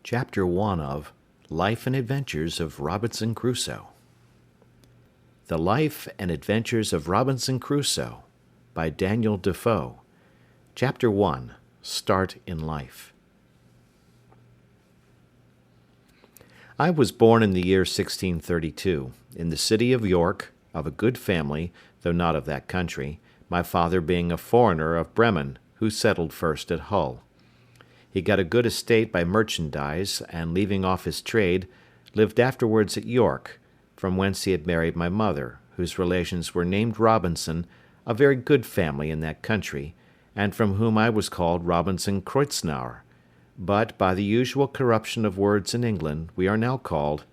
Chapter 1 of Life and Adventures of Robinson Crusoe. The Life and Adventures of Robinson Crusoe by Daniel Defoe. Chapter 1, Start in Life. I was born in the year 1632, in the city of York, of a good family, though not of that country, my father being a foreigner of Bremen, who settled first at Hull. He got a good estate by merchandise, and leaving off his trade, lived afterwards at York, from whence he had married my mother, whose relations were named Robinson, a very good family in that country, and from whom I was called Robinson Crusoe. But by the usual corruption of words in England, we are now called,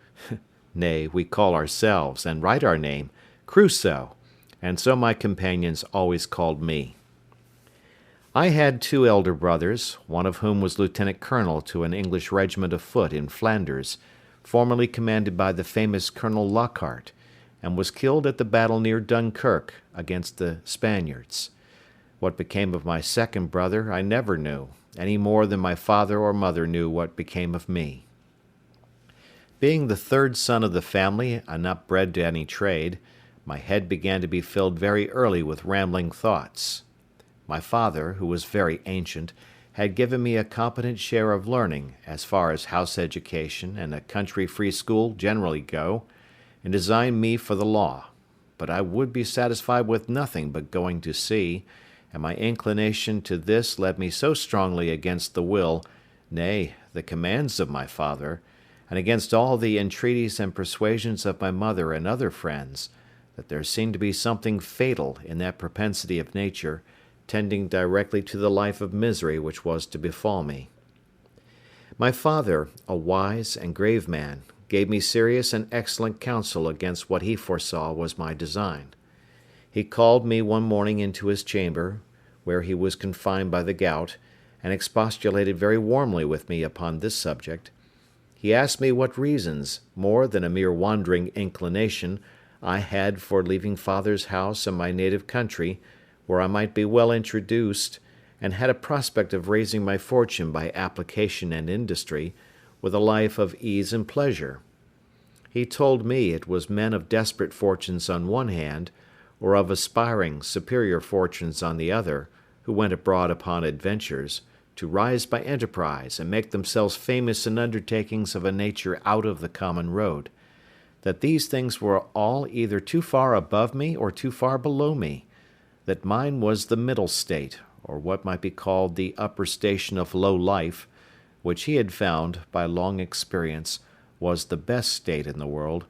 nay, we call ourselves, and write our name, Crusoe, and so my companions always called me. I had two elder brothers, one of whom was lieutenant colonel to an English regiment of foot in Flanders, formerly commanded by the famous Colonel Lockhart, and was killed at the battle near Dunkirk against the Spaniards. What became of my second brother I never knew, any more than my father or mother knew what became of me. Being the third son of the family and not bred to any trade, my head began to be filled very early with rambling thoughts. My father, who was very ancient, had given me a competent share of learning as far as house education and a country free school generally go, and designed me for the law, but I would be satisfied with nothing but going to sea, and my inclination to this led me so strongly against the will, nay, the commands of my father, and against all the entreaties and persuasions of my mother and other friends, that there seemed to be something fatal in that propensity of nature, tending directly to the life of misery which was to befall me. My father, a wise and grave man, gave me serious and excellent counsel against what he foresaw was my design. He called me one morning into his chamber, where he was confined by the gout, and expostulated very warmly with me upon this subject. He asked me what reasons, more than a mere wandering inclination, I had for leaving father's house and my native country, where I might be well introduced, and had a prospect of raising my fortune by application and industry, with a life of ease and pleasure. He told me it was men of desperate fortunes on one hand, or of aspiring, superior fortunes on the other, who went abroad upon adventures, to rise by enterprise and make themselves famous in undertakings of a nature out of the common road, that these things were all either too far above me or too far below me, that mine was the middle state, or what might be called the upper station of low life, which he had found, by long experience, was the best state in the world,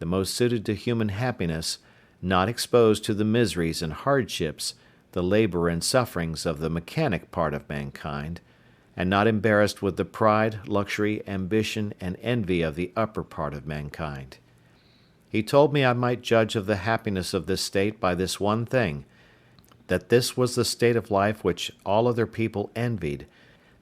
the most suited to human happiness, not exposed to the miseries and hardships, the labor and sufferings of the mechanic part of mankind, and not embarrassed with the pride, luxury, ambition, and envy of the upper part of mankind. He told me I might judge of the happiness of this state by this one thing, that this was the state of life which all other people envied,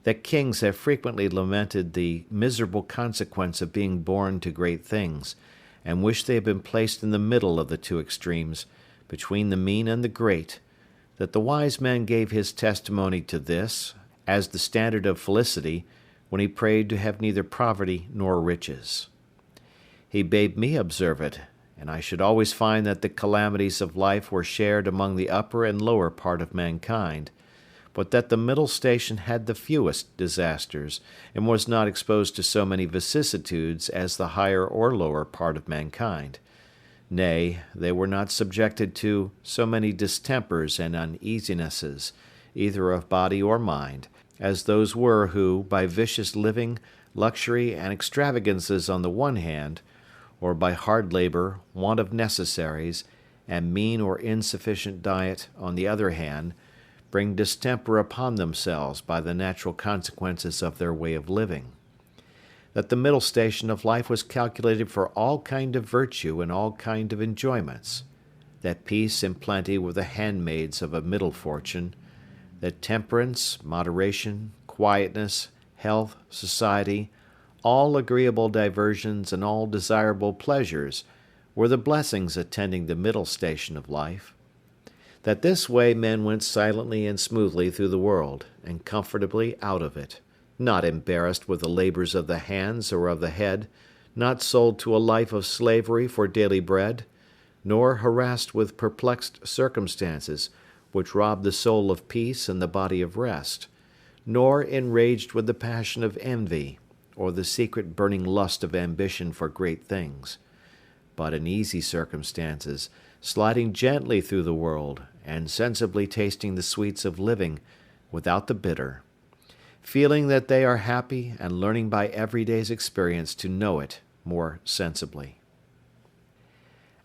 that kings have frequently lamented the miserable consequence of being born to great things, and wished they had been placed in the middle of the two extremes, between the mean and the great, that the wise man gave his testimony to this, as the standard of felicity, when he prayed to have neither poverty nor riches. He bade me observe it, and I should always find that the calamities of life were shared among the upper and lower part of mankind, but that the middle station had the fewest disasters, and was not exposed to so many vicissitudes as the higher or lower part of mankind. Nay, they were not subjected to so many distempers and uneasinesses, either of body or mind, as those were who, by vicious living, luxury, and extravagances on the one hand, or by hard labor, want of necessaries, and mean or insufficient diet, on the other hand, bring distemper upon themselves by the natural consequences of their way of living. That the middle station of life was calculated for all kind of virtue and all kind of enjoyments, that peace and plenty were the handmaids of a middle fortune, that temperance, moderation, quietness, health, society, all agreeable diversions and all desirable pleasures were the blessings attending the middle station of life, that this way men went silently and smoothly through the world, and comfortably out of it, not embarrassed with the labors of the hands or of the head, not sold to a life of slavery for daily bread, nor harassed with perplexed circumstances, which rob the soul of peace and the body of rest, nor enraged with the passion of envy, or the secret burning lust of ambition for great things, but in easy circumstances, sliding gently through the world, and sensibly tasting the sweets of living, without the bitter, feeling that they are happy and learning by every day's experience to know it more sensibly.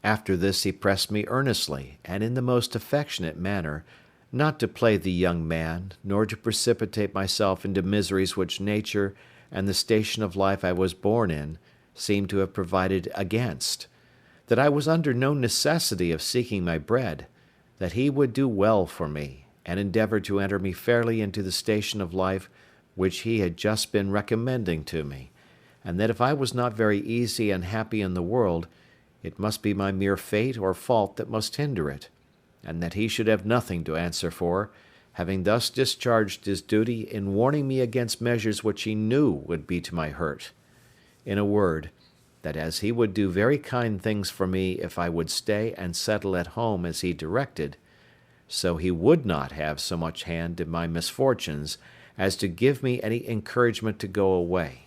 After this he pressed me earnestly, and in the most affectionate manner, not to play the young man, nor to precipitate myself into miseries which nature and the station of life I was born in seemed to have provided against, that I was under no necessity of seeking my bread, that he would do well for me, and endeavor to enter me fairly into the station of life which he had just been recommending to me, and that if I was not very easy and happy in the world, it must be my mere fate or fault that must hinder it, and that he should have nothing to answer for, having thus discharged his duty in warning me against measures which he knew would be to my hurt. In a word, that as he would do very kind things for me if I would stay and settle at home as he directed, so he would not have so much hand in my misfortunes as to give me any encouragement to go away.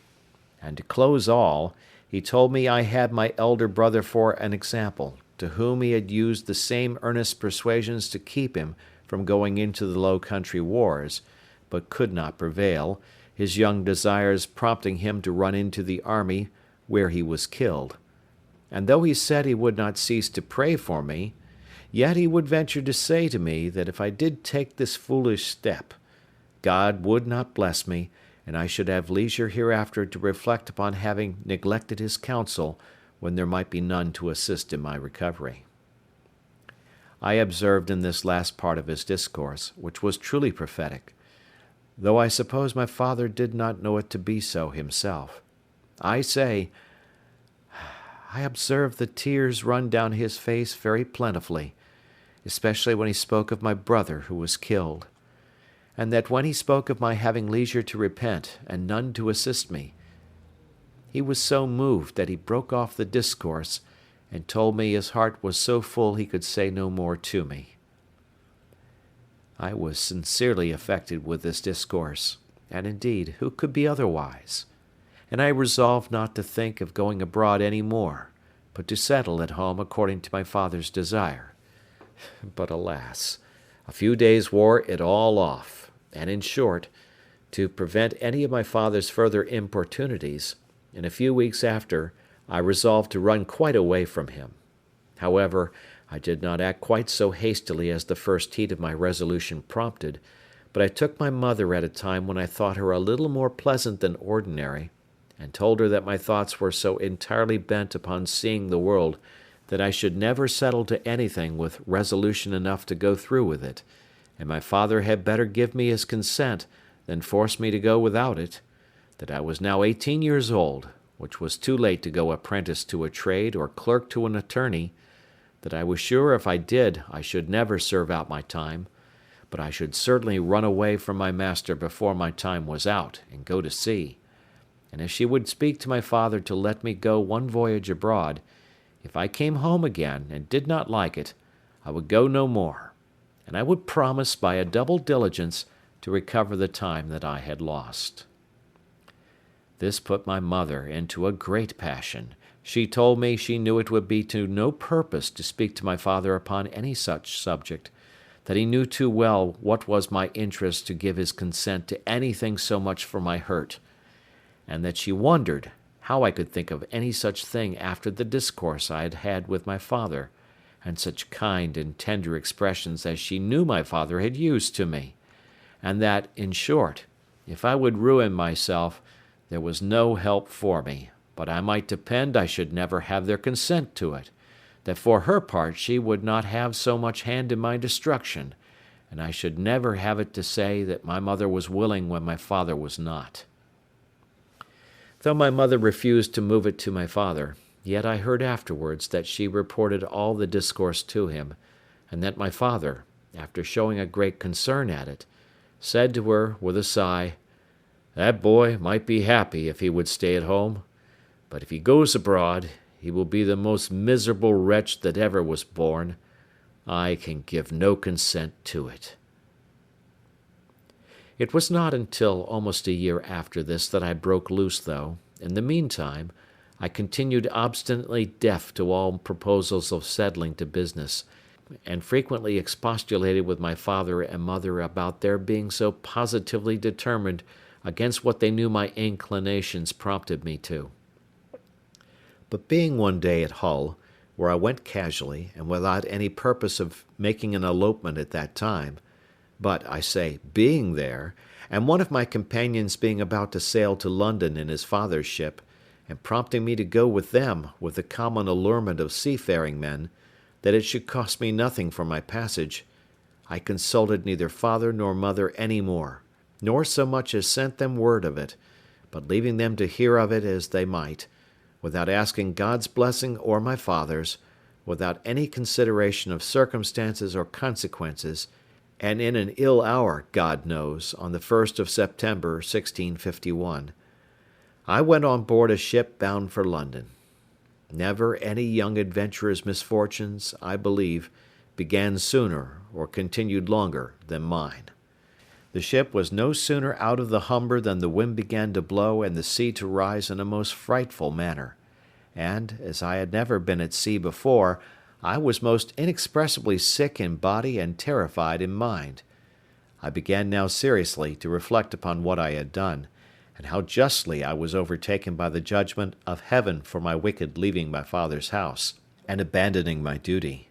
And to close all, he told me I had my elder brother for an example, to whom he had used the same earnest persuasions to keep him from going into the Low Country wars, but could not prevail, his young desires prompting him to run into the army, where he was killed. And though he said he would not cease to pray for me, yet he would venture to say to me that if I did take this foolish step, God would not bless me, and I should have leisure hereafter to reflect upon having neglected his counsel when there might be none to assist in my recovery. I observed in this last part of his discourse, which was truly prophetic, though I suppose my father did not know it to be so himself. I say, I observed the tears run down his face very plentifully, especially when he spoke of my brother who was killed, and that when he spoke of my having leisure to repent and none to assist me, he was so moved that he broke off the discourse and told me his heart was so full he could say no more to me. I was sincerely affected with this discourse, and indeed, who could be otherwise? And I resolved not to think of going abroad any more, but to settle at home according to my father's desire. But alas, a few days wore it all off, and in short, to prevent any of my father's further importunities, in a few weeks after, I resolved to run quite away from him. However, I did not act quite so hastily as the first heat of my resolution prompted, but I took my mother at a time when I thought her a little more pleasant than ordinary, and told her that my thoughts were so entirely bent upon seeing the world that I should never settle to anything with resolution enough to go through with it, and my father had better give me his consent than force me to go without it, that I was now 18 years old, which was too late to go apprentice to a trade or clerk to an attorney, that I was sure if I did I should never serve out my time, but I should certainly run away from my master before my time was out, and go to sea. And if she would speak to my father to let me go one voyage abroad, if I came home again and did not like it, I would go no more, and I would promise by a double diligence to recover the time that I had lost. This put my mother into a great passion. She told me she knew it would be to no purpose to speak to my father upon any such subject, that he knew too well what was my interest to give his consent to anything so much for my hurt, and that she wondered how I could think of any such thing after the discourse I had had with my father, and such kind and tender expressions as she knew my father had used to me, and that, in short, if I would ruin myself, there was no help for me, but I might depend I should never have their consent to it, that for her part she would not have so much hand in my destruction, and I should never have it to say that my mother was willing when my father was not. Though my mother refused to move it to my father, yet I heard afterwards that she reported all the discourse to him, and that my father, after showing a great concern at it, said to her with a sigh, That boy might be happy if he would stay at home, but if he goes abroad, he will be the most miserable wretch that ever was born. I can give no consent to it." It was not until almost a year after this that I broke loose, though, in the meantime, I continued obstinately deaf to all proposals of settling to business, and frequently expostulated with my father and mother about their being so positively determined against what they knew my inclinations prompted me to. But being one day at Hull, where I went casually and without any purpose of making an elopement at that time, but, I say, being there, and one of my companions being about to sail to London in his father's ship, and prompting me to go with them with the common allurement of seafaring men, that it should cost me nothing for my passage, I consulted neither father nor mother any more, nor so much as sent them word of it, but leaving them to hear of it as they might, without asking God's blessing or my father's, without any consideration of circumstances or consequences, and in an ill hour, God knows, on the 1st of September, 1651, I went on board a ship bound for London. Never any young adventurer's misfortunes, I believe, began sooner or continued longer than mine. The ship was no sooner out of the Humber than the wind began to blow and the sea to rise in a most frightful manner, and, as I had never been at sea before, I was most inexpressibly sick in body and terrified in mind. I began now seriously to reflect upon what I had done, and how justly I was overtaken by the judgment of Heaven for my wicked leaving my father's house, and abandoning my duty.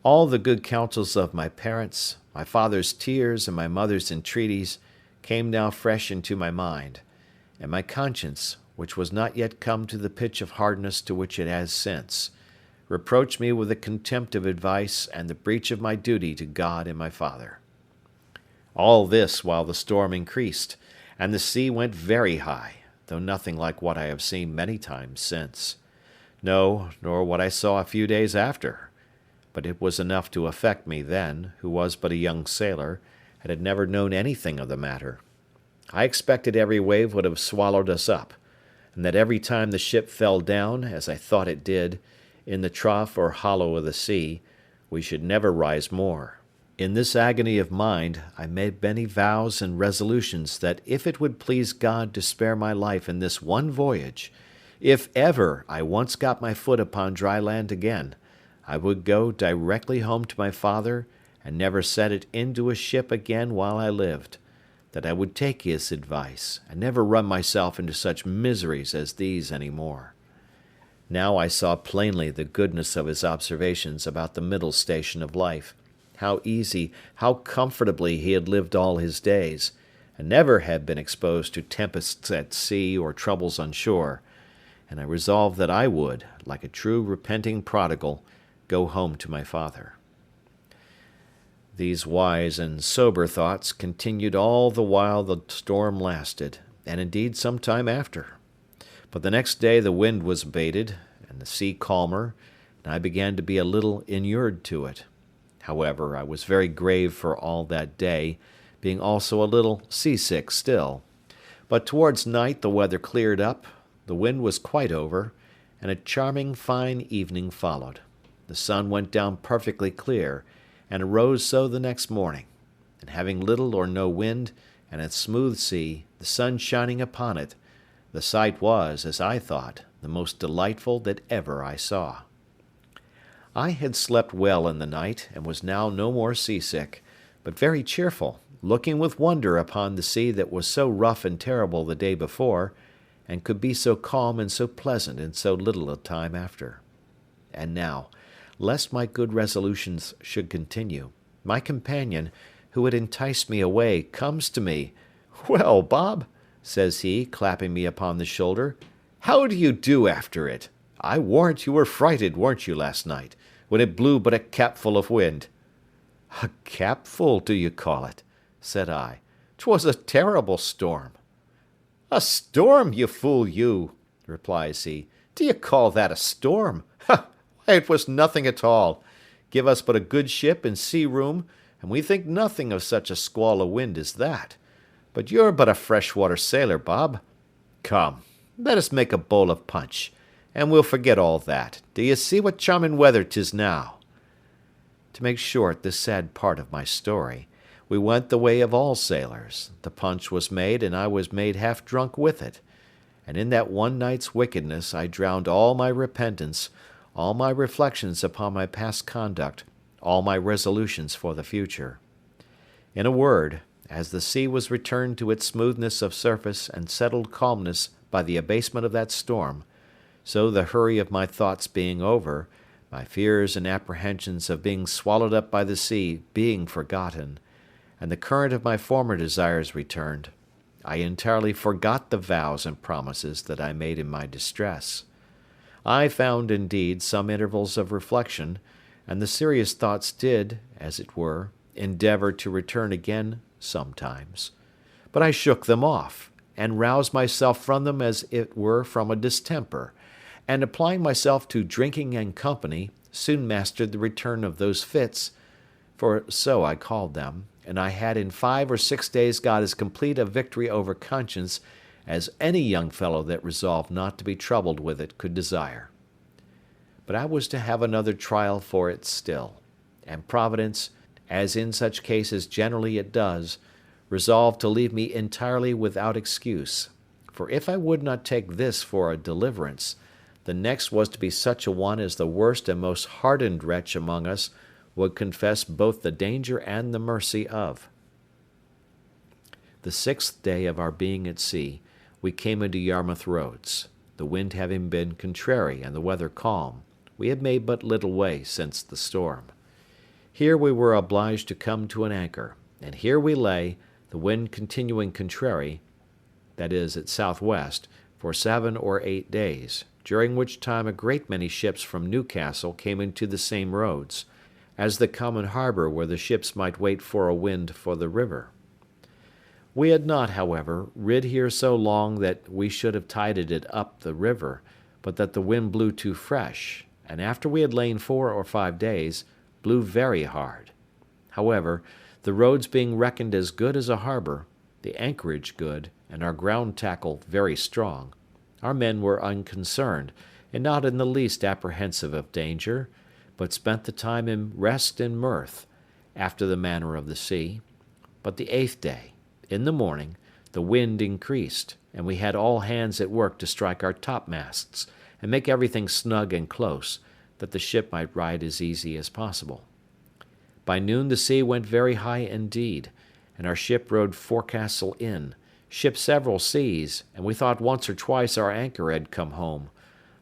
All the good counsels of my parents, my father's tears, and my mother's entreaties came now fresh into my mind, and my conscience, which was not yet come to the pitch of hardness to which it has since, reproached me with the contempt of advice and the breach of my duty to God and my father. All this while the storm increased, and the sea went very high, though nothing like what I have seen many times since. No, nor what I saw a few days after. But it was enough to affect me then, who was but a young sailor, and had never known anything of the matter. I expected every wave would have swallowed us up, and that every time the ship fell down, as I thought it did, in the trough or hollow of the sea, we should never rise more. In this agony of mind, I made many vows and resolutions that if it would please God to spare my life in this one voyage, if ever I once got my foot upon dry land again, I would go directly home to my father and never set it into a ship again while I lived, that I would take his advice and never run myself into such miseries as these any more. Now I saw plainly the goodness of his observations about the middle station of life, how easy, how comfortably he had lived all his days, and never had been exposed to tempests at sea or troubles on shore, and I resolved that I would, like a true repenting prodigal, go home to my father. These wise and sober thoughts continued all the while the storm lasted, and indeed some time after. But the next day the wind was abated, and the sea calmer, and I began to be a little inured to it. However, I was very grave for all that day, being also a little seasick still. But towards night the weather cleared up, the wind was quite over, and a charming fine evening followed. The sun went down perfectly clear, and arose so the next morning, and having little or no wind, and a smooth sea, the sun shining upon it, the sight was, as I thought, the most delightful that ever I saw. I had slept well in the night, and was now no more seasick, but very cheerful, looking with wonder upon the sea that was so rough and terrible the day before, and could be so calm and so pleasant in so little a time after. And now, lest my good resolutions should continue, my companion, who had enticed me away, comes to me. "Well, Bob," says he, clapping me upon the shoulder, "how do you do after it? I warrant you were frighted, weren't you, last night, when it blew but a capful of wind?" "A capful, do you call it?" said I. "'Twas a terrible storm." "A storm, you fool you," replies he. "Do you call that a storm? Ha! Why, it was nothing at all. Give us but a good ship and sea room, and we think nothing of such a squall of wind as that. But you're but a freshwater sailor, Bob. Come, let us make a bowl of punch, and we'll forget all that. Do you see what charming weather 'tis now?" To make short this sad part of my story, we went the way of all sailors. The punch was made, and I was made half drunk with it. And in that one night's wickedness I drowned all my repentance, all my reflections upon my past conduct, all my resolutions for the future. In a word, as the sea was returned to its smoothness of surface and settled calmness by the abasement of that storm, so the hurry of my thoughts being over, my fears and apprehensions of being swallowed up by the sea being forgotten, and the current of my former desires returned, I entirely forgot the vows and promises that I made in my distress. I found, indeed, some intervals of reflection, and the serious thoughts did, as it were, endeavour to return again sometimes. But I shook them off, and roused myself from them as it were from a distemper, and applying myself to drinking and company, soon mastered the return of those fits, for so I called them, and I had in 5 or 6 days got as complete a victory over conscience as any young fellow that resolved not to be troubled with it could desire. But I was to have another trial for it still, and Providence, as in such cases generally it does, resolved to leave me entirely without excuse, for if I would not take this for a deliverance, the next was to be such a one as the worst and most hardened wretch among us would confess both the danger and the mercy of. The 6th day of our being at sea, we came into Yarmouth Roads. The wind having been contrary and the weather calm, we had made but little way since the storm. Here we were obliged to come to an anchor, and here we lay, the wind continuing contrary, that is, at southwest, for 7 or 8 days, during which time a great many ships from Newcastle came into the same roads, as the common harbour where the ships might wait for a wind for the river. We had not, however, rid here so long that we should have tided it up the river, but that the wind blew too fresh, and after we had lain 4 or 5 days, blew very hard. However, the roads being reckoned as good as a harbour, the anchorage good, and our ground tackle very strong, our men were unconcerned, and not in the least apprehensive of danger, but spent the time in rest and mirth, after the manner of the sea. But the 8th day, in the morning, the wind increased, and we had all hands at work to strike our topmasts, and make everything snug and close, that the ship might ride as easy as possible. By noon the sea went very high indeed, and our ship rode forecastle in, shipped several seas, and we thought once or twice our anchor had come home,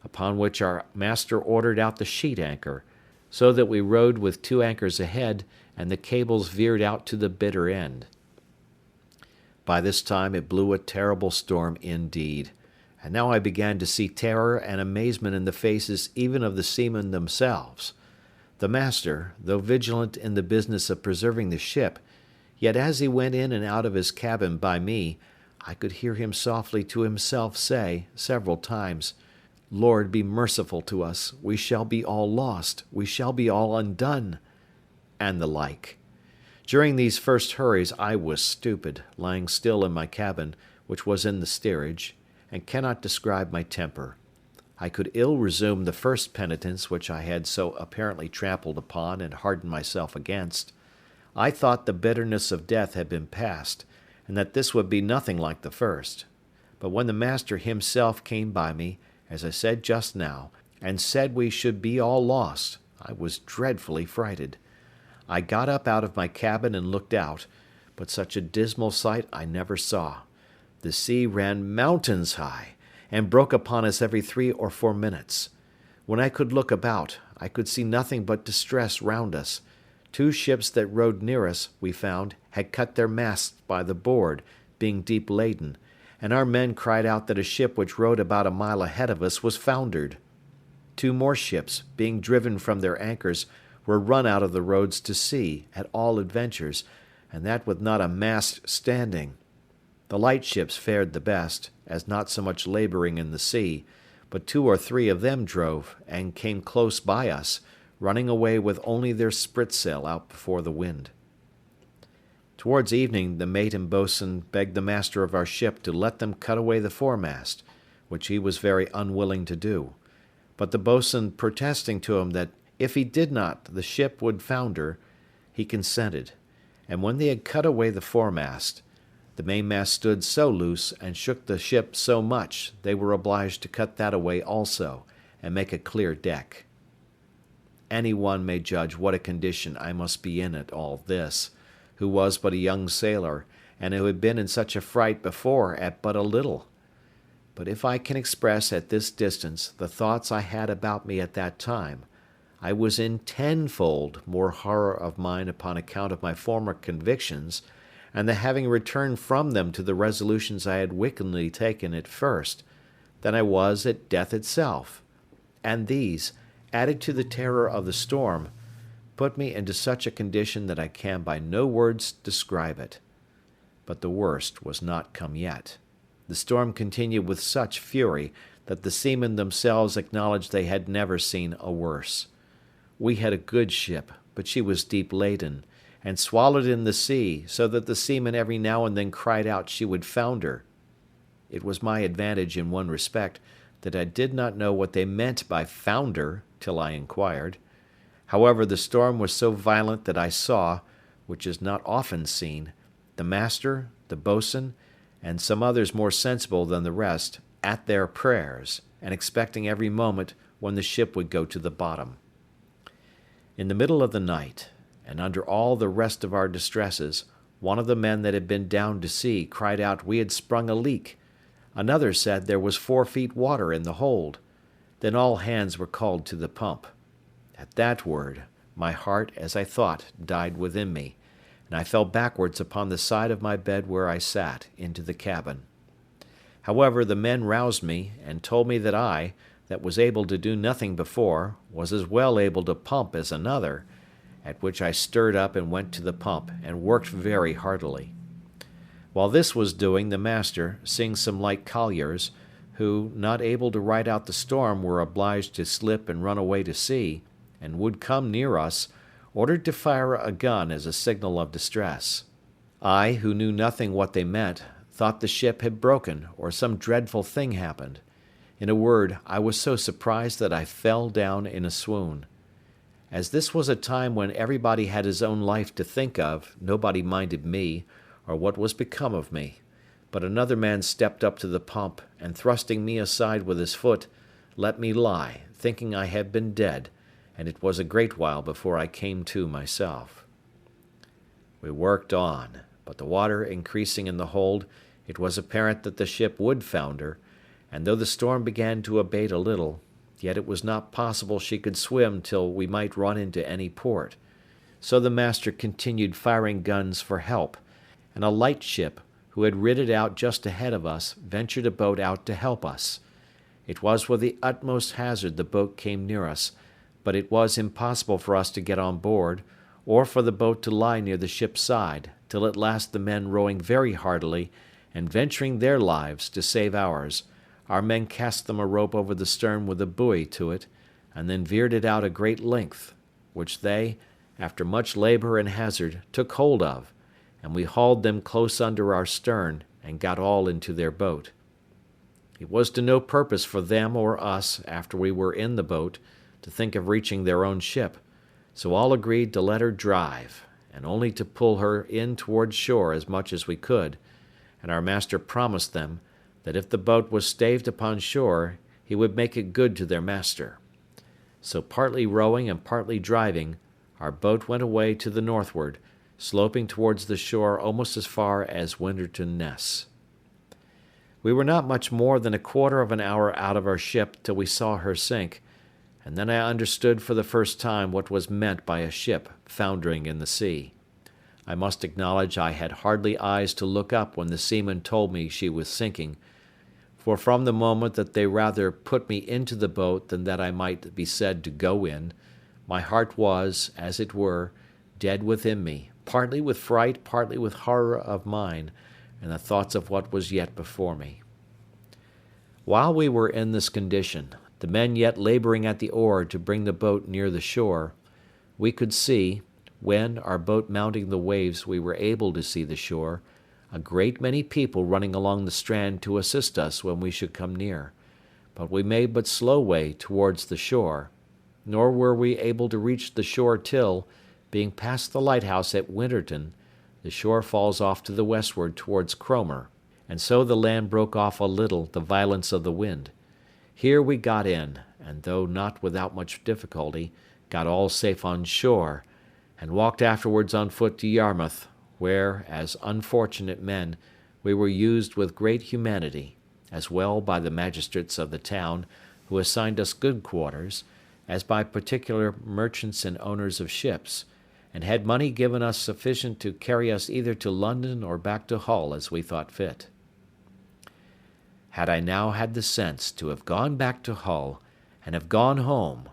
upon which our master ordered out the sheet anchor, so that we rode with 2 anchors ahead, and the cables veered out to the bitter end. By this time it blew a terrible storm indeed, and now I began to see terror and amazement in the faces even of the seamen themselves. The master, though vigilant in the business of preserving the ship, yet as he went in and out of his cabin by me, I could hear him softly to himself say, several times, "Lord, be merciful to us, we shall be all lost, we shall be all undone," and the like. During these first hurries I was stupid, lying still in my cabin, which was in the steerage, and cannot describe my temper. I could ill resume the first penitence which I had so apparently trampled upon and hardened myself against. I thought the bitterness of death had been past, and that this would be nothing like the first. But when the master himself came by me, as I said just now, and said we should be all lost, I was dreadfully frighted. I got up out of my cabin and looked out, but such a dismal sight I never saw. The sea ran mountains high, and broke upon us every 3 or 4 minutes. When I could look about, I could see nothing but distress round us. 2 ships that rode near us, we found, had cut their masts by the board, being deep laden, and our men cried out that a ship which rode about a mile ahead of us was foundered. 2 more ships, being driven from their anchors, were run out of the roads to sea, at all adventures, and that with not a mast standing. The light ships fared the best, as not so much labouring in the sea, but 2 or 3 of them drove, and came close by us, running away with only their spritsail out before the wind. Towards evening the mate and boatswain begged the master of our ship to let them cut away the foremast, which he was very unwilling to do. But the boatswain protesting to him that if he did not the ship would founder, he consented, and when they had cut away the foremast, the mainmast stood so loose and shook the ship so much they were obliged to cut that away also, and make a clear deck. Any one may judge what a condition I must be in at all this, who was but a young sailor, and who had been in such a fright before at but a little. But if I can express at this distance the thoughts I had about me at that time, I was in tenfold more horror of mine upon account of my former convictions, and the having returned from them to the resolutions I had wickedly taken at first, than I was at death itself. And these, added to the terror of the storm, put me into such a condition that I can by no words describe it. But the worst was not come yet. The storm continued with such fury that the seamen themselves acknowledged they had never seen a worse. We had a good ship, but she was deep laden, and swallowed in the sea, so that the seamen every now and then cried out she would founder. It was my advantage in one respect that I did not know what they meant by founder till I inquired. However, the storm was so violent that I saw, which is not often seen, the master, the boatswain, and some others more sensible than the rest, at their prayers, and expecting every moment when the ship would go to the bottom. In the middle of the night, and under all the rest of our distresses, one of the men that had been down to see cried out we had sprung a leak. Another said there was 4 feet water in the hold. Then all hands were called to the pump. At that word, my heart, as I thought, died within me, and I fell backwards upon the side of my bed where I sat, into the cabin. However, the men roused me, and told me that I, that was able to do nothing before, was as well able to pump as another, at which I stirred up and went to the pump, and worked very heartily. While this was doing, the master, seeing some light colliers, who, not able to ride out the storm, were obliged to slip and run away to sea, and would come near us, ordered to fire a gun as a signal of distress. I, who knew nothing what they meant, thought the ship had broken, or some dreadful thing happened. In a word, I was so surprised that I fell down in a swoon. As this was a time when everybody had his own life to think of, nobody minded me, or what was become of me. But another man stepped up to the pump, and thrusting me aside with his foot, let me lie, thinking I had been dead, and it was a great while before I came to myself. We worked on, but the water increasing in the hold, it was apparent that the ship would founder, and though the storm began to abate a little, yet it was not possible she could swim till we might run into any port. So the master continued firing guns for help, and a light ship, who had rid it out just ahead of us, ventured a boat out to help us. It was with the utmost hazard the boat came near us, but it was impossible for us to get on board, or for the boat to lie near the ship's side, till at last the men rowing very heartily, and venturing their lives to save ours, our men cast them a rope over the stern with a buoy to it, and then veered it out a great length, which they, after much labour and hazard, took hold of, and we hauled them close under our stern, and got all into their boat. It was to no purpose for them or us, after we were in the boat, to think of reaching their own ship, so all agreed to let her drive, and only to pull her in towards shore as much as we could, and our master promised them that if the boat was staved upon shore, he would make it good to their master. So partly rowing and partly driving, our boat went away to the northward, sloping towards the shore almost as far as Winterton Ness. We were not much more than a quarter of an hour out of our ship till we saw her sink, and then I understood for the first time what was meant by a ship foundering in the sea. I must acknowledge I had hardly eyes to look up when the seamen told me she was sinking, for from the moment that they rather put me into the boat than that I might be said to go in, my heart was, as it were, dead within me, partly with fright, partly with horror of mine, and the thoughts of what was yet before me. While we were in this condition, the men yet laboring at the oar to bring the boat near the shore, we could see, when, our boat mounting the waves, we were able to see the shore, a great many people running along the strand to assist us when we should come near, but we made but slow way towards the shore, nor were we able to reach the shore till, being past the lighthouse at Winterton, the shore falls off to the westward towards Cromer, and so the land broke off a little the violence of the wind. Here we got in, and though not without much difficulty, got all safe on shore, and walked afterwards on foot to Yarmouth, where, as unfortunate men, we were used with great humanity, as well by the magistrates of the town, who assigned us good quarters, as by particular merchants and owners of ships, and had money given us sufficient to carry us either to London or back to Hull as we thought fit. Had I now had the sense to have gone back to Hull, and have gone home,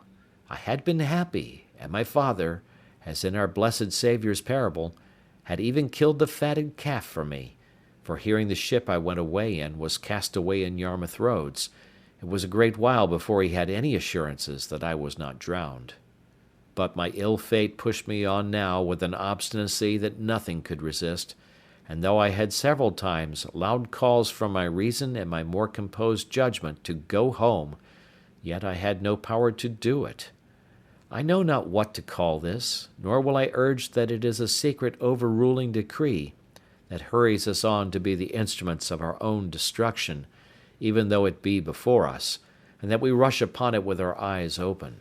I had been happy, and my father, as in our blessed Saviour's parable, had even killed the fatted calf for me, for hearing the ship I went away in was cast away in Yarmouth roads, it was a great while before he had any assurances that I was not drowned. But my ill fate pushed me on now with an obstinacy that nothing could resist, and though I had several times loud calls from my reason and my more composed judgment to go home, yet I had no power to do it. I know not what to call this, nor will I urge that it is a secret overruling decree that hurries us on to be the instruments of our own destruction, even though it be before us, and that we rush upon it with our eyes open.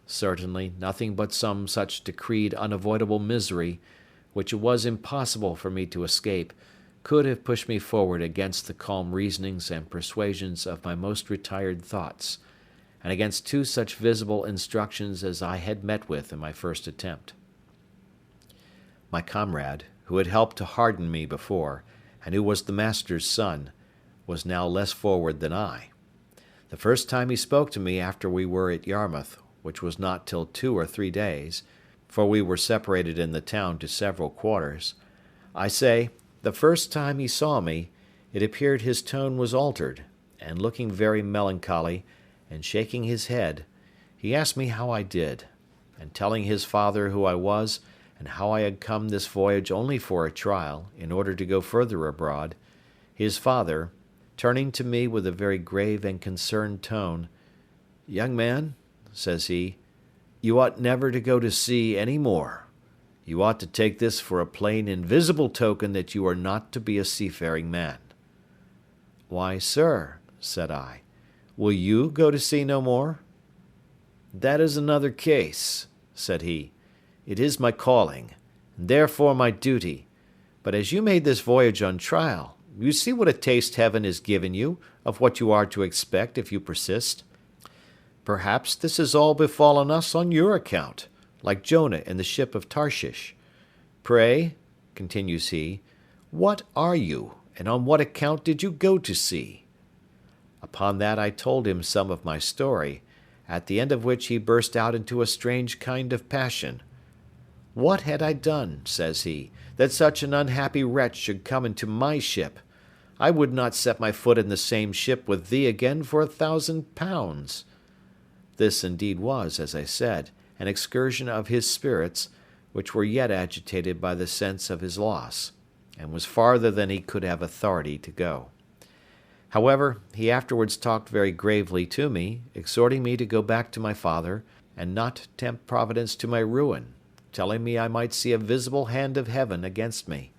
Certainly nothing but some such decreed unavoidable misery, which it was impossible for me to escape, could have pushed me forward against the calm reasonings and persuasions of my most retired thoughts, and against two such visible instructions as I had met with in my first attempt. My comrade, who had helped to harden me before, and who was the master's son, was now less forward than I. The first time he spoke to me after we were at Yarmouth, which was not till 2 or 3 days, for we were separated in the town to several quarters, I say, the first time he saw me, it appeared his tone was altered, and looking very melancholy, and shaking his head, he asked me how I did, and telling his father who I was, and how I had come this voyage only for a trial, in order to go further abroad, his father, turning to me with a very grave and concerned tone, "Young man," says he, "you ought never to go to sea any more. You ought to take this for a plain invisible token that you are not to be a seafaring man." "Why, sir," said I, "will you go to sea no more?" "That is another case," said he. "It is my calling, and therefore my duty, but as you made this voyage on trial, you see what a taste heaven has given you of what you are to expect if you persist. Perhaps this has all befallen us on your account, like Jonah in the ship of Tarshish. Pray," continues he, "what are you, and on what account did you go to sea?" Upon that I told him some of my story, at the end of which he burst out into a strange kind of passion. "What had I done," says he, "that such an unhappy wretch should come into my ship? I would not set my foot in the same ship with thee again for £1,000. This indeed was, as I said, an excursion of his spirits, which were yet agitated by the sense of his loss, and was farther than he could have authority to go. However, he afterwards talked very gravely to me, exhorting me to go back to my father, and not tempt Providence to my ruin, telling me I might see a visible hand of heaven against me.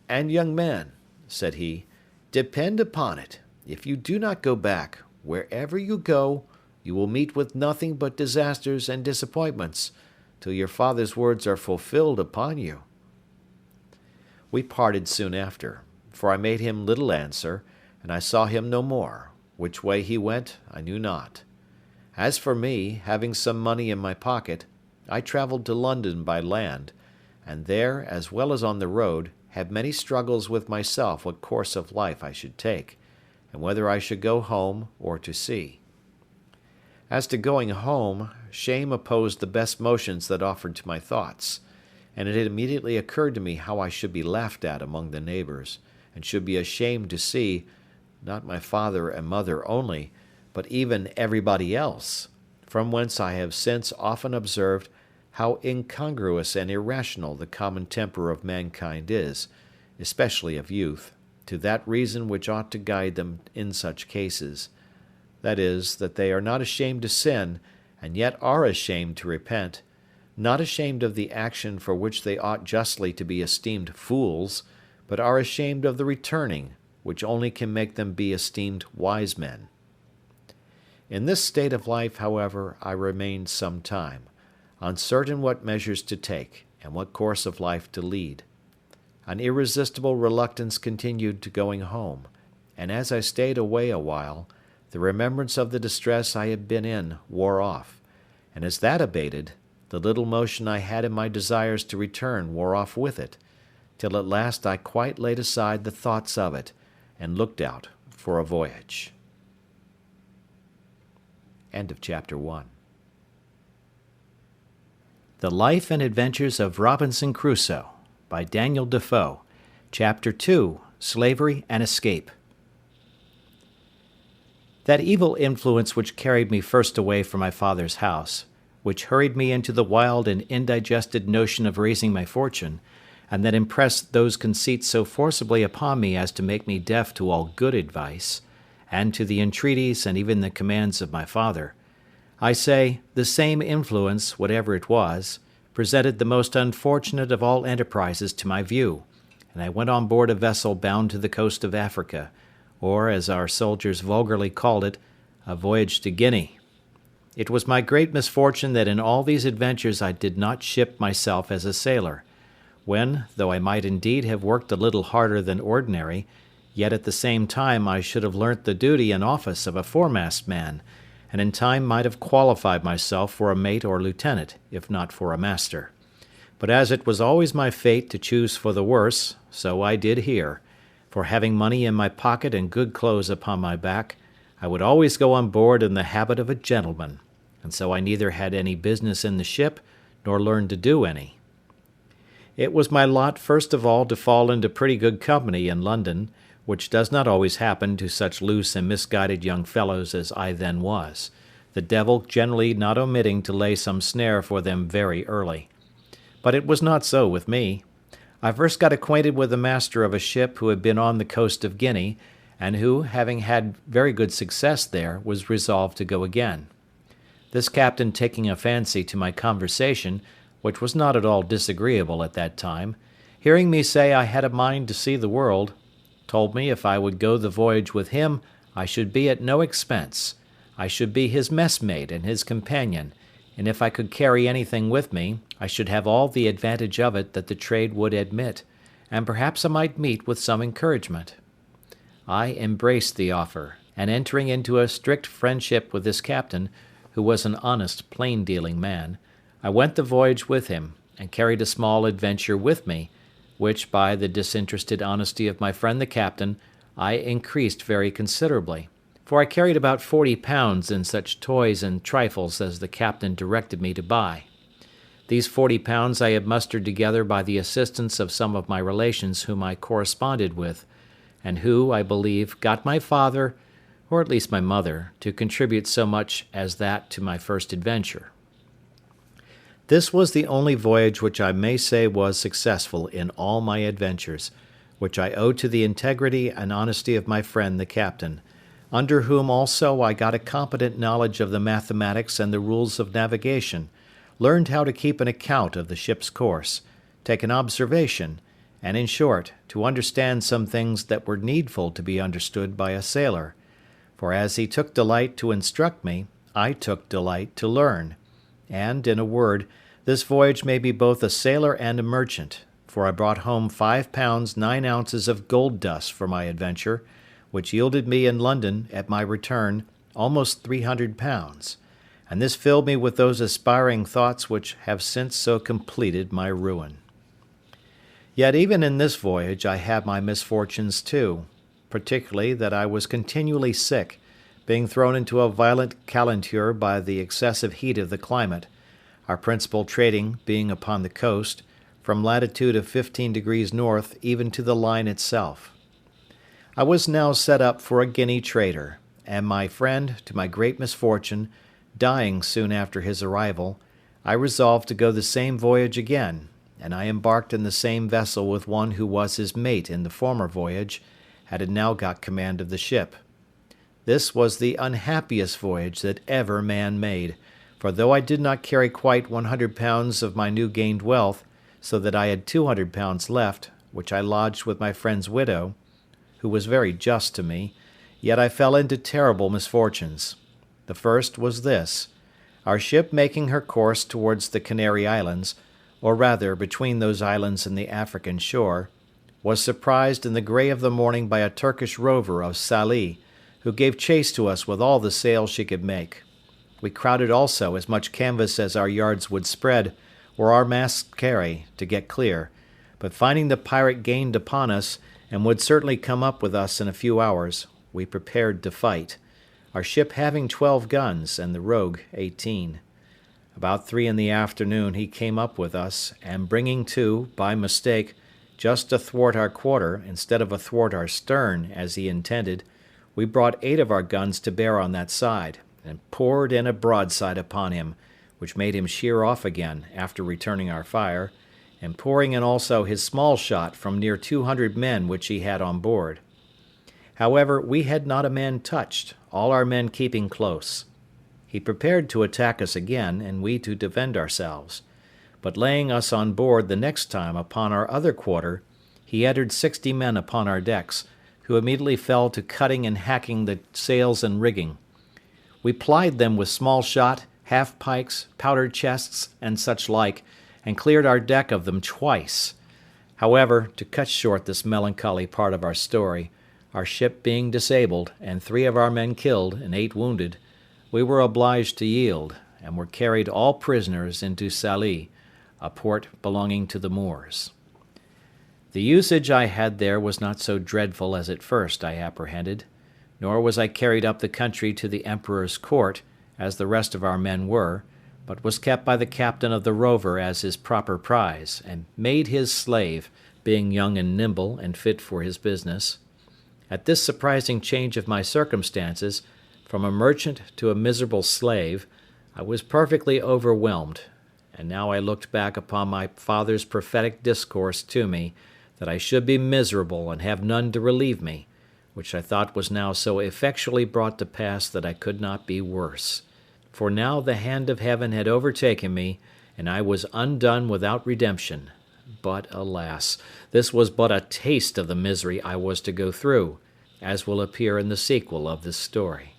"And, young man," said he, "depend upon it, if you do not go back, wherever you go, you will meet with nothing but disasters and disappointments, till your father's words are fulfilled upon you." We parted soon after, for I made him little answer, and I saw him no more. Which way he went, I knew not. As for me, having some money in my pocket, I travelled to London by land, and there, as well as on the road, had many struggles with myself what course of life I should take, and whether I should go home or to sea. As to going home, shame opposed the best motions that offered to my thoughts, and it had immediately occurred to me how I should be laughed at among the neighbours, and should be ashamed to see, not my father and mother only, but even everybody else, from whence I have since often observed how incongruous and irrational the common temper of mankind is, especially of youth, to that reason which ought to guide them in such cases. That is, that they are not ashamed to sin, and yet are ashamed to repent, not ashamed of the action for which they ought justly to be esteemed fools, but are ashamed of the returning, which only can make them be esteemed wise men. In this state of life, however, I remained some time, uncertain what measures to take, and what course of life to lead. An irresistible reluctance continued to going home, and as I stayed away a while, the remembrance of the distress I had been in wore off, and as that abated, the little motion I had in my desires to return wore off with it, till at last I quite laid aside the thoughts of it, and looked out for a voyage. End of chapter 1. The Life and Adventures of Robinson Crusoe by Daniel Defoe. Chapter 2, Slavery and Escape. That evil influence which carried me first away from my father's house, which hurried me into the wild and indigested notion of raising my fortune, and that impressed those conceits so forcibly upon me as to make me deaf to all good advice, and to the entreaties and even the commands of my father, I say, the same influence, whatever it was, presented the most unfortunate of all enterprises to my view, and I went on board a vessel bound to the coast of Africa, or, as our soldiers vulgarly called it, a voyage to Guinea. It was my great misfortune that in all these adventures I did not ship myself as a sailor, when, though I might indeed have worked a little harder than ordinary, yet at the same time I should have learnt the duty and office of a foremast man, and in time might have qualified myself for a mate or lieutenant, if not for a master. But as it was always my fate to choose for the worse, so I did here, for having money in my pocket and good clothes upon my back, I would always go on board in the habit of a gentleman, and so I neither had any business in the ship, nor learned to do any. It was my lot first of all to fall into pretty good company in London, which does not always happen to such loose and misguided young fellows as I then was, the devil generally not omitting to lay some snare for them very early. But it was not so with me. I first got acquainted with the master of a ship who had been on the coast of Guinea, and who, having had very good success there, was resolved to go again. This captain taking a fancy to my conversation, which was not at all disagreeable at that time, hearing me say I had a mind to see the world, told me if I would go the voyage with him, I should be at no expense. I should be his messmate and his companion, and if I could carry anything with me, I should have all the advantage of it that the trade would admit, and perhaps I might meet with some encouragement. I embraced the offer, and entering into a strict friendship with this captain, who was an honest, plain-dealing man, I went the voyage with him, and carried a small adventure with me, which, by the disinterested honesty of my friend the captain, I increased very considerably, for I carried about £40 in such toys and trifles as the captain directed me to buy. These £40 I had mustered together by the assistance of some of my relations whom I corresponded with, and who, I believe, got my father, or at least my mother, to contribute so much as that to my first adventure. This was the only voyage which I may say was successful in all my adventures, which I owe to the integrity and honesty of my friend the captain, under whom also I got a competent knowledge of the mathematics and the rules of navigation, learned how to keep an account of the ship's course, take an observation, and, in short, to understand some things that were needful to be understood by a sailor, for as he took delight to instruct me, I took delight to learn. And, in a word, this voyage made me both a sailor and a merchant, for I brought home 5 pounds 9 ounces of gold dust for my adventure, which yielded me in London, at my return, almost £300, and this filled me with those aspiring thoughts which have since so completed my ruin. Yet even in this voyage I had my misfortunes too, particularly that I was continually sick, being thrown into a violent calenture by the excessive heat of the climate, our principal trading being upon the coast, from latitude of 15 degrees north even to the line itself. I was now set up for a Guinea trader, and my friend, to my great misfortune, dying soon after his arrival, I resolved to go the same voyage again, and I embarked in the same vessel with one who was his mate in the former voyage, and had now got command of the ship. This was the unhappiest voyage that ever man made, for though I did not carry quite 100 pounds of my new gained wealth, so that I had 200 pounds left, which I lodged with my friend's widow, who was very just to me, yet I fell into terrible misfortunes. The first was this: our ship making her course towards the Canary Islands, or rather between those islands and the African shore, was surprised in the grey of the morning by a Turkish rover of Sallee, who gave chase to us with all the sail she could make. We crowded also as much canvas as our yards would spread, or our masts carry, to get clear, but finding the pirate gained upon us, and would certainly come up with us in a few hours, we prepared to fight, our ship having 12 guns, and the rogue 18. About 3 in the afternoon he came up with us, and bringing to, by mistake, just athwart our quarter, instead of athwart our stern, as he intended, we brought 8 of our guns to bear on that side, and poured in a broadside upon him, which made him sheer off again, after returning our fire, and pouring in also his small shot from near 200 men which he had on board. However, we had not a man touched, all our men keeping close. He prepared to attack us again, and we to defend ourselves. But laying us on board the next time upon our other quarter, he entered 60 men upon our decks, who immediately fell to cutting and hacking the sails and rigging. We plied them with small shot, half-pikes, powder chests, and such like, and cleared our deck of them twice. However, to cut short this melancholy part of our story, our ship being disabled, and 3 of our men killed and 8 wounded, we were obliged to yield, and were carried all prisoners into Sallee, a port belonging to the Moors. The usage I had there was not so dreadful as at first I apprehended, nor was I carried up the country to the Emperor's court, as the rest of our men were, but was kept by the captain of the rover as his proper prize, and made his slave, being young and nimble, and fit for his business. At this surprising change of my circumstances, from a merchant to a miserable slave, I was perfectly overwhelmed, and now I looked back upon my father's prophetic discourse to me, that I should be miserable and have none to relieve me, which I thought was now so effectually brought to pass that I could not be worse. For now the hand of heaven had overtaken me, and I was undone without redemption. But, alas, this was but a taste of the misery I was to go through, as will appear in the sequel of this story.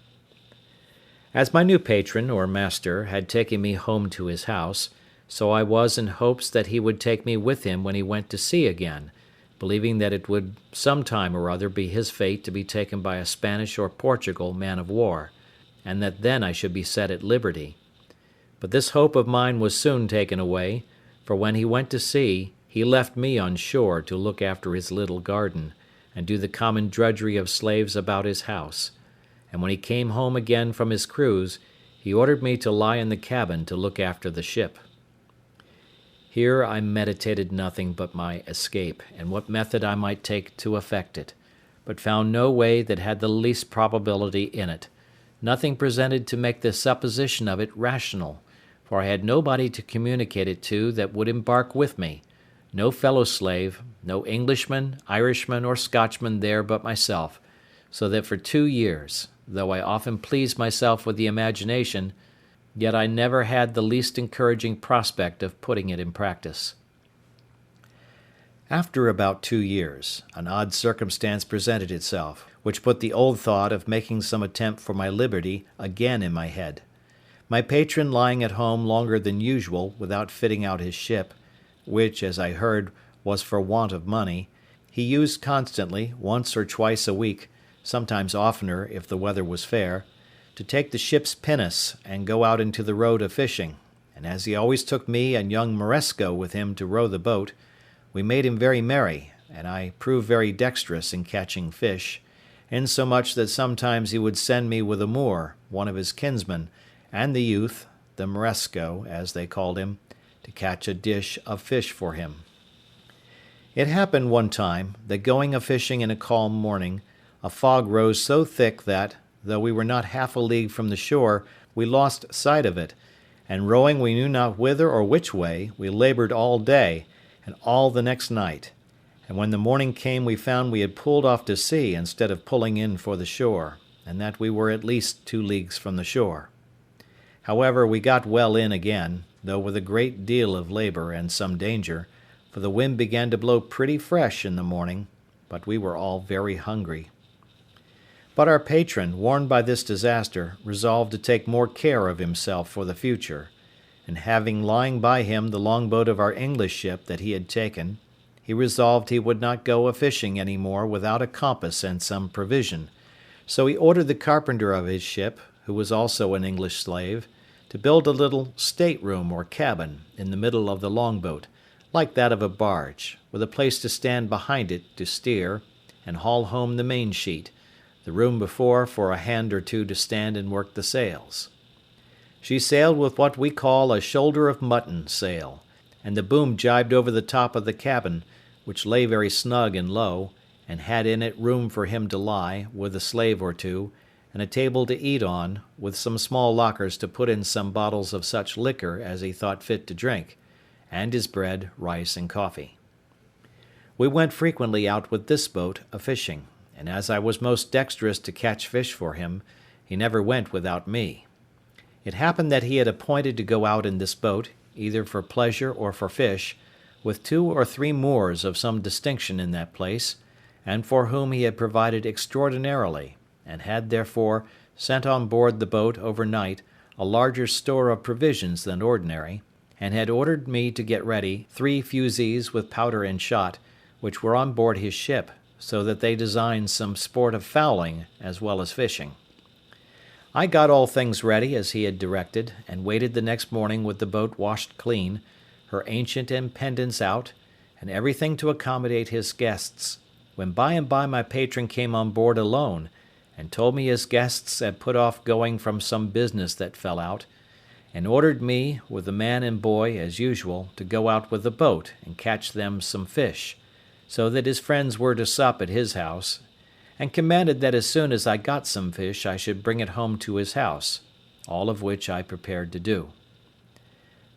As my new patron, or master, had taken me home to his house, so I was in hopes that he would take me with him when he went to sea again, believing that it would some time or other be his fate to be taken by a Spanish or Portugal man of war, and that then I should be set at liberty. But this hope of mine was soon taken away, for when he went to sea, he left me on shore to look after his little garden, and do the common drudgery of slaves about his house, and when he came home again from his cruise, he ordered me to lie in the cabin to look after the ship. Here I meditated nothing but my escape, and what method I might take to effect it, but found no way that had the least probability in it, nothing presented to make the supposition of it rational, for I had nobody to communicate it to that would embark with me, no fellow slave, no Englishman, Irishman, or Scotchman there but myself, so that for 2 years, though I often pleased myself with the imagination, yet I never had the least encouraging prospect of putting it in practice. After about 2 years, an odd circumstance presented itself, which put the old thought of making some attempt for my liberty again in my head. My patron lying at home longer than usual without fitting out his ship, which, as I heard, was for want of money, he used constantly, once or twice a week, sometimes oftener if the weather was fair, to take the ship's pinnace and go out into the road a fishing, and as he always took me and young Moresco with him to row the boat, we made him very merry, and I proved very dexterous in catching fish, insomuch that sometimes he would send me with a Moor, one of his kinsmen, and the youth, the Moresco, as they called him, to catch a dish of fish for him. It happened one time that going a-fishing in a calm morning, a fog rose so thick that, though we were not half a league from the shore, we lost sight of it, and rowing we knew not whither or which way, we laboured all day, and all the next night. And when the morning came we found we had pulled off to sea instead of pulling in for the shore, and that we were at least 2 leagues from the shore. However, we got well in again, though with a great deal of labour and some danger, for the wind began to blow pretty fresh in the morning, but we were all very hungry. But our patron, warned by this disaster, resolved to take more care of himself for the future, and having lying by him the longboat of our English ship that he had taken, he resolved he would not go a-fishing any more without a compass and some provision, so he ordered the carpenter of his ship, who was also an English slave, to build a little state-room or cabin in the middle of the longboat, like that of a barge, with a place to stand behind it to steer, and haul home the main-sheet, the room before for a hand or two to stand and work the sails. She sailed with what we call a shoulder of mutton sail, and the boom jibed over the top of the cabin, which lay very snug and low, and had in it room for him to lie, with a slave or two, and a table to eat on, with some small lockers to put in some bottles of such liquor as he thought fit to drink, and his bread, rice, and coffee. We went frequently out with this boat a-fishing, and as I was most dexterous to catch fish for him, he never went without me. It happened that he had appointed to go out in this boat, either for pleasure or for fish, with 2 or 3 Moors of some distinction in that place, and for whom he had provided extraordinarily, and had therefore sent on board the boat overnight a larger store of provisions than ordinary, and had ordered me to get ready 3 fusees with powder and shot, which were on board his ship, so that they designed some sport of fowling as well as fishing. I got all things ready as he had directed, and waited the next morning with the boat washed clean, her ancient and pendants out, and everything to accommodate his guests, when by and by my patron came on board alone, and told me his guests had put off going from some business that fell out, and ordered me, with the man and boy, as usual, to go out with the boat and catch them some fish, so that his friends were to sup at his house, and commanded that as soon as I got some fish I should bring it home to his house, all of which I prepared to do.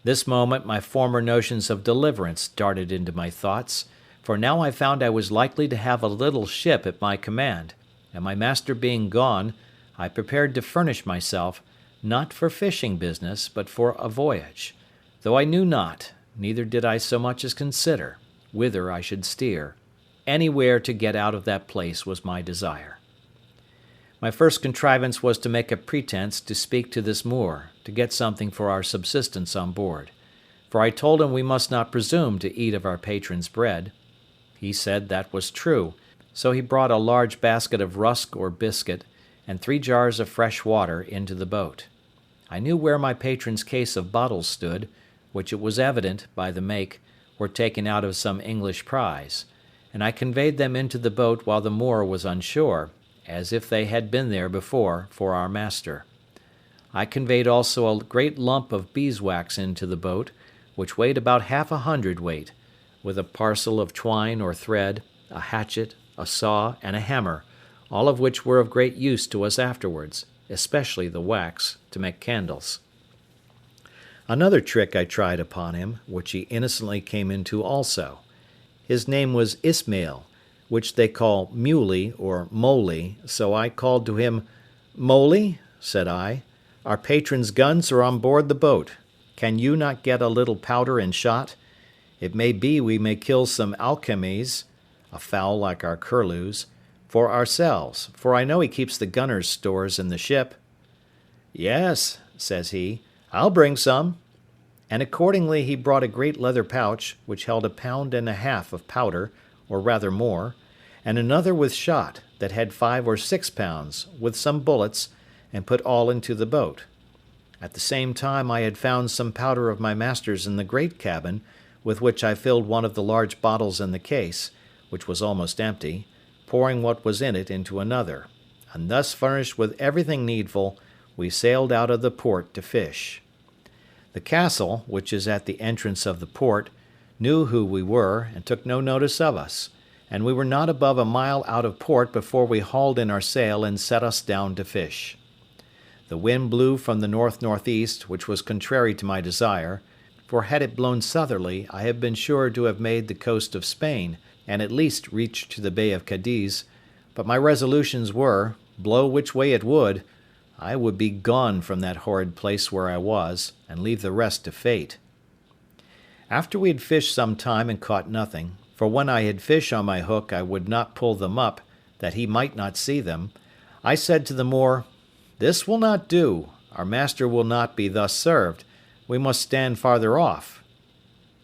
This moment my former notions of deliverance darted into my thoughts, for now I found I was likely to have a little ship at my command, and my master being gone, I prepared to furnish myself, not for fishing business, but for a voyage, though I knew not, neither did I so much as consider, whither I should steer. Anywhere to get out of that place was my desire. My first contrivance was to make a pretence to speak to this Moor, to get something for our subsistence on board, for I told him we must not presume to eat of our patron's bread. He said that was true, so he brought a large basket of rusk or biscuit, and 3 jars of fresh water into the boat. I knew where my patron's case of bottles stood, which it was evident, by the make, were taken out of some English prize, and I conveyed them into the boat while the Moor was on shore, as if they had been there before for our master. I conveyed also a great lump of beeswax into the boat, which weighed about 1/2 hundredweight, with a parcel of twine or thread, a hatchet, a saw, and a hammer, all of which were of great use to us afterwards, especially the wax, to make candles. Another trick I tried upon him, which he innocently came into also. His name was Ismail, which they call Muley or Moly, so I called to him, "Moly," said I, "our patron's guns are on board the boat. Can you not get a little powder and shot? It may be we may kill some alcamies, a fowl like our curlews, for ourselves, for I know he keeps the gunner's stores in the ship." "Yes," says he, "I'll bring some." And accordingly he brought a great leather pouch, which held 1.5 pounds of powder, or rather more, and another with shot, that had 5 or 6 pounds, with some bullets, and put all into the boat. At the same time I had found some powder of my master's in the great cabin, with which I filled one of the large bottles in the case, which was almost empty, pouring what was in it into another, and thus furnished with everything needful, we sailed out of the port to fish. The castle, which is at the entrance of the port, knew who we were, and took no notice of us, and we were not above a mile out of port before we hauled in our sail and set us down to fish. The wind blew from the north-northeast, which was contrary to my desire, for had it blown southerly I had been sure to have made the coast of Spain, and at least reached to the Bay of Cadiz, but my resolutions were, blow which way it would, I would be gone from that horrid place where I was, and leave the rest to fate. After we had fished some time and caught nothing, for when I had fish on my hook I would not pull them up, that he might not see them, I said to the Moor, "This will not do, our master will not be thus served, we must stand farther off."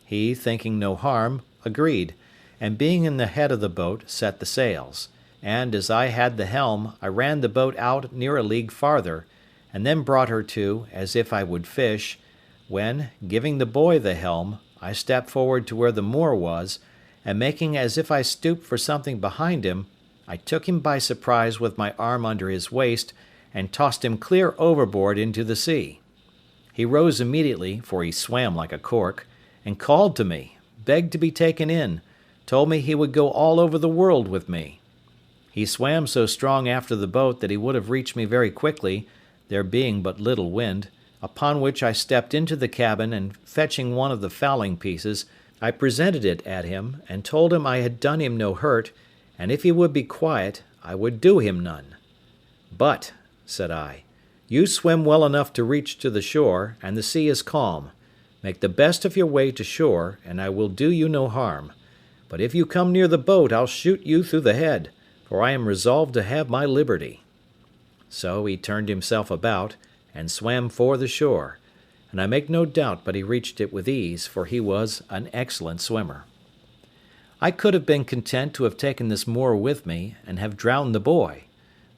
He, thinking no harm, agreed, and being in the head of the boat, set the sails, and, as I had the helm, I ran the boat out near a league farther, and then brought her to, as if I would fish, when, giving the boy the helm, I stepped forward to where the Moor was, and making as if I stooped for something behind him, I took him by surprise with my arm under his waist, and tossed him clear overboard into the sea. He rose immediately, for he swam like a cork, and called to me, begged to be taken in, told me he would go all over the world with me. He swam so strong after the boat that he would have reached me very quickly, there being but little wind, upon which I stepped into the cabin, and fetching one of the fowling pieces, I presented it at him, and told him I had done him no hurt, and if he would be quiet, I would do him none. "But," said I, "you swim well enough to reach to the shore, and the sea is calm. Make the best of your way to shore, and I will do you no harm. But if you come near the boat, I'll shoot you through the head, for I am resolved to have my liberty." So he turned himself about, and swam for the shore, and I make no doubt but he reached it with ease, for he was an excellent swimmer. I could have been content to have taken this Moor with me, and have drowned the boy,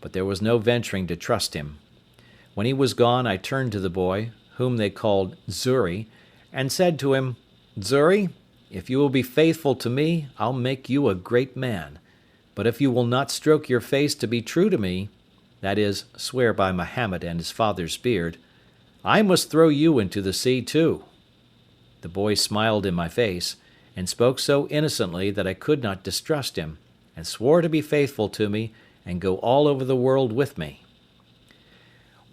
but there was no venturing to trust him. When he was gone, I turned to the boy, whom they called Xury, and said to him, "Xury, if you will be faithful to me, I'll make you a great man. But if you will not stroke your face to be true to me, that is, swear by Mahomet and his father's beard, I must throw you into the sea too." The boy smiled in my face, and spoke so innocently that I could not distrust him, and swore to be faithful to me, and go all over the world with me.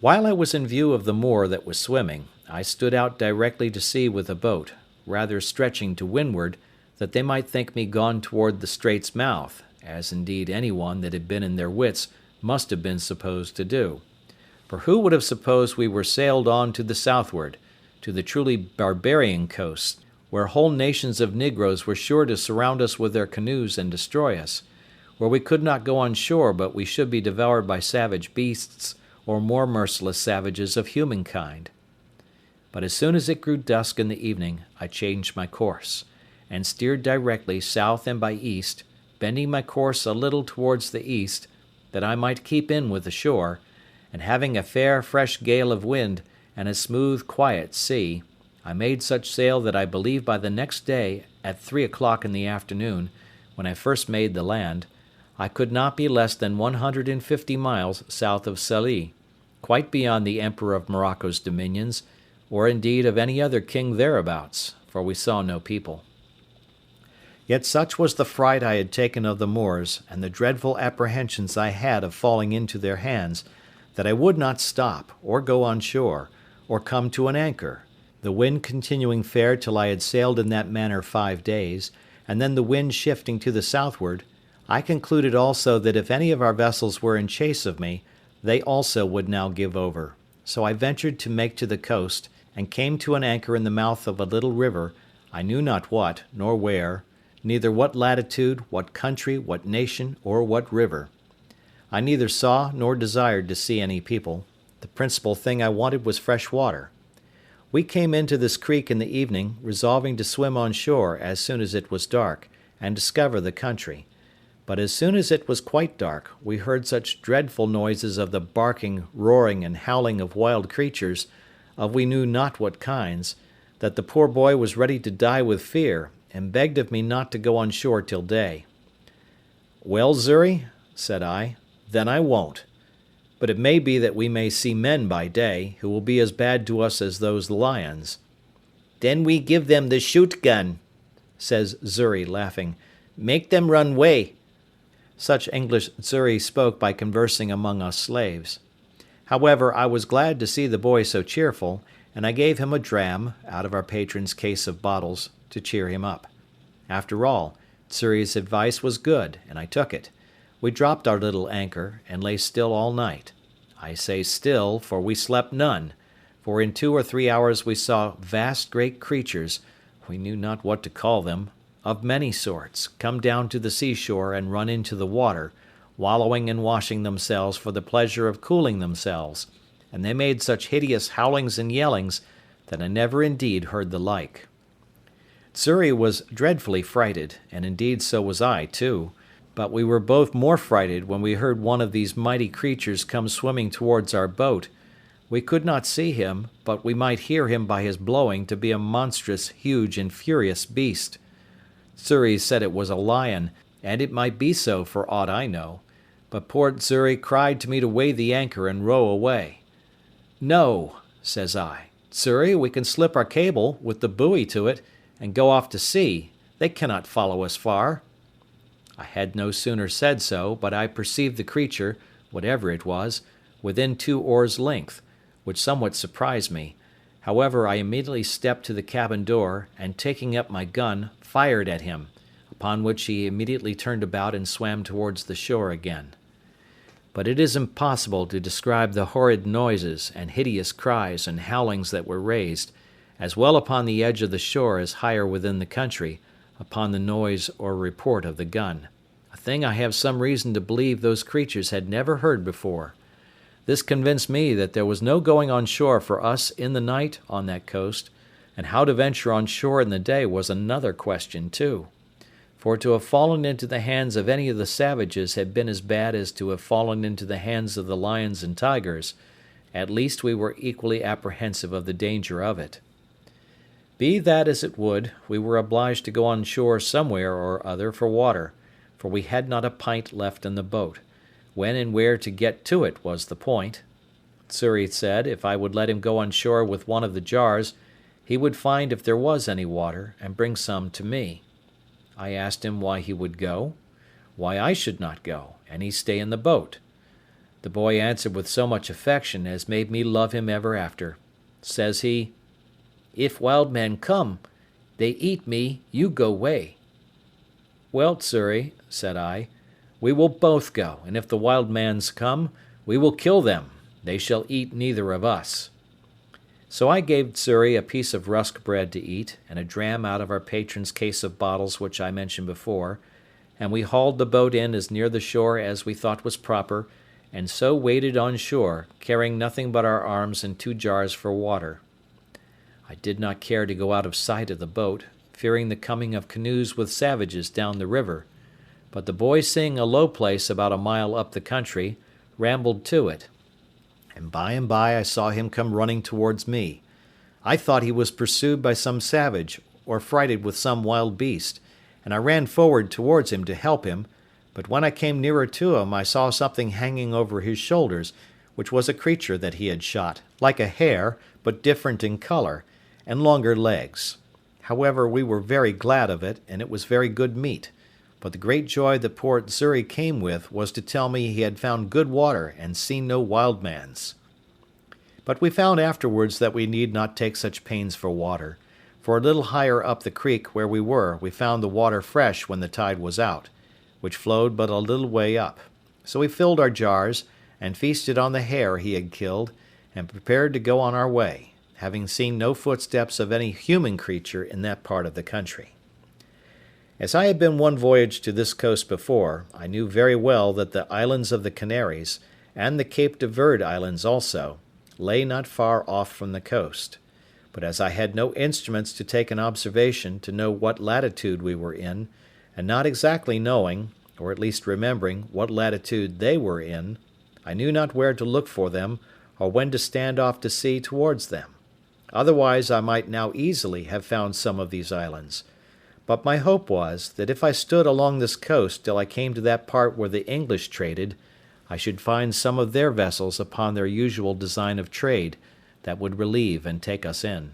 While I was in view of the Moor that was swimming, I stood out directly to sea with the boat, rather stretching to windward, that they might think me gone toward the strait's mouth, as indeed any one that had been in their wits must have been supposed to do. For who would have supposed we were sailed on to the southward, to the truly barbarian coast, where whole nations of negroes were sure to surround us with their canoes and destroy us, where we could not go on shore but we should be devoured by savage beasts, or more merciless savages of humankind? But as soon as it grew dusk in the evening, I changed my course, and steered directly south and by east, bending my course a little towards the east, that I might keep in with the shore, and having a fair fresh gale of wind, and a smooth quiet sea, I made such sail that I believe by the next day, at 3 o'clock in the afternoon, when I first made the land, I could not be less than 150 miles south of Sallee, quite beyond the Emperor of Morocco's dominions, or indeed of any other king thereabouts, for we saw no people. Yet such was the fright I had taken of the Moors, and the dreadful apprehensions I had of falling into their hands, that I would not stop, or go on shore, or come to an anchor, the wind continuing fair till I had sailed in that manner 5 days, and then the wind shifting to the southward. I concluded also that if any of our vessels were in chase of me, they also would now give over. So I ventured to make to the coast, and came to an anchor in the mouth of a little river, I knew not what, nor where, neither what latitude, what country, what nation, or what river. I neither saw nor desired to see any people. The principal thing I wanted was fresh water. We came into this creek in the evening, resolving to swim on shore as soon as it was dark, and discover the country. But as soon as it was quite dark, we heard such dreadful noises of the barking, roaring, and howling of wild creatures, of we knew not what kinds, that the poor boy was ready to die with fear, and begged of me not to go on shore till day. "Well, Xury," said I, "then I won't. But it may be that we may see men by day, who will be as bad to us as those lions." "Then we give them the shoot gun," says Xury, laughing. "Make them run way." Such English Xury spoke by conversing among us slaves. However, I was glad to see the boy so cheerful, and I gave him a dram out of our patron's case of bottles to cheer him up. After all, Xury's advice was good, and I took it. We dropped our little anchor, and lay still all night. I say still, for we slept none, for in 2 or 3 hours we saw vast great creatures, we knew not what to call them, of many sorts, come down to the seashore and run into the water, wallowing and washing themselves for the pleasure of cooling themselves, and they made such hideous howlings and yellings that I never indeed heard the like. Xury was dreadfully frighted, and indeed so was I too, but we were both more frighted when we heard one of these mighty creatures come swimming towards our boat. We could not see him, but we might hear him by his blowing to be a monstrous, huge, and furious beast. Xury said it was a lion, and it might be so for aught I know, but poor Xury cried to me to weigh the anchor and row away. "No," says I, "Xury, we can slip our cable, with the buoy to it, and go off to sea. They cannot follow us far." I had no sooner said so, but I perceived the creature, whatever it was, within 2 oars' length, which somewhat surprised me. However, I immediately stepped to the cabin door, and taking up my gun, fired at him, upon which he immediately turned about and swam towards the shore again. But it is impossible to describe the horrid noises and hideous cries and howlings that were raised, as well upon the edge of the shore as higher within the country, upon the noise or report of the gun, a thing I have some reason to believe those creatures had never heard before. This convinced me that there was no going on shore for us in the night on that coast, and how to venture on shore in the day was another question too. For to have fallen into the hands of any of the savages had been as bad as to have fallen into the hands of the lions and tigers. At least we were equally apprehensive of the danger of it. Be that as it would, we were obliged to go on shore somewhere or other for water, for we had not a pint left in the boat. When and where to get to it was the point. Xury said if I would let him go on shore with one of the jars, he would find if there was any water, and bring some to me. I asked him why he would go, why I should not go, and he stay in the boat. The boy answered with so much affection as made me love him ever after. Says he, "If wild men come, they eat me, you go way." "Well, Xury," said I, "we will both go, and if the wild mans come, we will kill them. They shall eat neither of us." So I gave Xury a piece of rusk bread to eat, and a dram out of our patron's case of bottles which I mentioned before, and we hauled the boat in as near the shore as we thought was proper, and so waded on shore, carrying nothing but our arms and 2 jars for water. I did not care to go out of sight of the boat, fearing the coming of canoes with savages down the river, but the boy seeing a low place about a mile up the country, rambled to it, and by I saw him come running towards me. I thought he was pursued by some savage, or frighted with some wild beast, and I ran forward towards him to help him, but when I came nearer to him I saw something hanging over his shoulders, which was a creature that he had shot, like a hare, but different in colour, and longer legs. However, we were very glad of it, and it was very good meat, but the great joy that poor Xury came with was to tell me he had found good water and seen no wild mans. But we found afterwards that we need not take such pains for water, for a little higher up the creek where we were we found the water fresh when the tide was out, which flowed but a little way up. So we filled our jars, and feasted on the hare he had killed, and prepared to go on our way, having seen no footsteps of any human creature in that part of the country. As I had been one voyage to this coast before, I knew very well that the islands of the Canaries, and the Cape de Verde islands also, lay not far off from the coast. But as I had no instruments to take an observation to know what latitude we were in, and not exactly knowing, or at least remembering, what latitude they were in, I knew not where to look for them, or when to stand off to sea towards them. Otherwise I might now easily have found some of these islands. But my hope was, that if I stood along this coast till I came to that part where the English traded, I should find some of their vessels upon their usual design of trade, that would relieve and take us in.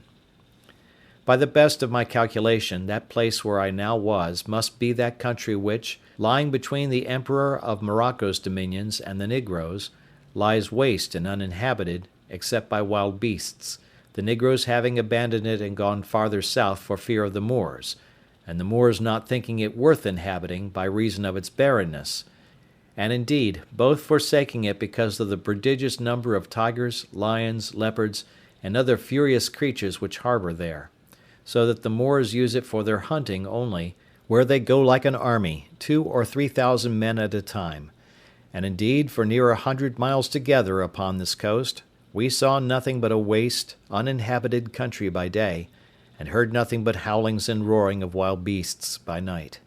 By the best of my calculation, that place where I now was must be that country which, lying between the Emperor of Morocco's dominions and the Negroes, lies waste and uninhabited, except by wild beasts, the negroes having abandoned it and gone farther south for fear of the Moors, and the Moors not thinking it worth inhabiting by reason of its barrenness, and indeed both forsaking it because of the prodigious number of tigers, lions, leopards, and other furious creatures which harbour there, so that the Moors use it for their hunting only, where they go like an army, 2,000 or 3,000 men at a time. And indeed, for near 100 miles together upon this coast, we saw nothing but a waste, uninhabited country by day, and heard nothing but howlings and roaring of wild beasts by night.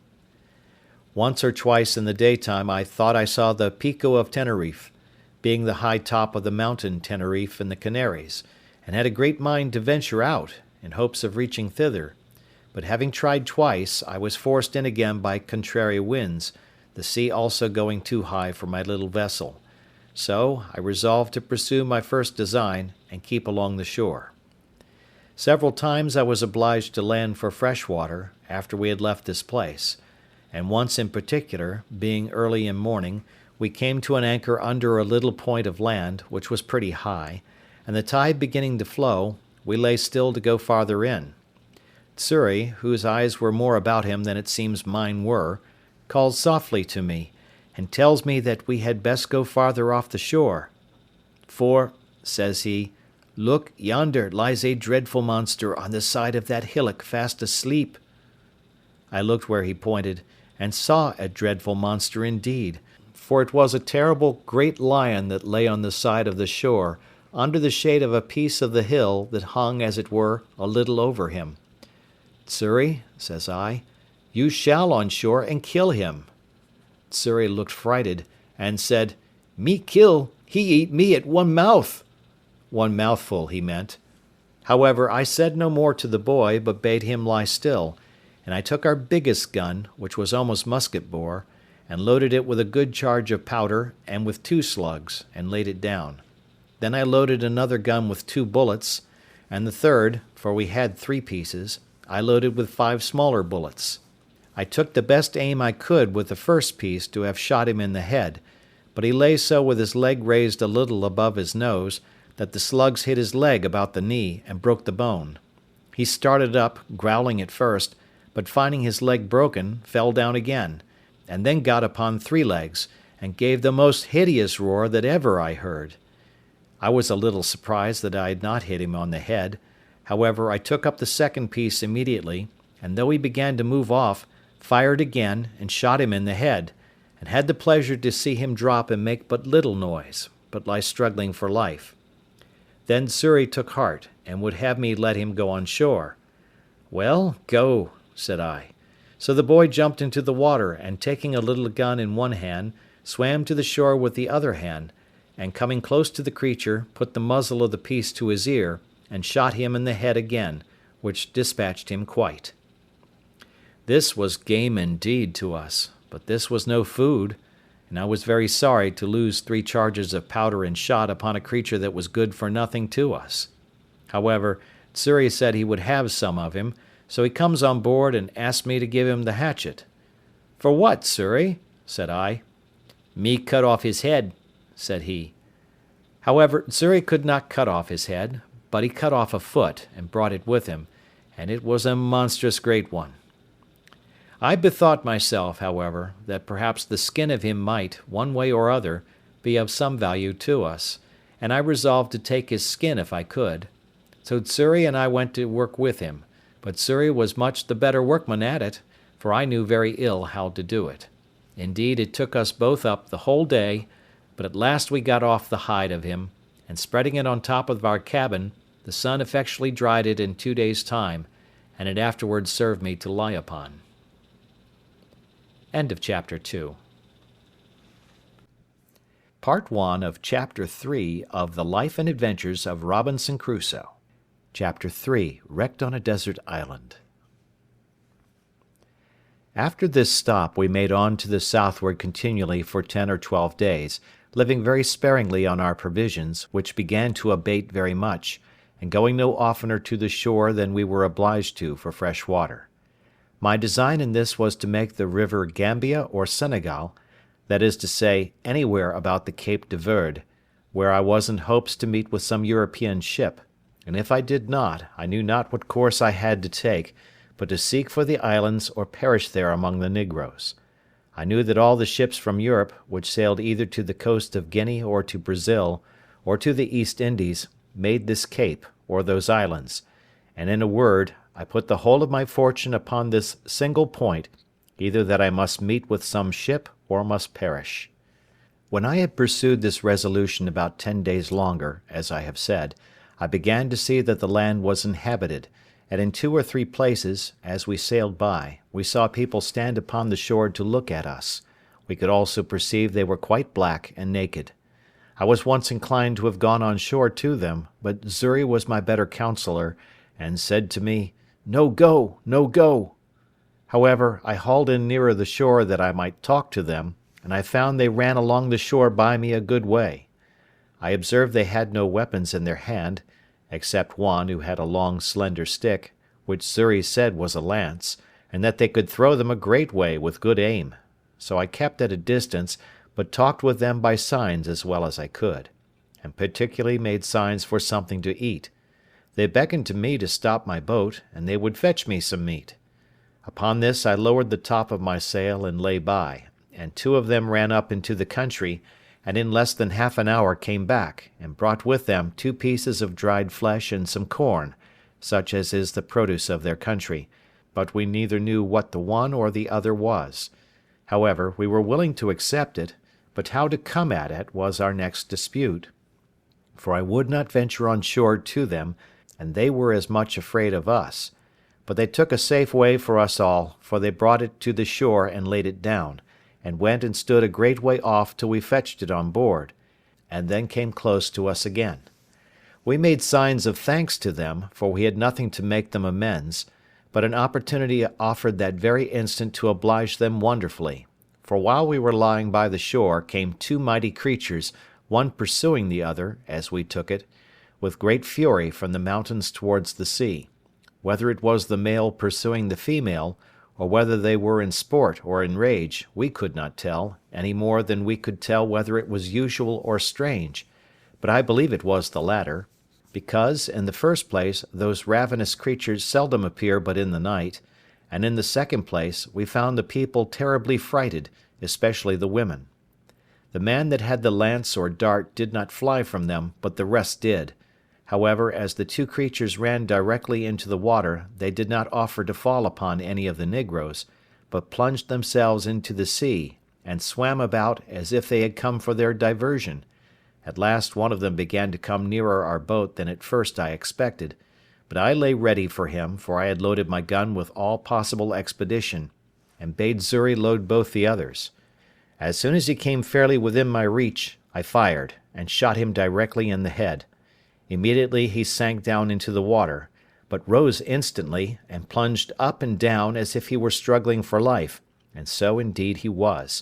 Once or twice in the daytime I thought I saw the Pico of Teneriffe, being the high top of the mountain Teneriffe in the Canaries, and had a great mind to venture out, in hopes of reaching thither, but having tried twice, I was forced in again by contrary winds, the sea also going too high for my little vessel. So I resolved to pursue my first design, and keep along the shore. Several times I was obliged to land for fresh water, after we had left this place, and once in particular, being early in morning, we came to an anchor under a little point of land, which was pretty high, and the tide beginning to flow, we lay still to go farther in. Xury, whose eyes were more about him than it seems mine were, calls softly to me, and tells me that we had best go farther off the shore. For, says he, look, yonder lies a dreadful monster on the side of that hillock fast asleep. I looked where he pointed, and saw a dreadful monster indeed, for it was a terrible great lion that lay on the side of the shore, under the shade of a piece of the hill that hung, as it were, a little over him. Xury, says I, you shall on shore and kill him. Xury looked frighted, and said, me kill, he eat me at one mouth. One mouthful he meant. However, I said no more to the boy, but bade him lie still, and I took our biggest gun, which was almost musket bore, and loaded it with a good charge of powder and with 2 slugs, and laid it down. Then I loaded another gun with 2 bullets, and the third, for we had 3 pieces, I loaded with 5 smaller bullets. I took the best aim I could with the first piece to have shot him in the head, but he lay so with his leg raised a little above his nose, that the slugs hit his leg about the knee and broke the bone. He started up, growling at first, but finding his leg broken, fell down again, and then got upon 3 legs, and gave the most hideous roar that ever I heard. I was a little surprised that I had not hit him on the head. However, I took up the second piece immediately, and though he began to move off, fired again, and shot him in the head, and had the pleasure to see him drop and make but little noise, but lie struggling for life. Then Xury took heart, and would have me let him go on shore. Well, go, said I. So the boy jumped into the water, and taking a little gun in one hand, swam to the shore with the other hand, and coming close to the creature, put the muzzle of the piece to his ear, and shot him in the head again, which dispatched him quite. This was game indeed to us, but this was no food, and I was very sorry to lose 3 charges of powder and shot upon a creature that was good for nothing to us. However, Xury said he would have some of him, so he comes on board and asked me to give him the hatchet. For what, Xury? said I. Me cut off his head, said he. However, Xury could not cut off his head, but he cut off a foot, and brought it with him, and it was a monstrous great one. I bethought myself, however, that perhaps the skin of him might, one way or other, be of some value to us, and I resolved to take his skin if I could. So Xury and I went to work with him, but Xury was much the better workman at it, for I knew very ill how to do it. Indeed, it took us both up the whole day, but at last we got off the hide of him, and spreading it on top of our cabin, the sun effectually dried it in 2 days' time, and it afterwards served me to lie upon. End of chapter 2. Part 1 of chapter 3 of The Life and Adventures of Robinson Crusoe. Chapter 3, Wrecked on a Desert Island. After this stop we made on to the southward continually for 10 or 12 days, living very sparingly on our provisions, which began to abate very much, and going no oftener to the shore than we were obliged to for fresh water. My design in this was to make the river Gambia or Senegal, that is to say, anywhere about the Cape de Verde, where I was in hopes to meet with some European ship, and if I did not, I knew not what course I had to take, but to seek for the islands or perish there among the negroes. I knew that all the ships from Europe, which sailed either to the coast of Guinea or to Brazil, or to the East Indies, made this cape, or those islands, and in a word, I put the whole of my fortune upon this single point, either that I must meet with some ship or must perish. When I had pursued this resolution about 10 days longer, as I have said, I began to see that the land was inhabited, and in 2 or 3 places, as we sailed by, we saw people stand upon the shore to look at us. We could also perceive they were quite black and naked. I was once inclined to have gone on shore to them, but Xury was my better counsellor, and said to me, "No go, no go." However, I hauled in nearer the shore that I might talk to them, and I found they ran along the shore by me a good way. I observed they had no weapons in their hand, except one who had a long slender stick, which Xury said was a lance, and that they could throw them a great way with good aim. So I kept at a distance, but talked with them by signs as well as I could, and particularly made signs for something to eat. They beckoned to me to stop my boat, and they would fetch me some meat. Upon this I lowered the top of my sail and lay by, and 2 of them ran up into the country, and in less than half an hour came back, and brought with them 2 pieces of dried flesh and some corn, such as is the produce of their country, but we neither knew what the one or the other was. However, we were willing to accept it, but how to come at it was our next dispute, for I would not venture on shore to them, and they were as much afraid of us. But they took a safe way for us all, for they brought it to the shore and laid it down, and went and stood a great way off till we fetched it on board, and then came close to us again. We made signs of thanks to them, for we had nothing to make them amends, but an opportunity offered that very instant to oblige them wonderfully, for while we were lying by the shore came 2 mighty creatures, one pursuing the other, as we took it, with great fury from the mountains towards the sea. Whether it was the male pursuing the female, or whether they were in sport or in rage, we could not tell, any more than we could tell whether it was usual or strange, but I believe it was the latter, because, in the first place, those ravenous creatures seldom appear but in the night, and in the second place, we found the people terribly frighted, especially the women. The man that had the lance or dart did not fly from them, but the rest did. However, as the 2 creatures ran directly into the water, they did not offer to fall upon any of the negroes, but plunged themselves into the sea, and swam about as if they had come for their diversion. At last one of them began to come nearer our boat than at first I expected, but I lay ready for him, for I had loaded my gun with all possible expedition, and bade Xury load both the others. As soon as he came fairly within my reach, I fired, and shot him directly in the head. Immediately he sank down into the water, but rose instantly, and plunged up and down as if he were struggling for life, and so indeed he was.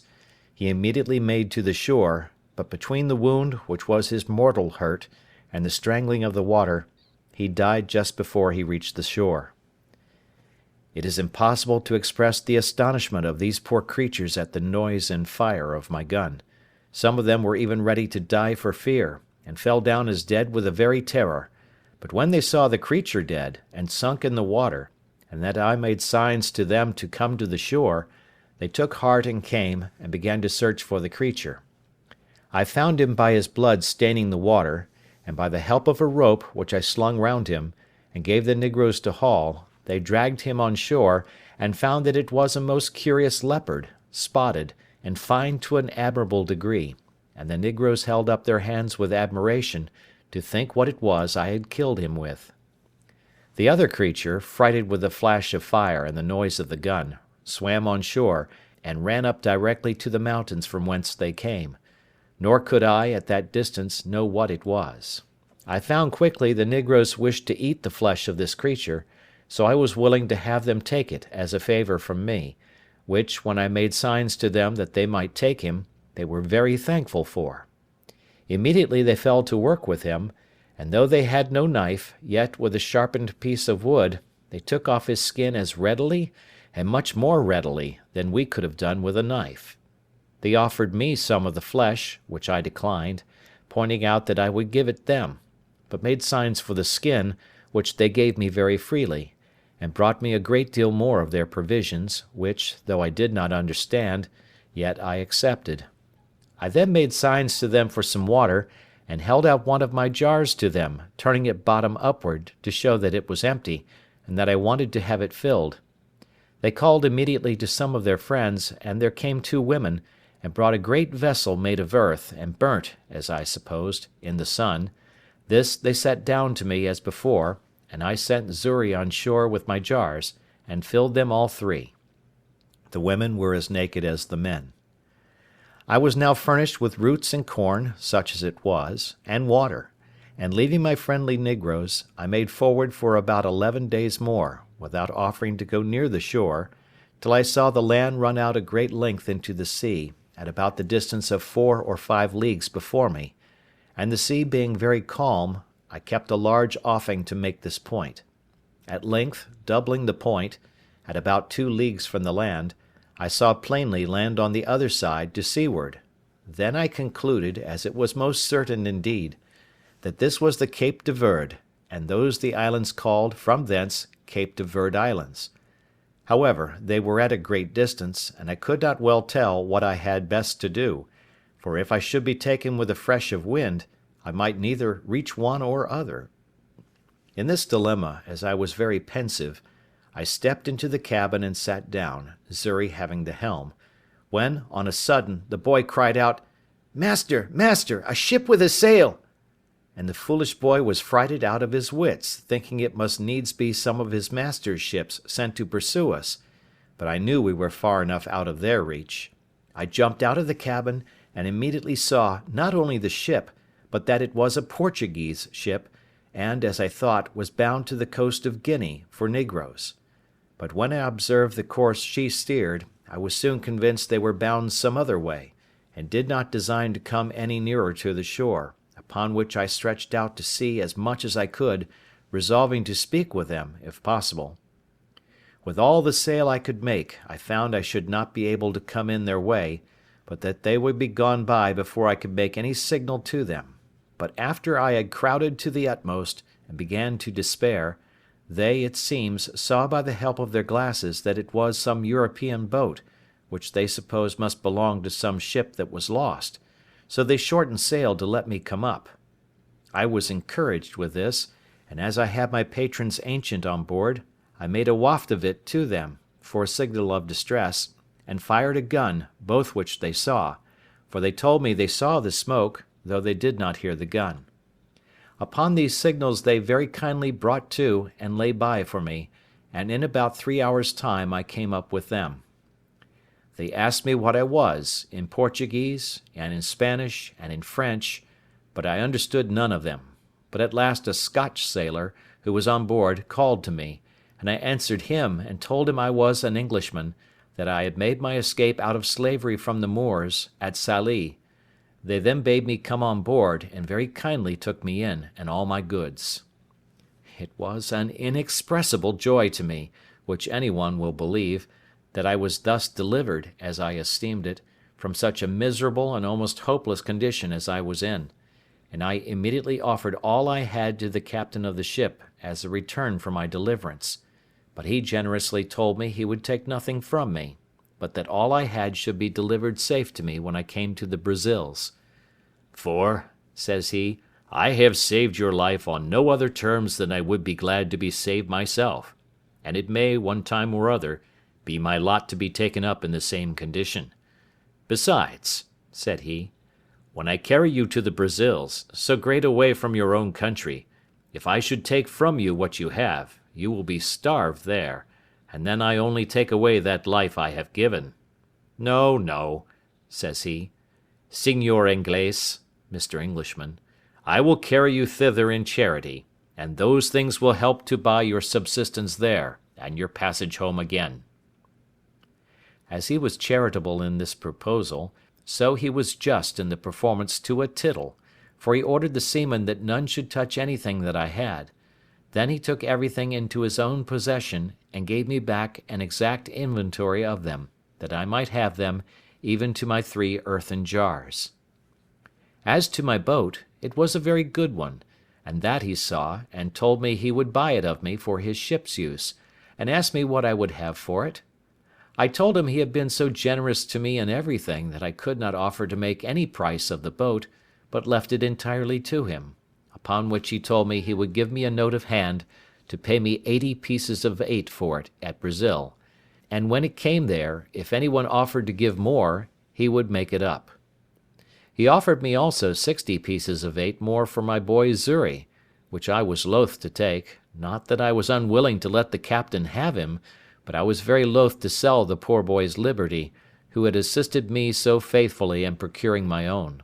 He immediately made to the shore, but between the wound, which was his mortal hurt, and the strangling of the water, he died just before he reached the shore. It is impossible to express the astonishment of these poor creatures at the noise and fire of my gun. Some of them were even ready to die for fear, and fell down as dead with the very terror, but when they saw the creature dead, and sunk in the water, and that I made signs to them to come to the shore, they took heart and came, and began to search for the creature. I found him by his blood staining the water, and by the help of a rope which I slung round him, and gave the negroes to haul, they dragged him on shore, and found that it was a most curious leopard, spotted, and fine to an admirable degree, and the negroes held up their hands with admiration, to think what it was I had killed him with. The other creature, frighted with the flash of fire and the noise of the gun, swam on shore, and ran up directly to the mountains from whence they came, nor could I, at that distance, know what it was. I found quickly the negroes wished to eat the flesh of this creature, so I was willing to have them take it as a favour from me, which, when I made signs to them that they might take him, they were very thankful for. Immediately they fell to work with him, and though they had no knife, yet with a sharpened piece of wood, they took off his skin as readily, and much more readily, than we could have done with a knife. They offered me some of the flesh, which I declined, pointing out that I would give it them, but made signs for the skin, which they gave me very freely, and brought me a great deal more of their provisions, which, though I did not understand, yet I accepted. I then made signs to them for some water, and held out one of my jars to them, turning it bottom upward, to show that it was empty, and that I wanted to have it filled. They called immediately to some of their friends, and there came 2 women, and brought a great vessel made of earth, and burnt, as I supposed, in the sun. This they set down to me as before, and I sent Xury on shore with my jars, and filled them all 3. The women were as naked as the men. I was now furnished with roots and corn, such as it was, and water, and leaving my friendly negroes, I made forward for about 11 days more, without offering to go near the shore, till I saw the land run out a great length into the sea, at about the distance of 4 or 5 leagues before me, and the sea being very calm, I kept a large offing to make this point. At length, doubling the point, at about 2 leagues from the land, I saw plainly land on the other side to seaward. Then I concluded, as it was most certain indeed, that this was the Cape de Verde, and those the islands called, from thence, Cape de Verde Islands. However, they were at a great distance, and I could not well tell what I had best to do, for if I should be taken with a fresh of wind, I might neither reach one or other. In this dilemma, as I was very pensive, I stepped into the cabin and sat down, Xury having the helm, when, on a sudden, the boy cried out, "Master, master, a ship with a sail!" And the foolish boy was frighted out of his wits, thinking it must needs be some of his master's ships sent to pursue us, but I knew we were far enough out of their reach. I jumped out of the cabin, and immediately saw, not only the ship, but that it was a Portuguese ship, and, as I thought, was bound to the coast of Guinea, for negroes. But when I observed the course she steered, I was soon convinced they were bound some other way, and did not design to come any nearer to the shore, upon which I stretched out to sea as much as I could, resolving to speak with them, if possible. With all the sail I could make, I found I should not be able to come in their way, but that they would be gone by before I could make any signal to them. But after I had crowded to the utmost, and began to despair, they, it seems, saw by the help of their glasses that it was some European boat, which they supposed must belong to some ship that was lost, so they shortened sail to let me come up. I was encouraged with this, and as I had my patron's ancient on board, I made a waft of it to them, for a signal of distress, and fired a gun, both which they saw, for they told me they saw the smoke, though they did not hear the gun. Upon these signals they very kindly brought to, and lay by for me, and in about 3 hours' time I came up with them. They asked me what I was, in Portuguese, and in Spanish, and in French, but I understood none of them. But at last a Scotch sailor, who was on board, called to me, and I answered him, and told him I was an Englishman, that I had made my escape out of slavery from the Moors, at Sallee. They then bade me come on board, and very kindly took me in, and all my goods. It was an inexpressible joy to me, which any one will believe, that I was thus delivered, as I esteemed it, from such a miserable and almost hopeless condition as I was in, and I immediately offered all I had to the captain of the ship as a return for my deliverance, but he generously told me he would take nothing from me, but that all I had should be delivered safe to me when I came to the Brazils. "For," says he, "I have saved your life on no other terms than I would be glad to be saved myself, and it may, one time or other, be my lot to be taken up in the same condition. Besides," said he, "when I carry you to the Brazils, so great a way from your own country, if I should take from you what you have, you will be starved there, and then I only take away that life I have given. No, no," says he, "Signor Inglés," Mr. Englishman, "I will carry you thither in charity, and those things will help to buy your subsistence there, and your passage home again." As he was charitable in this proposal, so he was just in the performance to a tittle, for he ordered the seamen that none should touch anything that I had. Then he took everything into his own possession, and gave me back an exact inventory of them, that I might have them, even to my 3 earthen jars. As to my boat, it was a very good one, and that he saw, and told me he would buy it of me for his ship's use, and asked me what I would have for it. I told him he had been so generous to me in everything that I could not offer to make any price of the boat, but left it entirely to him, upon which he told me he would give me a note of hand to pay me 80 pieces of 8 for it at Brazil, and when it came there, if any one offered to give more, he would make it up. He offered me also 60 pieces of 8 more for my boy Xury, which I was loath to take, not that I was unwilling to let the captain have him, but I was very loath to sell the poor boy's liberty, who had assisted me so faithfully in procuring my own.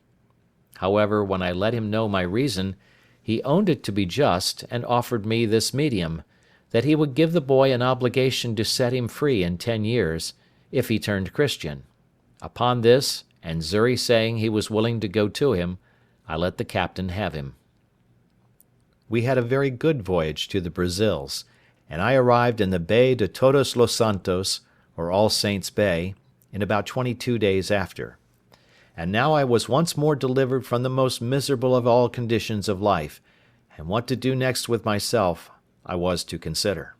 However, when I let him know my reason, he owned it to be just, and offered me this medium, that he would give the boy an obligation to set him free in 10 years, if he turned Christian. Upon this, and Xury saying he was willing to go to him, I let the captain have him. We had a very good voyage to the Brazils, and I arrived in the Bay de Todos los Santos, or All Saints' Bay, in about 22 days after. And now I was once more delivered from the most miserable of all conditions of life, and what to do next with myself I was to consider.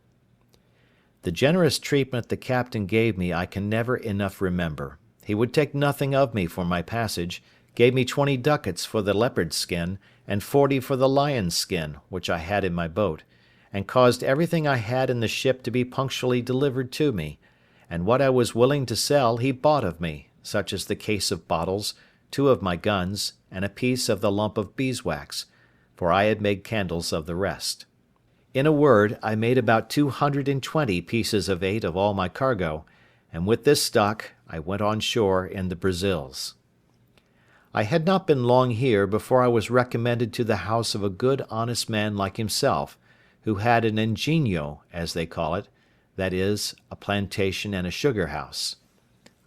The generous treatment the captain gave me I can never enough remember. He would take nothing of me for my passage, gave me 20 ducats for the leopard's skin, and 40 for the lion's skin, which I had in my boat, and caused everything I had in the ship to be punctually delivered to me, and what I was willing to sell he bought of me, such as the case of bottles, 2 of my guns, and a piece of the lump of beeswax, for I had made candles of the rest. In a word, I made about 220 pieces of 8 of all my cargo, and with this stock I went on shore in the Brazils. I had not been long here before I was recommended to the house of a good honest man like himself, who had an ingenio, as they call it, that is, a plantation and a sugar house.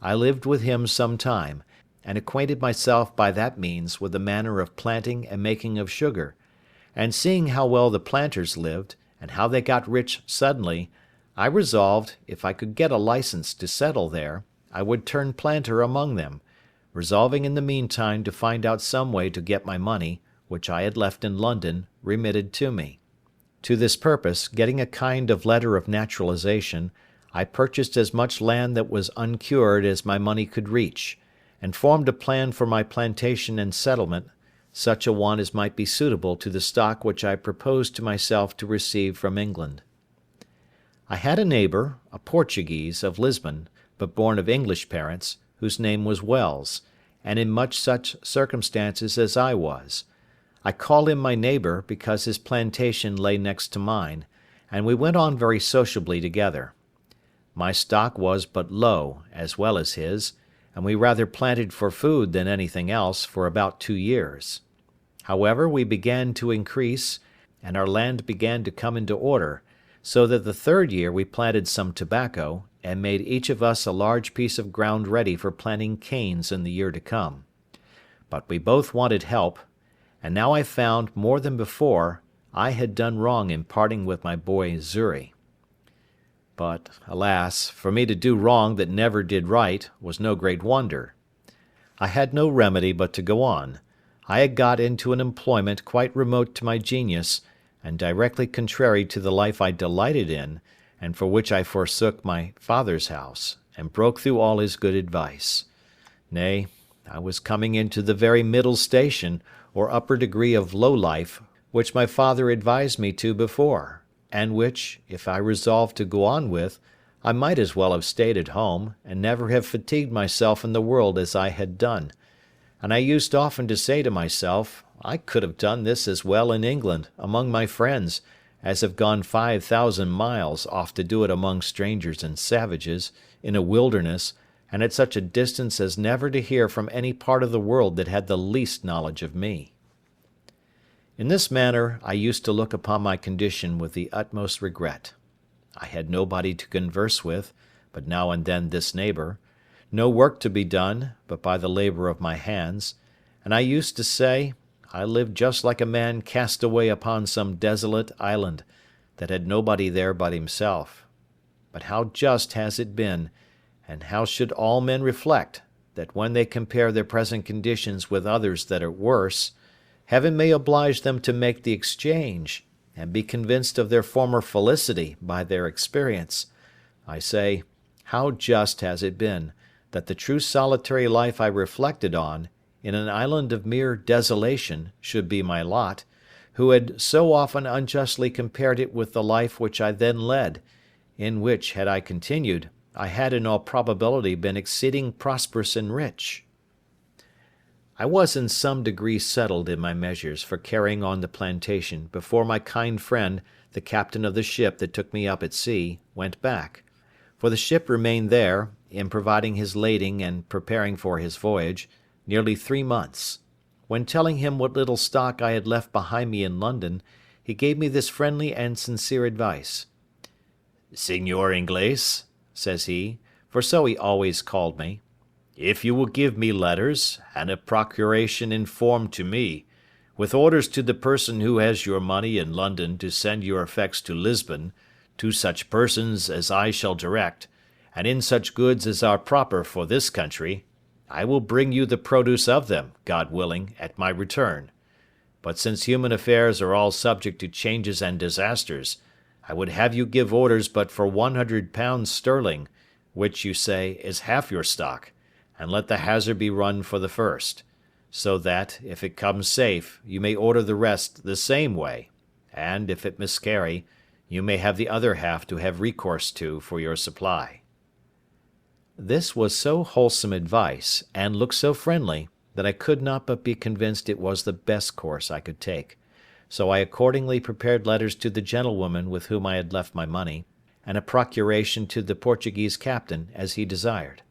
I lived with him some time, and acquainted myself by that means with the manner of planting and making of sugar, and seeing how well the planters lived, and how they got rich suddenly, I resolved, if I could get a license to settle there, I would turn planter among them, resolving in the meantime to find out some way to get my money, which I had left in London, remitted to me. To this purpose, getting a kind of letter of naturalization, I purchased as much land that was uncured as my money could reach, and formed a plan for my plantation and settlement, such a one as might be suitable to the stock which I proposed to myself to receive from England. I had a neighbour, a Portuguese, of Lisbon, but born of English parents, whose name was Wells, and in much such circumstances as I was. I call him my neighbour because his plantation lay next to mine, and we went on very sociably together. My stock was but low, as well as his, and we rather planted for food than anything else for about 2 years. However, we began to increase, and our land began to come into order, so that the 3rd year we planted some tobacco, and made each of us a large piece of ground ready for planting canes in the year to come. But we both wanted help, and now I found, more than before, I had done wrong in parting with my boy Xury. But, alas, for me to do wrong that never did right was no great wonder. I had no remedy but to go on. I had got into an employment quite remote to my genius, and directly contrary to the life I delighted in, and for which I forsook my father's house, and broke through all his good advice. Nay, I was coming into the very middle station, or upper degree of low life, which my father advised me to before, and which, if I resolved to go on with, I might as well have stayed at home, and never have fatigued myself in the world as I had done. And I used often to say to myself, I could have done this as well in England, among my friends, as have gone 5,000 miles off to do it among strangers and savages, in a wilderness, and at such a distance as never to hear from any part of the world that had the least knowledge of me. In this manner I used to look upon my condition with the utmost regret. I had nobody to converse with, but now and then this neighbour, no work to be done, but by the labour of my hands, and I used to say, I lived just like a man cast away upon some desolate island, that had nobody there but himself. But how just has it been, and how should all men reflect, that when they compare their present conditions with others that are worse, Heaven may oblige them to make the exchange, and be convinced of their former felicity by their experience. I say, how just has it been, that the true solitary life I reflected on, in an island of mere desolation, should be my lot, who had so often unjustly compared it with the life which I then led, in which, had I continued, I had in all probability been exceeding prosperous and rich. I was in some degree settled in my measures for carrying on the plantation before my kind friend, the captain of the ship that took me up at sea, went back; for the ship remained there, in providing his lading and preparing for his voyage, nearly 3 months. When telling him what little stock I had left behind me in London, he gave me this friendly and sincere advice. "Señor Inglés," says he, for so he always called me, "if you will give me letters, and a procuration in form to me, with orders to the person who has your money in London to send your effects to Lisbon, to such persons as I shall direct, and in such goods as are proper for this country, I will bring you the produce of them, God willing, at my return. But since human affairs are all subject to changes and disasters, I would have you give orders but for £100 sterling, which, you say, is half your stock, and let the hazard be run for the first, so that, if it comes safe, you may order the rest the same way, and, if it miscarry, you may have the other half to have recourse to for your supply." This was so wholesome advice, and looked so friendly, that I could not but be convinced it was the best course I could take; so I accordingly prepared letters to the gentlewoman with whom I had left my money, and a procuration to the Portuguese captain, as he desired.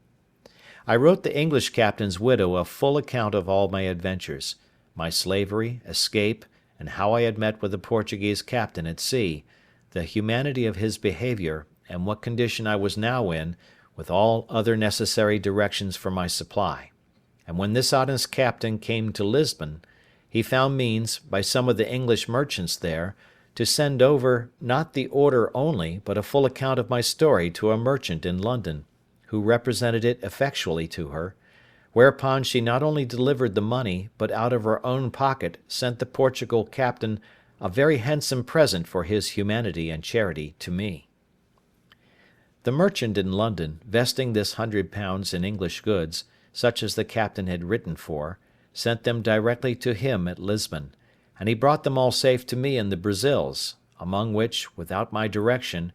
I wrote the English captain's widow a full account of all my adventures, my slavery, escape, and how I had met with the Portuguese captain at sea, the humanity of his behaviour, and what condition I was now in, with all other necessary directions for my supply; and when this honest captain came to Lisbon, he found means, by some of the English merchants there, to send over, not the order only, but a full account of my story to a merchant in London, who represented it effectually to her, whereupon she not only delivered the money, but out of her own pocket sent the Portugal captain a very handsome present for his humanity and charity to me. The merchant in London, vesting this £100 in English goods, such as the captain had written for, sent them directly to him at Lisbon, and he brought them all safe to me in the Brazils, among which, without my direction,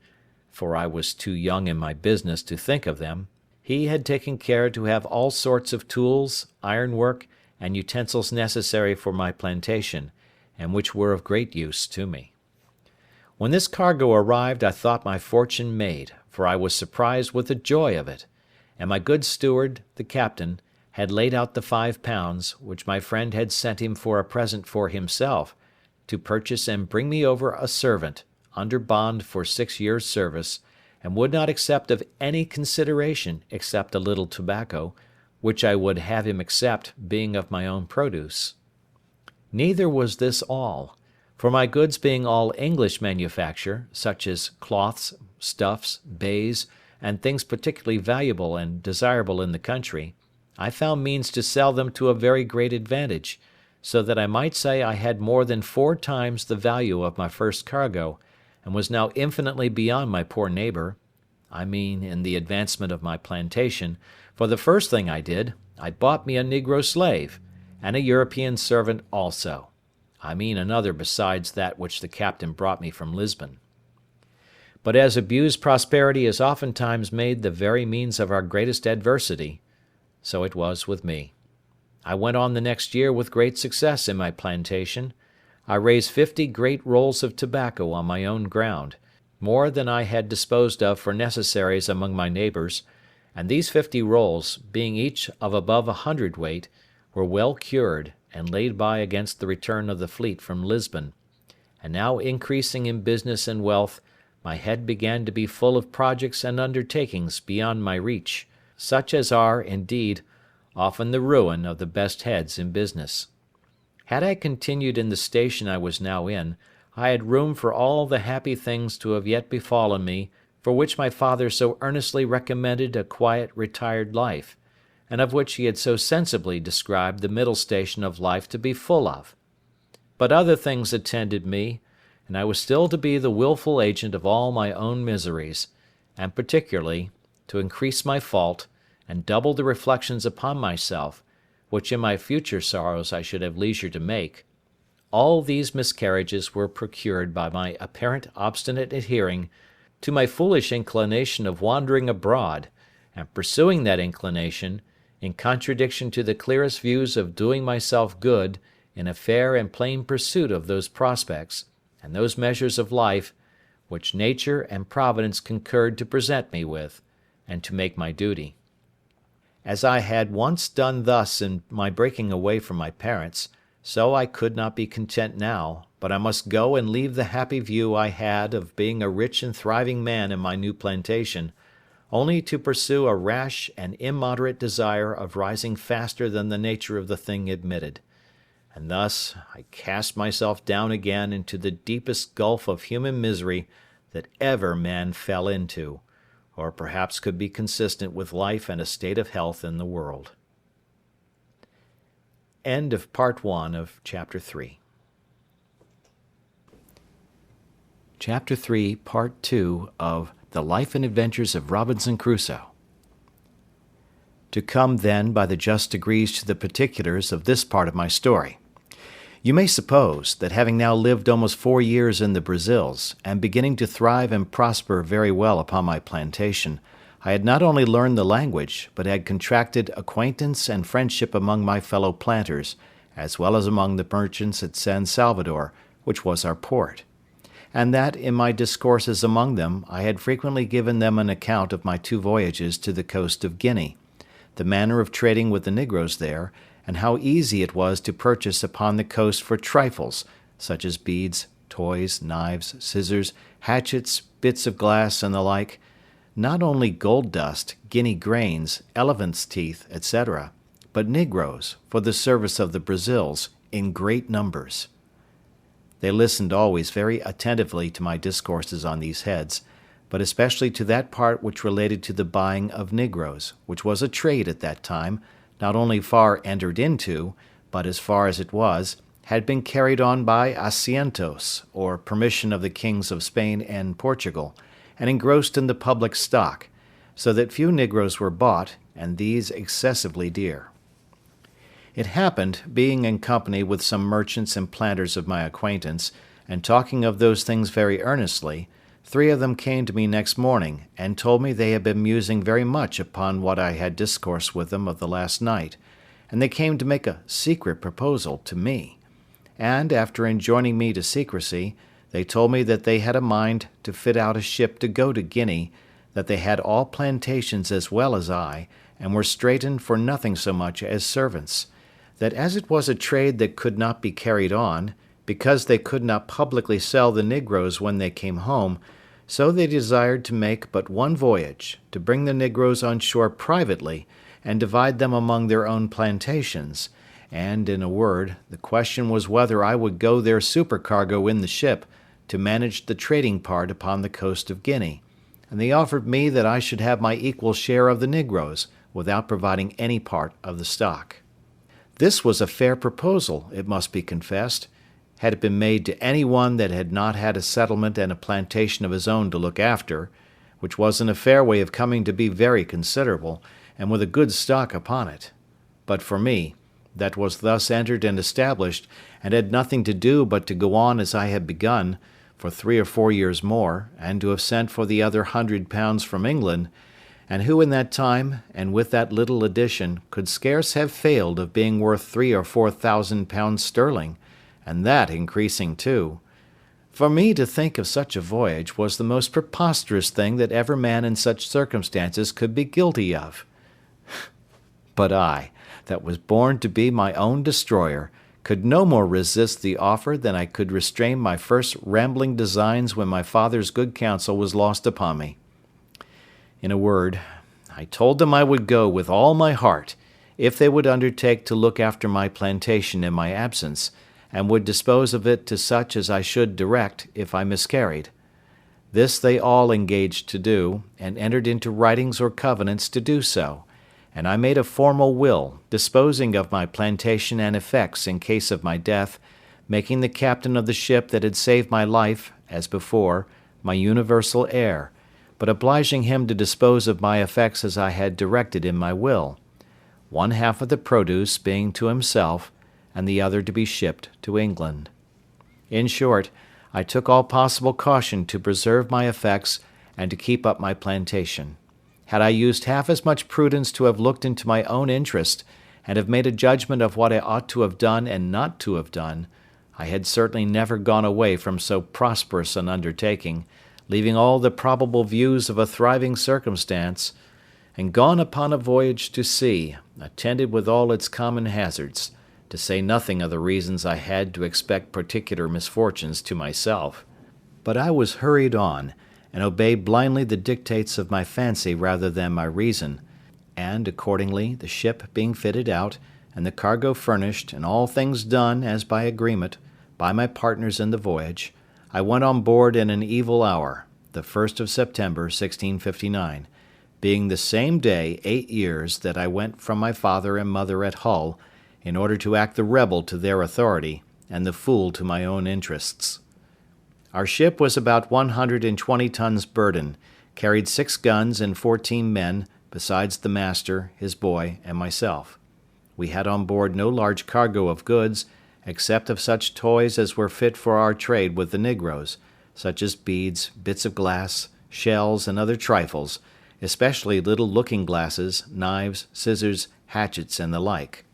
for I was too young in my business to think of them, he had taken care to have all sorts of tools, ironwork, and utensils necessary for my plantation, and which were of great use to me. When this cargo arrived, I thought my fortune made, for I was surprised with the joy of it; and my good steward, the captain, had laid out the £5, which my friend had sent him for a present for himself, to purchase and bring me over a servant, under bond for 6 years' service, and would not accept of any consideration except a little tobacco, which I would have him accept, being of my own produce. Neither was this all; for my goods being all English manufacture, such as cloths, stuffs, baize, and things particularly valuable and desirable in the country, I found means to sell them to a very great advantage, so that I might say I had more than 4 times the value of my first cargo, and was now infinitely beyond my poor neighbour, I mean in the advancement of my plantation, for the first thing I did, I bought me a negro slave, and a European servant also; I mean another besides that which the captain brought me from Lisbon. But as abused prosperity is oftentimes made the very means of our greatest adversity, so it was with me. I went on the next year with great success in my plantation. I raised 50 great rolls of tobacco on my own ground, more than I had disposed of for necessaries among my neighbours, and these 50 rolls, being each of above 1 hundredweight, were well cured, and laid by against the return of the fleet from Lisbon; and now increasing in business and wealth, my head began to be full of projects and undertakings beyond my reach, such as are, indeed, often the ruin of the best heads in business. Had I continued in the station I was now in, I had room for all the happy things to have yet befallen me for which my father so earnestly recommended a quiet, retired life, and of which he had so sensibly described the middle station of life to be full of. But other things attended me, and I was still to be the wilful agent of all my own miseries, and particularly to increase my fault, and double the reflections upon myself, which in my future sorrows I should have leisure to make. All these miscarriages were procured by my apparent obstinate adhering to my foolish inclination of wandering abroad, and pursuing that inclination, in contradiction to the clearest views of doing myself good in a fair and plain pursuit of those prospects, and those measures of life, which nature and Providence concurred to present me with, and to make my duty. As I had once done thus in my breaking away from my parents, so I could not be content now, but I must go and leave the happy view I had of being a rich and thriving man in my new plantation, only to pursue a rash and immoderate desire of rising faster than the nature of the thing admitted. And thus I cast myself down again into the deepest gulf of human misery that ever man fell into, or perhaps could be consistent with life and a state of health in the world. End of Part 1 of Chapter 3. Chapter 3, Part 2 of The Life and Adventures of Robinson Crusoe. To come then by the just degrees to the particulars of this part of my story. You may suppose that having now lived almost 4 years in the Brazils, and beginning to thrive and prosper very well upon my plantation, I had not only learned the language, but had contracted acquaintance and friendship among my fellow planters, as well as among the merchants at San Salvador, which was our port; and that, in my discourses among them, I had frequently given them an account of my 2 voyages to the coast of Guinea, the manner of trading with the negroes there, and how easy it was to purchase upon the coast for trifles, such as beads, toys, knives, scissors, hatchets, bits of glass, and the like, not only gold dust, guinea grains, elephants' teeth, etc., but negroes, for the service of the Brazils, in great numbers. They listened always very attentively to my discourses on these heads, but especially to that part which related to the buying of negroes, which was a trade at that time, not only far entered into, but as far as it was, had been carried on by asientos, or permission of the kings of Spain and Portugal, and engrossed in the public stock, so that few negroes were bought, and these excessively dear. It happened, being in company with some merchants and planters of my acquaintance, and talking of those things very earnestly, 3 of them came to me next morning, and told me they had been musing very much upon what I had discoursed with them of the last night, and they came to make a secret proposal to me; and, after enjoining me to secrecy, they told me that they had a mind to fit out a ship to go to Guinea, that they had all plantations as well as I, and were straitened for nothing so much as servants; that as it was a trade that could not be carried on, because they could not publicly sell the negroes when they came home, so they desired to make but one voyage, to bring the negroes on shore privately, and divide them among their own plantations; and, in a word, the question was whether I would go their supercargo in the ship, to manage the trading part upon the coast of Guinea, and they offered me that I should have my equal share of the negroes, without providing any part of the stock. This was a fair proposal, it must be confessed, had it been made to any one that had not had a settlement and a plantation of his own to look after, which was in a fair way of coming to be very considerable, and with a good stock upon it. But for me, that was thus entered and established, and had nothing to do but to go on as I had begun, for 3 or 4 years more, and to have sent for the other £100 from England, and who in that time, and with that little addition, could scarce have failed of being worth £3,000 or £4,000 sterling, and that increasing too. For me to think of such a voyage was the most preposterous thing that ever man in such circumstances could be guilty of. But I, that was born to be my own destroyer, could no more resist the offer than I could restrain my first rambling designs when my father's good counsel was lost upon me. In a word, I told them I would go with all my heart, if they would undertake to look after my plantation in my absence, and would dispose of it to such as I should direct if I miscarried. This they all engaged to do, and entered into writings or covenants to do so, and I made a formal will, disposing of my plantation and effects in case of my death, making the captain of the ship that had saved my life, as before, my universal heir, but obliging him to dispose of my effects as I had directed in my will, one half of the produce being to himself, and the other to be shipped to England. In short, I took all possible caution to preserve my effects and to keep up my plantation. Had I used half as much prudence to have looked into my own interest, and have made a judgment of what I ought to have done and not to have done, I had certainly never gone away from so prosperous an undertaking, leaving all the probable views of a thriving circumstance, and gone upon a voyage to sea, attended with all its common hazards, to say nothing of the reasons I had to expect particular misfortunes to myself. But I was hurried on, and obeyed blindly the dictates of my fancy rather than my reason, and, accordingly, the ship being fitted out, and the cargo furnished, and all things done, as by agreement, by my partners in the voyage, I went on board in an evil hour, the 1st of September, 1659, being the same day 8 years that I went from my father and mother at Hull, in order to act the rebel to their authority, and the fool to my own interests. Our ship was about 120 tons burden, carried 6 guns and 14 men, besides the master, his boy, and myself. We had on board no large cargo of goods, except of such toys as were fit for our trade with the negroes, such as beads, bits of glass, shells, and other trifles, especially little looking-glasses, knives, scissors, hatchets, and the like.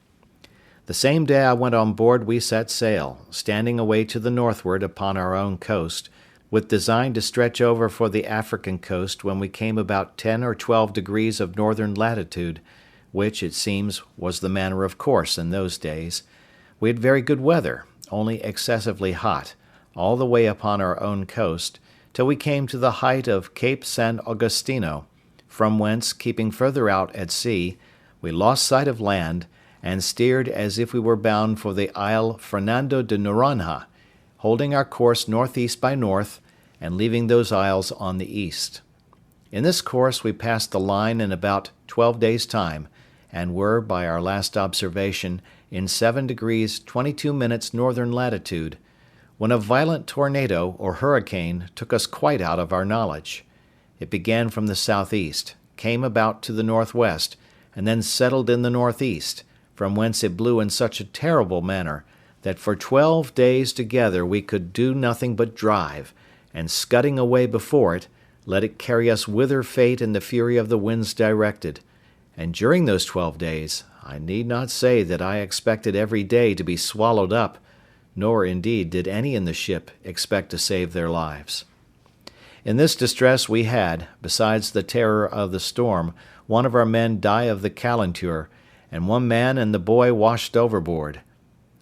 The same day I went on board we set sail, standing away to the northward upon our own coast, with design to stretch over for the African coast when we came about 10 or 12 degrees of northern latitude, which, it seems, was the manner of course in those days. We had very good weather, only excessively hot, all the way upon our own coast, till we came to the height of Cape San Augustino, from whence, keeping further out at sea, we lost sight of land, and steered as if we were bound for the Isle Fernando de Noronha, holding our course northeast by north, and leaving those isles on the east. In this course we passed the line in about 12 days' time, and were, by our last observation, in 7 degrees 22 minutes northern latitude, when a violent tornado or hurricane took us quite out of our knowledge. It began from the southeast, came about to the northwest, and then settled in the northeast, from whence it blew in such a terrible manner that for 12 days together we could do nothing but drive, and scudding away before it, let it carry us whither fate and the fury of the winds directed. And during those 12 days, I need not say that I expected every day to be swallowed up, nor, indeed, did any in the ship expect to save their lives. In this distress we had, besides the terror of the storm, one of our men die of the calenture, and one man and the boy washed overboard.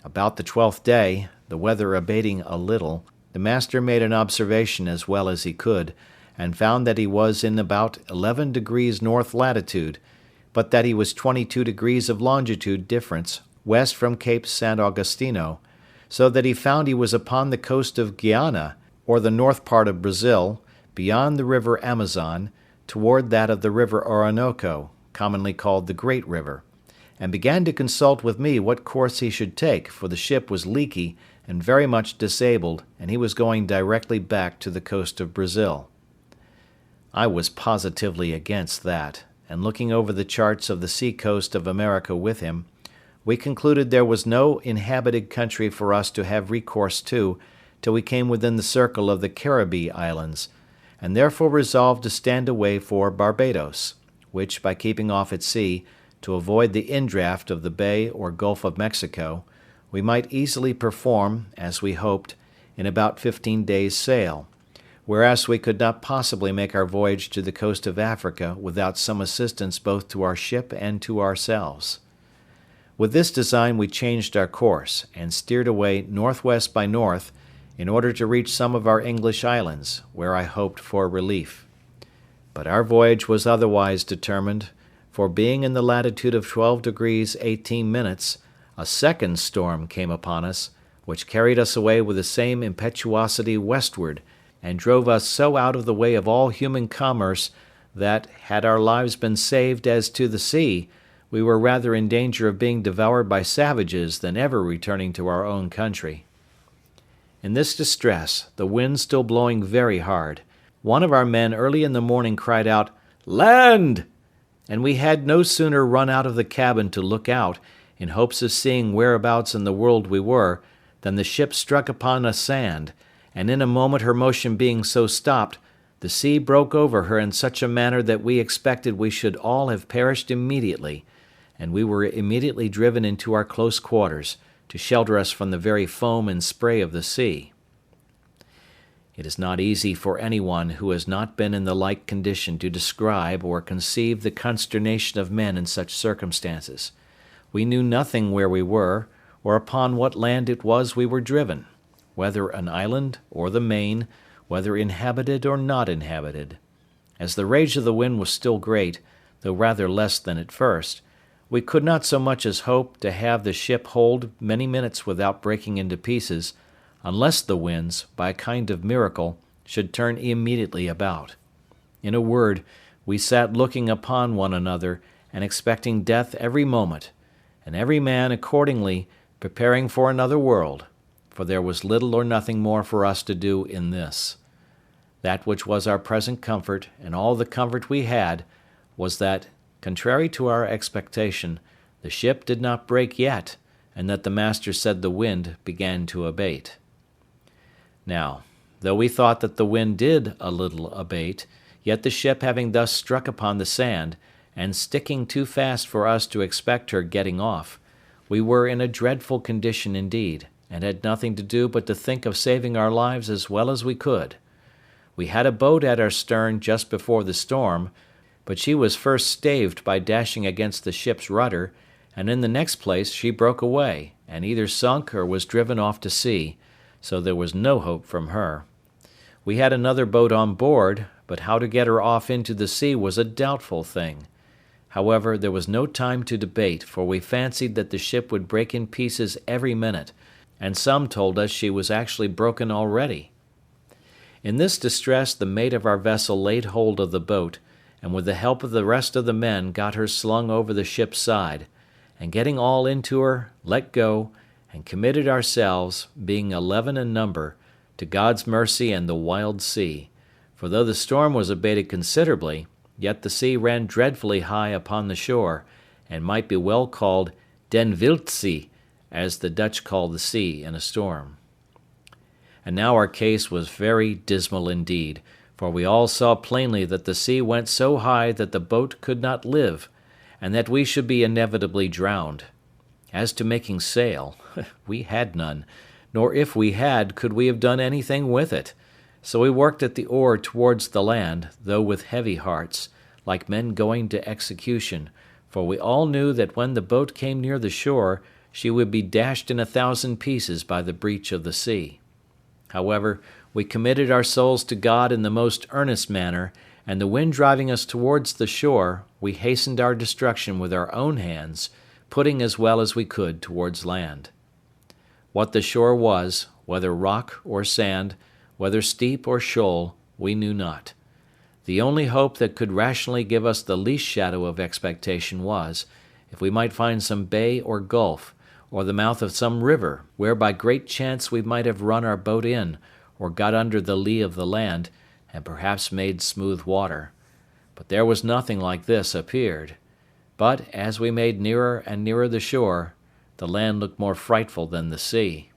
About the 12th day, the weather abating a little, the master made an observation as well as he could, and found that he was in about 11 degrees north latitude, but that he was 22 degrees of longitude difference west from Cape San Augustino, so that he found he was upon the coast of Guiana, or the north part of Brazil, beyond the river Amazon, toward that of the river Orinoco, commonly called the Great River, and began to consult with me what course he should take, for the ship was leaky and very much disabled, and he was going directly back to the coast of Brazil. I was positively against that, and looking over the charts of the sea-coast of America with him, we concluded there was no inhabited country for us to have recourse to till we came within the circle of the Caribbee Islands, and therefore resolved to stand away for Barbados, which, by keeping off at sea, to avoid the indraft of the Bay or Gulf of Mexico, we might easily perform, as we hoped, in about 15 days' sail, whereas we could not possibly make our voyage to the coast of Africa without some assistance both to our ship and to ourselves. With this design we changed our course, and steered away northwest by north, in order to reach some of our English islands, where I hoped for relief. But our voyage was otherwise determined, for being in the latitude of 12 degrees 18 minutes, a second storm came upon us, which carried us away with the same impetuosity westward, and drove us so out of the way of all human commerce that, had our lives been saved as to the sea, we were rather in danger of being devoured by savages than ever returning to our own country. In this distress, the wind still blowing very hard, one of our men early in the morning cried out, "Land!" and we had no sooner run out of the cabin to look out, in hopes of seeing whereabouts in the world we were, than the ship struck upon a sand, and in a moment her motion being so stopped, the sea broke over her in such a manner that we expected we should all have perished immediately, and we were immediately driven into our close quarters, to shelter us from the very foam and spray of the sea. It is not easy for anyone who has not been in the like condition to describe or conceive the consternation of men in such circumstances. We knew nothing where we were, or upon what land it was we were driven, whether an island or the main, whether inhabited or not inhabited. As the rage of the wind was still great, though rather less than at first, we could not so much as hope to have the ship hold many minutes without breaking into pieces, unless the winds, by a kind of miracle, should turn immediately about. In a word, we sat looking upon one another, and expecting death every moment, and every man accordingly preparing for another world, for there was little or nothing more for us to do in this. That which was our present comfort, and all the comfort we had, was that, contrary to our expectation, the ship did not break yet, and that the master said the wind began to abate. Now, though we thought that the wind did a little abate, yet the ship having thus struck upon the sand, and sticking too fast for us to expect her getting off, we were in a dreadful condition indeed, and had nothing to do but to think of saving our lives as well as we could. We had a boat at our stern just before the storm, but she was first staved by dashing against the ship's rudder, and in the next place she broke away, and either sunk or was driven off to sea, so there was no hope from her. We had another boat on board, but how to get her off into the sea was a doubtful thing. However, there was no time to debate, for we fancied that the ship would break in pieces every minute, and some told us she was actually broken already. In this distress the mate of our vessel laid hold of the boat, and with the help of the rest of the men got her slung over the ship's side, and getting all into her, let go, and committed ourselves, being 11 in number, to God's mercy and the wild sea, for though the storm was abated considerably, yet the sea ran dreadfully high upon the shore, and might be well called Den Wildsee, as the Dutch call the sea in a storm. And now our case was very dismal indeed, for we all saw plainly that the sea went so high that the boat could not live, and that we should be inevitably drowned. As to making sail, we had none, nor if we had could we have done anything with it. So we worked at the oar towards the land, though with heavy hearts, like men going to execution, for we all knew that when the boat came near the shore, she would be dashed in 1,000 pieces by the breach of the sea. However, we committed our souls to God in the most earnest manner, and the wind driving us towards the shore, we hastened our destruction with our own hands, putting as well as we could towards land. What the shore was, whether rock or sand, whether steep or shoal, we knew not. The only hope that could rationally give us the least shadow of expectation was, if we might find some bay or gulf, or the mouth of some river, where by great chance we might have run our boat in, or got under the lee of the land, and perhaps made smooth water. But there was nothing like this appeared. But, as we made nearer and nearer the shore, the land looked more frightful than the sea.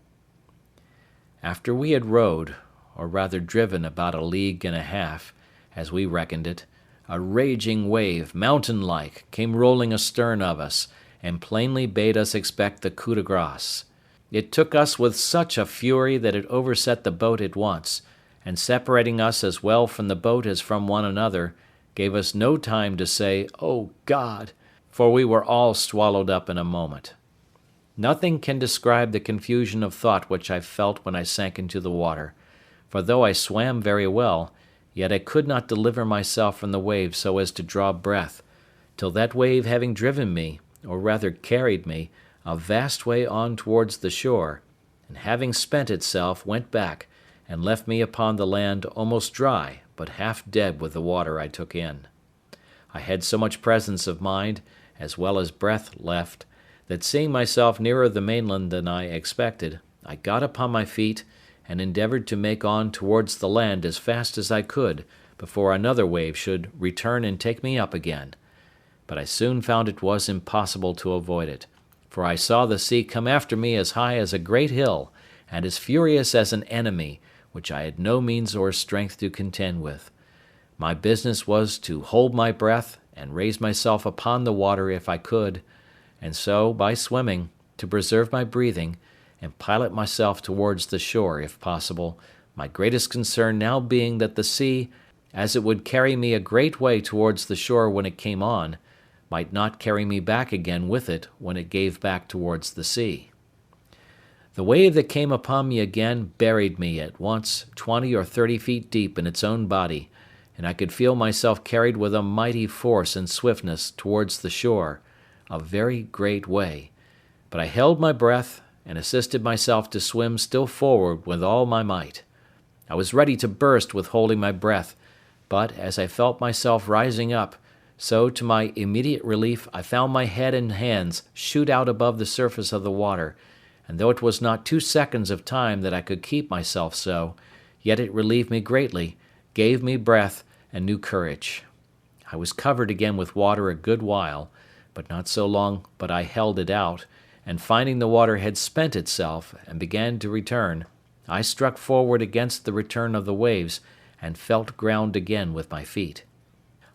After we had rowed, or rather driven about 1.5 leagues, as we reckoned it, a raging wave, mountain-like, came rolling astern of us, and plainly bade us expect the coup de grace. It took us with such a fury that it overset the boat at once, and separating us as well from the boat as from one another, gave us no time to say, "O God!" for we were all swallowed up in a moment. Nothing can describe the confusion of thought which I felt when I sank into the water, for though I swam very well, yet I could not deliver myself from the wave so as to draw breath, till that wave having driven me, or rather carried me, a vast way on towards the shore, and having spent itself, went back, and left me upon the land almost dry, but half dead with the water I took in. I had so much presence of mind, as well as breath left, that seeing myself nearer the mainland than I expected, I got upon my feet, and endeavoured to make on towards the land as fast as I could, before another wave should return and take me up again. But I soon found it was impossible to avoid it, for I saw the sea come after me as high as a great hill, and as furious as an enemy, which I had no means or strength to contend with. My business was to hold my breath, and raise myself upon the water if I could, and so, by swimming, to preserve my breathing, and pilot myself towards the shore if possible, my greatest concern now being that the sea, as it would carry me a great way towards the shore when it came on, might not carry me back again with it when it gave back towards the sea. The wave that came upon me again buried me at once 20 or 30 feet deep in its own body, and I could feel myself carried with a mighty force and swiftness towards the shore, a very great way, but I held my breath, and assisted myself to swim still forward with all my might. I was ready to burst with holding my breath, but as I felt myself rising up, so to my immediate relief I found my head and hands shoot out above the surface of the water, and though it was not 2 seconds of time that I could keep myself so, yet it relieved me greatly, gave me breath and new courage. I was covered again with water a good while, but not so long but I held it out, and finding the water had spent itself and began to return, I struck forward against the return of the waves, and felt ground again with my feet.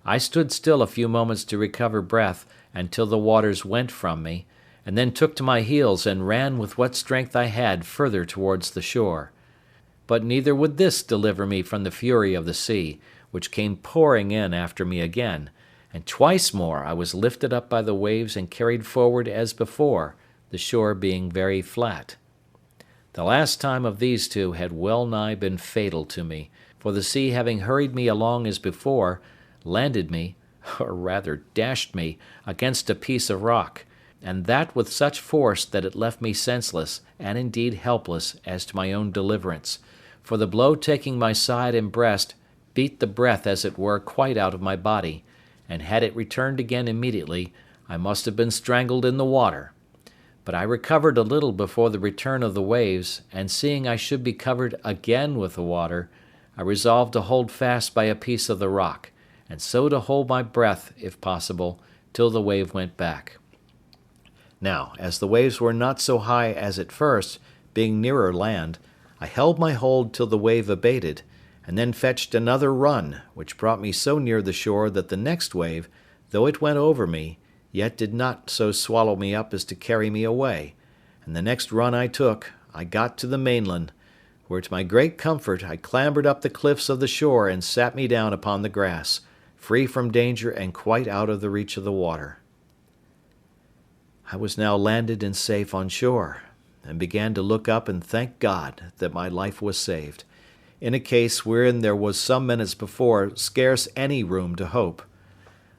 I stood still a few moments to recover breath until the waters went from me, and then took to my heels and ran with what strength I had further towards the shore. But neither would this deliver me from the fury of the sea, which came pouring in after me again, and twice more I was lifted up by the waves and carried forward as before, the shore being very flat. The last time of these two had well nigh been fatal to me, for the sea having hurried me along as before, landed me, or rather dashed me, against a piece of rock, and that with such force that it left me senseless, and indeed helpless, as to my own deliverance, for the blow taking my side and breast beat the breath as it were quite out of my body, and had it returned again immediately, I must have been strangled in the water. But I recovered a little before the return of the waves, and seeing I should be covered again with the water, I resolved to hold fast by a piece of the rock, and so to hold my breath, if possible, till the wave went back. Now, as the waves were not so high as at first, being nearer land, I held my hold till the wave abated, and then fetched another run, which brought me so near the shore that the next wave, though it went over me, yet did not so swallow me up as to carry me away, and the next run I took, I got to the mainland, where to my great comfort I clambered up the cliffs of the shore and sat me down upon the grass, free from danger and quite out of the reach of the water. I was now landed and safe on shore, and began to look up and thank God that my life was saved, in a case wherein there was some minutes before scarce any room to hope.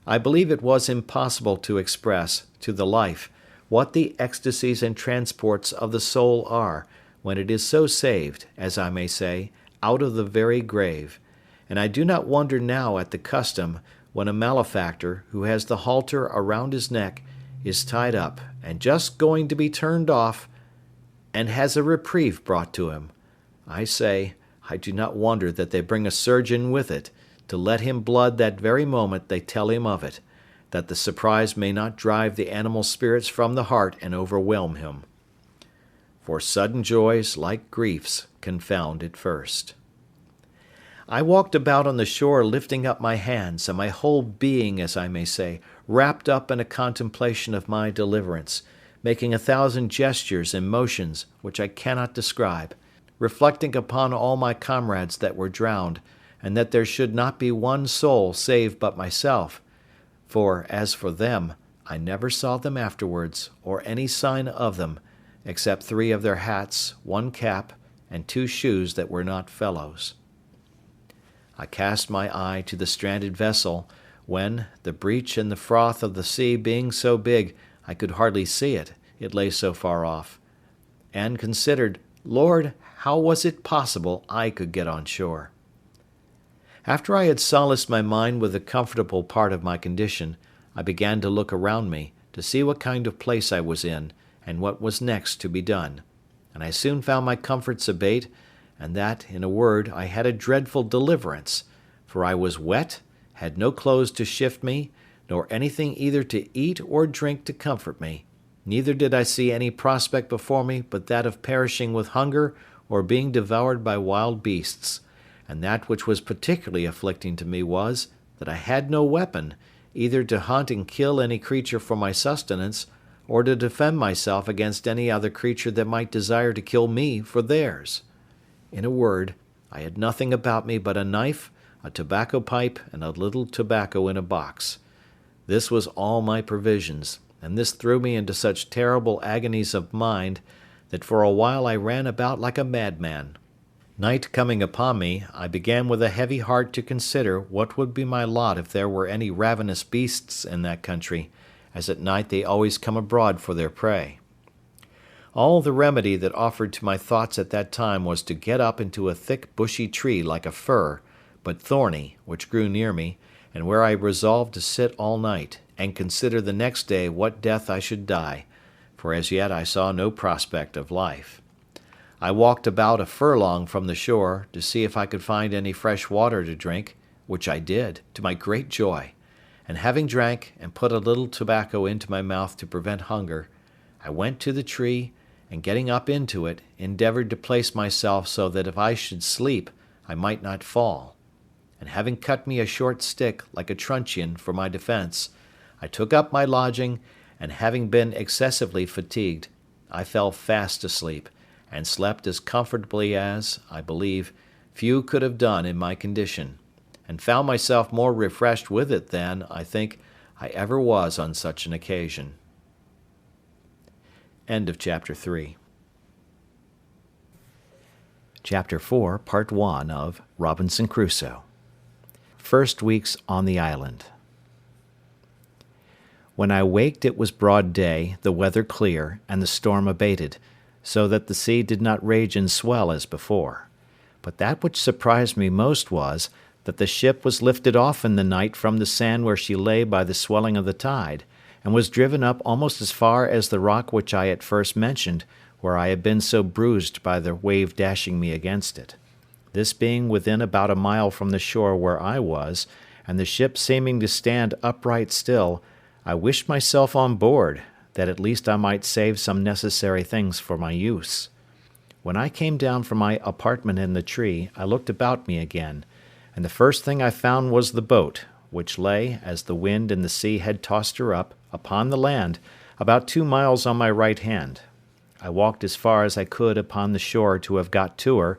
I believe it was impossible to express, to the life, what the ecstasies and transports of the soul are, when it is so saved, as I may say, out of the very grave, and I do not wonder now at the custom, when a malefactor, who has the halter around his neck, is tied up, and just going to be turned off, and has a reprieve brought to him. I say, I do not wonder that they bring a surgeon with it, to let him blood that very moment they tell him of it, that the surprise may not drive the animal spirits from the heart and overwhelm him. For sudden joys, like griefs, confound at first. I walked about on the shore lifting up my hands, and my whole being, as I may say, wrapped up in a contemplation of my deliverance, making 1,000 gestures and motions which I cannot describe, reflecting upon all my comrades that were drowned, and that there should not be one soul saved but myself, for, as for them, I never saw them afterwards, or any sign of them, except 3 of their hats, 1 cap, and 2 shoes that were not fellows. I cast my eye to the stranded vessel, when, the breach in the froth of the sea being so big I could hardly see it, it lay so far off, and considered, Lord, how was it possible I could get on shore? After I had solaced my mind with the comfortable part of my condition, I began to look around me, to see what kind of place I was in, and what was next to be done. And I soon found my comforts abate, and that, in a word, I had a dreadful deliverance, for I was wet, had no clothes to shift me, nor anything either to eat or drink to comfort me, neither did I see any prospect before me but that of perishing with hunger or being devoured by wild beasts, and that which was particularly afflicting to me was, that I had no weapon, either to hunt and kill any creature for my sustenance, or to defend myself against any other creature that might desire to kill me for theirs. In a word, I had nothing about me but a knife, a tobacco pipe, and a little tobacco in a box. This was all my provisions, and this threw me into such terrible agonies of mind, that for a while I ran about like a madman. Night coming upon me, I began with a heavy heart to consider what would be my lot if there were any ravenous beasts in that country, as at night they always come abroad for their prey. All the remedy that offered to my thoughts at that time was to get up into a thick bushy tree like a fir, but thorny, which grew near me, and where I resolved to sit all night, and consider the next day what death I should die, for as yet I saw no prospect of life. I walked about a furlong from the shore, to see if I could find any fresh water to drink, which I did, to my great joy, and having drank, and put a little tobacco into my mouth to prevent hunger, I went to the tree, and getting up into it, endeavoured to place myself so that if I should sleep, I might not fall. And having cut me a short stick, like a truncheon, for my defence, I took up my lodging, and having been excessively fatigued, I fell fast asleep, and slept as comfortably as, I believe, few could have done in my condition, and found myself more refreshed with it than, I think, I ever was on such an occasion. End of Chapter 3. Chapter 4, Part 1 of Robinson Crusoe. First weeks on the island. When I waked it was broad day, the weather clear, and the storm abated, so that the sea did not rage and swell as before. But that which surprised me most was, that the ship was lifted off in the night from the sand where she lay by the swelling of the tide, and was driven up almost as far as the rock which I at first mentioned, where I had been so bruised by the wave dashing me against it. This being within about a mile from the shore where I was, and the ship seeming to stand upright still, I wished myself on board, that at least I might save some necessary things for my use. When I came down from my apartment in the tree, I looked about me again, and the first thing I found was the boat, which lay, as the wind and the sea had tossed her up, upon the land, about 2 miles on my right hand. I walked as far as I could upon the shore to have got to her,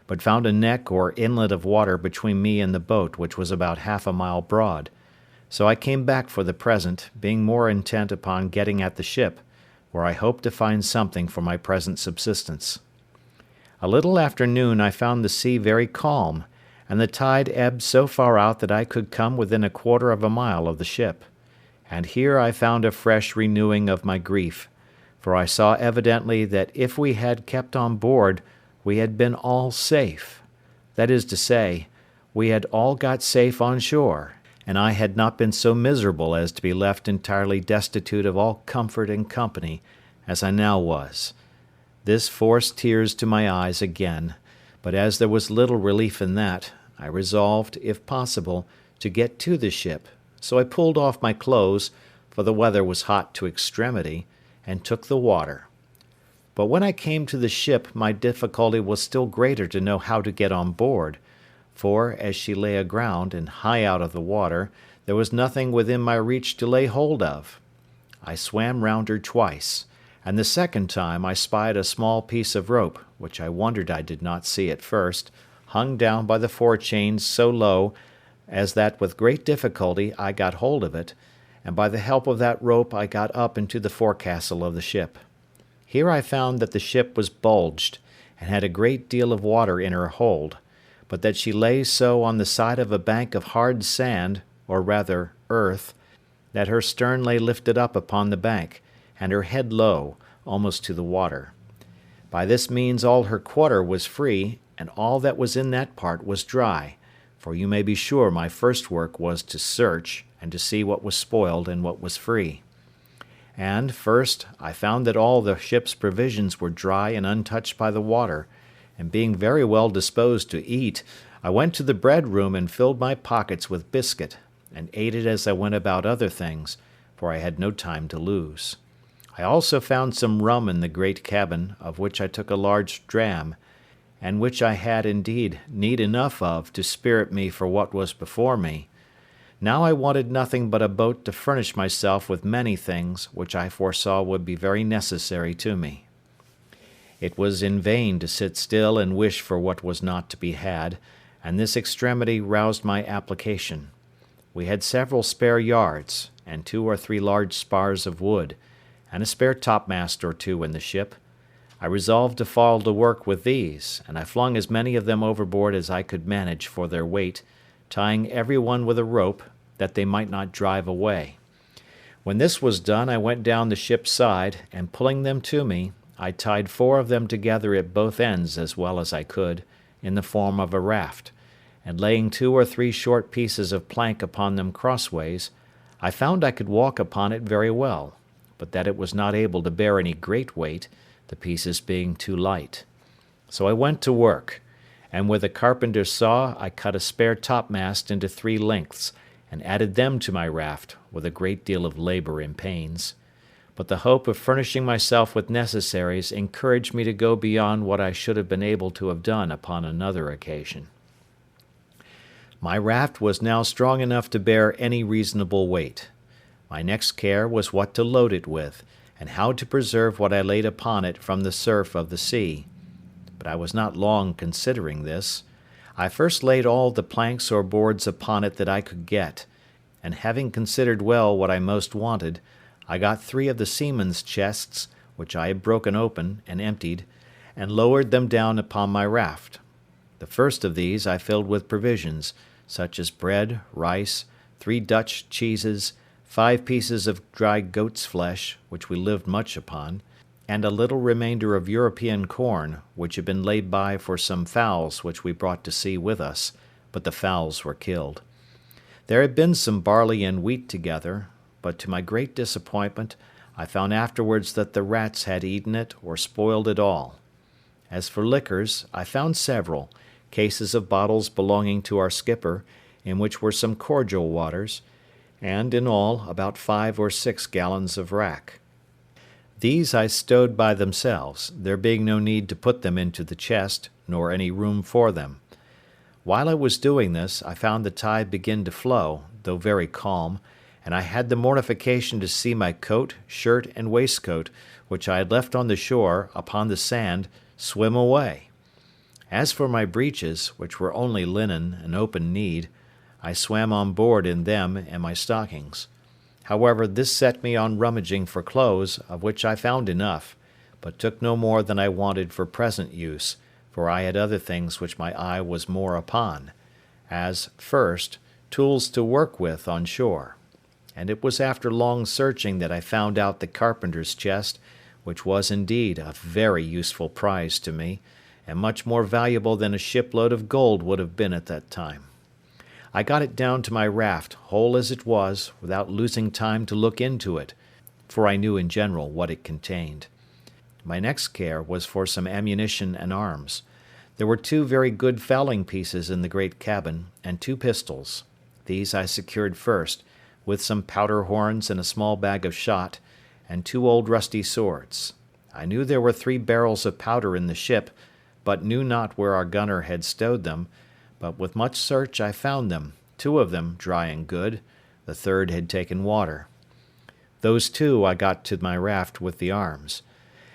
but found a neck or inlet of water between me and the boat, which was about half a mile broad. So I came back for the present, being more intent upon getting at the ship, where I hoped to find something for my present subsistence. A little after noon I found the sea very calm, and the tide ebbed so far out that I could come within 1/4 of a mile of the ship. And here I found a fresh renewing of my grief, for I saw evidently that if we had kept on board, we had been all safe. That is to say, we had all got safe on shore, and I had not been so miserable as to be left entirely destitute of all comfort and company, as I now was. This forced tears to my eyes again, but as there was little relief in that, I resolved, if possible, to get to the ship, so I pulled off my clothes, for the weather was hot to extremity, and took the water. But when I came to the ship, my difficulty was still greater to know how to get on board, for, as she lay aground, and high out of the water, there was nothing within my reach to lay hold of. I swam round her twice, and the second time I spied a small piece of rope, which I wondered I did not see at first, hung down by the forechains so low, as that with great difficulty I got hold of it, and by the help of that rope I got up into the forecastle of the ship. Here I found that the ship was bulged, and had a great deal of water in her hold, but that she lay so on the side of a bank of hard sand, or rather earth, that her stern lay lifted up upon the bank, and her head low, almost to the water. By this means all her quarter was free, and all that was in that part was dry, for you may be sure my first work was to search, and to see what was spoiled and what was free. And, first, I found that all the ship's provisions were dry and untouched by the water, and being very well disposed to eat, I went to the bread room and filled my pockets with biscuit, and ate it as I went about other things, for I had no time to lose. I also found some rum in the great cabin, of which I took a large dram, and which I had indeed need enough of to spirit me for what was before me. Now I wanted nothing but a boat to furnish myself with many things which I foresaw would be very necessary to me. It was in vain to sit still and wish for what was not to be had, and this extremity roused my application. We had several spare yards, and 2 or 3 large spars of wood, and a spare topmast or 2 in the ship. I resolved to fall to work with these, and I flung as many of them overboard as I could manage for their weight, tying every one with a rope, that they might not drive away. When this was done, I went down the ship's side, and pulling them to me, I tied 4 of them together at both ends as well as I could, in the form of a raft, and laying 2 or 3 short pieces of plank upon them crossways, I found I could walk upon it very well, but that it was not able to bear any great weight, the pieces being too light. So I went to work, and with a carpenter's saw I cut a spare topmast into 3 lengths, and added them to my raft, with a great deal of labour and pains. But the hope of furnishing myself with necessaries encouraged me to go beyond what I should have been able to have done upon another occasion. My raft was now strong enough to bear any reasonable weight. My next care was what to load it with, and how to preserve what I laid upon it from the surf of the sea. But I was not long considering this. I first laid all the planks or boards upon it that I could get, and having considered well what I most wanted, I got 3 of the seamen's chests, which I had broken open and emptied, and lowered them down upon my raft. The first of these I filled with provisions, such as bread, rice, 3 Dutch cheeses, 5 pieces of dry goat's flesh, which we lived much upon, and a little remainder of European corn, which had been laid by for some fowls which we brought to sea with us, but the fowls were killed. There had been some barley and wheat together, but to my great disappointment I found afterwards that the rats had eaten it or spoiled it all. As for liquors, I found several, cases of bottles belonging to our skipper, in which were some cordial waters, and in all about 5 or 6 gallons of rack. These I stowed by themselves, there being no need to put them into the chest, nor any room for them. While I was doing this, I found the tide begin to flow, though very calm, and I had the mortification to see my coat, shirt, and waistcoat, which I had left on the shore, upon the sand, swim away. As for my breeches, which were only linen and open-kneed, I swam on board in them and my stockings. However, this set me on rummaging for clothes, of which I found enough, but took no more than I wanted for present use, for I had other things which my eye was more upon, as, first, tools to work with on shore. And it was after long searching that I found out the carpenter's chest, which was indeed a very useful prize to me, and much more valuable than a shipload of gold would have been at that time. I got it down to my raft, whole as it was, without losing time to look into it, for I knew in general what it contained. My next care was for some ammunition and arms. There were 2 very good fowling pieces in the great cabin, and 2 pistols. These I secured first, with some powder horns and a small bag of shot, and 2 old rusty swords. I knew there were 3 barrels of powder in the ship, but knew not where our gunner had stowed them, but with much search I found them, 2 of them dry and good, the 3rd had taken water. Those 2 I got to my raft with the arms.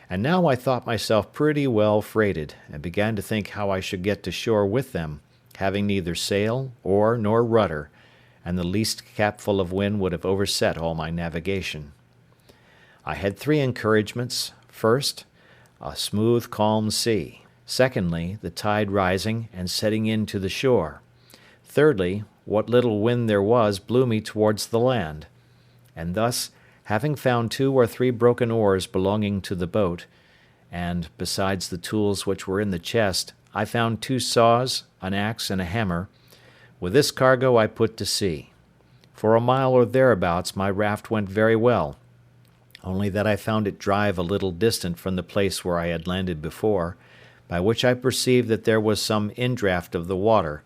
And now I thought myself pretty well freighted, and began to think how I should get to shore with them, having neither sail, oar, nor rudder, and the least capful of wind would have overset all my navigation. I had 3 encouragements. First, a smooth, calm sea. Secondly, the tide rising and setting in to the shore. Thirdly, what little wind there was blew me towards the land. And thus, having found 2 or 3 broken oars belonging to the boat, and, besides the tools which were in the chest, I found 2 saws, an axe, and a hammer, with this cargo I put to sea. For a mile or thereabouts my raft went very well, only that I found it drive a little distant from the place where I had landed before, by which I perceived that there was some indraft of the water,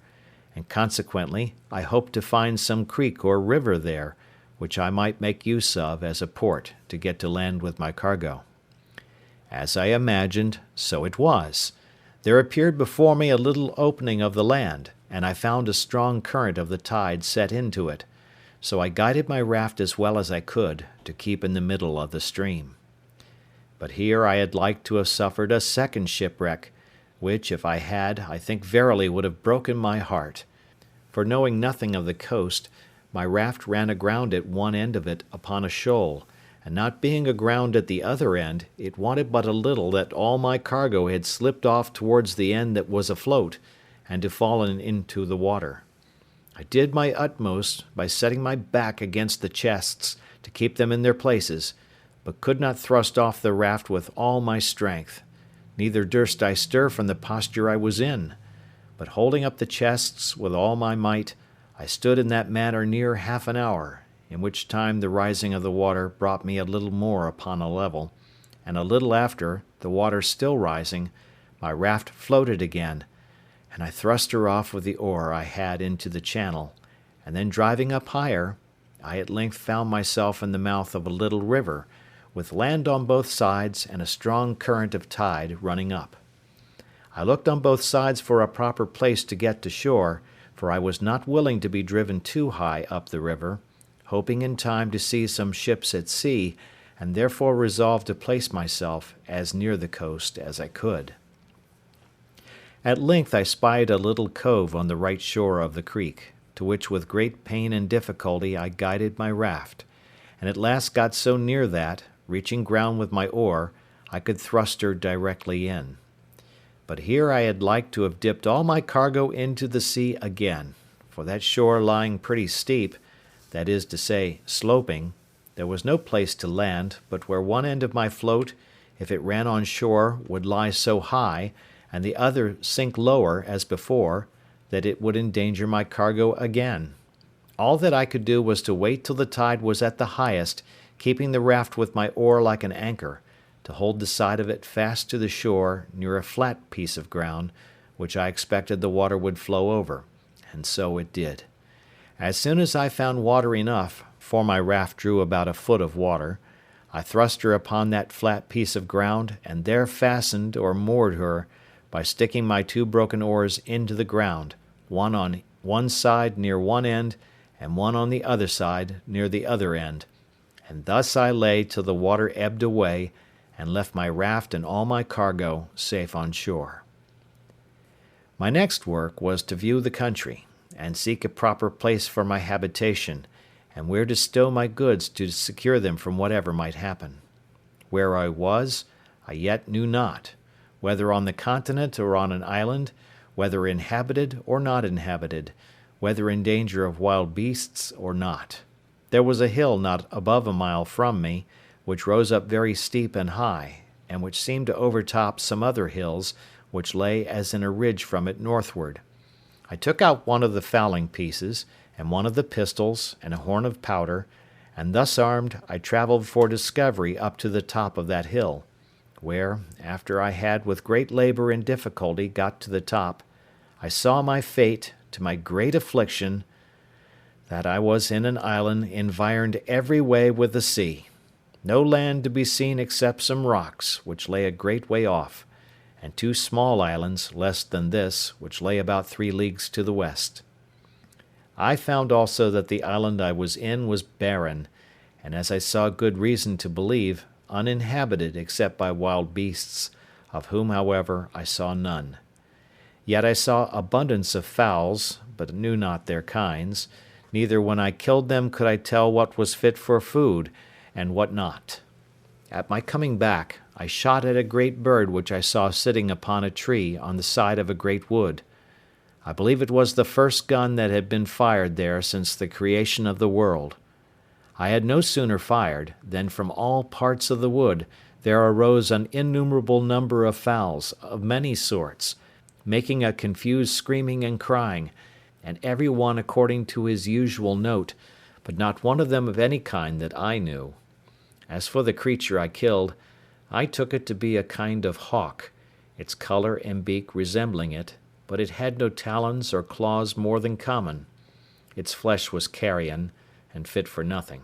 and consequently I hoped to find some creek or river there, which I might make use of as a port to get to land with my cargo. As I imagined, so it was. There appeared before me a little opening of the land, and I found a strong current of the tide set into it, so I guided my raft as well as I could to keep in the middle of the stream. But here I had like to have suffered a second shipwreck, which, if I had, I think verily would have broken my heart. For knowing nothing of the coast, my raft ran aground at one end of it upon a shoal, and not being aground at the other end, it wanted but a little that all my cargo had slipped off towards the end that was afloat, and to fallen into the water. I did my utmost by setting my back against the chests to keep them in their places, but could not thrust off the raft with all my strength, neither durst I stir from the posture I was in, but holding up the chests with all my might, I stood in that manner near half an hour, in which time the rising of the water brought me a little more upon a level, and a little after, the water still rising, my raft floated again, and I thrust her off with the oar I had into the channel, and then driving up higher, I at length found myself in the mouth of a little river, with land on both sides and a strong current of tide running up. I looked on both sides for a proper place to get to shore, for I was not willing to be driven too high up the river, hoping in time to see some ships at sea, and therefore resolved to place myself as near the coast as I could. At length I spied a little cove on the right shore of the creek, to which with great pain and difficulty I guided my raft, and at last got so near that, reaching ground with my oar, I could thrust her directly in. But here I had like to have dipped all my cargo into the sea again, for that shore lying pretty steep, that is to say, sloping, there was no place to land but where one end of my float, if it ran on shore, would lie so high, and the other sink lower, as before, that it would endanger my cargo again. All that I could do was to wait till the tide was at the highest, keeping the raft with my oar like an anchor, to hold the side of it fast to the shore near a flat piece of ground, which I expected the water would flow over, and so it did. As soon as I found water enough, for my raft drew about a foot of water, I thrust her upon that flat piece of ground, and there fastened or moored her, by sticking my two broken oars into the ground, one on one side near one end, and one on the other side near the other end, and thus I lay till the water ebbed away, and left my raft and all my cargo safe on shore. My next work was to view the country, and seek a proper place for my habitation, and where to stow my goods to secure them from whatever might happen. Where I was, I yet knew not, whether on the continent or on an island, whether inhabited or not inhabited, whether in danger of wild beasts or not. There was a hill not above a mile from me, which rose up very steep and high, and which seemed to overtop some other hills, which lay as in a ridge from it northward. I took out one of the fowling pieces, and one of the pistols, and a horn of powder, and thus armed I travelled for discovery up to the top of that hill, where, after I had with great labour and difficulty got to the top, I saw my fate, to my great affliction, that I was in an island environed every way with the sea, no land to be seen except some rocks, which lay a great way off, and two small islands less than this, which lay about 3 leagues to the west. I found also that the island I was in was barren, and as I saw good reason to believe, uninhabited except by wild beasts, of whom, however, I saw none. Yet I saw abundance of fowls, but knew not their kinds, neither when I killed them could I tell what was fit for food, and what not. At my coming back, I shot at a great bird which I saw sitting upon a tree on the side of a great wood. I believe it was the first gun that had been fired there since the creation of the world. I had no sooner fired, than from all parts of the wood there arose an innumerable number of fowls, of many sorts, making a confused screaming and crying, and every one according to his usual note, but not one of them of any kind that I knew. As for the creature I killed, I took it to be a kind of hawk, its colour and beak resembling it, but it had no talons or claws more than common. Its flesh was carrion, and fit for nothing.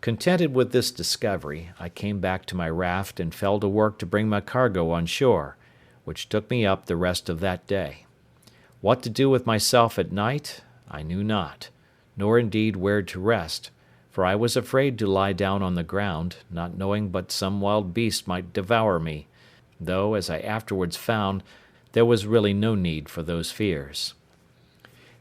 Contented with this discovery, I came back to my raft and fell to work to bring my cargo on shore, which took me up the rest of that day. What to do with myself at night, I knew not, nor indeed where to rest, for I was afraid to lie down on the ground, not knowing but some wild beast might devour me, though, as I afterwards found, there was really no need for those fears.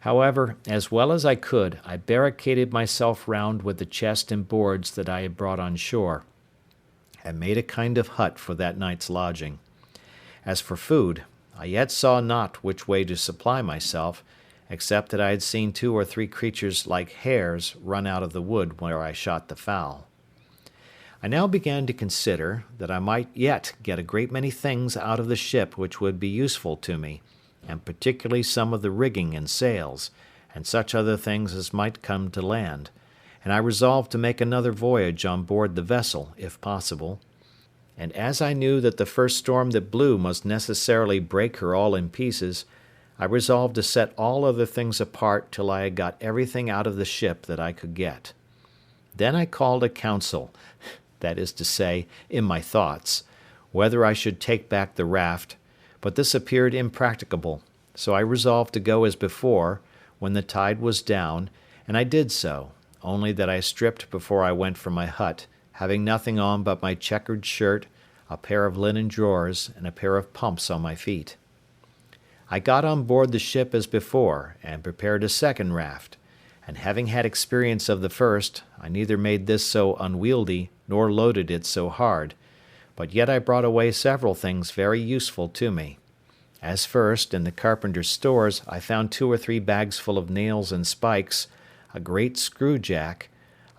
However, as well as I could, I barricaded myself round with the chest and boards that I had brought on shore, and made a kind of hut for that night's lodging. As for food, I yet saw not which way to supply myself, except that I had seen 2 or 3 creatures like hares run out of the wood where I shot the fowl. I now began to consider that I might yet get a great many things out of the ship which would be useful to me, and particularly some of the rigging and sails, and such other things as might come to land, and I resolved to make another voyage on board the vessel, if possible. And as I knew that the first storm that blew must necessarily break her all in pieces, I resolved to set all other things apart till I had got everything out of the ship that I could get. Then I called a council, that is to say, in my thoughts, whether I should take back the raft, but this appeared impracticable, so I resolved to go as before, when the tide was down, and I did so, only that I stripped before I went from my hut, having nothing on but my checkered shirt, a pair of linen drawers, and a pair of pumps on my feet. I got on board the ship as before, and prepared a second raft, and having had experience of the first, I neither made this so unwieldy, nor loaded it so hard, but yet I brought away several things very useful to me. As first, in the carpenter's stores, I found 2 or 3 bags full of nails and spikes, a great screw-jack,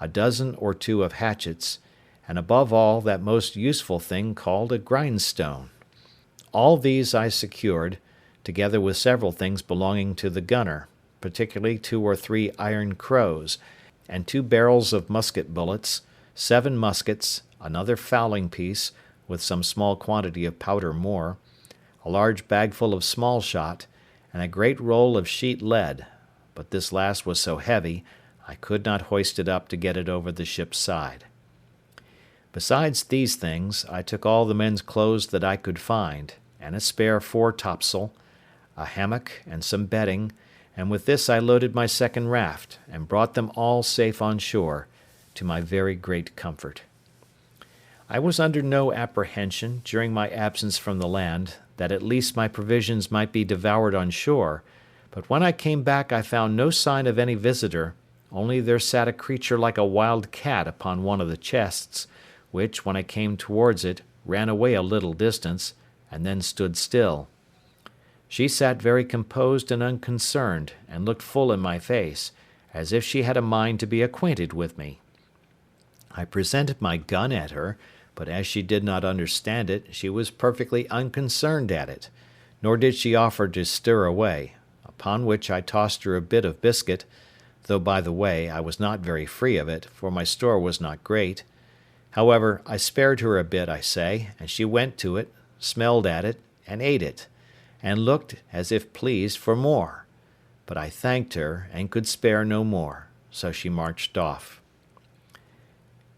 a dozen or 2 of hatchets, and above all that most useful thing called a grindstone. All these I secured, together with several things belonging to the gunner, particularly 2 or 3 iron crows, and 2 barrels of musket bullets, 7 muskets, another fowling piece, with some small quantity of powder more, a large bagful of small shot, and a great roll of sheet lead, but this last was so heavy, I could not hoist it up to get it over the ship's side. Besides these things, I took all the men's clothes that I could find, and a spare foretopsail, a hammock, and some bedding, and with this I loaded my second raft, and brought them all safe on shore, to my very great comfort. I was under no apprehension, during my absence from the land, that at least my provisions might be devoured on shore, but when I came back I found no sign of any visitor, only there sat a creature like a wild cat upon one of the chests, which, when I came towards it, ran away a little distance, and then stood still. She sat very composed and unconcerned, and looked full in my face, as if she had a mind to be acquainted with me. I presented my gun at her, but as she did not understand it, she was perfectly unconcerned at it, nor did she offer to stir away, upon which I tossed her a bit of biscuit, though, by the way, I was not very free of it, for my store was not great. However, I spared her a bit, I say, and she went to it, smelled at it, and ate it, and looked as if pleased for more. But I thanked her, and could spare no more, so she marched off.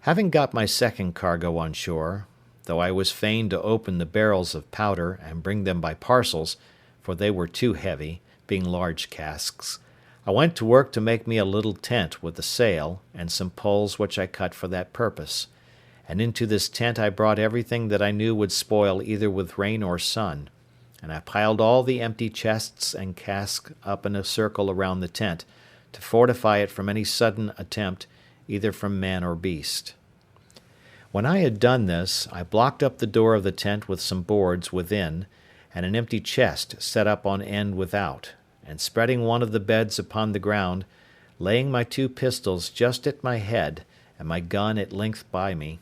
Having got my second cargo on shore, though I was fain to open the barrels of powder and bring them by parcels, for they were too heavy, being large casks, I went to work to make me a little tent with a sail, and some poles which I cut for that purpose, and into this tent I brought everything that I knew would spoil either with rain or sun, and I piled all the empty chests and casks up in a circle around the tent, to fortify it from any sudden attempt, either from man or beast. When I had done this, I blocked up the door of the tent with some boards within, and an empty chest set up on end without, and spreading one of the beds upon the ground, laying my 2 pistols just at my head, and my gun at length by me,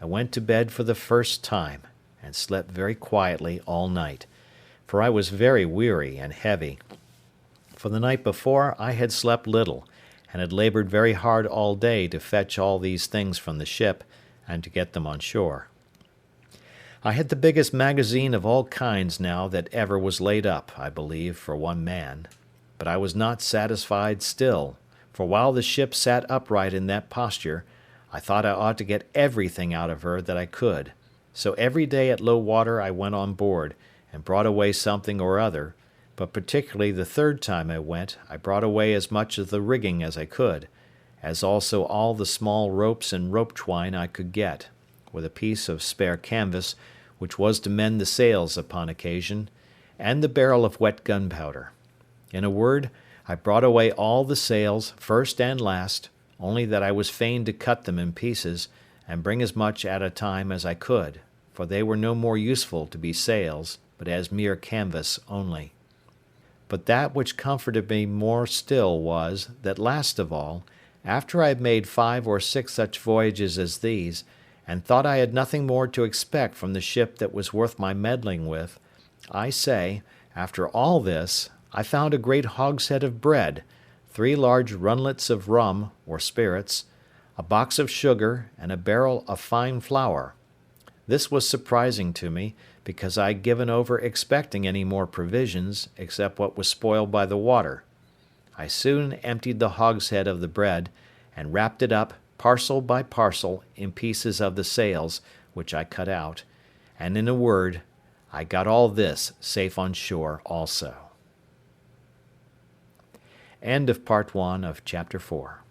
I went to bed for the first time, and slept very quietly all night, for I was very weary and heavy. For the night before I had slept little, and had labored very hard all day to fetch all these things from the ship, and to get them on shore. I had the biggest magazine of all kinds now that ever was laid up, I believe, for one man. But I was not satisfied still, for while the ship sat upright in that posture, I thought I ought to get everything out of her that I could. So every day at low water I went on board, and brought away something or other, but particularly the third time I went, I brought away as much of the rigging as I could, as also all the small ropes and rope twine I could get, with a piece of spare canvas, which was to mend the sails upon occasion, and the barrel of wet gunpowder. In a word, I brought away all the sails, first and last, only that I was fain to cut them in pieces, and bring as much at a time as I could, for they were no more useful to be sails, but as mere canvas only. But that which comforted me more still was, that last of all, after I had made 5 or 6 such voyages as these, and thought I had nothing more to expect from the ship that was worth my meddling with, I say, after all this, I found a great hogshead of bread, 3 large runlets of rum, or spirits, a box of sugar, and a barrel of fine flour. This was surprising to me, because I had given over expecting any more provisions, except what was spoiled by the water. I soon emptied the hogshead of the bread, and wrapped it up, parcel by parcel, in pieces of the sails, which I cut out, and in a word, I got all this safe on shore also. End of Part 1 of Chapter 4.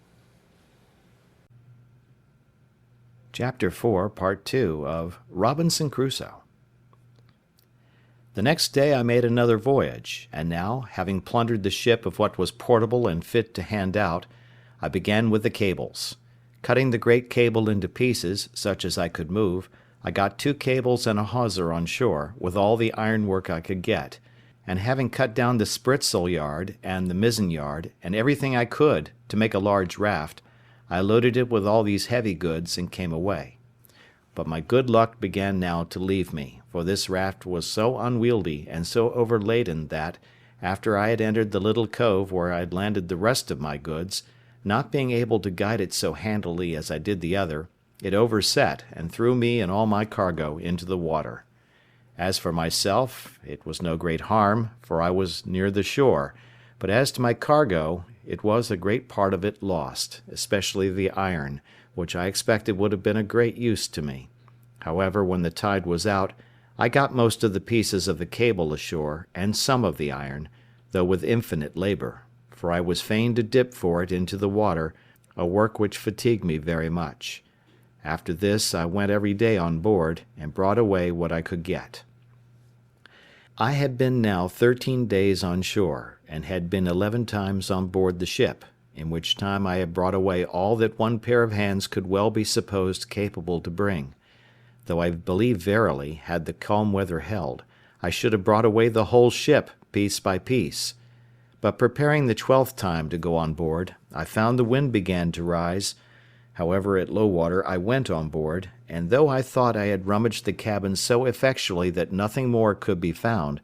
Chapter 4, Part 2 of Robinson Crusoe. The next day I made another voyage, and now, having plundered the ship of what was portable and fit to hand out, I began with the cables. Cutting the great cable into pieces, such as I could move, I got 2 cables and a hawser on shore, with all the ironwork I could get, and having cut down the spritsail yard and the mizzen yard, and everything I could, to make a large raft, I loaded it with all these heavy goods, and came away. But my good luck began now to leave me, for this raft was so unwieldy and so overladen that, after I had entered the little cove where I had landed the rest of my goods, not being able to guide it so handily as I did the other, it overset, and threw me and all my cargo into the water. As for myself, it was no great harm, for I was near the shore, but as to my cargo, it was a great part of it lost, especially the iron, which I expected would have been of great use to me. However, when the tide was out, I got most of the pieces of the cable ashore, and some of the iron, though with infinite labour, for I was fain to dip for it into the water, a work which fatigued me very much. After this I went every day on board, and brought away what I could get. I had been now 13 days on shore, and had been 11 times on board the ship, in which time I had brought away all that one pair of hands could well be supposed capable to bring, though I believe verily, had the calm weather held, I should have brought away the whole ship, piece by piece. But preparing the 12th time to go on board, I found the wind began to rise. However, at low water I went on board, and though I thought I had rummaged the cabin so effectually that nothing more could be found,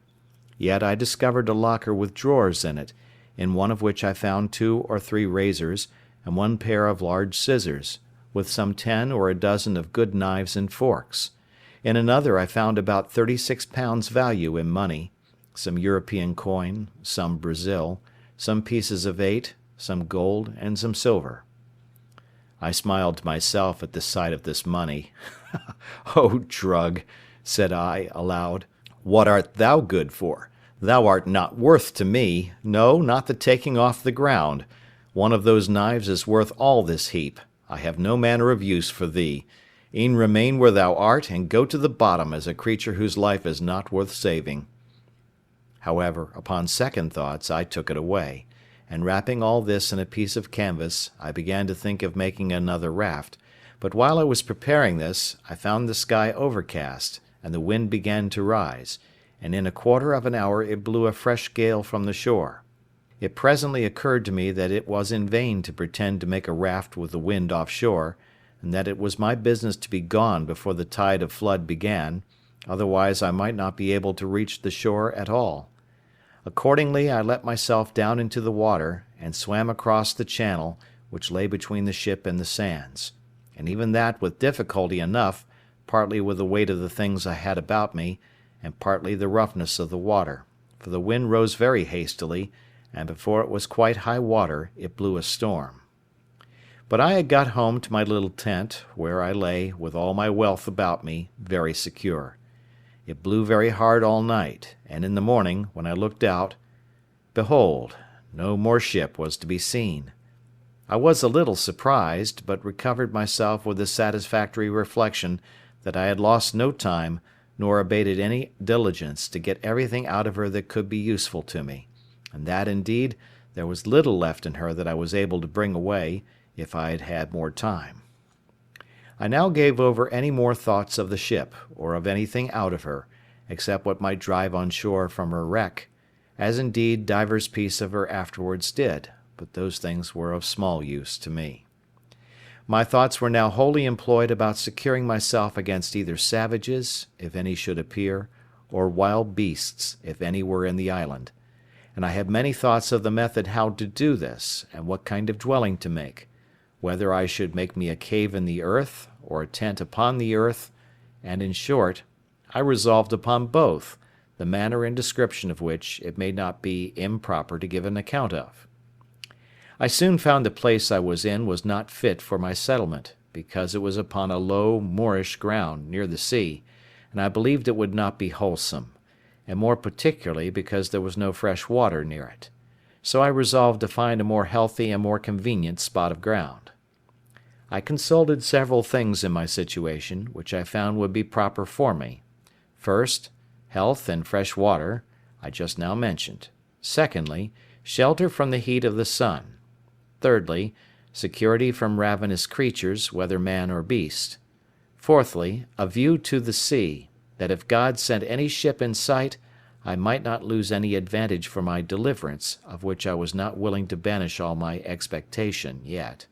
yet I discovered a locker with drawers in it, in one of which I found 2 or 3 razors, and 1 pair of large scissors, with some 10 or a dozen of good knives and forks. In another I found about 36 pounds value in money, some European coin, some Brazil, some pieces of 8, some gold, and some silver. I smiled to myself at the sight of this money. "O drug," said I aloud, "what art thou good for? Thou art not worth to me, no, not the taking off the ground. One of those knives is worth all this heap. I have no manner of use for thee. E'en remain where thou art, and go to the bottom as a creature whose life is not worth saving." However, upon second thoughts, I took it away, and wrapping all this in a piece of canvas, I began to think of making another raft, but while I was preparing this, I found the sky overcast, and the wind began to rise, and in a quarter of an hour it blew a fresh gale from the shore. It presently occurred to me that it was in vain to pretend to make a raft with the wind offshore, and that it was my business to be gone before the tide of flood began, otherwise I might not be able to reach the shore at all. Accordingly I let myself down into the water, and swam across the channel which lay between the ship and the sands, and even that with difficulty enough, partly with the weight of the things I had about me, and partly the roughness of the water, for the wind rose very hastily, and before it was quite high water it blew a storm. But I had got home to my little tent, where I lay, with all my wealth about me, very secure. It blew very hard all night, and in the morning, when I looked out, behold, no more ship was to be seen. I was a little surprised, but recovered myself with the satisfactory reflection that I had lost no time, nor abated any diligence to get everything out of her that could be useful to me, and that, indeed, there was little left in her that I was able to bring away, if I had had more time. I now gave over any more thoughts of the ship, or of anything out of her, except what might drive on shore from her wreck, as indeed divers piece of her afterwards did, but those things were of small use to me. My thoughts were now wholly employed about securing myself against either savages, if any should appear, or wild beasts, if any were in the island, and I had many thoughts of the method how to do this, and what kind of dwelling to make, whether I should make me a cave in the earth, or a tent upon the earth, and, in short, I resolved upon both, the manner and description of which it may not be improper to give an account of. I soon found the place I was in was not fit for my settlement, because it was upon a low moorish ground near the sea, and I believed it would not be wholesome, and more particularly because there was no fresh water near it. So I resolved to find a more healthy and more convenient spot of ground. I consulted several things in my situation, which I found would be proper for me. First, health and fresh water, I just now mentioned. Secondly, shelter from the heat of the sun. Thirdly, security from ravenous creatures, whether man or beast. Fourthly, a view to the sea, that if God sent any ship in sight, I might not lose any advantage for my deliverance, of which I was not willing to banish all my expectation yet.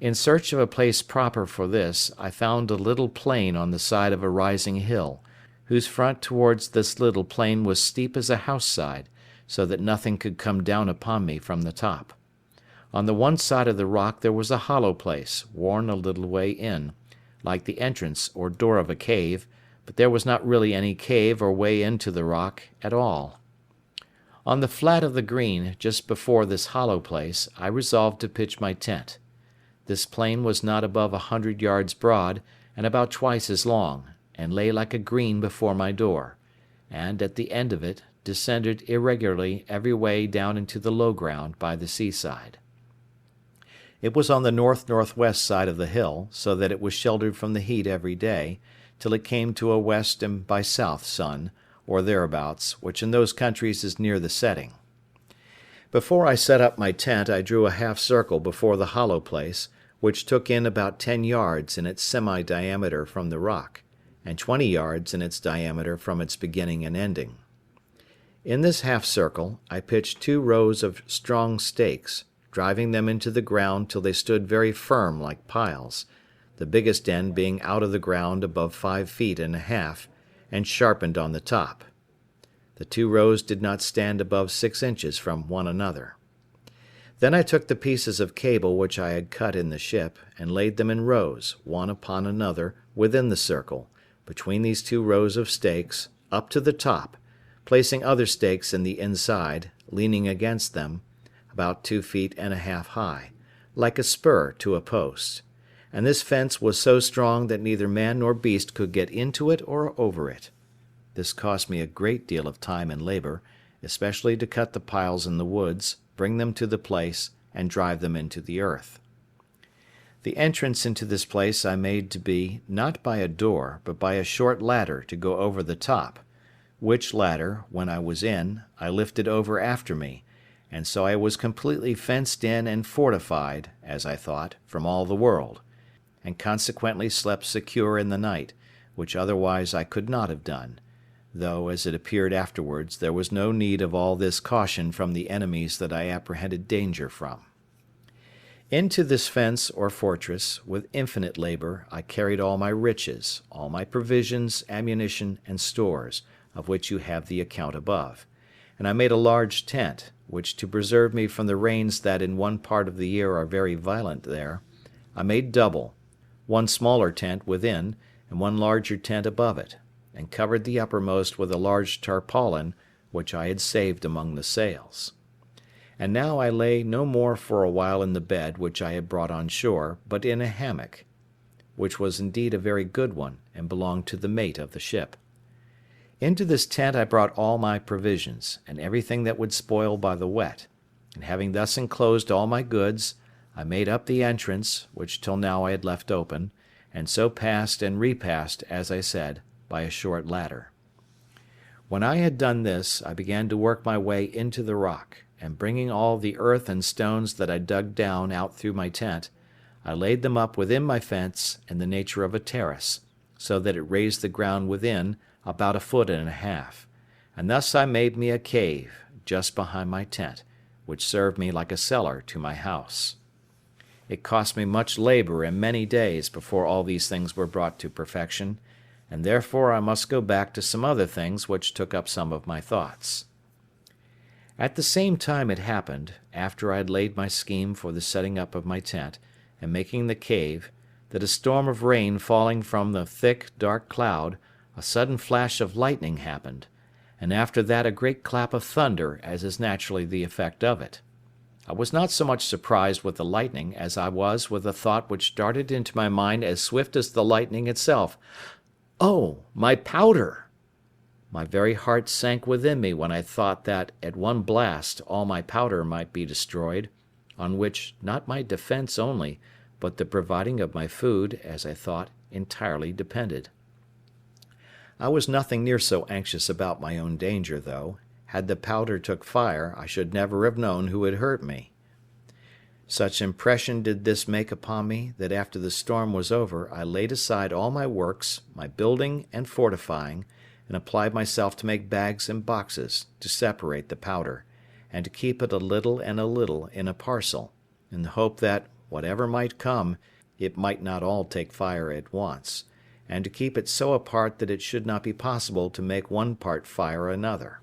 In search of a place proper for this, I found a little plain on the side of a rising hill, whose front towards this little plain was steep as a house side, so that nothing could come down upon me from the top. On the one side of the rock there was a hollow place, worn a little way in, like the entrance or door of a cave, but there was not really any cave or way into the rock at all. On the flat of the green, just before this hollow place, I resolved to pitch my tent. This plain was not above 100 yards broad, and about twice as long, and lay like a green before my door, and, at the end of it, descended irregularly every way down into the low ground by the seaside. It was on the north-northwest side of the hill, so that it was sheltered from the heat every day, till it came to a west and by south sun, or thereabouts, which in those countries is near the setting. Before I set up my tent I drew a half circle before the hollow place, which took in about 10 yards in its semi-diameter from the rock, and 20 yards in its diameter from its beginning and ending. In this half circle I pitched 2 rows of strong stakes, driving them into the ground till they stood very firm like piles, the biggest end being out of the ground above 5 feet and a half, and sharpened on the top. The 2 rows did not stand above 6 inches from one another. Then I took the pieces of cable which I had cut in the ship, and laid them in rows, one upon another, within the circle, between these 2 rows of stakes, up to the top, placing other stakes in the inside, leaning against them, about 2 feet and a half high, like a spur to a post, and this fence was so strong that neither man nor beast could get into it or over it. This cost me a great deal of time and labor, especially to cut the piles in the woods, bring them to the place, and drive them into the earth. The entrance into this place I made to be, not by a door, but by a short ladder to go over the top, which ladder, when I was in, I lifted over after me, and so I was completely fenced in and fortified, as I thought, from all the world, and consequently slept secure in the night, which otherwise I could not have done, though, as it appeared afterwards, there was no need of all this caution from the enemies that I apprehended danger from. Into this fence or fortress, with infinite labor, I carried all my riches, all my provisions, ammunition, and stores, of which you have the account above, and I made a large tent, which to preserve me from the rains that in one part of the year are very violent there, I made double, one smaller tent within, and one larger tent above it, and covered the uppermost with a large tarpaulin, which I had saved among the sails. And now I lay no more for a while in the bed which I had brought on shore, but in a hammock, which was indeed a very good one, and belonged to the mate of the ship. Into this tent I brought all my provisions, and everything that would spoil by the wet, and having thus enclosed all my goods, I made up the entrance, which till now I had left open, and so passed and repassed, as I said, by a short ladder. When I had done this, I began to work my way into the rock, and bringing all the earth and stones that I dug down out through my tent, I laid them up within my fence in the nature of a terrace, so that it raised the ground within about 1.5 feet, and thus I made me a cave just behind my tent, which served me like a cellar to my house. It cost me much labour and many days before all these things were brought to perfection, and therefore I must go back to some other things which took up some of my thoughts. At the same time it happened, after I had laid my scheme for the setting up of my tent, and making the cave, that a storm of rain falling from the thick, dark cloud, a sudden flash of lightning happened, and after that a great clap of thunder, as is naturally the effect of it. I was not so much surprised with the lightning as I was with a thought which darted into my mind as swift as the lightning itself. Oh, my powder! My very heart sank within me when I thought that, at one blast, all my powder might be destroyed, on which, not my defence only, but the providing of my food, as I thought, entirely depended. I was nothing near so anxious about my own danger, though, had the powder took fire, I should never have known who had hurt me. Such impression did this make upon me, that after the storm was over, I laid aside all my works, my building and fortifying, and applied myself to make bags and boxes, to separate the powder, and to keep it a little and a little in a parcel, in the hope that, whatever might come, it might not all take fire at once, and to keep it so apart that it should not be possible to make one part fire another.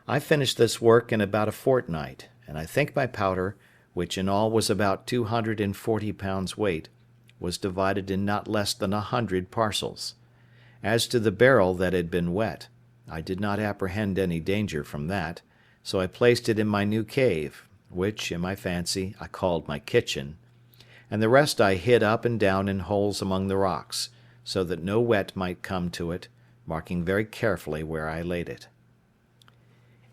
I finished this work in about a fortnight, and I think my powder, which in all was about 240 pounds weight, was divided in not less than 100 parcels. As to the barrel that had been wet, I did not apprehend any danger from that, so I placed it in my new cave, which, in my fancy, I called my kitchen, and the rest I hid up and down in holes among the rocks, so that no wet might come to it, marking very carefully where I laid it.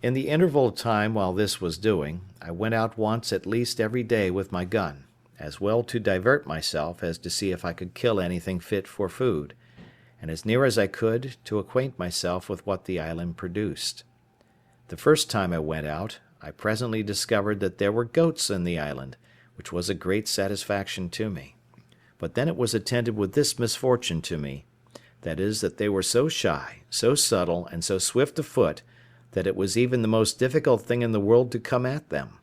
In the interval of time while this was doing, I went out once at least every day with my gun, as well to divert myself as to see if I could kill anything fit for food, and as near as I could to acquaint myself with what the island produced. The first time I went out, I presently discovered that there were goats in the island, which was a great satisfaction to me. But then it was attended with this misfortune to me, that is, that they were so shy, so subtle, and so swift of foot, that it was even the most difficult thing in the world to come at them.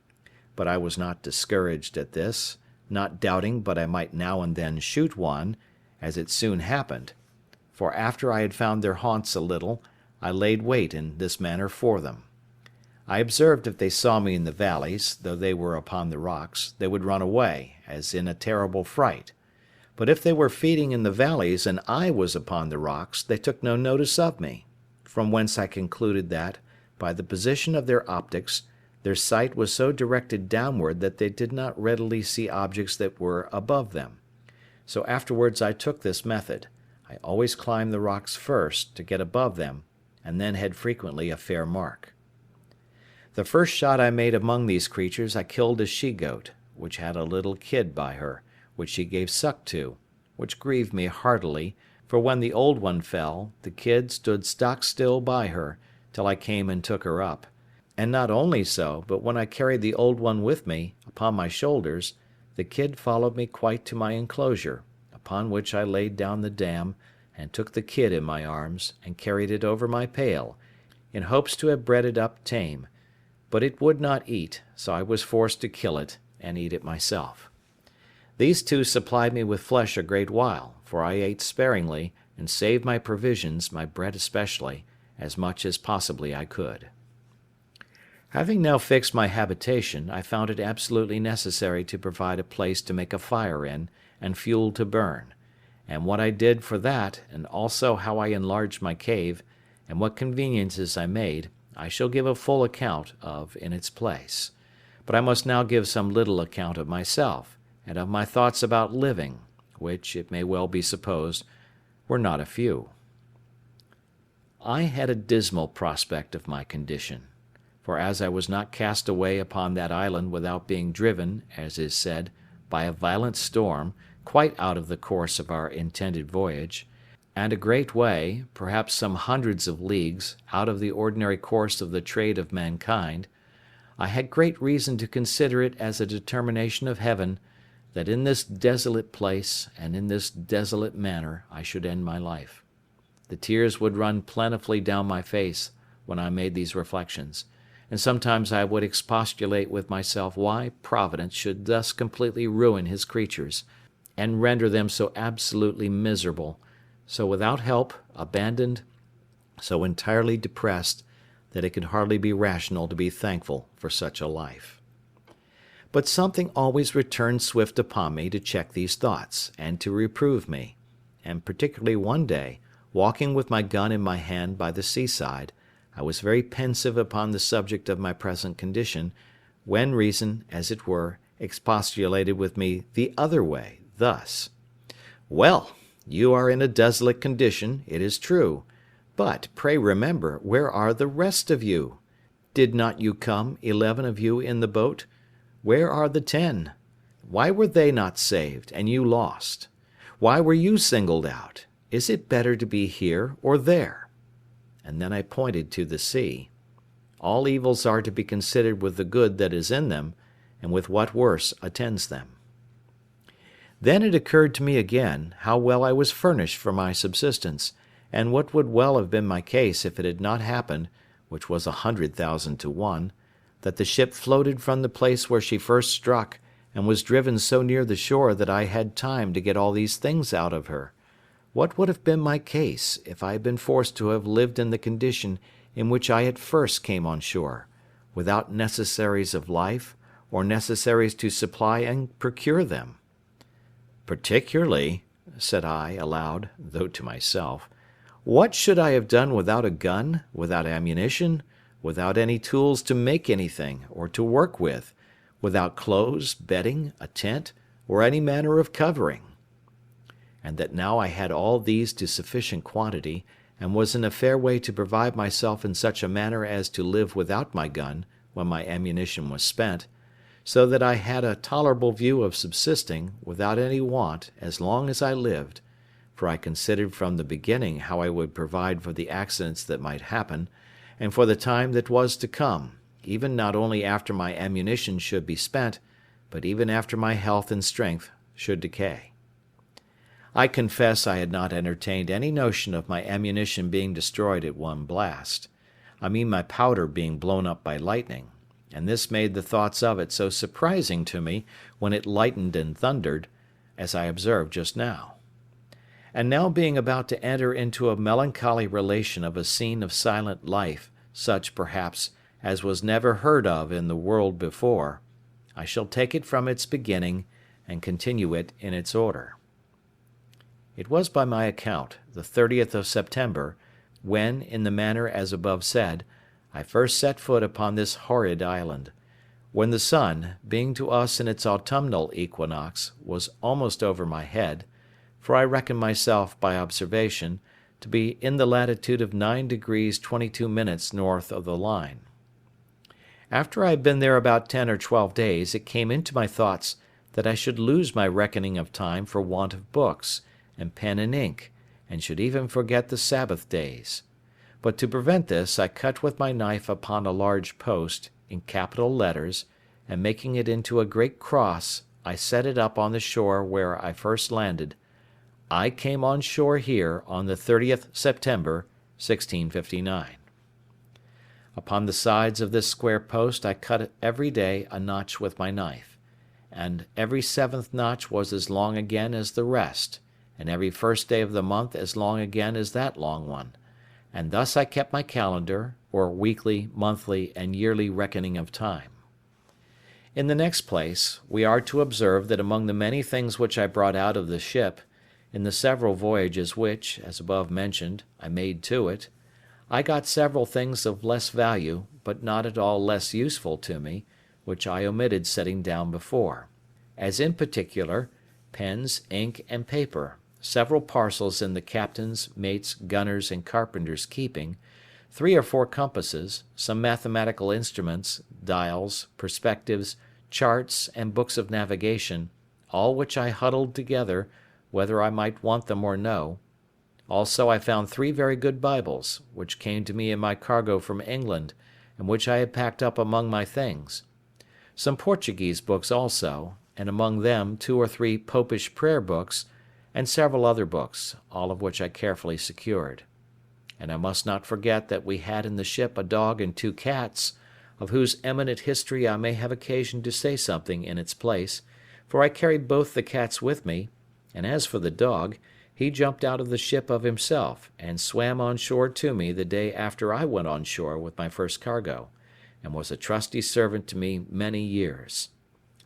But I was not discouraged at this, not doubting but I might now and then shoot one, as it soon happened, for after I had found their haunts a little, I laid wait in this manner for them. I observed if they saw me in the valleys, though they were upon the rocks, they would run away, as in a terrible fright. But if they were feeding in the valleys and I was upon the rocks, they took no notice of me, from whence I concluded that, by the position of their optics, their sight was so directed downward that they did not readily see objects that were above them. So afterwards I took this method. I always climbed the rocks first, to get above them, and then had frequently a fair mark. The first shot I made among these creatures I killed a she-goat, which had a little kid by her, which she gave suck to, which grieved me heartily, for when the old one fell, the kid stood stock still by her, till I came and took her up, and not only so, but when I carried the old one with me, upon my shoulders, the kid followed me quite to my enclosure, upon which I laid down the dam, and took the kid in my arms, and carried it over my pail, in hopes to have bred it up tame, but it would not eat, so I was forced to kill it, and eat it myself. These two supplied me with flesh a great while, for I ate sparingly, and saved my provisions, my bread especially, as much as possibly I could. Having now fixed my habitation, I found it absolutely necessary to provide a place to make a fire in, and fuel to burn; and what I did for that, and also how I enlarged my cave, and what conveniences I made, I shall give a full account of in its place. But I must now give some little account of myself, and of my thoughts about living, which, it may well be supposed, were not a few. I had a dismal prospect of my condition; for as I was not cast away upon that island without being driven, as is said, by a violent storm, quite out of the course of our intended voyage, and a great way, perhaps some hundreds of leagues, out of the ordinary course of the trade of mankind, I had great reason to consider it as a determination of Heaven, that in this desolate place, and in this desolate manner, I should end my life. The tears would run plentifully down my face when I made these reflections, and sometimes I would expostulate with myself why Providence should thus completely ruin his creatures, and render them so absolutely miserable, so without help, abandoned, so entirely depressed, that it could hardly be rational to be thankful for such a life. But something always returned swift upon me to check these thoughts, and to reprove me; and particularly one day, walking with my gun in my hand by the seaside, I was very pensive upon the subject of my present condition, when reason, as it were, expostulated with me the other way, thus: "Well, you are in a desolate condition, it is true; but, pray remember, where are the rest of you? Did not you come, 11 of you, in the boat? Where are the 10? Why were they not saved, and you lost? Why were you singled out? Is it better to be here or there?" And then I pointed to the sea. All evils are to be considered with the good that is in them, and with what worse attends them. Then it occurred to me again, how well I was furnished for my subsistence, and what would well have been my case if it had not happened, which was 100,000 to 1, that the ship floated from the place where she first struck, and was driven so near the shore that I had time to get all these things out of her. What would have been my case, if I had been forced to have lived in the condition in which I at first came on shore, without necessaries of life, or necessaries to supply and procure them? Particularly, said I aloud, though to myself, what should I have done without a gun, without ammunition, without any tools to make anything, or to work with, without clothes, bedding, a tent, or any manner of covering? And that now I had all these to sufficient quantity, and was in a fair way to provide myself in such a manner as to live without my gun, when my ammunition was spent, so that I had a tolerable view of subsisting, without any want, as long as I lived; for I considered from the beginning how I would provide for the accidents that might happen, and for the time that was to come, even not only after my ammunition should be spent, but even after my health and strength should decay. I confess I had not entertained any notion of my ammunition being destroyed at one blast; I mean my powder being blown up by lightning; and this made the thoughts of it so surprising to me when it lightened and thundered, as I observed just now. And now being about to enter into a melancholy relation of a scene of silent life, such, perhaps, as was never heard of in the world before, I shall take it from its beginning, and continue it in its order. It was by my account the 30th of September, when, in the manner as above said, I first set foot upon this horrid island; when the sun, being to us in its autumnal equinox, was almost over my head, for I reckon myself, by observation, to be in the latitude of 9 degrees 22 minutes north of the line. After I had been there about 10 or 12 days, it came into my thoughts that I should lose my reckoning of time for want of books, and pen and ink, and should even forget the Sabbath days. But to prevent this, I cut with my knife upon a large post, in capital letters, and making it into a great cross, I set it up on the shore where I first landed: "I came on shore here on the 30th September, 1659. Upon the sides of this square post I cut every day a notch with my knife, and every 7th notch was as long again as the rest, and every first day of the month as long again as that long one; and thus I kept my calendar, or weekly, monthly, and yearly reckoning of time. In the next place, we are to observe that among the many things which I brought out of the ship, in the several voyages which, as above mentioned, I made to it, I got several things of less value, but not at all less useful to me, which I omitted setting down before; as in particular, pens, ink, and paper, several parcels in the captain's, mate's, gunner's, and carpenter's keeping, 3 or 4 compasses, some mathematical instruments, dials, perspectives, charts, and books of navigation, all which I huddled together, whether I might want them or no. Also I found 3 very good Bibles, which came to me in my cargo from England, and which I had packed up among my things; some Portuguese books also, and among them 2 or 3 Popish prayer books, and several other books, all of which I carefully secured. And I must not forget that we had in the ship a dog and 2 cats, of whose eminent history I may have occasion to say something in its place, for I carried both the cats with me, and as for the dog, he jumped out of the ship of himself, and swam on shore to me the day after I went on shore with my first cargo, and was a trusty servant to me many years.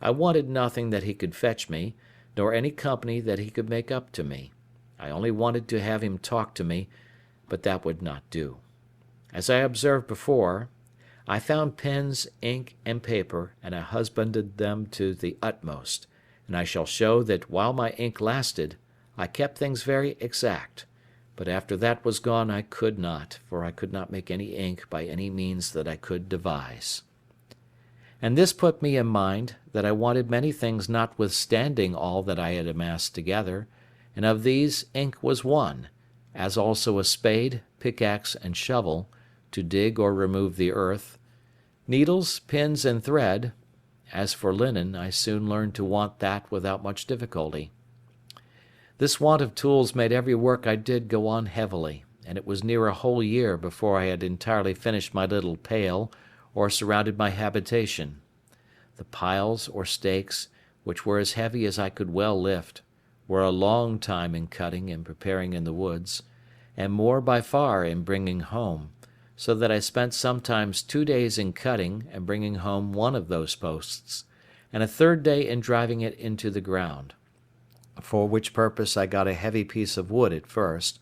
I wanted nothing that he could fetch me, nor any company that he could make up to me. I only wanted to have him talk to me, but that would not do. As I observed before, I found pens, ink, and paper, and I husbanded them to the utmost, and I shall show that while my ink lasted, I kept things very exact, but after that was gone I could not, for I could not make any ink by any means that I could devise. And this put me in mind that I wanted many things notwithstanding all that I had amassed together, and of these ink was one, as also a spade, pickaxe, and shovel, to dig or remove the earth, needles, pins, and thread. As for linen, I soon learned to want that without much difficulty. This want of tools made every work I did go on heavily, and it was near a whole year before I had entirely finished my little pail, or surrounded my habitation. The piles, or stakes, which were as heavy as I could well lift, were a long time in cutting and preparing in the woods, and more by far in bringing home, so that I spent sometimes 2 days in cutting and bringing home one of those posts, and a 3rd day in driving it into the ground; for which purpose I got a heavy piece of wood at first,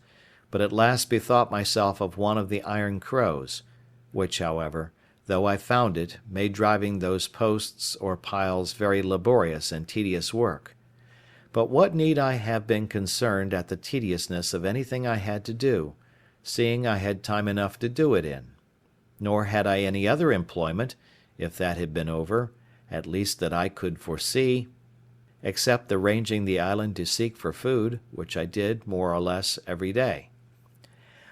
but at last bethought myself of one of the iron crows, which, however, though I found it, made driving those posts or piles very laborious and tedious work. But what need I have been concerned at the tediousness of anything I had to do, seeing I had time enough to do it in? Nor had I any other employment, if that had been over, at least that I could foresee, except the ranging the island to seek for food, which I did, more or less, every day.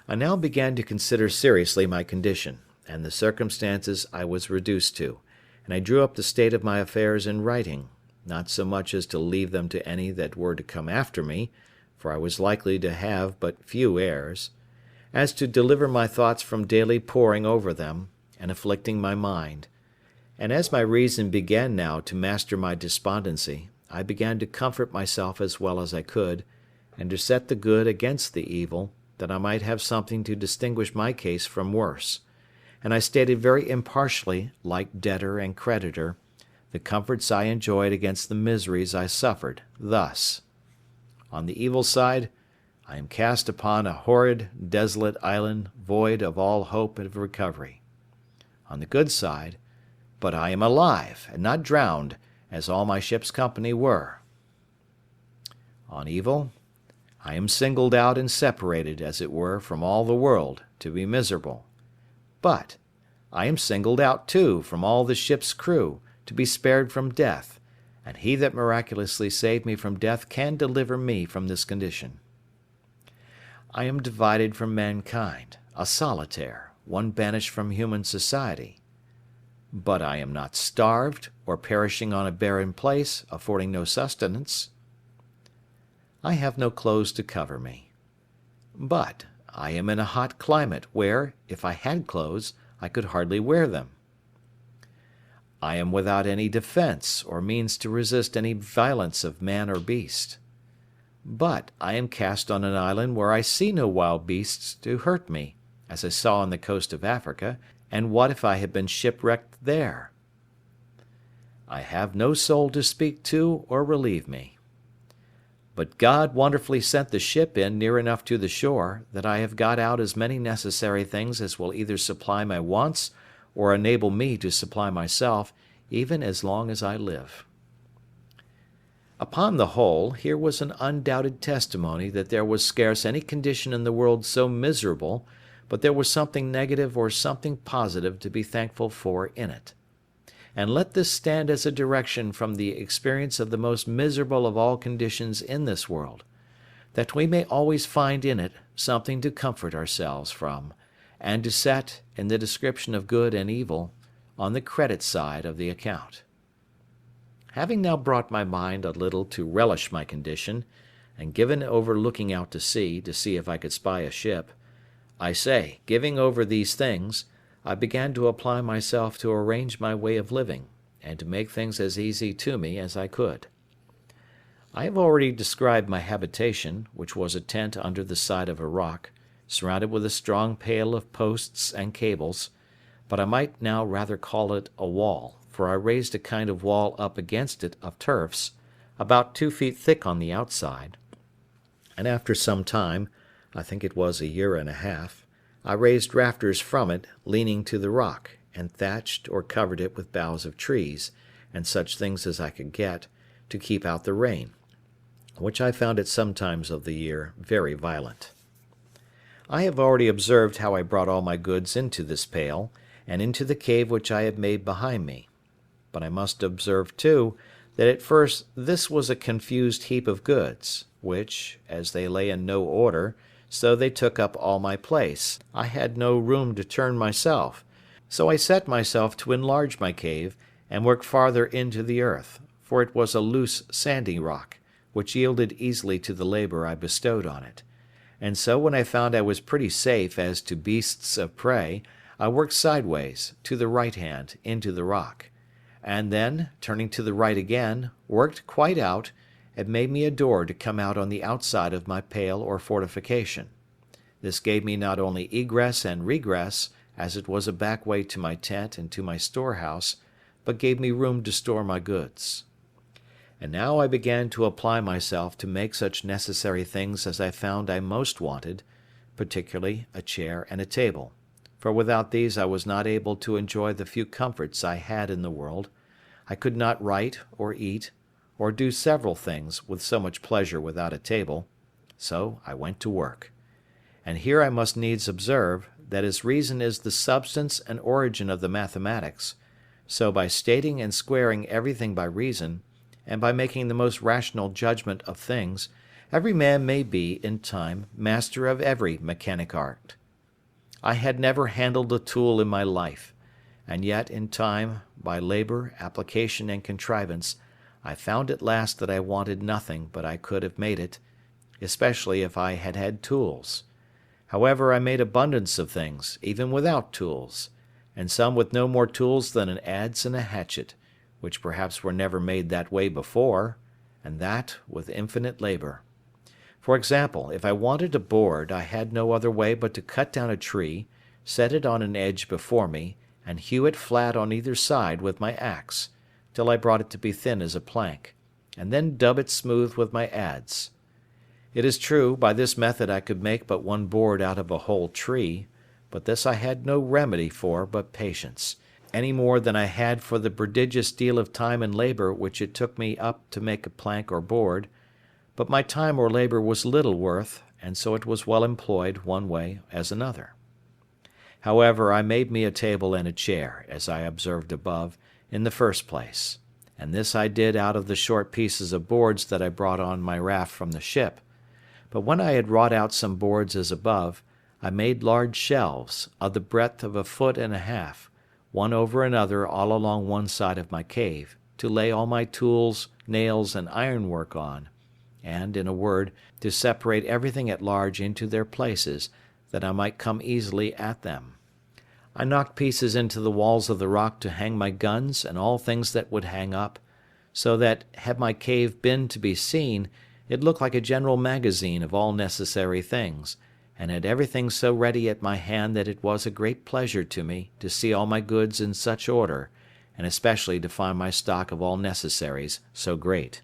I now began to consider seriously my condition, and the circumstances I was reduced to, and I drew up the state of my affairs in writing, not so much as to leave them to any that were to come after me, for I was likely to have but few heirs, as to deliver my thoughts from daily poring over them, and afflicting my mind; and as my reason began now to master my despondency, I began to comfort myself as well as I could, and to set the good against the evil, that I might have something to distinguish my case from worse; and I stated very impartially, like debtor and creditor, the comforts I enjoyed against the miseries I suffered, thus: on the evil side, I am cast upon a horrid, desolate island, void of all hope of recovery. On the good side, but I am alive, and not drowned, as all my ship's company were. On evil, I am singled out and separated, as it were, from all the world, to be miserable. But I am singled out, too, from all the ship's crew, to be spared from death, and he that miraculously saved me from death can deliver me from this condition. I am divided from mankind, a solitaire, one banished from human society. But I am not starved, or perishing on a barren place, affording no sustenance. I have no clothes to cover me. But I am in a hot climate, where, if I had clothes, I could hardly wear them. I am without any defence, or means to resist any violence of man or beast. But I am cast on an island where I see no wild beasts to hurt me, as I saw on the coast of Africa, and what if I had been shipwrecked there? I have no soul to speak to or relieve me. But God wonderfully sent the ship in near enough to the shore that I have got out as many necessary things as will either supply my wants or enable me to supply myself, even as long as I live. Upon the whole, here was an undoubted testimony that there was scarce any condition in the world so miserable, but there was something negative or something positive to be thankful for in it. And let this stand as a direction from the experience of the most miserable of all conditions in this world, that we may always find in it something to comfort ourselves from, and to set, in the description of good and evil, on the credit side of the account. Having now brought my mind a little to relish my condition, and given over looking out to see if I could spy a ship, I say, giving over these things, I began to apply myself to arrange my way of living, and to make things as easy to me as I could. I have already described my habitation, which was a tent under the side of a rock, surrounded with a strong pale of posts and cables, but I might now rather call it a wall, for I raised a kind of wall up against it of turfs, about 2 feet thick on the outside, and after some time, I think it was a year and a half, I raised rafters from it, leaning to the rock, and thatched or covered it with boughs of trees, and such things as I could get, to keep out the rain, which I found at some times of the year very violent. I have already observed how I brought all my goods into this pale, and into the cave which I had made behind me. But I must observe, too, that at first this was a confused heap of goods, which, as they lay in no order, so they took up all my place. I had no room to turn myself, so I set myself to enlarge my cave, and work farther into the earth, for it was a loose sandy rock, which yielded easily to the labour I bestowed on it. And so when I found I was pretty safe as to beasts of prey, I worked sideways, to the right hand, into the rock, and then, turning to the right again, worked quite out, and made me a door to come out on the outside of my pale or fortification. This gave me not only egress and regress, as it was a back way to my tent and to my storehouse, but gave me room to store my goods. And now I began to apply myself to make such necessary things as I found I most wanted, particularly a chair and a table, for without these I was not able to enjoy the few comforts I had in the world. I could not write or eat, or do several things with so much pleasure without a table, so I went to work. And here I must needs observe, that as reason is the substance and origin of the mathematics, so by stating and squaring everything by reason, and by making the most rational judgment of things, every man may be, in time, master of every mechanic art. I had never handled a tool in my life, and yet, in time, by labour, application, and contrivance, I found at last that I wanted nothing but I could have made it, especially if I had had tools. However, I made abundance of things, even without tools, and some with no more tools than an adze and a hatchet, which perhaps were never made that way before, and that with infinite labour. For example, if I wanted a board, I had no other way but to cut down a tree, set it on an edge before me, and hew it flat on either side with my axe, till I brought it to be thin as a plank, and then dub it smooth with my adze. It is true, by this method I could make but one board out of a whole tree, but this I had no remedy for but patience, any more than I had for the prodigious deal of time and labour which it took me up to make a plank or board, but my time or labour was little worth, and so it was well employed one way as another. However, I made me a table and a chair, as I observed above, in the first place, and this I did out of the short pieces of boards that I brought on my raft from the ship. But when I had wrought out some boards as above, I made large shelves, of the breadth of 1.5 feet, one over another all along one side of my cave, to lay all my tools, nails, and ironwork on, and, in a word, to separate everything at large into their places, that I might come easily at them. I knocked pieces into the walls of the rock to hang my guns and all things that would hang up, so that, had my cave been to be seen, it looked like a general magazine of all necessary things, and had everything so ready at my hand that it was a great pleasure to me to see all my goods in such order, and especially to find my stock of all necessaries so great.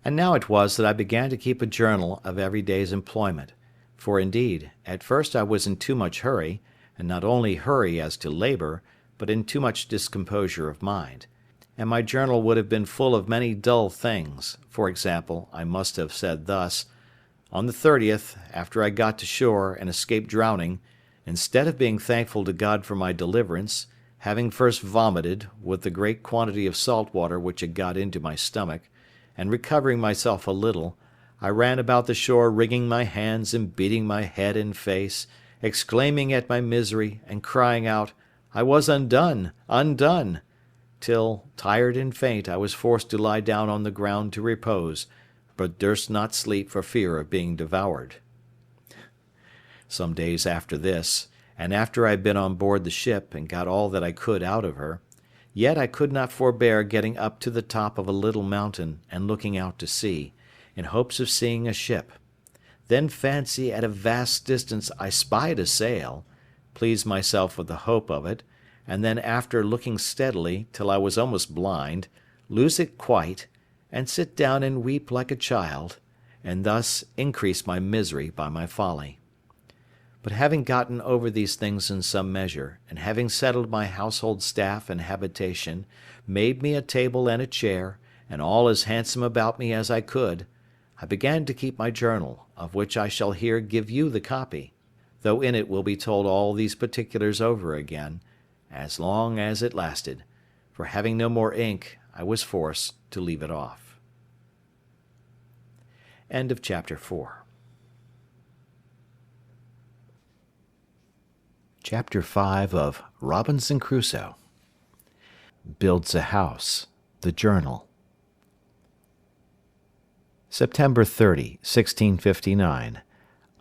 And now it was that I began to keep a journal of every day's employment, for indeed, at first I was in too much hurry, and not only hurry as to labour, but in too much discomposure of mind, and my journal would have been full of many dull things. For example, I must have said thus: on the 30th, after I got to shore and escaped drowning, instead of being thankful to God for my deliverance, having first vomited, with the great quantity of salt water which had got into my stomach, and recovering myself a little, I ran about the shore wringing my hands and beating my head and face, exclaiming at my misery, and crying out, I was undone, undone, till, tired and faint, I was forced to lie down on the ground to repose, but durst not sleep for fear of being devoured. Some days after this, and after I had been on board the ship and got all that I could out of her, yet I could not forbear getting up to the top of a little mountain and looking out to sea, in hopes of seeing a ship. Then fancy at a vast distance I spied a sail, pleased myself with the hope of it, and then after looking steadily, till I was almost blind, lose it quite, and sit down and weep like a child, and thus increase my misery by my folly. But having gotten over these things in some measure, and having settled my household staff and habitation, made me a table and a chair, and all as handsome about me as I could, I began to keep my journal, of which I shall here give you the copy, though in it will be told all these particulars over again, as long as it lasted, for having no more ink, I was forced to leave it off. End of chapter 4. Chapter 5 of Robinson Crusoe. Builds a House. The Journal. September 30, 1659.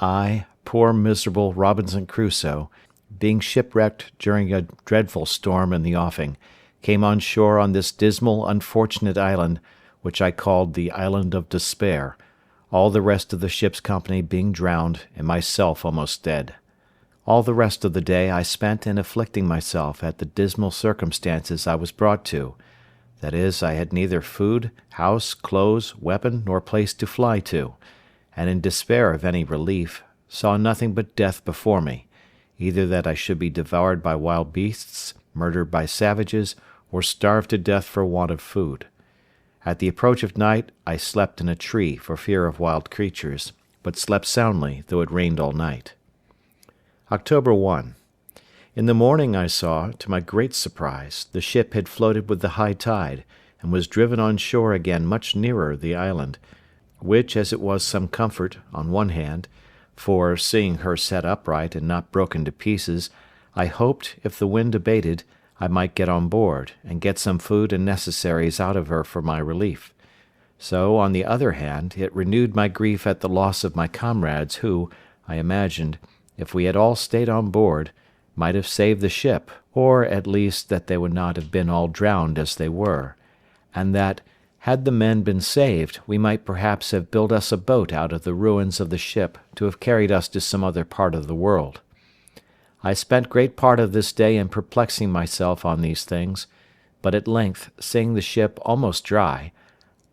I, poor miserable Robinson Crusoe, being shipwrecked during a dreadful storm in the offing, came on shore on this dismal, unfortunate island, which I called the Island of Despair, all the rest of the ship's company being drowned, and myself almost dead. All the rest of the day I spent in afflicting myself at the dismal circumstances I was brought to, that is, I had neither food, house, clothes, weapon, nor place to fly to, and in despair of any relief, saw nothing but death before me, either that I should be devoured by wild beasts, murdered by savages, or starved to death for want of food. At the approach of night I slept in a tree for fear of wild creatures, but slept soundly, though it rained all night. October 1. In the morning I saw, to my great surprise, the ship had floated with the high tide, and was driven on shore again much nearer the island, which, as it was some comfort, on one hand, for, seeing her set upright and not broken to pieces, I hoped, if the wind abated, I might get on board, and get some food and necessaries out of her for my relief. So, on the other hand, it renewed my grief at the loss of my comrades who, I imagined, if we had all stayed on board, might have saved the ship, or, at least, that they would not have been all drowned as they were, and that, had the men been saved, we might perhaps have built us a boat out of the ruins of the ship to have carried us to some other part of the world. I spent great part of this day in perplexing myself on these things, but at length, seeing the ship almost dry,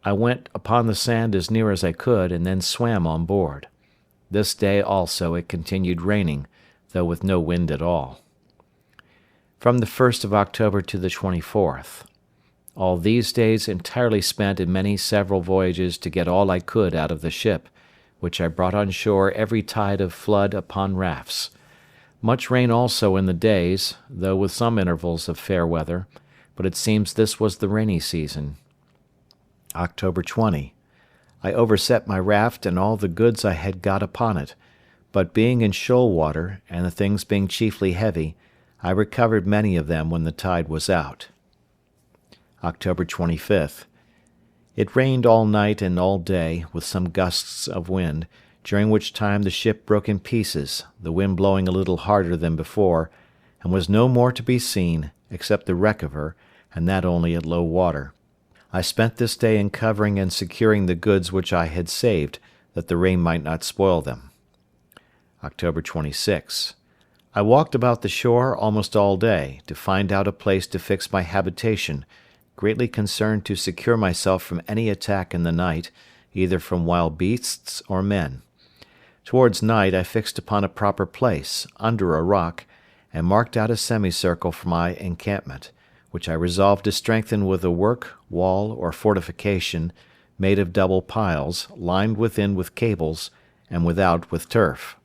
I went upon the sand as near as I could, and then swam on board. This day also it continued raining, though with no wind at all. From the 1st of October to the 24th. All these days entirely spent in many several voyages to get all I could out of the ship, which I brought on shore every tide of flood upon rafts. Much rain also in the days, though with some intervals of fair weather, but it seems this was the rainy season. October 20. I overset my raft and all the goods I had got upon it, but being in shoal water, and the things being chiefly heavy, I recovered many of them when the tide was out. October 25th. It rained all night and all day, with some gusts of wind, during which time the ship broke in pieces, the wind blowing a little harder than before, and was no more to be seen, except the wreck of her, and that only at low water. I spent this day in covering and securing the goods which I had saved, that the rain might not spoil them. October 26. I walked about the shore almost all day to find out a place to fix my habitation, greatly concerned to secure myself from any attack in the night, either from wild beasts or men. Towards night I fixed upon a proper place, under a rock, and marked out a semicircle for my encampment, which I resolved to strengthen with a work, wall, or fortification, made of double piles, lined within with cables, and without with turf.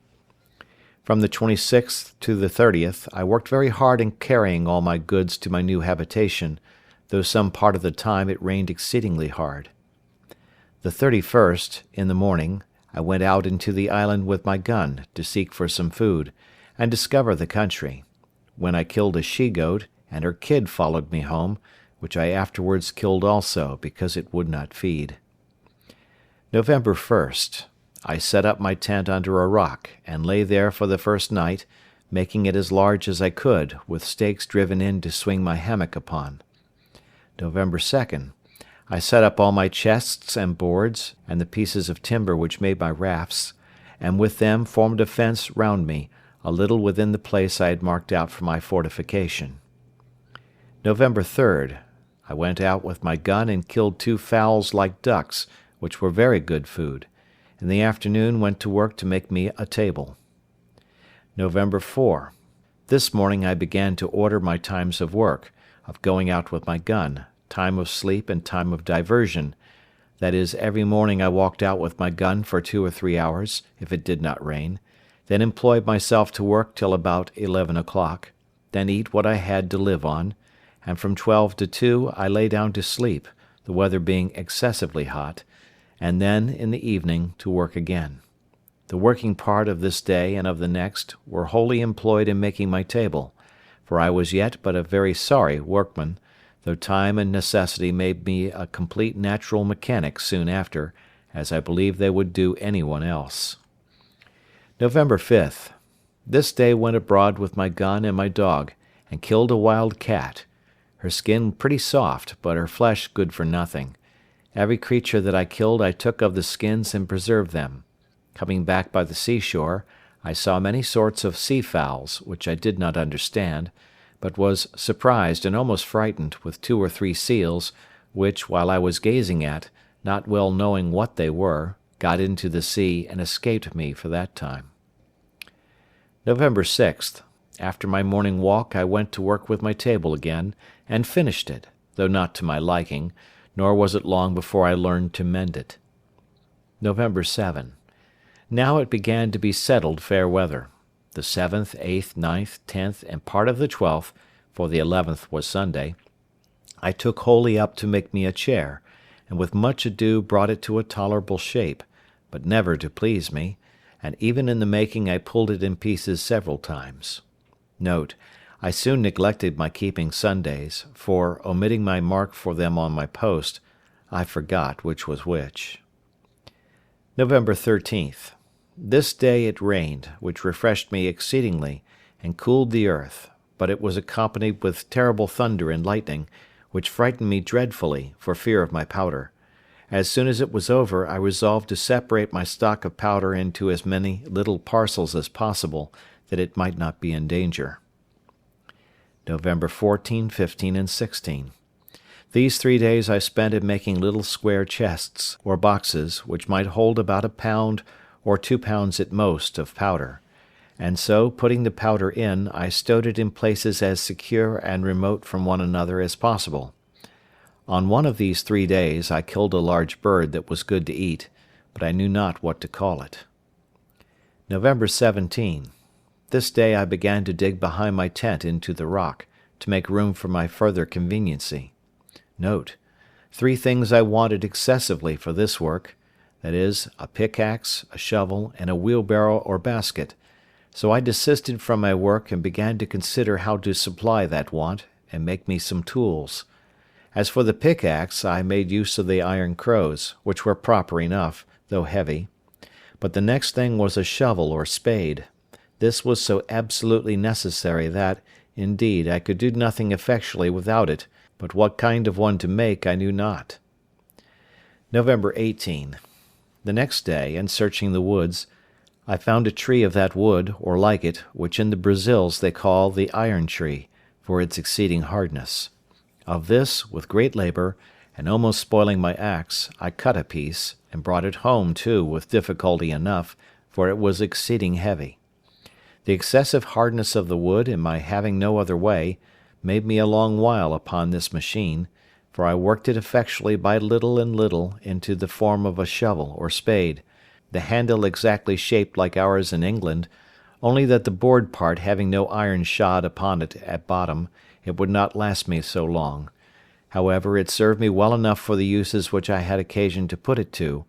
From the 26th to the 30th I worked very hard in carrying all my goods to my new habitation, though some part of the time it rained exceedingly hard. The 31st, in the morning, I went out into the island with my gun to seek for some food, and discover the country, when I killed a she-goat, and her kid followed me home, which I afterwards killed also, because it would not feed. November 1st. I set up my tent under a rock, and lay there for the first night, making it as large as I could, with stakes driven in to swing my hammock upon. November 2nd. I set up all my chests and boards, and the pieces of timber which made my rafts, and with them formed a fence round me, a little within the place I had marked out for my fortification. November 3rd. I went out with my gun and killed 2 fowls like ducks, which were very good food. In the afternoon went to work to make me a table. November 4. This morning I began to order my times of work, of going out with my gun, time of sleep and time of diversion. That is, every morning I walked out with my gun for 2 or 3 hours, if it did not rain, then employed myself to work till about 11 o'clock, then eat what I had to live on, and from 12 to 2 I lay down to sleep, the weather being excessively hot, and then, in the evening, to work again. The working part of this day and of the next were wholly employed in making my table, for I was yet but a very sorry workman, though time and necessity made me a complete natural mechanic soon after, as I believe they would do any one else. November 5th. This day went abroad with my gun and my dog, and killed a wild cat. Her skin pretty soft, but her flesh good for nothing. Every creature that I killed I took of the skins and preserved them. Coming back by the seashore, I saw many sorts of sea fowls, which I did not understand, but was surprised and almost frightened with 2 or 3 seals, which, while I was gazing at, not well knowing what they were, got into the sea and escaped me for that time. November 6th. After my morning walk I went to work with my table again, and finished it, though not to my liking, nor was it long before I learned to mend it. November 7. Now it began to be settled fair weather. The 7th, 8th, 9th, 10th, and part of the 12th, for the 11th was Sunday, I took wholly up to make me a chair, and with much ado brought it to a tolerable shape, but never to please me, and even in the making I pulled it in pieces several times. Note: I soon neglected my keeping Sundays, for, omitting my mark for them on my post, I forgot which was which. November 13th. This day it rained, which refreshed me exceedingly, and cooled the earth, but it was accompanied with terrible thunder and lightning, which frightened me dreadfully, for fear of my powder. As soon as it was over, I resolved to separate my stock of powder into as many little parcels as possible, that it might not be in danger. November 14, 15, and 16. These 3 days I spent in making little square chests, or boxes, which might hold about 1 pound, or 2 pounds at most, of powder, and so, putting the powder in, I stowed it in places as secure and remote from one another as possible. On one of these 3 days I killed a large bird that was good to eat, but I knew not what to call it. November 17. This day I began to dig behind my tent into the rock, to make room for my further conveniency. Note: 3 things I wanted excessively for this work, viz., a pickaxe, a shovel, and a wheelbarrow or basket, so I desisted from my work and began to consider how to supply that want, and make me some tools. As for the pickaxe, I made use of the iron crows, which were proper enough, though heavy. But the next thing was a shovel or spade. This was so absolutely necessary that, indeed, I could do nothing effectually without it, but what kind of one to make I knew not. November 18. The next day, in searching the woods, I found a tree of that wood, or like it, which in the Brazils they call the iron tree, for its exceeding hardness. Of this, with great labour, and almost spoiling my axe, I cut a piece, and brought it home too with difficulty enough, for it was exceeding heavy. The excessive hardness of the wood, and my having no other way, made me a long while upon this machine, for I worked it effectually by little and little into the form of a shovel or spade, the handle exactly shaped like ours in England, only that the board part having no iron shod upon it at bottom, it would not last me so long. However, it served me well enough for the uses which I had occasion to put it to,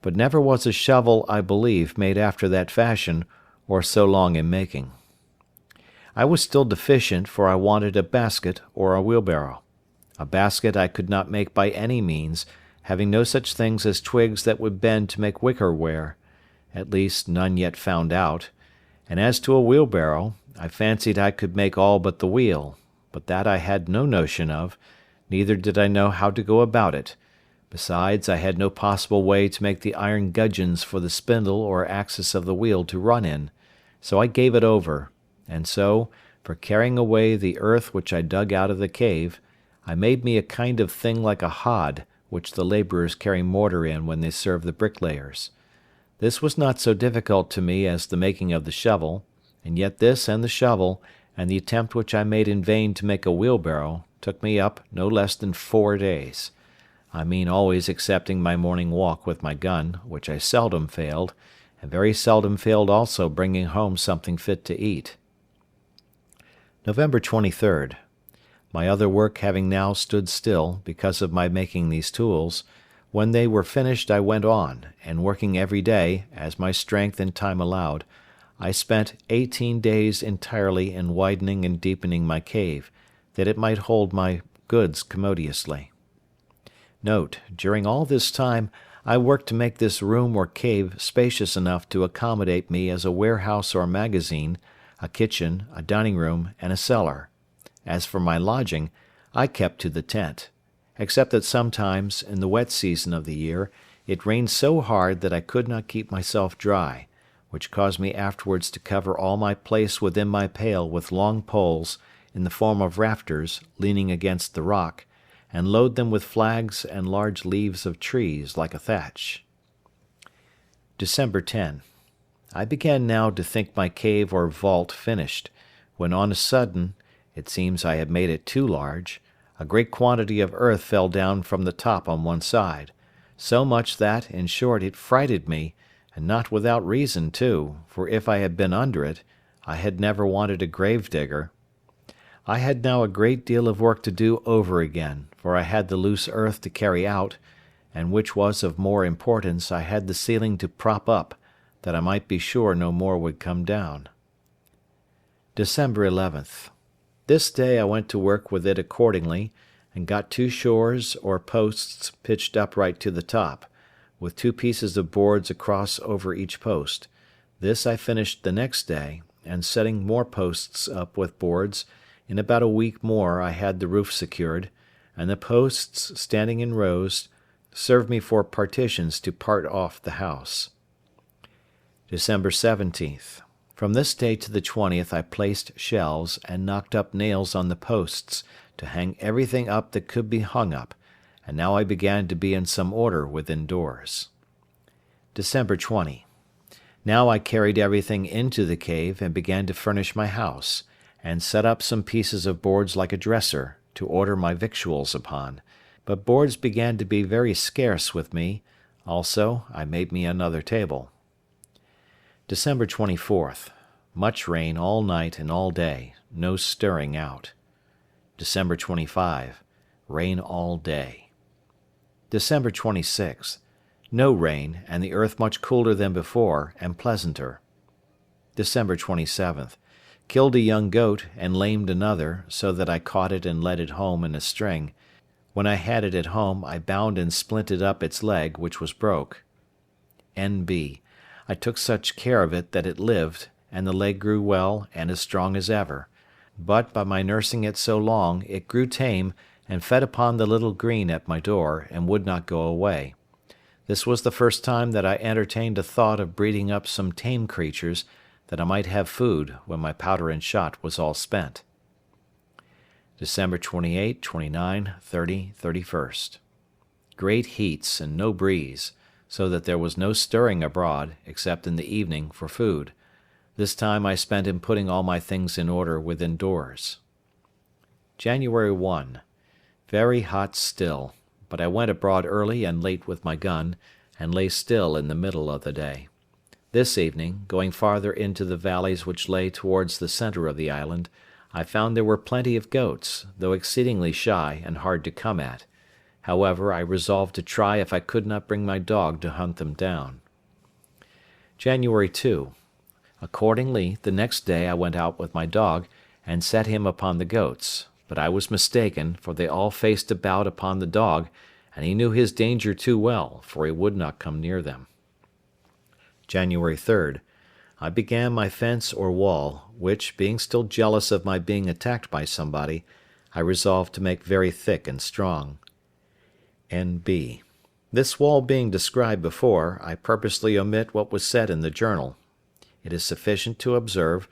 but never was a shovel, I believe, made after that fashion, or so long in making. I was still deficient, for I wanted a basket or a wheelbarrow. A basket I could not make by any means, having no such things as twigs that would bend to make wicker ware, at least none yet found out, and as to a wheelbarrow, I fancied I could make all but the wheel, but that I had no notion of, neither did I know how to go about it. Besides, I had no possible way to make the iron gudgeons for the spindle or axis of the wheel to run in, so I gave it over, and so, for carrying away the earth which I dug out of the cave, I made me a kind of thing like a hod, which the labourers carry mortar in when they serve the bricklayers. This was not so difficult to me as the making of the shovel, and yet this and the shovel, and the attempt which I made in vain to make a wheelbarrow, took me up no less than 4 days. I mean always excepting my morning walk with my gun, which I seldom failed, and very seldom failed also bringing home something fit to eat. November 23rd. My other work having now stood still, because of my making these tools, when they were finished I went on, and working every day, as my strength and time allowed, I spent 18 days entirely in widening and deepening my cave, that it might hold my goods commodiously. Note, during all this time I worked to make this room or cave spacious enough to accommodate me as a warehouse or magazine, a kitchen, a dining room, and a cellar. As for my lodging, I kept to the tent, except that sometimes, in the wet season of the year, it rained so hard that I could not keep myself dry, which caused me afterwards to cover all my place within my pale with long poles, in the form of rafters, leaning against the rock, and load them with flags and large leaves of trees like a thatch. December 10. I began now to think my cave or vault finished, when on a sudden, it seems I had made it too large, a great quantity of earth fell down from the top on one side, so much that, in short, it frighted me, and not without reason too, for if I had been under it, I had never wanted a grave digger. I had now a great deal of work to do over again, for I had the loose earth to carry out, and which was of more importance, I had the ceiling to prop up, that I might be sure no more would come down. December 11th. This day I went to work with it accordingly, and got 2 shores or posts pitched upright to the top, with 2 pieces of boards across over each post. This I finished the next day, and setting more posts up with boards, in about a week more I had the roof secured, and the posts, standing in rows, served me for partitions to part off the house. December 17th. From this day to the 20th I placed shelves, and knocked up nails on the posts, to hang everything up that could be hung up, and now I began to be in some order within doors. December 20. Now I carried everything into the cave, and began to furnish my house, and set up some pieces of boards like a dresser, to order my victuals upon, but boards began to be very scarce with me, also I made me another table. December 24th. Much rain all night and all day, no stirring out. December 25. Rain all day. December 26th. No rain, and the earth much cooler than before, and pleasanter. December 27th. Killed a young goat, and lamed another, so that I caught it and led it home in a string. When I had it at home, I bound and splinted up its leg, which was broke. N.B. I took such care of it that it lived, and the leg grew well and as strong as ever, but by my nursing it so long, it grew tame, and fed upon the little green at my door, and would not go away. This was the first time that I entertained a thought of breeding up some tame creatures, that I might have food when my powder and shot was all spent. December 28, 29, 30, 31st. Great heats and no breeze, so that there was no stirring abroad, except in the evening, for food. This time I spent in putting all my things in order within doors. January 1. Very hot still, but I went abroad early and late with my gun, and lay still in the middle of the day. This evening, going farther into the valleys which lay towards the centre of the island, I found there were plenty of goats, though exceedingly shy and hard to come at. However, I resolved to try if I could not bring my dog to hunt them down. January 2. Accordingly, the next day I went out with my dog, and set him upon the goats, but I was mistaken, for they all faced about upon the dog, and he knew his danger too well, for he would not come near them. January 3rd. I began my fence or wall, which, being still jealous of my being attacked by somebody, I resolved to make very thick and strong. N.B. This wall being described before, I purposely omit what was said in the journal. It is sufficient to observe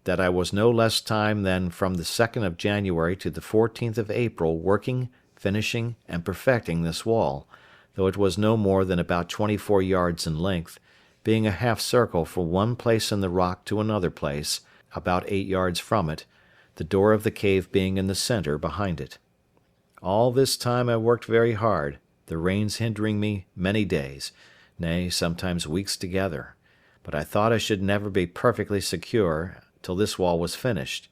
that I was no less time than from the 2nd of January to the 14th of April working, finishing, and perfecting this wall, though it was no more than about 24 yards in length, being a half circle from one place in the rock to another place, about 8 yards from it, the door of the cave being in the centre behind it. All this time I worked very hard, the rains hindering me many days, nay, sometimes weeks together, but I thought I should never be perfectly secure till this wall was finished,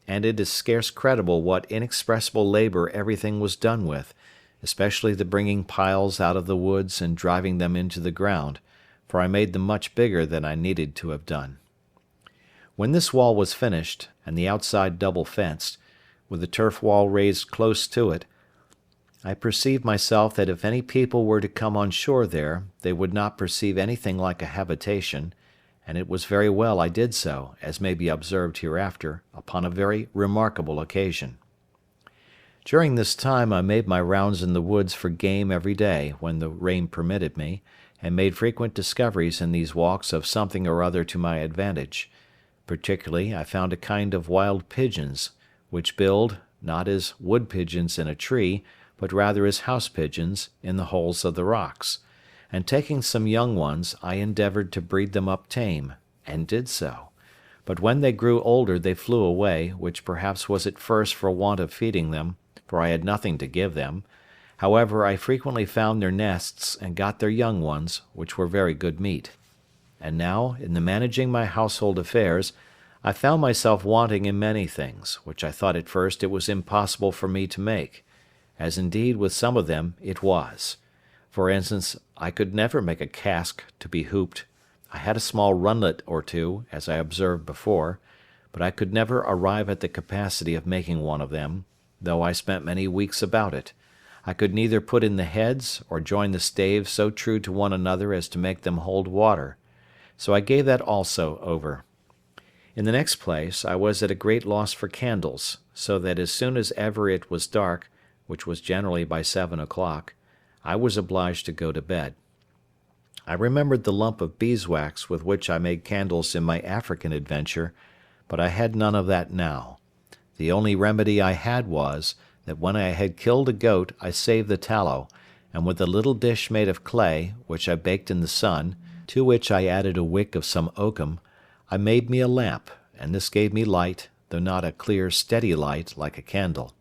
and it is scarce credible what inexpressible labour everything was done with, especially the bringing piles out of the woods and driving them into the ground, for I made them much bigger than I needed to have done. When this wall was finished, and the outside double fenced, with the turf wall raised close to it, I perceived myself that if any people were to come on shore there, they would not perceive anything like a habitation, and it was very well I did so, as may be observed hereafter, upon a very remarkable occasion. During this time I made my rounds in the woods for game every day when the rain permitted me, and made frequent discoveries in these walks of something or other to my advantage. Particularly I found a kind of wild pigeons, which build, not as wood pigeons in a tree, but rather as house pigeons, in the holes of the rocks, and taking some young ones, I endeavoured to breed them up tame, and did so; but when they grew older they flew away, which perhaps was at first for want of feeding them, for I had nothing to give them. However, I frequently found their nests, and got their young ones, which were very good meat. And now, in the managing my household affairs, I found myself wanting in many things, which I thought at first it was impossible for me to make, as indeed with some of them it was. For instance, I could never make a cask to be hooped. I had a small runlet or two, as I observed before, but I could never arrive at the capacity of making one of them, though I spent many weeks about it. I could neither put in the heads, or join the staves so true to one another as to make them hold water, so I gave that also over. In the next place, I was at a great loss for candles, so that as soon as ever it was dark, which was generally by 7 o'clock, I was obliged to go to bed. I remembered the lump of beeswax with which I made candles in my African adventure, but I had none of that now. The only remedy I had was, that when I had killed a goat I saved the tallow, and with a little dish made of clay, which I baked in the sun, to which I added a wick of some oakum, I made me a lamp, and this gave me light, though not a clear steady light like a candle.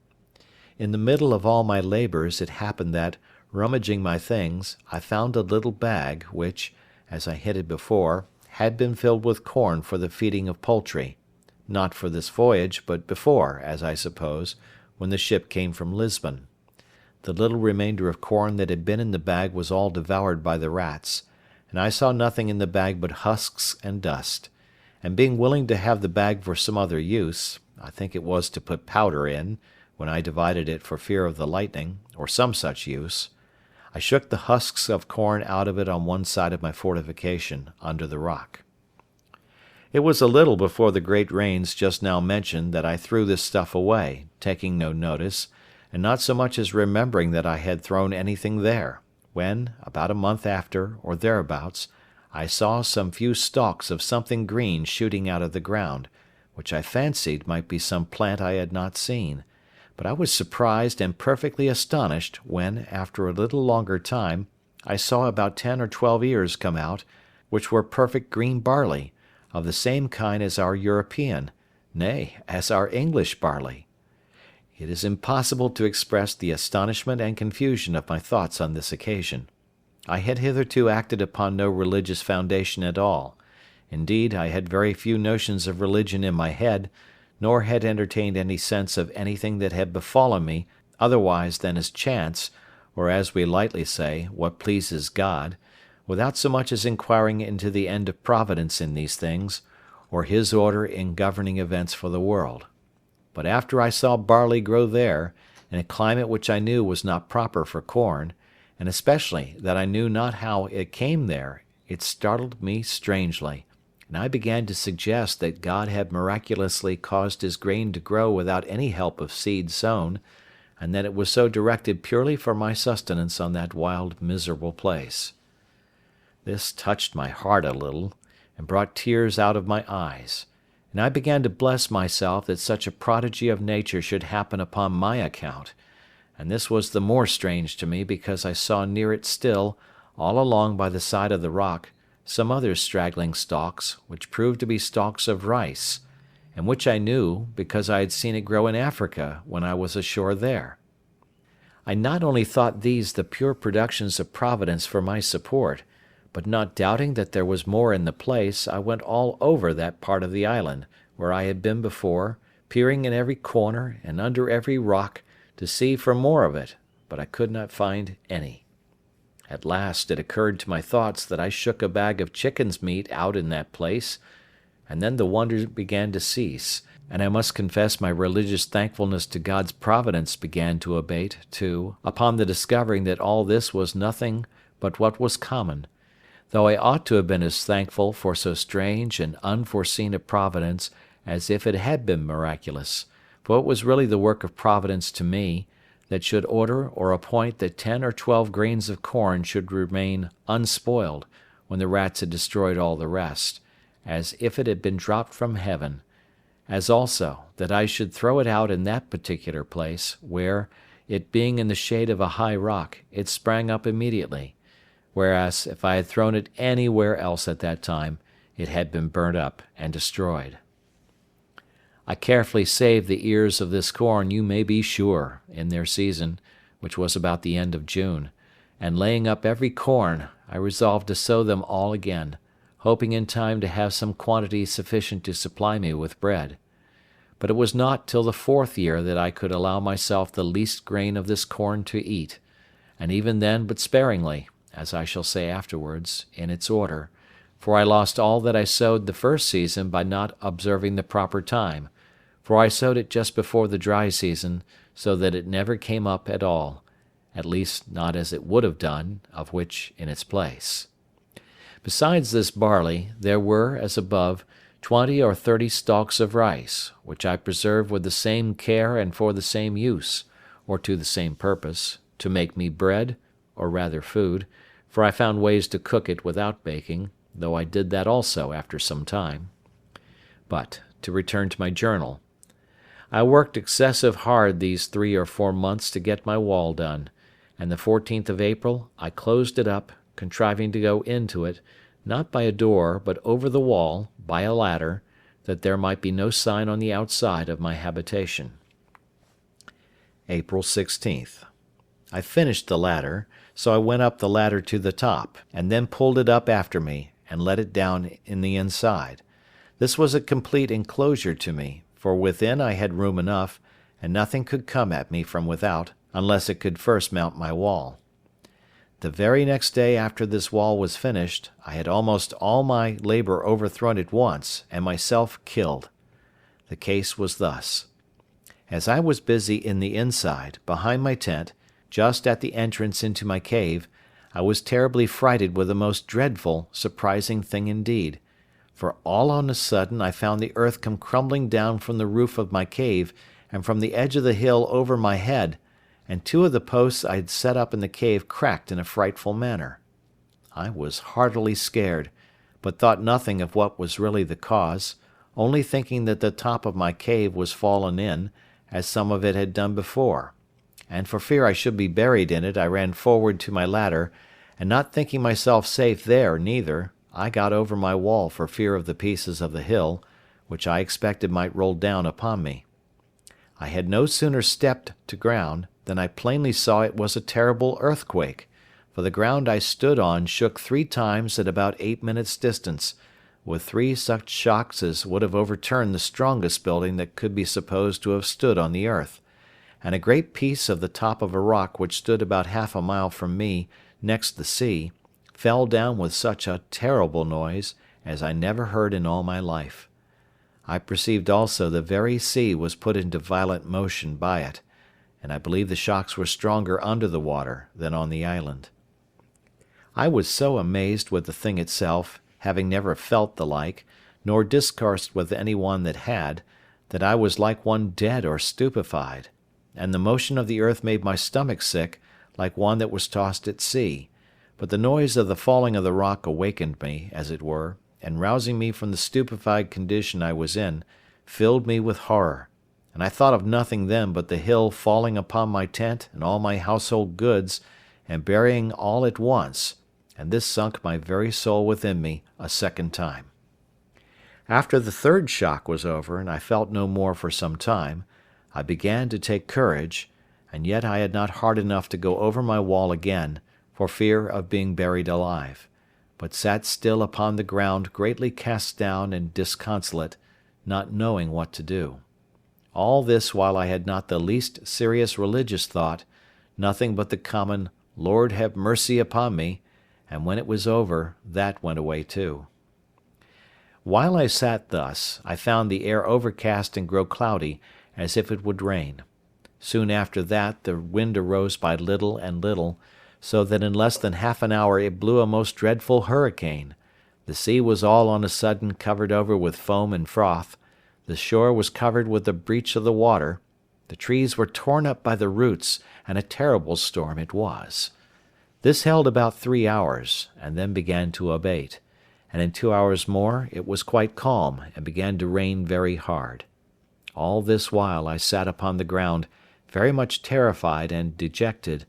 In the middle of all my labours it happened that, rummaging my things, I found a little bag, which, as I hinted before, had been filled with corn for the feeding of poultry, not for this voyage, but before, as I suppose, when the ship came from Lisbon. The little remainder of corn that had been in the bag was all devoured by the rats, and I saw nothing in the bag but husks and dust, and being willing to have the bag for some other use, I think it was to put powder in, when I divided it for fear of the lightning, or some such use, I shook the husks of corn out of it on one side of my fortification, under the rock. It was a little before the great rains just now mentioned that I threw this stuff away, taking no notice, and not so much as remembering that I had thrown anything there, when, about a month after, or thereabouts, I saw some few stalks of something green shooting out of the ground, which I fancied might be some plant I had not seen, but I was surprised and perfectly astonished when, after a little longer time, I saw about 10 or 12 ears come out, which were perfect green barley, of the same kind as our European, nay, as our English barley. It is impossible to express the astonishment and confusion of my thoughts on this occasion. I had hitherto acted upon no religious foundation at all. Indeed, I had very few notions of religion in my head, nor had entertained any sense of anything that had befallen me otherwise than as chance, or as we lightly say, what pleases God, without so much as inquiring into the end of Providence in these things, or His order in governing events for the world. But after I saw barley grow there, in a climate which I knew was not proper for corn, and especially that I knew not how it came there, it startled me strangely, and I began to suggest that God had miraculously caused His grain to grow without any help of seed sown, and that it was so directed purely for my sustenance on that wild, miserable place. This touched my heart a little, and brought tears out of my eyes, and I began to bless myself that such a prodigy of nature should happen upon my account, and this was the more strange to me because I saw near it still, all along by the side of the rock, some other straggling stalks, which proved to be stalks of rice, and which I knew, because I had seen it grow in Africa when I was ashore there. I not only thought these the pure productions of Providence for my support, but not doubting that there was more in the place, I went all over that part of the island, where I had been before, peering in every corner and under every rock, to see for more of it, but I could not find any. At last it occurred to my thoughts that I shook a bag of chicken's meat out in that place, and then the wonder began to cease, and I must confess my religious thankfulness to God's providence began to abate, too, upon the discovering that all this was nothing but what was common, though I ought to have been as thankful for so strange and unforeseen a providence as if it had been miraculous, for it was really the work of Providence to me, that should order or appoint that 10 or 12 grains of corn should remain unspoiled when the rats had destroyed all the rest, as if it had been dropped from heaven, as also that I should throw it out in that particular place, where, it being in the shade of a high rock, it sprang up immediately, whereas if I had thrown it anywhere else at that time, it had been burnt up and destroyed. I carefully saved the ears of this corn, you may be sure, in their season, which was about the end of June, and laying up every corn, I resolved to sow them all again, hoping in time to have some quantity sufficient to supply me with bread. But it was not till the 4th year that I could allow myself the least grain of this corn to eat, and even then but sparingly, as I shall say afterwards, in its order, for I lost all that I sowed the first season by not observing the proper time, for I sowed it just before the dry season, so that it never came up at all, at least not as it would have done, of which in its place. Besides this barley, there were, as above, 20 or 30 stalks of rice, which I preserved with the same care and for the same use, or to the same purpose, to make me bread, or rather food, for I found ways to cook it without baking, though I did that also after some time. But, to return to my journal. I worked excessive hard these 3 or 4 months to get my wall done, and the 14th of April I closed it up, contriving to go into it, not by a door, but over the wall, by a ladder, that there might be no sign on the outside of my habitation. April 16th. I finished the ladder, so I went up the ladder to the top, and then pulled it up after me, and let it down in the inside. This was a complete enclosure to me, for within I had room enough, and nothing could come at me from without, unless it could first mount my wall. The very next day after this wall was finished, I had almost all my labour overthrown at once, and myself killed. The case was thus. As I was busy in the inside, behind my tent, just at the entrance into my cave, I was terribly frighted with a most dreadful, surprising thing indeed, for all on a sudden I found the earth come crumbling down from the roof of my cave, and from the edge of the hill over my head, and 2 of the posts I had set up in the cave cracked in a frightful manner. I was heartily scared, but thought nothing of what was really the cause, only thinking that the top of my cave was fallen in, as some of it had done before, and for fear I should be buried in it I ran forward to my ladder, and not thinking myself safe there neither, I got over my wall for fear of the pieces of the hill, which I expected might roll down upon me. I had no sooner stepped to ground than I plainly saw it was a terrible earthquake, for the ground I stood on shook 3 times at about 8 minutes' distance, with 3 such shocks as would have overturned the strongest building that could be supposed to have stood on the earth, and a great piece of the top of a rock which stood about half a mile from me, next the sea, fell down with such a terrible noise as I never heard in all my life. I perceived also the very sea was put into violent motion by it, and I believe the shocks were stronger under the water than on the island. I was so amazed with the thing itself, having never felt the like, nor discoursed with any one that had, that I was like one dead or stupefied, and the motion of the earth made my stomach sick, like one that was tossed at sea, but the noise of the falling of the rock awakened me, as it were, and rousing me from the stupefied condition I was in, filled me with horror, and I thought of nothing then but the hill falling upon my tent and all my household goods, and burying all at once, and this sunk my very soul within me a second time. After the 3rd shock was over, and I felt no more for some time, I began to take courage, and yet I had not heart enough to go over my wall again, for fear of being buried alive, but sat still upon the ground greatly cast down and disconsolate, not knowing what to do. All this while I had not the least serious religious thought, nothing but the common "Lord have mercy upon me," and when it was over, that went away too. While I sat thus, I found the air overcast and grow cloudy, as if it would rain. Soon after that the wind arose by little and little, so that in less than half an hour it blew a most dreadful hurricane. The sea was all on a sudden covered over with foam and froth, the shore was covered with the breach of the water, the trees were torn up by the roots, and a terrible storm it was. This held about 3 hours, and then began to abate, and in 2 hours more it was quite calm, and began to rain very hard. All this while I sat upon the ground, very much terrified and dejected,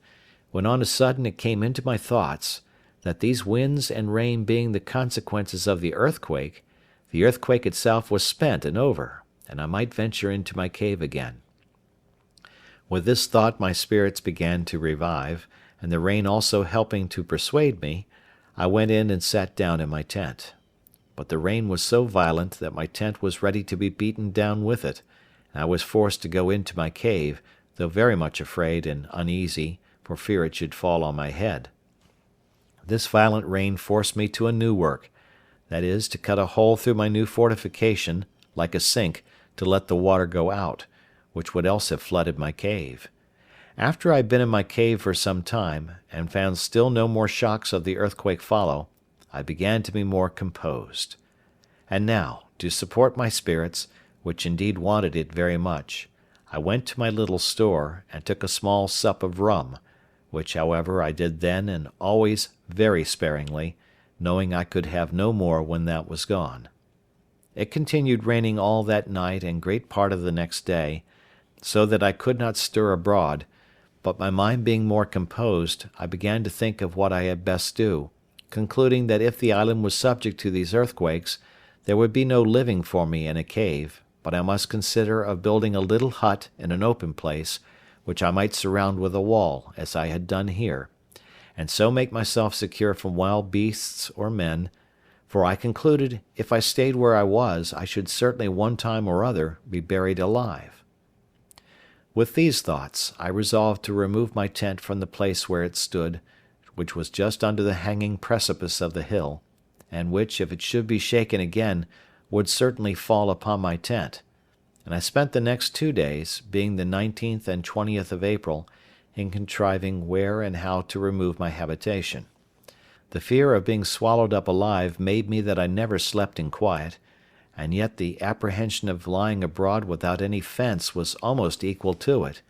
when on a sudden it came into my thoughts, that these winds and rain being the consequences of the earthquake itself was spent and over, and I might venture into my cave again. With this thought my spirits began to revive, and the rain also helping to persuade me, I went in and sat down in my tent. But the rain was so violent that my tent was ready to be beaten down with it, and I was forced to go into my cave, though very much afraid and uneasy, for fear it should fall on my head. This violent rain forced me to a new work, that is, to cut a hole through my new fortification, like a sink, to let the water go out, which would else have flooded my cave. After I had been in my cave for some time, and found still no more shocks of the earthquake follow, I began to be more composed. And now, to support my spirits, which indeed wanted it very much, I went to my little store, and took a small sup of rum, which, however, I did then and always very sparingly, knowing I could have no more when that was gone. It continued raining all that night and great part of the next day, so that I could not stir abroad, but my mind being more composed, I began to think of what I had best do, concluding that if the island was subject to these earthquakes, there would be no living for me in a cave, but I must consider of building a little hut in an open place, which I might surround with a wall, as I had done here, and so make myself secure from wild beasts or men, for I concluded if I stayed where I was, I should certainly one time or other be buried alive. With these thoughts, I resolved to remove my tent from the place where it stood, which was just under the hanging precipice of the hill, and which, if it should be shaken again, would certainly fall upon my tent, and I spent the next 2 days, being the 19th and 20th of April, in contriving where and how to remove my habitation. The fear of being swallowed up alive made me that I never slept in quiet, and yet the apprehension of lying abroad without any fence was almost equal to it,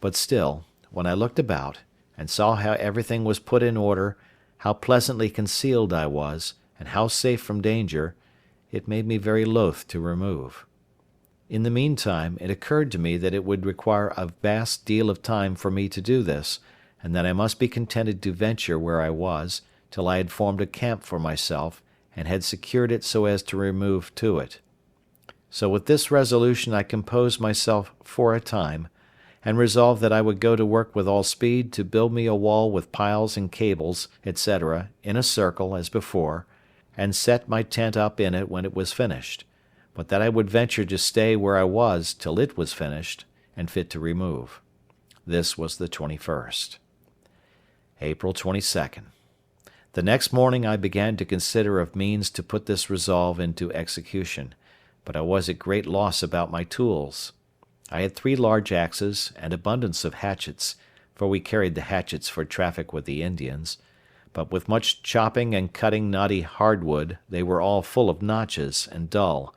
but still, when I looked about, and saw how everything was put in order, how pleasantly concealed I was, and how safe from danger, it made me very loath to remove. In the meantime, it occurred to me that it would require a vast deal of time for me to do this, and that I must be contented to venture where I was, till I had formed a camp for myself, and had secured it so as to remove to it. So with this resolution I composed myself for a time, and resolved that I would go to work with all speed to build me a wall with piles and cables, etc., in a circle, as before, and set my tent up in it when it was finished, but that I would venture to stay where I was till it was finished, and fit to remove. This was the 21st. April 22nd. The next morning I began to consider of means to put this resolve into execution, but I was at great loss about my tools. I had 3 large axes, and abundance of hatchets, for we carried the hatchets for traffic with the Indians, but with much chopping and cutting knotty hardwood they were all full of notches and dull,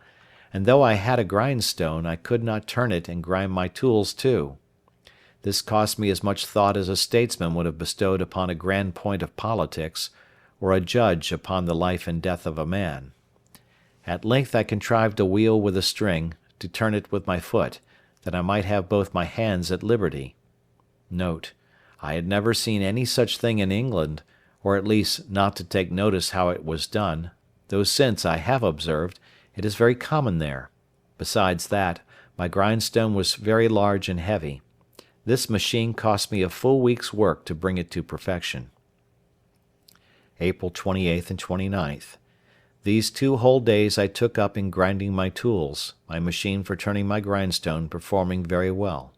and though I had a grindstone I could not turn it and grind my tools too. This cost me as much thought as a statesman would have bestowed upon a grand point of politics, or a judge upon the life and death of a man. At length I contrived a wheel with a string, to turn it with my foot, that I might have both my hands at liberty. Note: I had never seen any such thing in England, or at least not to take notice how it was done, though since I have observed, it is very common there. Besides that, my grindstone was very large and heavy. This machine cost me a full week's work to bring it to perfection. April 28th and 29th. These 2 whole days I took up in grinding my tools, my machine for turning my grindstone performing very well.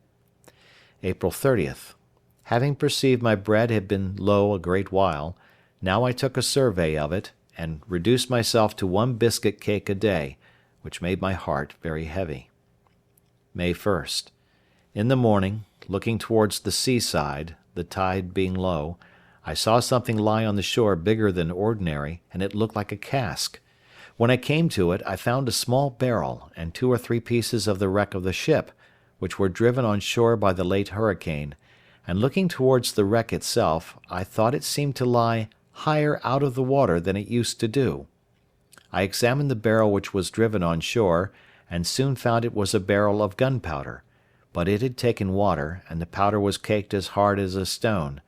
April 30th. Having perceived my bread had been low a great while, now I took a survey of it, and reduced myself to 1 biscuit cake a day, which made my heart very heavy. May 1st. In the morning, looking towards the seaside, the tide being low, I saw something lie on the shore bigger than ordinary, and it looked like a cask. When I came to it, I found a small barrel, and 2 or 3 pieces of the wreck of the ship, which were driven on shore by the late hurricane, and looking towards the wreck itself, I thought it seemed to lie higher out of the water than it used to do. I examined the barrel which was driven on shore, and soon found it was a barrel of gunpowder, but it had taken water, and the powder was caked as hard as a stone.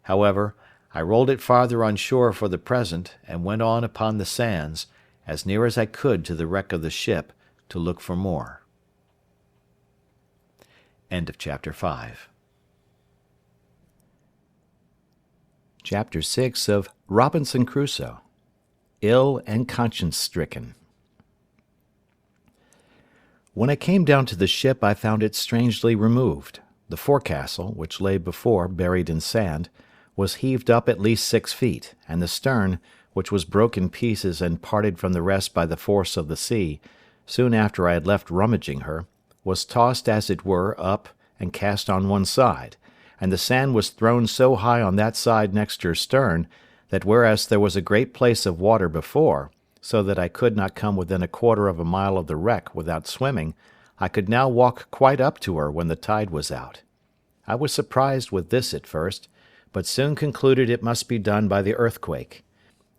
However, I rolled it farther on shore for the present, and went on upon the sands, as near as I could to the wreck of the ship, to look for more. End of Chapter 5. Chapter 6 of Robinson Crusoe. Ill and Conscience-Stricken. When I came down to the ship I found it strangely removed. The forecastle, which lay before buried in sand, was heaved up at least 6 feet, and the stern, which was broke in pieces and parted from the rest by the force of the sea, soon after I had left rummaging her, was tossed as it were up and cast on one side, and the sand was thrown so high on that side next her stern, that whereas there was a great place of water before, so that I could not come within 1/4 of a mile of the wreck without swimming, I could now walk quite up to her when the tide was out. I was surprised with this at first, but soon concluded it must be done by the earthquake.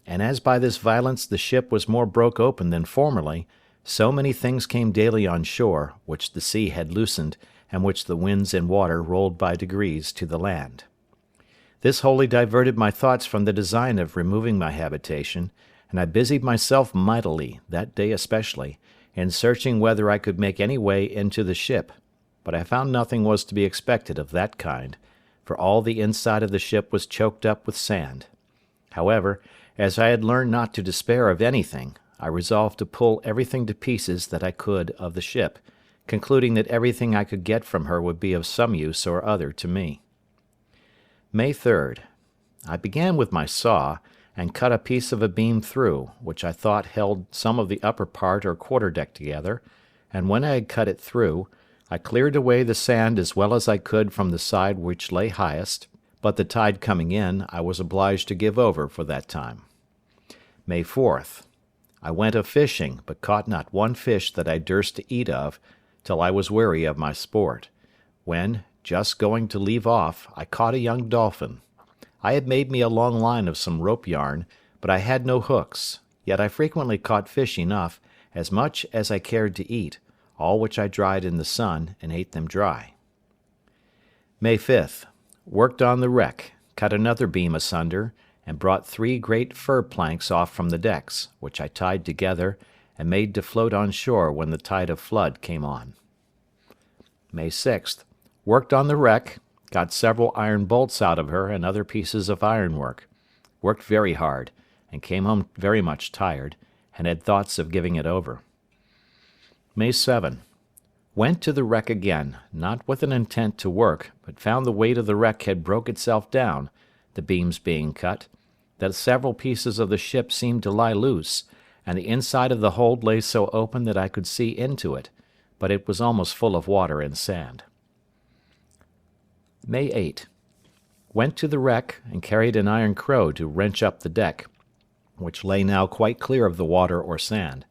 And as by this violence the ship was more broke open than formerly, so many things came daily on shore, which the sea had loosened, and which the winds and water rolled by degrees to the land. This wholly diverted my thoughts from the design of removing my habitation, and I busied myself mightily, that day especially, in searching whether I could make any way into the ship, but I found nothing was to be expected of that kind, for all the inside of the ship was choked up with sand. However, as I had learned not to despair of anything, I resolved to pull everything to pieces that I could of the ship, concluding that everything I could get from her would be of some use or other to me. May 3rd. I began with my saw, and cut a piece of a beam through, which I thought held some of the upper part or quarter-deck together, and when I had cut it through, I cleared away the sand as well as I could from the side which lay highest, but the tide coming in, I was obliged to give over for that time. May 4th. I went a-fishing, but caught not one fish that I durst to eat of, till I was weary of my sport, when, just going to leave off, I caught a young dolphin. I had made me a long line of some rope yarn, but I had no hooks, yet I frequently caught fish enough, as much as I cared to eat, all which I dried in the sun, and ate them dry. May 5th. Worked on the wreck, cut another beam asunder, and brought 3 great fir planks off from the decks, which I tied together, and made to float on shore when the tide of flood came on. May 6th. Worked on the wreck, got several iron bolts out of her and other pieces of ironwork. Worked very hard, and came home very much tired, and had thoughts of giving it over. May 7. Went to the wreck again, not with an intent to work, but found the weight of the wreck had broke itself down, the beams being cut, that several pieces of the ship seemed to lie loose, and the inside of the hold lay so open that I could see into it, but it was almost full of water and sand. May 8. Went to the wreck, and carried an iron crow to wrench up the deck, which lay now quite clear of the water or sand.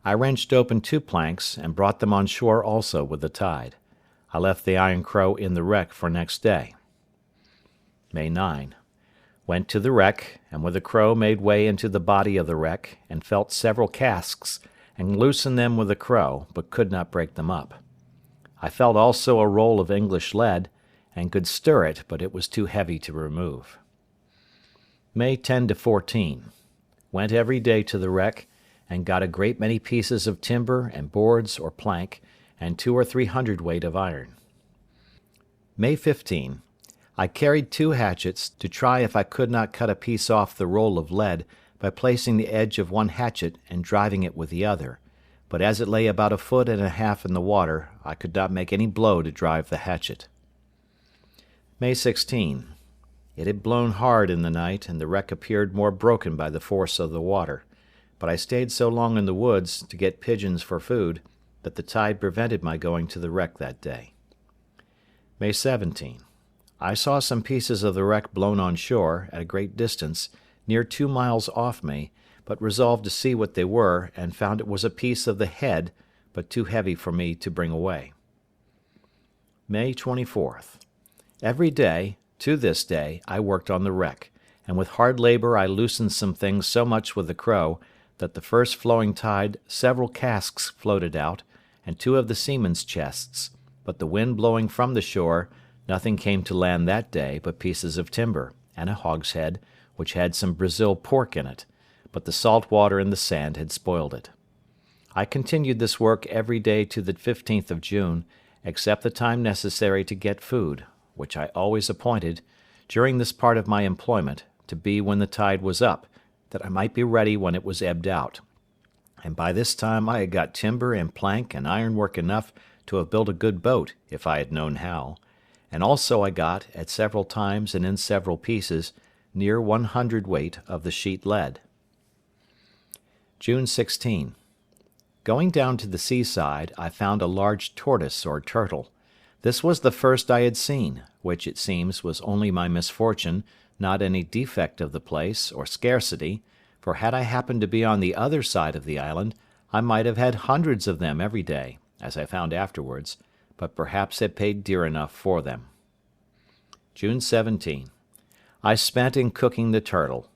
I wrenched open 2 planks, and brought them on shore also with the tide. I left the iron crow in the wreck for next day. May 9. Went to the wreck, and with the crow made way into the body of the wreck, and felt several casks, and loosened them with the crow, but could not break them up. I felt also a roll of English lead, and could stir it, but it was too heavy to remove. May 10 to 14. Went every day to the wreck, and got a great many pieces of timber and boards or plank, and 200 or 300 weight of iron. May 15. I carried 2 hatchets to try if I could not cut a piece off the roll of lead by placing the edge of one hatchet and driving it with the other, but as it lay about 1.5 feet in the water, I could not make any blow to drive the hatchet. May 16. It had blown hard in the night, and the wreck appeared more broken by the force of the water, but I stayed so long in the woods to get pigeons for food that the tide prevented my going to the wreck that day. May 17. I saw some pieces of the wreck blown on shore, at a great distance, near 2 miles off me, but resolved to see what they were, and found it was a piece of the head, but too heavy for me to bring away. May 24th. Every day, to this day, I worked on the wreck, and with hard labor I loosened some things so much with the crow, that the first flowing tide several casks floated out, and 2 of the seamen's chests, but the wind blowing from the shore, nothing came to land that day but pieces of timber, and a hogshead, which had some Brazil pork in it, but the salt water and the sand had spoiled it. I continued this work every day to the 15th of June, except the time necessary to get food, which I always appointed, during this part of my employment, to be when the tide was up, that I might be ready when it was ebbed out. And by this time I had got timber and plank and ironwork enough to have built a good boat, if I had known how, and also I got, at several times and in several pieces, near 100 weight of the sheet lead. June 16. Going down to the seaside, I found a large tortoise or turtle. This was the first I had seen, which, it seems, was only my misfortune, not any defect of the place, or scarcity, for had I happened to be on the other side of the island, I might have had hundreds of them every day, as I found afterwards, but perhaps had paid dear enough for them. June 17. I spent in cooking the turtle.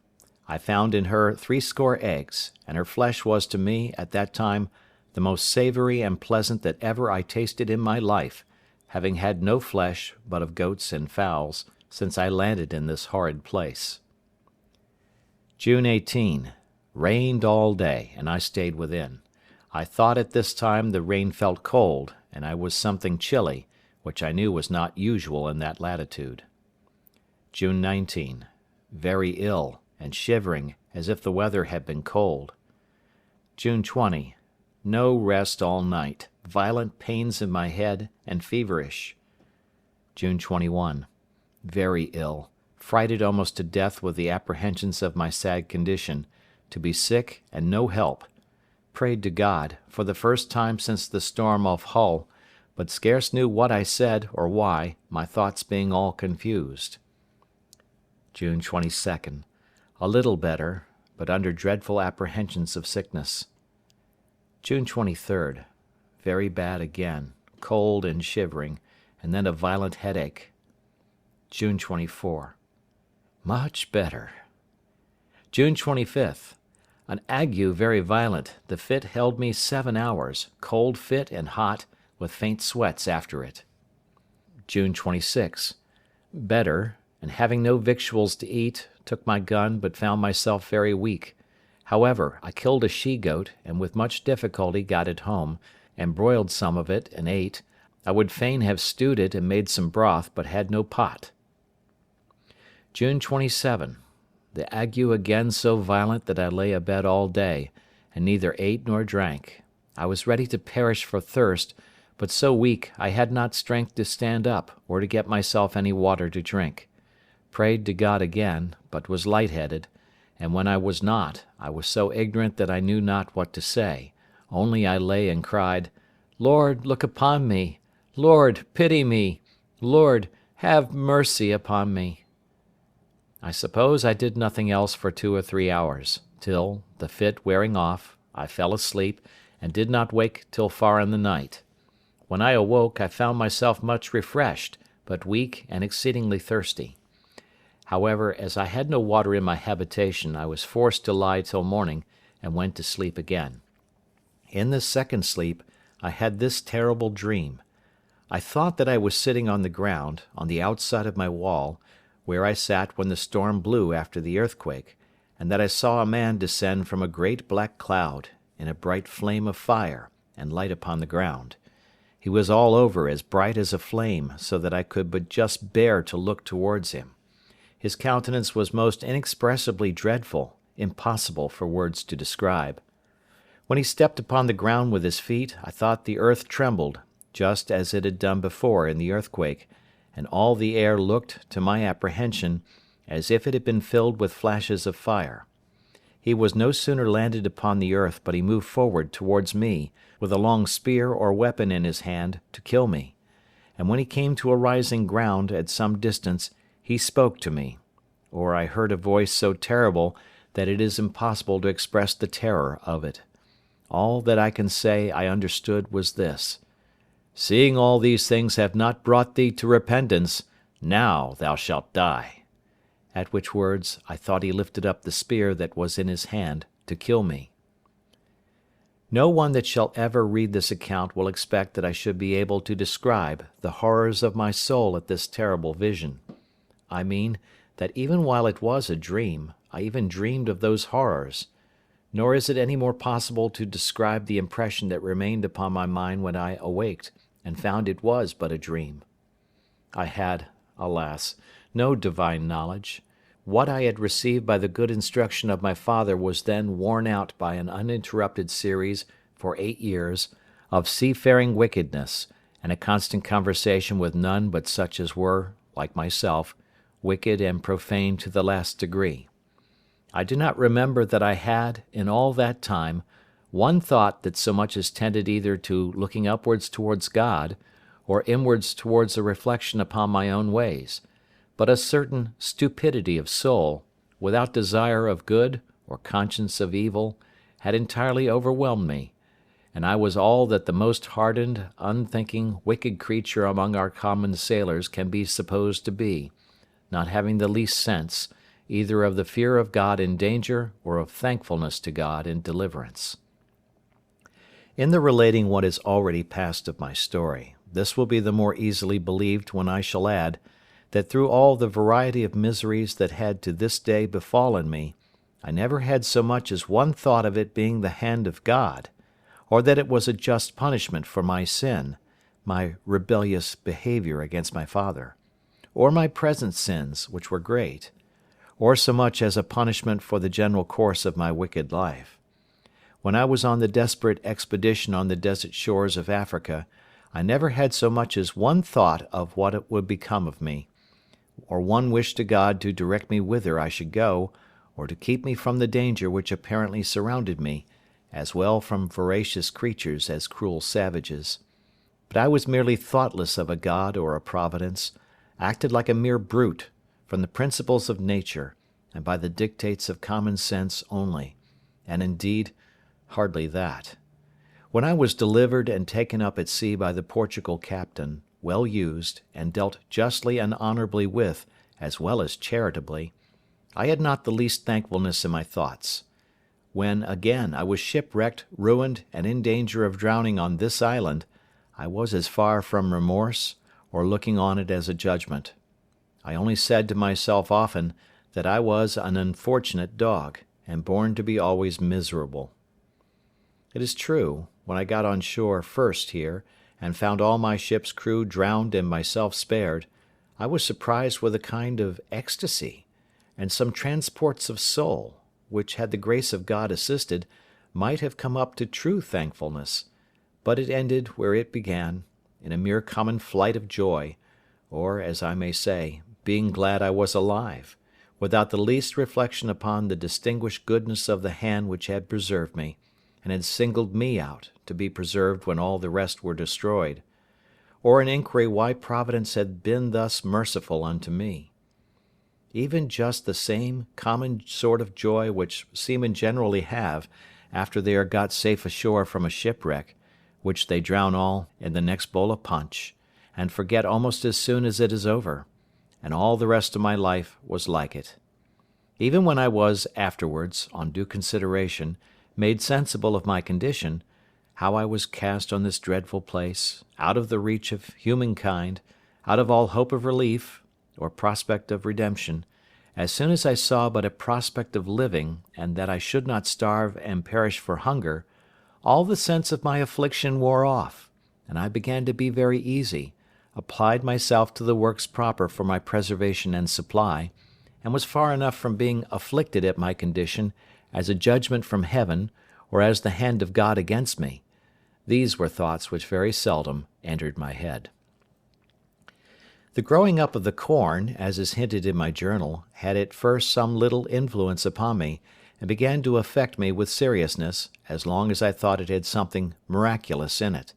I found in her 80 eggs, and her flesh was to me, at that time, the most savoury and pleasant that ever I tasted in my life, having had no flesh but of goats and fowls, since I landed in this horrid place. June 18. Rained all day, and I stayed within. I thought at this time the rain felt cold, and I was something chilly, which I knew was not usual in that latitude. June 19. Very ill, and shivering, as if the weather had been cold. June 20. No rest all night, violent pains in my head, and feverish. June 21. Very ill, frighted almost to death with the apprehensions of my sad condition, to be sick and no help. Prayed to God, for the first time since the storm off Hull, but scarce knew what I said or why, my thoughts being all confused. June 22nd. A little better, but under dreadful apprehensions of sickness. June 23rd. Very bad again, cold and shivering, and then a violent headache. June 24. Much better. June 25th. An ague very violent. The fit held me 7 hours, cold fit and hot, with faint sweats after it. June 26. Better, and having no victuals to eat, took my gun, but found myself very weak. However, I killed a she-goat, and with much difficulty got it home, and broiled some of it, and ate. I would fain have stewed it and made some broth, but had no pot. June 27. The ague again so violent that I lay abed all day, and neither ate nor drank. I was ready to perish for thirst, but so weak I had not strength to stand up, or to get myself any water to drink. Prayed to God again, but was lightheaded, and when I was not, I was so ignorant that I knew not what to say, only I lay and cried, Lord, look upon me! Lord, pity me! Lord, have mercy upon me! I suppose I did nothing else for 2 or 3 hours, till, the fit wearing off, I fell asleep, and did not wake till far in the night. When I awoke, I found myself much refreshed, but weak and exceedingly thirsty. However, as I had no water in my habitation, I was forced to lie till morning, and went to sleep again. In this second sleep, I had this terrible dream. I thought that I was sitting on the ground, on the outside of my wall, where I sat when the storm blew after the earthquake, and that I saw a man descend from a great black cloud, in a bright flame of fire, and light upon the ground. He was all over as bright as a flame, so that I could but just bear to look towards him. His countenance was most inexpressibly dreadful, impossible for words to describe. When he stepped upon the ground with his feet, I thought the earth trembled, just as it had done before in the earthquake, and all the air looked, to my apprehension, as if it had been filled with flashes of fire. He was no sooner landed upon the earth but he moved forward towards me, with a long spear or weapon in his hand, to kill me. And when he came to a rising ground at some distance, he spoke to me, or I heard a voice so terrible that it is impossible to express the terror of it. All that I can say I understood was this: Seeing all these things have not brought thee to repentance, now thou shalt die. At which words I thought he lifted up the spear that was in his hand to kill me. No one that shall ever read this account will expect that I should be able to describe the horrors of my soul at this terrible vision. I mean, that even while it was a dream, I even dreamed of those horrors. Nor is it any more possible to describe the impression that remained upon my mind when I awaked, and found it was but a dream. I had, alas, no divine knowledge. What I had received by the good instruction of my father was then worn out by an uninterrupted series, for 8 years, of seafaring wickedness, and a constant conversation with none but such as were, like myself, wicked and profane to the last degree. I do not remember that I had, in all that time, one thought that so much as tended either to looking upwards towards God, or inwards towards a reflection upon my own ways, but a certain stupidity of soul, without desire of good or conscience of evil, had entirely overwhelmed me, and I was all that the most hardened, unthinking, wicked creature among our common sailors can be supposed to be, not having the least sense, either of the fear of God in danger, or of thankfulness to God in deliverance. In the relating what is already past of my story, this will be the more easily believed when I shall add, that through all the variety of miseries that had to this day befallen me, I never had so much as one thought of it being the hand of God, or that it was a just punishment for my sin, my rebellious behaviour against my father, or my present sins, which were great, or so much as a punishment for the general course of my wicked life. When I was on the desperate expedition on the desert shores of Africa, I never had so much as one thought of what it would become of me, or one wish to God to direct me whither I should go, or to keep me from the danger which apparently surrounded me, as well from voracious creatures as cruel savages. But I was merely thoughtless of a God or a providence, acted like a mere brute, from the principles of nature, and by the dictates of common sense only, and indeed hardly that. When I was delivered and taken up at sea by the Portugal captain, well used, and dealt justly and honourably with, as well as charitably, I had not the least thankfulness in my thoughts. When, again, I was shipwrecked, ruined, and in danger of drowning on this island, I was as far from remorse, or looking on it as a judgment. I only said to myself often that I was an unfortunate dog, and born to be always miserable. It is true, when I got on shore first here, and found all my ship's crew drowned and myself spared, I was surprised with a kind of ecstasy, and some transports of soul, which, had the grace of God assisted, might have come up to true thankfulness; but it ended where it began, in a mere common flight of joy, or, as I may say, being glad I was alive, without the least reflection upon the distinguished goodness of the hand which had preserved me, and had singled me out to be preserved when all the rest were destroyed; or an inquiry why Providence had been thus merciful unto me. Even just the same common sort of joy which seamen generally have after they are got safe ashore from a shipwreck, which they drown all in the next bowl of punch, and forget almost as soon as it is over; and all the rest of my life was like it. Even when I was afterwards, on due consideration, made sensible of my condition, how I was cast on this dreadful place, out of the reach of humankind, out of all hope of relief, or prospect of redemption, as soon as I saw but a prospect of living, and that I should not starve and perish for hunger, all the sense of my affliction wore off, and I began to be very easy, applied myself to the works proper for my preservation and supply, and was far enough from being afflicted at my condition as a judgment from heaven, or as the hand of God against me. These were thoughts which very seldom entered my head. The growing up of the corn, as is hinted in my journal, had at first some little influence upon me, and began to affect me with seriousness, as long as I thought it had something miraculous in it;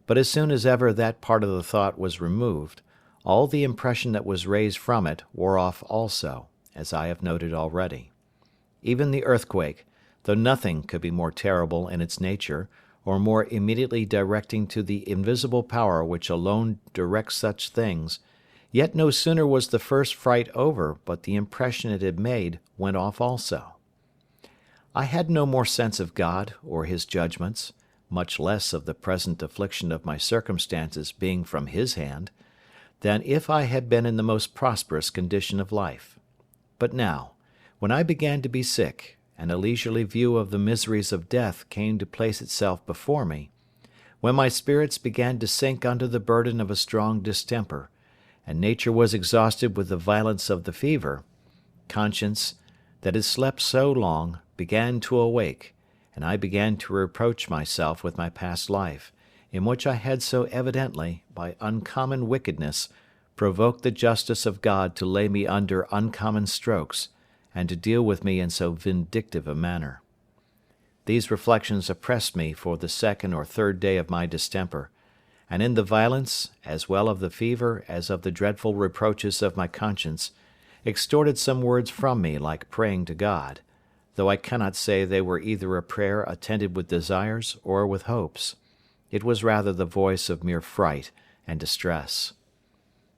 but as soon as ever that part of the thought was removed, all the impression that was raised from it wore off also, as I have noted already. Even the earthquake, though nothing could be more terrible in its nature, or more immediately directing to the invisible power which alone directs such things, yet no sooner was the first fright over but the impression it had made went off also. I had no more sense of God or his judgments, much less of the present affliction of my circumstances being from his hand, than if I had been in the most prosperous condition of life. But now, when I began to be sick, and a leisurely view of the miseries of death came to place itself before me, when my spirits began to sink under the burden of a strong distemper, and nature was exhausted with the violence of the fever, conscience, that had slept so long, began to awake, and I began to reproach myself with my past life, in which I had so evidently, by uncommon wickedness, provoked the justice of God to lay me under uncommon strokes, and to deal with me in so vindictive a manner. These reflections oppressed me for the second or third day of my distemper, and in the violence, as well of the fever as of the dreadful reproaches of my conscience, extorted some words from me like praying to God, though I cannot say they were either a prayer attended with desires or with hopes. It was rather the voice of mere fright and distress.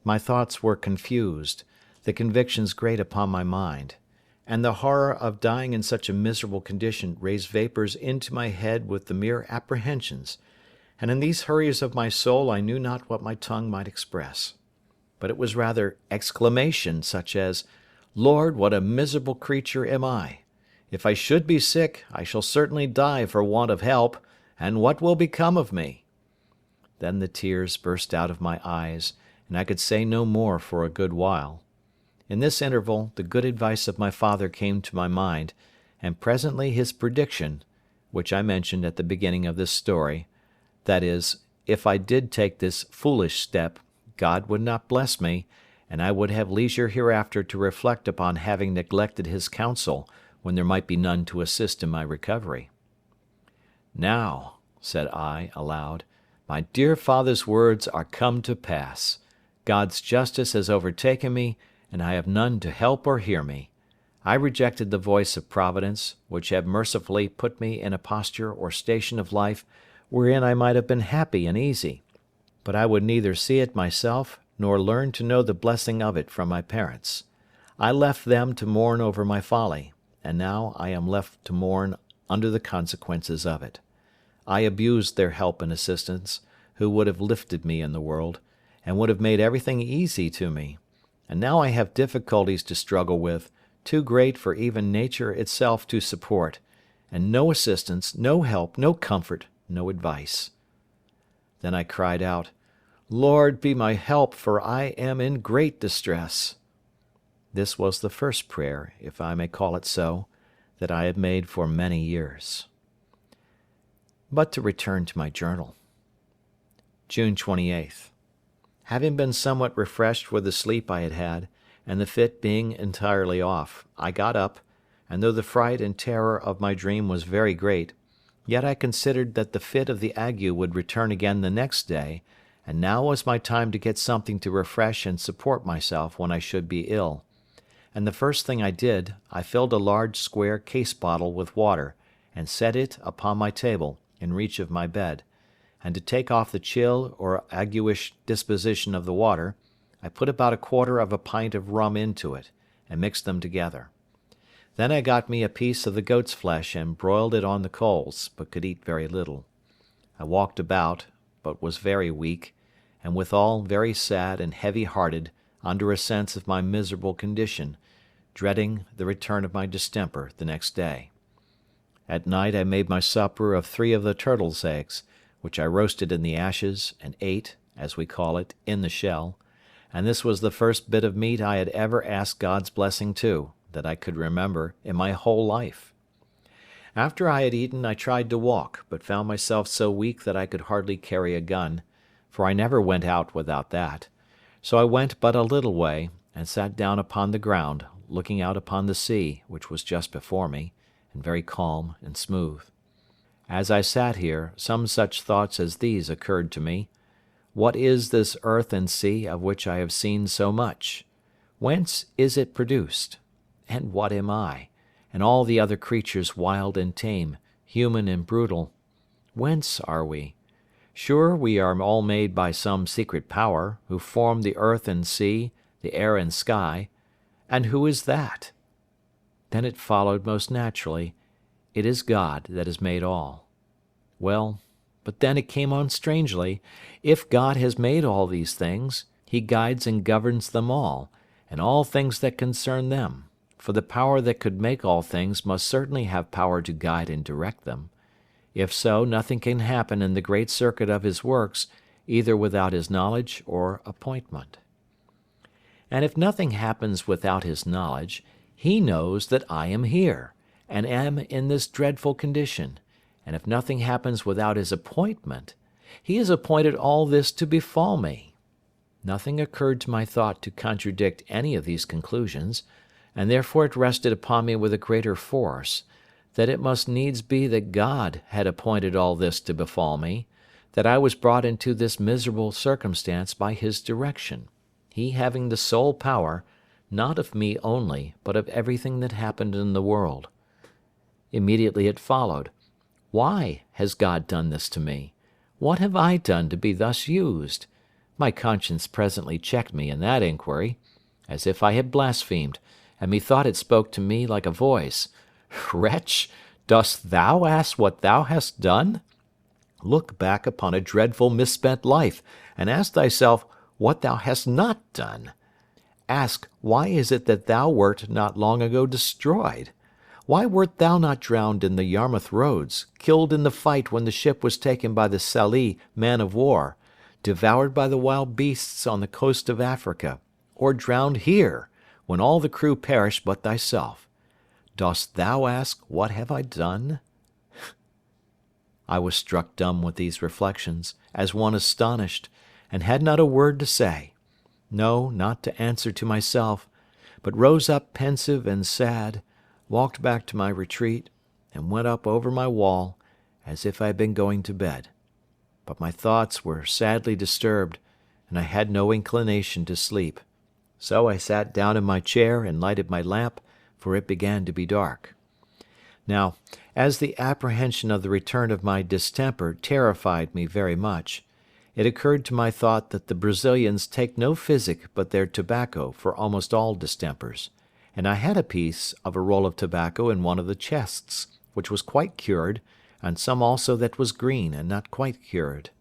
My thoughts were confused, the convictions great upon my mind, and the horror of dying in such a miserable condition raised vapours into my head with the mere apprehensions, and in these hurries of my soul I knew not what my tongue might express. But it was rather exclamation, such as, "Lord, what a miserable creature am I! If I should be sick, I shall certainly die for want of help, and what will become of me?" Then the tears burst out of my eyes, and I could say no more for a good while. In this interval the good advice of my father came to my mind, and presently his prediction, which I mentioned at the beginning of this story, that is, if I did take this foolish step, God would not bless me, and I would have leisure hereafter to reflect upon having neglected his counsel when there might be none to assist in my recovery. "Now," said I, aloud, "my dear father's words are come to pass. God's justice has overtaken me, and I have none to help or hear me. I rejected the voice of Providence, which had mercifully put me in a posture or station of life wherein I might have been happy and easy. but I would neither see it myself nor learn to know the blessing of it from my parents. I left them to mourn over my folly, and now I am left to mourn under the consequences of it. I abused their help and assistance, who would have lifted me in the world, and would have made everything easy to me, and now I have difficulties to struggle with, too great for even nature itself to support, and no assistance, no help, no comfort, no advice. Then I cried out, "Lord, be my help, for I am in great distress." This was the first prayer, if I may call it so, that I had made for many years. But to return to my journal. June 28th. Having been somewhat refreshed with the sleep I had had, and the fit being entirely off, I got up, and though the fright and terror of my dream was very great, yet I considered that the fit of the ague would return again the next day, and now was my time to get something to refresh and support myself when I should be ill. And the first thing I did, I filled a large square case bottle with water, and set it upon my table, in reach of my bed, and to take off the chill or aguish disposition of the water, I put about a quarter of a pint of rum into it, and mixed them together. Then I got me a piece of the goat's flesh and broiled it on the coals, but could eat very little. I walked about, but was very weak, and withal very sad and heavy-hearted under a sense of my miserable condition, dreading the return of my distemper the next day. At night I made my supper of 3 of the turtle's eggs, which I roasted in the ashes, and ate, as we call it, in the shell, and this was the first bit of meat I had ever asked God's blessing to, that I could remember, in my whole life. After I had eaten I tried to walk, but found myself so weak that I could hardly carry a gun, for I never went out without that. So I went but a little way, and sat down upon the ground, looking out upon the sea, which was just before me, and very calm and smooth. As I sat here, some such thoughts as these occurred to me. What is this earth and sea of which I have seen so much? Whence is it produced? And what am I, and all the other creatures wild and tame, human and brutal? Whence are we? Sure, we are all made by some secret power, who formed the earth and sea, the air and sky. And who is that? Then it followed most naturally, it is God that has made all. Well, but then it came on strangely, if God has made all these things, he guides and governs them all, and all things that concern them, for the power that could make all things must certainly have power to guide and direct them. If so, nothing can happen in the great circuit of his works, either without his knowledge or appointment. And if nothing happens without his knowledge, he knows that I am here, and am in this dreadful condition, and if nothing happens without his appointment, he has appointed all this to befall me. Nothing occurred to my thought to contradict any of these conclusions, and therefore it rested upon me with a greater force, that it must needs be that God had appointed all this to befall me, that I was brought into this miserable circumstance by his direction, he having the sole power, not of me only, but of everything that happened in the world. Immediately it followed, why has God done this to me? What have I done to be thus used? My conscience presently checked me in that inquiry, as if I had blasphemed, and methought it spoke to me like a voice. Wretch, dost thou ask what thou hast done? Look back upon a dreadful misspent life, and ask thyself what thou hast not done. Ask, why is it that thou wert not long ago destroyed? Why wert thou not drowned in the Yarmouth Roads, killed in the fight when the ship was taken by the Sallee man of war, devoured by the wild beasts on the coast of Africa, or drowned here, when all the crew perished but thyself? Dost thou ask, what have I done? I was struck dumb with these reflections, as one astonished, and had not a word to say. No, not to answer to myself, but rose up pensive and sad, walked back to my retreat, and went up over my wall, as if I had been going to bed. But my thoughts were sadly disturbed, and I had no inclination to sleep. So I sat down in my chair and lighted my lamp, for it began to be dark. Now, as the apprehension of the return of my distemper terrified me very much, it occurred to my thought that the Brazilians take no physic but their tobacco for almost all distempers, and I had a piece of a roll of tobacco in one of the chests, which was quite cured, and some also that was green and not quite cured.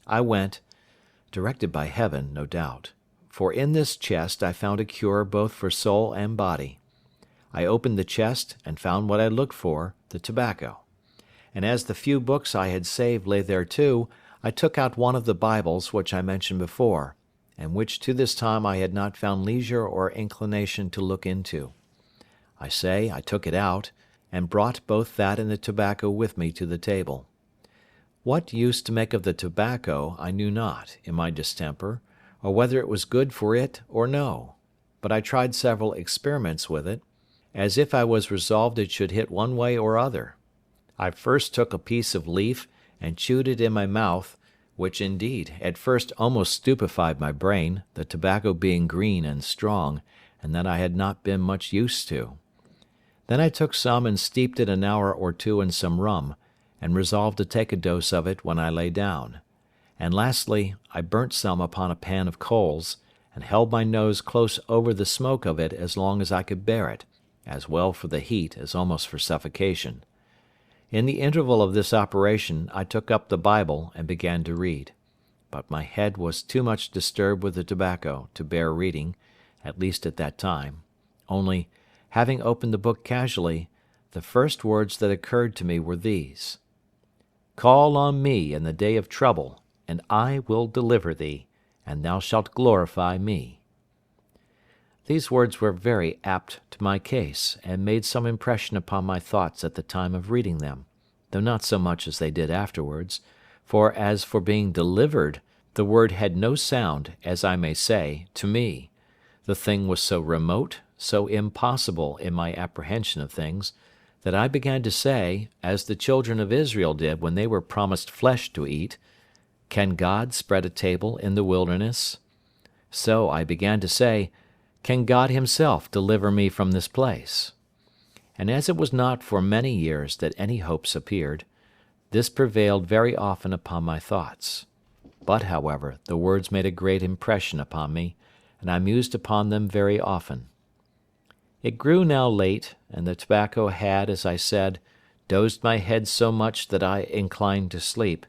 I went, directed by Heaven, no doubt, for in this chest I found a cure both for soul and body. I opened the chest and found what I looked for, the tobacco. And as the few books I had saved lay there too, I took out one of the Bibles which I mentioned before, and which to this time I had not found leisure or inclination to look into. I say I took it out, and brought both that and the tobacco with me to the table. What use to make of the tobacco I knew not, in my distemper, or whether it was good for it or no, but I tried several experiments with it, as if I was resolved it should hit one way or other. I first took a piece of leaf and chewed it in my mouth, which indeed at first almost stupefied my brain, the tobacco being green and strong, and that I had not been much used to. Then I took some and steeped it an hour or two in some rum, and resolved to take a dose of it when I lay down. And lastly, I burnt some upon a pan of coals, and held my nose close over the smoke of it as long as I could bear it, as well for the heat as almost for suffocation. In the interval of this operation I took up the Bible and began to read, but my head was too much disturbed with the tobacco to bear reading, at least at that time, only, having opened the book casually, the first words that occurred to me were these: "Call on me in the day of trouble, and I will deliver thee, and thou shalt glorify me." These words were very apt to my case, and made some impression upon my thoughts at the time of reading them, though not so much as they did afterwards, for as for being delivered, the word had no sound, as I may say, to me. The thing was so remote, so impossible in my apprehension of things, that I began to say, as the children of Israel did when they were promised flesh to eat, "Can God spread a table in the wilderness?" So I began to say, "Can God himself deliver me from this place?" And as it was not for many years that any hopes appeared, this prevailed very often upon my thoughts. But, however, the words made a great impression upon me, and I mused upon them very often. It grew now late, and the tobacco had, as I said, dozed my head so much that I inclined to sleep,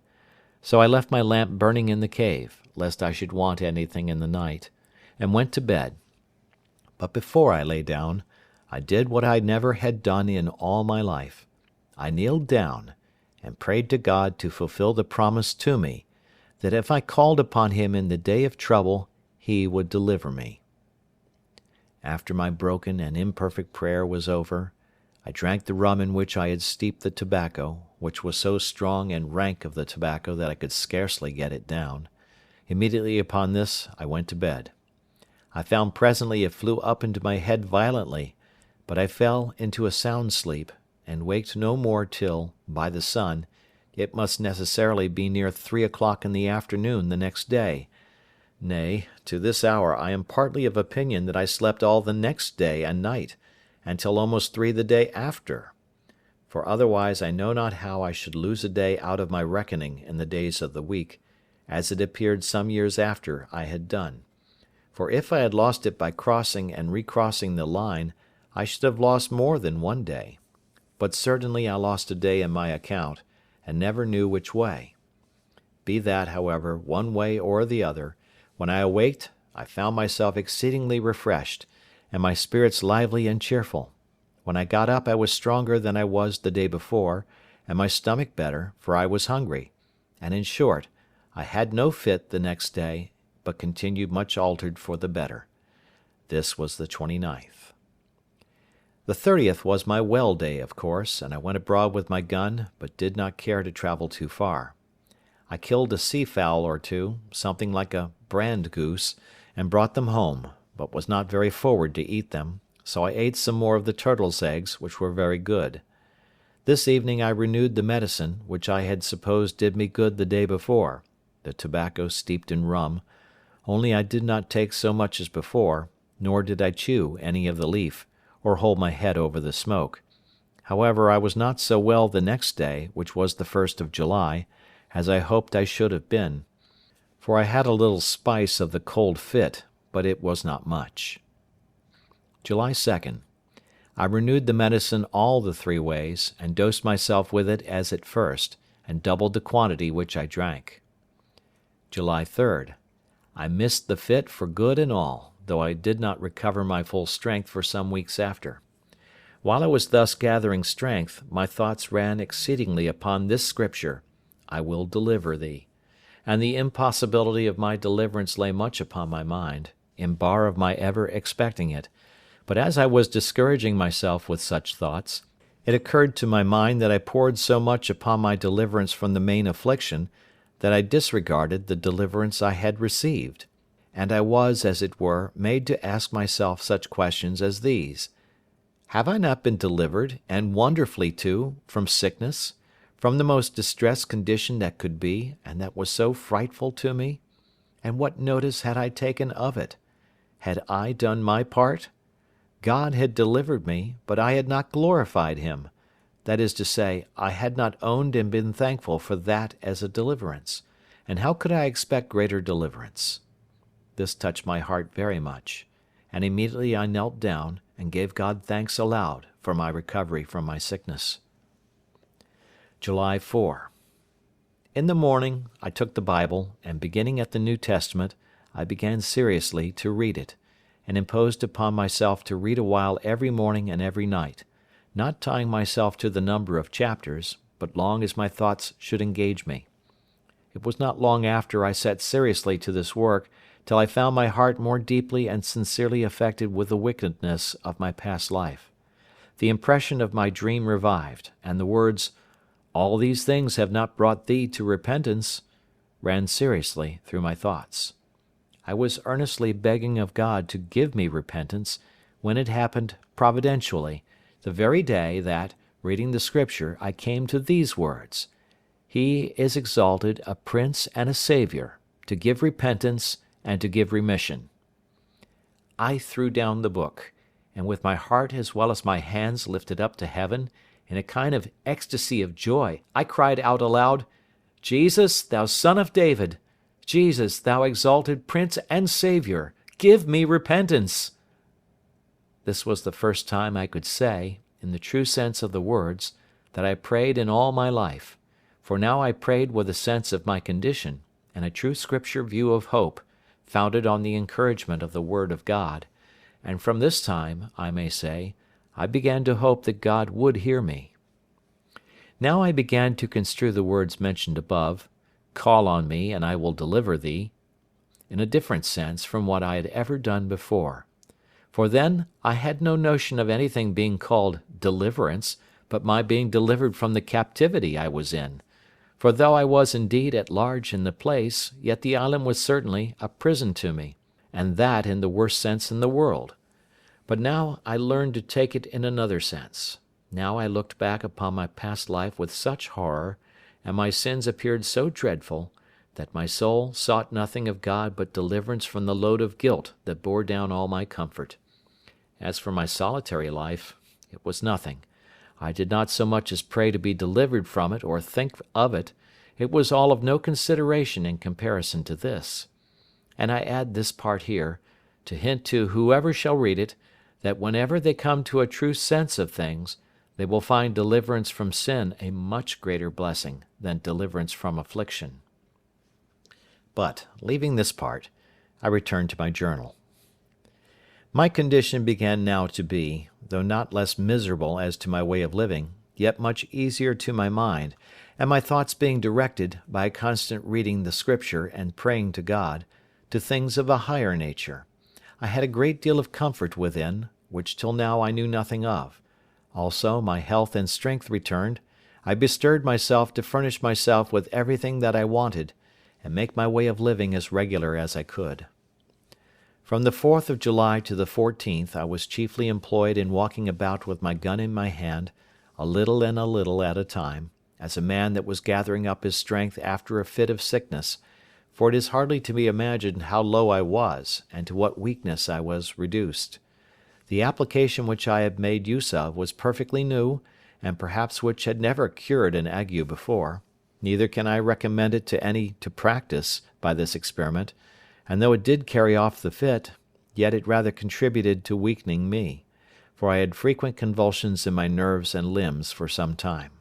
so I left my lamp burning in the cave, lest I should want anything in the night, and went to bed. But before I lay down, I did what I never had done in all my life. I kneeled down, and prayed to God to fulfil the promise to me, that if I called upon him in the day of trouble, he would deliver me. After my broken and imperfect prayer was over, I drank the rum in which I had steeped the tobacco, which was so strong and rank of the tobacco that I could scarcely get it down. Immediately upon this I went to bed. I found presently it flew up into my head violently, but I fell into a sound sleep, and waked no more till, by the sun, it must necessarily be near 3 o'clock in the afternoon the next day. Nay, to this hour I am partly of opinion that I slept all the next day and night, and till almost 3 the day after. For otherwise I know not how I should lose a day out of my reckoning in the days of the week, as it appeared some years after I had done. For if I had lost it by crossing and recrossing the line, I should have lost more than one day. But certainly I lost a day in my account, and never knew which way. Be that, however, one way or the other, when I awaked I found myself exceedingly refreshed, and my spirits lively and cheerful. When I got up I was stronger than I was the day before, and my stomach better, for I was hungry; and in short, I had no fit the next day, but continued much altered for the better. This was the 29th. The 30th was my well day, of course, and I went abroad with my gun, but did not care to travel too far. I killed a sea-fowl or two, something like a brand goose, and brought them home, but was not very forward to eat them, so I ate some more of the turtle's eggs, which were very good. This evening I renewed the medicine, which I had supposed did me good the day before, the tobacco steeped in rum, only I did not take so much as before, nor did I chew any of the leaf, or hold my head over the smoke. However, I was not so well the next day, which was the 1st of July, as I hoped I should have been, for I had a little spice of the cold fit, but it was not much. July 2nd. I renewed the medicine all the 3 ways, and dosed myself with it as at first, and doubled the quantity which I drank. July 3rd. I missed the fit for good and all, though I did not recover my full strength for some weeks after. While I was thus gathering strength, my thoughts ran exceedingly upon this scripture, "I will deliver thee," and the impossibility of my deliverance lay much upon my mind, in bar of my ever expecting it. But as I was discouraging myself with such thoughts, it occurred to my mind that I poured so much upon my deliverance from the main affliction, that I disregarded the deliverance I had received; and I was, as it were, made to ask myself such questions as these: Have I not been delivered, and wonderfully too, from sickness, from the most distressed condition that could be, and that was so frightful to me? And what notice had I taken of it? Had I done my part? God had delivered me, but I had not glorified him; that is to say, I had not owned and been thankful for that as a deliverance, and how could I expect greater deliverance? This touched my heart very much, and immediately I knelt down, and gave God thanks aloud for my recovery from my sickness. July 4. In the morning I took the Bible, and beginning at the New Testament, I began seriously to read it, and imposed upon myself to read a while every morning and every night, not tying myself to the number of chapters, but long as my thoughts should engage me. It was not long after I set seriously to this work till I found my heart more deeply and sincerely affected with the wickedness of my past life. The impression of my dream revived, and the words, "All these things have not brought thee to repentance," ran seriously through my thoughts. I was earnestly begging of God to give me repentance, when it happened providentially, the very day that, reading the Scripture, I came to these words: "He is exalted a Prince and a Saviour, to give repentance and to give remission." I threw down the book, and with my heart as well as my hands lifted up to heaven, in a kind of ecstasy of joy, I cried out aloud, "Jesus, thou Son of David! Jesus, thou exalted Prince and Saviour, give me repentance!" This was the first time I could say, in the true sense of the words, that I prayed in all my life, for now I prayed with a sense of my condition, and a true Scripture view of hope, founded on the encouragement of the Word of God, and from this time, I may say, I began to hope that God would hear me. Now I began to construe the words mentioned above, "Call on me, and I will deliver thee," in a different sense from what I had ever done before. For then I had no notion of anything being called deliverance, but my being delivered from the captivity I was in; for though I was indeed at large in the place, yet the island was certainly a prison to me, and that in the worst sense in the world. But now I learned to take it in another sense. Now I looked back upon my past life with such horror, and my sins appeared so dreadful, that my soul sought nothing of God but deliverance from the load of guilt that bore down all my comfort. As for my solitary life, it was nothing. I did not so much as pray to be delivered from it or think of it. It was all of no consideration in comparison to this. And I add this part here, to hint to whoever shall read it, that whenever they come to a true sense of things, they will find deliverance from sin a much greater blessing than deliverance from affliction. But, leaving this part, I return to my journal. My condition began now to be, though not less miserable as to my way of living, yet much easier to my mind, and my thoughts being directed, by a constant reading the Scripture and praying to God, to things of a higher nature. I had a great deal of comfort within, which till now I knew nothing of. Also my health and strength returned. I bestirred myself to furnish myself with everything that I wanted, and make my way of living as regular as I could. From the 4th of July to the 14th I was chiefly employed in walking about with my gun in my hand, a little and a little at a time, as a man that was gathering up his strength after a fit of sickness, for it is hardly to be imagined how low I was, and to what weakness I was reduced. The application which I had made use of was perfectly new, and perhaps which had never cured an ague before. Neither can I recommend it to any to practice by this experiment, and though it did carry off the fit, yet it rather contributed to weakening me, for I had frequent convulsions in my nerves and limbs for some time.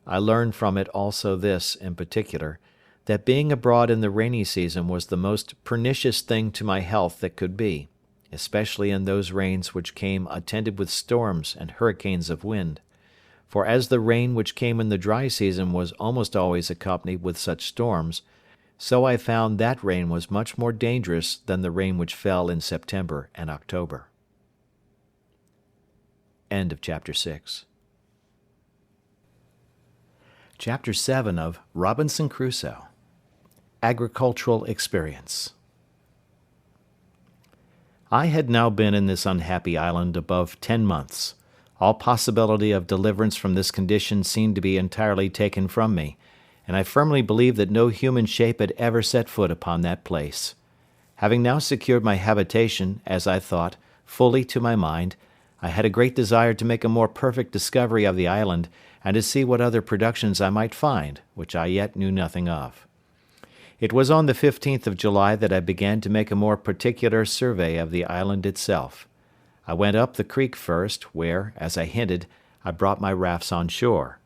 I learned from it also this, in particular, that being abroad in the rainy season was the most pernicious thing to my health that could be, especially in those rains which came attended with storms and hurricanes of wind. For as the rain which came in the dry season was almost always accompanied with such storms, so I found that rain was much more dangerous than the rain which fell in September and October. End of Chapter 6. Chapter 7 of Robinson Crusoe. Agricultural Experience. I had now been in this unhappy island above 10 months. All possibility of deliverance from this condition seemed to be entirely taken from me, and I firmly believed that no human shape had ever set foot upon that place. Having now secured my habitation, as I thought, fully to my mind, I had a great desire to make a more perfect discovery of the island, and to see what other productions I might find, which I yet knew nothing of. It was on the 15th of July that I began to make a more particular survey of the island itself. I went up the creek first, where, as I hinted, I brought my rafts on shore.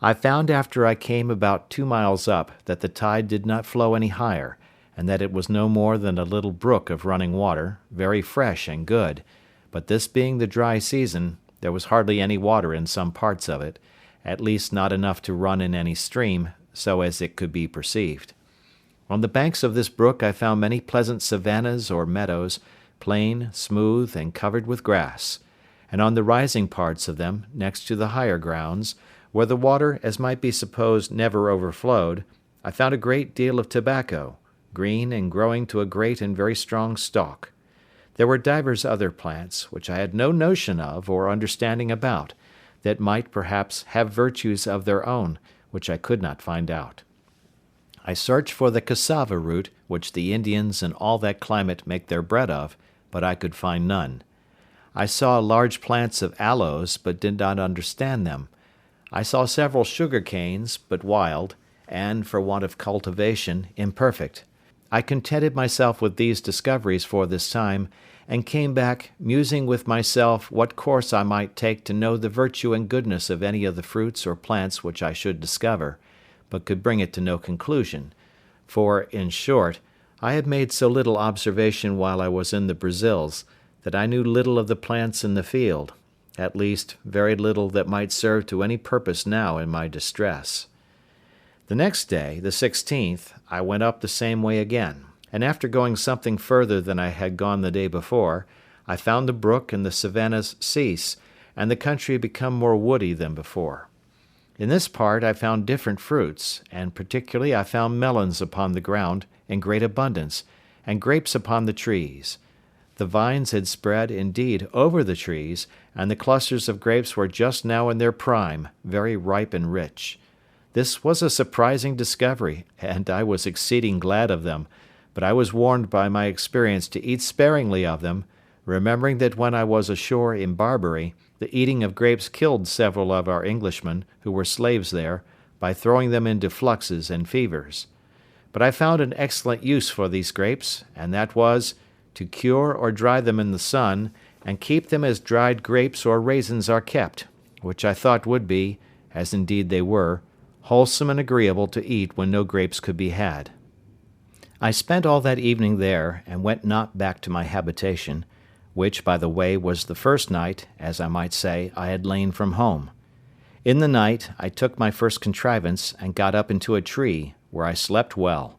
I found after I came about 2 miles up that the tide did not flow any higher, and that it was no more than a little brook of running water, very fresh and good, but this being the dry season, there was hardly any water in some parts of it, at least not enough to run in any stream, so as it could be perceived. On the banks of this brook I found many pleasant savannas or meadows, plain, smooth, and covered with grass, and on the rising parts of them, next to the higher grounds, where the water, as might be supposed, never overflowed, I found a great deal of tobacco, green and growing to a great and very strong stalk. There were divers other plants, which I had no notion of or understanding about, that might, perhaps, have virtues of their own, which I could not find out. I searched for the cassava root, which the Indians in all that climate make their bread of, but I could find none. I saw large plants of aloes, but did not understand them. I saw several sugar canes, but wild, and, for want of cultivation, imperfect. I contented myself with these discoveries for this time, and came back, musing with myself what course I might take to know the virtue and goodness of any of the fruits or plants which I should discover, but could bring it to no conclusion; for, in short, I had made so little observation while I was in the Brazils, that I knew little of the plants in the field, at least very little that might serve to any purpose now in my distress. The next day, the 16th, I went up the same way again, and after going something further than I had gone the day before, I found the brook and the savannas cease, and the country become more woody than before. In this part I found different fruits, and particularly I found melons upon the ground in great abundance, and grapes upon the trees. The vines had spread, indeed, over the trees, and the clusters of grapes were just now in their prime, very ripe and rich. This was a surprising discovery, and I was exceeding glad of them, but I was warned by my experience to eat sparingly of them, remembering that when I was ashore in Barbary, the eating of grapes killed several of our Englishmen, who were slaves there, by throwing them into fluxes and fevers. But I found an excellent use for these grapes, and that was, to cure or dry them in the sun, and keep them as dried grapes or raisins are kept, which I thought would be, as indeed they were, wholesome and agreeable to eat when no grapes could be had. I spent all that evening there, and went not back to my habitation, which, by the way, was the first night, as I might say, I had lain from home. In the night I took my first contrivance, and got up into a tree, where I slept well,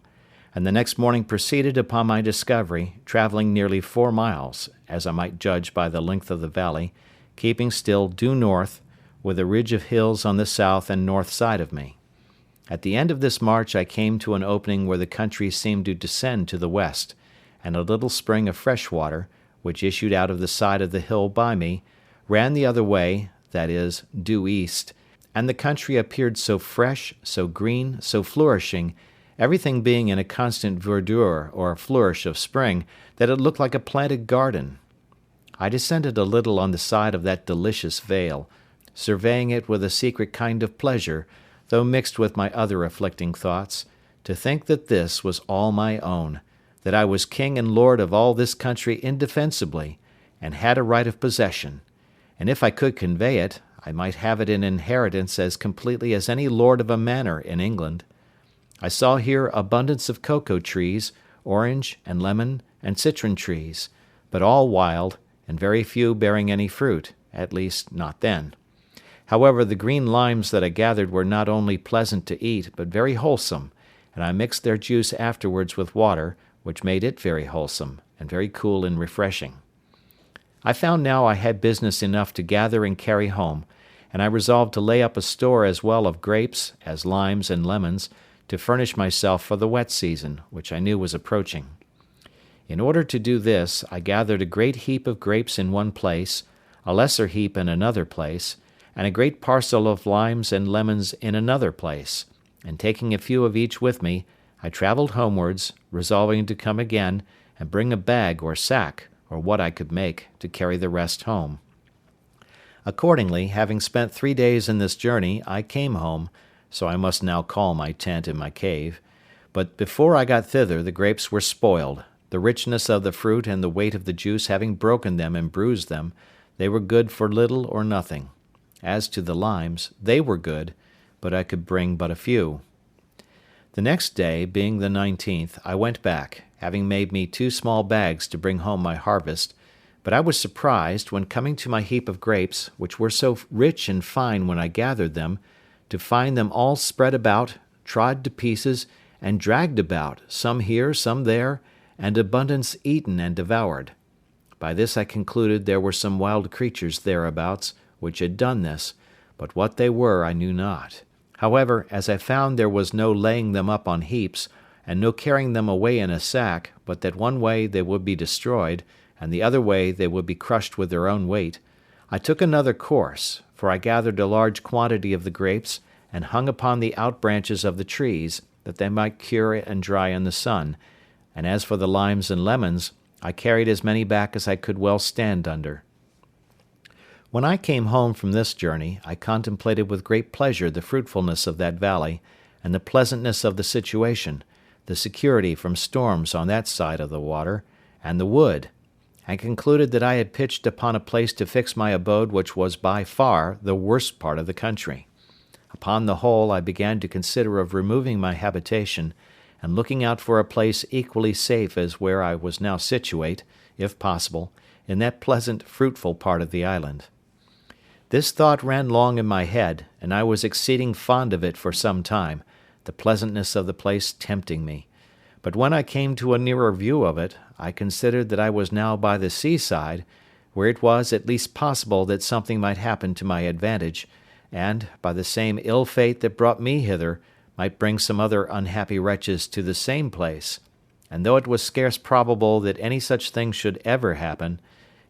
and the next morning proceeded upon my discovery, travelling nearly 4 miles, as I might judge by the length of the valley, keeping still due north, with a ridge of hills on the south and north side of me. At the end of this march I came to an opening where the country seemed to descend to the west, and a little spring of fresh water, which issued out of the side of the hill by me, ran the other way, that is, due east, and the country appeared so fresh, so green, so flourishing, everything being in a constant verdure or flourish of spring, that it looked like a planted garden. I descended a little on the side of that delicious vale, surveying it with a secret kind of pleasure, though mixed with my other afflicting thoughts, to think that this was all my own, that I was king and lord of all this country indefensibly, and had a right of possession, and if I could convey it, I might have it in inheritance as completely as any lord of a manor in England. I saw here abundance of cocoa trees, orange and lemon and citron trees, but all wild, and very few bearing any fruit, at least not then. However, the green limes that I gathered were not only pleasant to eat, but very wholesome, and I mixed their juice afterwards with water, which made it very wholesome, and very cool and refreshing. I found now I had business enough to gather and carry home, and I resolved to lay up a store as well of grapes as limes and lemons, to furnish myself for the wet season, which I knew was approaching. In order to do this, I gathered a great heap of grapes in one place, a lesser heap in another place, and a great parcel of limes and lemons in another place, and taking a few of each with me, I travelled homewards, resolving to come again, and bring a bag or sack, or what I could make, to carry the rest home. Accordingly, having spent 3 days in this journey, I came home, so I must now call my tent and my cave, but before I got thither the grapes were spoiled, the richness of the fruit and the weight of the juice having broken them and bruised them. They were good for little or nothing. As to the limes, they were good, but I could bring but a few. The next day, being the 19th, I went back, having made me 2 small bags to bring home my harvest, but I was surprised, when coming to my heap of grapes, which were so rich and fine when I gathered them, to find them all spread about, trod to pieces, and dragged about, some here, some there, and abundance eaten and devoured. By this I concluded there were some wild creatures thereabouts, which had done this, but what they were I knew not. However, as I found there was no laying them up on heaps, and no carrying them away in a sack, but that one way they would be destroyed, and the other way they would be crushed with their own weight, I took another course, for I gathered a large quantity of the grapes, and hung upon the out branches of the trees, that they might cure and dry in the sun, and as for the limes and lemons, I carried as many back as I could well stand under. When I came home from this journey, I contemplated with great pleasure the fruitfulness of that valley, and the pleasantness of the situation, the security from storms on that side of the water, and the wood, and concluded that I had pitched upon a place to fix my abode which was by far the worst part of the country. Upon the whole, I began to consider of removing my habitation, and looking out for a place equally safe as where I was now situate, if possible, in that pleasant, fruitful part of the island. This thought ran long in my head, and I was exceeding fond of it for some time, the pleasantness of the place tempting me. But when I came to a nearer view of it, I considered that I was now by the seaside, where it was at least possible that something might happen to my advantage, and, by the same ill fate that brought me hither, might bring some other unhappy wretches to the same place, and though it was scarce probable that any such thing should ever happen,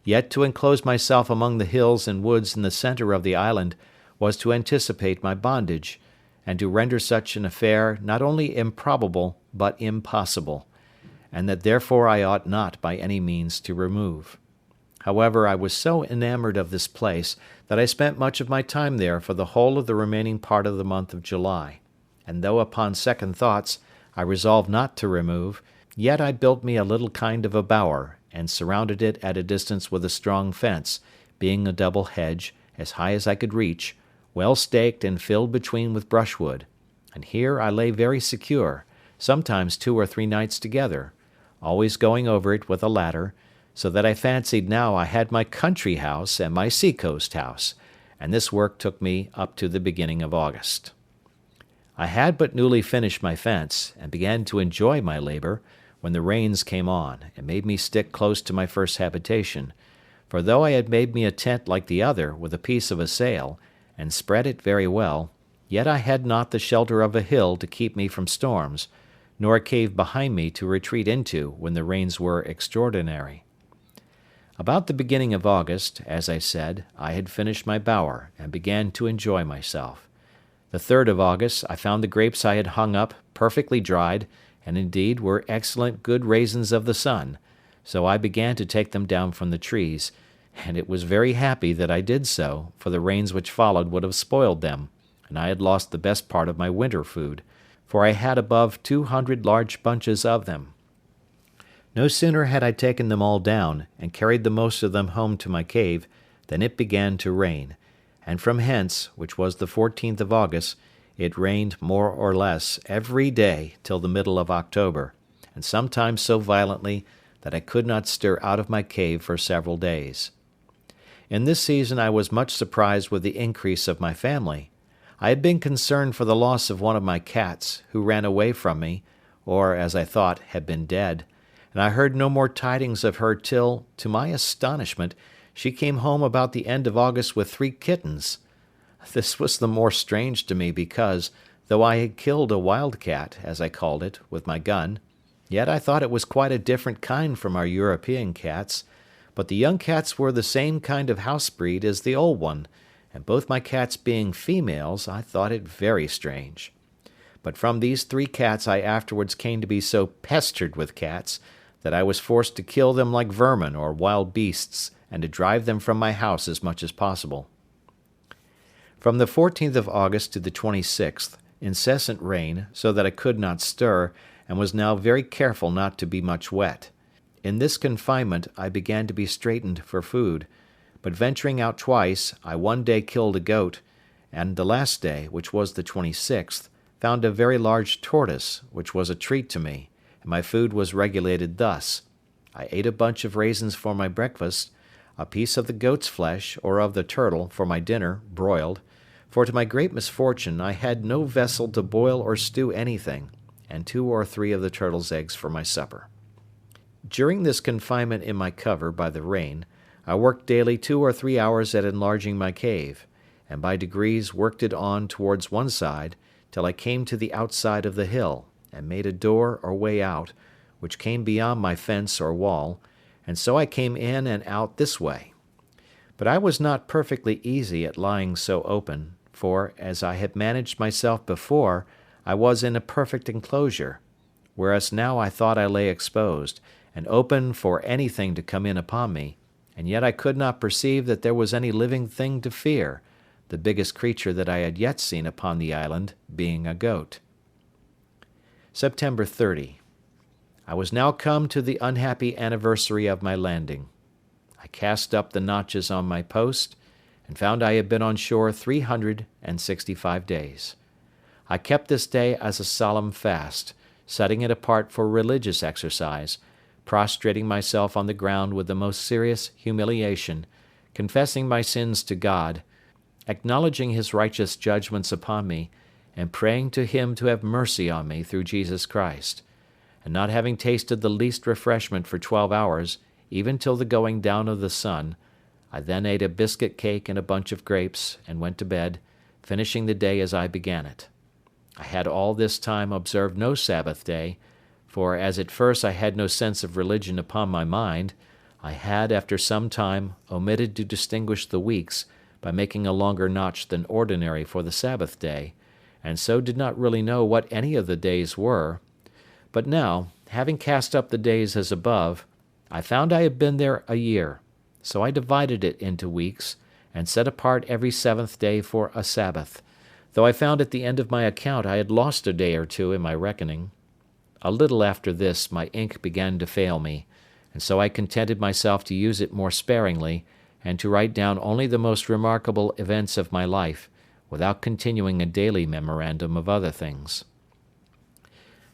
yet to enclose myself among the hills and woods in the centre of the island was to anticipate my bondage, and to render such an affair not only improbable but impossible, and that therefore I ought not by any means to remove. However, I was so enamoured of this place that I spent much of my time there for the whole of the remaining part of the month of July, and though upon second thoughts I resolved not to remove, yet I built me a little kind of a bower, and surrounded it at a distance with a strong fence, being a double hedge, as high as I could reach, well staked and filled between with brushwood, and here I lay very secure, sometimes 2 or 3 nights together, always going over it with a ladder, so that I fancied now I had my country house and my sea-coast house, and this work took me up to the beginning of August. I had but newly finished my fence, and began to enjoy my labour, when the rains came on, and made me stick close to my first habitation, for though I had made me a tent like the other, with a piece of a sail, and spread it very well, yet I had not the shelter of a hill to keep me from storms, nor a cave behind me to retreat into when the rains were extraordinary. About the beginning of August, as I said, I had finished my bower, and began to enjoy myself. The 3rd of August I found the grapes I had hung up perfectly dried, and indeed were excellent good raisins of the sun, so I began to take them down from the trees, and it was very happy that I did so, for the rains which followed would have spoiled them, and I had lost the best part of my winter food, for I had above 200 large bunches of them. No sooner had I taken them all down, and carried the most of them home to my cave, than it began to rain, and from hence, which was the 14th of August, it rained more or less every day till the middle of October, and sometimes so violently that I could not stir out of my cave for several days. In this season I was much surprised with the increase of my family. I had been concerned for the loss of one of my cats, who ran away from me, or, as I thought, had been dead, and I heard no more tidings of her till, to my astonishment, she came home about the end of August with 3 kittens. This was the more strange to me because, though I had killed a wild cat, as I called it, with my gun, yet I thought it was quite a different kind from our European cats, but the young cats were the same kind of house breed as the old one, and both my cats being females, I thought it very strange. But from these 3 cats I afterwards came to be so pestered with cats, that I was forced to kill them like vermin or wild beasts, and to drive them from my house as much as possible. From the 14th of August to the 26th, incessant rain, so that I could not stir, and was now very careful not to be much wet. In this confinement I began to be straitened for food, but venturing out twice, I one day killed a goat, and the last day, which was the 26th, found a very large tortoise, which was a treat to me, and my food was regulated thus: I ate a bunch of raisins for my breakfast, a piece of the goat's flesh, or of the turtle, for my dinner, broiled, for to my great misfortune I had no vessel to boil or stew anything, and 2 or 3 of the turtle's eggs for my supper. During this confinement in my cover by the rain, I worked daily 2 or 3 hours at enlarging my cave, and by degrees worked it on towards one side, till I came to the outside of the hill, and made a door or way out, which came beyond my fence or wall, and so I came in and out this way. But I was not perfectly easy at lying so open, for, as I had managed myself before, I was in a perfect enclosure, whereas now I thought I lay exposed, and open for anything to come in upon me, and yet I could not perceive that there was any living thing to fear, the biggest creature that I had yet seen upon the island being a goat. September 30. I was now come to the unhappy anniversary of my landing. I cast up the notches on my post, and found I had been on shore 365 days. I kept this day as a solemn fast, setting it apart for religious exercise, prostrating myself on the ground with the most serious humiliation, confessing my sins to God, acknowledging his righteous judgments upon me, and praying to him to have mercy on me through Jesus Christ. And not having tasted the least refreshment for 12 hours, even till the going down of the sun, I then ate a biscuit cake and a bunch of grapes, and went to bed, finishing the day as I began it. I had all this time observed no Sabbath day, for as at first I had no sense of religion upon my mind, I had, after some time, omitted to distinguish the weeks, by making a longer notch than ordinary for the Sabbath day, and so did not really know what any of the days were. But now, having cast up the days as above, I found I had been there a year, so I divided it into weeks, and set apart every 7th day for a Sabbath, though I found at the end of my account I had lost a day or 2 in my reckoning. A little after this my ink began to fail me, and so I contented myself to use it more sparingly, and to write down only the most remarkable events of my life, without continuing a daily memorandum of other things.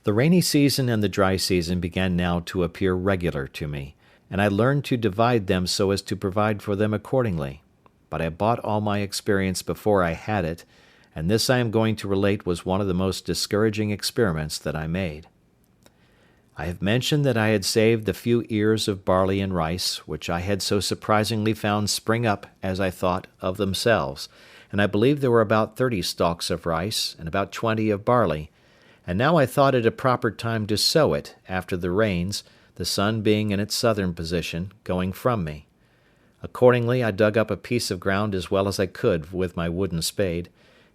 The rainy season and the dry season began now to appear regular to me, and I learned to divide them so as to provide for them accordingly. But I bought all my experience before I had it, and this I am going to relate was one of the most discouraging experiments that I made. I have mentioned that I had saved the few ears of barley and rice, which I had so surprisingly found spring up, as I thought, of themselves, and I believe there were about 30 stalks of rice, and about 20 of barley, and now I thought it a proper time to sow it, after the rains, the sun being in its southern position, going from me. Accordingly I dug up a piece of ground as well as I could with my wooden spade,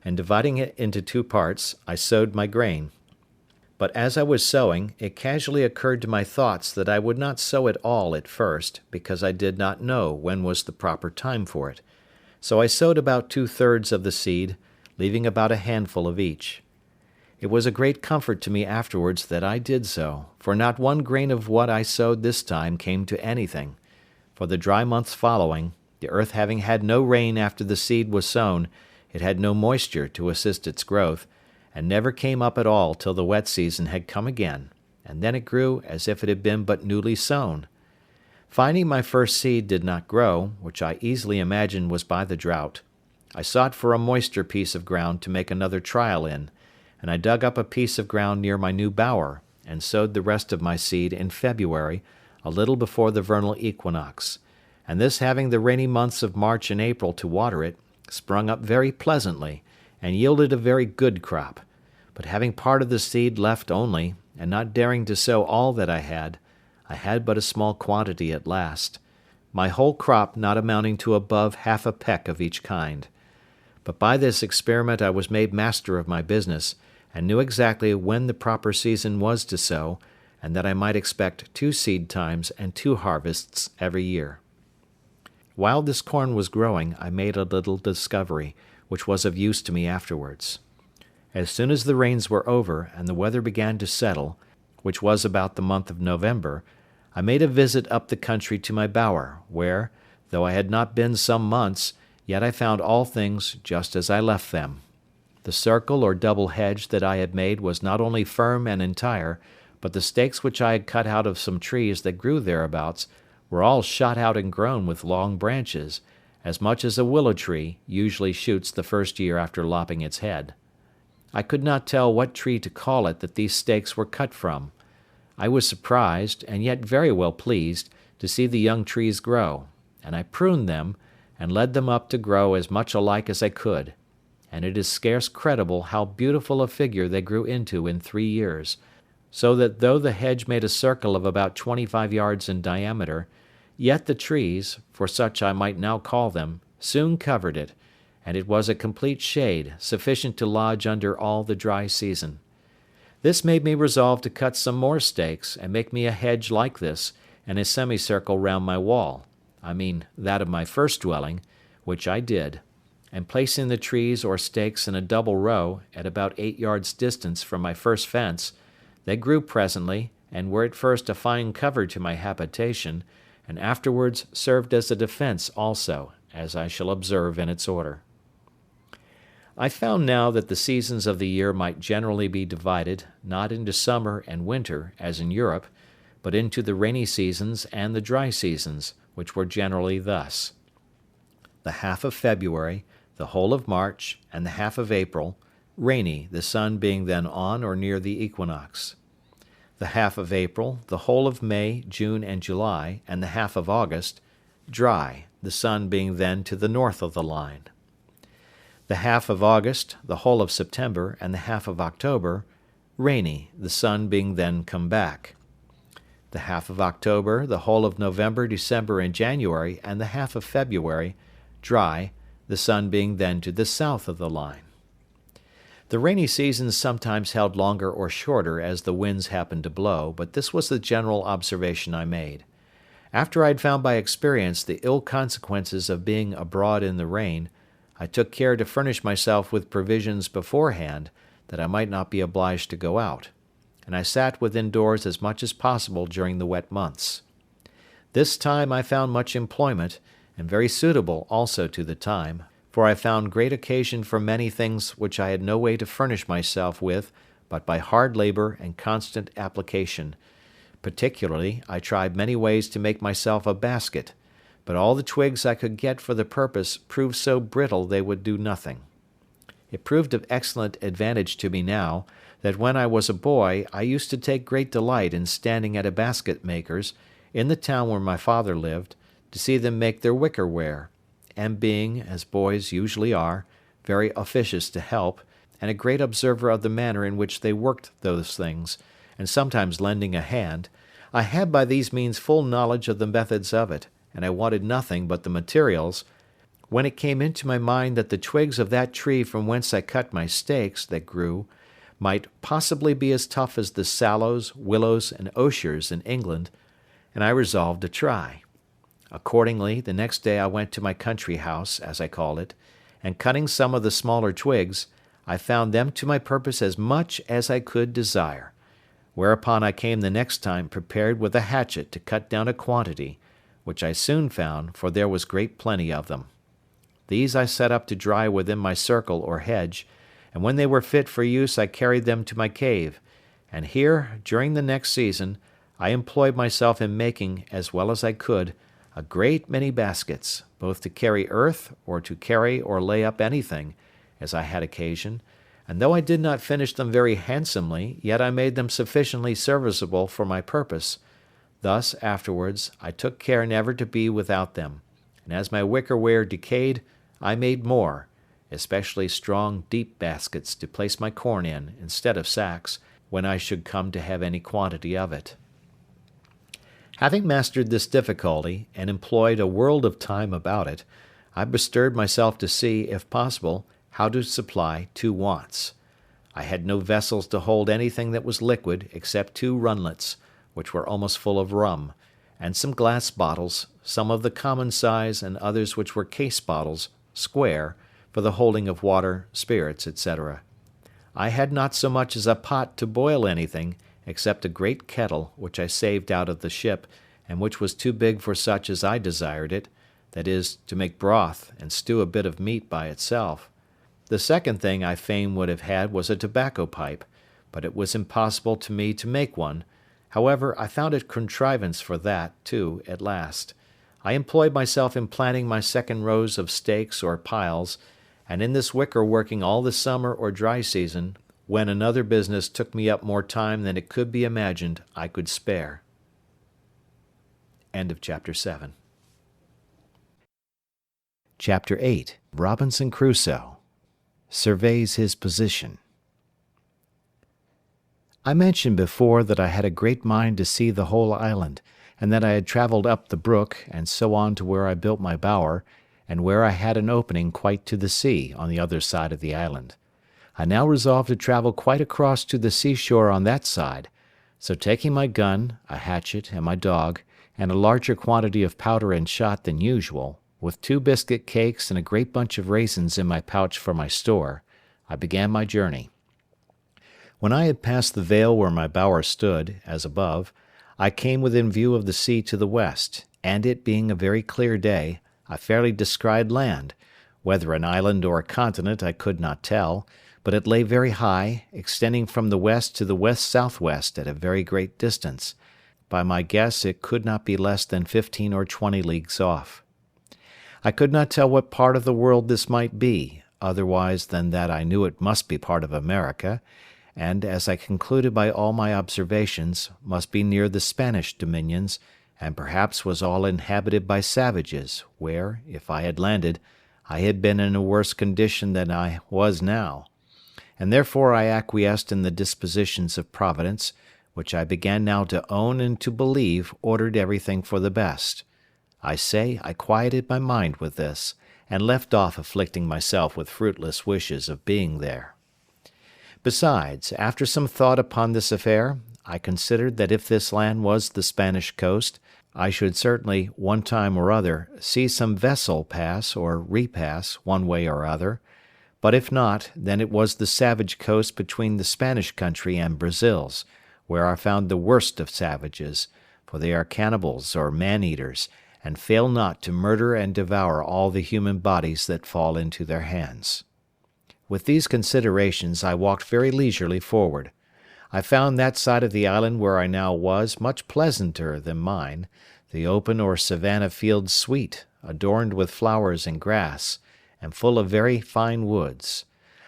and dividing it into 2 parts, I sowed my grain. But as I was sowing, it casually occurred to my thoughts that I would not sow it all at first, because I did not know when was the proper time for it. So I sowed about 2/3 of the seed, leaving about a handful of each. It was a great comfort to me afterwards that I did so, for not one grain of what I sowed this time came to anything. For the dry months following, the earth having had no rain after the seed was sown, it had no moisture to assist its growth, and never came up at all till the wet season had come again, and then it grew as if it had been but newly sown. Finding my first seed did not grow, which I easily imagined was by the drought, I sought for a moister piece of ground to make another trial in, and I dug up a piece of ground near my new bower, and sowed the rest of my seed in February, a little before the vernal equinox, and this having the rainy months of March and April to water it, sprung up very pleasantly, and yielded a very good crop. But having part of the seed left only, and not daring to sow all that I had but a small quantity at last, my whole crop not amounting to above half a peck of each kind. But by this experiment I was made master of my business, and knew exactly when the proper season was to sow, and that I might expect 2 seed times and 2 harvests every year. While this corn was growing, I made a little discovery, which was of use to me afterwards. As soon as the rains were over, and the weather began to settle, which was about the month of November, I made a visit up the country to my bower, where, though I had not been some months, yet I found all things just as I left them. The circle or double hedge that I had made was not only firm and entire, but the stakes which I had cut out of some trees that grew thereabouts were all shot out and grown with long branches, as much as a willow tree usually shoots the first year after lopping its head. I could not tell what tree to call it that these stakes were cut from. I was surprised, and yet very well pleased, to see the young trees grow, and I pruned them, and led them up to grow as much alike as I could, and it is scarce credible how beautiful a figure they grew into in 3 years, so that though the hedge made a circle of about 25 yards in diameter, yet the trees, for such I might now call them, soon covered it, and it was a complete shade, sufficient to lodge under all the dry season. This made me resolve to cut some more stakes, and make me a hedge like this, and a semicircle round my wall, I mean that of my first dwelling, which I did, and placing the trees or stakes in a double row, at about 8 yards distance from my first fence, they grew presently, and were at first a fine cover to my habitation, and afterwards served as a defence also, as I shall observe in its order. I found now that the seasons of the year might generally be divided, not into summer and winter, as in Europe, but into the rainy seasons and the dry seasons, which were generally thus: the half of February, the whole of March, and the half of April, rainy, the sun being then on or near the equinox; the half of April, the whole of May, June, and July, and the half of August, dry, the sun being then to the north of the line; the half of August, the whole of September, and the half of October, rainy, the sun being then come back; the half of October, the whole of November, December, and January, and the half of February, dry, the sun being then to the south of the line. The rainy seasons sometimes held longer or shorter as the winds happened to blow, but this was the general observation I made. After I had found by experience the ill consequences of being abroad in the rain, I took care to furnish myself with provisions beforehand, that I might not be obliged to go out, and I sat within doors as much as possible during the wet months. This time I found much employment, and very suitable also to the time, for I found great occasion for many things which I had no way to furnish myself with but by hard labour and constant application. Particularly, I tried many ways to make myself a basket, but all the twigs I could get for the purpose proved so brittle they would do nothing. It proved of excellent advantage to me now, that when I was a boy I used to take great delight in standing at a basket maker's, in the town where my father lived, to see them make their wicker ware, and being, as boys usually are, very officious to help, and a great observer of the manner in which they worked those things, and sometimes lending a hand, I had by these means full knowledge of the methods of it, and I wanted nothing but the materials, when it came into my mind that the twigs of that tree from whence I cut my stakes that grew might possibly be as tough as the sallows, willows, and osiers in England, and I resolved to try. Accordingly, the next day I went to my country house, as I called it, and cutting some of the smaller twigs, I found them to my purpose as much as I could desire, whereupon I came the next time prepared with a hatchet to cut down a quantity, which I soon found, for there was great plenty of them. These I set up to dry within my circle or hedge, and when they were fit for use I carried them to my cave, and here, during the next season, I employed myself in making, as well as I could, a great many baskets, both to carry earth, or to carry or lay up anything, as I had occasion, and though I did not finish them very handsomely, yet I made them sufficiently serviceable for my purpose. Thus, afterwards, I took care never to be without them, and as my wicker ware decayed, I made more, especially strong, deep baskets to place my corn in, instead of sacks, when I should come to have any quantity of it. Having mastered this difficulty, and employed a world of time about it, I bestirred myself to see, if possible, how to supply two wants. I had no vessels to hold anything that was liquid, except two runlets, which were almost full of rum, and some glass bottles, some of the common size, and others which were case bottles, square, for the holding of water, spirits, etc. I had not so much as a pot to boil anything, except a great kettle, which I saved out of the ship, and which was too big for such as I desired it, that is, to make broth, and stew a bit of meat by itself. The second thing I fain would have had was a tobacco pipe, but it was impossible to me to make one. However, I found a contrivance for that, too, at last. I employed myself in planting my second rows of stakes or piles, and in this wicker working all the summer or dry season, when another business took me up more time than it could be imagined I could spare. End of Chapter 7. Chapter 8. Robinson Crusoe surveys his position. I mentioned before that I had a great mind to see the whole island, and that I had travelled up the brook, and so on to where I built my bower, and where I had an opening quite to the sea on the other side of the island. I now resolved to travel quite across to the seashore on that side, so taking my gun, a hatchet, and my dog, and a larger quantity of powder and shot than usual, with 2 biscuit cakes and a great bunch of raisins in my pouch for my store, I began my journey. When I had passed the vale where my bower stood, as above, I came within view of the sea to the west, and it being a very clear day, I fairly descried land, whether an island or a continent I could not tell, but it lay very high, extending from the west to the west-southwest at a very great distance. By my guess it could not be less than 15 or 20 leagues off. I could not tell what part of the world this might be, otherwise than that I knew it must be part of America, and, as I concluded by all my observations, must be near the Spanish dominions, and perhaps was all inhabited by savages, where, if I had landed, I had been in a worse condition than I was now; and therefore I acquiesced in the dispositions of Providence, which I began now to own and to believe ordered everything for the best. I say I quieted my mind with this, and left off afflicting myself with fruitless wishes of being there. Besides, after some thought upon this affair, I considered that if this land was the Spanish coast, I should certainly, one time or other, see some vessel pass or repass, one way or other; but if not, then it was the savage coast between the Spanish country and Brazils, where are found the worst of savages, for they are cannibals or man-eaters, and fail not to murder and devour all the human bodies that fall into their hands. With these considerations I walked very leisurely forward. I found that side of the island where I now was much pleasanter than mine, the open or savanna fields sweet, adorned with flowers and grass, and full of very fine woods.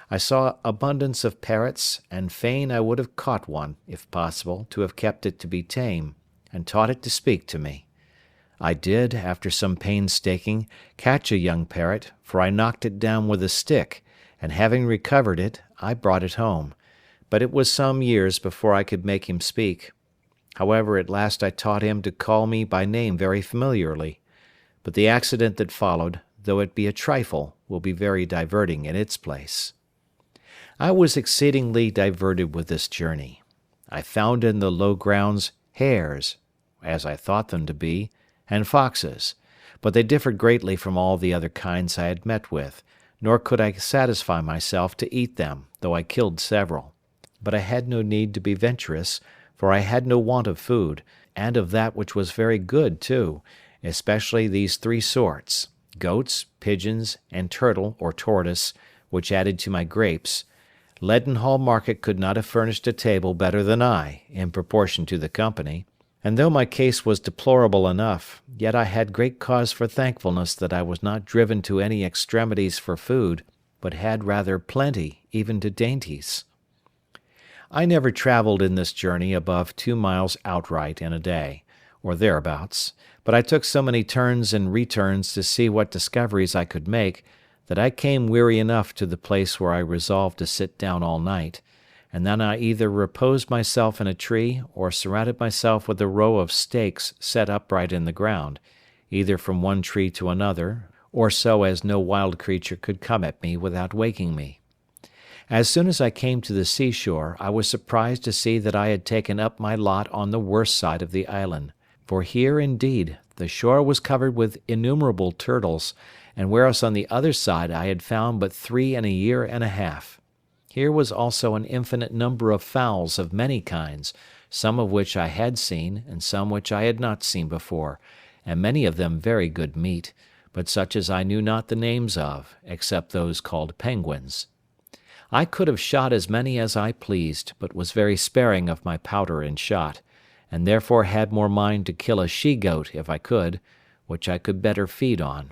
I saw abundance of parrots, and fain I would have caught one, if possible, to have kept it to be tame, and taught it to speak to me. I did, after some painstaking, catch a young parrot, for I knocked it down with a stick, and having recovered it, I brought it home; but it was some years before I could make him speak. However, at last I taught him to call me by name very familiarly; but the accident that followed, though it be a trifle, will be very diverting in its place. I was exceedingly diverted with this journey. I found in the low grounds hares, as I thought them to be, and foxes, but they differed greatly from all the other kinds I had met with, nor could I satisfy myself to eat them, though I killed several. But I had no need to be venturous, for I had no want of food, and of that which was very good too, especially these three sorts: goats, pigeons, and turtle or tortoise, which added to my grapes. Leadenhall Market could not have furnished a table better than I, in proportion to the company, and though my case was deplorable enough, yet I had great cause for thankfulness that I was not driven to any extremities for food, but had rather plenty, even to dainties. I never travelled in this journey above 2 miles outright in a day, or thereabouts, but I took so many turns and returns to see what discoveries I could make, that I came weary enough to the place where I resolved to sit down all night, and then I either reposed myself in a tree, or surrounded myself with a row of stakes set upright in the ground, either from one tree to another, or so as no wild creature could come at me without waking me. As soon as I came to the seashore, I was surprised to see that I had taken up my lot on the worst side of the island, for here, indeed, the shore was covered with innumerable turtles, and whereas on the other side I had found but 3 in a year and a half. Here was also an infinite number of fowls of many kinds, some of which I had seen, and some which I had not seen before, and many of them very good meat, but such as I knew not the names of, except those called penguins. I could have shot as many as I pleased, but was very sparing of my powder and shot, and therefore had more mind to kill a she-goat if I could, which I could better feed on.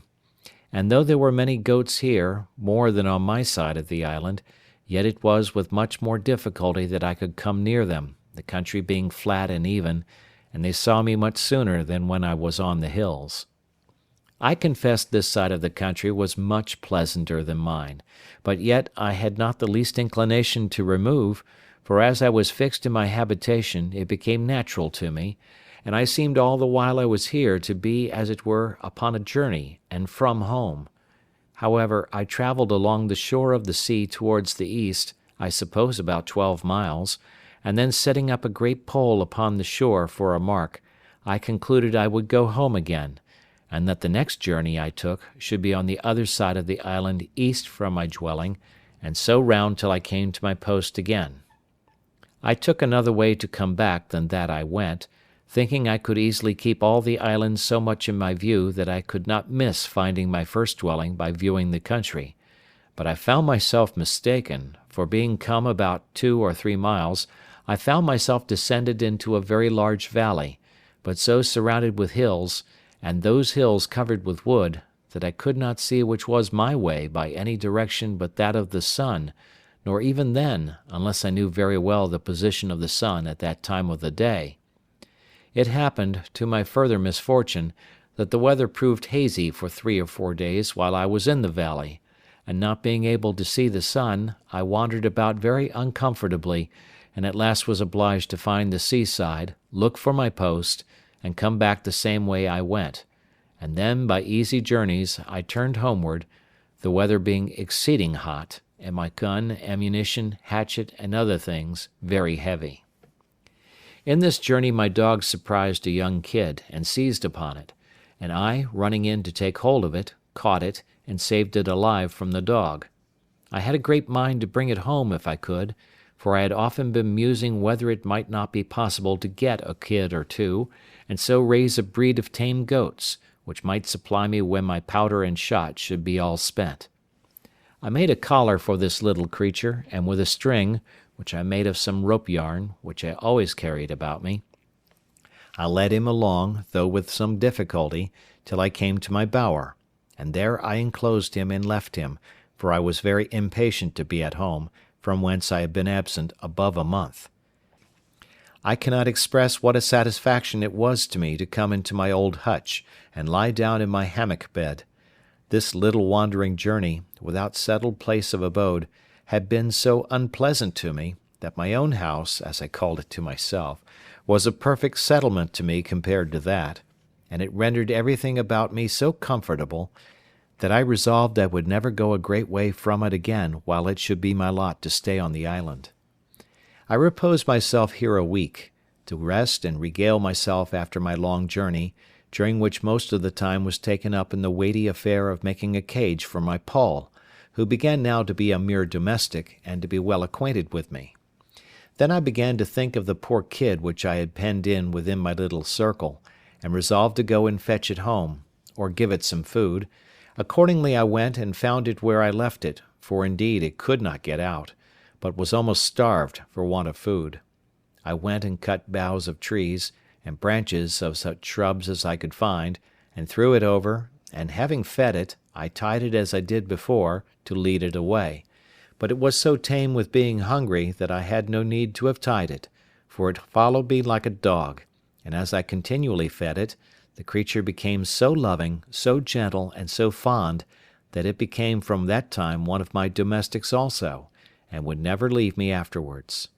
And though there were many goats here, more than on my side of the island, yet it was with much more difficulty that I could come near them, the country being flat and even, and they saw me much sooner than when I was on the hills. I confess this side of the country was much pleasanter than mine, but yet I had not the least inclination to remove, for as I was fixed in my habitation it became natural to me, and I seemed all the while I was here to be as it were upon a journey, and from home. However, I travelled along the shore of the sea towards the east, I suppose about 12 miles, and then setting up a great pole upon the shore for a mark, I concluded I would go home again, and that the next journey I took should be on the other side of the island east from my dwelling, and so round till I came to my post again. I took another way to come back than that I went, thinking I could easily keep all the island so much in my view that I could not miss finding my first dwelling by viewing the country; but I found myself mistaken, for being come about 2 or 3 miles, I found myself descended into a very large valley, but so surrounded with hills, and those hills covered with wood, that I could not see which was my way by any direction but that of the sun, nor even then, unless I knew very well the position of the sun at that time of the day. It happened, to my further misfortune, that the weather proved hazy for 3 or 4 days while I was in the valley, and not being able to see the sun, I wandered about very uncomfortably, and at last was obliged to find the seaside, look for my post, and come back the same way I went, and then by easy journeys I turned homeward, the weather being exceeding hot, and my gun, ammunition, hatchet, and other things very heavy. In this journey my dog surprised a young kid, and seized upon it, and I, running in to take hold of it, caught it, and saved it alive from the dog. I had a great mind to bring it home if I could, for I had often been musing whether it might not be possible to get a kid or two, and so raise a breed of tame goats, which might supply me when my powder and shot should be all spent. I made a collar for this little creature, and with a string, which I made of some rope yarn, which I always carried about me, I led him along, though with some difficulty, till I came to my bower, and there I enclosed him and left him, for I was very impatient to be at home, from whence I had been absent above a month. I cannot express what a satisfaction it was to me to come into my old hutch, and lie down in my hammock bed. This little wandering journey, without settled place of abode, had been so unpleasant to me, that my own house, as I called it to myself, was a perfect settlement to me compared to that, and it rendered everything about me so comfortable, that I resolved I would never go a great way from it again while it should be my lot to stay on the island. I reposed myself here a week, to rest and regale myself after my long journey, during which most of the time was taken up in the weighty affair of making a cage for my Poll, who began now to be a mere domestic and to be well acquainted with me. Then I began to think of the poor kid which I had penned in within my little circle, and resolved to go and fetch it home, or give it some food. Accordingly I went and found it where I left it, for indeed it could not get out, but was almost starved for want of food. I went and cut boughs of trees, and branches of such shrubs as I could find, and threw it over, and having fed it, I tied it as I did before, to lead it away. But it was so tame with being hungry that I had no need to have tied it, for it followed me like a dog, and as I continually fed it, the creature became so loving, so gentle, and so fond, that it became from that time one of my domestics also, and would never leave me afterwards.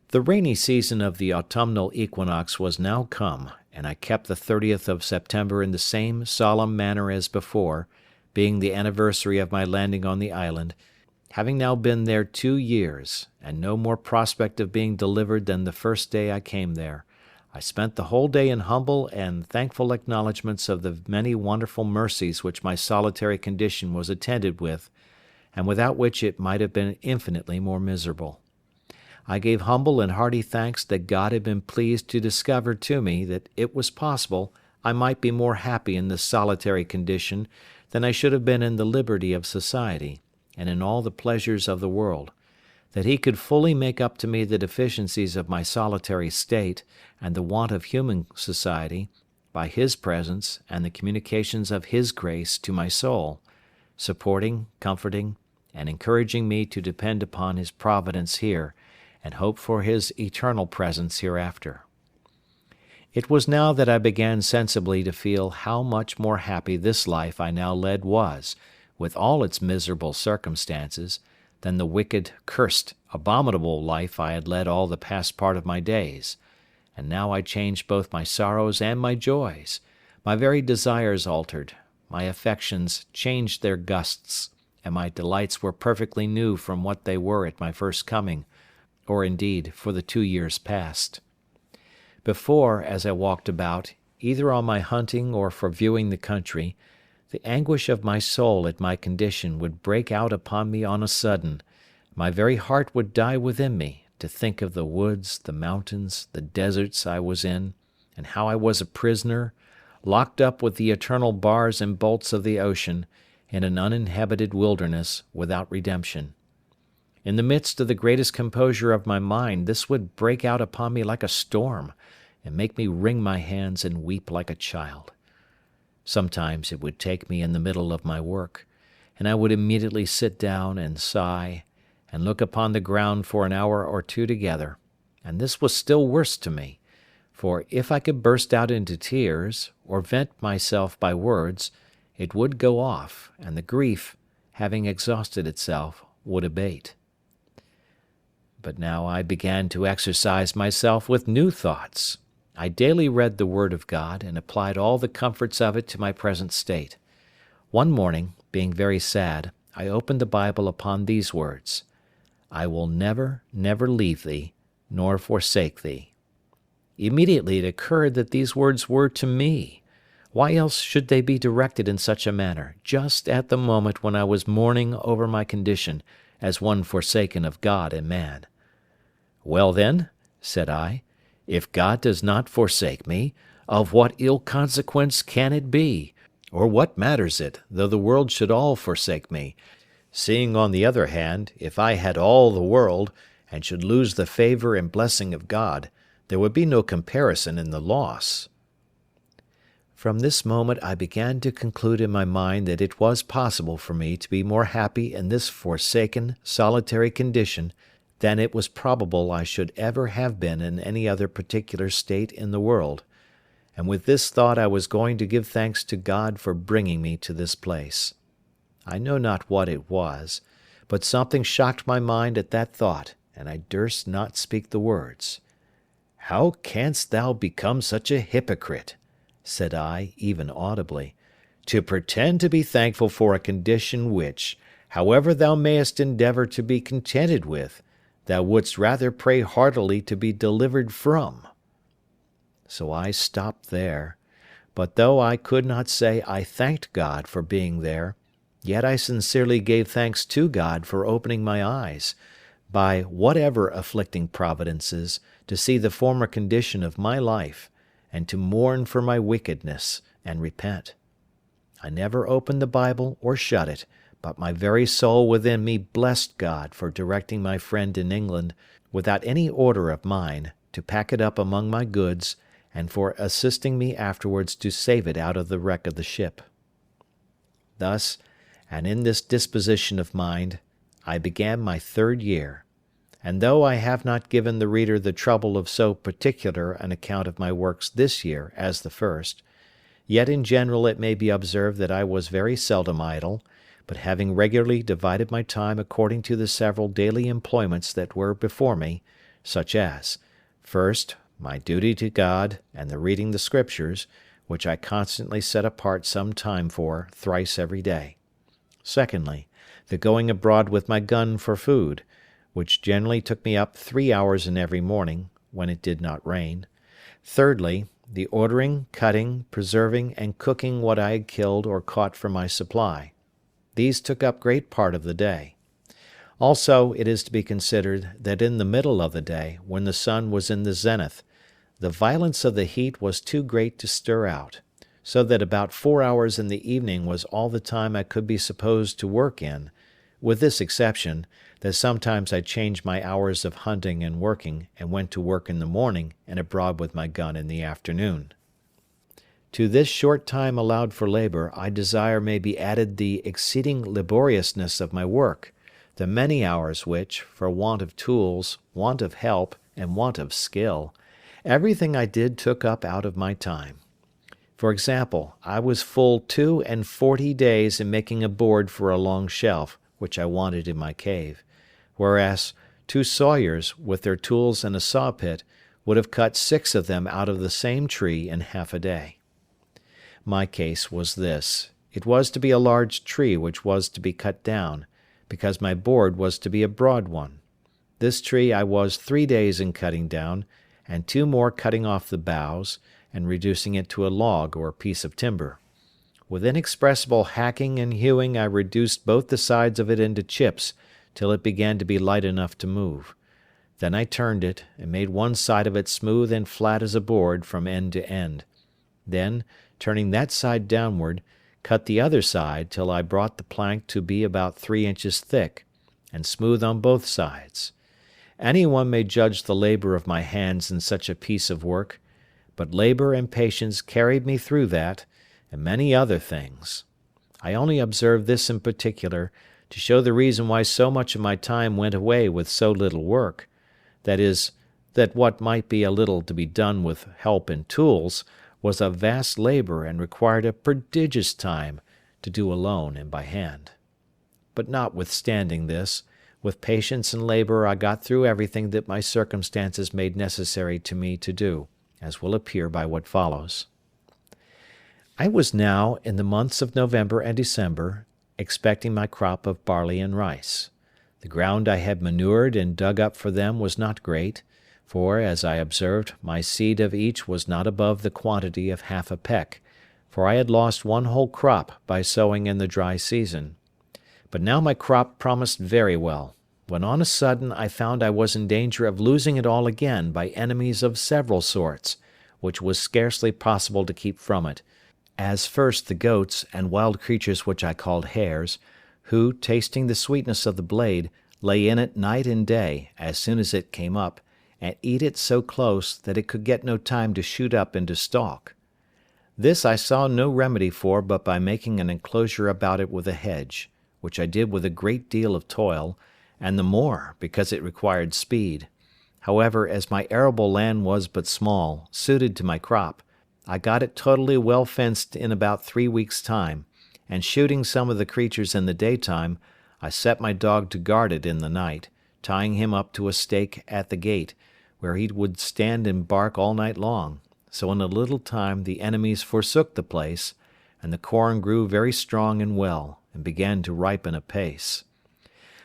The rainy season of the autumnal equinox was now come, and I kept the 30th of September in the same solemn manner as before, being the anniversary of my landing on the island, having now been there 2 years, and no more prospect of being delivered than the first day I came there. I spent the whole day in humble and thankful acknowledgments of the many wonderful mercies which my solitary condition was attended with, and without which it might have been infinitely more miserable. I gave humble and hearty thanks that God had been pleased to discover to me that it was possible I might be more happy in this solitary condition than I should have been in the liberty of society, and in all the pleasures of the world; that He could fully make up to me the deficiencies of my solitary state, and the want of human society, by His presence and the communications of His grace to my soul, supporting, comforting, and encouraging me to depend upon His providence here, and hope for His eternal presence hereafter. It was now that I began sensibly to feel how much more happy this life I now led was, with all its miserable circumstances, than the wicked, cursed, abominable life I had led all the past part of my days; and now I changed both my sorrows and my joys; my very desires altered, my affections changed their gusts, and my delights were perfectly new from what they were at my first coming, or indeed for the 2 years past. Before, as I walked about, either on my hunting or for viewing the country, the anguish of my soul at my condition would break out upon me on a sudden; my very heart would die within me, to think of the woods, the mountains, the deserts I was in, and how I was a prisoner, locked up with the eternal bars and bolts of the ocean, in an uninhabited wilderness, without redemption. In the midst of the greatest composure of my mind this would break out upon me like a storm, and make me wring my hands and weep like a child. Sometimes it would take me in the middle of my work, and I would immediately sit down and sigh, and look upon the ground for an hour or two together, and this was still worse to me, for if I could burst out into tears, or vent myself by words, it would go off, and the grief, having exhausted itself, would abate. But now I began to exercise myself with new thoughts. I daily read the Word of God, and applied all the comforts of it to my present state. One morning, being very sad, I opened the Bible upon these words: "I will never, never leave thee, nor forsake thee." Immediately it occurred that these words were to me. Why else should they be directed in such a manner, just at the moment when I was mourning over my condition, as one forsaken of God and man? "Well then," said I, "if God does not forsake me, of what ill consequence can it be? Or what matters it, though the world should all forsake me, seeing on the other hand, if I had all the world, and should lose the favour and blessing of God, there would be no comparison in the loss." From this moment I began to conclude in my mind that it was possible for me to be more happy in this forsaken, solitary condition than it was probable I should ever have been in any other particular state in the world; and with this thought I was going to give thanks to God for bringing me to this place. I know not what it was, but something shocked my mind at that thought, and I durst not speak the words. "How canst thou become such a hypocrite," said I, even audibly, "to pretend to be thankful for a condition which, however thou mayest endeavour to be contented with, thou wouldst rather pray heartily to be delivered from?" So I stopped there; but though I could not say I thanked God for being there, Yet I sincerely gave thanks to God for opening my eyes, by whatever afflicting providences, to see the former condition of my life, and to mourn for my wickedness, and repent. I never opened the Bible or shut it, but my very soul within me blessed God for directing my friend in England, without any order of mine, to pack it up among my goods, and for assisting me afterwards to save it out of the wreck of the ship. Thus, and in this disposition of mind, I began my 3rd year, and though I have not given the reader the trouble of so particular an account of my works this year as the first, yet in general it may be observed that I was very seldom idle, but having regularly divided my time according to the several daily employments that were before me, such as, first, my duty to God and the reading the Scriptures, which I constantly set apart some time for, thrice every day. Secondly, the going abroad with my gun for food, which generally took me up 3 hours in every morning, when it did not rain. Thirdly, the ordering, cutting, preserving, and cooking what I had killed or caught for my supply. These took up great part of the day. Also, it is to be considered that in the middle of the day, when the sun was in the zenith, the violence of the heat was too great to stir out, so that about 4 hours in the evening was all the time I could be supposed to work in, with this exception, that sometimes I changed my hours of hunting and working, and went to work in the morning and abroad with my gun in the afternoon. To this short time allowed for labour I desire may be added the exceeding laboriousness of my work, the many hours which, for want of tools, want of help, and want of skill, everything I did took up out of my time. For example, I was full 42 days in making a board for a long shelf, which I wanted in my cave, whereas 2 sawyers, with their tools and a saw-pit, would have cut 6 of them out of the same tree in half a day. My case was this: it was to be a large tree which was to be cut down, because my board was to be a broad one. This tree I was 3 days in cutting down, and 2 more cutting off the boughs, and reducing it to a log or piece of timber. With inexpressible hacking and hewing I reduced both the sides of it into chips, till it began to be light enough to move. Then I turned it, and made one side of it smooth and flat as a board from end to end. Then, turning that side downward, cut the other side till I brought the plank to be about 3 inches thick, and smooth on both sides. Any one may judge the labour of my hands in such a piece of work, but labour and patience carried me through that, and many other things. I only observe this in particular, to show the reason why so much of my time went away with so little work, that is, that what might be a little to be done with help and tools, was a vast labour and required a prodigious time to do alone and by hand. But notwithstanding this, with patience and labour I got through everything that my circumstances made necessary to me to do, as will appear by what follows. I was now, in the months of November and December, expecting my crop of barley and rice. The ground I had manured and dug up for them was not great, for, as I observed, my seed of each was not above the quantity of half a peck, for I had lost one whole crop by sowing in the dry season. But now my crop promised very well, when on a sudden I found I was in danger of losing it all again by enemies of several sorts, which was scarcely possible to keep from it, as first the goats and wild creatures which I called hares, who, tasting the sweetness of the blade, lay in it night and day, as soon as it came up, and eat it so close that it could get no time to shoot up into stalk. This I saw no remedy for but by making an enclosure about it with a hedge, which I did with a great deal of toil, and the more because it required speed. However, as my arable land was but small, suited to my crop, I got it totally well fenced in about 3 weeks' time, and shooting some of the creatures in the daytime, I set my dog to guard it in the night, tying him up to a stake at the gate, where he would stand and bark all night long, so in a little time the enemies forsook the place, and the corn grew very strong and well, and began to ripen apace.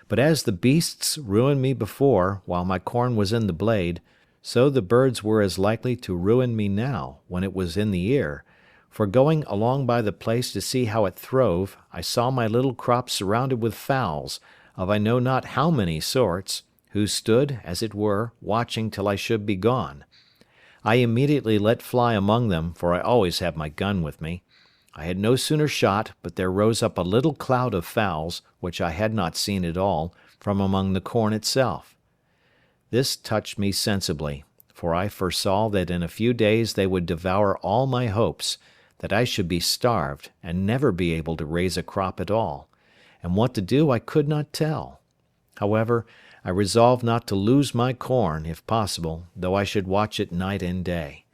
But as the beasts ruined me before, while my corn was in the blade, so the birds were as likely to ruin me now, when it was in the ear, for going along by the place to see how it throve, I saw my little crop surrounded with fowls, of I know not how many sorts, who stood, as it were, watching till I should be gone. I immediately let fly among them, for I always have my gun with me. I had no sooner shot, but there rose up a little cloud of fowls, which I had not seen at all, from among the corn itself. This touched me sensibly, for I foresaw that in a few days they would devour all my hopes, that I should be starved, and never be able to raise a crop at all, and what to do I could not tell. However, I resolved not to lose my corn, if possible, though I should watch it night and day.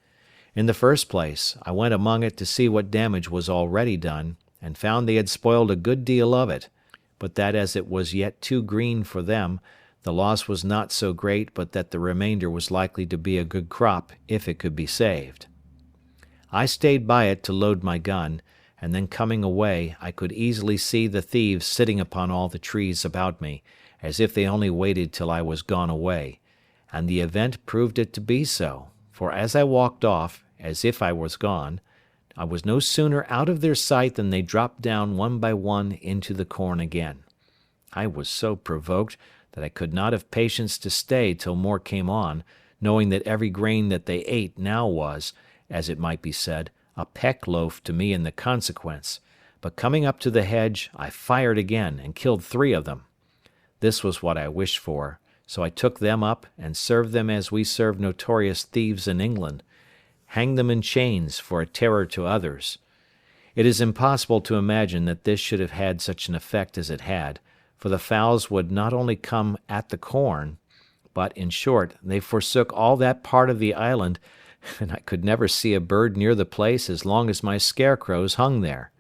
In the first place, I went among it to see what damage was already done, and found they had spoiled a good deal of it, but that as it was yet too green for them, the loss was not so great but that the remainder was likely to be a good crop if it could be saved. I stayed by it to load my gun, and then coming away, I could easily see the thieves sitting upon all the trees about me, as if they only waited till I was gone away, and the event proved it to be so, for as I walked off, as if I was gone, I was no sooner out of their sight than they dropped down one by one into the corn again. I was so provoked that I could not have patience to stay till more came on, knowing that every grain that they ate now was, as it might be said, a peck loaf to me in the consequence, but coming up to the hedge, I fired again, and killed 3 of them. This was what I wished for, so I took them up, and served them as we serve notorious thieves in England, hanged them in chains for a terror to others. It is impossible to imagine that this should have had such an effect as it had, for the fowls would not only come at the corn, but, in short, they forsook all that part of the island, and I could never see a bird near the place as long as my scarecrows hung there.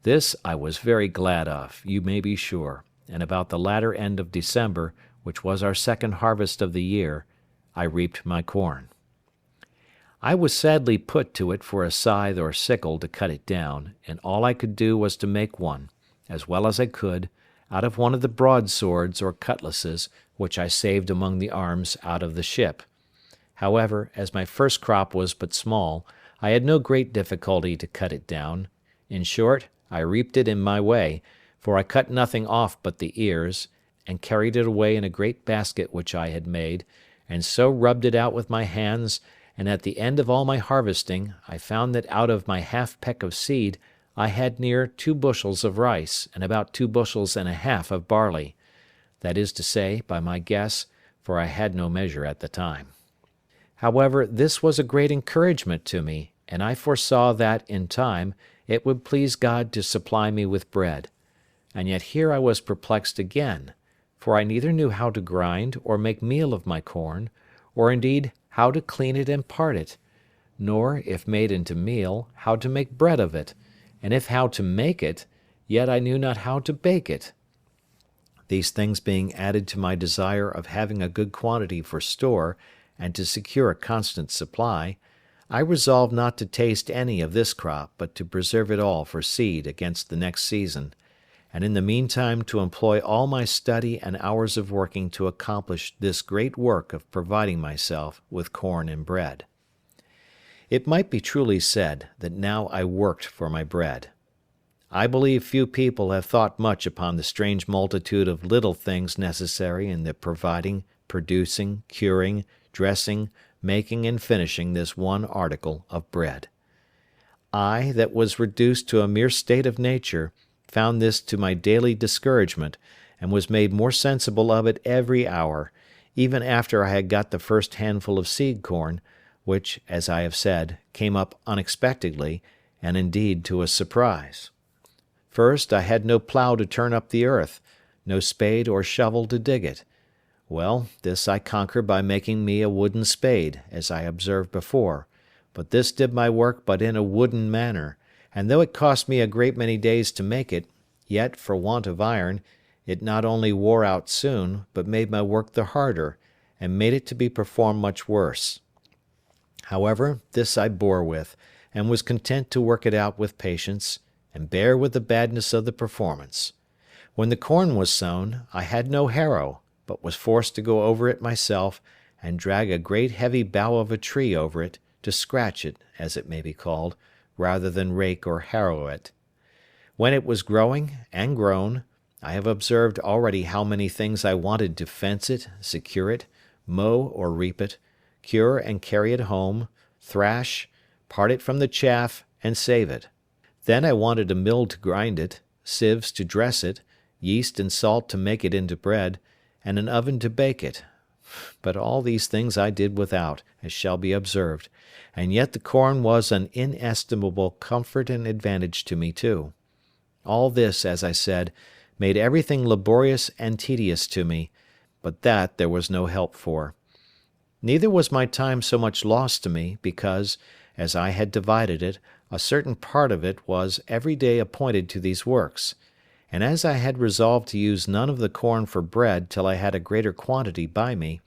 This I was very glad of, you may be sure, and about the latter end of December, which was our second harvest of the year, I reaped my corn. I was sadly put to it for a scythe or sickle to cut it down, and all I could do was to make one, as well as I could, out of one of the broadswords or cutlasses which I saved among the arms out of the ship. However, as my first crop was but small, I had no great difficulty to cut it down. In short, I reaped it in my way, for I cut nothing off but the ears, and carried it away in a great basket which I had made, and so rubbed it out with my hands, and at the end of all my harvesting, I found that out of my half peck of seed I had near 2 bushels of rice, and about 2 bushels and a half of barley; that is to say, by my guess, for I had no measure at the time. However, this was a great encouragement to me, and I foresaw that, in time, it would please God to supply me with bread. And yet here I was perplexed again, for I neither knew how to grind or make meal of my corn, or indeed how to clean it and part it, nor, if made into meal, how to make bread of it, and if how to make it, yet I knew not how to bake it. These things being added to my desire of having a good quantity for store, and to secure a constant supply, I resolved not to taste any of this crop, but to preserve it all for seed against the next season, and in the meantime to employ all my study and hours of working to accomplish this great work of providing myself with corn and bread. It might be truly said that now I worked for my bread. I believe few people have thought much upon the strange multitude of little things necessary in the providing, producing, curing, dressing, making, and finishing this one article of bread. I, that was reduced to a mere state of nature, found this to my daily discouragement, and was made more sensible of it every hour, even after I had got the first handful of seed corn, which, as I have said, came up unexpectedly, and indeed to a surprise. First, I had no plough to turn up the earth, no spade or shovel to dig it. Well, this I conquered by making me a wooden spade, as I observed before, but this did my work but in a wooden manner, and though it cost me a great many days to make it, yet, for want of iron, it not only wore out soon, but made my work the harder, and made it to be performed much worse. However, this I bore with, and was content to work it out with patience, and bear with the badness of the performance. When the corn was sown, I had no harrow, but was forced to go over it myself, and drag a great heavy bough of a tree over it, to scratch it, as it may be called, rather than rake or harrow it. When it was growing and grown, I have observed already how many things I wanted to fence it, secure it, mow or reap it, cure and carry it home, thrash, part it from the chaff, and save it. Then I wanted a mill to grind it, sieves to dress it, yeast and salt to make it into bread, and an oven to bake it. But all these things I did without, as shall be observed, and yet the corn was an inestimable comfort and advantage to me too. All this, as I said, made everything laborious and tedious to me, but that there was no help for. Neither was my time so much lost to me, because, as I had divided it, a certain part of it was every day appointed to these works; and as I had resolved to use none of the corn for bread till I had a greater quantity by me,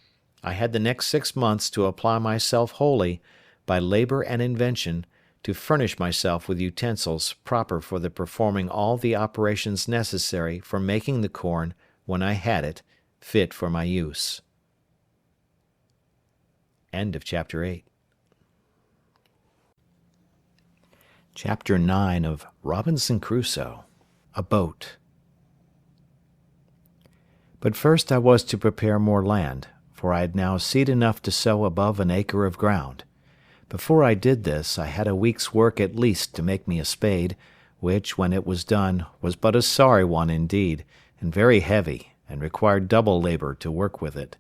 I had the next 6 months to apply myself wholly, by labour and invention, to furnish myself with utensils proper for the performing all the operations necessary for making the corn, when I had it, fit for my use. End of Chapter 8. Chapter 9 of Robinson Crusoe. A Boat. But first I was to prepare more land, for I had now seed enough to sow above an acre of ground. Before I did this, I had a week's work at least to make me a spade, which, when it was done, was but a sorry one indeed, and very heavy, and required double labour to work with it.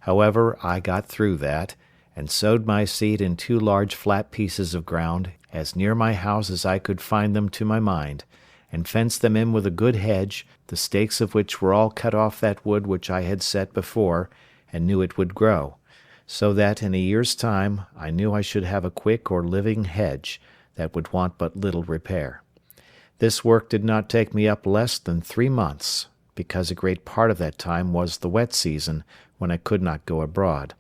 However, I got through that, and sowed my seed in 2 large flat pieces of ground, as near my house as I could find them to my mind, and fenced them in with a good hedge, the stakes of which were all cut off that wood which I had set before, and knew it would grow, so that in a year's time I knew I should have a quick or living hedge, that would want but little repair. This work did not take me up less than 3 months, because a great part of that time was the wet season, when I could not go abroad.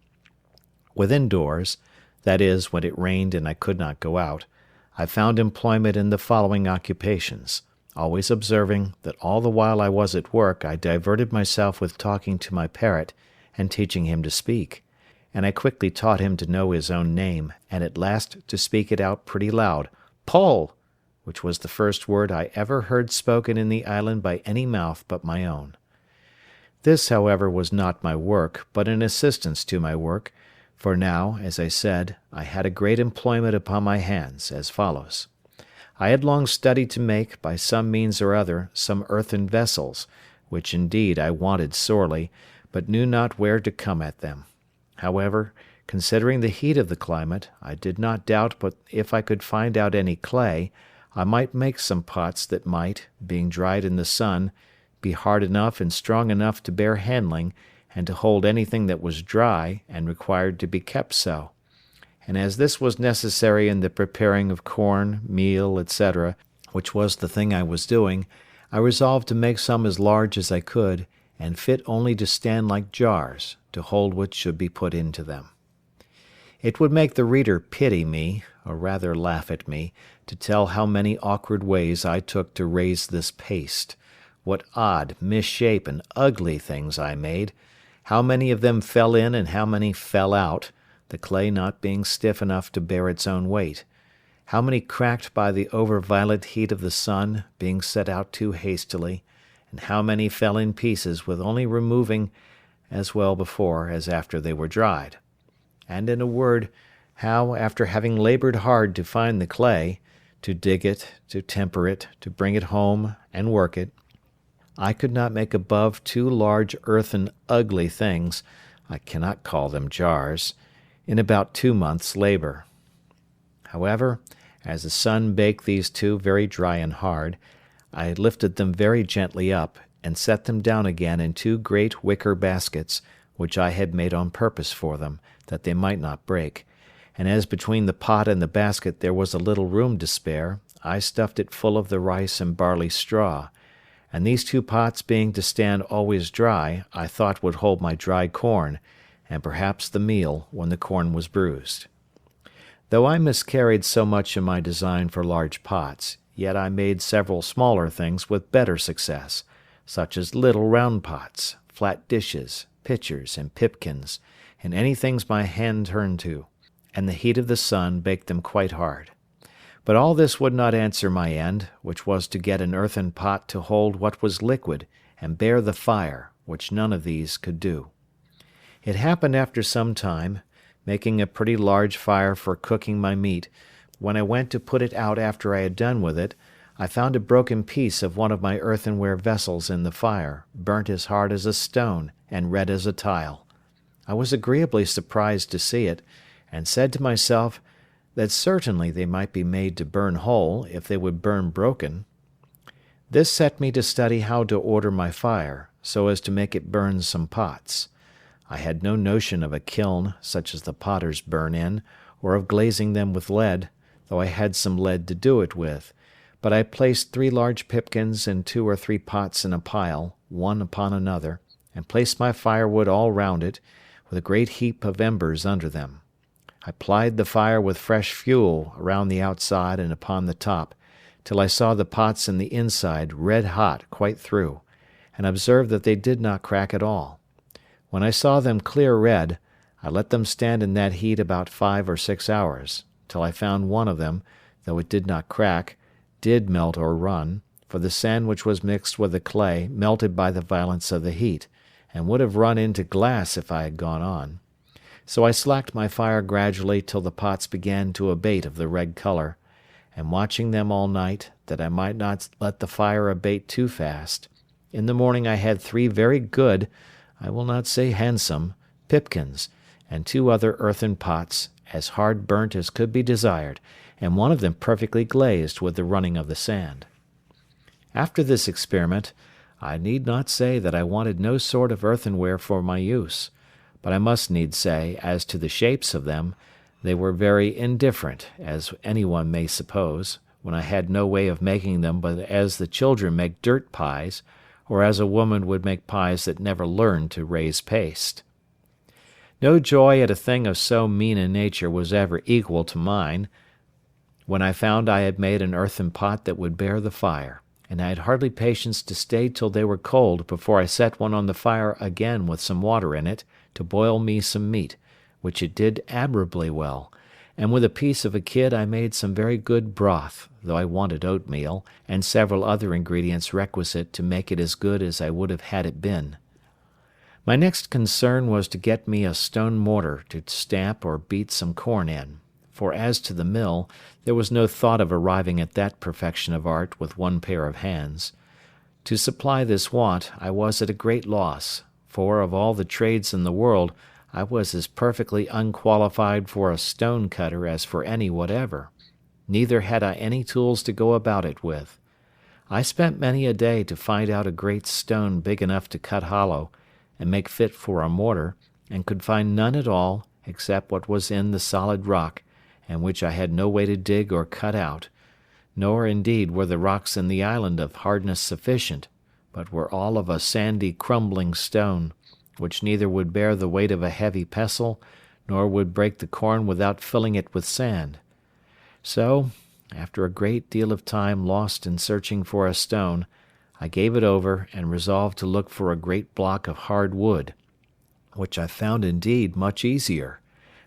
Within doors, that is, when it rained and I could not go out, I found employment in the following occupations, always observing that all the while I was at work I diverted myself with talking to my parrot, and teaching him to speak; and I quickly taught him to know his own name, and at last to speak it out pretty loud, "Poll!" which was the first word I ever heard spoken in the island by any mouth but my own. This, however, was not my work, but an assistance to my work, for now, as I said, I had a great employment upon my hands, as follows. I had long studied to make, by some means or other, some earthen vessels, which indeed I wanted sorely, but knew not where to come at them. However, considering the heat of the climate, I did not doubt but if I could find out any clay, I might make some pots that might, being dried in the sun, be hard enough and strong enough to bear handling, and to hold anything that was dry, and required to be kept so. And as this was necessary in the preparing of corn, meal, etc., which was the thing I was doing, I resolved to make some as large as I could, and fit only to stand like jars, to hold what should be put into them. It would make the reader pity me, or rather laugh at me, to tell how many awkward ways I took to raise this paste, what odd, misshapen, ugly things I made, how many of them fell in and how many fell out, the clay not being stiff enough to bear its own weight, how many cracked by the over-violent heat of the sun, being set out too hastily, and how many fell in pieces with only removing as well before as after they were dried; and, in a word, how, after having laboured hard to find the clay, to dig it, to temper it, to bring it home, and work it, I could not make above 2 large earthen ugly things (I cannot call them jars) in about 2 months' labour. However, as the sun baked these 2 very dry and hard, I lifted them very gently up, and set them down again in 2 great wicker baskets, which I had made on purpose for them, that they might not break; and as between the pot and the basket there was a little room to spare, I stuffed it full of the rice and barley straw; and these 2 pots being to stand always dry, I thought would hold my dry corn, and perhaps the meal, when the corn was bruised. Though I miscarried so much in my design for large pots, yet I made several smaller things with better success, such as little round pots, flat dishes, pitchers, and pipkins, and any things my hand turned to, and the heat of the sun baked them quite hard. But all this would not answer my end, which was to get an earthen pot to hold what was liquid, and bear the fire, which none of these could do. It happened after some time, making a pretty large fire for cooking my meat, when I went to put it out after I had done with it, I found a broken piece of one of my earthenware vessels in the fire, burnt as hard as a stone, and red as a tile. I was agreeably surprised to see it, and said to myself, that certainly they might be made to burn whole, if they would burn broken. This set me to study how to order my fire, so as to make it burn some pots. I had no notion of a kiln, such as the potters burn in, or of glazing them with lead, though I had some lead to do it with, but I placed 3 large pipkins and 2 or 3 pots in a pile, one upon another, and placed my firewood all round it, with a great heap of embers under them. I plied the fire with fresh fuel around the outside and upon the top, till I saw the pots in the inside red hot quite through, and observed that they did not crack at all. When I saw them clear red, I let them stand in that heat about 5 or 6 hours, till I found one of them, though it did not crack, did melt or run, for the sand which was mixed with the clay melted by the violence of the heat, and would have run into glass if I had gone on. So I slacked my fire gradually till the pots began to abate of the red colour, and watching them all night, that I might not let the fire abate too fast, in the morning I had 3 very good, I will not say handsome, pipkins, and 2 other earthen pots, as hard burnt as could be desired, and one of them perfectly glazed with the running of the sand. After this experiment, I need not say that I wanted no sort of earthenware for my use, but I must needs say, as to the shapes of them, they were very indifferent, as any one may suppose, when I had no way of making them but as the children make dirt pies, or as a woman would make pies that never learned to raise paste. No joy at a thing of so mean a nature was ever equal to mine, when I found I had made an earthen pot that would bear the fire, and I had hardly patience to stay till they were cold before I set one on the fire again with some water in it, to boil me some meat, which it did admirably well, and with a piece of a kid I made some very good broth, though I wanted oatmeal, and several other ingredients requisite to make it as good as I would have had it been. My next concern was to get me a stone mortar to stamp or beat some corn in, for as to the mill, there was no thought of arriving at that perfection of art with one pair of hands. To supply this want I was at a great loss, for of all the trades in the world I was as perfectly unqualified for a stone cutter as for any whatever, neither had I any tools to go about it with. I spent many a day to find out a great stone big enough to cut hollow, and make fit for a mortar, and could find none at all, except what was in the solid rock, and which I had no way to dig or cut out, nor indeed were the rocks in the island of hardness sufficient, but were all of a sandy crumbling stone, which neither would bear the weight of a heavy pestle, nor would break the corn without filling it with sand. So, after a great deal of time lost in searching for a stone, I gave it over, and resolved to look for a great block of hard wood, which I found indeed much easier,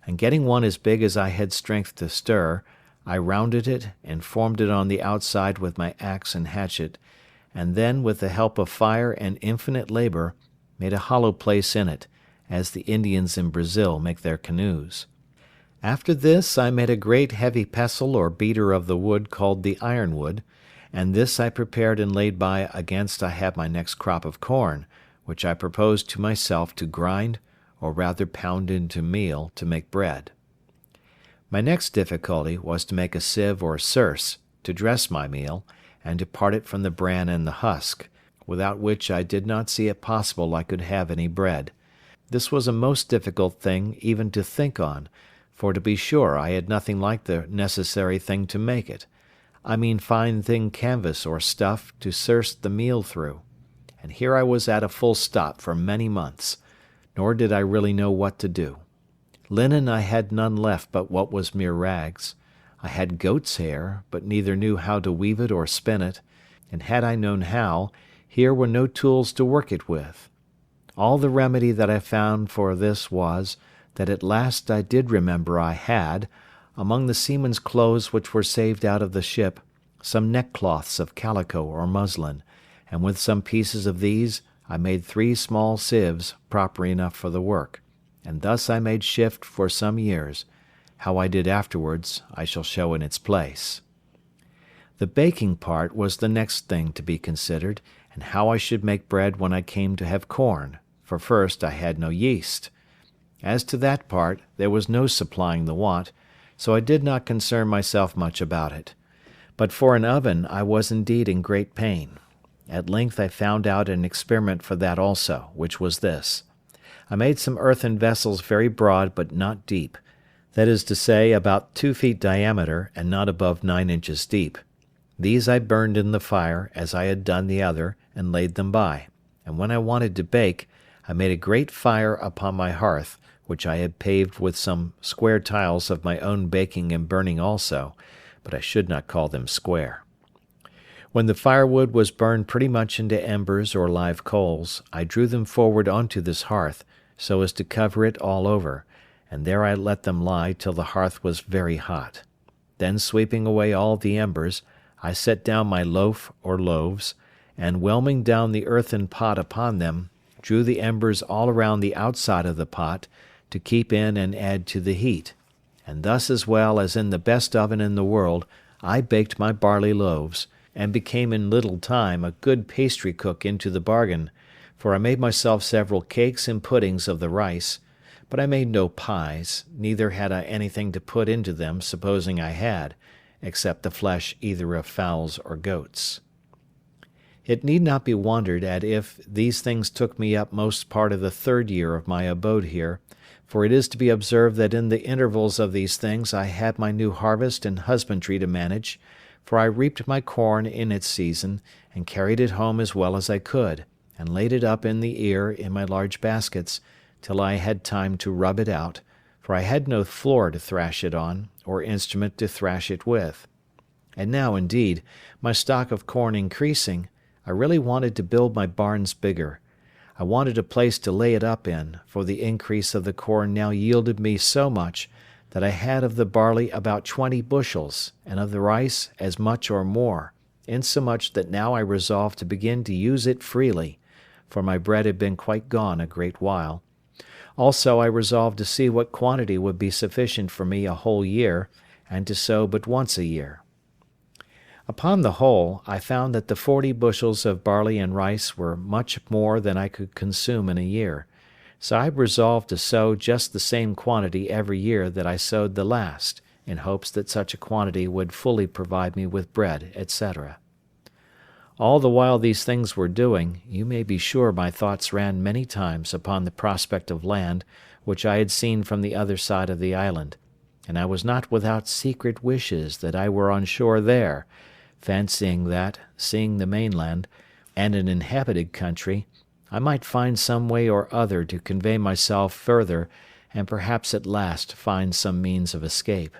and getting one as big as I had strength to stir, I rounded it and formed it on the outside with my axe and hatchet, and then, with the help of fire and infinite labour, made a hollow place in it, as the Indians in Brazil make their canoes. After this I made a great heavy pestle or beater of the wood called the ironwood, and this I prepared and laid by against I had my next crop of corn, which I proposed to myself to grind, or rather pound into meal, to make bread. My next difficulty was to make a sieve or circe, to dress my meal, and to part it from the bran and the husk, without which I did not see it possible I could have any bread. This was a most difficult thing even to think on, for to be sure I had nothing like the necessary thing to make it. I mean fine thin canvas or stuff to circe the meal through, and here I was at a full stop for many months, nor did I really know what to do. Linen I had none left but what was mere rags. I had goat's hair, but neither knew how to weave it or spin it, and had I known how, here were no tools to work it with. All the remedy that I found for this was, that at last I did remember I had, among the seamen's clothes which were saved out of the ship, some neckcloths of calico or muslin, and with some pieces of these I made 3 small sieves proper enough for the work, and thus I made shift for some years. How I did afterwards I shall show in its place. The baking part was the next thing to be considered, and how I should make bread when I came to have corn, for first I had no yeast. As to that part, there was no supplying the want, so I did not concern myself much about it. But for an oven I was indeed in great pain. At length I found out an experiment for that also, which was this. I made some earthen vessels very broad but not deep, that is to say, about 2 feet diameter and not above 9 inches deep. These I burned in the fire, as I had done the other, and laid them by, and when I wanted to bake, I made a great fire upon my hearth, which I had paved with some square tiles of my own baking and burning also, but I should not call them square. When the firewood was burned pretty much into embers or live coals, I drew them forward onto this hearth, so as to cover it all over, and there I let them lie till the hearth was very hot. Then sweeping away all the embers, I set down my loaf or loaves, and whelming down the earthen pot upon them, drew the embers all around the outside of the pot, to keep in and add to the heat, and thus as well as in the best oven in the world I baked my barley loaves, and became in little time a good pastry cook into the bargain, for I made myself several cakes and puddings of the rice, but I made no pies, neither had I anything to put into them, supposing I had, except the flesh either of fowls or goats. It need not be wondered at if these things took me up most part of the 3rd year of my abode here, for it is to be observed that in the intervals of these things I had my new harvest and husbandry to manage, for I reaped my corn in its season, and carried it home as well as I could, and laid it up in the ear in my large baskets, till I had time to rub it out, for I had no floor to thrash it on, or instrument to thrash it with. And now, indeed, my stock of corn increasing, I really wanted to build my barns bigger. I wanted a place to lay it up in, for the increase of the corn now yielded me so much, that I had of the barley about 20 bushels, and of the rice as much or more, insomuch that now I resolved to begin to use it freely, for my bread had been quite gone a great while. Also I resolved to see what quantity would be sufficient for me a whole year, and to sow but once a year. Upon the whole, I found that the 40 bushels of barley and rice were much more than I could consume in a year, so I resolved to sow just the same quantity every year that I sowed the last, in hopes that such a quantity would fully provide me with bread, etc. All the while these things were doing, you may be sure my thoughts ran many times upon the prospect of land which I had seen from the other side of the island, and I was not without secret wishes that I were on shore there, fancying that, seeing the mainland, and an inhabited country, I might find some way or other to convey myself further, and perhaps at last find some means of escape.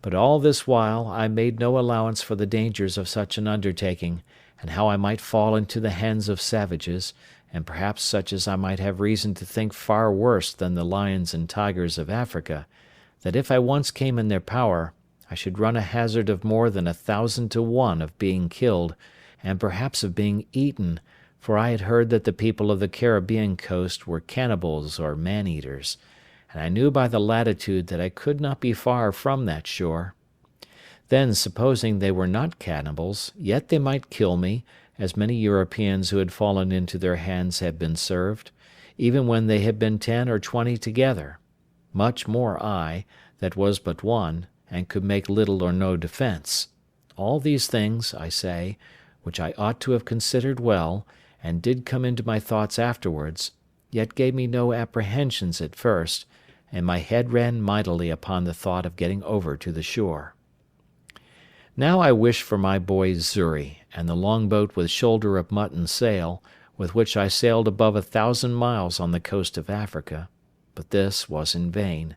But all this while I made no allowance for the dangers of such an undertaking, and how I might fall into the hands of savages, and perhaps such as I might have reason to think far worse than the lions and tigers of Africa, that if I once came in their power, I should run a hazard of more than 1,000 to 1 of being killed, and perhaps of being eaten, for I had heard that the people of the Caribbean coast were cannibals or man-eaters, and I knew by the latitude that I could not be far from that shore. Then, supposing they were not cannibals, yet they might kill me, as many Europeans who had fallen into their hands had been served, even when they had been 10 or 20 together. Much more I, that was but one, and could make little or no defence. All these things, I say, which I ought to have considered well, and did come into my thoughts afterwards, yet gave me no apprehensions at first, and my head ran mightily upon the thought of getting over to the shore. Now I wished for my boy Xury, and the longboat with shoulder of mutton sail, with which I sailed above 1,000 miles on the coast of Africa, but this was in vain.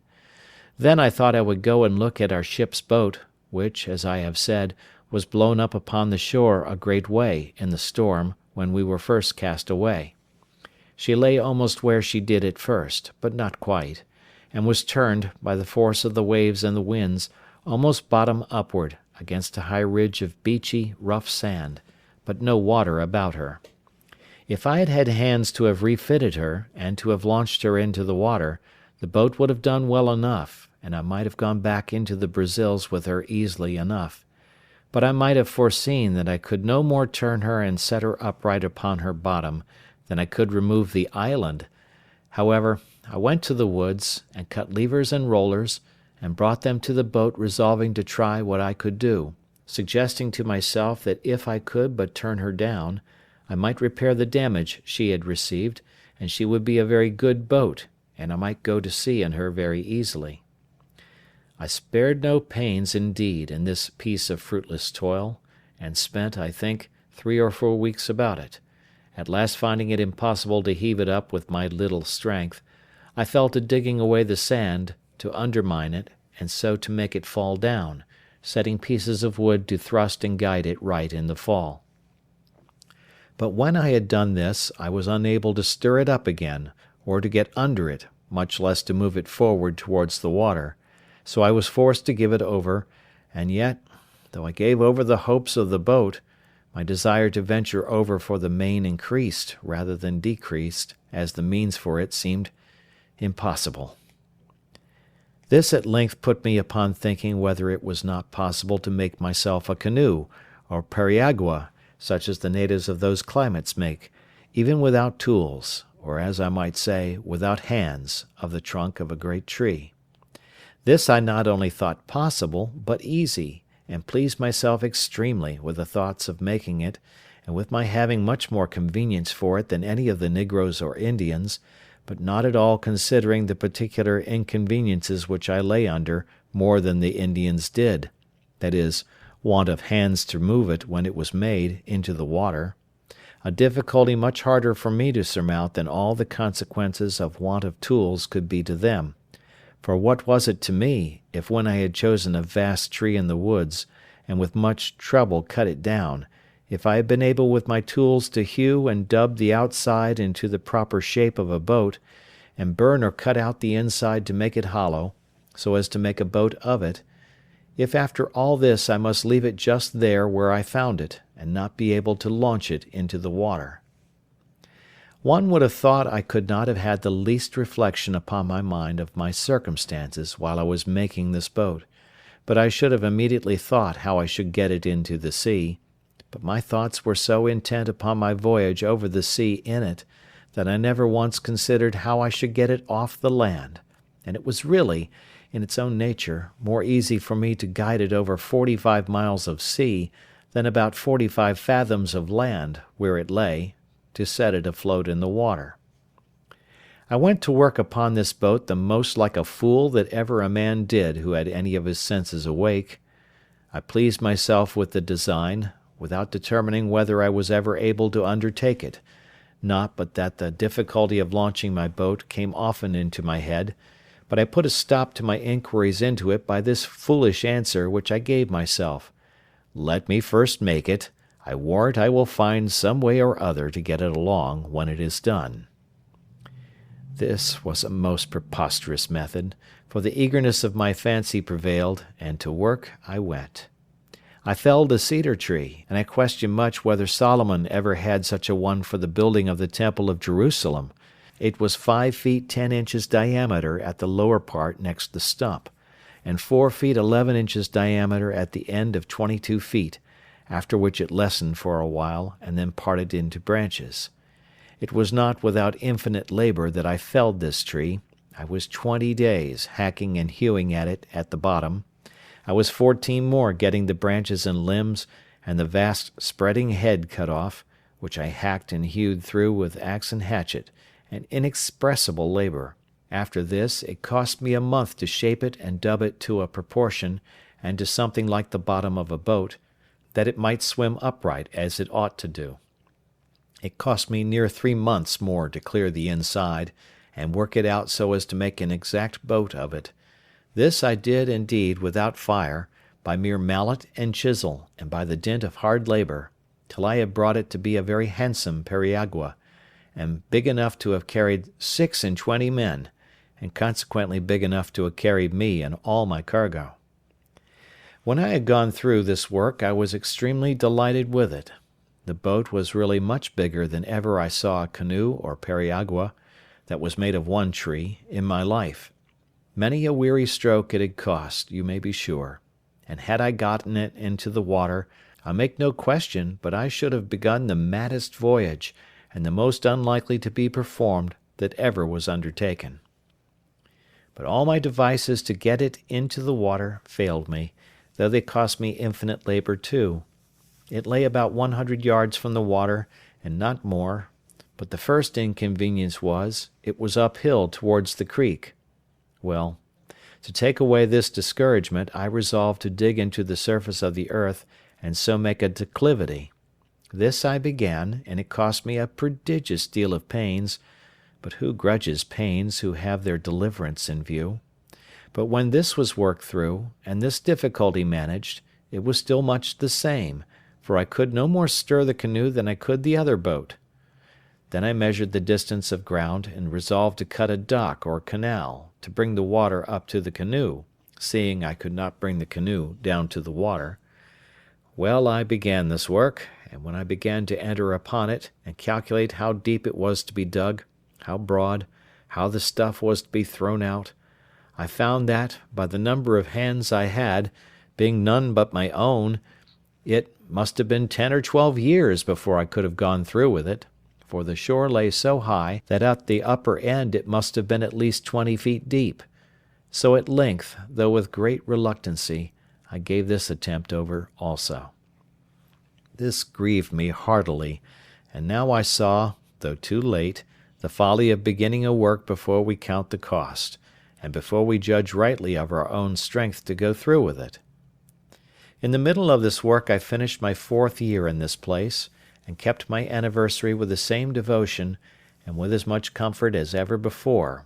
Then I thought I would go and look at our ship's boat, which, as I have said, was blown up upon the shore a great way in the storm when we were first cast away. She lay almost where she did at first, but not quite, and was turned, by the force of the waves and the winds, almost bottom upward, against a high ridge of beachy, rough sand, but no water about her. If I had had hands to have refitted her, and to have launched her into the water, the boat would have done well enough, and I might have gone back into the Brazils with her easily enough. But I might have foreseen that I could no more turn her and set her upright upon her bottom than I could remove the island. However, I went to the woods, and cut levers and rollers, and brought them to the boat, resolving to try what I could do, suggesting to myself that if I could but turn her down, I might repair the damage she had received, and she would be a very good boat, and I might go to sea in her very easily. I spared no pains indeed in this piece of fruitless toil, and spent, I think, 3 or 4 weeks about it. At last, finding it impossible to heave it up with my little strength, I fell to digging away the sand, to undermine it, and so to make it fall down, setting pieces of wood to thrust and guide it right in the fall. But when I had done this, I was unable to stir it up again, or to get under it, much less to move it forward towards the water, so I was forced to give it over, and yet, though I gave over the hopes of the boat, my desire to venture over for the main increased, rather than decreased, as the means for it seemed impossible. This at length put me upon thinking whether it was not possible to make myself a canoe, or periagua, such as the natives of those climates make, even without tools, or, as I might say, without hands, of the trunk of a great tree. This I not only thought possible, but easy, and pleased myself extremely with the thoughts of making it, and with my having much more convenience for it than any of the negroes or Indians, but not at all considering the particular inconveniences which I lay under more than the Indians did, viz., want of hands to move it when it was made into the water, a difficulty much harder for me to surmount than all the consequences of want of tools could be to them. For what was it to me, if when I had chosen a vast tree in the woods, and with much trouble cut it down, if I had been able with my tools to hew and dub the outside into the proper shape of a boat, and burn or cut out the inside to make it hollow, so as to make a boat of it, if after all this I must leave it just there where I found it, and not be able to launch it into the water? One would have thought I could not have had the least reflection upon my mind of my circumstances while I was making this boat, but I should have immediately thought how I should get it into the sea, but my thoughts were so intent upon my voyage over the sea in it, that I never once considered how I should get it off the land, and it was really, in its own nature, more easy for me to guide it over 45 miles of sea than about 45 fathoms of land, where it lay, to set it afloat in the water. I went to work upon this boat the most like a fool that ever a man did who had any of his senses awake. I pleased myself with the design, without determining whether I was ever able to undertake it, not but that the difficulty of launching my boat came often into my head, but I put a stop to my inquiries into it by this foolish answer which I gave myself: "Let me first make it. I warrant I will find some way or other to get it along when it is done." This was a most preposterous method, for the eagerness of my fancy prevailed, and to work I went. I felled a cedar tree, and I question much whether Solomon ever had such a one for the building of the temple of Jerusalem. It was 5 feet 10 inches diameter at the lower part next the stump, and 4 feet 11 inches diameter at the end of 22 feet, after which it lessened for a while, and then parted into branches. It was not without infinite labour that I felled this tree. I was 20 days hacking and hewing at it at the bottom. I was 14 more getting the branches and limbs and the vast spreading head cut off, which I hacked and hewed through with axe and hatchet, an inexpressible labour. After this, it cost me a month to shape it and dub it to a proportion, and to something like the bottom of a boat, that it might swim upright as it ought to do. It cost me near 3 months more to clear the inside, and work it out so as to make an exact boat of it. This I did, indeed, without fire, by mere mallet and chisel, and by the dint of hard labour, till I had brought it to be a very handsome periagua, and big enough to have carried 26 men, and consequently big enough to have carried me and all my cargo. When I had gone through this work I was extremely delighted with it. The boat was really much bigger than ever I saw a canoe or periagua, that was made of one tree, in my life. Many a weary stroke it had cost, you may be sure, and had I gotten it into the water, I make no question but I should have begun the maddest voyage, and the most unlikely to be performed that ever was undertaken. But all my devices to get it into the water failed me, though they cost me infinite labour too. It lay about 100 yards from the water, and not more, but the first inconvenience was, it was uphill towards the creek. Well, to take away this discouragement, I resolved to dig into the surface of the earth, and so make a declivity. This I began, and it cost me a prodigious deal of pains, but who grudges pains who have their deliverance in view? But when this was worked through, and this difficulty managed, it was still much the same, for I could no more stir the canoe than I could the other boat. Then I measured the distance of ground, and resolved to cut a dock or canal, to bring the water up to the canoe, seeing I could not bring the canoe down to the water. Well, I began this work, and when I began to enter upon it, and calculate how deep it was to be dug, how broad, how the stuff was to be thrown out, I found that, by the number of hands I had, being none but my own, it must have been 10 or 12 years before I could have gone through with it, for the shore lay so high that at the upper end it must have been at least 20 feet deep. So at length, though with great reluctancy, I gave this attempt over also. This grieved me heartily, and now I saw, though too late, the folly of beginning a work before we count the cost, and before we judge rightly of our own strength to go through with it. In the middle of this work I finished my 4th year in this place, and kept my anniversary with the same devotion, and with as much comfort as ever before,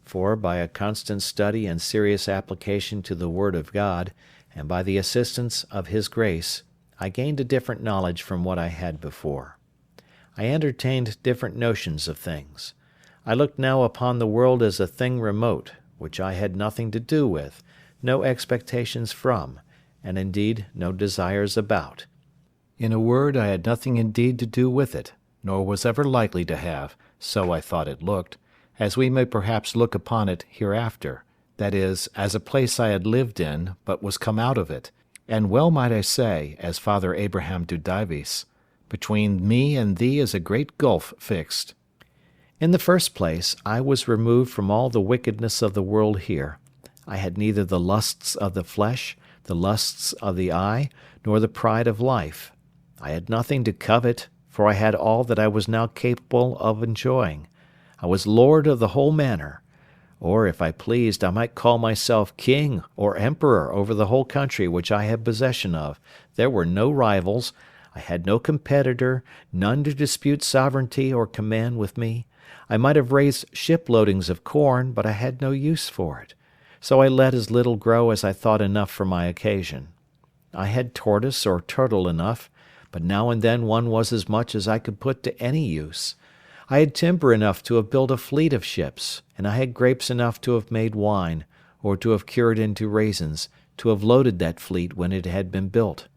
for by a constant study and serious application to the Word of God, and by the assistance of His grace, I gained a different knowledge from what I had before. I entertained different notions of things. I looked now upon the world as a thing remote, which I had nothing to do with, no expectations from, and indeed no desires about. In a word, I had nothing indeed to do with it, nor was ever likely to have, so I thought it looked, as we may perhaps look upon it hereafter, that is, as a place I had lived in, but was come out of it, and well might I say, as Father Abraham do Dives, between me and thee is a great gulf fixed. In the first place, I was removed from all the wickedness of the world here. I had neither the lusts of the flesh, the lusts of the eye, nor the pride of life. I had nothing to covet, for I had all that I was now capable of enjoying. I was lord of the whole manor, or, if I pleased, I might call myself king or emperor over the whole country which I had possession of. There were no rivals, I had no competitor, none to dispute sovereignty or command with me. I might have raised shiploadings of corn, but I had no use for it, so I let as little grow as I thought enough for my occasion. I had tortoise or turtle enough, but now and then one was as much as I could put to any use. I had timber enough to have built a fleet of ships, and I had grapes enough to have made wine, or to have cured into raisins, to have loaded that fleet when it had been built.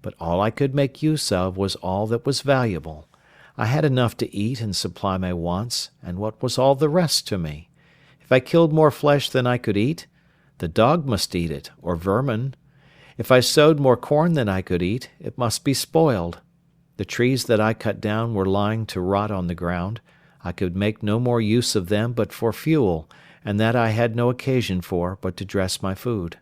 But all I could make use of was all that was valuable. I had enough to eat and supply my wants, and what was all the rest to me? If I killed more flesh than I could eat, the dog must eat it, or vermin. If I sowed more corn than I could eat, it must be spoiled. The trees that I cut down were lying to rot on the ground. I could make no more use of them but for fuel, and that I had no occasion for but to dress my food.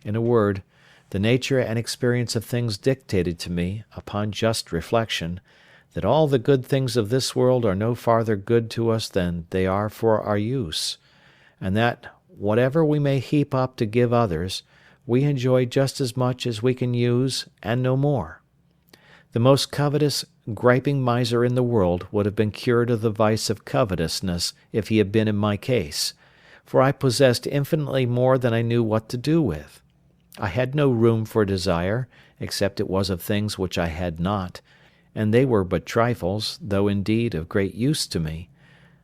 In a word, the nature and experience of things dictated to me, upon just reflection, that all the good things of this world are no farther good to us than they are for our use, and that, whatever we may heap up to give others, we enjoy just as much as we can use and no more. The most covetous, griping miser in the world would have been cured of the vice of covetousness if he had been in my case, for I possessed infinitely more than I knew what to do with. I had no room for desire, except it was of things which I had not, and they were but trifles, though indeed of great use to me.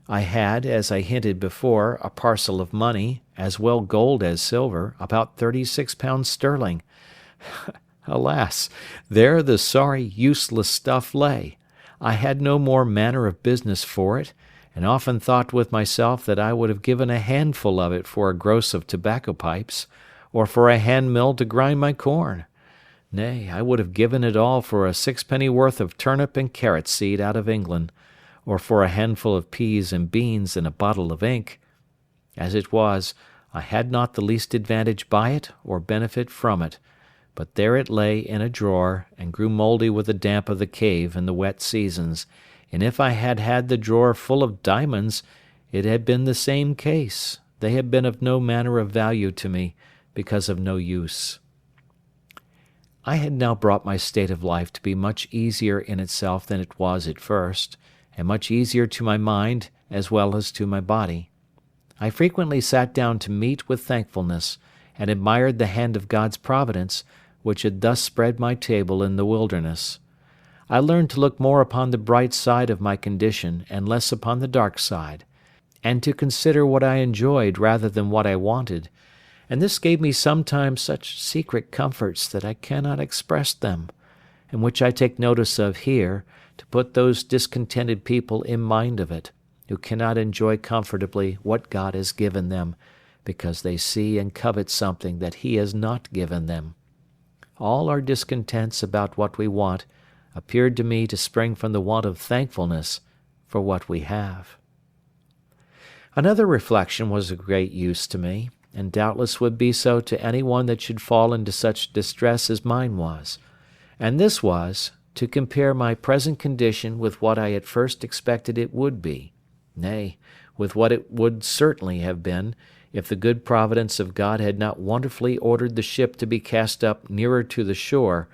I had, as I hinted before, a parcel of money, as well gold as silver, about £36 sterling. Alas! there the sorry, useless stuff lay. I had no more manner of business for it, and often thought with myself that I would have given a handful of it for a gross of tobacco pipes, or for a hand mill to grind my corn. Nay, I would have given it all for a sixpenny worth of turnip and carrot seed out of England, or for a handful of peas and beans and a bottle of ink. As it was, I had not the least advantage by it or benefit from it, but there it lay in a drawer, and grew mouldy with the damp of the cave in the wet seasons, and if I had had the drawer full of diamonds, it had been the same case. They had been of no manner of value to me, because of no use. I had now brought my state of life to be much easier in itself than it was at first, and much easier to my mind as well as to my body. I frequently sat down to meat with thankfulness, and admired the hand of God's providence, which had thus spread my table in the wilderness. I learned to look more upon the bright side of my condition and less upon the dark side, and to consider what I enjoyed rather than what I wanted, and this gave me sometimes such secret comforts that I cannot express them, and which I take notice of here, to put those discontented people in mind of it, who cannot enjoy comfortably what God has given them, because they see and covet something that He has not given them. All our discontents about what we want appeared to me to spring from the want of thankfulness for what we have. Another reflection was of great use to me, and doubtless would be so to any one that should fall into such distress as mine was, and this was, to compare my present condition with what I at first expected it would be, nay, with what it would certainly have been, if the good providence of God had not wonderfully ordered the ship to be cast up nearer to the shore,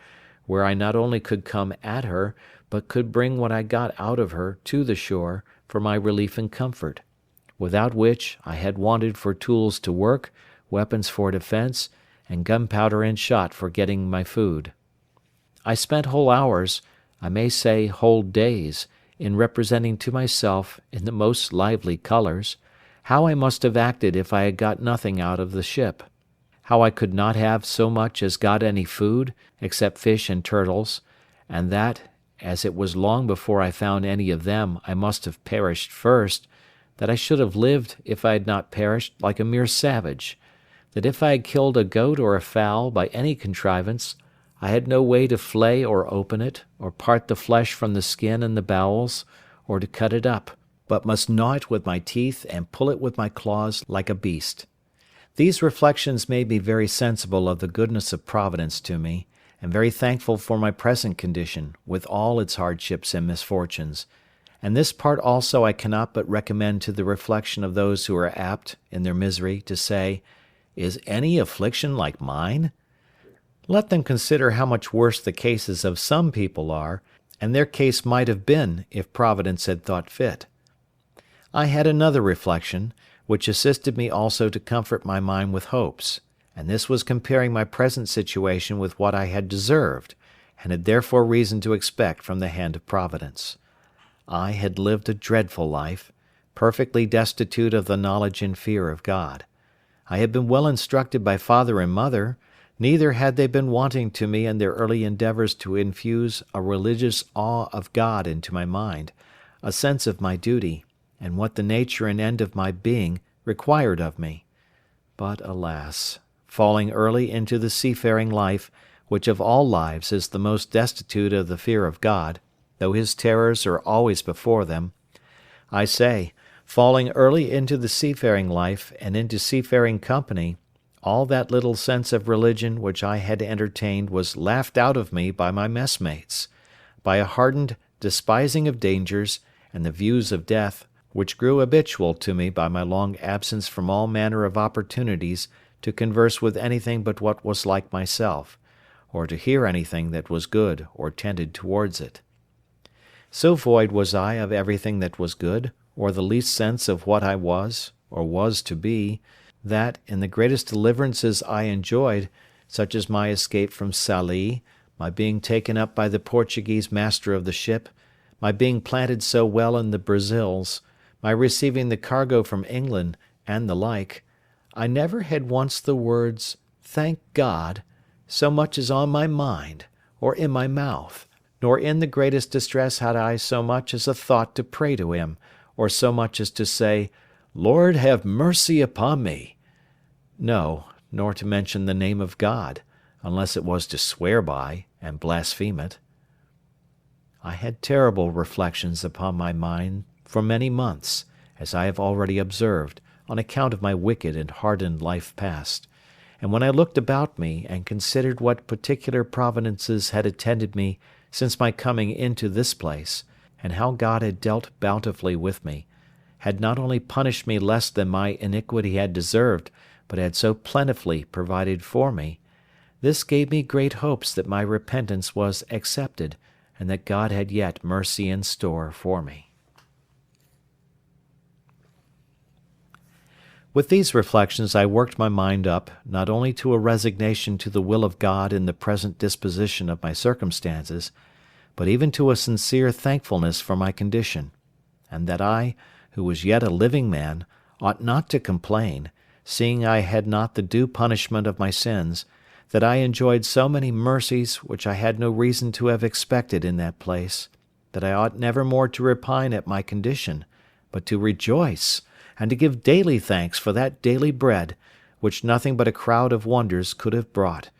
where I not only could come at her, but could bring what I got out of her to the shore for my relief and comfort, without which I had wanted for tools to work, weapons for defence, and gunpowder and shot for getting my food. I spent whole hours, I may say whole days, in representing to myself, in the most lively colours, how I must have acted if I had got nothing out of the ship, how I could not have so much as got any food, except fish and turtles, and that, as it was long before I found any of them, I must have perished first, that I should have lived, if I had not perished, like a mere savage, that if I had killed a goat or a fowl by any contrivance, I had no way to flay or open it, or part the flesh from the skin and the bowels, or to cut it up, but must gnaw it with my teeth and pull it with my claws like a beast. These reflections made me very sensible of the goodness of Providence to me, and very thankful for my present condition, with all its hardships and misfortunes, and this part also I cannot but recommend to the reflection of those who are apt, in their misery, to say, "Is any affliction like mine?" Let them consider how much worse the cases of some people are, and their case might have been, if Providence had thought fit. I had another reflection, which assisted me also to comfort my mind with hopes, and this was comparing my present situation with what I had deserved, and had therefore reason to expect from the hand of Providence. I had lived a dreadful life, perfectly destitute of the knowledge and fear of God. I had been well instructed by father and mother, neither had they been wanting to me in their early endeavours to infuse a religious awe of God into my mind, a sense of my duty, and what the nature and end of my being required of me. But, alas! falling early into the seafaring life, which of all lives is the most destitute of the fear of God, though His terrors are always before them, I say, falling early into the seafaring life and into seafaring company, all that little sense of religion which I had entertained was laughed out of me by my messmates, by a hardened despising of dangers and the views of death, which grew habitual to me by my long absence from all manner of opportunities to converse with anything but what was like myself, or to hear anything that was good or tended towards it. So void was I of everything that was good, or the least sense of what I was, or was to be, that, in the greatest deliverances I enjoyed, such as my escape from Sallee, my being taken up by the Portuguese master of the ship, my being planted so well in the Brazils, my receiving the cargo from England, and the like, I never had once the words, "Thank God," so much as on my mind, or in my mouth, nor in the greatest distress had I so much as a thought to pray to him, or so much as to say, "Lord, have mercy upon me." No, nor to mention the name of God, unless it was to swear by, and blaspheme it. I had terrible reflections upon my mind for many months, as I have already observed, on account of my wicked and hardened life past, and when I looked about me, and considered what particular providences had attended me since my coming into this place, and how God had dealt bountifully with me, had not only punished me less than my iniquity had deserved, but had so plentifully provided for me, this gave me great hopes that my repentance was accepted, and that God had yet mercy in store for me. With these reflections I worked my mind up, not only to a resignation to the will of God in the present disposition of my circumstances, but even to a sincere thankfulness for my condition, and that I, who was yet a living man, ought not to complain, seeing I had not the due punishment of my sins, that I enjoyed so many mercies which I had no reason to have expected in that place, that I ought never more to repine at my condition, but to rejoice, and to give daily thanks for that daily bread, which nothing but a crowd of wonders could have brought,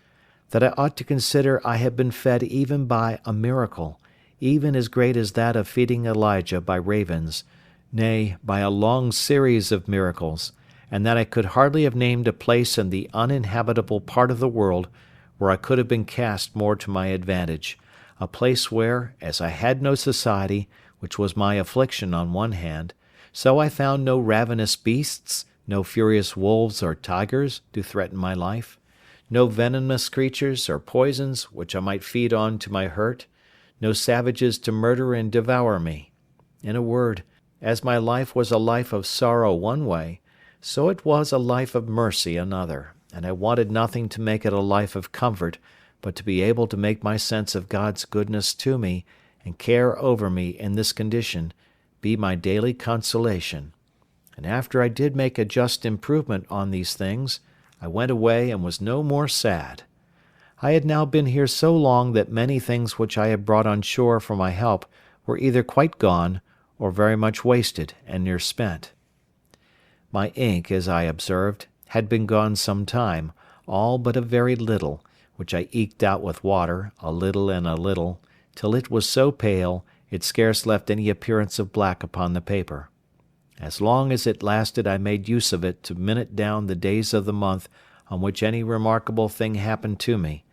that I ought to consider I had been fed even by a miracle, even as great as that of feeding Elijah by ravens, nay, by a long series of miracles, and that I could hardly have named a place in the uninhabitable part of the world where I could have been cast more to my advantage, a place where, as I had no society, which was my affliction on one hand, so I found no ravenous beasts, no furious wolves or tigers to threaten my life, no venomous creatures or poisons which I might feed on to my hurt, no savages to murder and devour me. In a word, as my life was a life of sorrow one way, so it was a life of mercy another, and I wanted nothing to make it a life of comfort but to be able to make my sense of God's goodness to me and care over me in this condition be my daily consolation. And after I did make a just improvement on these things, I went away and was no more sad. I had now been here so long that many things which I had brought on shore for my help were either quite gone, or very much wasted and near spent. My ink, as I observed, had been gone some time, all but a very little, which I eked out with water, a little and a little, till it was so pale, it scarce left any appearance of black upon the paper. As long as it lasted I made use of it to minute down the days of the month on which any remarkable thing happened to me,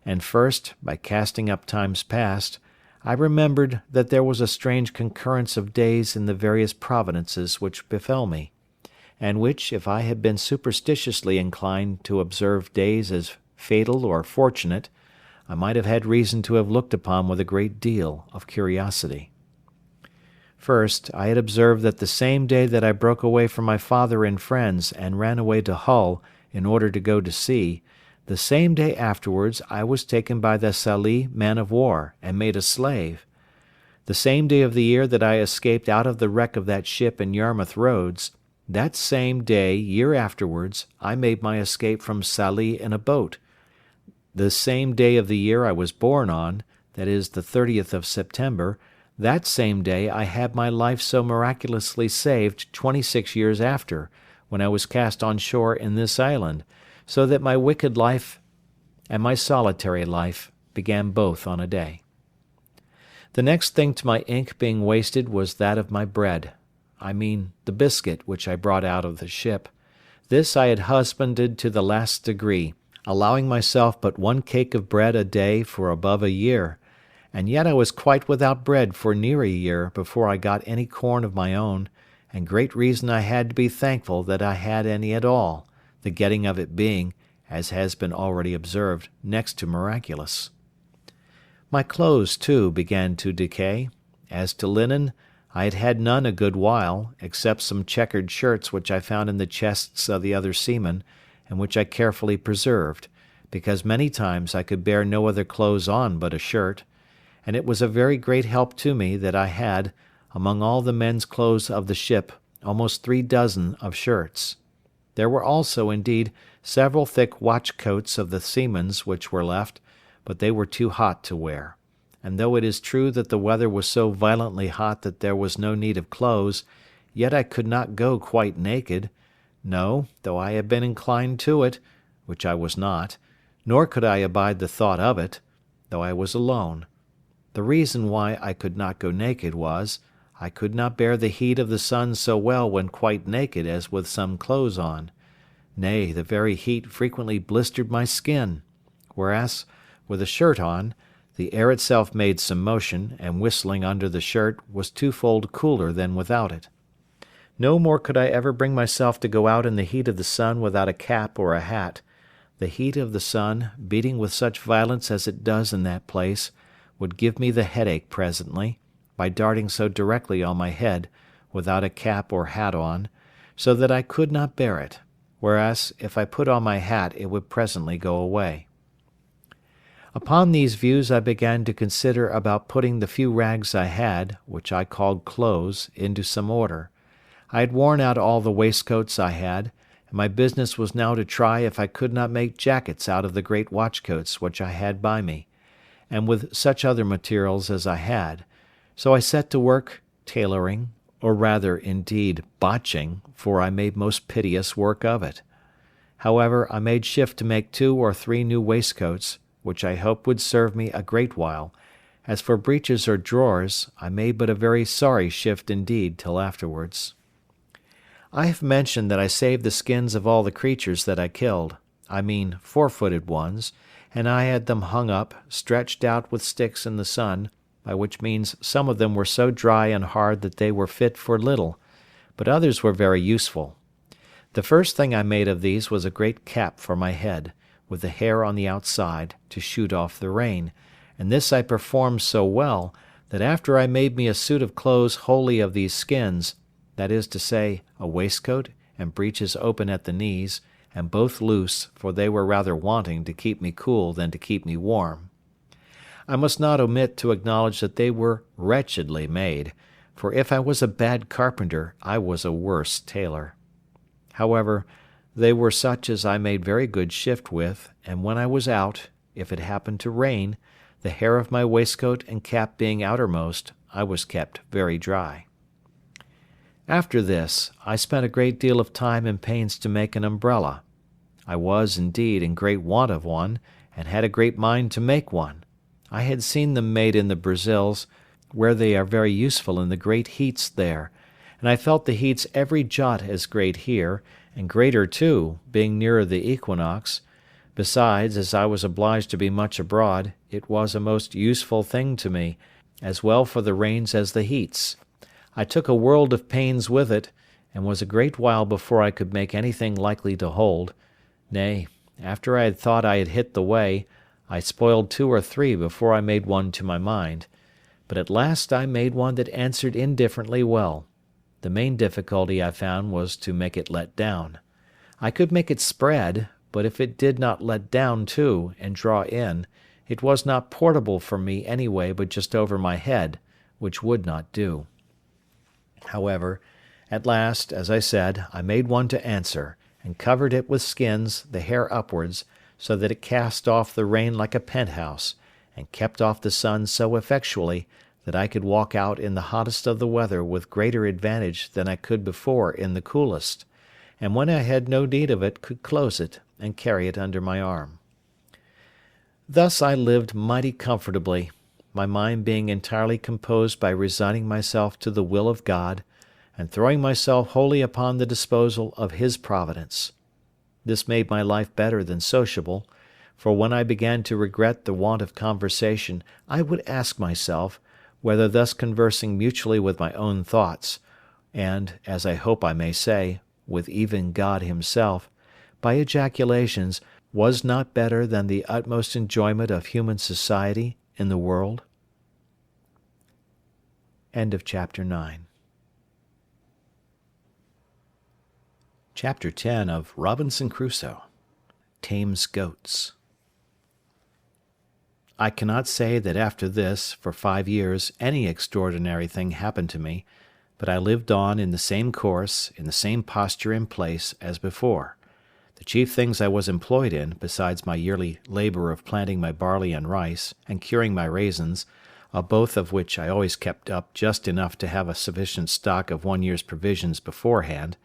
and first, by casting up times past, I remembered that there was a strange concurrence of days in the various providences which befell me, and which, if I had been superstitiously inclined to observe days as fatal or fortunate, I might have had reason to have looked upon with a great deal of curiosity. First, I had observed that the same day that I broke away from my father and friends and ran away to Hull in order to go to sea, the same day afterwards I was taken by the Sallee man-of-war and made a slave. The same day of the year that I escaped out of the wreck of that ship in Yarmouth Roads, that same day, year afterwards, I made my escape from Sallee in a boat. The same day of the year I was born on, that is, the 30th of September, that same day I had my life so miraculously saved 26 years after, when I was cast on shore in this island, so that my wicked life and my solitary life began both on a day. The next thing to my ink being wasted was that of my bread. I mean the biscuit which I brought out of the ship. This I had husbanded to the last degree, allowing myself but one cake of bread a day for above a year, and yet I was quite without bread for near a year before I got any corn of my own, and great reason I had to be thankful that I had any at all, the getting of it being, as has been already observed, next to miraculous. My clothes, too, began to decay. As to linen, I had had none a good while, except some checkered shirts which I found in the chests of the other seamen, and which I carefully preserved, because many times I could bear no other clothes on but a shirt, and it was a very great help to me that I had, among all the men's clothes of the ship, almost 3 dozen of shirts. There were also, indeed, several thick watch coats of the seamen's which were left, but they were too hot to wear. And though it is true that the weather was so violently hot that there was no need of clothes, yet I could not go quite naked, no, though I had been inclined to it, which I was not, nor could I abide the thought of it, though I was alone. The reason why I could not go naked was, I could not bear the heat of the sun so well when quite naked as with some clothes on. Nay, the very heat frequently blistered my skin, whereas, with a shirt on, the air itself made some motion, and whistling under the shirt was twofold cooler than without it. No more could I ever bring myself to go out in the heat of the sun without a cap or a hat. The heat of the sun, beating with such violence as it does in that place, would give me the headache presently, by darting so directly on my head, without a cap or hat on, so that I could not bear it, whereas if I put on my hat it would presently go away. Upon these views I began to consider about putting the few rags I had, which I called clothes, into some order. I had worn out all the waistcoats I had, and my business was now to try if I could not make jackets out of the great watchcoats which I had by me, and with such other materials as I had, so I set to work tailoring, or rather, indeed, botching, for I made most piteous work of it. However, I made shift to make 2 or 3 new waistcoats, which I hoped would serve me a great while. As for breeches or drawers, I made but a very sorry shift indeed till afterwards. I have mentioned that I saved the skins of all the creatures that I killed, I mean 4-footed ones, and I had them hung up, stretched out with sticks in the sun, by which means some of them were so dry and hard that they were fit for little, but others were very useful. The first thing I made of these was a great cap for my head, with the hair on the outside, to shoot off the rain, and this I performed so well, that after I made me a suit of clothes wholly of these skins, that is to say, a waistcoat, and breeches open at the knees, and both loose, for they were rather wanting to keep me cool than to keep me warm. I must not omit to acknowledge that they were wretchedly made, for if I was a bad carpenter, I was a worse tailor. However, they were such as I made very good shift with, and when I was out, if it happened to rain, the hair of my waistcoat and cap being outermost, I was kept very dry. After this, I spent a great deal of time and pains to make an umbrella. I was, indeed, in great want of one, and had a great mind to make one. I had seen them made in the Brazils, where they are very useful in the great heats there, and I felt the heats every jot as great here, and greater too, being nearer the equinox. Besides, as I was obliged to be much abroad, it was a most useful thing to me, as well for the rains as the heats. I took a world of pains with it, and was a great while before I could make anything likely to hold. Nay, after I had thought I had hit the way, I spoiled 2 or 3 before I made one to my mind. But at last I made one that answered indifferently well. The main difficulty I found was to make it let down. I could make it spread, but if it did not let down too, and draw in, it was not portable for me any way but just over my head, which would not do. However, at last, as I said, I made one to answer, and covered it with skins, the hair upwards, so that it cast off the rain like a penthouse, and kept off the sun so effectually that I could walk out in the hottest of the weather with greater advantage than I could before in the coolest, and when I had no need of it could close it, and carry it under my arm. Thus I lived mighty comfortably, my mind being entirely composed by resigning myself to the will of God, and throwing myself wholly upon the disposal of His providence. This made my life better than sociable, for when I began to regret the want of conversation, I would ask myself, whether thus conversing mutually with my own thoughts, and, as I hope I may say, with even God Himself, by ejaculations, was not better than the utmost enjoyment of human society in the world? End of Chapter 9. Chapter 10 of Robinson Crusoe. Tames Goats. I cannot say that after this, for 5 years, any extraordinary thing happened to me, but I lived on in the same course, in the same posture and place as before. The chief things I was employed in, besides my yearly labour of planting my barley and rice, and curing my raisins, both of which I always kept up just enough to have a sufficient stock of 1 year's provisions beforehand,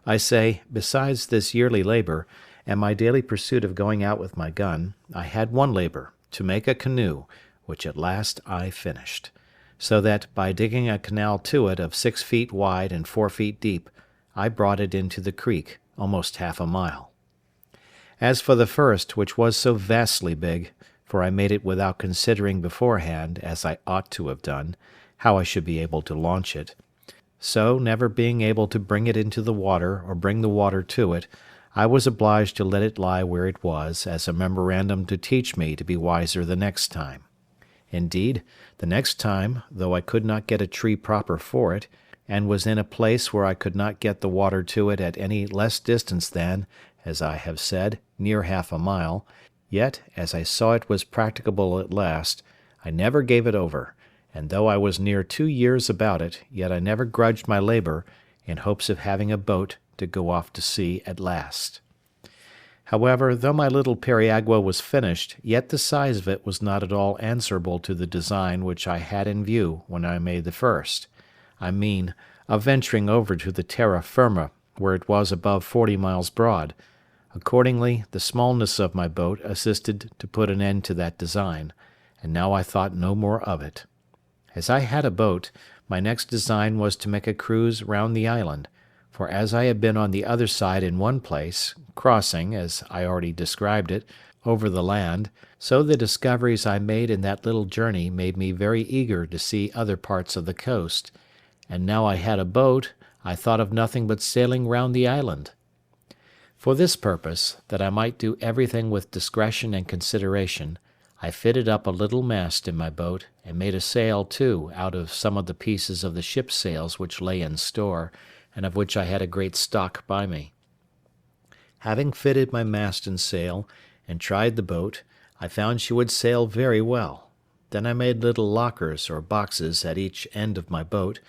I say, besides this yearly labour, and my daily pursuit of going out with my gun, I had one labour, to make a canoe, which at last I finished; so that, by digging a canal to it of 6 feet wide and 4 feet deep, I brought it into the creek, almost half a mile. As for the first, which was so vastly big, for I made it without considering beforehand, as I ought to have done, how I should be able to launch it, so, never being able to bring it into the water, or bring the water to it, I was obliged to let it lie where it was, as a memorandum to teach me to be wiser the next time. Indeed, the next time, though I could not get a tree proper for it, and was in a place where I could not get the water to it at any less distance than, as I have said, near half a mile, yet, as I saw it was practicable at last, I never gave it over, and though I was near 2 years about it, yet I never grudged my labour, in hopes of having a boat to go off to sea at last. However, though my little periagua was finished, yet the size of it was not at all answerable to the design which I had in view when I made the first; I mean, of venturing over to the terra firma, where it was above 40 miles broad. Accordingly, the smallness of my boat assisted to put an end to that design, and now I thought no more of it. As I had a boat, my next design was to make a cruise round the island, for as I had been on the other side in one place, crossing, as I already described it, over the land, so the discoveries I made in that little journey made me very eager to see other parts of the coast, and now I had a boat, I thought of nothing but sailing round the island. For this purpose, that I might do everything with discretion and consideration, I fitted up a little mast in my boat, and made a sail too out of some of the pieces of the ship's sails which lay in store, and of which I had a great stock by me. Having fitted my mast and sail, and tried the boat, I found she would sail very well. Then I made little lockers or boxes at each end of my boat,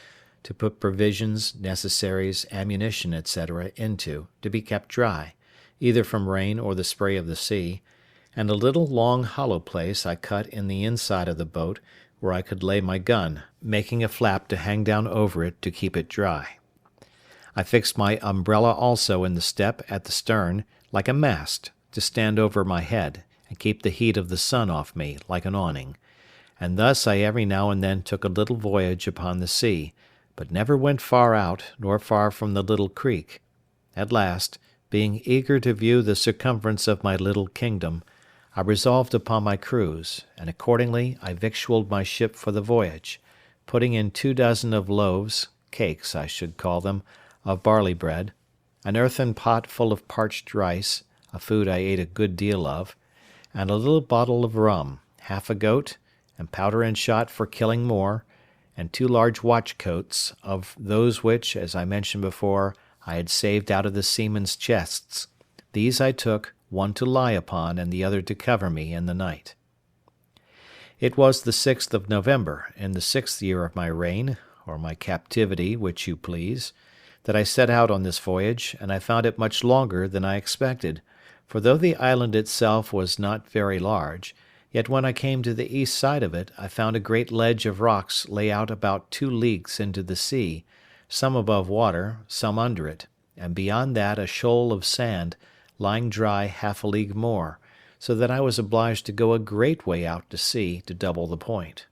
to put provisions, necessaries, ammunition, etc., into, to be kept dry, either from rain or the spray of the sea, and a little long hollow place I cut in the inside of the boat, where I could lay my gun, making a flap to hang down over it to keep it dry. I fixed my umbrella also in the step at the stern, like a mast, to stand over my head, and keep the heat of the sun off me, like an awning; and thus I every now and then took a little voyage upon the sea, but never went far out, nor far from the little creek. At last, being eager to view the circumference of my little kingdom, I resolved upon my cruise, and accordingly I victualled my ship for the voyage, putting in 24 of loaves, cakes I should call them, of barley bread, an earthen pot full of parched rice, a food I ate a good deal of, and a little bottle of rum, half a goat, and powder and shot for killing more, and 2 large watch coats, of those which, as I mentioned before, I had saved out of the seamen's chests. These I took, one to lie upon, and the other to cover me in the night. It was the 6th of November, in the 6th year of my reign, or my captivity, which you please, that I set out on this voyage, and I found it much longer than I expected, for though the island itself was not very large, yet when I came to the east side of it, I found a great ledge of rocks lay out about 2 leagues into the sea, some above water, some under it, and beyond that a shoal of sand, lying dry half a league more, so that I was obliged to go a great way out to sea to double the point.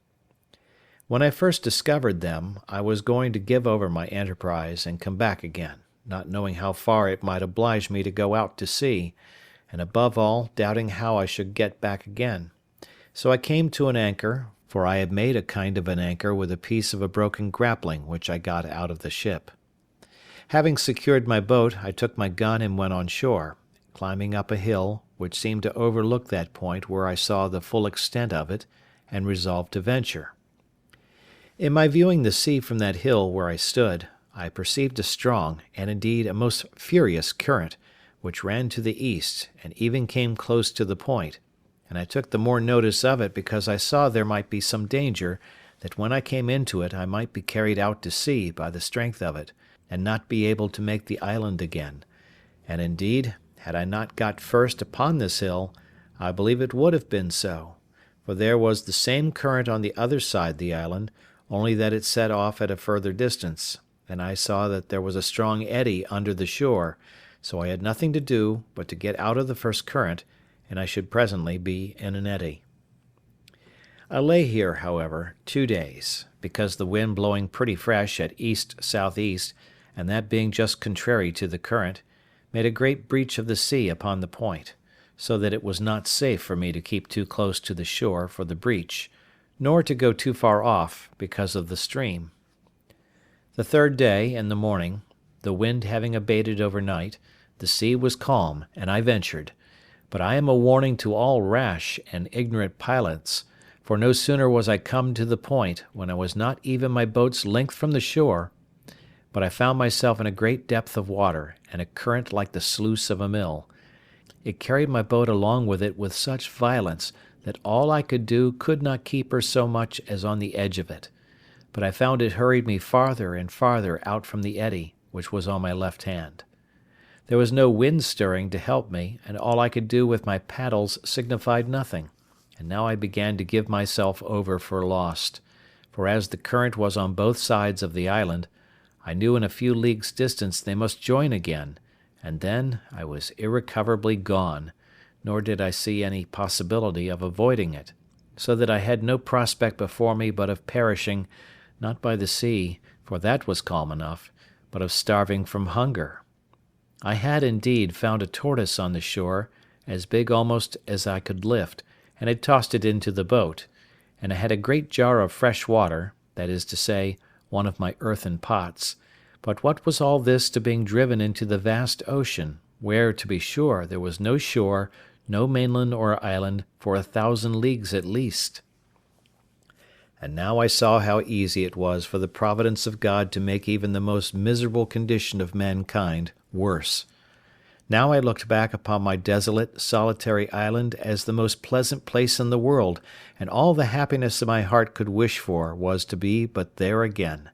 When I first discovered them, I was going to give over my enterprise and come back again, not knowing how far it might oblige me to go out to sea, and above all doubting how I should get back again. So I came to an anchor, for I had made a kind of an anchor with a piece of a broken grappling which I got out of the ship. Having secured my boat, I took my gun and went on shore, climbing up a hill, which seemed to overlook that point where I saw the full extent of it, and resolved to venture. In my viewing the sea from that hill where I stood, I perceived a strong, and indeed a most furious current, which ran to the east, and even came close to the point, and I took the more notice of it because I saw there might be some danger that when I came into it I might be carried out to sea by the strength of it, and not be able to make the island again. And indeed, had I not got first upon this hill, I believe it would have been so, for there was the same current on the other side the island, only that it set off at a further distance, and I saw that there was a strong eddy under the shore, so I had nothing to do but to get out of the first current, and I should presently be in an eddy. I lay here, however, 2 days, because the wind blowing pretty fresh at east-southeast, and that being just contrary to the current, made a great breach of the sea upon the point, so that it was not safe for me to keep too close to the shore for the breach, nor to go too far off because of the stream. The third day, in the morning, the wind having abated overnight, the sea was calm, and I ventured. But I am a warning to all rash and ignorant pilots, for no sooner was I come to the point, when I was not even my boat's length from the shore, but I found myself in a great depth of water, and a current like the sluice of a mill. It carried my boat along with it with such violence that all I could do could not keep her so much as on the edge of it. But I found it hurried me farther and farther out from the eddy, which was on my left hand. There was no wind stirring to help me, and all I could do with my paddles signified nothing, and now I began to give myself over for lost, for as the current was on both sides of the island, I knew in a few leagues' distance they must join again, and then I was irrecoverably gone, nor did I see any possibility of avoiding it, so that I had no prospect before me but of perishing, not by the sea, for that was calm enough, but of starving from hunger. I had, indeed, found a tortoise on the shore, as big almost as I could lift, and had tossed it into the boat, and I had a great jar of fresh water, that is to say, one of my earthen pots, but what was all this to being driven into the vast ocean, where, to be sure, there was no shore, no mainland or island, for 1,000 leagues at least? And now I saw how easy it was for the providence of God to make even the most miserable condition of mankind worse. Now I looked back upon my desolate, solitary island as the most pleasant place in the world, and all the happiness my heart could wish for was to be but there again.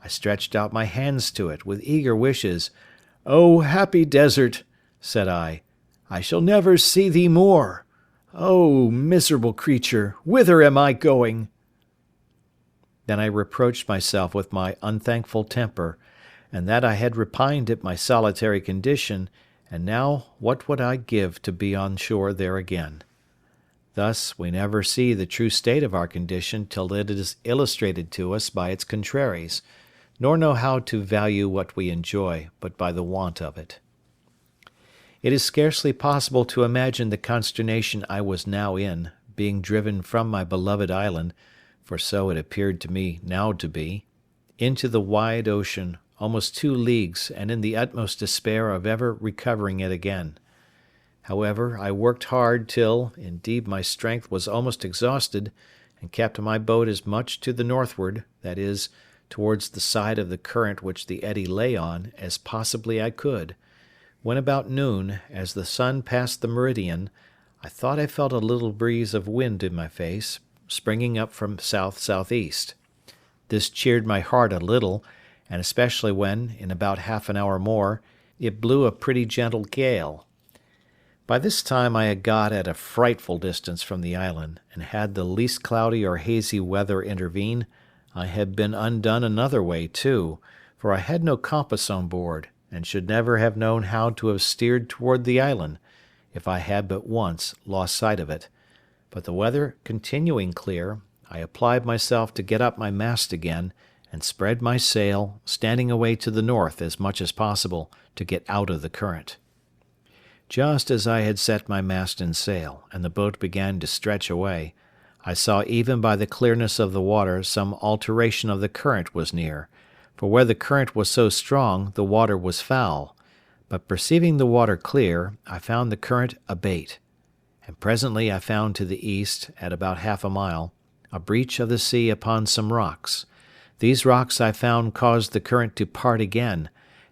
I stretched out my hands to it with eager wishes. "O happy desert," said I shall never see thee more. O miserable creature, whither am I going?" Then I reproached myself with my unthankful temper, and that I had repined at my solitary condition, and now what would I give to be on shore there again? Thus we never see the true state of our condition till it is illustrated to us by its contraries, nor know how to value what we enjoy but by the want of it. It is scarcely possible to imagine the consternation I was now in, being driven from my beloved island, for so it appeared to me now to be, into the wide ocean, almost 2 leagues, and in the utmost despair of ever recovering it again. However, I worked hard till, indeed, my strength was almost exhausted, and kept my boat as much to the northward, that is, towards the side of the current which the eddy lay on, as possibly I could, when about noon, as the sun passed the meridian, I thought I felt a little breeze of wind in my face, springing up from south-southeast. This cheered my heart a little, and especially when, in about half an hour more, it blew a pretty gentle gale. By this time I had got at a frightful distance from the island, and had the least cloudy or hazy weather intervene, I had been undone another way too, for I had no compass on board, and should never have known how to have steered toward the island, if I had but once lost sight of it. But the weather continuing clear, I applied myself to get up my mast again, and spread my sail, standing away to the north as much as possible, to get out of the current. Just as I had set my mast and sail, and the boat began to stretch away, I saw even by the clearness of the water some alteration of the current was near, for where the current was so strong the water was foul, but perceiving the water clear, I found the current abate, and presently I found to the east, at about half a mile, a breach of the sea upon some rocks. These rocks I found caused the current to part again,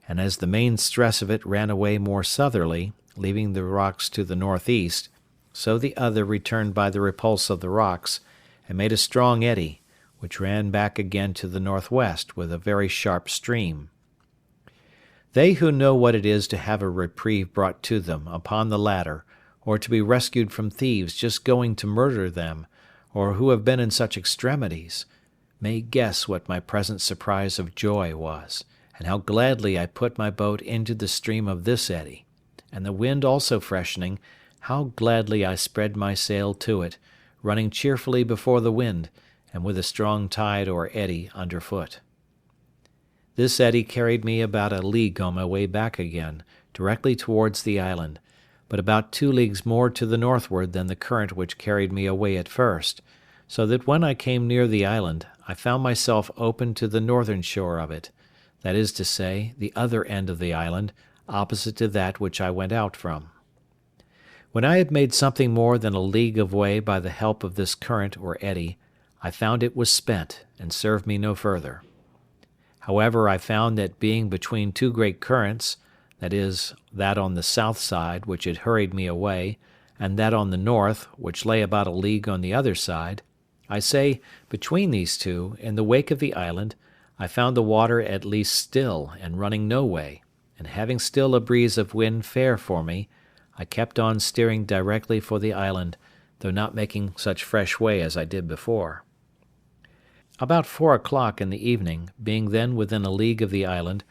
and as the main stress of it ran away more southerly, leaving the rocks to the northeast, so the other returned by the repulse of the rocks, and made a strong eddy, which ran back again to the northwest with a very sharp stream. They who know what it is to have a reprieve brought to them upon the ladder, or to be rescued from thieves just going to murder them, or who have been in such extremities, may guess what my present surprise of joy was, and how gladly I put my boat into the stream of this eddy, and the wind also freshening, how gladly I spread my sail to it, running cheerfully before the wind, and with a strong tide or eddy underfoot. This eddy carried me about a league on my way back again, directly towards the island, but about 2 leagues more to the northward than the current which carried me away at first, so that when I came near the island, I found myself open to the northern shore of it, that is to say, the other end of the island, opposite to that which I went out from. When I had made something more than a league of way by the help of this current or eddy, I found it was spent, and served me no further. However, I found that being between 2 great currents, that is, that on the south side, which had hurried me away, and that on the north, which lay about a league on the other side, I say, between these two, in the wake of the island, I found the water at least still, and running no way, and having still a breeze of wind fair for me, I kept on steering directly for the island, though not making such fresh way as I did before. About 4 o'clock in the evening, being then within a league of the island,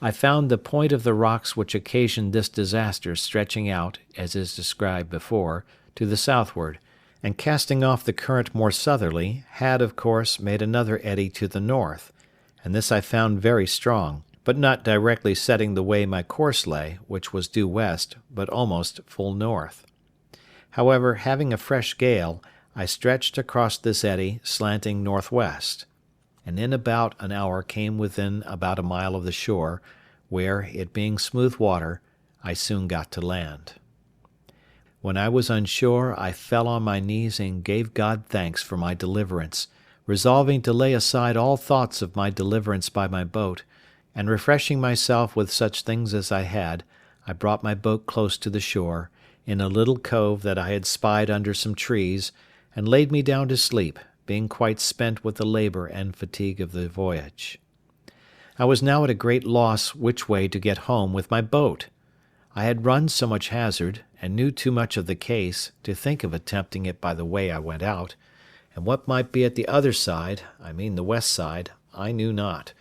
I found the point of the rocks which occasioned this disaster stretching out, as is described before, to the southward, and casting off the current more southerly, had, of course, made another eddy to the north, and this I found very strong, but not directly setting the way my course lay, which was due west, but almost full north. However, having a fresh gale, I stretched across this eddy, slanting northwest, and in about an hour came within about a mile of the shore, where, it being smooth water, I soon got to land. When I was on shore, I fell on my knees and gave God thanks for my deliverance, resolving to lay aside all thoughts of my deliverance by my boat, and refreshing myself with such things as I had, I brought my boat close to the shore, in a little cove that I had spied under some trees, and laid me down to sleep, being quite spent with the labour and fatigue of the voyage. I was now at a great loss which way to get home with my boat. I had run so much hazard, and knew too much of the case, to think of attempting it by the way I went out, and what might be at the other side, I mean the west side, I knew not,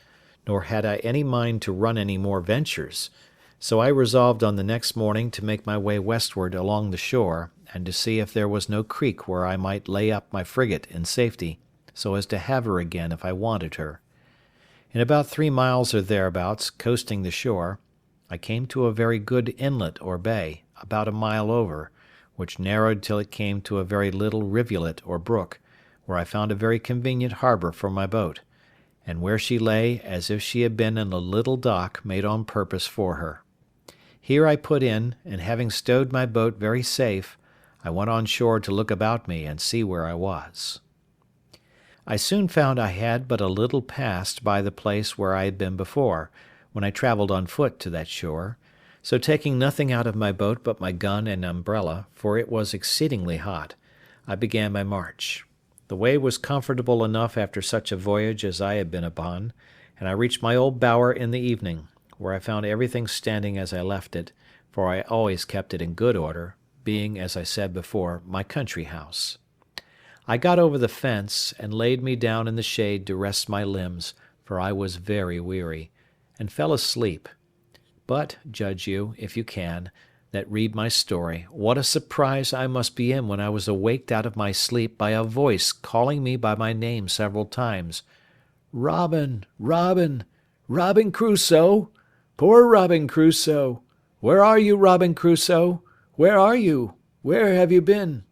nor had I any mind to run any more ventures, so I resolved on the next morning to make my way westward along the shore, and to see if there was no creek where I might lay up my frigate in safety, so as to have her again if I wanted her. In about 3 miles or thereabouts, coasting the shore, I came to a very good inlet or bay, about a mile over, which narrowed till it came to a very little rivulet or brook, where I found a very convenient harbour for my boat, and where she lay as if she had been in a little dock made on purpose for her. Here I put in, and having stowed my boat very safe, I went on shore to look about me and see where I was. I soon found I had but a little passed by the place where I had been before, when I travelled on foot to that shore, so taking nothing out of my boat but my gun and umbrella, for it was exceedingly hot, I began my march. The way was comfortable enough after such a voyage as I had been upon, and I reached my old bower in the evening, where I found everything standing as I left it, for I always kept it in good order, being, as I said before, my country house. I got over the fence, and laid me down in the shade to rest my limbs, for I was very weary, and fell asleep. But, judge you, if you can, that read my story, what a surprise I must be in when I was awaked out of my sleep by a voice calling me by my name several times. "Robin, Robin, Robin Crusoe! Poor Robin Crusoe! Where are you, Robin Crusoe? Where are you? Where have you been?"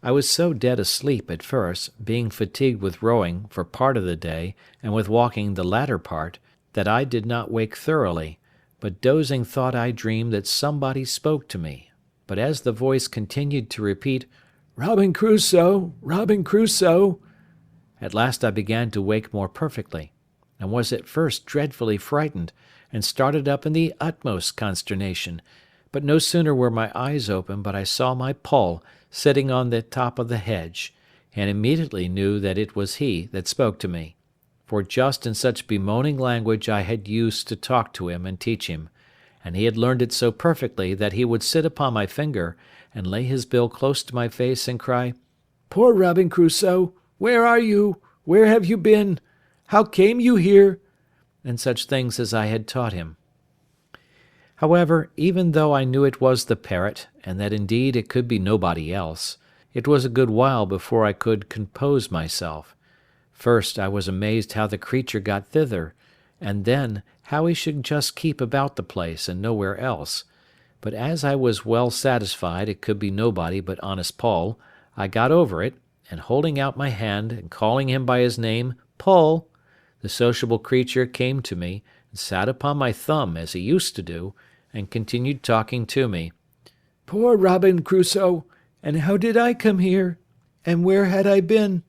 I was so dead asleep at first, being fatigued with rowing for part of the day, and with walking the latter part, that I did not wake thoroughly, but dozing thought I dreamed that somebody spoke to me. But as the voice continued to repeat, "Robin Crusoe, Robin Crusoe," at last I began to wake more perfectly, and was at first dreadfully frightened, and started up in the utmost consternation, but no sooner were my eyes open but I saw my Poll sitting on the top of the hedge, and immediately knew that it was he that spoke to me. For just in such bemoaning language I had used to talk to him and teach him, and he had learned it so perfectly that he would sit upon my finger, and lay his bill close to my face, and cry, "Poor Robin Crusoe, where are you? Where have you been? How came you here?" and such things as I had taught him. However, even though I knew it was the parrot, and that indeed it could be nobody else, it was a good while before I could compose myself. First I was amazed how the creature got thither, and then how he should just keep about the place and nowhere else. But as I was well satisfied it could be nobody but honest Poll, I got over it, and holding out my hand, and calling him by his name, "Poll," the sociable creature came to me, and sat upon my thumb as he used to do, and continued talking to me. "Poor Robin Crusoe, and how did I come here? And where had I been?"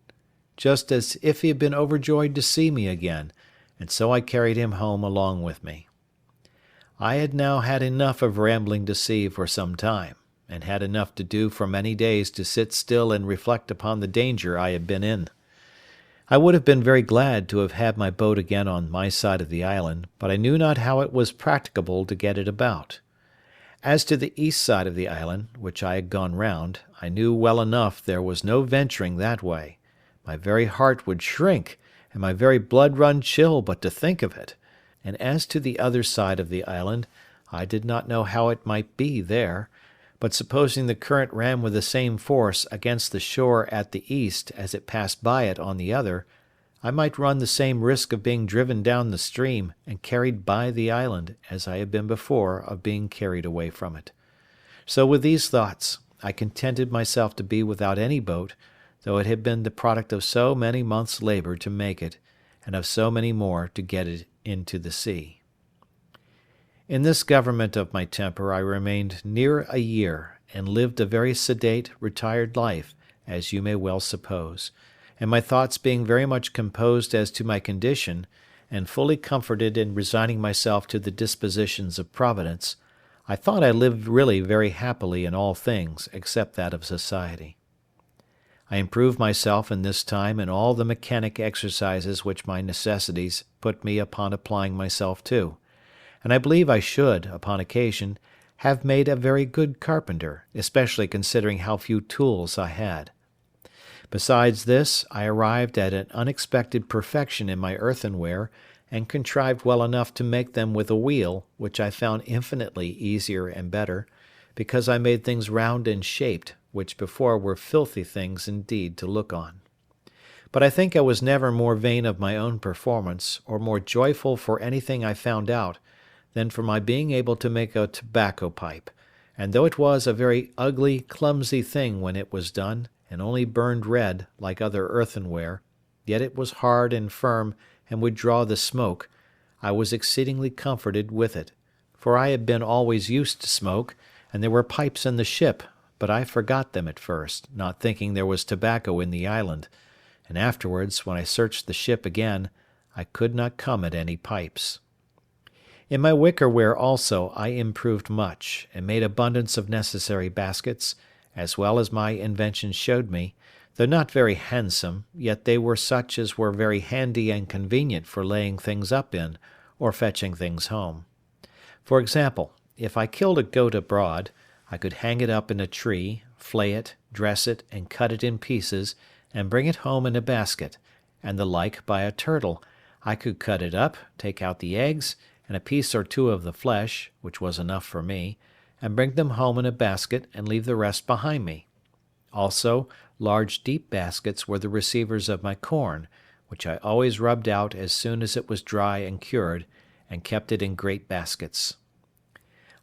just as if he had been overjoyed to see me again, and so I carried him home along with me. I had now had enough of rambling to sea for some time, and had enough to do for many days to sit still and reflect upon the danger I had been in. I would have been very glad to have had my boat again on my side of the island, but I knew not how it was practicable to get it about. As to the east side of the island, which I had gone round, I knew well enough there was no venturing that way. My very heart would shrink, and my very blood run chill but to think of it. And as to the other side of the island, I did not know how it might be there, but supposing the current ran with the same force against the shore at the east as it passed by it on the other, I might run the same risk of being driven down the stream and carried by the island as I had been before of being carried away from it. So with these thoughts I contented myself to be without any boat, though it had been the product of so many months' labour to make it, and of so many more to get it into the sea. In this government of my temper I remained near a year, and lived a very sedate, retired life, as you may well suppose, and my thoughts being very much composed as to my condition, and fully comforted in resigning myself to the dispositions of Providence, I thought I lived really very happily in all things except that of society. I improved myself in this time in all the mechanic exercises which my necessities put me upon applying myself to, and I believe I should, upon occasion, have made a very good carpenter, especially considering how few tools I had. Besides this, I arrived at an unexpected perfection in my earthenware, and contrived well enough to make them with a wheel, which I found infinitely easier and better, because I made things round and shaped, which before were filthy things indeed to look on. But I think I was never more vain of my own performance, or more joyful for anything I found out, than for my being able to make a tobacco pipe, and though it was a very ugly, clumsy thing when it was done, and only burned red, like other earthenware, yet it was hard and firm, and would draw the smoke, I was exceedingly comforted with it, for I had been always used to smoke, and there were pipes in the ship, but I forgot them at first, not thinking there was tobacco in the island, and afterwards, when I searched the ship again, I could not come at any pipes. In my wickerware also I improved much, and made abundance of necessary baskets, as well as my invention showed me, though not very handsome, yet they were such as were very handy and convenient for laying things up in, or fetching things home. For example, if I killed a goat abroad, I could hang it up in a tree, flay it, dress it, and cut it in pieces, and bring it home in a basket, and the like by a turtle. I could cut it up, take out the eggs, and a piece or two of the flesh, which was enough for me, and bring them home in a basket, and leave the rest behind me. Also, large deep baskets were the receivers of my corn, which I always rubbed out as soon as it was dry and cured, and kept it in great baskets.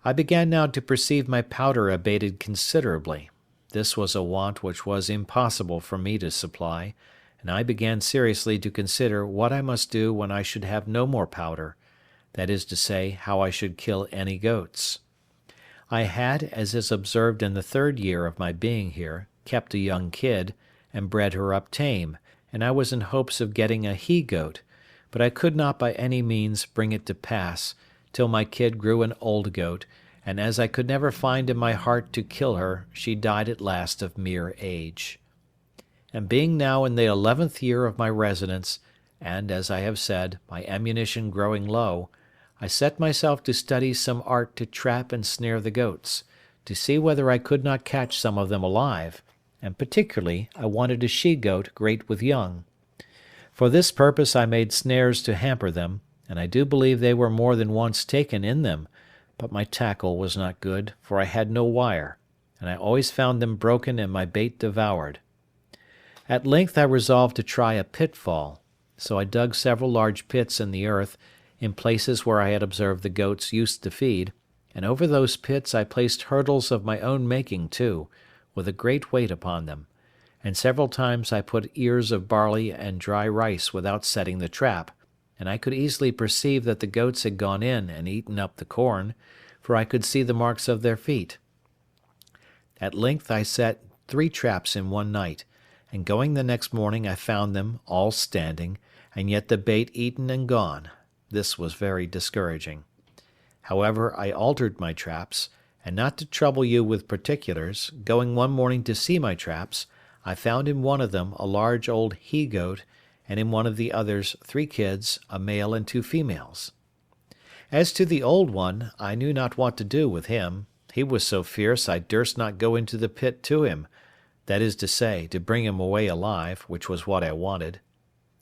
I began now to perceive my powder abated considerably. This was a want which was impossible for me to supply, and I began seriously to consider what I must do when I should have no more powder, that is to say, how I should kill any goats. I had, as is observed in the 3rd year of my being here, kept a young kid, and bred her up tame, and I was in hopes of getting a he-goat, but I could not by any means bring it to pass, till my kid grew an old goat, and as I could never find in my heart to kill her, she died at last of mere age. And being now in the 11th year of my residence, and, as I have said, my ammunition growing low, I set myself to study some art to trap and snare the goats, to see whether I could not catch some of them alive, and particularly I wanted a she-goat great with young. For this purpose I made snares to hamper them, and I do believe they were more than once taken in them, but my tackle was not good, for I had no wire, and I always found them broken and my bait devoured. At length I resolved to try a pitfall, so I dug several large pits in the earth, in places where I had observed the goats used to feed, and over those pits I placed hurdles of my own making too, with a great weight upon them, and several times I put ears of barley and dry rice without setting the trap, and I could easily perceive that the goats had gone in and eaten up the corn, for I could see the marks of their feet. At length I set 3 traps in one night, and going the next morning I found them all standing, and yet the bait eaten and gone. This was very discouraging. However, I altered my traps, and not to trouble you with particulars, going one morning to see my traps, I found in one of them a large old he-goat, and in one of the others 3 kids, a male and 2 females. As to the old one, I knew not what to do with him. He was so fierce I durst not go into the pit to him, that is to say, to bring him away alive, which was what I wanted.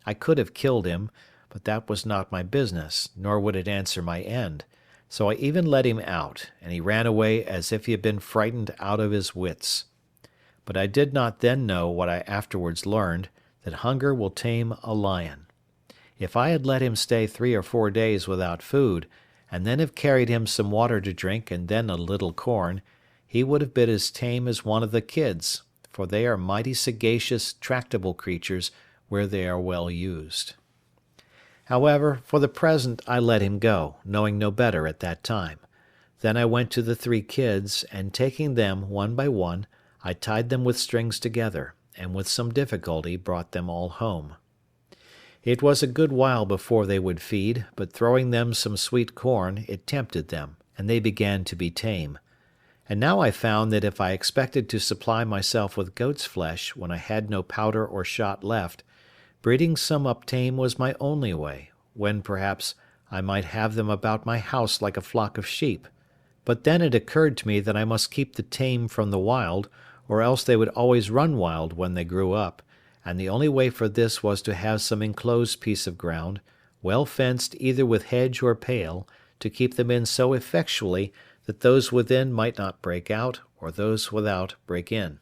I could have killed him, but that was not my business, nor would it answer my end, so I even let him out, and he ran away as if he had been frightened out of his wits. But I did not then know what I afterwards learned, that hunger will tame a lion. If I had let him stay 3 or 4 days without food, and then have carried him some water to drink and then a little corn, he would have been as tame as one of the kids, for they are mighty sagacious, tractable creatures where they are well used. However, for the present I let him go, knowing no better at that time. Then I went to the 3 kids, and taking them one by one, I tied them with strings together, and with some difficulty brought them all home. It was a good while before they would feed, but throwing them some sweet corn, it tempted them, and they began to be tame. And now I found that if I expected to supply myself with goat's flesh when I had no powder or shot left, breeding some up tame was my only way, when perhaps I might have them about my house like a flock of sheep. But then it occurred to me that I must keep the tame from the wild, or else they would always run wild when they grew up, and the only way for this was to have some enclosed piece of ground, well fenced either with hedge or pale, to keep them in so effectually that those within might not break out, or those without break in.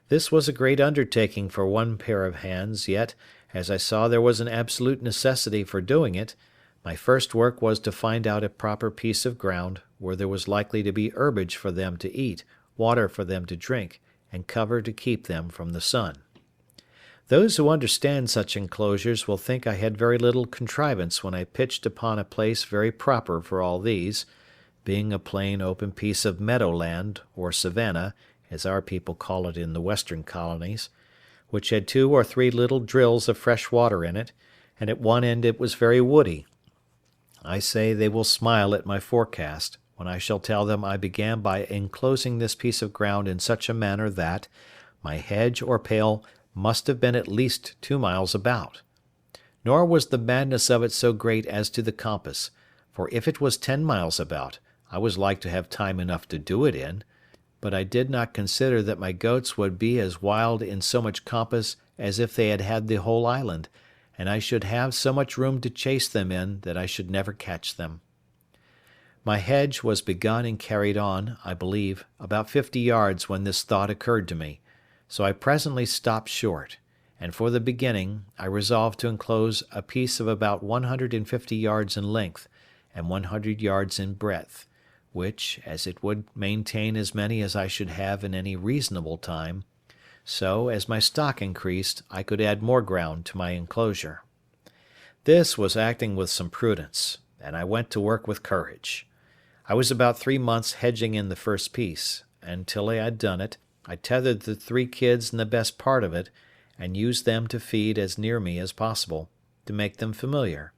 This was a great undertaking for one pair of hands, yet, as I saw there was an absolute necessity for doing it, my first work was to find out a proper piece of ground where there was likely to be herbage for them to eat, water for them to drink, and cover to keep them from the sun. Those who understand such enclosures will think I had very little contrivance when I pitched upon a place very proper for all these, being a plain open piece of meadowland, or savanna, as our people call it in the western colonies, which had 2 or 3 little drills of fresh water in it, and at one end it was very woody. I say they will smile at my forecast, when I shall tell them I began by enclosing this piece of ground in such a manner that my hedge or pale must have been at least 2 miles about. Nor was the madness of it so great as to the compass, for if it was 10 miles about, I was like to have time enough to do it in, but I did not consider that my goats would be as wild in so much compass as if they had had the whole island, and I should have so much room to chase them in that I should never catch them. My hedge was begun and carried on, I believe, about 50 yards when this thought occurred to me, so I presently stopped short, and for the beginning I resolved to enclose a piece of about 150 yards in length, and 100 yards in breadth, which, as it would maintain as many as I should have in any reasonable time, so, as my stock increased, I could add more ground to my enclosure. This was acting with some prudence, and I went to work with courage. I was about 3 months hedging in the first piece, and till I had done it, I tethered the 3 kids in the best part of it, and used them to feed as near me as possible, to make them familiar,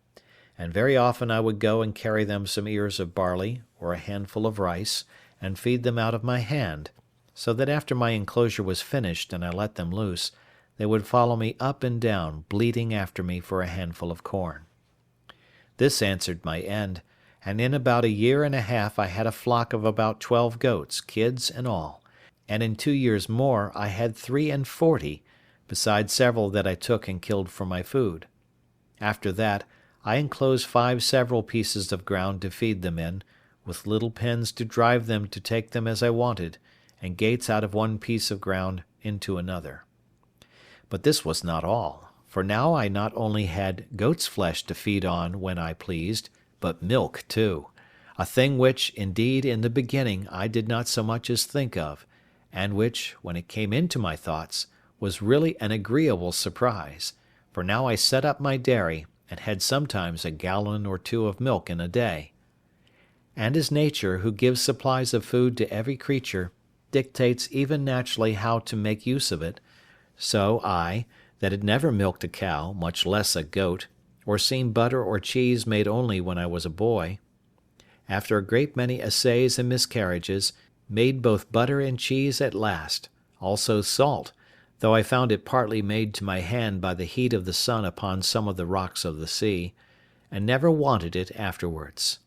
and very often I would go and carry them some ears of barley, or a handful of rice, and feed them out of my hand, so that after my enclosure was finished and I let them loose, they would follow me up and down, bleating after me for a handful of corn. This answered my end, and in about a year and a half I had a flock of about 12 goats, kids and all, and in 2 years more I had 43, besides several that I took and killed for my food. After that, I enclosed 5 several pieces of ground to feed them in, with little pens to drive them to take them as I wanted, and gates out of one piece of ground into another. But this was not all, for now I not only had goat's flesh to feed on when I pleased, but milk too, a thing which, indeed, in the beginning I did not so much as think of, and which, when it came into my thoughts, was really an agreeable surprise, for now I set up my dairy, and had sometimes a gallon or 2 of milk in a day. And as nature, who gives supplies of food to every creature, dictates even naturally how to make use of it, so I, that had never milked a cow, much less a goat, or seen butter or cheese made only when I was a boy, after a great many essays and miscarriages, made both butter and cheese at last, also salt, though I found it partly made to my hand by the heat of the sun upon some of the rocks of the sea, and never wanted it afterwards.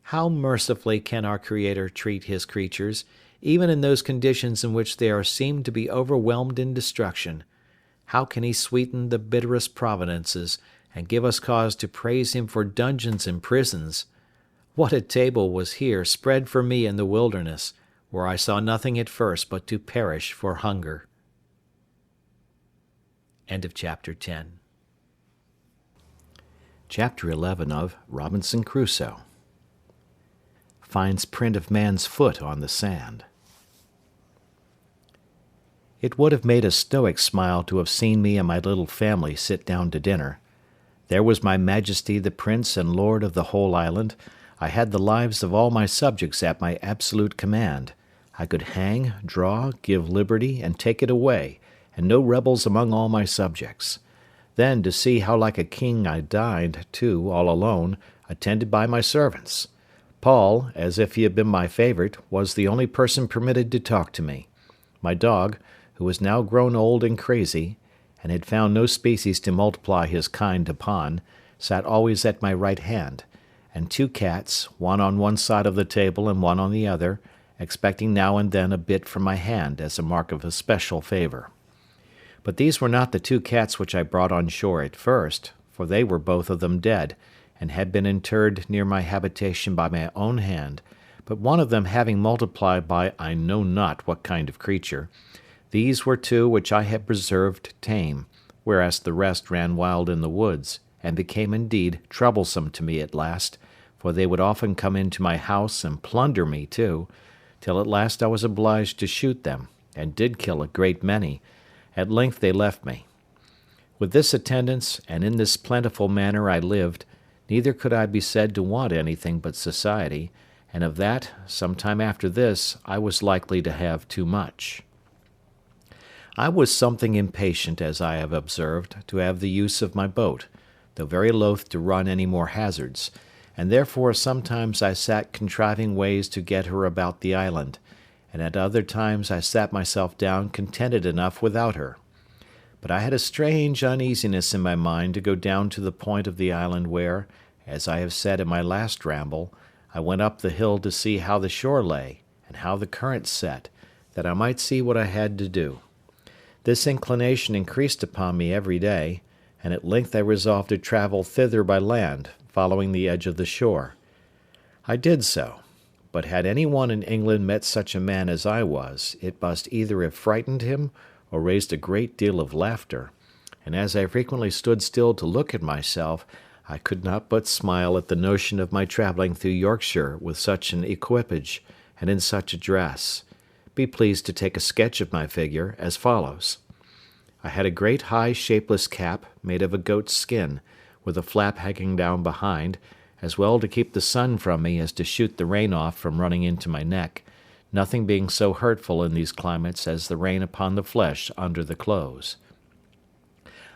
How mercifully can our Creator treat his creatures, even in those conditions in which they are seen to be overwhelmed in destruction! How can he sweeten the bitterest providences, and give us cause to praise him for dungeons and prisons? What a table was here spread for me in the wilderness, where I saw nothing at first but to perish for hunger. End of chapter 10. Chapter 11 of Robinson Crusoe. Finds print of man's foot on the sand. It would have made a stoic smile to have seen me and my little family sit down to dinner. There was my Majesty the Prince and Lord of the whole island. I had the lives of all my subjects at my absolute command. I could hang, draw, give liberty, and take it away, and no rebels among all my subjects. Then to see how like a king I dined, too, all alone, attended by my servants. Paul, as if he had been my favourite, was the only person permitted to talk to me. My dog, who was now grown old and crazy, and had found no species to multiply his kind upon, sat always at my right hand, and 2 cats, one on one side of the table and one on the other, expecting now and then a bit from my hand as a mark of especial favour. But these were not the 2 cats which I brought on shore at first, for they were both of them dead, and had been interred near my habitation by my own hand, but one of them having multiplied by I know not what kind of creature, these were 2 which I had preserved tame, whereas the rest ran wild in the woods, and became indeed troublesome to me at last, for they would often come into my house and plunder me too, till at last I was obliged to shoot them, and did kill a great many. At length they left me. With this attendance, and in this plentiful manner I lived, neither could I be said to want anything but society, and of that, some time after this, I was likely to have too much. I was something impatient, as I have observed, to have the use of my boat, though very loath to run any more hazards, and therefore sometimes I sat contriving ways to get her about the island, and at other times I sat myself down contented enough without her. But I had a strange uneasiness in my mind to go down to the point of the island where, as I have said in my last ramble, I went up the hill to see how the shore lay, and how the current set, that I might see what I had to do. This inclination increased upon me every day, and at length I resolved to travel thither by land, following the edge of the shore. I did so, but had any one in England met such a man as I was, it must either have frightened him or raised a great deal of laughter, and as I frequently stood still to look at myself, I could not but smile at the notion of my travelling through Yorkshire with such an equipage, and in such a dress. Be pleased to take a sketch of my figure, as follows. I had a great high shapeless cap, made of a goat's skin, with a flap hanging down behind, as well to keep the sun from me as to shoot the rain off from running into my neck, nothing being so hurtful in these climates as the rain upon the flesh under the clothes.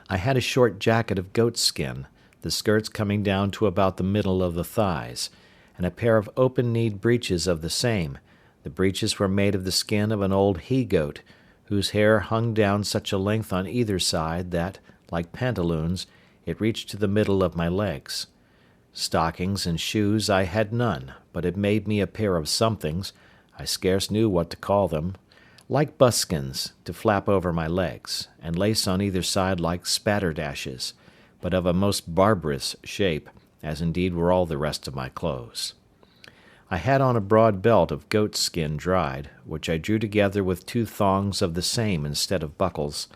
I had a short jacket of goat's skin, the skirts coming down to about the middle of the thighs, and a pair of open-kneed breeches of the same. The breeches were made of the skin of an old he-goat, whose hair hung down such a length on either side that, like pantaloons, it reached to the middle of my legs. Stockings and shoes I had none, but had made me a pair of somethings, I scarce knew what to call them, like buskins, to flap over my legs, and lace on either side like spatterdashes, but of a most barbarous shape, as indeed were all the rest of my clothes. I had on a broad belt of goat skin dried, which I drew together with 2 thongs of the same instead of buckles,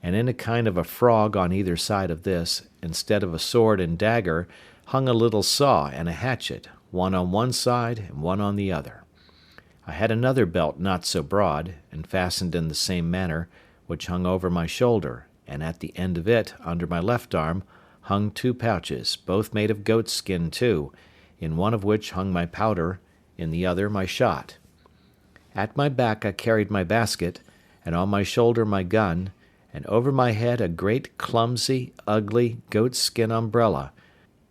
and in a kind of a frog on either side of this, instead of a sword and dagger, hung a little saw and a hatchet, one on one side and one on the other. I had another belt not so broad, and fastened in the same manner, which hung over my shoulder, and at the end of it, under my left arm, hung 2 pouches, both made of goat skin too, in one of which hung my powder, in the other my shot. At my back I carried my basket, and on my shoulder my gun, and over my head a great clumsy, ugly, goat-skin umbrella,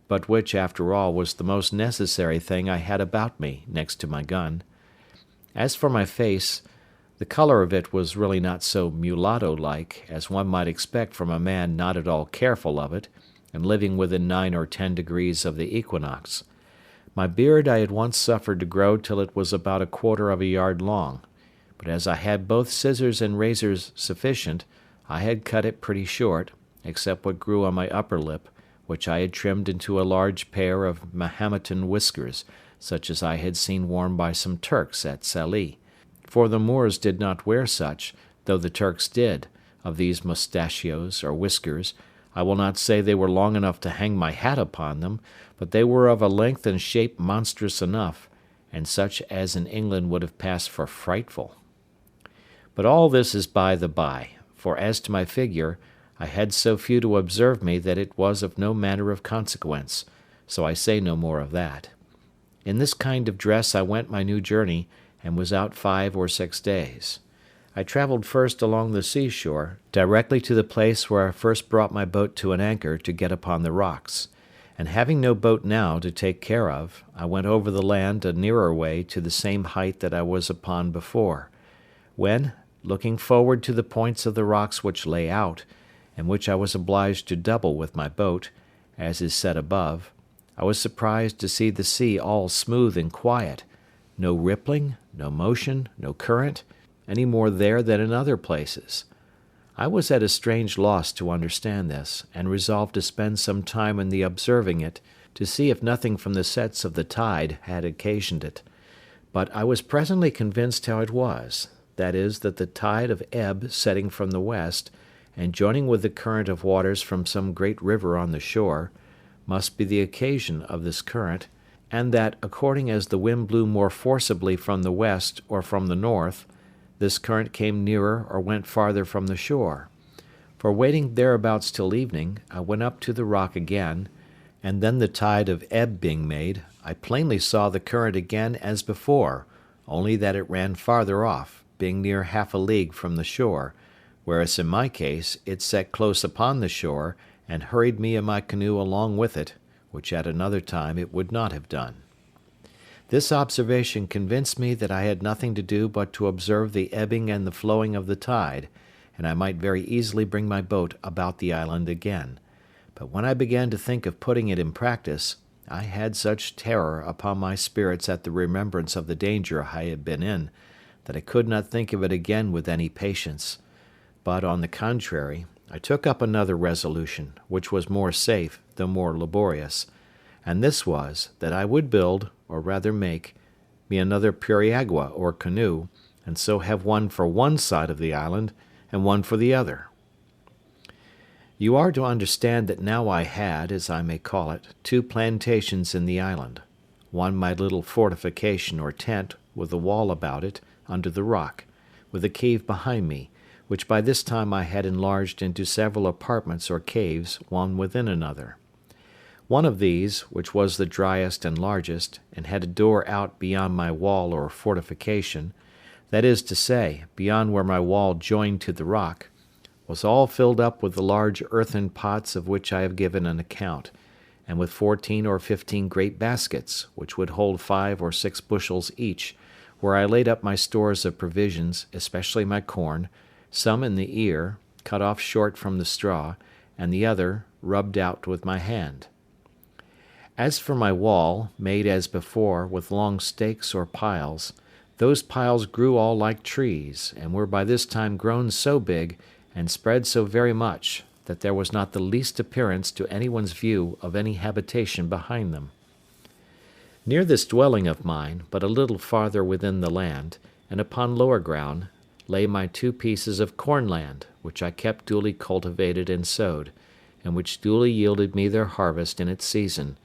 but which, after all, was the most necessary thing I had about me, next to my gun. As for my face, the colour of it was really not so mulatto-like as one might expect from a man not at all careful of it, and living within 9 or 10 degrees of the equinox. My beard I had once suffered to grow till it was about 1/4 of a yard long, but as I had both scissors and razors sufficient, I had cut it pretty short, except what grew on my upper lip, which I had trimmed into a large pair of Mahometan whiskers, such as I had seen worn by some Turks at Sallee, for the Moors did not wear such, though the Turks did, of these mustachios or whiskers. I will not say they were long enough to hang my hat upon them, but they were of a length and shape monstrous enough, and such as in England would have passed for frightful. But all this is by the by, for as to my figure, I had so few to observe me that it was of no manner of consequence, so I say no more of that. In this kind of dress I went my new journey, and was out 5 or 6 days. I travelled first along the seashore, directly to the place where I first brought my boat to an anchor to get upon the rocks, and having no boat now to take care of, I went over the land a nearer way to the same height that I was upon before, when, looking forward to the points of the rocks which lay out, and which I was obliged to double with my boat, as is said above, I was surprised to see the sea all smooth and quiet, no rippling, no motion, no current, any more there than in other places. I was at a strange loss to understand this, and resolved to spend some time in the observing it, to see if nothing from the sets of the tide had occasioned it. But I was presently convinced how it was, that is, that the tide of ebb setting from the west, and joining with the current of waters from some great river on the shore, must be the occasion of this current, and that, according as the wind blew more forcibly from the west or from the north, this current came nearer or went farther from the shore. For waiting thereabouts till evening, I went up to the rock again, and then the tide of ebb being made, I plainly saw the current again as before, only that it ran farther off, being near 1/2 league from the shore, whereas in my case it set close upon the shore, and hurried me in my canoe along with it, which at another time it would not have done. This observation convinced me that I had nothing to do but to observe the ebbing and the flowing of the tide, and I might very easily bring my boat about the island again. But when I began to think of putting it in practice, I had such terror upon my spirits at the remembrance of the danger I had been in, that I could not think of it again with any patience. But, on the contrary, I took up another resolution, which was more safe, though more laborious, and this was, that I would build, or rather make, me another periagua or canoe, and so have one for one side of the island, and one for the other. You are to understand that now I had, as I may call it, 2 plantations in the island, one my little fortification or tent, with a wall about it, under the rock, with a cave behind me, which by this time I had enlarged into several apartments or caves, one within another. One of these, which was the driest and largest, and had a door out beyond my wall or fortification, that is to say, beyond where my wall joined to the rock, was all filled up with the large earthen pots of which I have given an account, and with 14 or 15 great baskets, which would hold 5 or 6 bushels each, where I laid up my stores of provisions, especially my corn, some in the ear, cut off short from the straw, and the other rubbed out with my hand. As for my wall, made as before, with long stakes or piles, those piles grew all like trees, and were by this time grown so big, and spread so very much, that there was not the least appearance to anyone's view of any habitation behind them. Near this dwelling of mine, but a little farther within the land, and upon lower ground, lay my 2 pieces of corn land, which I kept duly cultivated and sowed, and which duly yielded me their harvest in its season,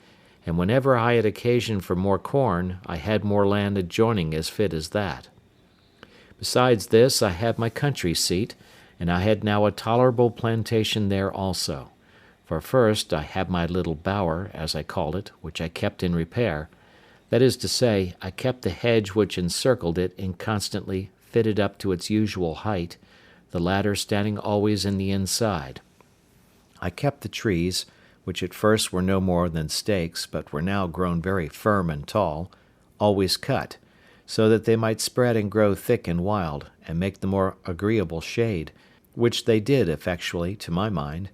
and whenever I had occasion for more corn, I had more land adjoining as fit as that. Besides this, I had my country seat, and I had now a tolerable plantation there also. For first, I had my little bower, as I called it, which I kept in repair. That is to say, I kept the hedge which encircled it in constantly fitted up to its usual height, the ladder standing always in the inside. I kept the trees, which at first were no more than stakes, but were now grown very firm and tall, always cut, so that they might spread and grow thick and wild, and make the more agreeable shade, which they did effectually, to my mind.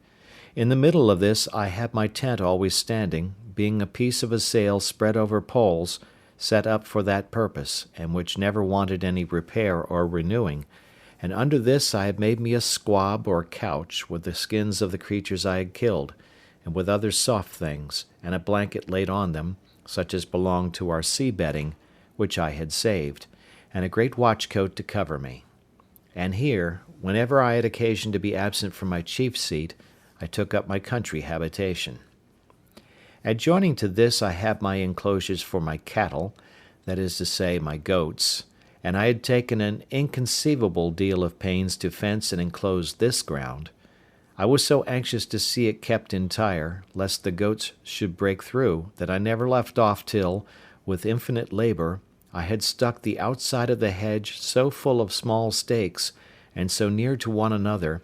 In the middle of this I had my tent always standing, being a piece of a sail spread over poles, set up for that purpose, and which never wanted any repair or renewing, and under this I had made me a squab or couch with the skins of the creatures I had killed, and with other soft things, and a blanket laid on them, such as belonged to our sea bedding, which I had saved, and a great watchcoat to cover me. And here, whenever I had occasion to be absent from my chief seat, I took up my country habitation. Adjoining to this I had my enclosures for my cattle, that is to say, my goats, and I had taken an inconceivable deal of pains to fence and enclose this ground. I was so anxious to see it kept entire, lest the goats should break through, that I never left off till, with infinite labour, I had stuck the outside of the hedge so full of small stakes, and so near to one another,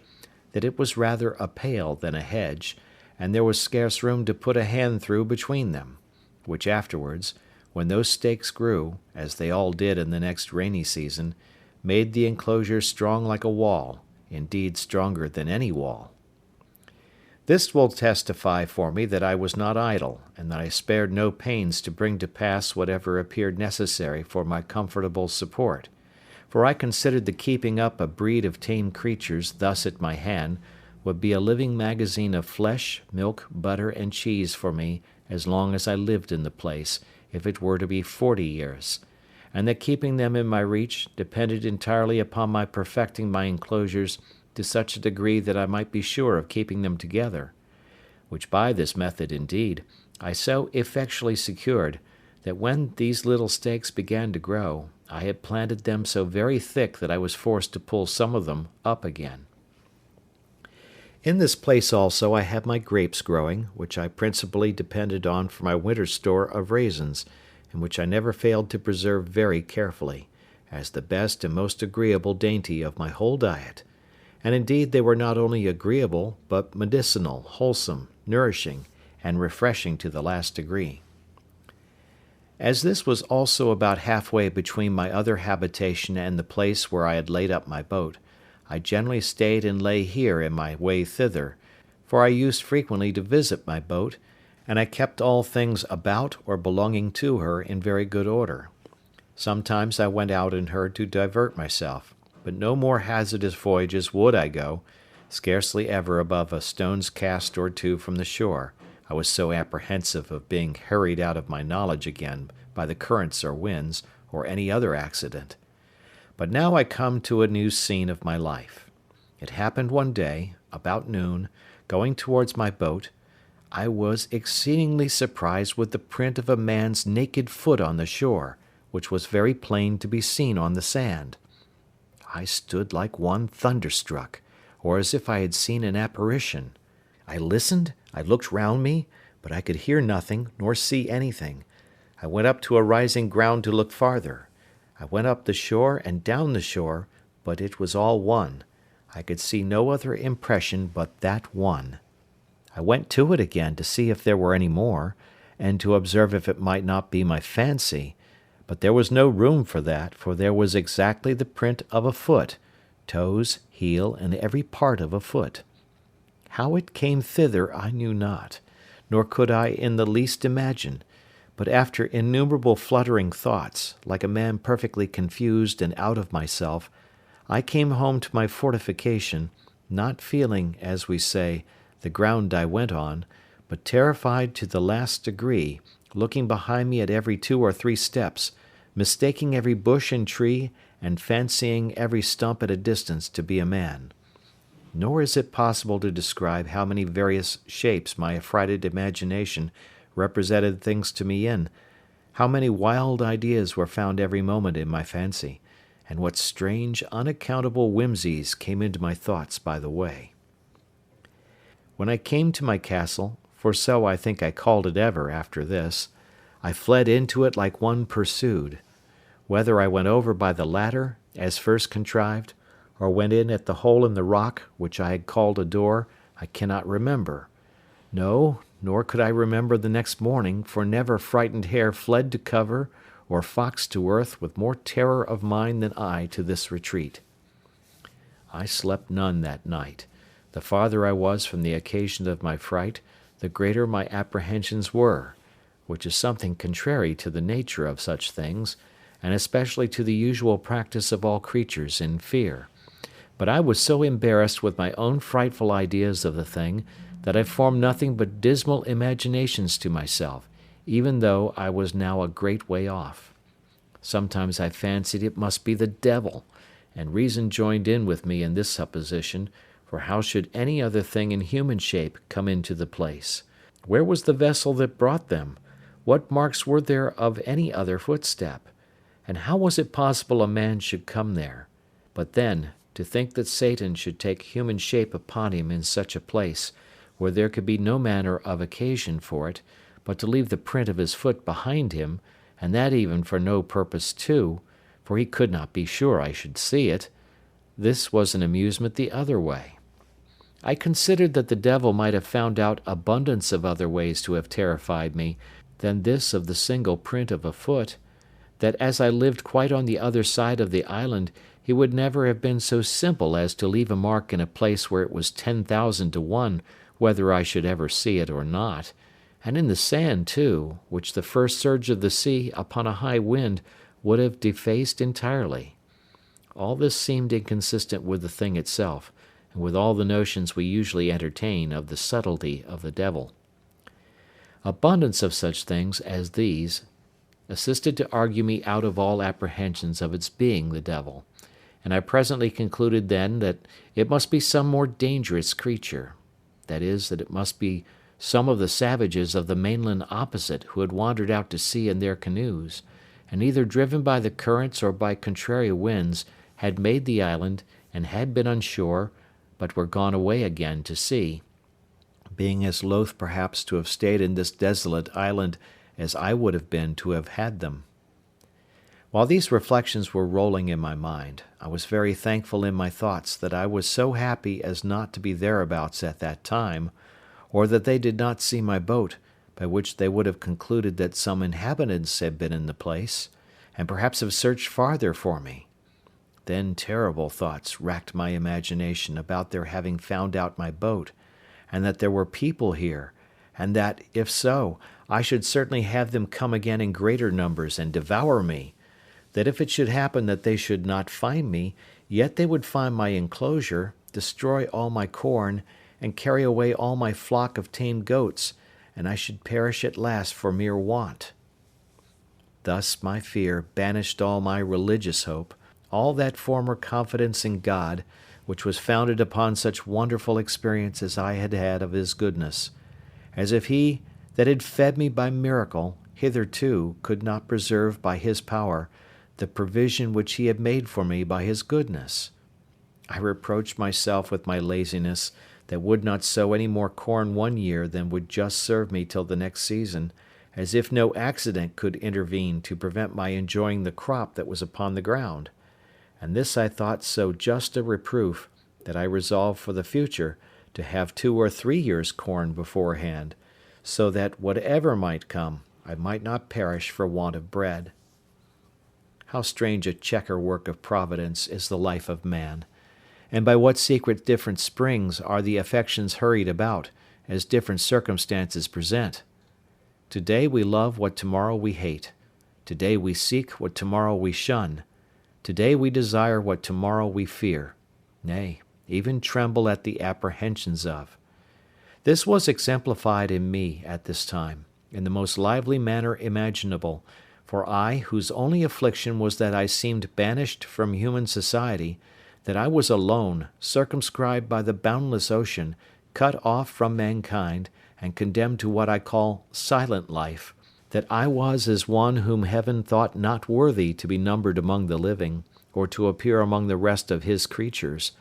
that it was rather a pale than a hedge, and there was scarce room to put a hand through between them, which afterwards, when those stakes grew, as they all did in the next rainy season, made the enclosure strong like a wall, indeed stronger than any wall. This will testify for me that I was not idle, and that I spared no pains to bring to pass whatever appeared necessary for my comfortable support, for I considered the keeping up a breed of tame creatures thus at my hand would be a living magazine of flesh, milk, butter, and cheese for me as long as I lived in the place, if it were to be 40 years, and that keeping them in my reach depended entirely upon my perfecting my enclosures to such a degree that I might be sure of keeping them together, which by this method, indeed, I so effectually secured, that when these little stakes began to grow, I had planted them so very thick that I was forced to pull some of them up again. In this place also I had my grapes growing, which I principally depended on for my winter store of raisins, and which I never failed to preserve very carefully, as the best and most agreeable dainty of my whole diet. And indeed they were not only agreeable, but medicinal, wholesome, nourishing, and refreshing to the last degree. As this was also about halfway between my other habitation and the place where I had laid up my boat, I generally stayed and lay here in my way thither, for I used frequently to visit my boat, and I kept all things about or belonging to her in very good order. Sometimes I went out in her to divert myself, but no more hazardous voyages would I go, scarcely ever above a stone's cast or two from the shore. I was so apprehensive of being hurried out of my knowledge again by the currents or winds, or any other accident. But now I come to a new scene of my life. It happened one day, about noon, going towards my boat, I was exceedingly surprised with the print of a man's naked foot on the shore, which was very plain to be seen on the sand. I stood like one thunderstruck, or as if I had seen an apparition. I listened, I looked round me, but I could hear nothing, nor see anything. I went up to a rising ground to look farther. I went up the shore and down the shore, but it was all one. I could see no other impression but that one. I went to it again to see if there were any more, and to observe if it might not be my fancy, but there was no room for that, for there was exactly the print of a foot, toes, heel, and every part of a foot. How it came thither I knew not, nor could I in the least imagine, but after innumerable fluttering thoughts, like a man perfectly confused and out of myself, I came home to my fortification, not feeling, as we say, the ground I went on, but terrified to the last degree, looking behind me at every 2 or 3 steps, mistaking every bush and tree, and fancying every stump at a distance to be a man. Nor is it possible to describe how many various shapes my affrighted imagination represented things to me in, how many wild ideas were found every moment in my fancy, and what strange, unaccountable whimsies came into my thoughts by the way. When I came to my castle, for so I think I called it ever after this, I fled into it like one pursued. Whether I went over by the ladder, as first contrived, or went in at the hole in the rock, which I had called a door, I cannot remember. No, nor could I remember the next morning, for never frightened hare fled to cover, or fox to earth, with more terror of mind than I to this retreat. I slept none that night. The farther I was from the occasion of my fright, the greater my apprehensions were, which is something contrary to the nature of such things, and especially to the usual practice of all creatures in fear. But I was so embarrassed with my own frightful ideas of the thing, that I formed nothing but dismal imaginations to myself, even though I was now a great way off. Sometimes I fancied it must be the devil, and reason joined in with me in this supposition, for how should any other thing in human shape come into the place? Where was the vessel that brought them? What marks were there of any other footstep? And how was it possible a man should come there? But then, to think that Satan should take human shape upon him in such a place, where there could be no manner of occasion for it, but to leave the print of his foot behind him, and that even for no purpose too, for he could not be sure I should see it, this was an amusement the other way. I considered that the devil might have found out abundance of other ways to have terrified me than this of the single print of a foot, that as I lived quite on the other side of the island, he would never have been so simple as to leave a mark in a place where it was 10,000 to 1 whether I should ever see it or not, and in the sand too, which the first surge of the sea upon a high wind would have defaced entirely. All this seemed inconsistent with the thing itself, and with all the notions we usually entertain of the subtlety of the devil. Abundance of such things as these assisted to argue me out of all apprehensions of its being the devil, and I presently concluded then that it must be some more dangerous creature, that is, that it must be some of the savages of the mainland opposite who had wandered out to sea in their canoes, and either driven by the currents or by contrary winds had made the island and had been on shore, but were gone away again to sea, being as loath perhaps to have stayed in this desolate island as I would have been to have had them. While these reflections were rolling in my mind, I was very thankful in my thoughts that I was so happy as not to be thereabouts at that time, or that they did not see my boat, by which they would have concluded that some inhabitants had been in the place, and perhaps have searched farther for me. Then terrible thoughts racked my imagination about their having found out my boat, and that there were people here, and that, if so, I should certainly have them come again in greater numbers and devour me, that if it should happen that they should not find me, yet they would find my enclosure, destroy all my corn, and carry away all my flock of tame goats, and I should perish at last for mere want. Thus my fear banished all my religious hope, all that former confidence in God, which was founded upon such wonderful experience as I had had of his goodness, as if he that had fed me by miracle hitherto could not preserve by his power the provision which he had made for me by his goodness. I reproached myself with my laziness, that would not sow any more corn one year than would just serve me till the next season, as if no accident could intervene to prevent my enjoying the crop that was upon the ground. And this I thought so just a reproof, that I resolved for the future to have 2 or 3 years' corn beforehand, so that whatever might come, I might not perish for want of bread. How strange a checker work of Providence is the life of man, and by what secret different springs are the affections hurried about, as different circumstances present. Today we love what tomorrow we hate. Today we seek what tomorrow we shun. Today we desire what tomorrow we fear, nay, even tremble at the apprehensions of. This was exemplified in me at this time, in the most lively manner imaginable, for I, whose only affliction was that I seemed banished from human society, that I was alone, circumscribed by the boundless ocean, cut off from mankind, and condemned to what I call silent life, that I was as one whom heaven thought not worthy to be numbered among the living, or to appear among the rest of his creatures,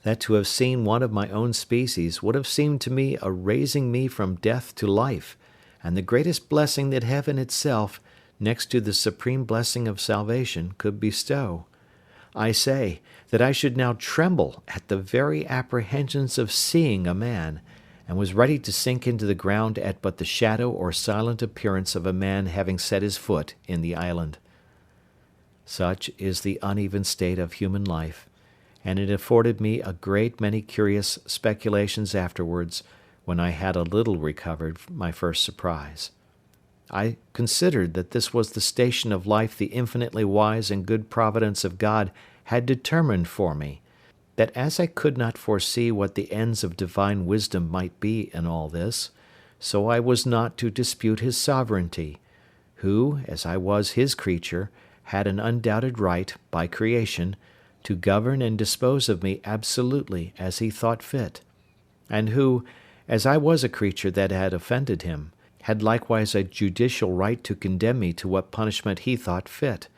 that to have seen one of my own species would have seemed to me a raising me from death to life, and the greatest blessing that heaven itself, next to the supreme blessing of salvation, could bestow. I say, that I should now tremble at the very apprehensions of seeing a man, and was ready to sink into the ground at but the shadow or silent appearance of a man having set his foot in the island. Such is the uneven state of human life, and it afforded me a great many curious speculations afterwards, when I had a little recovered my first surprise. I considered that this was the station of life the infinitely wise and good providence of God had determined for me, that as I could not foresee what the ends of divine wisdom might be in all this, so I was not to dispute his sovereignty, who, as I was his creature, had an undoubted right, by creation, to govern and dispose of me absolutely as he thought fit, and who, as I was a creature that had offended him, had likewise a judicial right to condemn me to what punishment he thought fit,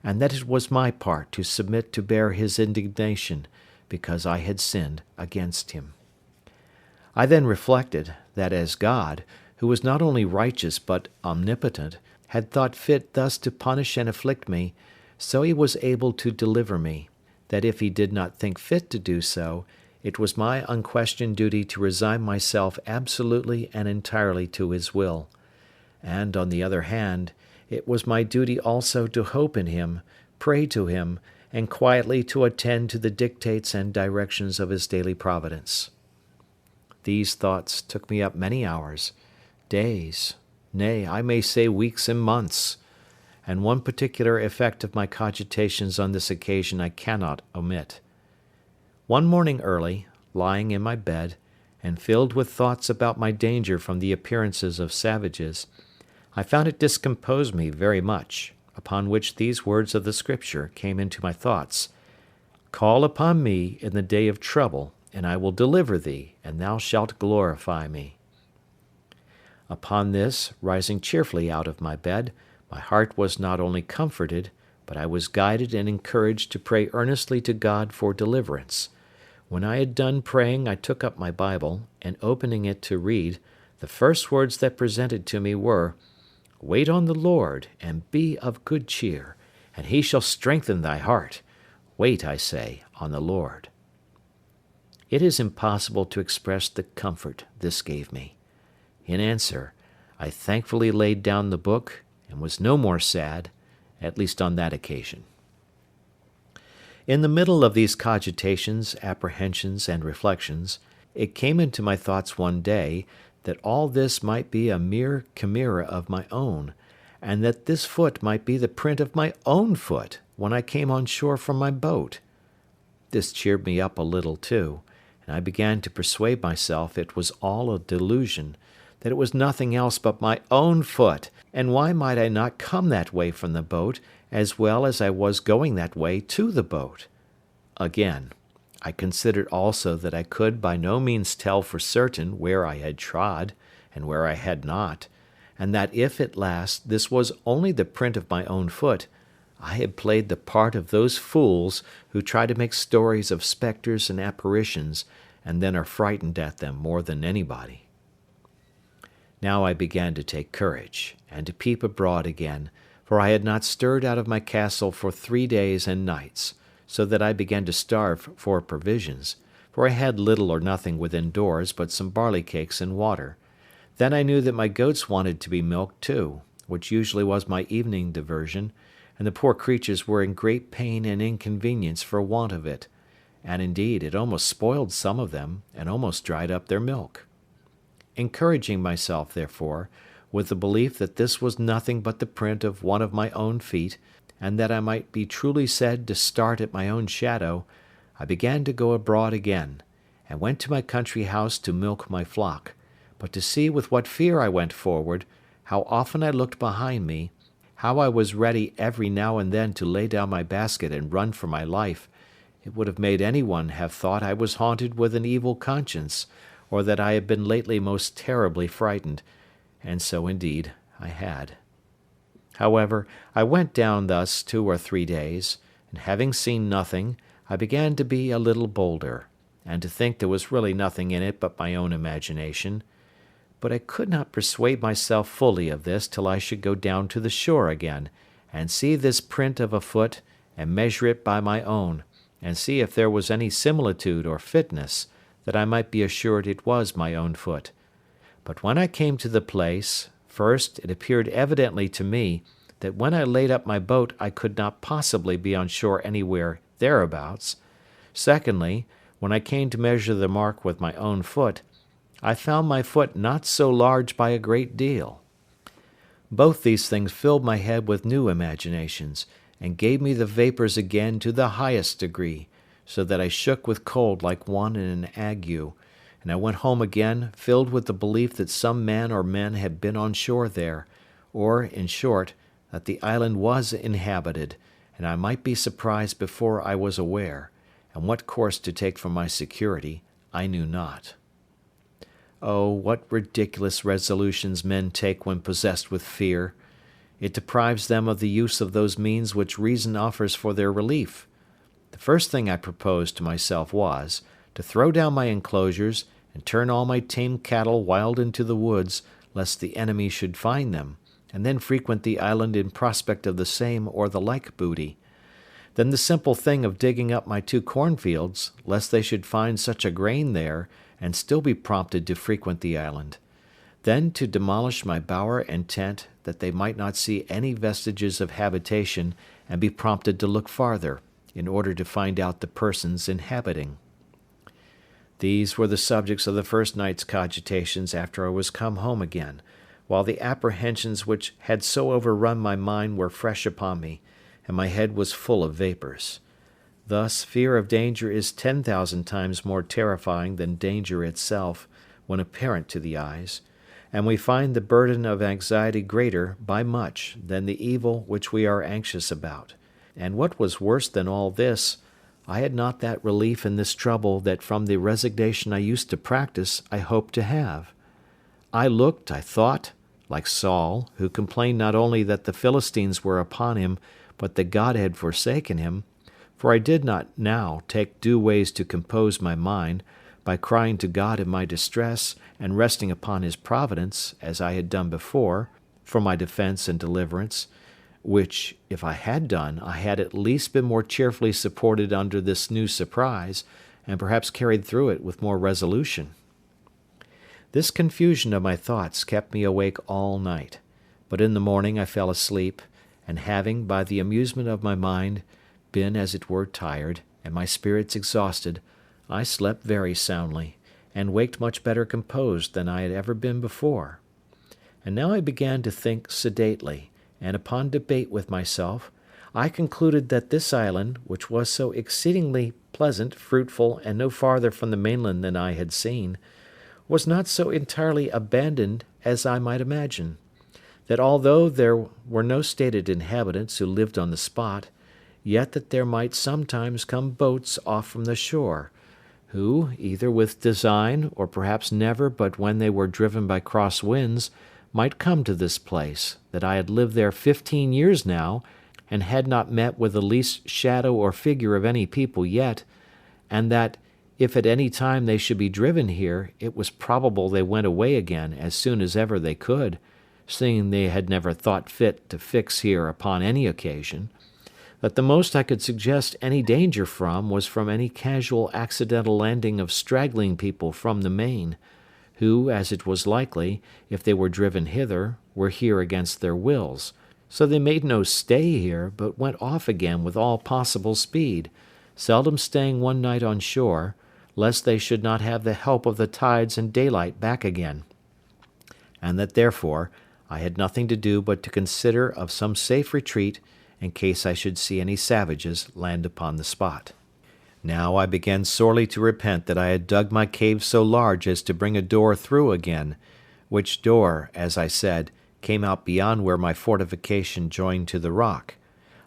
and that it was my part to submit to bear his indignation, because I had sinned against him. I then reflected, that as God, who was not only righteous but omnipotent, had thought fit thus to punish and afflict me, so he was able to deliver me, that if he did not think fit to do so, it was my unquestioned duty to resign myself absolutely and entirely to his will, and, on the other hand, it was my duty also to hope in him, pray to him, and quietly to attend to the dictates and directions of his daily providence. These thoughts took me up many hours, days, nay, I may say weeks and months, and one particular effect of my cogitations on this occasion I cannot omit. One morning early, lying in my bed, and filled with thoughts about my danger from the appearances of savages, I found it discomposed me very much, upon which these words of the Scripture came into my thoughts: "Call upon me in the day of trouble, and I will deliver thee, and thou shalt glorify me." Upon this, rising cheerfully out of my bed, my heart was not only comforted, but I was guided and encouraged to pray earnestly to God for deliverance. When I had done praying, I took up my Bible, and opening it to read, the first words that presented to me were, "Wait on the Lord, and be of good cheer, and he shall strengthen thy heart. Wait, I say, on the Lord." It is impossible to express the comfort this gave me. In answer, I thankfully laid down the book, and was no more sad, at least on that occasion. In the middle of these cogitations, apprehensions, and reflections, it came into my thoughts one day that all this might be a mere chimera of my own, and that this foot might be the print of my own foot when I came on shore from my boat. This cheered me up a little too, and I began to persuade myself it was all a delusion, that it was nothing else but my own foot, and why might I not come that way from the boat, as well as I was going that way to the boat? Again, I considered also that I could by no means tell for certain where I had trod, and where I had not, and that if at last this was only the print of my own foot, I had played the part of those fools who try to make stories of spectres and apparitions, and then are frightened at them more than anybody. Now I began to take courage, and to peep abroad again, for I had not stirred out of my castle for 3 days and nights, so that I began to starve for provisions, for I had little or nothing within doors but some barley cakes and water. Then I knew that my goats wanted to be milked too, which usually was my evening diversion, and the poor creatures were in great pain and inconvenience for want of it, and indeed it almost spoiled some of them, and almost dried up their milk. Encouraging myself, therefore, with the belief that this was nothing but the print of one of my own feet, and that I might be truly said to start at my own shadow, I began to go abroad again, and went to my country house to milk my flock, but to see with what fear I went forward, how often I looked behind me, how I was ready every now and then to lay down my basket and run for my life, it would have made any one have thought I was haunted with an evil conscience, or that I had been lately most terribly frightened, and so indeed I had. However, I went down thus 2 or 3 days, and having seen nothing, I began to be a little bolder, and to think there was really nothing in it but my own imagination. But I could not persuade myself fully of this till I should go down to the shore again, and see this print of a foot, and measure it by my own, and see if there was any similitude or fitness, that I might be assured it was my own foot. But when I came to the place, first, it appeared evidently to me that when I laid up my boat I could not possibly be on shore anywhere thereabouts. Secondly, when I came to measure the mark with my own foot, I found my foot not so large by a great deal. Both these things filled my head with new imaginations, and gave me the vapours again to the highest degree, so that I shook with cold like one in an ague, and I went home again filled with the belief that some man or men had been on shore there, or, in short, that the island was inhabited, and I might be surprised before I was aware, and what course to take for my security I knew not. Oh, what ridiculous resolutions men take when possessed with fear! It deprives them of the use of those means which reason offers for their relief. The first thing I proposed to myself was, to throw down my enclosures, and turn all my tame cattle wild into the woods, lest the enemy should find them, and then frequent the island in prospect of the same or the like booty. Then the simple thing of digging up my 2 cornfields, lest they should find such a grain there, and still be prompted to frequent the island. Then to demolish my bower and tent, that they might not see any vestiges of habitation, and be prompted to look farther, in order to find out the persons inhabiting. These were the subjects of the first night's cogitations after I was come home again, while the apprehensions which had so overrun my mind were fresh upon me, and my head was full of vapours. Thus fear of danger is 10,000 times more terrifying than danger itself, when apparent to the eyes, and we find the burden of anxiety greater, by much, than the evil which we are anxious about. And what was worse than all this, I had not that relief in this trouble that from the resignation I used to practise I hoped to have. I looked, I thought, like Saul, who complained not only that the Philistines were upon him, but that God had forsaken him, for I did not now take due ways to compose my mind, by crying to God in my distress, and resting upon his providence, as I had done before, for my defence and deliverance, which, if I had done, I had at least been more cheerfully supported under this new surprise, and perhaps carried through it with more resolution. This confusion of my thoughts kept me awake all night, but in the morning I fell asleep, and having, by the amusement of my mind, been as it were tired, and my spirits exhausted, I slept very soundly, and waked much better composed than I had ever been before. And now I began to think sedately, and upon debate with myself, I concluded that this island, which was so exceedingly pleasant, fruitful, and no farther from the mainland than I had seen, was not so entirely abandoned as I might imagine; that although there were no stated inhabitants who lived on the spot, yet that there might sometimes come boats off from the shore, who, either with design, or perhaps never but when they were driven by cross winds, might come to this place, that I had lived there 15 years now, and had not met with the least shadow or figure of any people yet, and that, if at any time they should be driven here, it was probable they went away again as soon as ever they could, seeing they had never thought fit to fix here upon any occasion; that the most I could suggest any danger from was from any casual accidental landing of straggling people from the main, who, as it was likely, if they were driven hither, were here against their wills, so they made no stay here, but went off again with all possible speed, seldom staying one night on shore, lest they should not have the help of the tides and daylight back again, and that therefore I had nothing to do but to consider of some safe retreat in case I should see any savages land upon the spot. Now I began sorely to repent that I had dug my cave so large as to bring a door through again, which door, as I said, came out beyond where my fortification joined to the rock.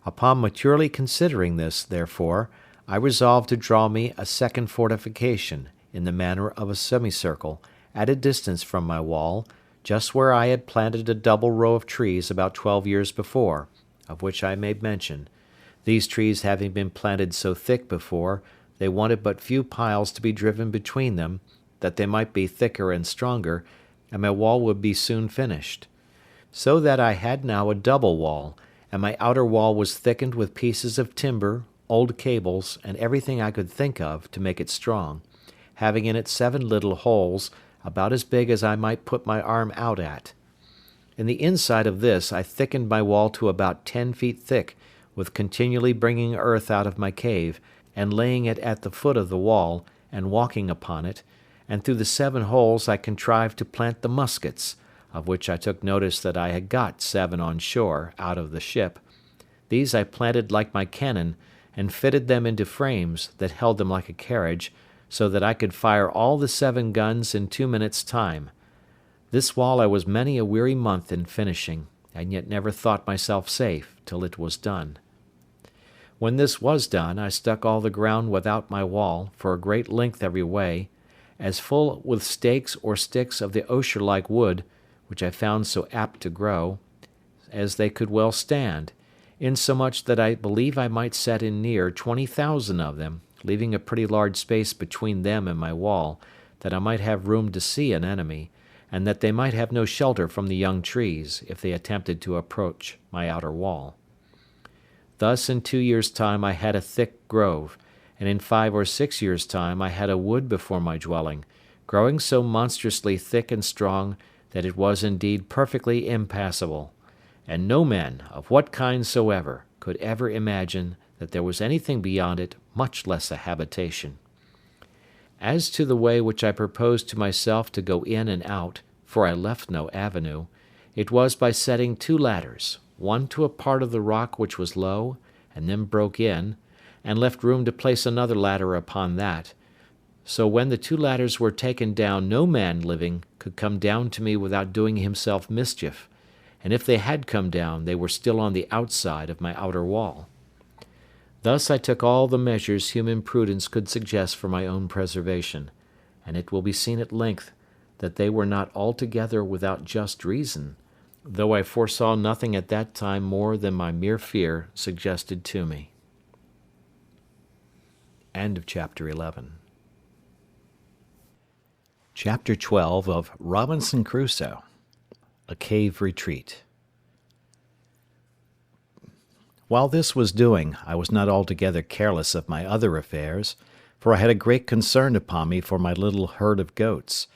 Upon maturely considering this, therefore, I resolved to draw me a second fortification, in the manner of a semicircle, at a distance from my wall, just where I had planted a double row of trees about 12 years before, of which I made mention, these trees having been planted so thick before, they wanted but few piles to be driven between them, that they might be thicker and stronger, and my wall would be soon finished. So that I had now a double wall, and my outer wall was thickened with pieces of timber, old cables, and everything I could think of to make it strong, having in it 7 little holes, about as big as I might put my arm out at. In the inside of this I thickened my wall to about 10 feet thick, with continually bringing earth out of my cave, and laying it at the foot of the wall, and walking upon it, and through the 7 holes I contrived to plant the muskets, of which I took notice that I had got 7 on shore, out of the ship. These I planted like my cannon, and fitted them into frames, that held them like a carriage, so that I could fire all the 7 guns in 2 minutes' time. This wall I was many a weary month in finishing, and yet never thought myself safe till it was done. When this was done, I stuck all the ground without my wall, for a great length every way, as full with stakes or sticks of the osier-like wood, which I found so apt to grow, as they could well stand, insomuch that I believe I might set in near 20,000 of them, leaving a pretty large space between them and my wall, that I might have room to see an enemy, and that they might have no shelter from the young trees, if they attempted to approach my outer wall. Thus in 2 years' time I had a thick grove, and in 5 or 6 years' time I had a wood before my dwelling, growing so monstrously thick and strong that it was indeed perfectly impassable, and no men, of what kind soever, could ever imagine that there was anything beyond it, much less a habitation. As to the way which I proposed to myself to go in and out, for I left no avenue, it was by setting 2 ladders, one to a part of the rock which was low, and then broke in, and left room to place another ladder upon that, so when the 2 ladders were taken down no man living could come down to me without doing himself mischief, and if they had come down they were still on the outside of my outer wall. Thus I took all the measures human prudence could suggest for my own preservation, and it will be seen at length that they were not altogether without just reason, though I foresaw nothing at that time more than my mere fear suggested to me. End of chapter 11. Chapter 12 of Robinson Crusoe, A Cave Retreat. While this was doing, I was not altogether careless of my other affairs, for I had a great concern upon me for my little herd of goats.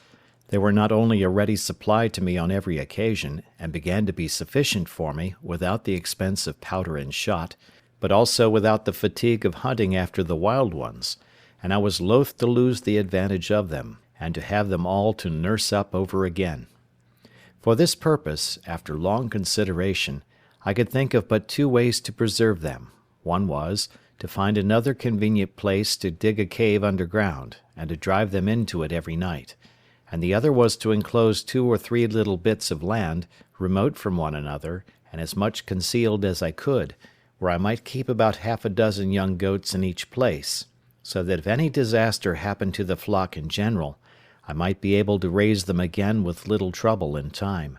They were not only a ready supply to me on every occasion, and began to be sufficient for me, without the expense of powder and shot, but also without the fatigue of hunting after the wild ones, and I was loath to lose the advantage of them, and to have them all to nurse up over again. For this purpose, after long consideration, I could think of but 2 ways to preserve them. One was, to find another convenient place to dig a cave underground, and to drive them into it every night, and the other was to enclose 2 or 3 little bits of land, remote from one another, and as much concealed as I could, where I might keep about 6 young goats in each place, so that if any disaster happened to the flock in general, I might be able to raise them again with little trouble in time,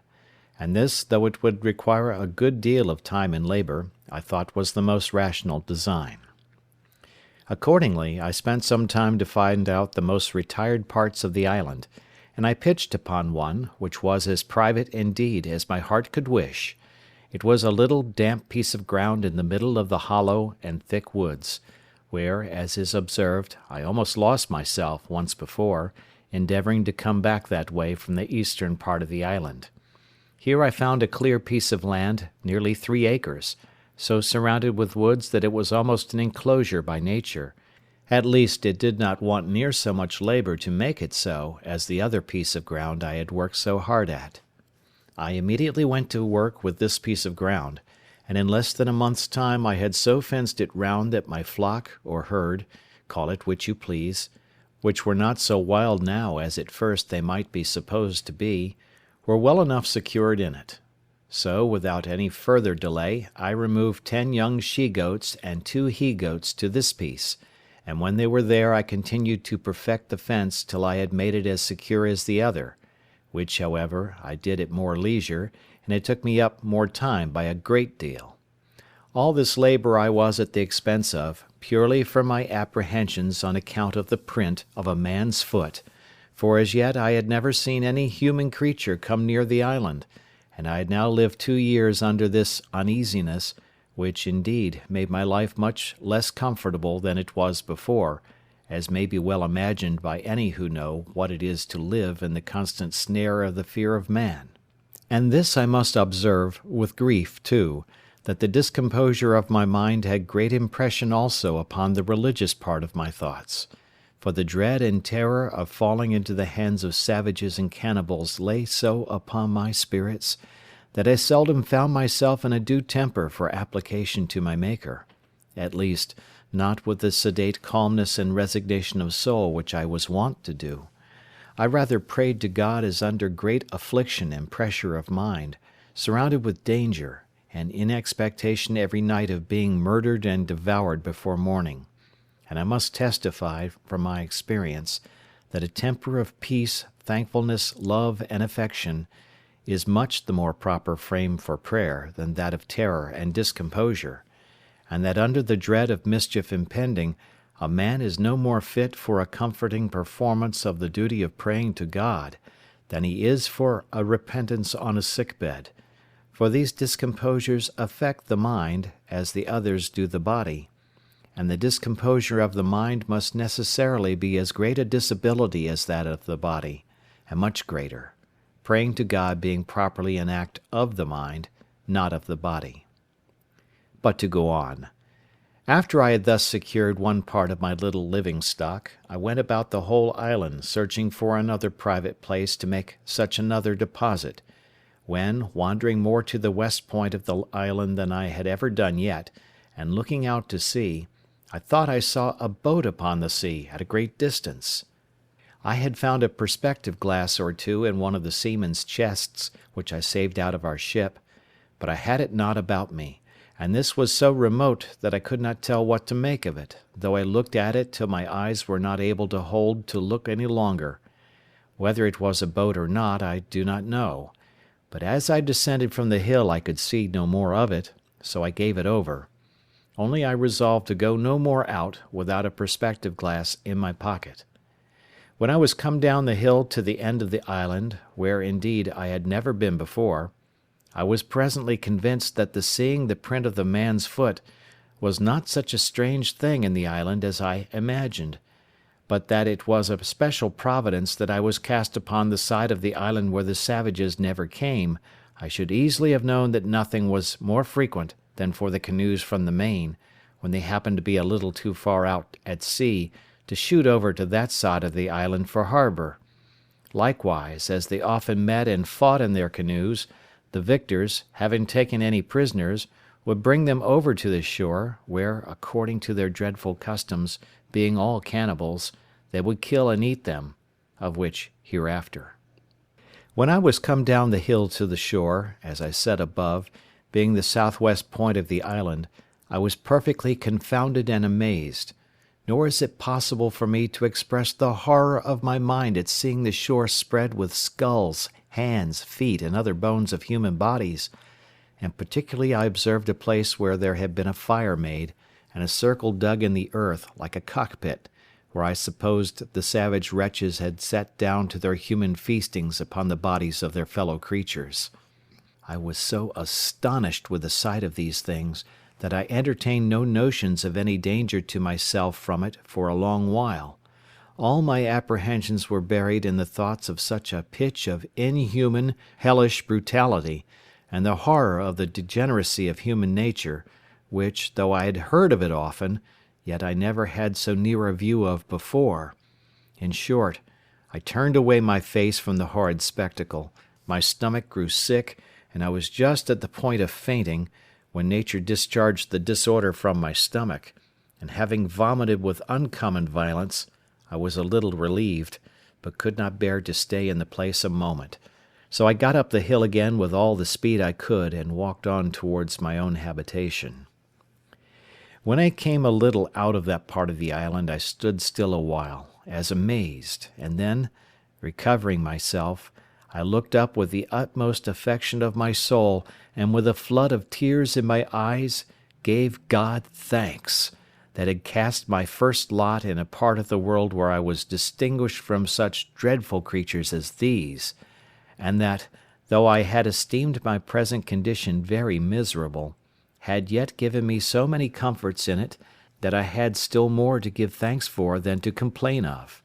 and this, though it would require a good deal of time and labour, I thought was the most rational design. Accordingly, I spent some time to find out the most retired parts of the island, and I pitched upon one, which was as private indeed as my heart could wish, It was a little damp piece of ground in the middle of the hollow and thick woods, where, as is observed, I almost lost myself once before, endeavouring to come back that way from the eastern part of the island. Here I found a clear piece of land, nearly 3 acres, so surrounded with woods that it was almost an enclosure by nature. At least it did not want near so much labour to make it so as the other piece of ground I had worked so hard at. I immediately went to work with this piece of ground, and in less than a month's time I had so fenced it round that my flock or herd, call it which you please, which were not so wild now as at first they might be supposed to be, were well enough secured in it. So, without any further delay, I removed 10 young she-goats and 2 he-goats to this piece, and when they were there I continued to perfect the fence till I had made it as secure as the other, which, however, I did at more leisure, and it took me up more time by a great deal. All this labour I was at the expense of, purely from my apprehensions on account of the print of a man's foot, for as yet I had never seen any human creature come near the island, and I had now lived 2 years under this uneasiness, which, indeed, made my life much less comfortable than it was before, as may be well imagined by any who know what it is to live in the constant snare of the fear of man. And this I must observe, with grief too, that the discomposure of my mind had great impression also upon the religious part of my thoughts; for the dread and terror of falling into the hands of savages and cannibals lay so upon my spirits, that I seldom found myself in a due temper for application to my Maker, at least, not with the sedate calmness and resignation of soul which I was wont to do. I rather prayed to God as under great affliction and pressure of mind, surrounded with danger, and in expectation every night of being murdered and devoured before morning; and I must testify, from my experience, that a temper of peace, thankfulness, love, and affection is much the more proper frame for prayer than that of terror and discomposure, and that under the dread of mischief impending, a man is no more fit for a comforting performance of the duty of praying to God than he is for a repentance on a sick bed; for these discomposures affect the mind as the others do the body, and the discomposure of the mind must necessarily be as great a disability as that of the body, and much greater, praying to God being properly an act of the mind, not of the body. But to go on. After I had thus secured one part of my little living stock, I went about the whole island searching for another private place to make such another deposit, when, wandering more to the west point of the island than I had ever done yet, and looking out to sea, I thought I saw a boat upon the sea at a great distance. I had found a perspective glass or two in one of the seamen's chests which I saved out of our ship, but I had it not about me, and this was so remote that I could not tell what to make of it, though I looked at it till my eyes were not able to hold to look any longer. Whether it was a boat or not I do not know, but as I descended from the hill I could see no more of it, so I gave it over. Only I resolved to go no more out without a perspective glass in my pocket. When I was come down the hill to the end of the island, where indeed I had never been before, I was presently convinced that the seeing the print of the man's foot was not such a strange thing in the island as I imagined, but that it was a special providence that I was cast upon the side of the island where the savages never came. I should easily have known that nothing was more frequent than for the canoes from the main, when they happened to be a little too far out at sea, to shoot over to that side of the island for harbour. Likewise, as they often met and fought in their canoes, the victors, having taken any prisoners, would bring them over to the shore, where, according to their dreadful customs, being all cannibals, they would kill and eat them, of which hereafter. When I was come down the hill to the shore, as I said above, being the southwest point of the island, I was perfectly confounded and amazed, nor is it possible for me to express the horror of my mind at seeing the shore spread with skulls, hands, feet, and other bones of human bodies, and particularly I observed a place where there had been a fire made, and a circle dug in the earth, like a cockpit, where I supposed the savage wretches had sat down to their human feastings upon the bodies of their fellow creatures. I was so astonished with the sight of these things that I entertained no notions of any danger to myself from it for a long while. All my apprehensions were buried in the thoughts of such a pitch of inhuman, hellish brutality, and the horror of the degeneracy of human nature, which, though I had heard of it often, yet I never had so near a view of before. In short, I turned away my face from the horrid spectacle, my stomach grew sick, and I was just at the point of fainting, when nature discharged the disorder from my stomach, and having vomited with uncommon violence, I was a little relieved, but could not bear to stay in the place a moment. So I got up the hill again with all the speed I could, and walked on towards my own habitation. When I came a little out of that part of the island, I stood still a while, as amazed, and then, recovering myself, I looked up with the utmost affection of my soul, and with a flood of tears in my eyes, gave God thanks that had cast my first lot in a part of the world where I was distinguished from such dreadful creatures as these, and that, though I had esteemed my present condition very miserable, had yet given me so many comforts in it that I had still more to give thanks for than to complain of;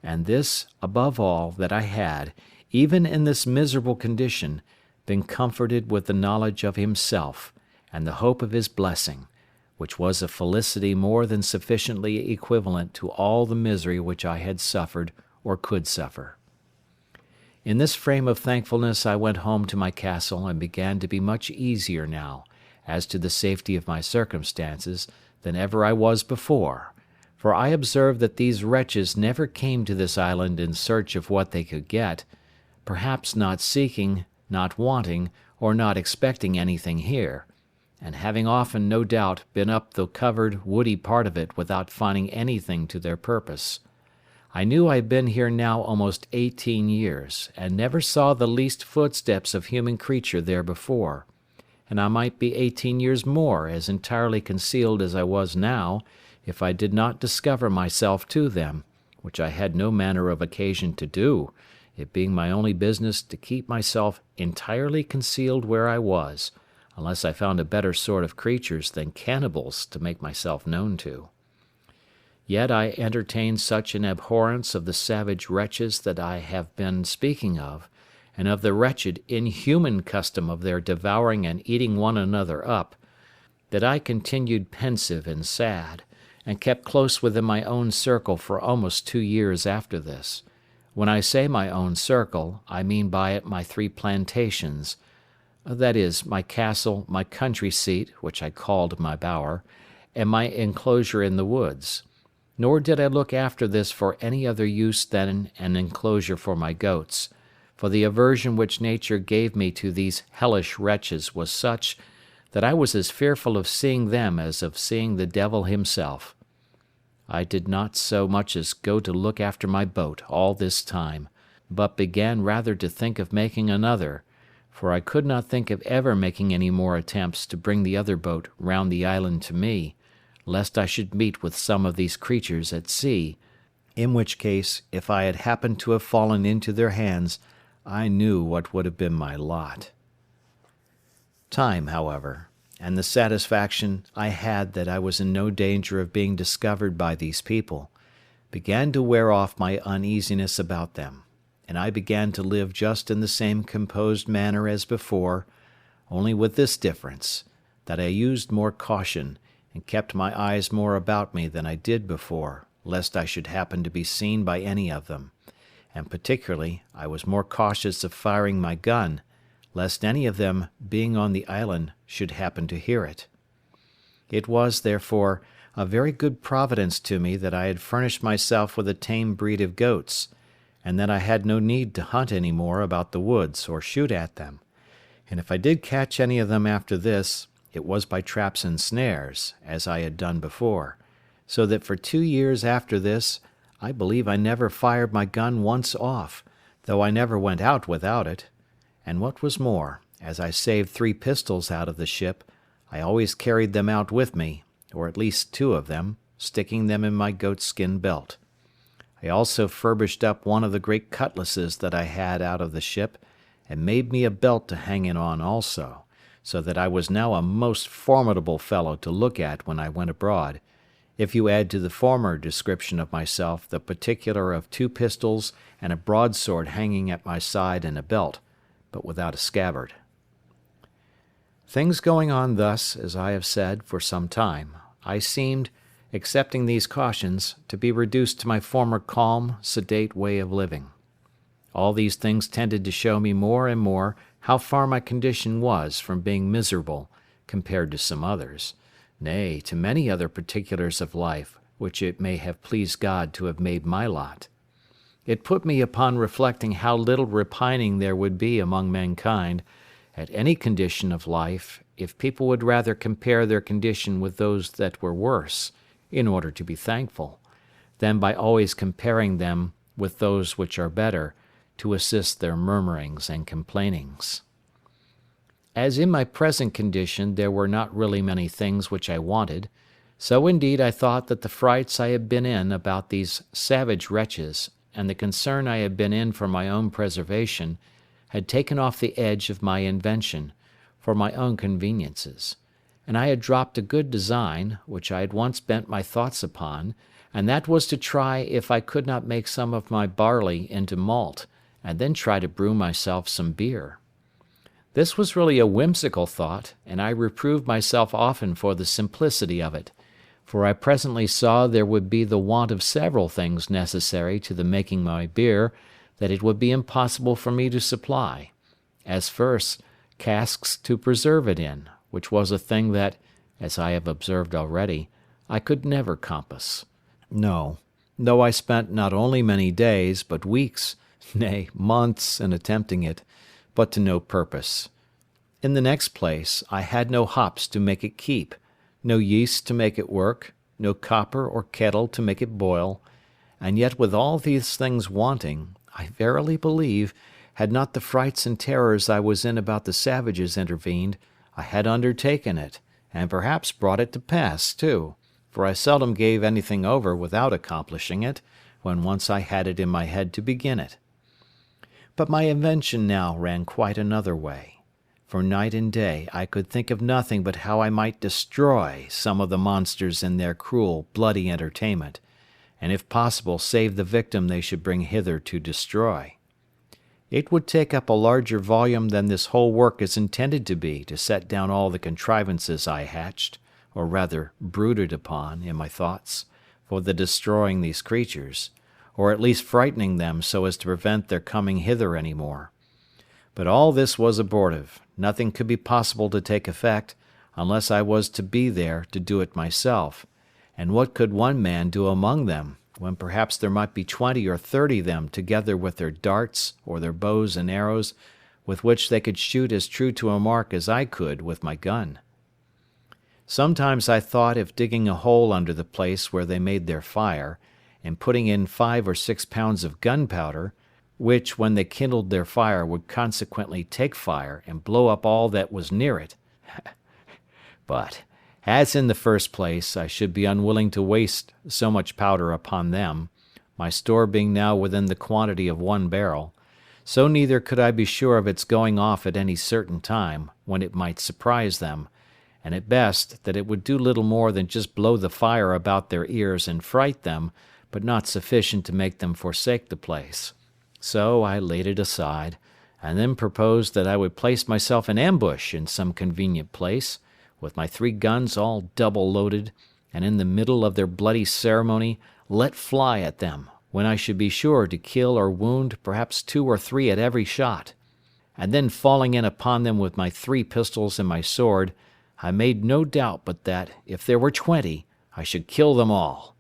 and this, above all, that I had, even in this miserable condition, been comforted with the knowledge of Himself, and the hope of His blessing, which was a felicity more than sufficiently equivalent to all the misery which I had suffered or could suffer. In this frame of thankfulness I went home to my castle, and began to be much easier now, as to the safety of my circumstances, than ever I was before, for I observed that these wretches never came to this island in search of what they could get, perhaps not seeking, not wanting, or not expecting anything here, and having often, no doubt, been up the covered, woody part of it without finding anything to their purpose. I knew I had been here now almost 18 years, and never saw the least footsteps of human creature there before, and I might be 18 years more as entirely concealed as I was now, if I did not discover myself to them, which I had no manner of occasion to do, it being my only business to keep myself entirely concealed where I was, unless I found a better sort of creatures than cannibals to make myself known to. Yet I entertained such an abhorrence of the savage wretches that I have been speaking of, and of the wretched, inhuman custom of their devouring and eating one another up, that I continued pensive and sad, and kept close within my own circle for almost 2 years after this. When I say my own circle, I mean by it my 3 plantations, that is, my castle, my country seat, which I called my bower, and my enclosure in the woods. Nor did I look after this for any other use than an enclosure for my goats, for the aversion which nature gave me to these hellish wretches was such, that I was as fearful of seeing them as of seeing the devil himself. I did not so much as go to look after my boat all this time, but began rather to think of making another, for I could not think of ever making any more attempts to bring the other boat round the island to me, lest I should meet with some of these creatures at sea, in which case, if I had happened to have fallen into their hands, I knew what would have been my lot. Time, however, and the satisfaction I had that I was in no danger of being discovered by these people, began to wear off my uneasiness about them, and I began to live just in the same composed manner as before, only with this difference, that I used more caution, and kept my eyes more about me than I did before, lest I should happen to be seen by any of them, and particularly I was more cautious of firing my gun, lest any of them, being on the island, should happen to hear it. It was, therefore, a very good providence to me that I had furnished myself with a tame breed of goats, and that I had no need to hunt any more about the woods or shoot at them, and if I did catch any of them after this, it was by traps and snares, as I had done before, so that for 2 years after this I believe I never fired my gun once off, though I never went out without it. And what was more, as I saved 3 pistols out of the ship, I always carried them out with me, or at least 2 of them, sticking them in my goatskin belt. I also furbished up one of the great cutlasses that I had out of the ship, and made me a belt to hang it on also, so that I was now a most formidable fellow to look at when I went abroad, if you add to the former description of myself the particular of 2 pistols and a broadsword hanging at my side in a belt, but without a scabbard. Things going on thus, as I have said, for some time, I seemed, accepting these cautions, to be reduced to my former calm, sedate way of living. All these things tended to show me more and more how far my condition was from being miserable compared to some others, nay, to many other particulars of life which it may have pleased God to have made my lot. It put me upon reflecting how little repining there would be among mankind, at any condition of life, if people would rather compare their condition with those that were worse, in order to be thankful, than by always comparing them with those which are better, to assist their murmurings and complainings. As in my present condition there were not really many things which I wanted, so indeed I thought that the frights I had been in about these savage wretches, and the concern I had been in for my own preservation, had taken off the edge of my invention, for my own conveniences, and I had dropped a good design, which I had once bent my thoughts upon, and that was to try if I could not make some of my barley into malt, and then try to brew myself some beer. This was really a whimsical thought, and I reproved myself often for the simplicity of it, for I presently saw there would be the want of several things necessary to the making my beer that it would be impossible for me to supply, as first, casks to preserve it in, which was a thing that, as I have observed already, I could never compass. No, though I spent not only many days, but weeks, nay, months in attempting it, but to no purpose. In the next place, I had no hops to make it keep, no yeast to make it work, no copper or kettle to make it boil, and yet with all these things wanting, I verily believe, had not the frights and terrors I was in about the savages intervened, I had undertaken it, and perhaps brought it to pass too, for I seldom gave anything over without accomplishing it, when once I had it in my head to begin it. But my invention now ran quite another way, for night and day I could think of nothing but how I might destroy some of the monsters in their cruel, bloody entertainment, and if possible save the victim they should bring hither to destroy. It would take up a larger volume than this whole work is intended to be to set down all the contrivances I hatched, or rather brooded upon, in my thoughts, for the destroying these creatures, or at least frightening them so as to prevent their coming hither any more. But all this was abortive. Nothing could be possible to take effect, unless I was to be there to do it myself, and what could one man do among them, when perhaps there might be 20 or 30 of them together with their darts, or their bows and arrows, with which they could shoot as true to a mark as I could with my gun. Sometimes I thought if digging a hole under the place where they made their fire, and putting in 5 or 6 pounds of gunpowder, which when they kindled their fire would consequently take fire and blow up all that was near it. But, as in the first place I should be unwilling to waste so much powder upon them, my store being now within the quantity of 1 barrel, so neither could I be sure of its going off at any certain time, when it might surprise them, and at best that it would do little more than just blow the fire about their ears and fright them, but not sufficient to make them forsake the place. So I laid it aside, and then proposed that I would place myself in ambush in some convenient place, with my 3 guns all double loaded, and in the middle of their bloody ceremony let fly at them, when I should be sure to kill or wound perhaps 2 or 3 at every shot. And then falling in upon them with my 3 pistols and my sword, I made no doubt but that, if there were 20, I should kill them all.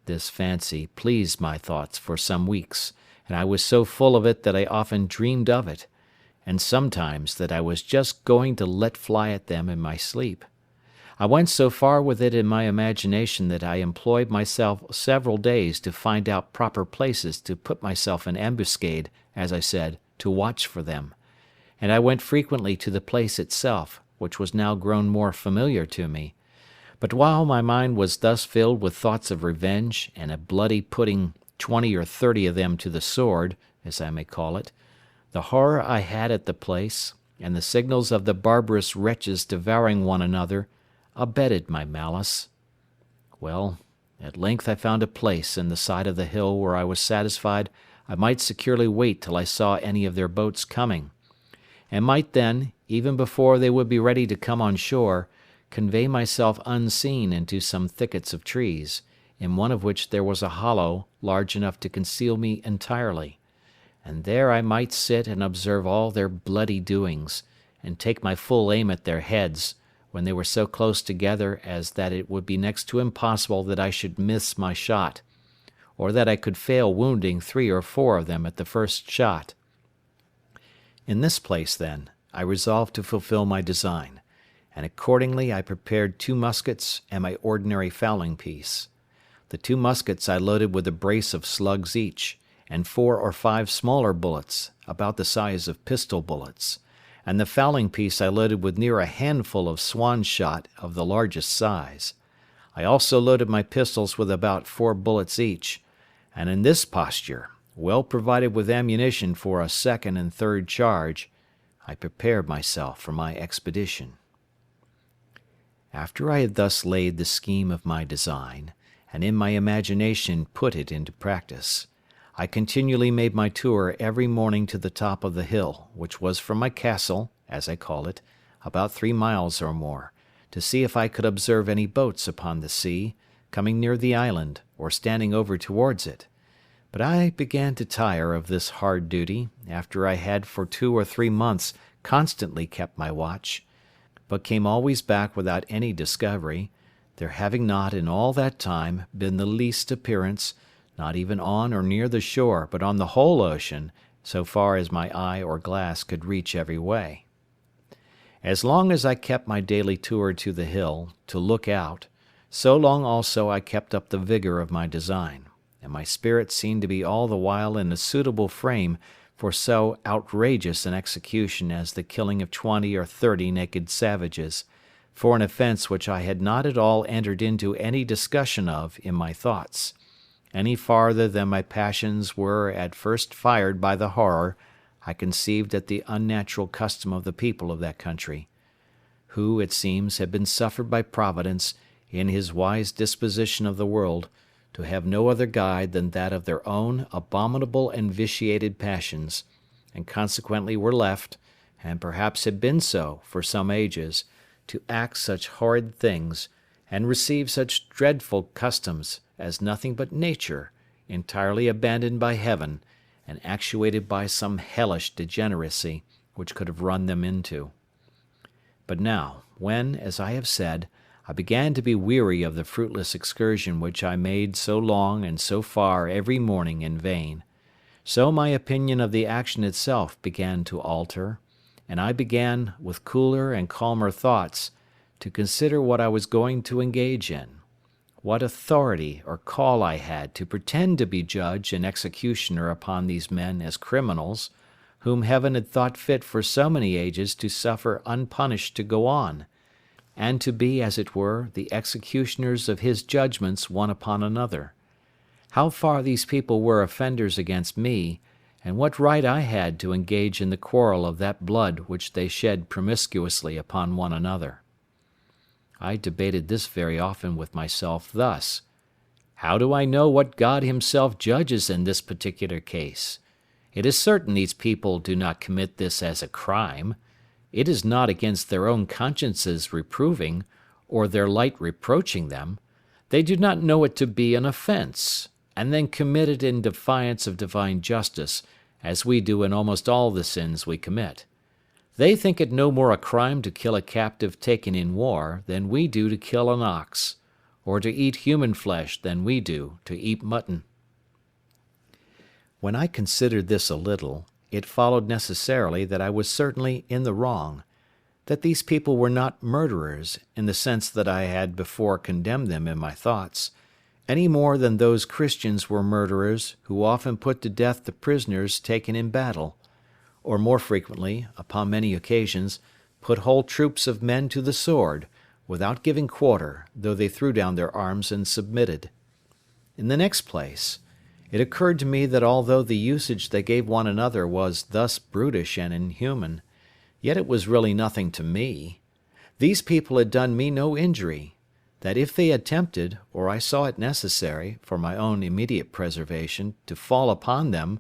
This fancy pleased my thoughts for some weeks, and I was so full of it that I often dreamed of it, and sometimes that I was just going to let fly at them in my sleep. I went so far with it in my imagination that I employed myself several days to find out proper places to put myself in ambuscade, as I said, to watch for them, and I went frequently to the place itself, which was now grown more familiar to me. But while my mind was thus filled with thoughts of revenge and a bloody putting 20 or 30 of them to the sword, as I may call it, The horror I had at the place, and the signals of the barbarous wretches devouring one another, abetted my malice. Well, at length I found a place in the side of the hill where I was satisfied I might securely wait till I saw any of their boats coming, and might then, even before they would be ready to come on shore, convey myself unseen into some thickets of trees, in one of which there was a hollow large enough to conceal me entirely, and there I might sit and observe all their bloody doings, and take my full aim at their heads, when they were so close together as that it would be next to impossible that I should miss my shot, or that I could fail wounding 3 or 4 of them at the first shot. In this place, then, I resolved to fulfil my design, and accordingly I prepared 2 muskets and my ordinary fowling piece. The 2 muskets I loaded with a brace of slugs each, and 4 or 5 smaller bullets, about the size of pistol bullets, and the fowling piece I loaded with near a handful of swan shot of the largest size. I also loaded my pistols with about 4 bullets each, and in this posture, well provided with ammunition for a second and third charge, I prepared myself for my expedition. After I had thus laid the scheme of my design, and in my imagination put it into practice, I continually made my tour every morning to the top of the hill, which was from my castle, as I call it, about 3 miles or more, to see if I could observe any boats upon the sea, coming near the island, or standing over towards it. But I began to tire of this hard duty, after I had for 2 or 3 months constantly kept my watch, but came always back without any discovery, there having not in all that time been the least appearance, not even on or near the shore, but on the whole ocean, so far as my eye or glass could reach every way. As long as I kept my daily tour to the hill, to look out, so long also I kept up the vigour of my design, and my spirit seemed to be all the while in a suitable frame for so outrageous an execution as the killing of 20 or 30 naked savages, for an offence which I had not at all entered into any discussion of in my thoughts, any farther than my passions were at first fired by the horror I conceived at the unnatural custom of the people of that country, who, it seems, had been suffered by Providence, in his wise disposition of the world, to have no other guide than that of their own abominable and vitiated passions, and consequently were left, and perhaps had been so for some ages, to act such horrid things, and receive such dreadful customs, as nothing but nature, entirely abandoned by heaven, and actuated by some hellish degeneracy, which could have run them into. But now, when, as I have said, I began to be weary of the fruitless excursion which I made so long and so far every morning in vain, so my opinion of the action itself began to alter, and I began, with cooler and calmer thoughts, to consider what I was going to engage in, what authority or call I had to pretend to be judge and executioner upon these men as criminals, whom heaven had thought fit for so many ages to suffer unpunished to go on, and to be, as it were, the executioners of his judgments one upon another. How far these people were offenders against me, and what right I had to engage in the quarrel of that blood which they shed promiscuously upon one another. I debated this very often with myself thus: how do I know what God himself judges in this particular case? It is certain these people do not commit this as a crime. It is not against their own consciences reproving, or their light reproaching them. They do not know it to be an offence, and then commit it in defiance of divine justice, as we do in almost all the sins we commit. They think it no more a crime to kill a captive taken in war than we do to kill an ox, or to eat human flesh than we do to eat mutton. When I considered this a little, it followed necessarily that I was certainly in the wrong, that these people were not murderers, in the sense that I had before condemned them in my thoughts, any more than those Christians were murderers who often put to death the prisoners taken in battle, or more frequently, upon many occasions, put whole troops of men to the sword, without giving quarter, though they threw down their arms and submitted. In the next place, It occurred to me that although the usage they gave one another was thus brutish and inhuman, yet it was really nothing to me. These people had done me no injury; that if they attempted, or I saw it necessary, for my own immediate preservation, to fall upon them,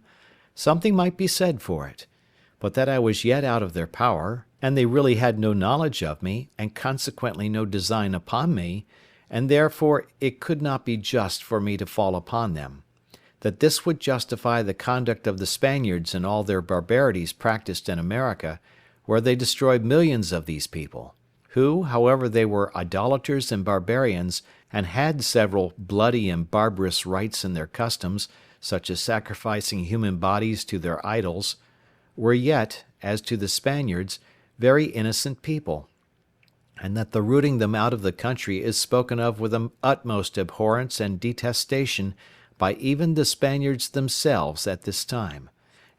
something might be said for it; but that I was yet out of their power, and they really had no knowledge of me, and consequently no design upon me, and therefore it could not be just for me to fall upon them; that this would justify the conduct of the Spaniards in all their barbarities practised in America, where they destroyed millions of these people, who, however they were idolaters and barbarians, and had several bloody and barbarous rites in their customs, such as sacrificing human bodies to their idols, were yet, as to the Spaniards, very innocent people; and that the rooting them out of the country is spoken of with the utmost abhorrence and detestation by even the Spaniards themselves at this time,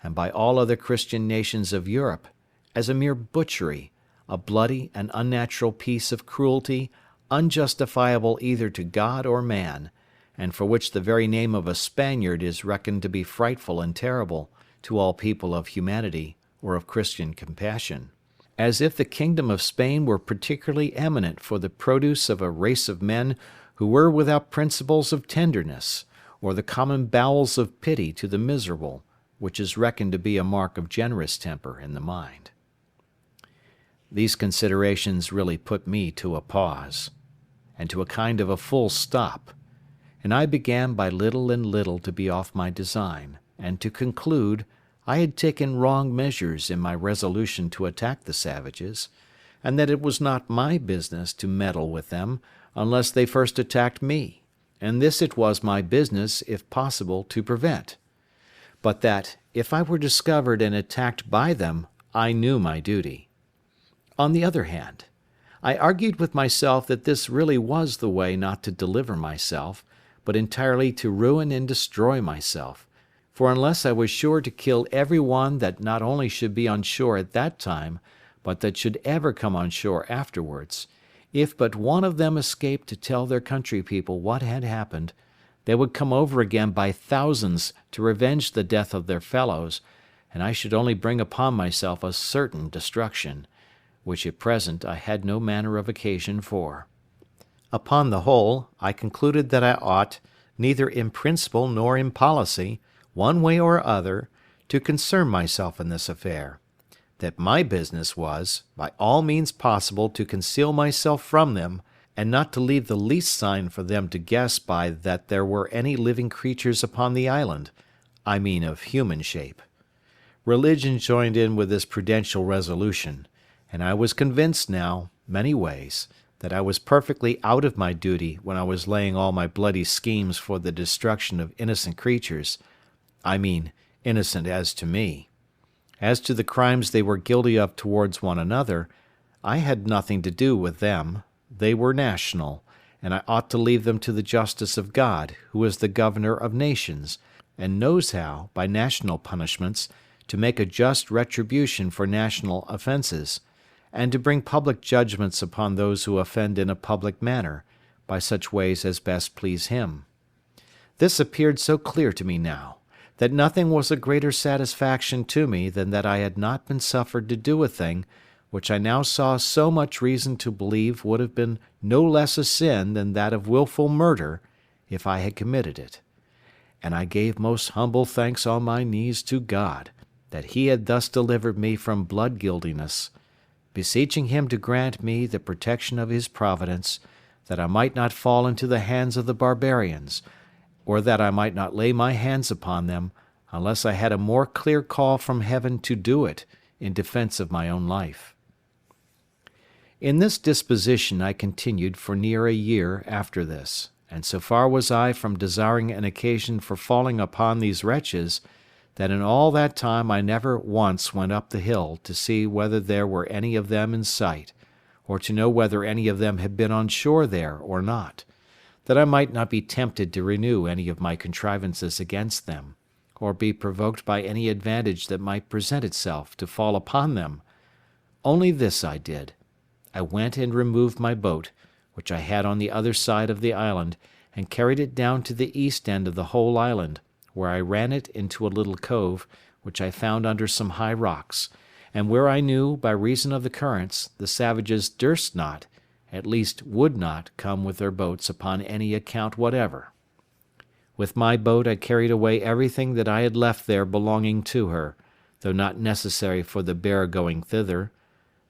and by all other Christian nations of Europe, as a mere butchery, a bloody and unnatural piece of cruelty unjustifiable either to God or man, and for which the very name of a Spaniard is reckoned to be frightful and terrible to all people of humanity or of Christian compassion; as if the kingdom of Spain were particularly eminent for the produce of a race of men who were without principles of tenderness, or the common bowels of pity to the miserable, which is reckoned to be a mark of generous temper in the mind. These considerations really put me to a pause, and to a kind of a full stop, and I began by little and little to be off my design, and to conclude I had taken wrong measures in my resolution to attack the savages, and that it was not my business to meddle with them unless they first attacked me, and this it was my business, if possible, to prevent; but that, if I were discovered and attacked by them, I knew my duty. On the other hand, I argued with myself that this really was the way not to deliver myself, but entirely to ruin and destroy myself; for unless I was sure to kill every one that not only should be on shore at that time, but that should ever come on shore afterwards, if but one of them escaped to tell their country people what had happened, they would come over again by thousands to revenge the death of their fellows, and I should only bring upon myself a certain destruction, which at present I had no manner of occasion for. Upon the whole, I concluded that I ought, neither in principle nor in policy, one way or other, to concern myself in this affair; that my business was, by all means possible, to conceal myself from them, and not to leave the least sign for them to guess by that there were any living creatures upon the island, I mean of human shape. Religion joined in with this prudential resolution, and I was convinced now, many ways, that I was perfectly out of my duty when I was laying all my bloody schemes for the destruction of innocent creatures, I mean innocent as to me. As to the crimes they were guilty of towards one another, I had nothing to do with them; they were national, and I ought to leave them to the justice of God, who is the governor of nations, and knows how, by national punishments, to make a just retribution for national offences, and to bring public judgments upon those who offend in a public manner, by such ways as best please him. This appeared so clear to me now, that nothing was a greater satisfaction to me than that I had not been suffered to do a thing which I now saw so much reason to believe would have been no less a sin than that of wilful murder, if I had committed it; and I gave most humble thanks on my knees to God, that he had thus delivered me from blood guiltiness, beseeching him to grant me the protection of his providence, that I might not fall into the hands of the barbarians, or that I might not lay my hands upon them, unless I had a more clear call from heaven to do it, in defence of my own life. In this disposition I continued for near a year after this, and so far was I from desiring an occasion for falling upon these wretches, that in all that time I never once went up the hill to see whether there were any of them in sight, or to know whether any of them had been on shore there or not, that I might not be tempted to renew any of my contrivances against them, or be provoked by any advantage that might present itself to fall upon them. Only this I did: I went and removed my boat, which I had on the other side of the island, and carried it down to the east end of the whole island, where I ran it into a little cove, which I found under some high rocks, and where I knew, by reason of the currents, the savages durst not, at least would not, come with their boats upon any account whatever. With my boat I carried away everything that I had left there belonging to her, though not necessary for the bare going thither,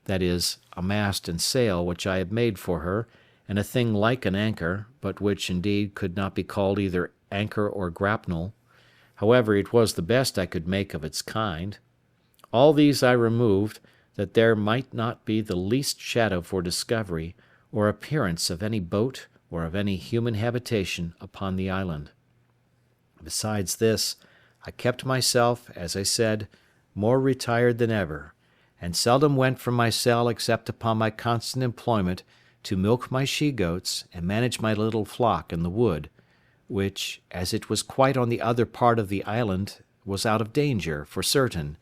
that is, a mast and sail which I had made for her, and a thing like an anchor, but which, indeed, could not be called either anchor or grapnel. However, it was the best I could make of its kind. All these I removed, that there might not be the least shadow for discovery, or appearance of any boat or of any human habitation upon the island. Besides this, I kept myself, as I said, more retired than ever, and seldom went from my cell except upon my constant employment to milk my she-goats and manage my little flock in the wood, which, as it was quite on the other part of the island, was out of danger, for certain.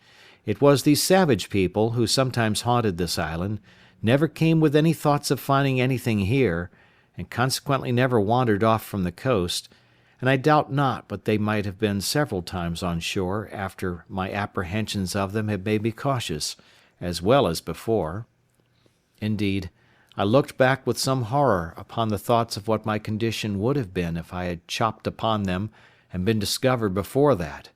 It was these savage people, who sometimes haunted this island, never came with any thoughts of finding anything here, and consequently never wandered off from the coast, and I doubt not but they might have been several times on shore after my apprehensions of them had made me cautious, as well as before. Indeed, I looked back with some horror upon the thoughts of what my condition would have been if I had chopped upon them and been discovered before that,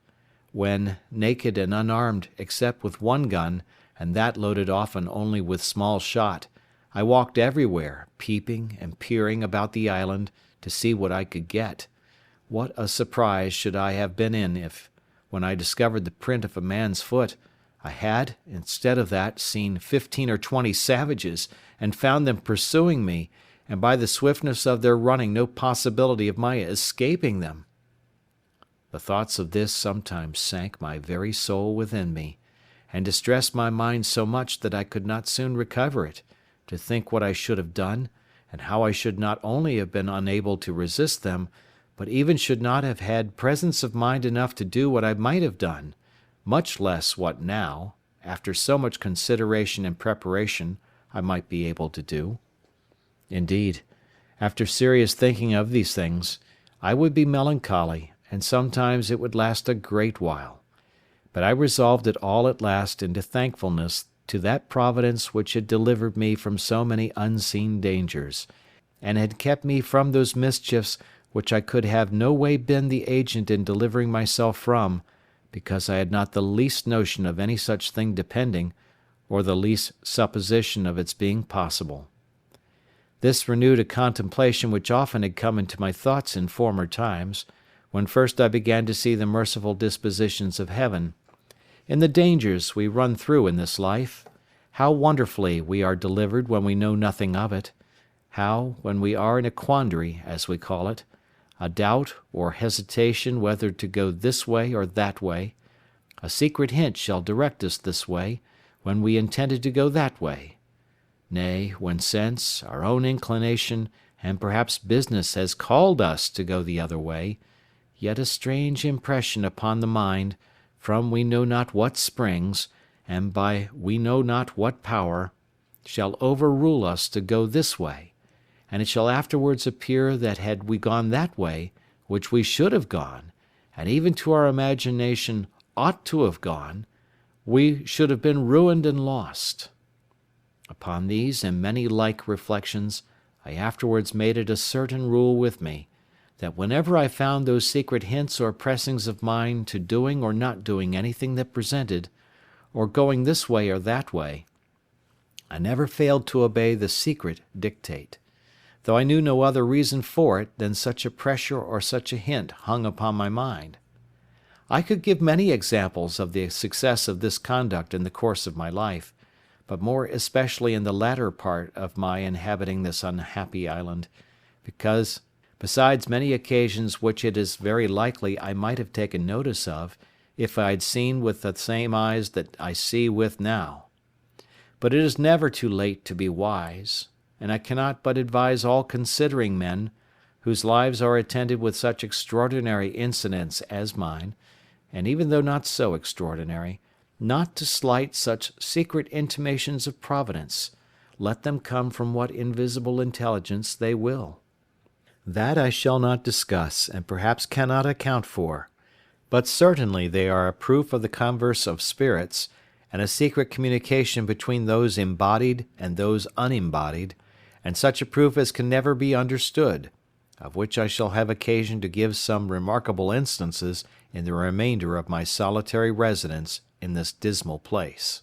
when, naked and unarmed except with one gun, and that loaded often only with small shot, I walked everywhere, peeping and peering about the island to see what I could get. What a surprise should I have been in if, when I discovered the print of a man's foot, I had, instead of that, seen 15 or 20 savages, and found them pursuing me, and by the swiftness of their running no possibility of my escaping them. The thoughts of this sometimes sank my very soul within me, and distressed my mind so much that I could not soon recover it, to think what I should have done, and how I should not only have been unable to resist them, but even should not have had presence of mind enough to do what I might have done, much less what now, after so much consideration and preparation, I might be able to do. Indeed, after serious thinking of these things, I would be melancholy, and sometimes it would last a great while. But I resolved it all at last into thankfulness to that Providence which had delivered me from so many unseen dangers, and had kept me from those mischiefs which I could have no way been the agent in delivering myself from, because I had not the least notion of any such thing depending, or the least supposition of its being possible. This renewed a contemplation which often had come into my thoughts in former times, when first I began to see the merciful dispositions of Heaven. In the dangers we run through in this life, how wonderfully we are delivered when we know nothing of it; how, when we are in a quandary, as we call it, a doubt or hesitation whether to go this way or that way, a secret hint shall direct us this way, when we intended to go that way; nay, when sense, our own inclination, and perhaps business has called us to go the other way, yet a strange impression upon the mind, from we know not what springs, and by we know not what power, shall overrule us to go this way, and it shall afterwards appear that had we gone that way, which we should have gone, and even to our imagination ought to have gone, we should have been ruined and lost. Upon these and many like reflections, I afterwards made it a certain rule with me, that whenever I found those secret hints or pressings of mine to doing or not doing anything that presented, or going this way or that way, I never failed to obey the secret dictate, though I knew no other reason for it than such a pressure or such a hint hung upon my mind. I could give many examples of the success of this conduct in the course of my life, but more especially in the latter part of my inhabiting this unhappy island, because, besides many occasions which it is very likely I might have taken notice of, if I had seen with the same eyes that I see with now. But it is never too late to be wise, and I cannot but advise all considering men, whose lives are attended with such extraordinary incidents as mine, and even though not so extraordinary, not to slight such secret intimations of Providence, let them come from what invisible intelligence they will. That I shall not discuss, and perhaps cannot account for. but certainly they are a proof of the converse of spirits, and a secret communication between those embodied and those unembodied, and such a proof as can never be understood, of which I shall have occasion to give some remarkable instances in the remainder of my solitary residence in this dismal place.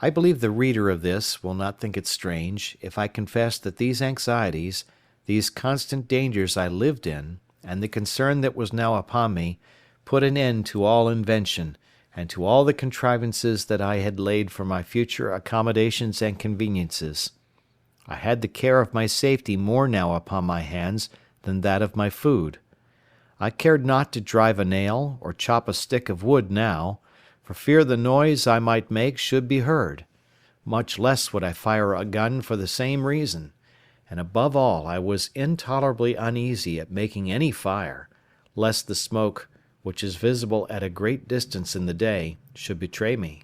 I believe the reader of this will not think it strange if I confess that these anxieties, these constant dangers I lived in, and the concern that was now upon me, put an end to all invention, and to all the contrivances that I had laid for my future accommodations and conveniences. I had the care of my safety more now upon my hands than that of my food. I cared not to drive a nail, or chop a stick of wood now, for fear the noise I might make should be heard. Much less would I fire a gun for the same reason, and above all I was intolerably uneasy at making any fire, lest the smoke, which is visible at a great distance in the day, should betray me.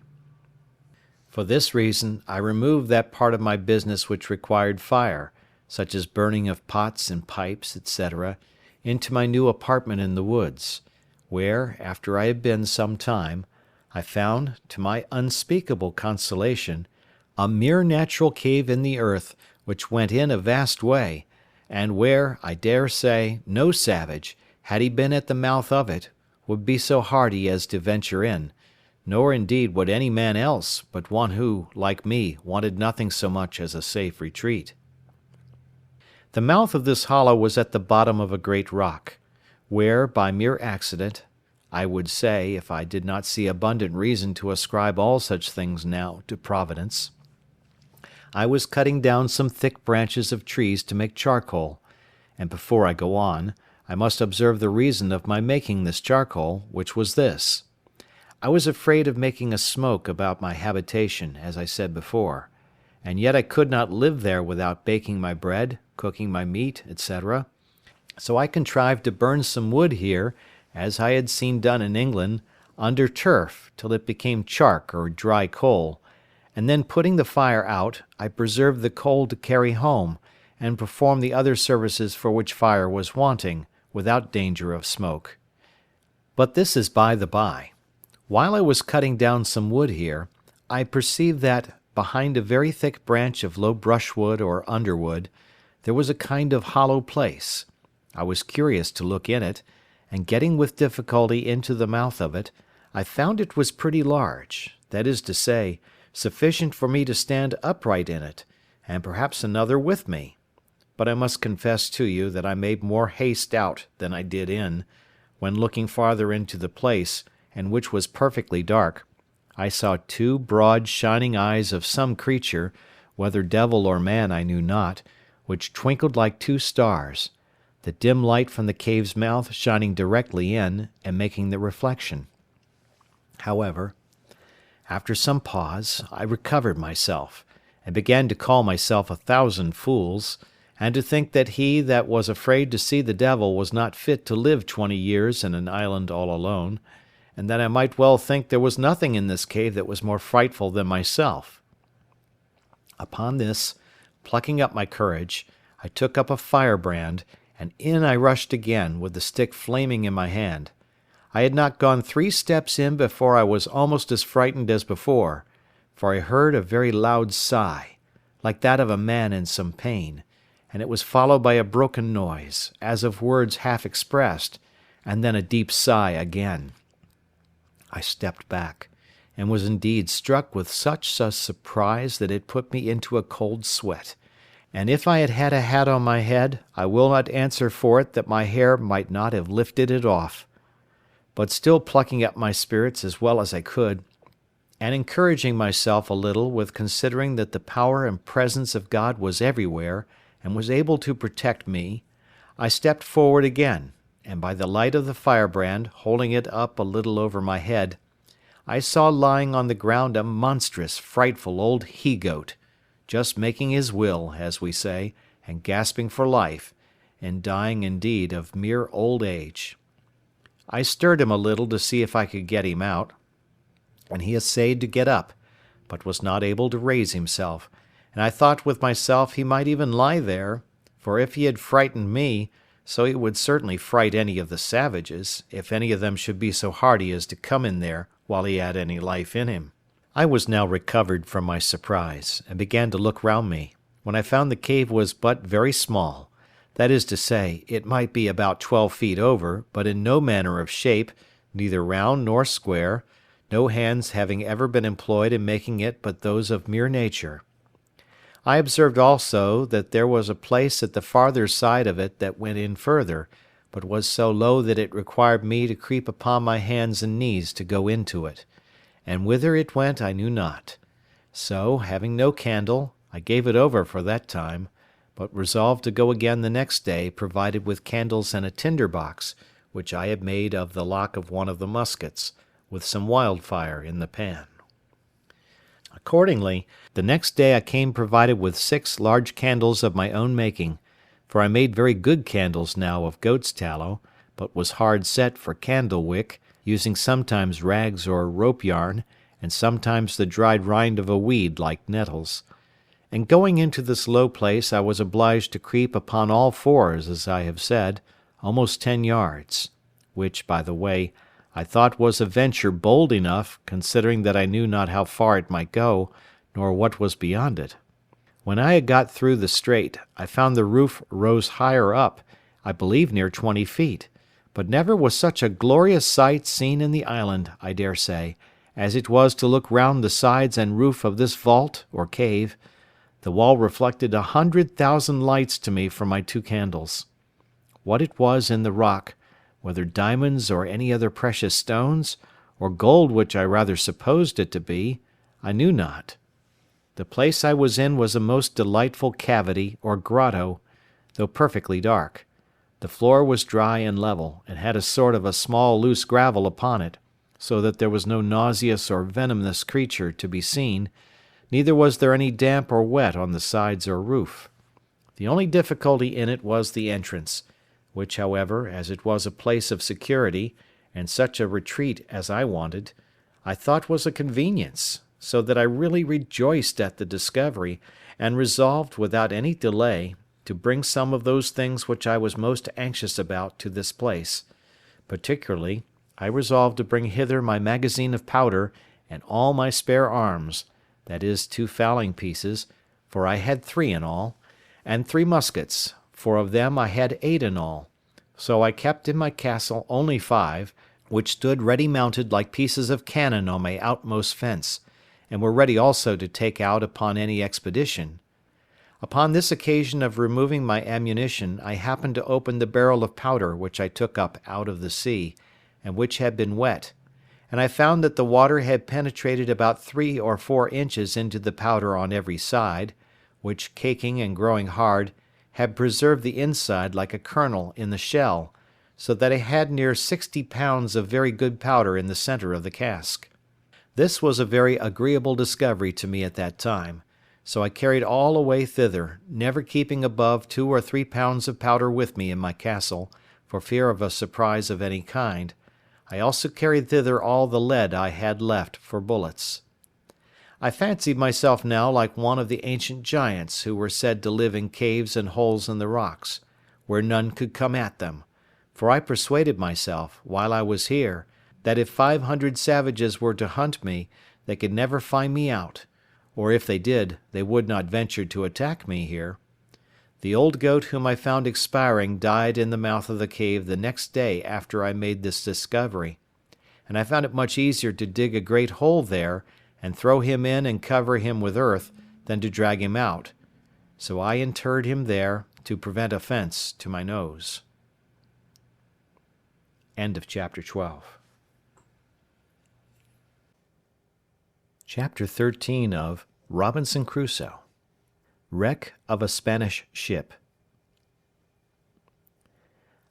For this reason I removed that part of my business which required fire, such as burning of pots and pipes, etc., into my new apartment in the woods, where, after I had been some time, I found, to my unspeakable consolation, a mere natural cave in the earth, which went in a vast way, and where, I dare say, no savage, had he been at the mouth of it, would be so hardy as to venture in, nor indeed would any man else, but one who, like me, wanted nothing so much as a safe retreat. The mouth of this hollow was at the bottom of a great rock, where, by mere accident, I would say, if I did not see abundant reason to ascribe all such things now to Providence, I was cutting down some thick branches of trees to make charcoal, and before I go on, I must observe the reason of my making this charcoal, which was this. I was afraid of making a smoke about my habitation, as I said before, and yet I could not live there without baking my bread, cooking my meat, etc. So I contrived to burn some wood here, as I had seen done in England, under turf, till it became chark or dry coal, and then putting the fire out, I preserved the coal to carry home, and perform the other services for which fire was wanting, without danger of smoke. But this is by the by. While I was cutting down some wood here, I perceived that, behind a very thick branch of low brushwood or underwood, there was a kind of hollow place. I was curious to look in it, and getting with difficulty into the mouth of it, I found it was pretty large, that is to say, sufficient for me to stand upright in it, and perhaps another with me. But I must confess to you that I made more haste out than I did in, when looking farther into the place, and which was perfectly dark, I saw two broad shining eyes of some creature, whether devil or man I knew not, which twinkled like two stars, the dim light from the cave's mouth shining directly in, and making the reflection. However, after some pause, I recovered myself, and began to call myself 1,000 fools, and to think that he that was afraid to see the devil was not fit to live 20 years in an island all alone, and that I might well think there was nothing in this cave that was more frightful than myself. Upon this, plucking up my courage, I took up a firebrand, and in I rushed again, with the stick flaming in my hand. I had not gone 3 steps in before I was almost as frightened as before, for I heard a very loud sigh, like that of a man in some pain, and it was followed by a broken noise, as of words half expressed, and then a deep sigh again. I stepped back, and was indeed struck with such a surprise that it put me into a cold sweat, and if I had had a hat on my head, I will not answer for it that my hair might not have lifted it off. But still plucking up my spirits as well as I could, and encouraging myself a little with considering that the power and presence of God was everywhere, and was able to protect me, I stepped forward again, and by the light of the firebrand, holding it up a little over my head, I saw lying on the ground a monstrous, frightful old he-goat, just making his will, as we say, and gasping for life, and dying indeed of mere old age. I stirred him a little to see if I could get him out, and he essayed to get up, but was not able to raise himself, and I thought with myself he might even lie there, for if he had frightened me, so it would certainly fright any of the savages, if any of them should be so hardy as to come in there while he had any life in him. I was now recovered from my surprise, and began to look round me, when I found the cave was but very small. That is to say, it might be about 12 feet over, but in no manner of shape, neither round nor square, no hands having ever been employed in making it but those of mere nature. I observed also that there was a place at the farther side of it that went in further, but was so low that it required me to creep upon my hands and knees to go into it, and whither it went I knew not. So, having no candle, I gave it over for that time, but resolved to go again the next day provided with candles and a tinder box, which I had made of the lock of one of the muskets, with some wildfire in the pan. Accordingly, the next day I came provided with 6 large candles of my own making, for I made very good candles now of goat's tallow, but was hard set for candle wick, using sometimes rags or rope yarn, and sometimes the dried rind of a weed like nettles. And going into this low place I was obliged to creep upon all fours, as I have said, almost 10 yards, which, by the way, I thought was a venture bold enough, considering that I knew not how far it might go, nor what was beyond it. When I had got through the strait, I found the roof rose higher up, I believe near 20 feet, but never was such a glorious sight seen in the island, I dare say, as it was to look round the sides and roof of this vault, or cave. The wall reflected 100,000 lights to me from my 2 candles. What it was in the rock, whether diamonds or any other precious stones, or gold which I rather supposed it to be, I knew not. The place I was in was a most delightful cavity or grotto, though perfectly dark. The floor was dry and level, and had a sort of a small loose gravel upon it, so that there was no nauseous or venomous creature to be seen, neither was there any damp or wet on the sides or roof. The only difficulty in it was the entrance, which, however, as it was a place of security, and such a retreat as I wanted, I thought was a convenience, so that I really rejoiced at the discovery, and resolved, without any delay, to bring some of those things which I was most anxious about to this place. Particularly, I resolved to bring hither my magazine of powder and all my spare arms, that is 2 fowling pieces, for I had 3 in all, and 3 muskets, for of them I had 8 in all. So I kept in my castle only 5, which stood ready mounted like pieces of cannon on my outmost fence, and were ready also to take out upon any expedition. Upon this occasion of removing my ammunition, I happened to open the barrel of powder which I took up out of the sea, and which had been wet, and I found that the water had penetrated about 3 or 4 inches into the powder on every side, which, caking and growing hard, had preserved the inside like a kernel in the shell, so that I had near 60 pounds of very good powder in the centre of the cask. This was a very agreeable discovery to me at that time, so I carried all away thither, never keeping above 2 or 3 pounds of powder with me in my castle, for fear of a surprise of any kind. I also carried thither all the lead I had left for bullets. I fancied myself now like one of the ancient giants who were said to live in caves and holes in the rocks, where none could come at them, for I persuaded myself, while I was here, that if 500 savages were to hunt me, they could never find me out, or if they did, they would not venture to attack me here. The old goat whom I found expiring died in the mouth of the cave the next day after I made this discovery, and I found it much easier to dig a great hole there, and throw him in and cover him with earth, than to drag him out. So I interred him there, to prevent offence to my nose. End of chapter 12. Chapter 13 of Robinson Crusoe. Wreck of a Spanish Ship.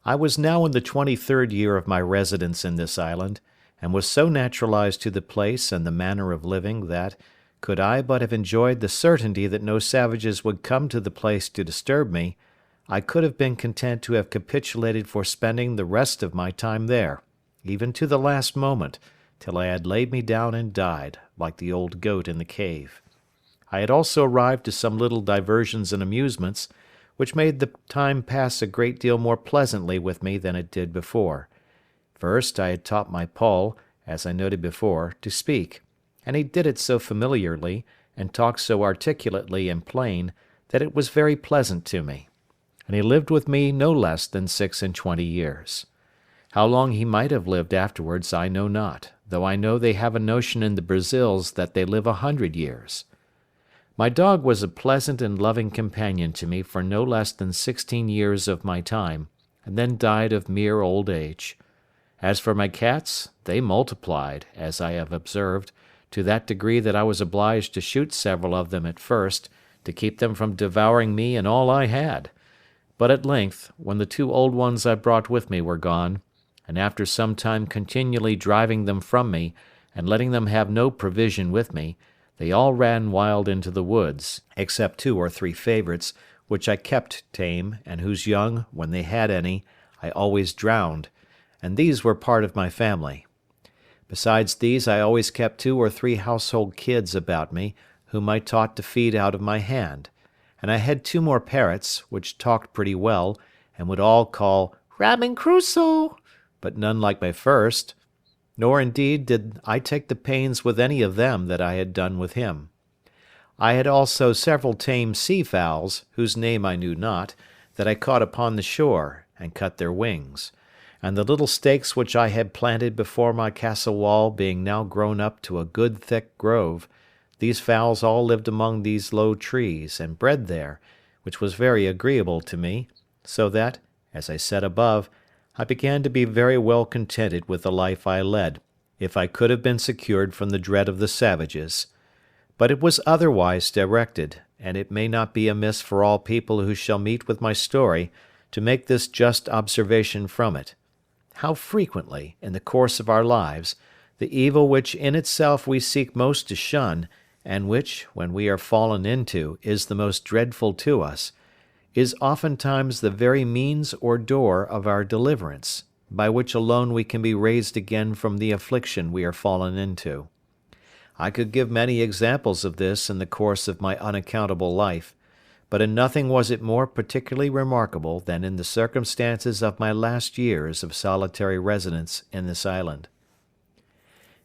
I was now in the 23rd year of my residence in this island, and was so naturalized to the place and the manner of living that, could I but have enjoyed the certainty that no savages would come to the place to disturb me, I could have been content to have capitulated for spending the rest of my time there, even to the last moment, till I had laid me down and died, like the old goat in the cave. I had also arrived to some little diversions and amusements, which made the time pass a great deal more pleasantly with me than it did before. First, I had taught my Paul, as I noted before, to speak, and he did it so familiarly, and talked so articulately and plain, that it was very pleasant to me. And he lived with me no less than 26 years. How long he might have lived afterwards I know not, though I know they have a notion in the Brazils that they live 100 years. My dog was a pleasant and loving companion to me for no less than 16 years of my time, and then died of mere old age. As for my cats, they multiplied, as I have observed, to that degree that I was obliged to shoot several of them at first, to keep them from devouring me and all I had. But at length, when the 2 old ones I brought with me were gone, and after some time continually driving them from me, and letting them have no provision with me, they all ran wild into the woods, except 2 or 3 favourites, which I kept tame, and whose young, when they had any, I always drowned, and these were part of my family. Besides these I always kept 2 or 3 household kids about me, whom I taught to feed out of my hand, and I had 2 more parrots, which talked pretty well, and would all call "Robinson Crusoe," but none like my first, nor indeed did I take the pains with any of them that I had done with him. I had also several tame sea fowls, whose name I knew not, that I caught upon the shore, and cut their wings; and the little stakes which I had planted before my castle wall being now grown up to a good thick grove, these fowls all lived among these low trees, and bred there, which was very agreeable to me, so that, as I said above, I began to be very well contented with the life I led, if I could have been secured from the dread of the savages. But it was otherwise directed, and it may not be amiss for all people who shall meet with my story to make this just observation from it: how frequently, in the course of our lives, the evil which in itself we seek most to shun, and which, when we are fallen into, is the most dreadful to us, is oftentimes the very means or door of our deliverance, by which alone we can be raised again from the affliction we are fallen into. I could give many examples of this in the course of my unaccountable life, but in nothing was it more particularly remarkable than in the circumstances of my last years of solitary residence in this island.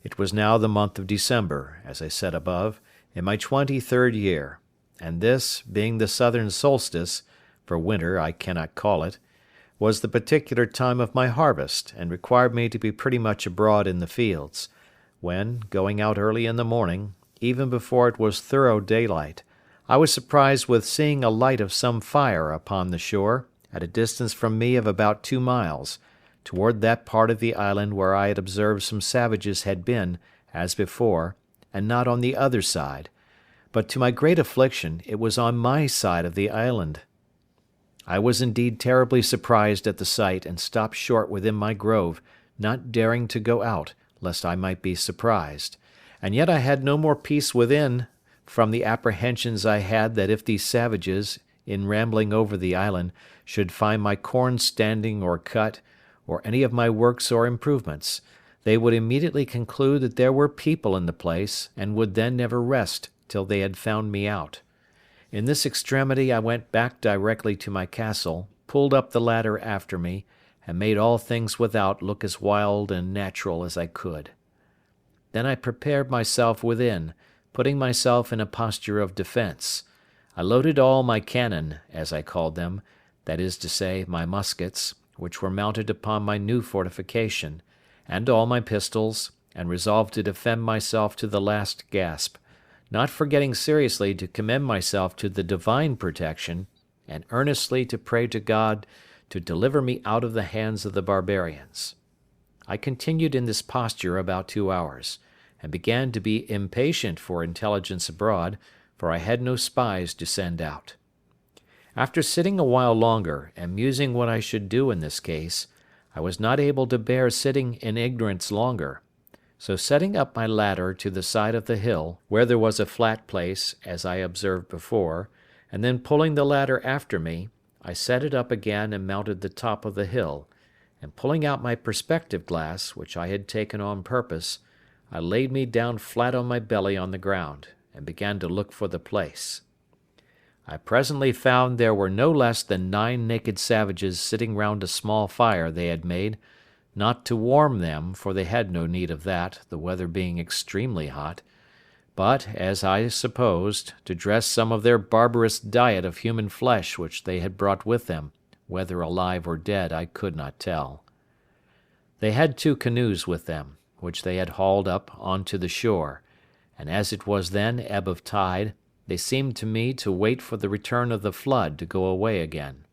It was now the month of December, as I said above, in my 23rd year, and this, being the southern solstice, for winter I cannot call it, was the particular time of my harvest, and required me to be pretty much abroad in the fields, when, going out early in the morning, even before it was thorough daylight, I was surprised with seeing a light of some fire upon the shore, at a distance from me of about 2 miles, toward that part of the island where I had observed some savages had been, as before, and not on the other side, but to my great affliction it was on my side of the island. I was indeed terribly surprised at the sight, and stopped short within my grove, not daring to go out, lest I might be surprised; and yet I had no more peace within, from the apprehensions I had that if these savages, in rambling over the island, should find my corn standing or cut, or any of my works or improvements, they would immediately conclude that there were people in the place, and would then never rest till they had found me out. In this extremity I went back directly to my castle, pulled up the ladder after me, and made all things without look as wild and natural as I could. Then I prepared myself within, putting myself in a posture of defence. I loaded all my cannon, as I called them, that is to say, my muskets, which were mounted upon my new fortification, and all my pistols, and resolved to defend myself to the last gasp, not forgetting seriously to commend myself to the divine protection, and earnestly to pray to God to deliver me out of the hands of the barbarians. I continued in this posture about 2 hours, and began to be impatient for intelligence abroad, for I had no spies to send out. After sitting a while longer, and musing what I should do in this case, I was not able to bear sitting in ignorance longer; so setting up my ladder to the side of the hill, where there was a flat place, as I observed before, and then pulling the ladder after me, I set it up again and mounted the top of the hill, and pulling out my perspective glass, which I had taken on purpose, I laid me down flat on my belly on the ground, and began to look for the place. I presently found there were no less than 9 naked savages sitting round a small fire they had made, not to warm them, for they had no need of that, the weather being extremely hot, but, as I supposed, to dress some of their barbarous diet of human flesh which they had brought with them, whether alive or dead I could not tell. They had 2 canoes with them, which they had hauled up on to the shore, and as it was then ebb of tide, they seemed to me to wait for the return of the flood to go away again.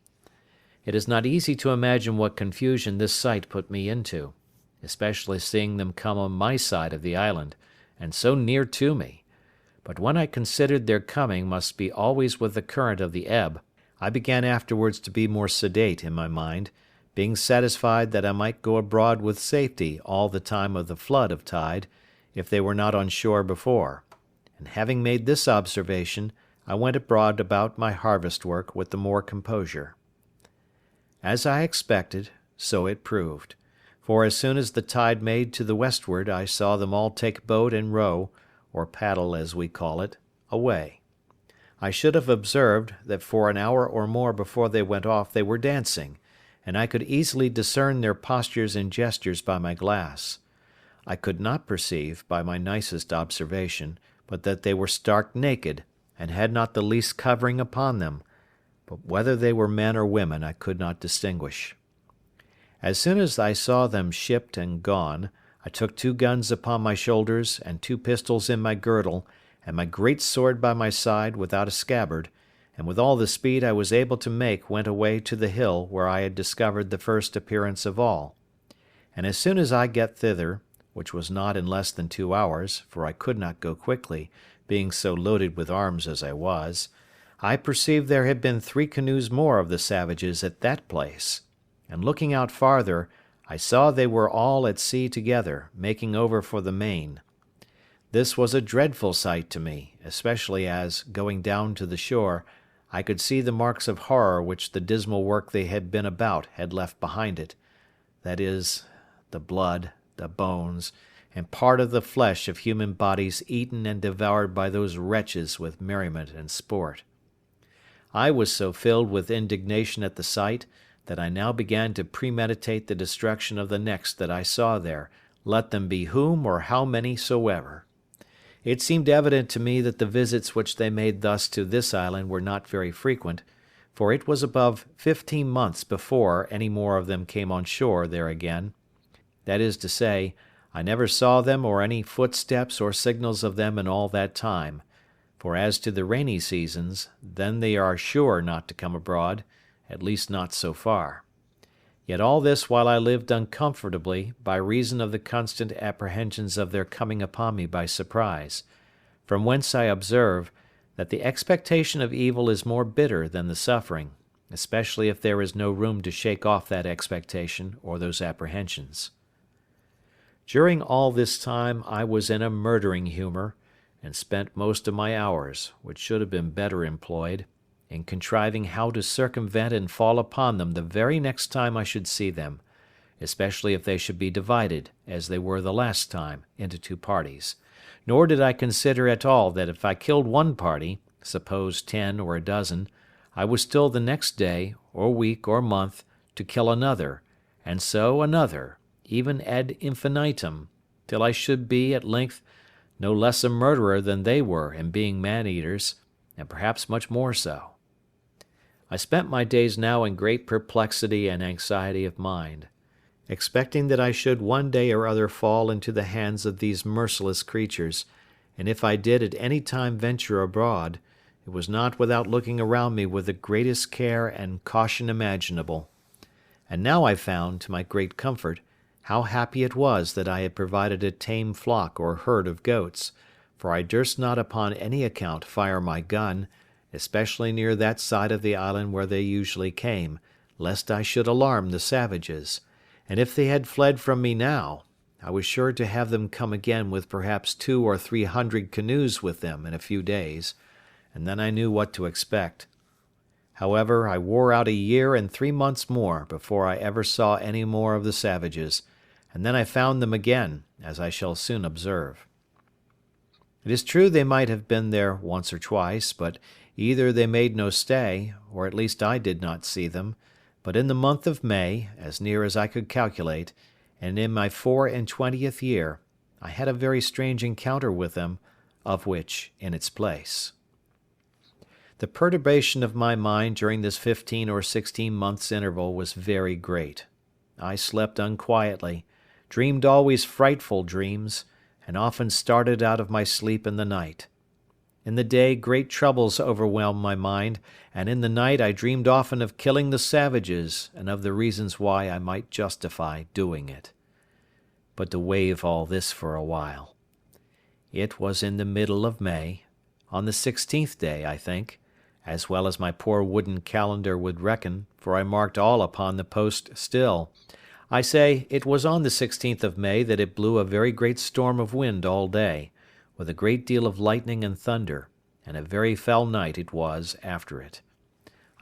It is not easy to imagine what confusion this sight put me into, especially seeing them come on my side of the island, and so near to me; but when I considered their coming must be always with the current of the ebb, I began afterwards to be more sedate in my mind, being satisfied that I might go abroad with safety all the time of the flood of tide, if they were not on shore before; and having made this observation, I went abroad about my harvest work with the more composure. As I expected, so it proved; for as soon as the tide made to the westward I saw them all take boat and row, or paddle as we call it, away. I should have observed, that for an hour or more before they went off they were dancing, and I could easily discern their postures and gestures by my glass. I could not perceive, by my nicest observation, but that they were stark naked, and had not the least covering upon them, but whether they were men or women I could not distinguish. As soon as I saw them shipped and gone, I took 2 guns upon my shoulders, and 2 pistols in my girdle, and my great sword by my side without a scabbard, and with all the speed I was able to make went away to the hill where I had discovered the first appearance of all. And as soon as I get thither, which was not in less than 2 hours, for I could not go quickly, being so loaded with arms as I was, I perceived there had been 3 canoes more of the savages at that place; and looking out farther, I saw they were all at sea together, making over for the main. This was a dreadful sight to me, especially as, going down to the shore, I could see the marks of horror which the dismal work they had been about had left behind it, that is, the blood, the bones, and part of the flesh of human bodies eaten and devoured by those wretches with merriment and sport. I was so filled with indignation at the sight, that I now began to premeditate the destruction of the next that I saw there, let them be whom or how many soever. It seemed evident to me that the visits which they made thus to this island were not very frequent, for it was above 15 months before any more of them came on shore there again; that is to say, I never saw them or any footsteps or signals of them in all that time; for as to the rainy seasons, then they are sure not to come abroad, at least not so far. Yet all this while I lived uncomfortably by reason of the constant apprehensions of their coming upon me by surprise; from whence I observe, that the expectation of evil is more bitter than the suffering, especially if there is no room to shake off that expectation or those apprehensions. During all this time I was in a murdering humour, and spent most of my hours, which should have been better employed, in contriving how to circumvent and fall upon them the very next time I should see them, especially if they should be divided, as they were the last time, into 2 parties; nor did I consider at all that if I killed one party, suppose 10 or a dozen, I was still the next day, or week, or month, to kill another, and so another, even ad infinitum, till I should be, at length, no less a murderer than they were in being man-eaters, and perhaps much more so. I spent my days now in great perplexity and anxiety of mind, expecting that I should one day or other fall into the hands of these merciless creatures, and if I did at any time venture abroad, it was not without looking around me with the greatest care and caution imaginable. And now I found, to my great comfort, how happy it was that I had provided a tame flock or herd of goats, for I durst not upon any account fire my gun, especially near that side of the island where they usually came, lest I should alarm the savages; and if they had fled from me now, I was sure to have them come again with perhaps 200 or 300 canoes with them in a few days, and then I knew what to expect. However, I wore out a year and 3 months more before I ever saw any more of the savages, and then I found them again, as I shall soon observe. It is true they might have been there once or twice, but Either they made no stay, or at least I did not see them, but in the month of May, as near as I could calculate, and in my 24th year, I had a very strange encounter with them, of which in its place. The perturbation of my mind during this 15 or 16 months' interval was very great. I slept unquietly, dreamed always frightful dreams, and often started out of my sleep in the night. In the day great troubles overwhelmed my mind, and in the night I dreamed often of killing the savages and of the reasons why I might justify doing it. But to waive all this for a while. It was in the middle of May, on the 16th day, I think, as well as my poor wooden calendar would reckon, for I marked all upon the post still. I say, it was on the 16th of May that it blew a very great storm of wind all day, with a great deal of lightning and thunder, and a very fell night it was after it.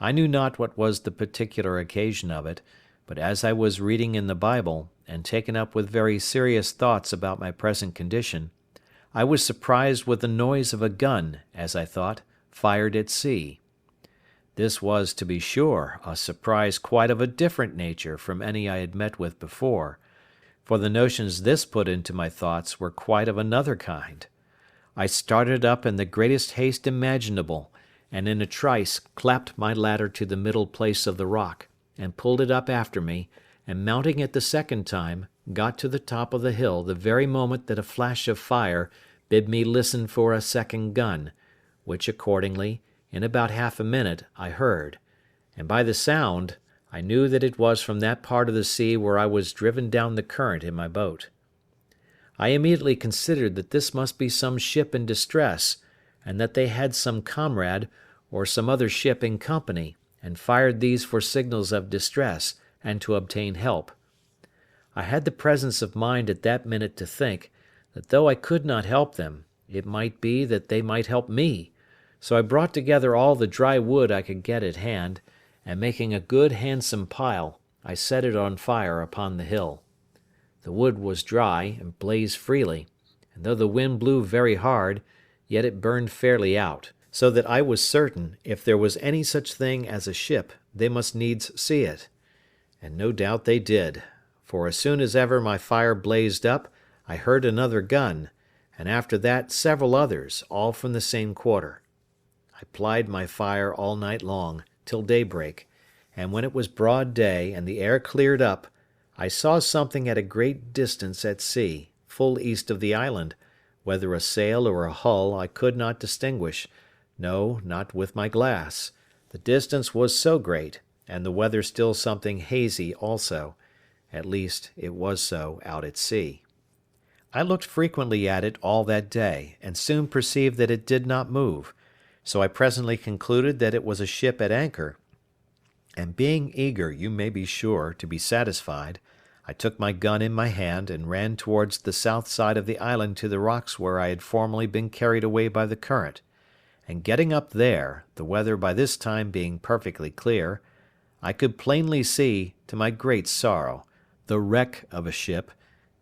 I knew not what was the particular occasion of it, but as I was reading in the Bible, and taken up with very serious thoughts about my present condition, I was surprised with the noise of a gun, as I thought, fired at sea. This was, to be sure, a surprise quite of a different nature from any I had met with before, for the notions this put into my thoughts were quite of another kind. I started up in the greatest haste imaginable, and in a trice clapped my ladder to the middle place of the rock, and pulled it up after me, and mounting it the second time, got to the top of the hill the very moment that a flash of fire bid me listen for a second gun, which accordingly, in about half a minute, I heard, and by the sound, I knew that it was from that part of the sea where I was driven down the current in my boat. I immediately considered that this must be some ship in distress, and that they had some comrade, or some other ship in company, and fired these for signals of distress, and to obtain help. I had the presence of mind at that minute to think, that though I could not help them, it might be that they might help me, so I brought together all the dry wood I could get at hand, and making a good handsome pile, I set it on fire upon the hill. The wood was dry, and blazed freely, and though the wind blew very hard, yet it burned fairly out, so that I was certain, if there was any such thing as a ship, they must needs see it. And no doubt they did, for as soon as ever my fire blazed up, I heard another gun, and after that several others, all from the same quarter. I plied my fire all night long, till daybreak, and when it was broad day, and the air cleared up, I saw something at a great distance at sea, full east of the island, whether a sail or a hull I could not distinguish, no, not with my glass. The distance was so great, and the weather still something hazy also, at least it was so out at sea. I looked frequently at it all that day, and soon perceived that it did not move, so I presently concluded that it was a ship at anchor, and being eager, you may be sure, to be satisfied, I took my gun in my hand and ran towards the south side of the island to the rocks where I had formerly been carried away by the current, and getting up there, the weather by this time being perfectly clear, I could plainly see, to my great sorrow, the wreck of a ship,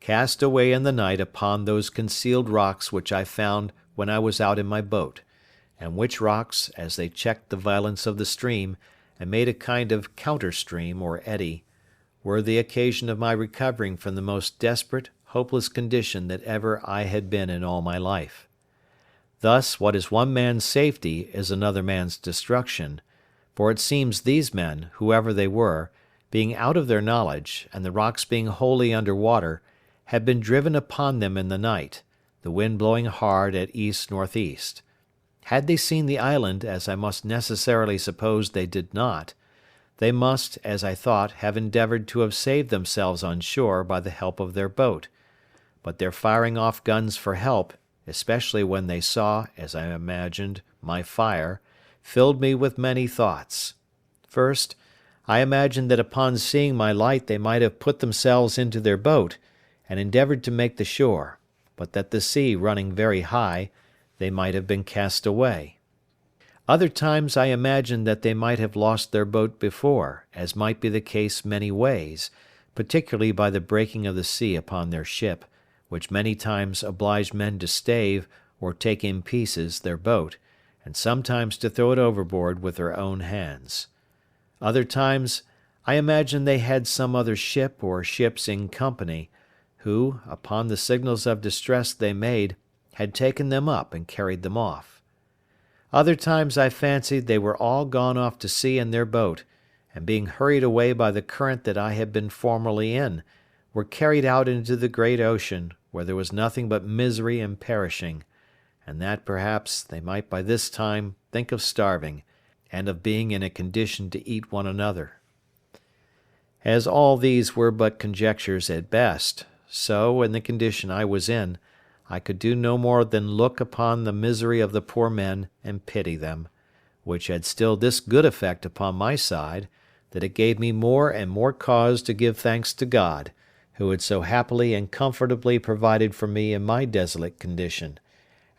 cast away in the night upon those concealed rocks which I found when I was out in my boat, and which rocks, as they checked the violence of the stream, and made a kind of counter-stream or eddy, were the occasion of my recovering from the most desperate, hopeless condition that ever I had been in all my life. Thus, what is one man's safety is another man's destruction, for it seems these men, whoever they were, being out of their knowledge, and the rocks being wholly under water, had been driven upon them in the night, the wind blowing hard at east-northeast. Had they seen the island, as I must necessarily suppose they did not, they must, as I thought, have endeavoured to have saved themselves on shore by the help of their boat, but their firing off guns for help, especially when they saw, as I imagined, my fire, filled me with many thoughts. First, I imagined that upon seeing my light they might have put themselves into their boat, and endeavoured to make the shore, but that the sea running very high, they might have been cast away. Other times I imagined that they might have lost their boat before, as might be the case many ways, particularly by the breaking of the sea upon their ship, which many times obliged men to stave, or take in pieces, their boat, and sometimes to throw it overboard with their own hands. Other times I imagined they had some other ship or ships in company, who, upon the signals of distress they made, had taken them up and carried them off. Other times I fancied they were all gone off to sea in their boat, and being hurried away by the current that I had been formerly in, were carried out into the great ocean, where there was nothing but misery and perishing, and that perhaps they might by this time think of starving, and of being in a condition to eat one another. As all these were but conjectures at best, so, in the condition I was in, I could do no more than look upon the misery of the poor men and pity them, which had still this good effect upon my side, that it gave me more and more cause to give thanks to God, who had so happily and comfortably provided for me in my desolate condition,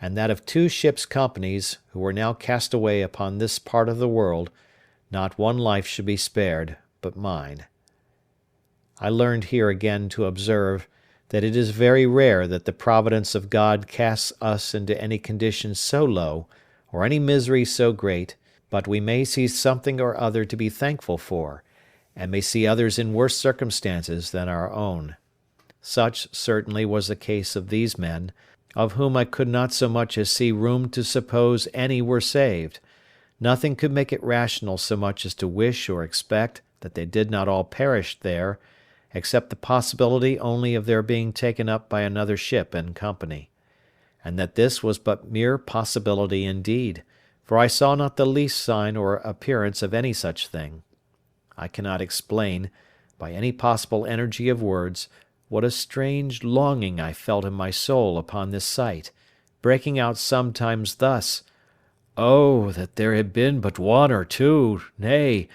and that of 2 ships' companies who were now cast away upon this part of the world, not one life should be spared but mine. I learned here again to observe that it is very rare that the providence of God casts us into any condition so low, or any misery so great, but we may see something or other to be thankful for, and may see others in worse circumstances than our own. Such certainly was the case of these men, of whom I could not so much as see room to suppose any were saved. Nothing could make it rational so much as to wish or expect that they did not all perish there, except the possibility only of their being taken up by another ship and company, and that this was but mere possibility indeed, for I saw not the least sign or appearance of any such thing. I cannot explain, by any possible energy of words, what a strange longing I felt in my soul upon this sight, breaking out sometimes thus: "Oh, that there had been but one or two, nay,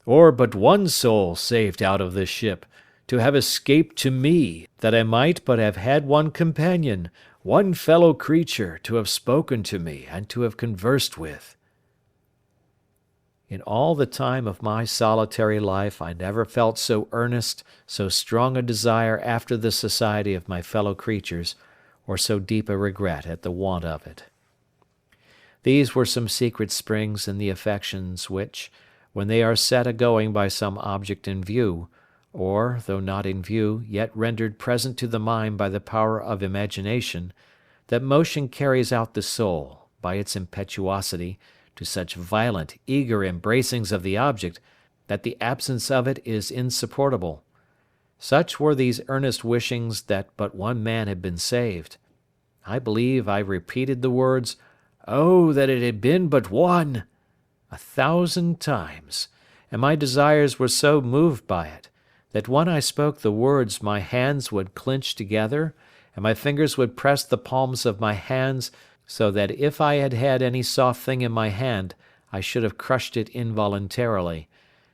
or but one soul saved out of this ship, to have escaped to me, that I might but have had one companion, one fellow creature, to have spoken to me and to have conversed with." In all the time of my solitary life I never felt so earnest, so strong a desire after the society of my fellow creatures, or so deep a regret at the want of it. These were some secret springs in the affections which, when they are set a-going by some object in view, or, though not in view, yet rendered present to the mind by the power of imagination, that motion carries out the soul, by its impetuosity, to such violent, eager embracings of the object, that the absence of it is insupportable. Such were these earnest wishings that but one man had been saved. I believe I repeated the words, "Oh, that it had been but one!" 1,000 times, and my desires were so moved by it, that when I spoke the words my hands would clinch together, and my fingers would press the palms of my hands, so that if I had had any soft thing in my hand I should have crushed it involuntarily,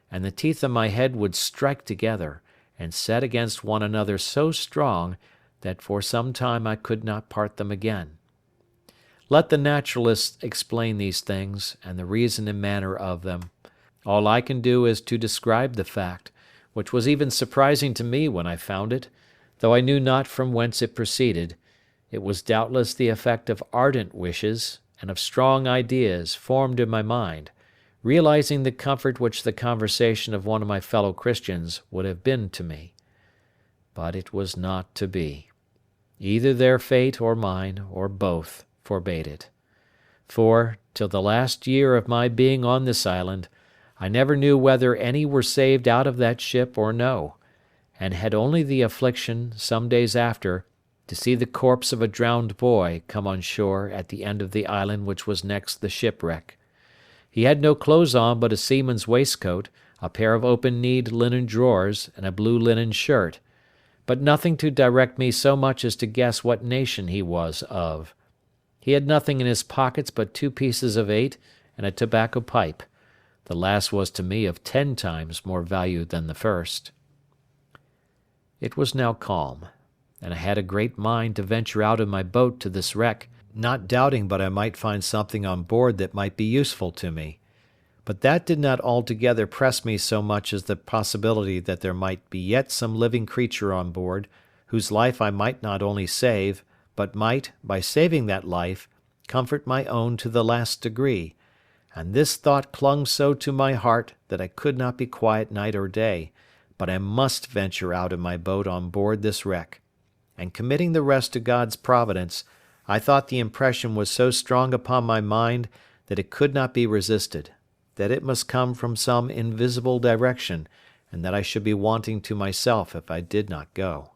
and the teeth of my head would strike together, and set against one another so strong, that for some time I could not part them again. Let the naturalists explain these things, and the reason and manner of them. All I can do is to describe the fact, which was even surprising to me when I found it, though I knew not from whence it proceeded. It was doubtless the effect of ardent wishes, and of strong ideas formed in my mind, realizing the comfort which the conversation of one of my fellow Christians would have been to me. But it was not to be. Either their fate or mine, or both, forbade it. For, till the last year of my being on this island, I never knew whether any were saved out of that ship or no, and had only the affliction, some days after, to see the corpse of a drowned boy come on shore at the end of the island which was next the shipwreck. He had no clothes on but a seaman's waistcoat, a pair of open-kneed linen drawers, and a blue linen shirt, but nothing to direct me so much as to guess what nation he was of. He had nothing in his pockets but 2 pieces of 8 and a tobacco pipe. The last was to me of 10 times more value than the first. It was now calm, and I had a great mind to venture out in my boat to this wreck, not doubting but I might find something on board that might be useful to me. But that did not altogether press me so much as the possibility that there might be yet some living creature on board, whose life I might not only save, but might, by saving that life, comfort my own to the last degree, and this thought clung so to my heart that I could not be quiet night or day, but I must venture out in my boat on board this wreck. And committing the rest to God's providence, I thought the impression was so strong upon my mind that it could not be resisted, that it must come from some invisible direction, and that I should be wanting to myself if I did not go.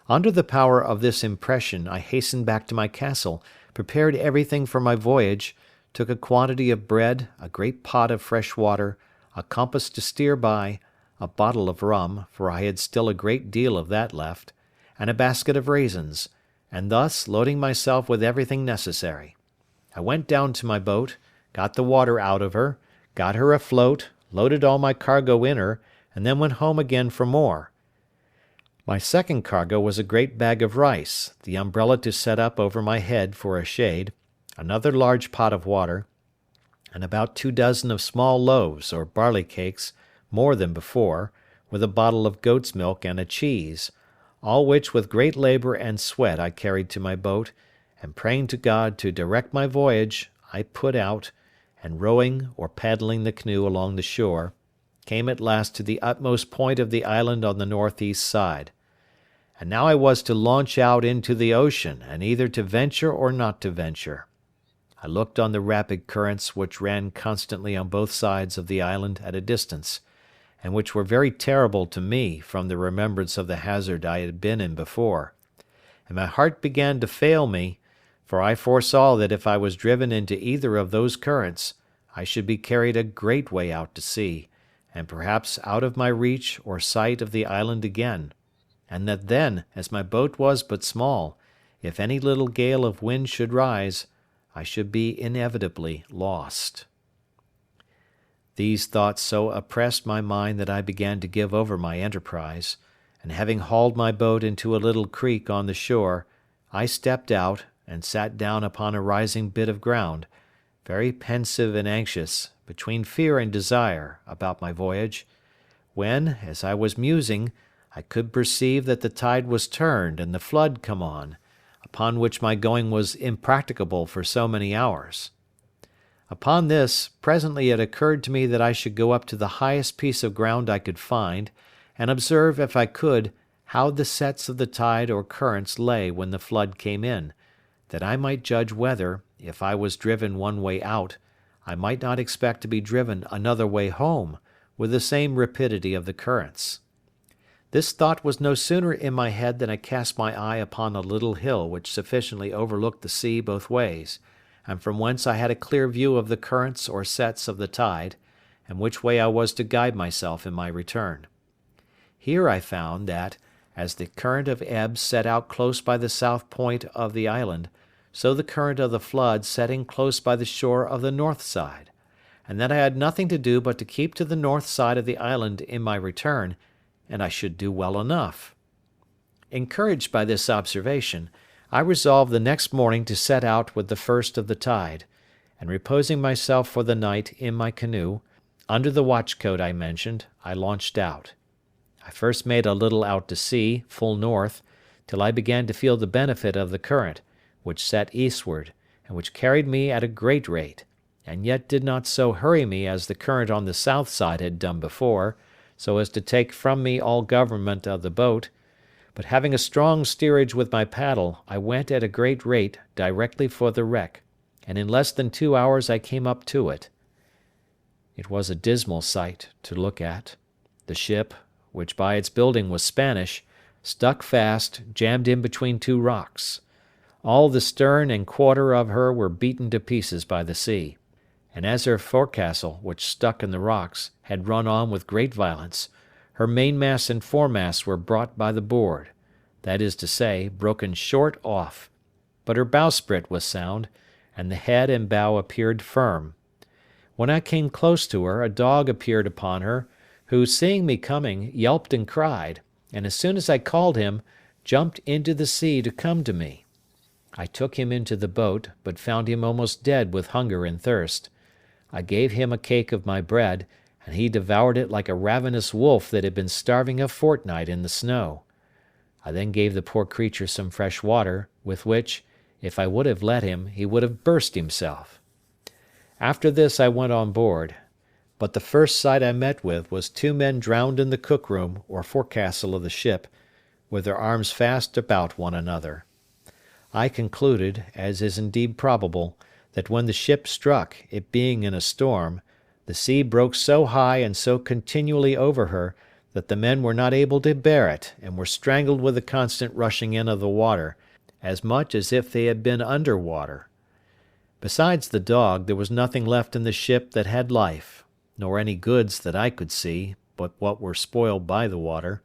Under the power of this impression, I hastened back to my castle, prepared everything for my voyage, took a quantity of bread, a great pot of fresh water, a compass to steer by, a bottle of rum, for I had still a great deal of that left, and a basket of raisins, and thus, loading myself with everything necessary, I went down to my boat, got the water out of her, got her afloat, loaded all my cargo in her, and then went home again for more. My second cargo was a great bag of rice, the umbrella to set up over my head for a shade, another large pot of water, and about 24 of small loaves or barley cakes, more than before, with a bottle of goat's milk and a cheese, all which with great labour and sweat I carried to my boat, and praying to God to direct my voyage, I put out, and rowing or paddling the canoe along the shore, came at last to the utmost point of the island on the north-east side. And now I was to launch out into the ocean, and either to venture or not to venture. I looked on the rapid currents which ran constantly on both sides of the island at a distance, and which were very terrible to me from the remembrance of the hazard I had been in before, and my heart began to fail me, for I foresaw that if I was driven into either of those currents, I should be carried a great way out to sea, and perhaps out of my reach or sight of the island again, and that then, as my boat was but small, if any little gale of wind should rise, I should be inevitably lost. These thoughts so oppressed my mind that I began to give over my enterprise, and having hauled my boat into a little creek on the shore, I stepped out, and sat down upon a rising bit of ground, very pensive and anxious, between fear and desire, about my voyage, when, as I was musing, I could perceive that the tide was turned and the flood come on, upon which my going was impracticable for so many hours. Upon this, presently it occurred to me that I should go up to the highest piece of ground I could find, and observe, if I could, how the sets of the tide or currents lay when the flood came in, that I might judge whether, if I was driven one way out, I might not expect to be driven another way home, with the same rapidity of the currents. This thought was no sooner in my head than I cast my eye upon a little hill which sufficiently overlooked the sea both ways, and from whence I had a clear view of the currents or sets of the tide, and which way I was to guide myself in my return. Here I found that, as the current of ebb set out close by the south point of the island, so the current of the flood set in close by the shore of the north side, and that I had nothing to do but to keep to the north side of the island in my return, and I should do well enough. Encouraged by this observation, I resolved the next morning to set out with the first of the tide, and reposing myself for the night in my canoe, under the watch-coat I mentioned, I launched out. I first made a little out to sea, full north, till I began to feel the benefit of the current, which set eastward, and which carried me at a great rate, and yet did not so hurry me as the current on the south side had done before, so as to take from me all government of the boat, but having a strong steerage with my paddle, I went at a great rate directly for the wreck, and in less than 2 hours I came up to it. It was a dismal sight to look at. The ship, which by its building was Spanish, stuck fast, jammed in between two rocks. All the stern and quarter of her were beaten to pieces by the sea, and as her forecastle, which stuck in the rocks, had run on with great violence, her mainmast and foremast were brought by the board, that is to say, broken short off, but her bowsprit was sound, and the head and bow appeared firm. When I came close to her, a dog appeared upon her, who, seeing me coming, yelped and cried, and as soon as I called him, jumped into the sea to come to me. I took him into the boat, but found him almost dead with hunger and thirst. I gave him a cake of my bread, and he devoured it like a ravenous wolf that had been starving a fortnight in the snow. I then gave the poor creature some fresh water, with which, If I would have let him, he would have burst himself. After this I went on board, but the first sight I met with was 2 men drowned in the cook-room or forecastle of the ship, with their arms fast about one another. I concluded, as is indeed probable, that when the ship struck, it being in a storm, the sea broke so high and so continually over her that the men were not able to bear it, and were strangled with the constant rushing in of the water, as much as if they had been under water. Besides the dog, there was nothing left in the ship that had life, nor any goods that I could see, but what were spoiled by the water.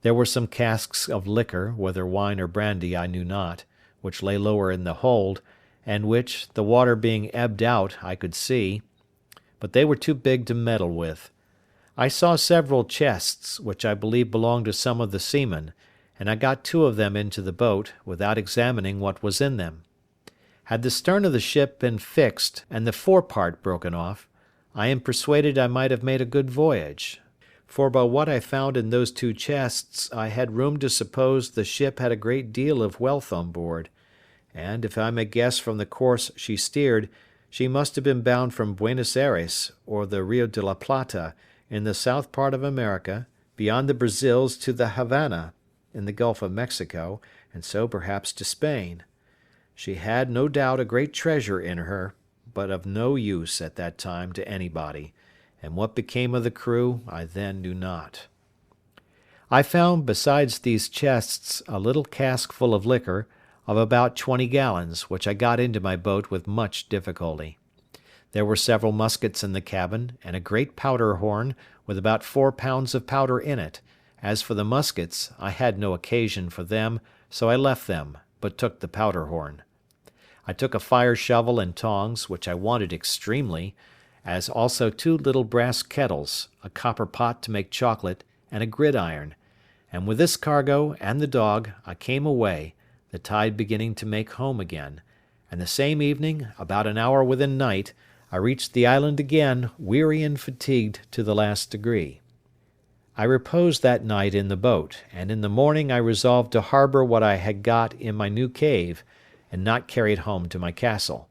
There were some casks of liquor, whether wine or brandy I knew not, which lay lower in the hold, and which, the water being ebbed out, I could see, but they were too big to meddle with. I saw several chests, which I believe belonged to some of the seamen, and I got 2 of them into the boat, without examining what was in them. Had the stern of the ship been fixed, and the forepart broken off, I am persuaded I might have made a good voyage, for by what I found in those 2 chests I had room to suppose the ship had a great deal of wealth on board, and, if I may guess from the course she steered, she must have been bound from Buenos Aires, or the Rio de la Plata, in the south part of America, beyond the Brazils to the Havana, in the Gulf of Mexico, and so perhaps to Spain. She had, no doubt, a great treasure in her, but of no use at that time to anybody, and what became of the crew I then knew not. I found, besides these chests, a little cask full of liquor, of about 20 gallons, which I got into my boat with much difficulty. There were several muskets in the cabin, and a great powder horn, with about 4 pounds of powder in it. As for the muskets, I had no occasion for them, so I left them, but took the powder horn. I took a fire shovel and tongs, which I wanted extremely, as also 2 little brass kettles, a copper pot to make chocolate, and a gridiron, and with this cargo and the dog I came away, the tide beginning to make home again, and the same evening, about an hour within night, I reached the island again, weary and fatigued to the last degree. I reposed that night in the boat, and in the morning I resolved to harbour what I had got in my new cave, and not carry it home to my castle.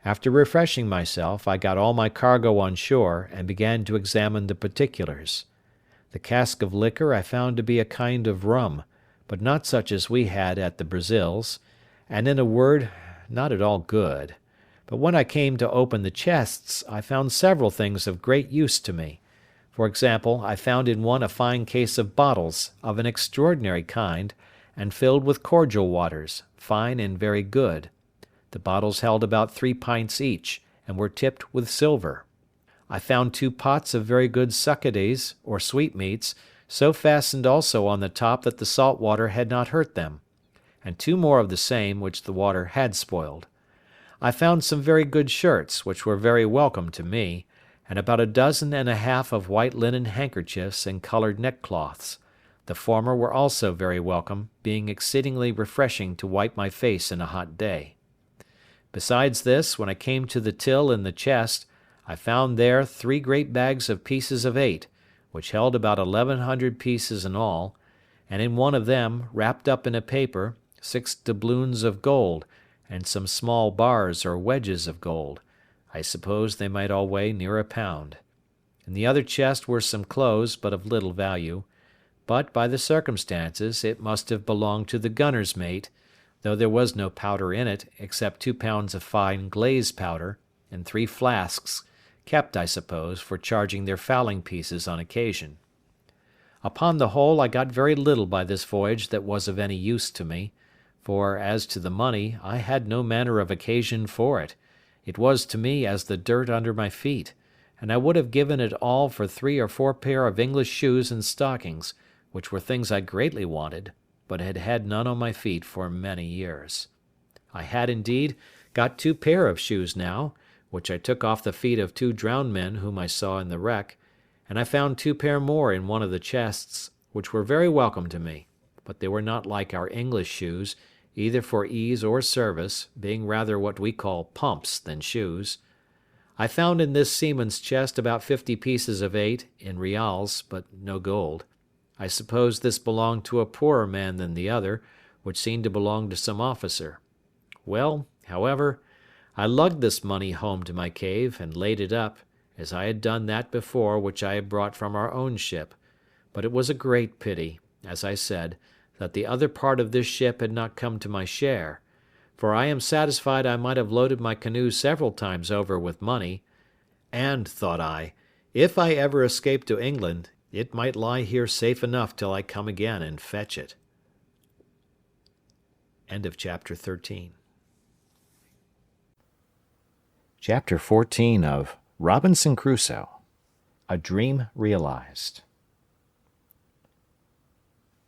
After refreshing myself, I got all my cargo on shore, and began to examine the particulars. The cask of liquor I found to be a kind of rum, but not such as we had at the Brazils, and in a word, not at all good. But when I came to open the chests, I found several things of great use to me. For example, I found in one a fine case of bottles, of an extraordinary kind, and filled with cordial waters, fine and very good. The bottles held about 3 pints each, and were tipped with silver. I found 2 pots of very good succades, or sweetmeats, so fastened also on the top that the salt water had not hurt them, and 2 more of the same which the water had spoiled. I found some very good shirts, which were very welcome to me, and about 1.5 dozen of white linen handkerchiefs and coloured neckcloths. The former were also very welcome, being exceedingly refreshing to wipe my face in a hot day. Besides this, when I came to the till in the chest, I found there 3 great bags of pieces of 8, which held about 1,100 pieces in all, and in one of them, wrapped up in a paper, 6 doubloons of gold, and some small bars or wedges of gold. I suppose they might all weigh near a pound. In the other chest were some clothes, but of little value, but, by the circumstances, it must have belonged to the gunner's mate, though there was no powder in it, except 2 pounds of fine glaze powder, and 3 flasks, kept, I suppose, for charging their fowling pieces on occasion. Upon the whole, I got very little by this voyage that was of any use to me, for, as to the money, I had no manner of occasion for it. It was to me as the dirt under my feet, and I would have given it all for 3 or 4 pair of English shoes and stockings, which were things I greatly wanted, but had had none on my feet for many years. I had, indeed, got 2 pair of shoes now, which I took off the feet of 2 drowned men whom I saw in the wreck, and I found 2 pair more in one of the chests, which were very welcome to me, but they were not like our English shoes, either for ease or service, being rather what we call pumps than shoes. I found in this seaman's chest about 50 pieces of 8, in reals, but no gold. I suppose this belonged to a poorer man than the other, which seemed to belong to some officer. Well, however, I lugged this money home to my cave and laid it up, as I had done that before which I had brought from our own ship, but it was a great pity, as I said, that the other part of this ship had not come to my share, for I am satisfied I might have loaded my canoe several times over with money, and, thought I, if I ever escape to England, it might lie here safe enough till I come again and fetch it. End of chapter 13. Chapter 14 of Robinson Crusoe, A Dream Realized.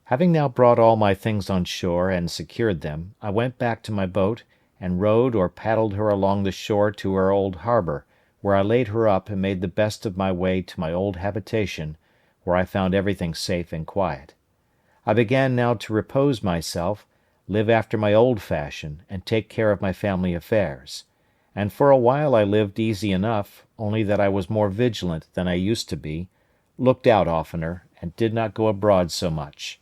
Having now brought all my things on shore and secured them, I went back to my boat and rowed or paddled her along the shore to her old harbour, where I laid her up and made the best of my way to my old habitation, where I found everything safe and quiet. I began now to repose myself, live after my old fashion, and take care of my family affairs. And for a while I lived easy enough, only that I was more vigilant than I used to be, looked out oftener, and did not go abroad so much.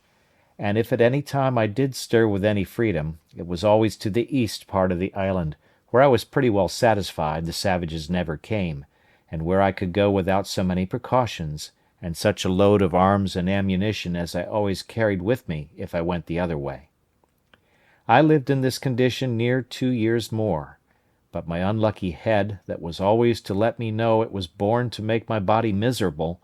And if at any time I did stir with any freedom, it was always to the east part of the island, where I was pretty well satisfied the savages never came, and where I could go without so many precautions, and such a load of arms and ammunition as I always carried with me if I went the other way. I lived in this condition near 2 years more, but my unlucky head, that was always to let me know it was born to make my body miserable,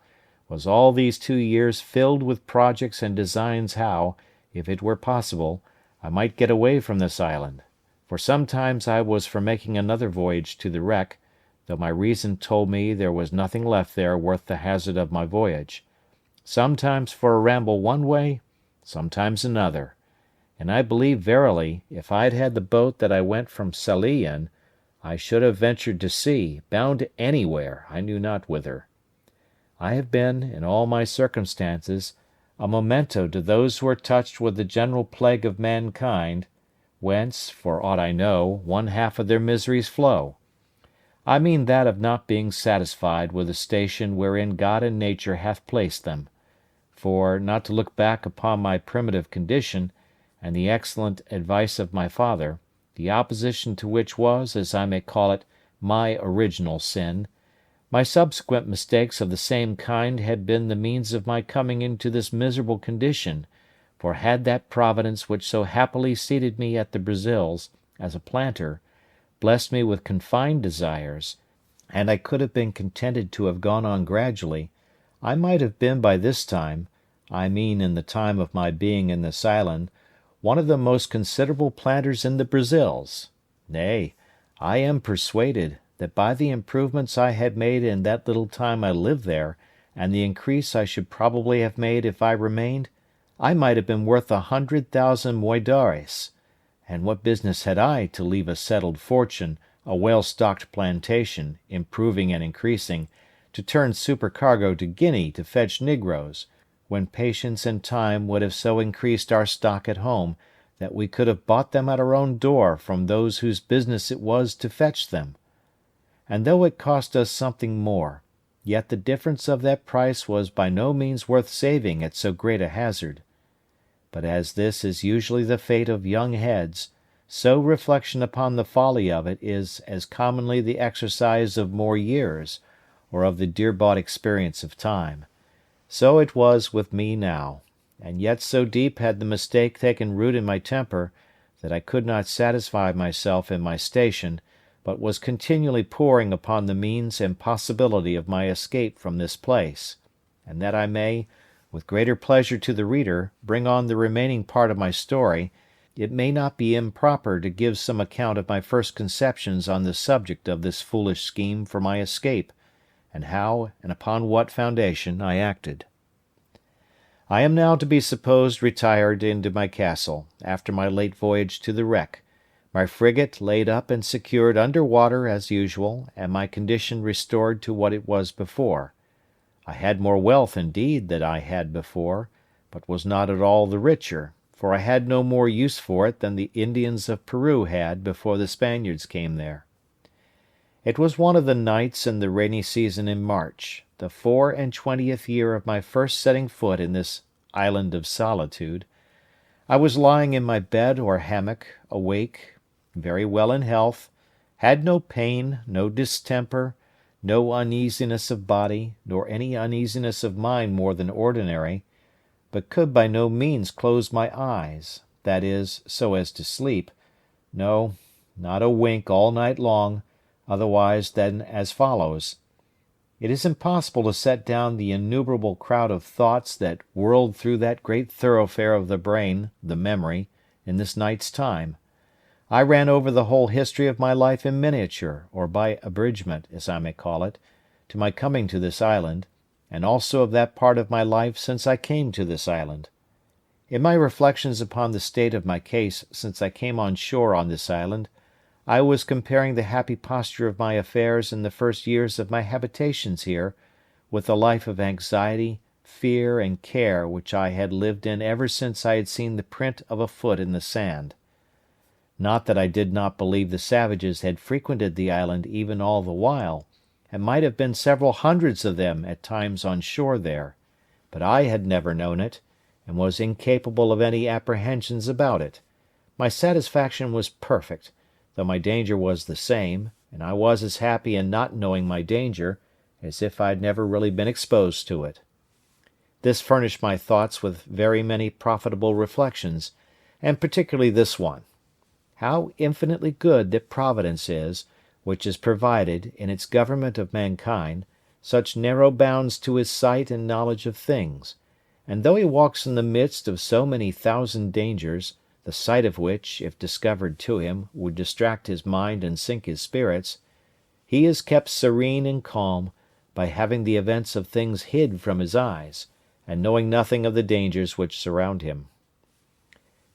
was all these 2 years filled with projects and designs how, if it were possible, I might get away from this island, for sometimes I was for making another voyage to the wreck, though my reason told me there was nothing left there worth the hazard of my voyage, sometimes for a ramble one way, sometimes another, and I believe verily, if I had had the boat that I went from Sallee in, I should have ventured to sea, bound anywhere, I knew not whither. I have been, in all my circumstances, a memento to those who are touched with the general plague of mankind, whence, for aught I know, one half of their miseries flow. I mean that of not being satisfied with the station wherein God and nature hath placed them. For, not to look back upon my primitive condition, and the excellent advice of my father, the opposition to which was, as I may call it, my original sin, my subsequent mistakes of the same kind had been the means of my coming into this miserable condition, for had that Providence which so happily seated me at the Brazils, as a planter, blessed me with confined desires, and I could have been contented to have gone on gradually, I might have been by this time, I mean in the time of my being in this island, one of the most considerable planters in the Brazils. Nay, I am persuaded that by the improvements I had made in that little time I lived there, and the increase I should probably have made if I remained, I might have been worth 100,000 moidores. And what business had I to leave a settled fortune, a well-stocked plantation, improving and increasing, to turn supercargo to Guinea to fetch negroes, when patience and time would have so increased our stock at home, that we could have bought them at our own door from those whose business it was to fetch them? And though it cost us something more, yet the difference of that price was by no means worth saving at so great a hazard. But as this is usually the fate of young heads, so reflection upon the folly of it is as commonly the exercise of more years, or of the dear-bought experience of time. So it was with me now, and yet so deep had the mistake taken root in my temper, that I could not satisfy myself in my station, but was continually poring upon the means and possibility of my escape from this place, and that I may, with greater pleasure to the reader, bring on the remaining part of my story, it may not be improper to give some account of my first conceptions on the subject of this foolish scheme for my escape, and how and upon what foundation I acted. I am now to be supposed retired into my castle, after my late voyage to the wreck, my frigate laid up and secured under water as usual, and my condition restored to what it was before. I had more wealth indeed than I had before, but was not at all the richer, for I had no more use for it than the Indians of Peru had before the Spaniards came there. It was one of the nights in the rainy season in March, the 24th year of my first setting foot in this island of solitude. I was lying in my bed or hammock, awake, very well in health, had no pain, no distemper, no uneasiness of body, nor any uneasiness of mind more than ordinary, but could by no means close my eyes, that is, so as to sleep, no, not a wink all night long, otherwise than as follows. It is impossible to set down the innumerable crowd of thoughts that whirled through that great thoroughfare of the brain, the memory, in this night's time. I ran over the whole history of my life in miniature, or by abridgment, as I may call it, to my coming to this island, and also of that part of my life since I came to this island. In my reflections upon the state of my case since I came on shore on this island, I was comparing the happy posture of my affairs in the first years of my habitations here with the life of anxiety, fear, and care which I had lived in ever since I had seen the print of a foot in the sand. Not that I did not believe the savages had frequented the island even all the while, and might have been several hundreds of them at times on shore there, but I had never known it, and was incapable of any apprehensions about it. My satisfaction was perfect, though my danger was the same, and I was as happy in not knowing my danger as if I had never really been exposed to it. This furnished my thoughts with very many profitable reflections, and particularly this one: how infinitely good that Providence is, which has provided, in its government of mankind, such narrow bounds to his sight and knowledge of things, and though he walks in the midst of so many thousand dangers, the sight of which, if discovered to him, would distract his mind and sink his spirits, he is kept serene and calm by having the events of things hid from his eyes, and knowing nothing of the dangers which surround him.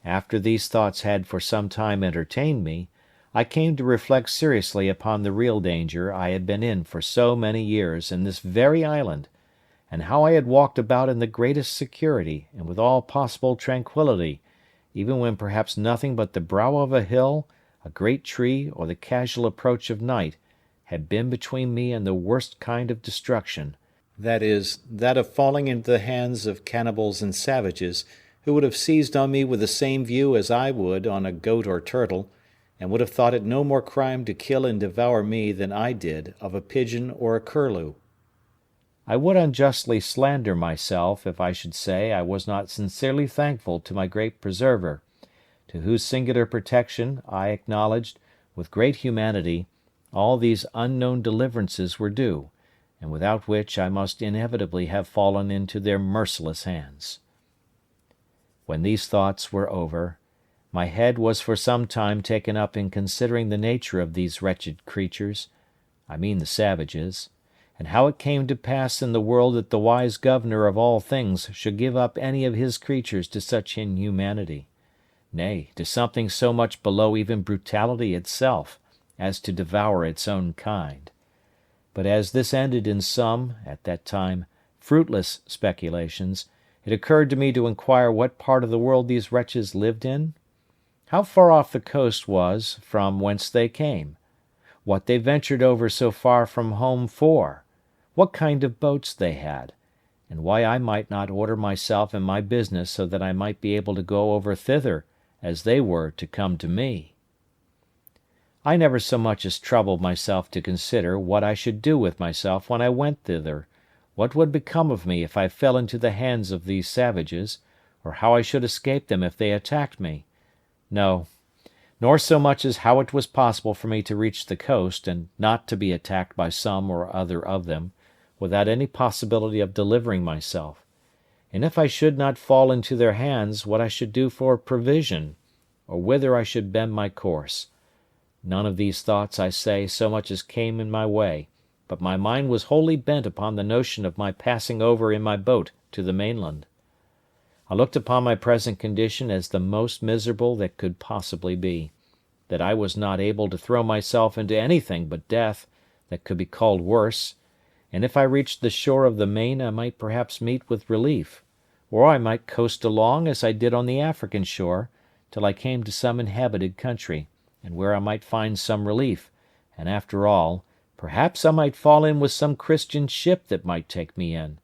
After these thoughts had for some time entertained me, I came to reflect seriously upon the real danger I had been in for so many years in this very island, and how I had walked about in the greatest security and with all possible tranquillity, even when perhaps nothing but the brow of a hill, a great tree, or the casual approach of night had been between me and the worst kind of destruction, that is, that of falling into the hands of cannibals and savages, who would have seized on me with the same view as I would on a goat or turtle, and would have thought it no more crime to kill and devour me than I did of a pigeon or a curlew. I would unjustly slander myself if I should say I was not sincerely thankful to my great preserver, to whose singular protection I acknowledged, with great humanity, all these unknown deliverances were due, and without which I must inevitably have fallen into their merciless hands. When these thoughts were over, my head was for some time taken up in considering the nature of these wretched creatures, I mean the savages, and how it came to pass in the world that the wise governor of all things should give up any of his creatures to such inhumanity, nay, to something so much below even brutality itself, as to devour its own kind. But as this ended in some, at that time, fruitless speculations, it occurred to me to inquire what part of the world these wretches lived in, how far off the coast was from whence they came, what they ventured over so far from home for, what kind of boats they had, and why I might not order myself and my business so that I might be able to go over thither as they were to come to me. I never so much as troubled myself to consider what I should do with myself when I went thither, what would become of me if I fell into the hands of these savages, or how I should escape them if they attacked me. No, nor so much as how it was possible for me to reach the coast, and not to be attacked by some or other of them, without any possibility of delivering myself, and if I should not fall into their hands, what I should do for provision, or whither I should bend my course. None of these thoughts, I say, so much as came in my way, but my mind was wholly bent upon the notion of my passing over in my boat to the mainland. I looked upon my present condition as the most miserable that could possibly be, that I was not able to throw myself into anything but death that could be called worse, and if I reached the shore of the main I might perhaps meet with relief, or I might coast along as I did on the African shore, till I came to some inhabited country, and where I might find some relief, and after all, perhaps I might fall in with some Christian ship that might take me in,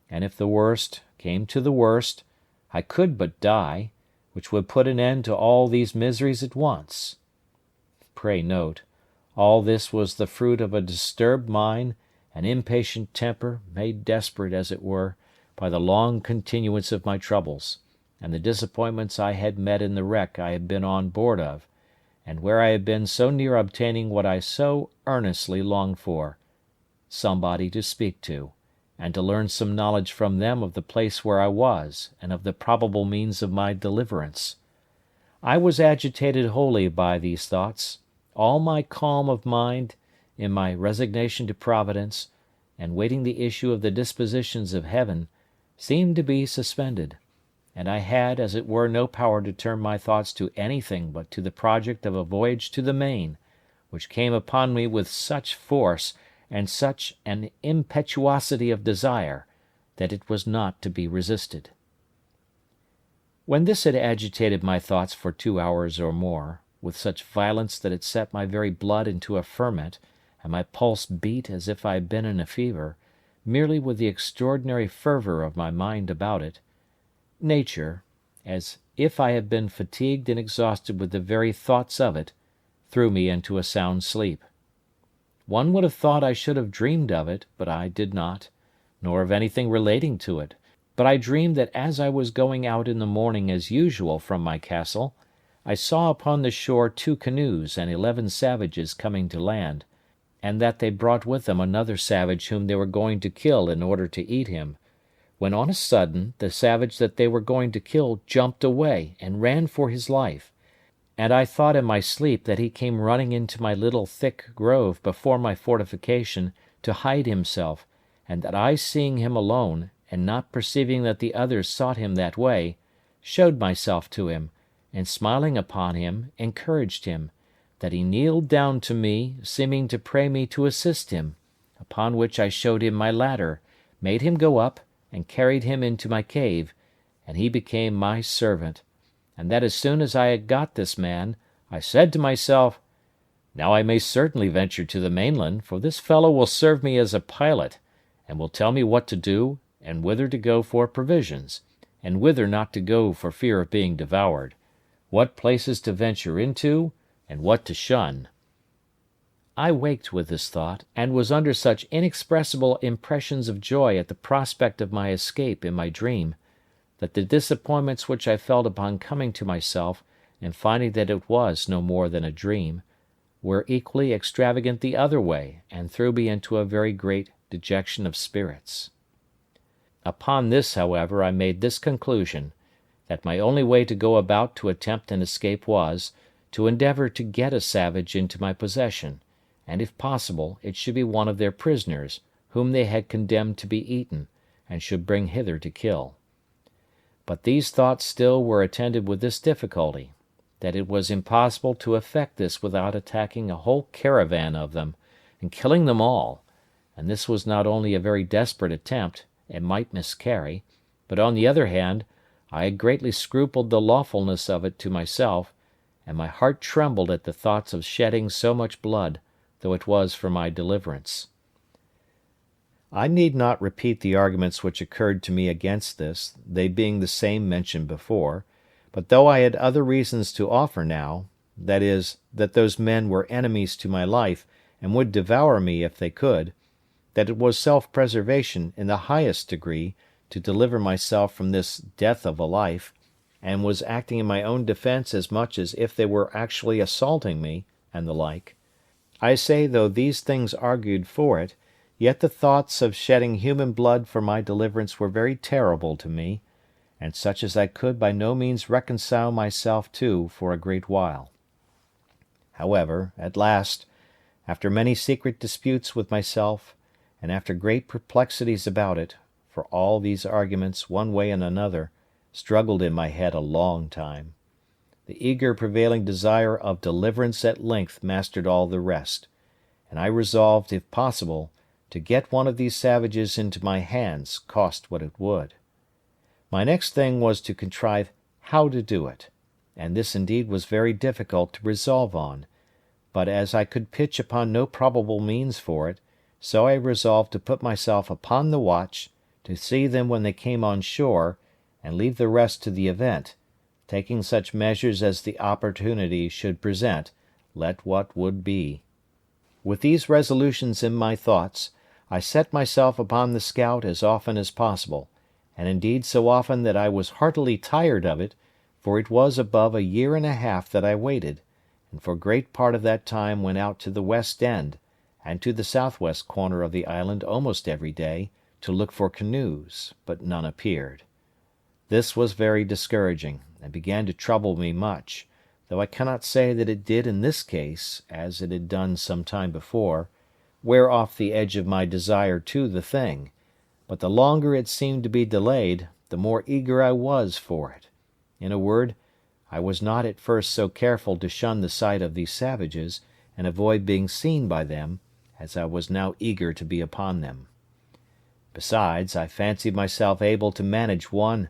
and if the worst came to the worst, I could but die, which would put an end to all these miseries at once. pray note, all this was the fruit of a disturbed mind and impatient temper made desperate, as it were, by the long continuance of my troubles, and the disappointments I had met in the wreck I had been on board of, and where I had been so near obtaining what I so earnestly longed for, somebody to speak to, and to learn some knowledge from them of the place where I was, and of the probable means of my deliverance. I was agitated wholly by these thoughts. All my calm of mind, in my resignation to Providence, and waiting the issue of the dispositions of Heaven, seemed to be suspended, and I had, as it were, no power to turn my thoughts to anything but to the project of a voyage to the Main, which came upon me with such force and such an impetuosity of desire, that it was not to be resisted. When this had agitated my thoughts for 2 hours or more, with such violence that it set my very blood into a ferment, and my pulse beat as if I had been in a fever, merely with the extraordinary fervour of my mind about it, nature, as if I had been fatigued and exhausted with the very thoughts of it, threw me into a sound sleep. One would have thought I should have dreamed of it, but I did not, nor of anything relating to it, but I dreamed that as I was going out in the morning as usual from my castle, I saw upon the shore 2 canoes and 11 savages coming to land, and that they brought with them another savage whom they were going to kill in order to eat him, when on a sudden the savage that they were going to kill jumped away and ran for his life, and I thought in my sleep that he came running into my little thick grove before my fortification to hide himself, and that I, seeing him alone, and not perceiving that the others sought him that way, showed myself to him, and smiling upon him, encouraged him, that he kneeled down to me, seeming to pray me to assist him, upon which I showed him my ladder, made him go up, and carried him into my cave, and he became my servant, and that as soon as I had got this man, I said to myself, "Now I may certainly venture to the mainland, for this fellow will serve me as a pilot, and will tell me what to do, and whither to go for provisions, and whither not to go for fear of being devoured, what places to venture into, and what to shun." I waked with this thought, and was under such inexpressible impressions of joy at the prospect of my escape in my dream, that the disappointments which I felt upon coming to myself, and finding that it was no more than a dream, were equally extravagant the other way, and threw me into a very great dejection of spirits. Upon this, however, I made this conclusion, that my only way to go about to attempt an escape was, to endeavour to get a savage into my possession, and if possible it should be one of their prisoners, whom they had condemned to be eaten, and should bring hither to kill. But these thoughts still were attended with this difficulty, that it was impossible to effect this without attacking a whole caravan of them, and killing them all, and this was not only a very desperate attempt, and might miscarry, but on the other hand, I had greatly scrupled the lawfulness of it to myself, and my heart trembled at the thoughts of shedding so much blood, though it was for my deliverance. I need not repeat the arguments which occurred to me against this, they being the same mentioned before, but though I had other reasons to offer now, that is, that those men were enemies to my life, and would devour me if they could, that it was self-preservation in the highest degree to deliver myself from this death of a life, and was acting in my own defence as much as if they were actually assaulting me, and the like. I say, though these things argued for it, yet the thoughts of shedding human blood for my deliverance were very terrible to me, and such as I could by no means reconcile myself to for a great while. However, at last, after many secret disputes with myself, and after great perplexities about it, for all these arguments, one way and another, struggled in my head a long time, the eager prevailing desire of deliverance at length mastered all the rest, and I resolved, if possible, to get one of these savages into my hands, cost what it would. My next thing was to contrive how to do it, and this indeed was very difficult to resolve on, but as I could pitch upon no probable means for it, so I resolved to put myself upon the watch, to see them when they came on shore, and leave the rest to the event, taking such measures as the opportunity should present, let what would be. With these resolutions in my thoughts, I set myself upon the scout as often as possible, and indeed so often that I was heartily tired of it, for it was above a year and a half that I waited, and for great part of that time went out to the west end, and to the southwest corner of the island almost every day, to look for canoes, but none appeared. This was very discouraging, and began to trouble me much, though I cannot say that it did in this case, as it had done some time before, wear off the edge of my desire to the thing, but the longer it seemed to be delayed, the more eager I was for it. In a word, I was not at first so careful to shun the sight of these savages, and avoid being seen by them, as I was now eager to be upon them. Besides, I fancied myself able to manage one,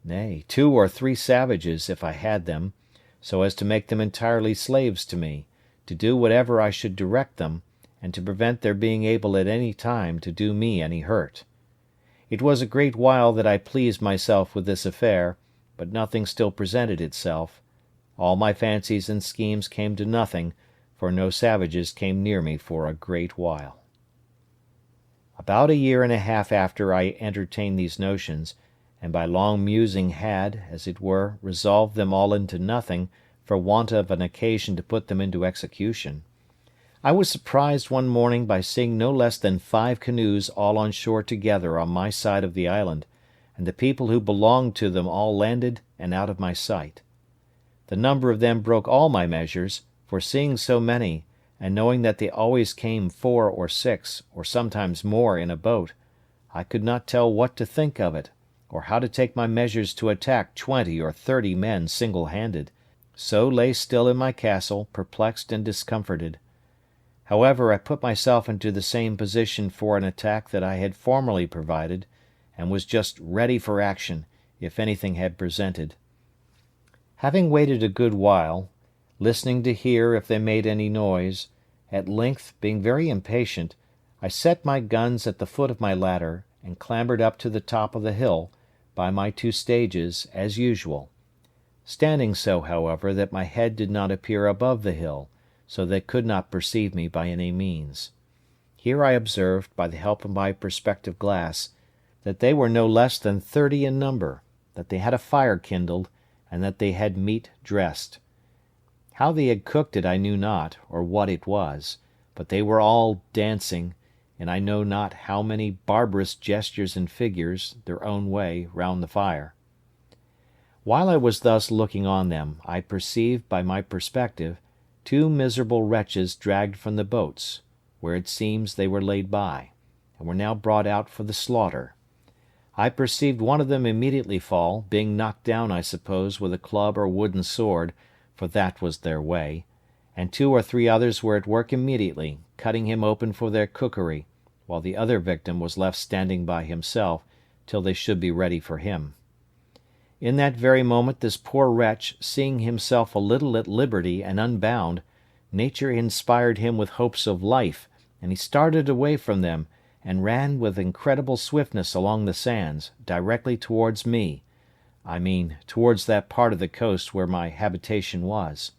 nay, 2 or 3 savages, if I had them, so as to make them entirely slaves to me, to do whatever I should direct them, and to prevent their being able at any time to do me any hurt. It was a great while that I pleased myself with this affair, but nothing still presented itself. All my fancies and schemes came to nothing, for no savages came near me for a great while. About a year and a half after I entertained these notions, and by long musing had, as it were, resolved them all into nothing, for want of an occasion to put them into execution, I was surprised one morning by seeing no less than 5 canoes all on shore together on my side of the island, and the people who belonged to them all landed and out of my sight. The number of them broke all my measures, for seeing so many, and knowing that they always came 4 or 6, or sometimes more in a boat, I could not tell what to think of it, or how to take my measures to attack 20 or 30 men single-handed, so lay still in my castle, perplexed and discomforted. However, I put myself into the same position for an attack that I had formerly provided, and was just ready for action, if anything had presented. Having waited a good while, listening to hear if they made any noise, at length, being very impatient, I set my guns at the foot of my ladder, and clambered up to the top of the hill, by my 2 stages, as usual; standing so, however, that my head did not appear above the hill, so they could not perceive me by any means. Here I observed, by the help of my perspective glass, that they were no less than 30 in number, that they had a fire kindled, and that they had meat dressed. How they had cooked it I knew not, or what it was, but they were all dancing, in I know not how many barbarous gestures and figures, their own way, round the fire. While I was thus looking on them, I perceived, by my perspective, 2 miserable wretches dragged from the boats, where it seems they were laid by, and were now brought out for the slaughter. I perceived one of them immediately fall, being knocked down, I suppose, with a club or wooden sword, for that was their way, and 2 or 3 others were at work immediately, cutting him open for their cookery, while the other victim was left standing by himself, till they should be ready for him. In that very moment this poor wretch, seeing himself a little at liberty and unbound, nature inspired him with hopes of life, and he started away from them, and ran with incredible swiftness along the sands, directly towards me, I mean towards that part of the coast where my habitation was.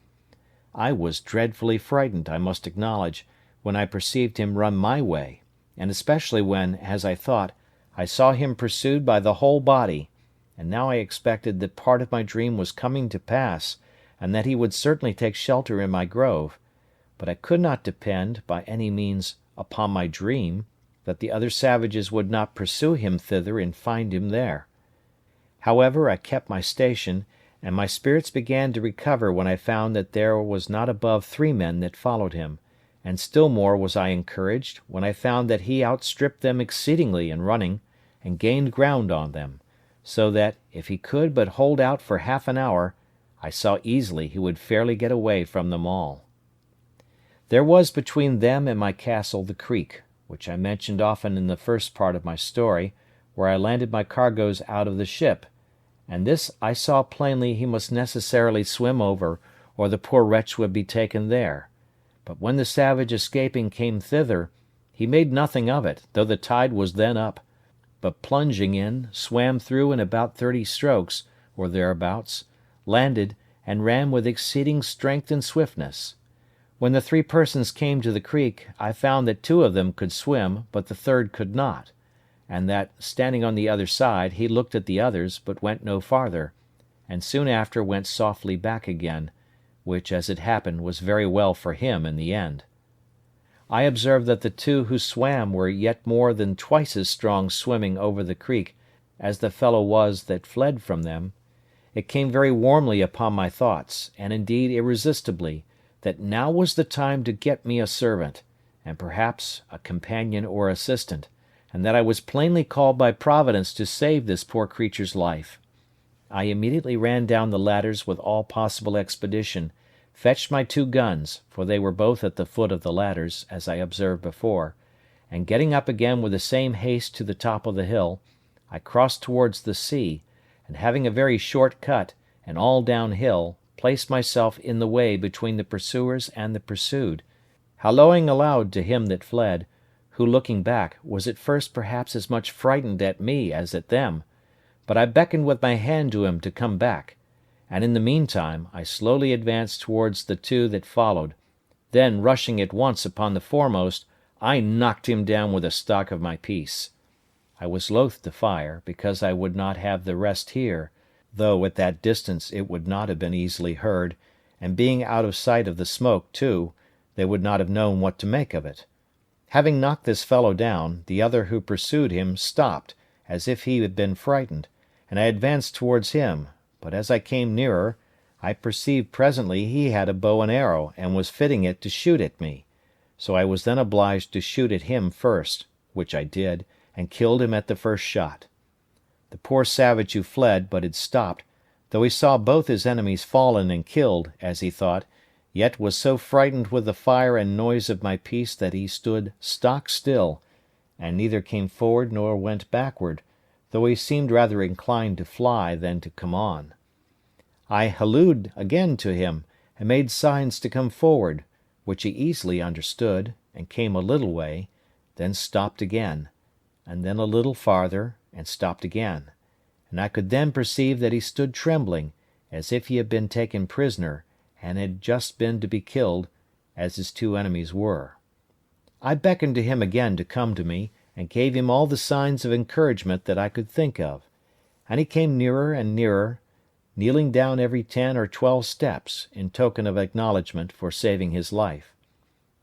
I was dreadfully frightened, I must acknowledge, when I perceived him run my way, and especially when, as I thought, I saw him pursued by the whole body, and now I expected that part of my dream was coming to pass, and that he would certainly take shelter in my grove; but I could not depend, by any means, upon my dream, that the other savages would not pursue him thither and find him there. However, I kept my station, and my spirits began to recover when I found that there was not above 3 men that followed him, and still more was I encouraged when I found that he outstripped them exceedingly in running, and gained ground on them, so that, if he could but hold out for half an hour, I saw easily he would fairly get away from them all. There was between them and my castle the creek, which I mentioned often in the first part of my story, where I landed my cargoes out of the ship, and this I saw plainly he must necessarily swim over, or the poor wretch would be taken there; but when the savage escaping came thither, he made nothing of it, though the tide was then up, but plunging in, swam through in about 30 strokes, or thereabouts, landed, and ran with exceeding strength and swiftness. When the 3 persons came to the creek, I found that 2 of them could swim, but the third could not, and that, standing on the other side, he looked at the others, but went no farther, and soon after went softly back again, which, as it happened, was very well for him in the end. I observed that the 2 who swam were yet more than twice as strong swimming over the creek as the fellow was that fled from them. It came very warmly upon my thoughts, and indeed irresistibly, that now was the time to get me a servant, and perhaps a companion or assistant, and that I was plainly called by Providence to save this poor creature's life. I immediately ran down the ladders with all possible expedition, fetched my 2 guns, for they were both at the foot of the ladders, as I observed before, and getting up again with the same haste to the top of the hill, I crossed towards the sea, and having a very short cut, and all downhill, placed myself in the way between the pursuers and the pursued, hallooing aloud to him that fled, who, looking back, was at first perhaps as much frightened at me as at them, but I beckoned with my hand to him to come back, and in the meantime I slowly advanced towards the 2 that followed, then rushing at once upon the foremost, I knocked him down with the stock of my piece. I was loath to fire, because I would not have the rest hear, though at that distance it would not have been easily heard, and being out of sight of the smoke too, they would not have known what to make of it. Having knocked this fellow down, the other who pursued him stopped, as if he had been frightened, and I advanced towards him, but as I came nearer, I perceived presently he had a bow and arrow, and was fitting it to shoot at me, so I was then obliged to shoot at him first, which I did, and killed him at the first shot. The poor savage who fled, but had stopped, though he saw both his enemies fallen and killed, as he thought, yet was so frightened with the fire and noise of my piece that he stood stock still, and neither came forward nor went backward, though he seemed rather inclined to fly than to come on. I hallooed again to him, and made signs to come forward, which he easily understood, and came a little way, then stopped again, and then a little farther, and stopped again, and I could then perceive that he stood trembling, as if he had been taken prisoner, and had just been to be killed, as his 2 enemies were. I beckoned to him again to come to me, and gave him all the signs of encouragement that I could think of, and he came nearer and nearer, kneeling down every 10 or 12 steps, in token of acknowledgment for saving his life.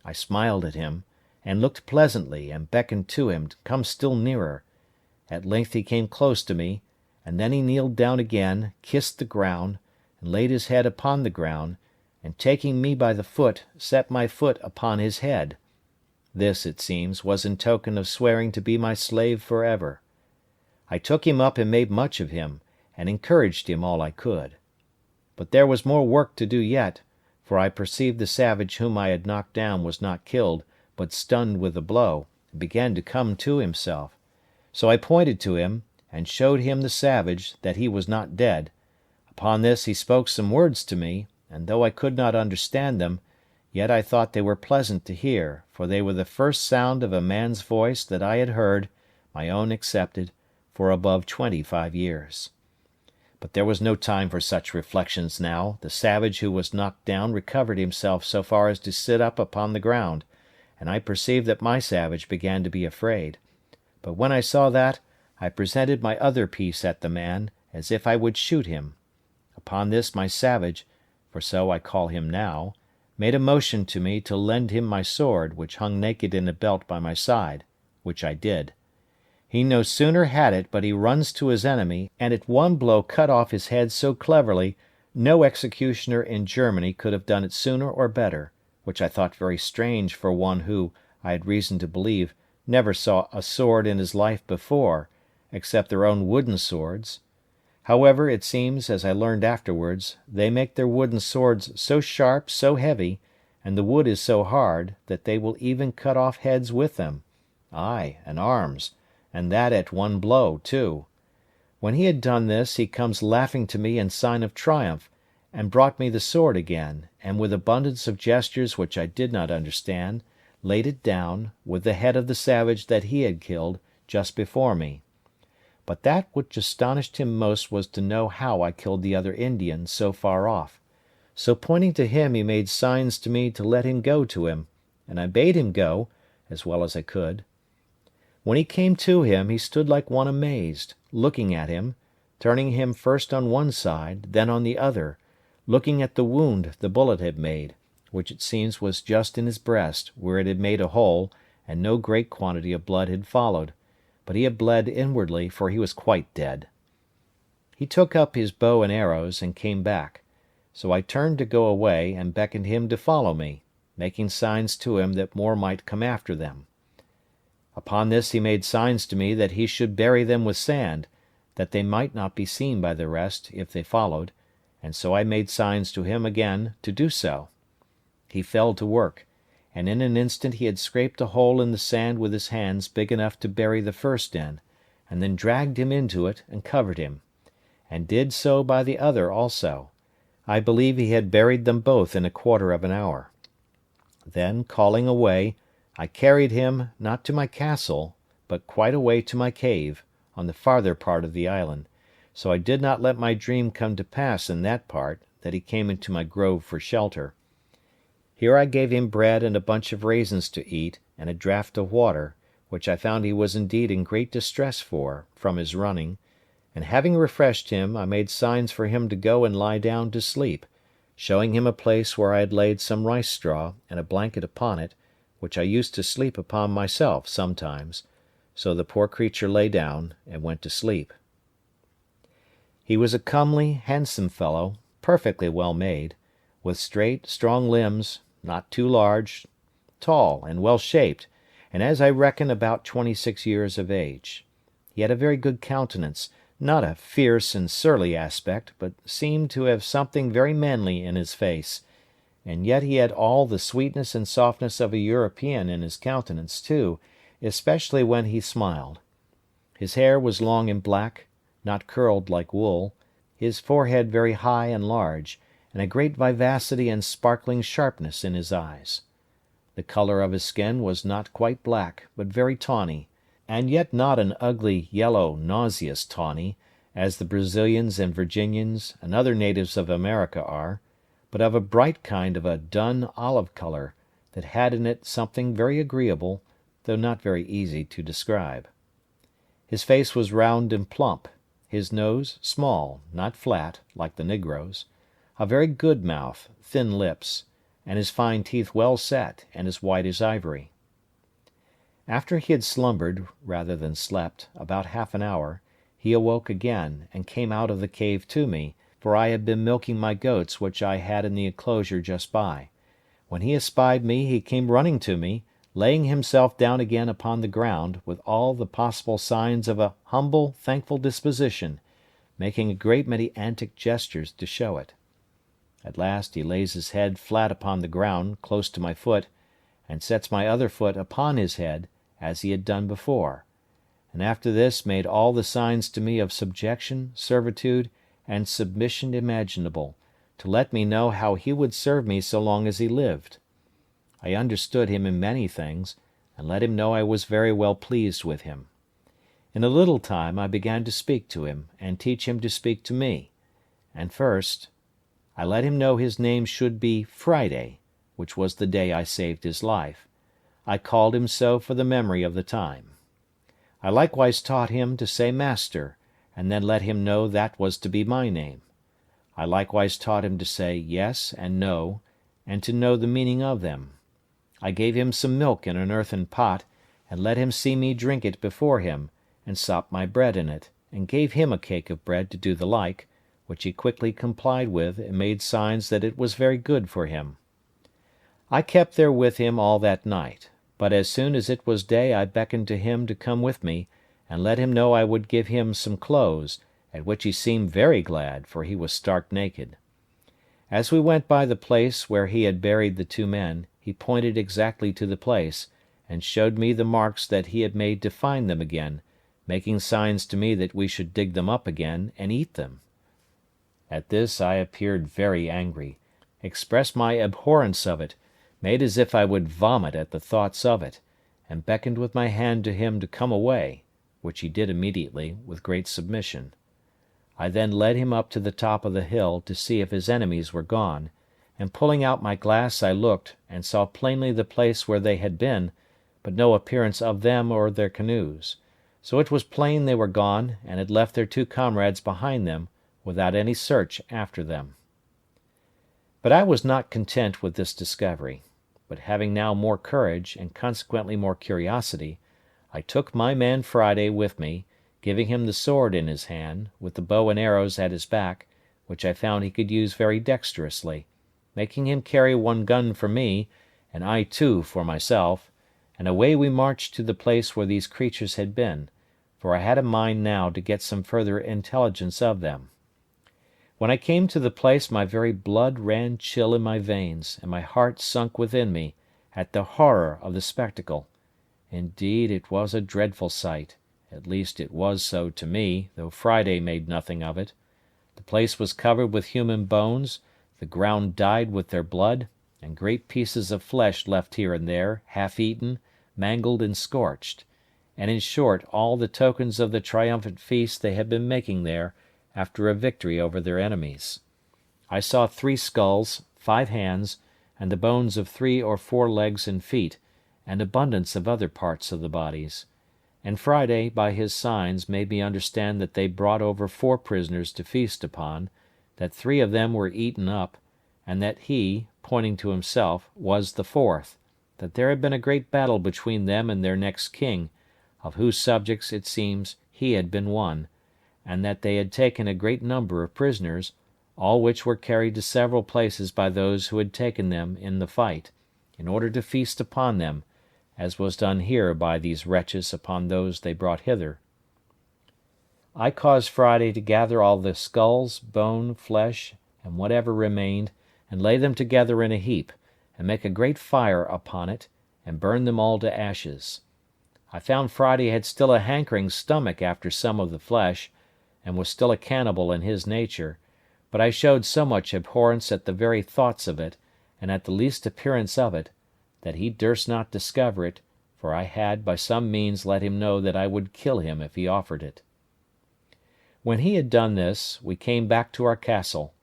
I smiled at him, and looked pleasantly, and beckoned to him to come still nearer. At length he came close to me, and then he kneeled down again, kissed the ground, and laid his head upon the ground, and taking me by the foot, set my foot upon his head. This, it seems, was in token of swearing to be my slave for ever. I took him up and made much of him, and encouraged him all I could. But there was more work to do yet, for I perceived the savage whom I had knocked down was not killed, but stunned with the blow, and began to come to himself. So I pointed to him, and showed him the savage, that he was not dead. Upon this he spoke some words to me, and though I could not understand them, yet I thought they were pleasant to hear, for they were the first sound of a man's voice that I had heard, my own excepted, for above 25 years. But there was no time for such reflections now. The savage who was knocked down recovered himself so far as to sit up upon the ground, and I perceived that my savage began to be afraid. But when I saw that, I presented my other piece at the man, as if I would shoot him. Upon this my savage, for so I call him now, made a motion to me to lend him my sword, which hung naked in a belt by my side, which I did. He no sooner had it but he runs to his enemy, and at one blow cut off his head so cleverly, no executioner in Germany could have done it sooner or better, which I thought very strange for one who, I had reason to believe, never saw a sword in his life before, except their own wooden swords. However, it seems, as I learned afterwards, they make their wooden swords so sharp, so heavy, and the wood is so hard, that they will even cut off heads with them, ay, and arms, and that at one blow too. When he had done this, he comes laughing to me in sign of triumph, and brought me the sword again, and with abundance of gestures which I did not understand, laid it down, with the head of the savage that he had killed, just before me. But that which astonished him most was to know how I killed the other Indian so far off, So pointing to him, he made signs to me to let him go to him, and I bade him go, as well as I could. When he came to him, he stood like one amazed, looking at him, turning him first on one side, then on the other, looking at the wound the bullet had made, which it seems was just in his breast, where it had made a hole, and no great quantity of blood had followed, but he had bled inwardly, for he was quite dead. He took up his bow and arrows, and came back. So I turned to go away, and beckoned him to follow me, making signs to him that more might come after them. Upon this he made signs to me that he should bury them with sand, that they might not be seen by the rest if they followed, and so I made signs to him again to do so. He fell to work, and in an instant he had scraped a hole in the sand with his hands big enough to bury the first in, and then dragged him into it and covered him, and did so by the other also. I believe he had buried them both in a quarter of an hour. Then, calling away, I carried him, not to my castle, but quite away to my cave, on the farther part of the island, so I did not let my dream come to pass in that part, that he came into my grove for shelter. Here I gave him bread and a bunch of raisins to eat, and a draught of water, which I found he was indeed in great distress for, from his running, and having refreshed him, I made signs for him to go and lie down to sleep, showing him a place where I had laid some rice straw and a blanket upon it, which I used to sleep upon myself sometimes, so the poor creature lay down and went to sleep. He was a comely, handsome fellow, perfectly well made, with straight, strong limbs, not too large, tall and well shaped, and as I reckon about 26 years of age. He had a very good countenance, not a fierce and surly aspect, but seemed to have something very manly in his face, and yet he had all the sweetness and softness of a European in his countenance too, especially when he smiled. His hair was long and black, not curled like wool, his forehead very high and large, and a great vivacity and sparkling sharpness in his eyes. The colour of his skin was not quite black, but very tawny, and yet not an ugly, yellow, nauseous tawny, as the Brazilians and Virginians and other natives of America are, but of a bright kind of a dun olive colour, that had in it something very agreeable, though not very easy to describe. His face was round and plump, his nose small, not flat, like the negroes, a very good mouth, thin lips, and his fine teeth well set, and as white as ivory. After he had slumbered, rather than slept, about half an hour, he awoke again, and came out of the cave to me, for I had been milking my goats which I had in the enclosure just by. When he espied me, he came running to me, laying himself down again upon the ground, with all the possible signs of a humble, thankful disposition, making a great many antic gestures to show it. At last he lays his head flat upon the ground, close to my foot, and sets my other foot upon his head, as he had done before, and after this made all the signs to me of subjection, servitude, and submission imaginable, to let me know how he would serve me so long as he lived. I understood him in many things, and let him know I was very well pleased with him. In a little time I began to speak to him, and teach him to speak to me, and first, I let him know his name should be Friday, which was the day I saved his life. I called him so for the memory of the time. I likewise taught him to say master, and then let him know that was to be my name. I likewise taught him to say yes and no, and to know the meaning of them. I gave him some milk in an earthen pot, and let him see me drink it before him, and sop my bread in it, and gave him a cake of bread to do the like, which he quickly complied with, and made signs that it was very good for him. I kept there with him all that night, but as soon as it was day I beckoned to him to come with me, and let him know I would give him some clothes, at which he seemed very glad, for he was stark naked. As we went by the place where he had buried the two men, he pointed exactly to the place, and showed me the marks that he had made to find them again, making signs to me that we should dig them up again and eat them. At this I appeared very angry, expressed my abhorrence of it, made as if I would vomit at the thoughts of it, and beckoned with my hand to him to come away, which he did immediately, with great submission. I then led him up to the top of the hill to see if his enemies were gone, and pulling out my glass I looked, and saw plainly the place where they had been, but no appearance of them or their canoes. So it was plain they were gone, and had left their 2 comrades behind them, without any search after them. But I was not content with this discovery, but having now more courage, and consequently more curiosity, I took my man Friday with me, giving him the sword in his hand, with the bow and arrows at his back, which I found he could use very dexterously, making him carry 1 gun for me, and I 2 for myself, and away we marched to the place where these creatures had been, for I had a mind now to get some further intelligence of them. When I came to the place my very blood ran chill in my veins, and my heart sunk within me, at the horror of the spectacle. Indeed, it was a dreadful sight, at least it was so to me, though Friday made nothing of it. The place was covered with human bones, the ground dyed with their blood, and great pieces of flesh left here and there, half eaten, mangled and scorched, and in short all the tokens of the triumphant feast they had been making there, after a victory over their enemies. I saw 3 skulls, 5 hands, and the bones of 3 or 4 legs and feet, and abundance of other parts of the bodies. And Friday, by his signs, made me understand that they brought over 4 prisoners to feast upon, that 3 of them were eaten up, and that he, pointing to himself, was the 4th, that there had been a great battle between them and their next king, of whose subjects, it seems, he had been one, and that they had taken a great number of prisoners, all which were carried to several places by those who had taken them in the fight, in order to feast upon them, as was done here by these wretches upon those they brought hither. I caused Friday to gather all the skulls, bone, flesh, and whatever remained, and lay them together in a heap, and make a great fire upon it, and burn them all to ashes. I found Friday had still a hankering stomach after some of the flesh, and was still a cannibal in his nature, but I showed so much abhorrence at the very thoughts of it, and at the least appearance of it, that he durst not discover it, for I had by some means let him know that I would kill him if he offered it. When he had done this, we came back to our castle,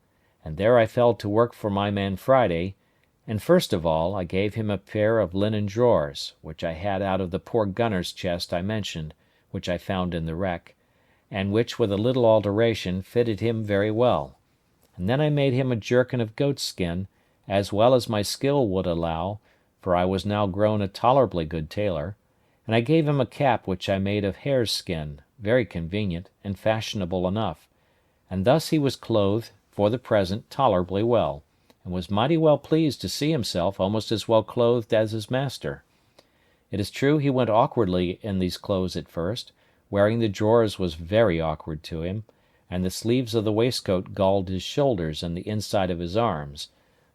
and there I fell to work for my man Friday, and first of all I gave him a pair of linen drawers, which I had out of the poor gunner's chest I mentioned, which I found in the wreck, and which with a little alteration fitted him very well. And then I made him a jerkin of goatskin, as well as my skill would allow, for I was now grown a tolerably good tailor, and I gave him a cap which I made of hare's skin, very convenient, and fashionable enough, and thus he was clothed, for the present, tolerably well, and was mighty well pleased to see himself almost as well clothed as his master. It is true he went awkwardly in these clothes at first, wearing the drawers was very awkward to him, and the sleeves of the waistcoat galled his shoulders and the inside of his arms,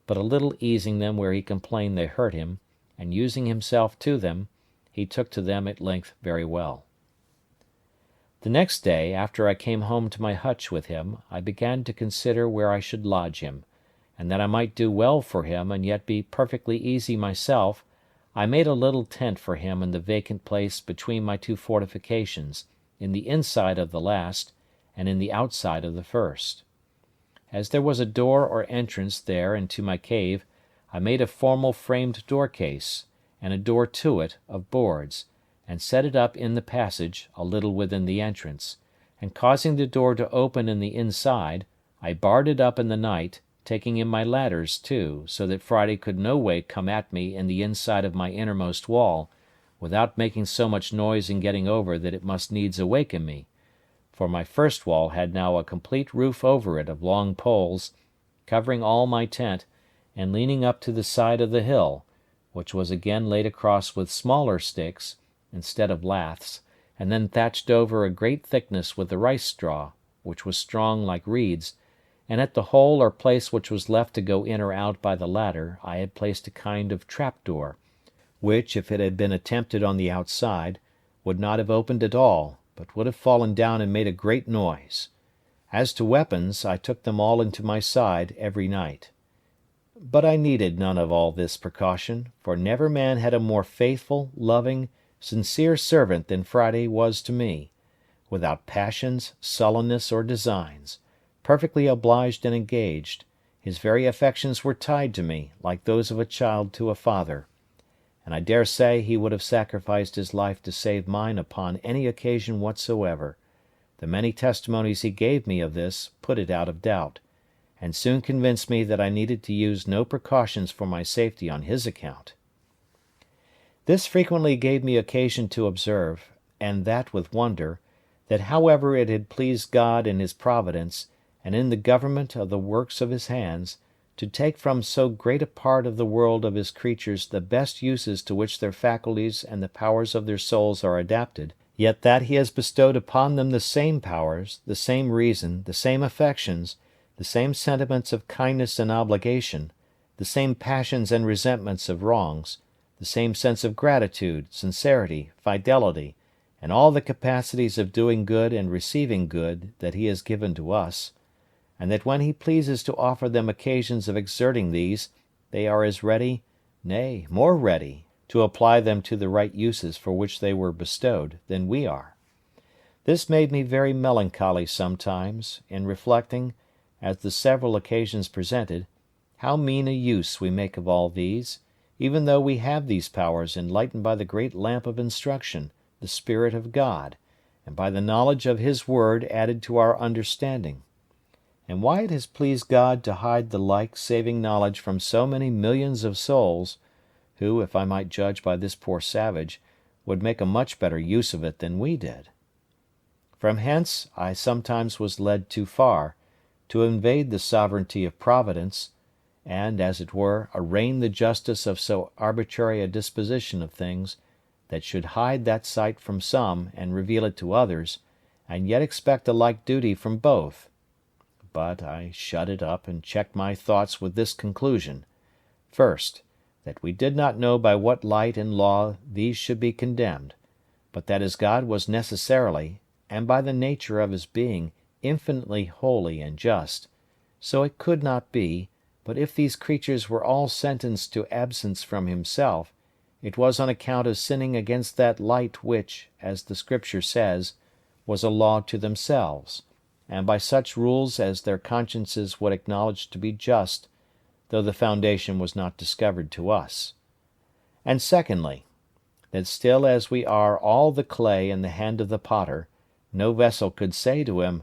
but a little easing them where he complained they hurt him, and using himself to them, he took to them at length very well. The next day, after I came home to my hutch with him, I began to consider where I should lodge him, and that I might do well for him and yet be perfectly easy myself, I made a little tent for him in the vacant place between my 2 fortifications, in the inside of the last, and in the outside of the first. As there was a door or entrance there into my cave, I made a formal framed door case, and a door to it of boards, and set it up in the passage, a little within the entrance, and causing the door to open in the inside, I barred it up in the night, taking in my ladders too, so that Friday could no way come at me in the inside of my innermost wall, without making so much noise in getting over that it must needs awaken me, for my first wall had now a complete roof over it of long poles, covering all my tent, and leaning up to the side of the hill, which was again laid across with smaller sticks, instead of laths, and then thatched over a great thickness with the rice straw, which was strong like reeds, and at the hole or place which was left to go in or out by the ladder I had placed a kind of trap-door, which, if it had been attempted on the outside, would not have opened at all, but would have fallen down and made a great noise. As to weapons, I took them all into my side every night. But I needed none of all this precaution, for never man had a more faithful, loving, sincere servant than Friday was to me, without passions, sullenness, or designs, perfectly obliged and engaged, His very affections were tied to me, like those of a child to a father, and I dare say he would have sacrificed his life to save mine upon any occasion whatsoever. The many testimonies he gave me of this put it out of doubt, and soon convinced me that I needed to use no precautions for my safety on his account. This frequently gave me occasion to observe, and that with wonder, that however it had pleased God in his providence, and in the government of the works of his hands, to take from so great a part of the world of his creatures the best uses to which their faculties and the powers of their souls are adapted, yet that he has bestowed upon them the same powers, the same reason, the same affections, the same sentiments of kindness and obligation, the same passions and resentments of wrongs, the same sense of gratitude, sincerity, fidelity, and all the capacities of doing good and receiving good that he has given to us, and that when he pleases to offer them occasions of exerting these, they are as ready, nay, more ready, to apply them to the right uses for which they were bestowed, than we are. This made me very melancholy sometimes, in reflecting, as the several occasions presented, how mean a use we make of all these, even though we have these powers enlightened by the great lamp of instruction, the Spirit of God, and by the knowledge of his word added to our understanding, and why it has pleased God to hide the like saving knowledge from so many millions of souls, who, if I might judge by this poor savage, would make a much better use of it than we did. From hence I sometimes was led too far, to invade the sovereignty of Providence, and, as it were, arraign the justice of so arbitrary a disposition of things, that should hide that sight from some and reveal it to others, and yet expect a like duty from both. But I shut it up and checked my thoughts with this conclusion: first, that we did not know by what light and law these should be condemned, but that as God was necessarily, and by the nature of his being, infinitely holy and just, so it could not be, but if these creatures were all sentenced to absence from himself, it was on account of sinning against that light which, as the Scripture says, was a law to themselves, and by such rules as their consciences would acknowledge to be just, though the foundation was not discovered to us. And secondly, that still as we are all the clay in the hand of the potter, no vessel could say to him,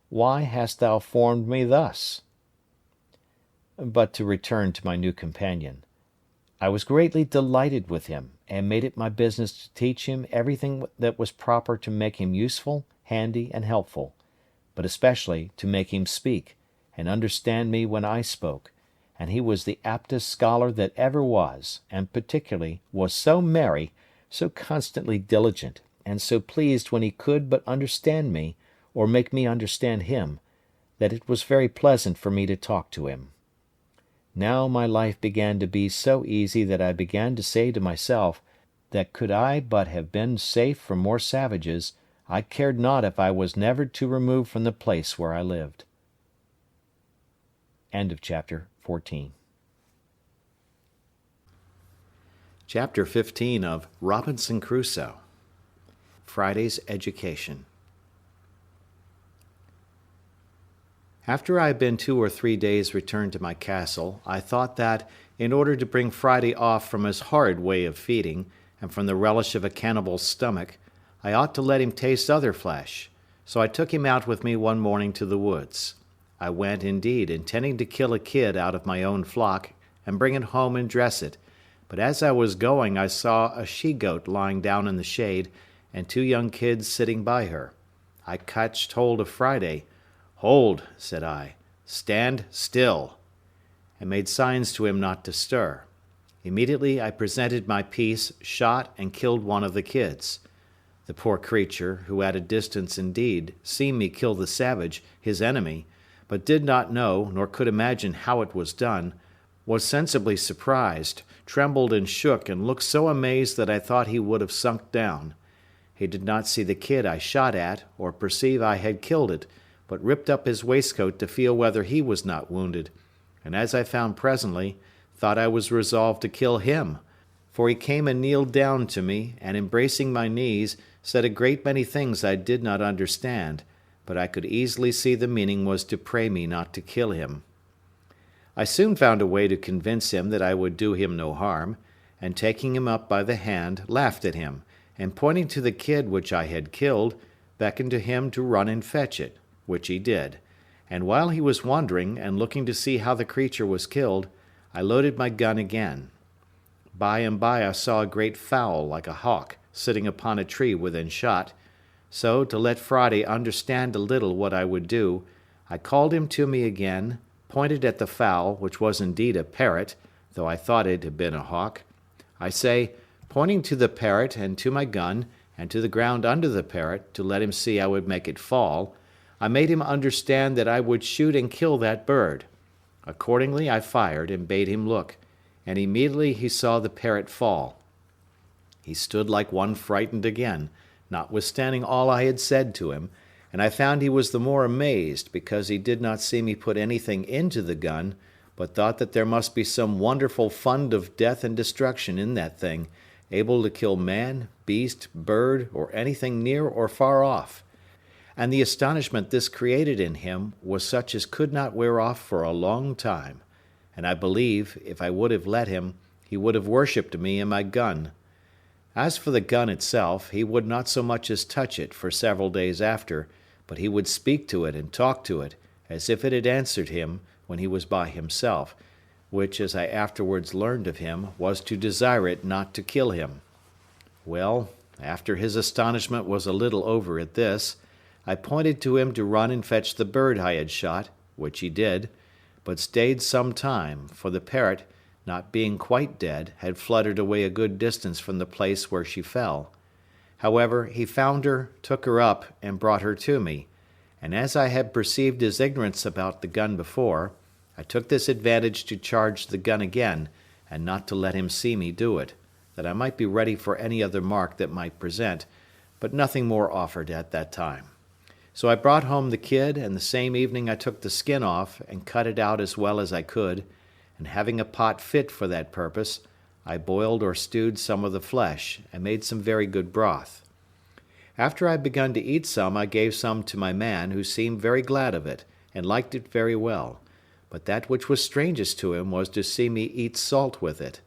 "Why hast thou formed me thus?" But to return to my new companion. I was greatly delighted with him, and made it my business to teach him everything that was proper to make him useful, handy, and helpful, but especially to make him speak, and understand me when I spoke, and he was the aptest scholar that ever was, and particularly was so merry, so constantly diligent, and so pleased when he could but understand me, or make me understand him, that it was very pleasant for me to talk to him. Now my life began to be so easy that I began to say to myself, that could I but have been safe from more savages, I cared not if I was never to remove from the place where I lived. End of chapter 14. Chapter 15 of Robinson Crusoe. Friday's Education. After I had been 2 or 3 days returned to my castle, I thought that, in order to bring Friday off from his horrid way of feeding, and from the relish of a cannibal's stomach, I ought to let him taste other flesh. So I took him out with me one morning to the woods. I went, indeed, intending to kill a kid out of my own flock, and bring it home and dress it, but as I was going I saw a she-goat lying down in the shade, and 2 young kids sitting by her. I catched hold of Friday. "Hold," said I, "stand still," and made signs to him not to stir. Immediately I presented my piece, shot, and killed one of the kids. The poor creature, who at a distance indeed seen me kill the savage, his enemy, but did not know, nor could imagine how it was done, was sensibly surprised, trembled and shook, and looked so amazed that I thought he would have sunk down. He did not see the kid I shot at, or perceive I had killed it, but ripped up his waistcoat to feel whether he was not wounded, and as I found presently, thought I was resolved to kill him, for he came and kneeled down to me, and embracing my knees, said a great many things I did not understand, but I could easily see the meaning was to pray me not to kill him. I soon found a way to convince him that I would do him no harm, and taking him up by the hand, laughed at him, and pointing to the kid which I had killed, beckoned to him to run and fetch it, which he did, and while he was wondering and looking to see how the creature was killed, I loaded my gun again. By and by I saw a great fowl like a hawk sitting upon a tree within shot, so to let Friday understand a little what I would do, I called him to me again, pointed at the fowl, which was indeed a parrot, though I thought it had been a hawk. I say, pointing to the parrot and to my gun, and to the ground under the parrot, to let him see I would make it fall, I made him understand that I would shoot and kill that bird. Accordingly I fired, and bade him look, and immediately he saw the parrot fall. He stood like one frightened again, notwithstanding all I had said to him, and I found he was the more amazed, because he did not see me put anything into the gun, but thought that there must be some wonderful fund of death and destruction in that thing, able to kill man, beast, bird, or anything near or far off. And the astonishment this created in him was such as could not wear off for a long time, and I believe, if I would have let him, he would have worshipped me and my gun. As for the gun itself, he would not so much as touch it for several days after, but he would speak to it and talk to it, as if it had answered him when he was by himself, which, as I afterwards learned of him, was to desire it not to kill him. Well, after his astonishment was a little over at this, I pointed to him to run and fetch the bird I had shot, which he did, but stayed some time, for the parrot, not being quite dead, had fluttered away a good distance from the place where she fell. However, he found her, took her up, and brought her to me, and as I had perceived his ignorance about the gun before, I took this advantage to charge the gun again, and not to let him see me do it, that I might be ready for any other mark that might present, but nothing more offered at that time. So I brought home the kid, and the same evening I took the skin off, and cut it out as well as I could, and having a pot fit for that purpose, I boiled or stewed some of the flesh, and made some very good broth. After I had begun to eat some, I gave some to my man, who seemed very glad of it, and liked it very well, but that which was strangest to him was to see me eat salt with it.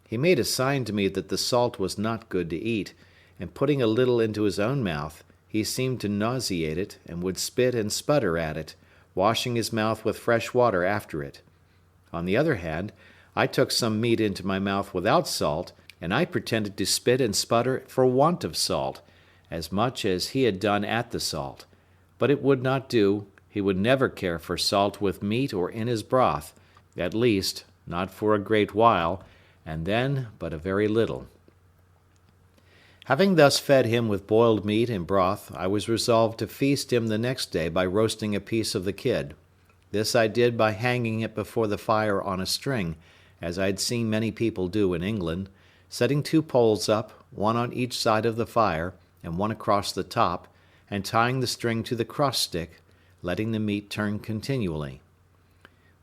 He made a sign to me that the salt was not good to eat, and putting a little into his own mouth, he seemed to nauseate it, and would spit and sputter at it, washing his mouth with fresh water after it. On the other hand, I took some meat into my mouth without salt, and I pretended to spit and sputter for want of salt, as much as he had done at the salt. But it would not do, he would never care for salt with meat or in his broth, at least, not for a great while, and then but a very little. Having thus fed him with boiled meat and broth, I was resolved to feast him the next day by roasting a piece of the kid. This I did by hanging it before the fire on a string, as I had seen many people do in England, setting 2 poles up, one on each side of the fire, and one across the top, and tying the string to the cross stick, letting the meat turn continually.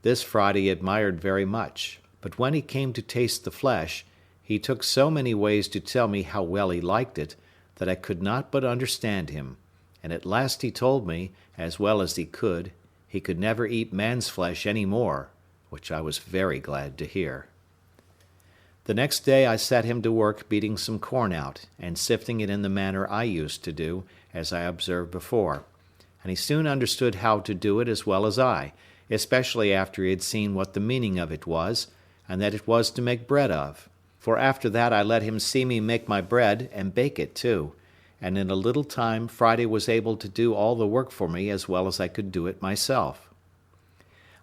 This Friday admired very much, but when he came to taste the flesh, he took so many ways to tell me how well he liked it, that I could not but understand him, and at last he told me, as well as he could never eat man's flesh any more, which I was very glad to hear. The next day I set him to work beating some corn out, and sifting it in the manner I used to do, as I observed before, and he soon understood how to do it as well as I, especially after he had seen what the meaning of it was, and that it was to make bread of. For after that I let him see me make my bread, and bake it too, and in a little time Friday was able to do all the work for me as well as I could do it myself.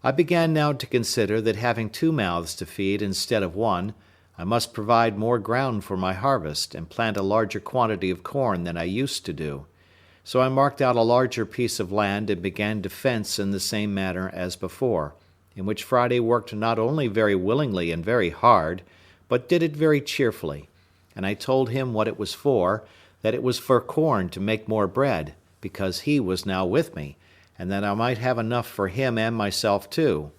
I began now to consider that having 2 mouths to feed instead of one, I must provide more ground for my harvest, and plant a larger quantity of corn than I used to do. So I marked out a larger piece of land and began to fence in the same manner as before, in which Friday worked not only very willingly and very hard, but did it very cheerfully, and I told him what it was for, that it was for corn to make more bread, because he was now with me, and that I might have enough for him and myself too.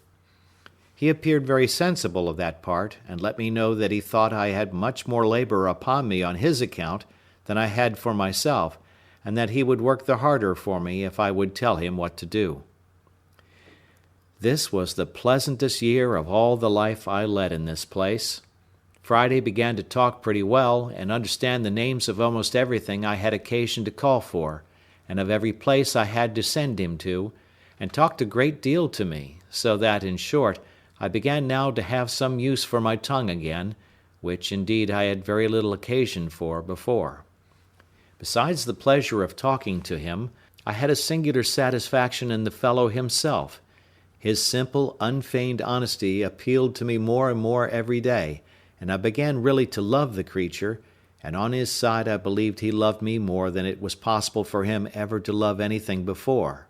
He appeared very sensible of that part, and let me know that he thought I had much more labour upon me on his account than I had for myself, and that he would work the harder for me if I would tell him what to do. This was the pleasantest year of all the life I led in this place. Friday began to talk pretty well and understand the names of almost everything I had occasion to call for, and of every place I had to send him to, and talked a great deal to me, so that, in short, I began now to have some use for my tongue again, which, indeed, I had very little occasion for before. Besides the pleasure of talking to him, I had a singular satisfaction in the fellow himself. His simple, unfeigned honesty appealed to me more and more every day, and I began really to love the creature, and on his side I believed he loved me more than it was possible for him ever to love anything before.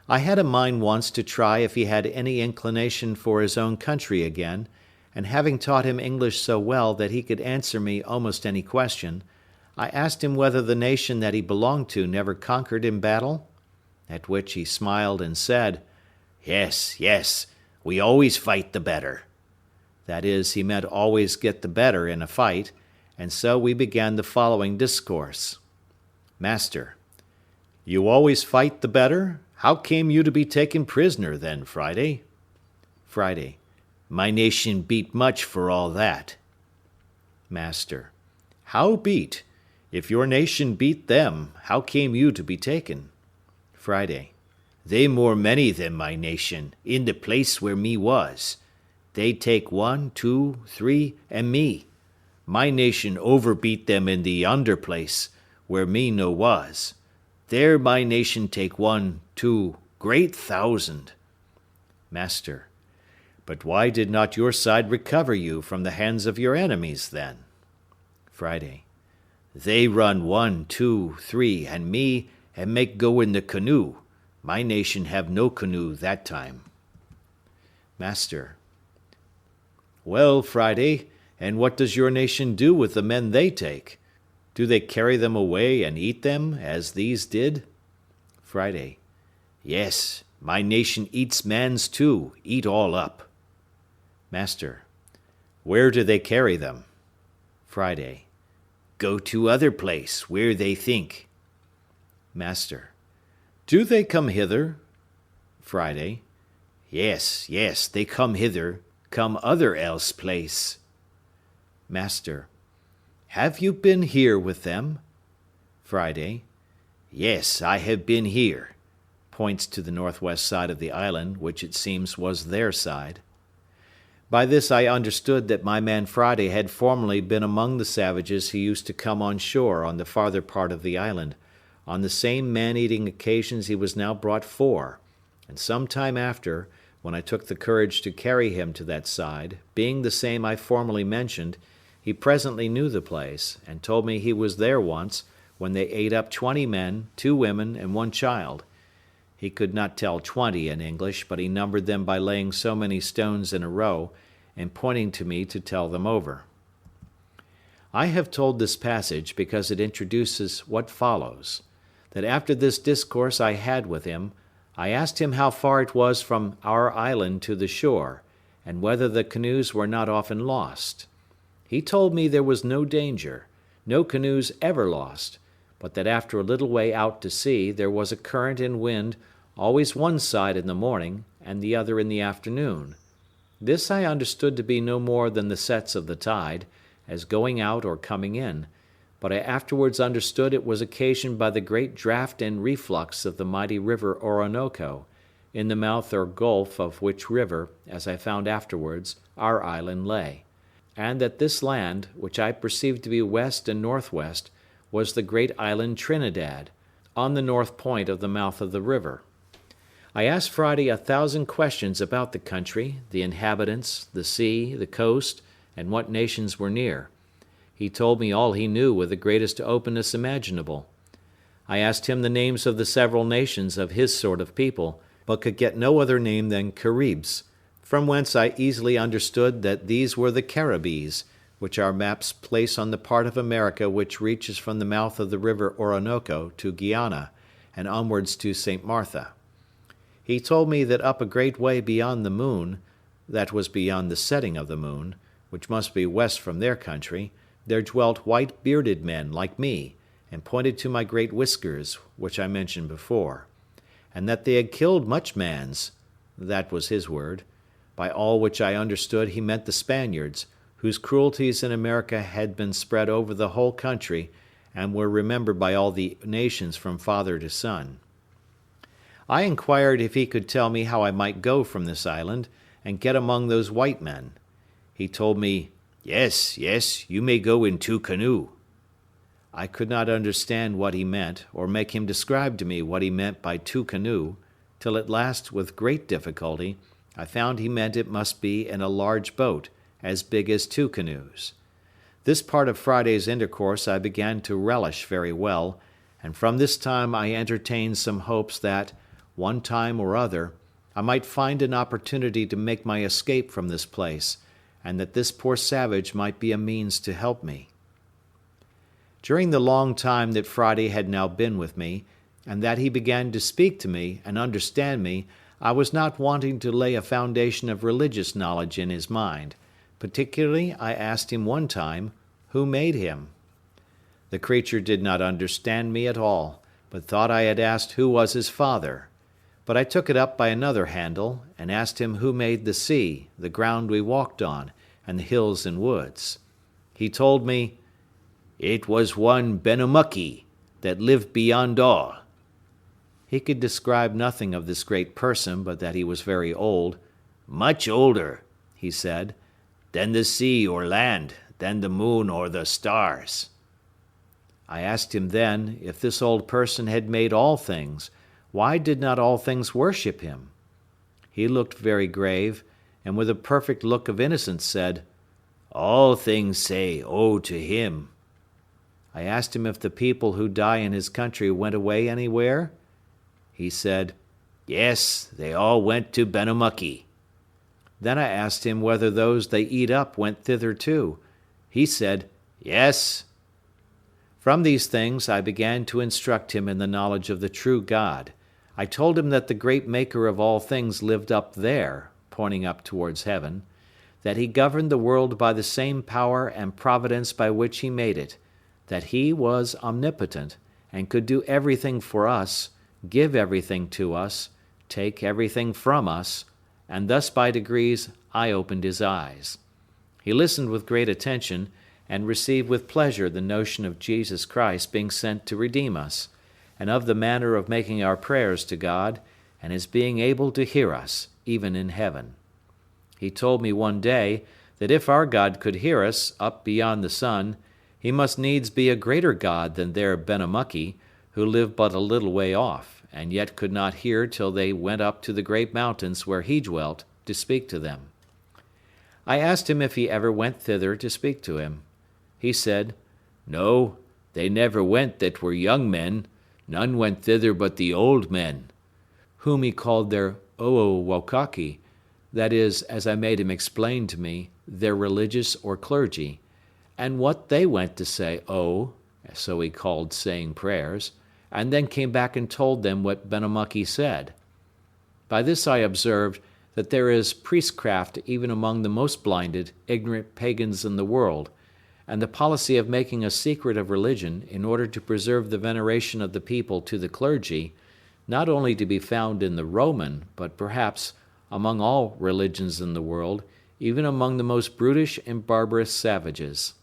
I had a mind once to try if he had any inclination for his own country again, and having taught him English so well that he could answer me almost any question, I asked him whether the nation that he belonged to never conquered in battle? At which he smiled and said, "Yes, yes, we always fight the better." That is, he meant always get the better in a fight, and so we began the following discourse. Master: You always fight the better? How came you to be taken prisoner then, Friday? Friday: My nation beat much for all that. Master: How beat? If your nation beat them, how came you to be taken? Friday: They more many than my nation, in the place where me was. They take 1, 2, 3, and me. My nation overbeat them in the under place, where me no was. There my nation take 1, 2, great thousand. Master: But why did not your side recover you from the hands of your enemies then? Friday: They run 1, 2, 3, and me, and make go in the canoe. My nation have no canoe that time. Master: Well, Friday, and what does your nation do with the men they take? Do they carry them away and eat them, as these did? Friday: Yes, my nation eats mans too, eat all up. Master: Where do they carry them? Friday: Go to other place, where they think. Master: Do they come hither? Friday: Yes, yes, they come hither, come other else place. Master: Have you been here with them? Friday: Yes, I have been here. Points to the northwest side of the island, which it seems was their side. By this I understood that my man Friday had formerly been among the savages who used to come on shore on the farther part of the island. On the same man-eating occasions he was now brought for, and some time after, when I took the courage to carry him to that side, being the same I formerly mentioned, he presently knew the place, and told me he was there once, when they ate up 20 men, 2 women, and 1 child. He could not tell 20 in English, but he numbered them by laying so many stones in a row, and pointing to me to tell them over. I have told this passage because it introduces what follows, that after this discourse I had with him, I asked him how far it was from our island to the shore, and whether the canoes were not often lost. He told me there was no danger, no canoes ever lost, but that after a little way out to sea there was a current and wind, always one side in the morning, and the other in the afternoon. This I understood to be no more than the sets of the tide, as going out or coming in, but I afterwards understood it was occasioned by the great draught and reflux of the mighty river Orinoco, in the mouth or gulf of which river, as I found afterwards, our island lay, and that this land, which I perceived to be west and northwest, was the great island Trinidad, on the north point of the mouth of the river. I asked Friday 1,000 questions about the country, the inhabitants, the sea, the coast, and what nations were near. He told me all he knew with the greatest openness imaginable. I asked him the names of the several nations of his sort of people, but could get no other name than Caribs, from whence I easily understood that these were the Caribbees, which our maps place on the part of America which reaches from the mouth of the river Orinoco to Guiana, and onwards to St. Martha. He told me that up a great way beyond the moon, that was beyond the setting of the moon, which must be west from their country, there dwelt white bearded men like me, and pointed to my great whiskers, which I mentioned before, and that they had killed much mans, that was his word. By all which I understood he meant the Spaniards, whose cruelties in America had been spread over the whole country, and were remembered by all the nations from father to son. I inquired if he could tell me how I might go from this island, and get among those white men. He told me, "Yes, you may go in 2 canoe." I could not understand what he meant, or make him describe to me what he meant by 2 canoe, till at last, with great difficulty, I found he meant it must be in a large boat, as big as 2 canoes. This part of Friday's intercourse I began to relish very well, and from this time I entertained some hopes that, one time or other, I might find an opportunity to make my escape from this place, and that this poor savage might be a means to help me. During the long time that Friday had now been with me, and that he began to speak to me and understand me, I was not wanting to lay a foundation of religious knowledge in his mind. Particularly, I asked him one time, who made him? The creature did not understand me at all, but thought I had asked who was his father. But I took it up by another handle, and asked him who made the sea, the ground we walked on, and the hills and woods. He told me, "It was one Benamuckee, that lived beyond all." He could describe nothing of this great person but that he was very old, "much older," he said, "than the sea or land, than the moon or the stars." I asked him then, if this old person had made all things, why did not all things worship him? He looked very grave, and with a perfect look of innocence said, "All things say, oh, to him." I asked him if the people who die in his country went away anywhere? He said, "Yes, they all went to Benamuckee." Then I asked him whether those they eat up went thither too. He said, "Yes." From these things I began to instruct him in the knowledge of the true God. I told him that the great Maker of all things lived up there, pointing up towards heaven, that he governed the world by the same power and providence by which he made it, that he was omnipotent, and could do everything for us, give everything to us, take everything from us, and thus by degrees I opened his eyes. He listened with great attention, and received with pleasure the notion of Jesus Christ being sent to redeem us, and of the manner of making our prayers to God, and his being able to hear us, even in heaven. He told me one day that if our God could hear us up beyond the sun, he must needs be a greater God than their Benamuckee, who lived but a little way off, and yet could not hear till they went up to the great mountains where he dwelt to speak to them. I asked him if he ever went thither to speak to him. He said, "No, they never went that were young men, none went thither but the old men," whom he called their Oowokaki, that is, as I made him explain to me, their religious or clergy, and what they went to say, so he called saying prayers, and then came back and told them what Benamuckee said. By this I observed that there is priestcraft even among the most blinded, ignorant pagans in the world, and the policy of making a secret of religion in order to preserve the veneration of the people to the clergy, not only to be found in the Roman, but perhaps among all religions in the world, even among the most brutish and barbarous savages.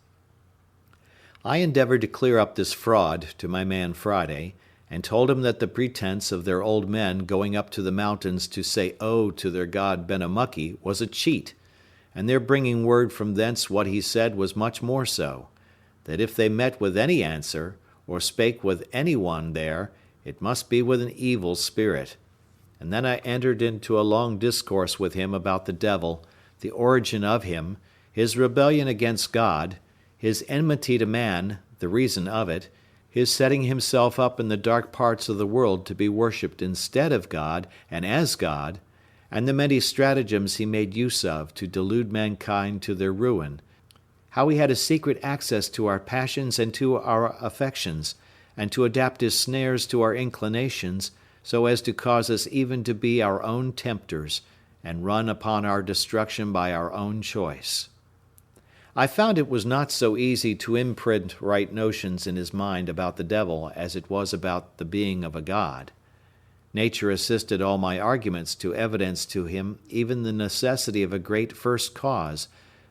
I endeavored to clear up this fraud to my man Friday, and told him that the pretense of their old men going up to the mountains to say to their god Benamuckee was a cheat, and their bringing word from thence what he said was much more so, that if they met with any answer, or spake with any one there, it must be with an evil spirit. And then I entered into a long discourse with him about the devil, the origin of him, his rebellion against God, his enmity to man, the reason of it, his setting himself up in the dark parts of the world to be worshipped instead of God and as God, and the many stratagems he made use of to delude mankind to their ruin, how he had a secret access to our passions and to our affections, and to adapt his snares to our inclinations, so as to cause us even to be our own tempters, and run upon our destruction by our own choice. I found it was not so easy to imprint right notions in his mind about the devil as it was about the being of a god. Nature assisted all my arguments to evidence to him even the necessity of a great first cause,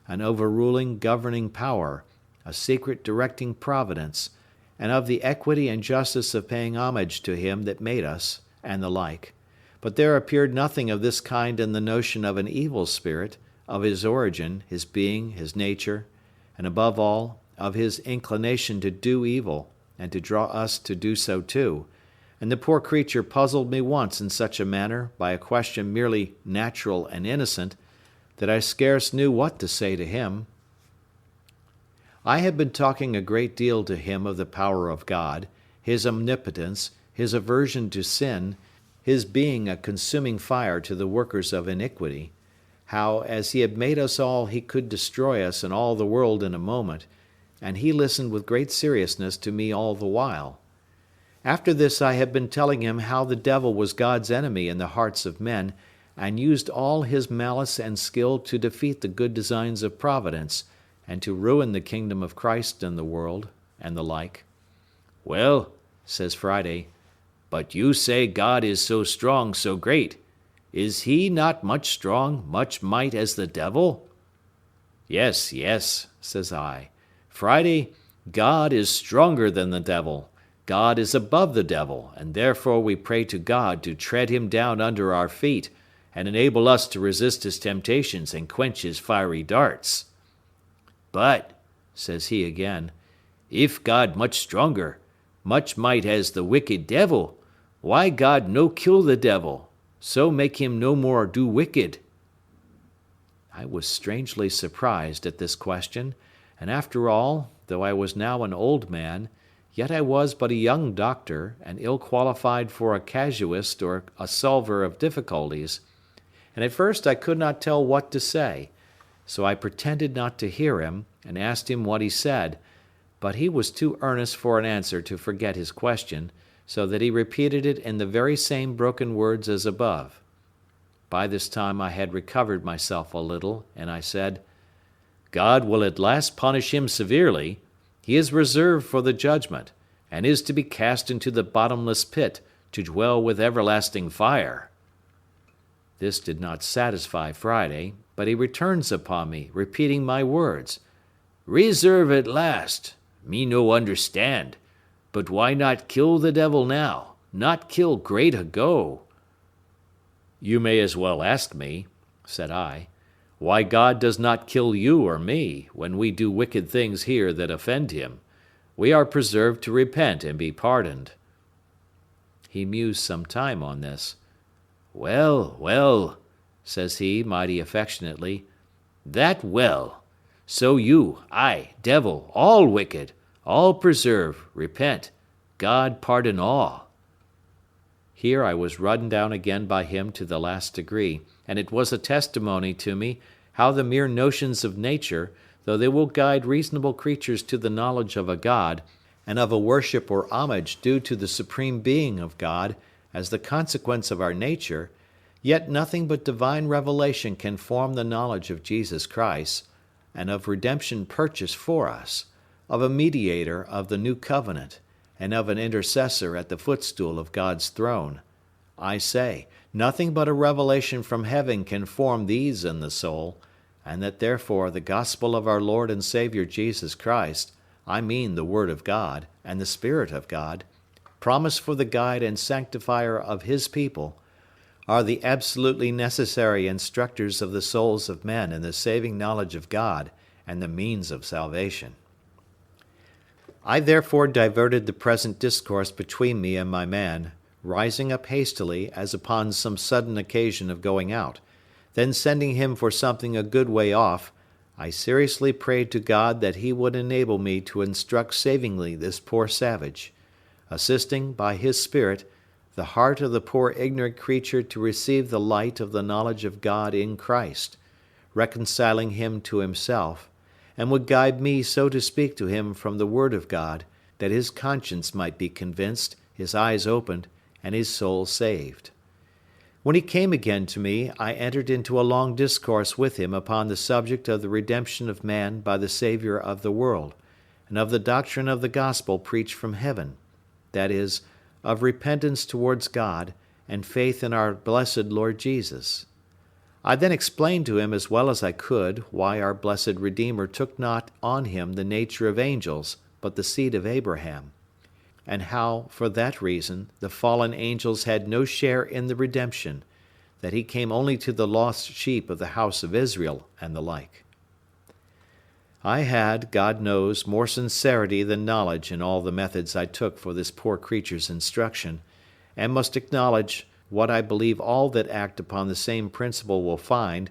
an overruling governing power, a secret directing providence, and of the equity and justice of paying homage to him that made us, and the like. But there appeared nothing of this kind in the notion of an evil spirit, of his origin, his being, his nature, and above all, of his inclination to do evil, and to draw us to do so too. And the poor creature puzzled me once in such a manner by a question merely natural and innocent, that I scarce knew what to say to him. I had been talking a great deal to him of the power of God, his omnipotence, his aversion to sin, his being a consuming fire to the workers of iniquity, how, as he had made us all, he could destroy us and all the world in a moment, and he listened with great seriousness to me all the while. After this I had been telling him how the devil was God's enemy in the hearts of men, and used all his malice and skill to defeat the good designs of Providence, and to ruin the kingdom of Christ in the world, and the like. "Well," says Friday, "but you say God is so strong, so great. Is he not much strong, much might as the devil?" "Yes, yes," says I. "Friday, God is stronger than the devil. God is above the devil, and therefore we pray to God to tread him down under our feet, and enable us to resist his temptations and quench his fiery darts." "But," says he again, "if God much stronger, much might as the wicked devil, why God no kill the devil, so make him no more do wicked?" I was strangely surprised at this question, and after all, though I was now an old man, yet I was but a young doctor, and ill qualified for a casuist or a solver of difficulties, and at first I could not tell what to say, so I pretended not to hear him, and asked him what he said, but he was too earnest for an answer to forget his question, so that he repeated it in the very same broken words as above. By this time I had recovered myself a little, and I said, "God will at last punish him severely. He is reserved for the judgment, and is to be cast into the bottomless pit, to dwell with everlasting fire." This did not satisfy Friday, but he returns upon me, repeating my words. "Reserve at last. Me no understand. But why not kill the devil now? Not kill great ago?" "You may as well ask me," said I, "why God does not kill you or me, when we do wicked things here that offend him. We are preserved to repent and be pardoned." He mused some time on this. "Well, well," says he, mighty affectionately, "that well. So you, I, devil, all wicked, all preserve, repent, God pardon all." Here I was run down again by him to the last degree, and it was a testimony to me how the mere notions of nature, though they will guide reasonable creatures to the knowledge of a God, and of a worship or homage due to the supreme being of God, as the consequence of our nature, yet nothing but divine revelation can form the knowledge of Jesus Christ, and of redemption purchased for us, of a mediator of the new covenant, and of an intercessor at the footstool of God's throne. I say, nothing but a revelation from heaven can form these in the soul, and that therefore the gospel of our Lord and Savior Jesus Christ, I mean the Word of God, and the Spirit of God, promised for the guide and sanctifier of his people, are the absolutely necessary instructors of the souls of men in the saving knowledge of God and the means of salvation. I therefore diverted the present discourse between me and my man, rising up hastily as upon some sudden occasion of going out, then sending him for something a good way off, I seriously prayed to God that he would enable me to instruct savingly this poor savage, assisting, by his Spirit, the heart of the poor ignorant creature to receive the light of the knowledge of God in Christ, reconciling him to himself, and would guide me so to speak to him from the Word of God, that his conscience might be convinced, his eyes opened, and his soul saved. When he came again to me, I entered into a long discourse with him upon the subject of the redemption of man by the Saviour of the world, and of the doctrine of the gospel preached from heaven, that is, of repentance towards God, and faith in our blessed Lord Jesus. I then explained to him as well as I could why our blessed Redeemer took not on him the nature of angels, but the seed of Abraham, and how, for that reason, the fallen angels had no share in the redemption, that he came only to the lost sheep of the house of Israel, and the like. I had, God knows, more sincerity than knowledge in all the methods I took for this poor creature's instruction, and must acknowledge, what I believe all that act upon the same principle will find,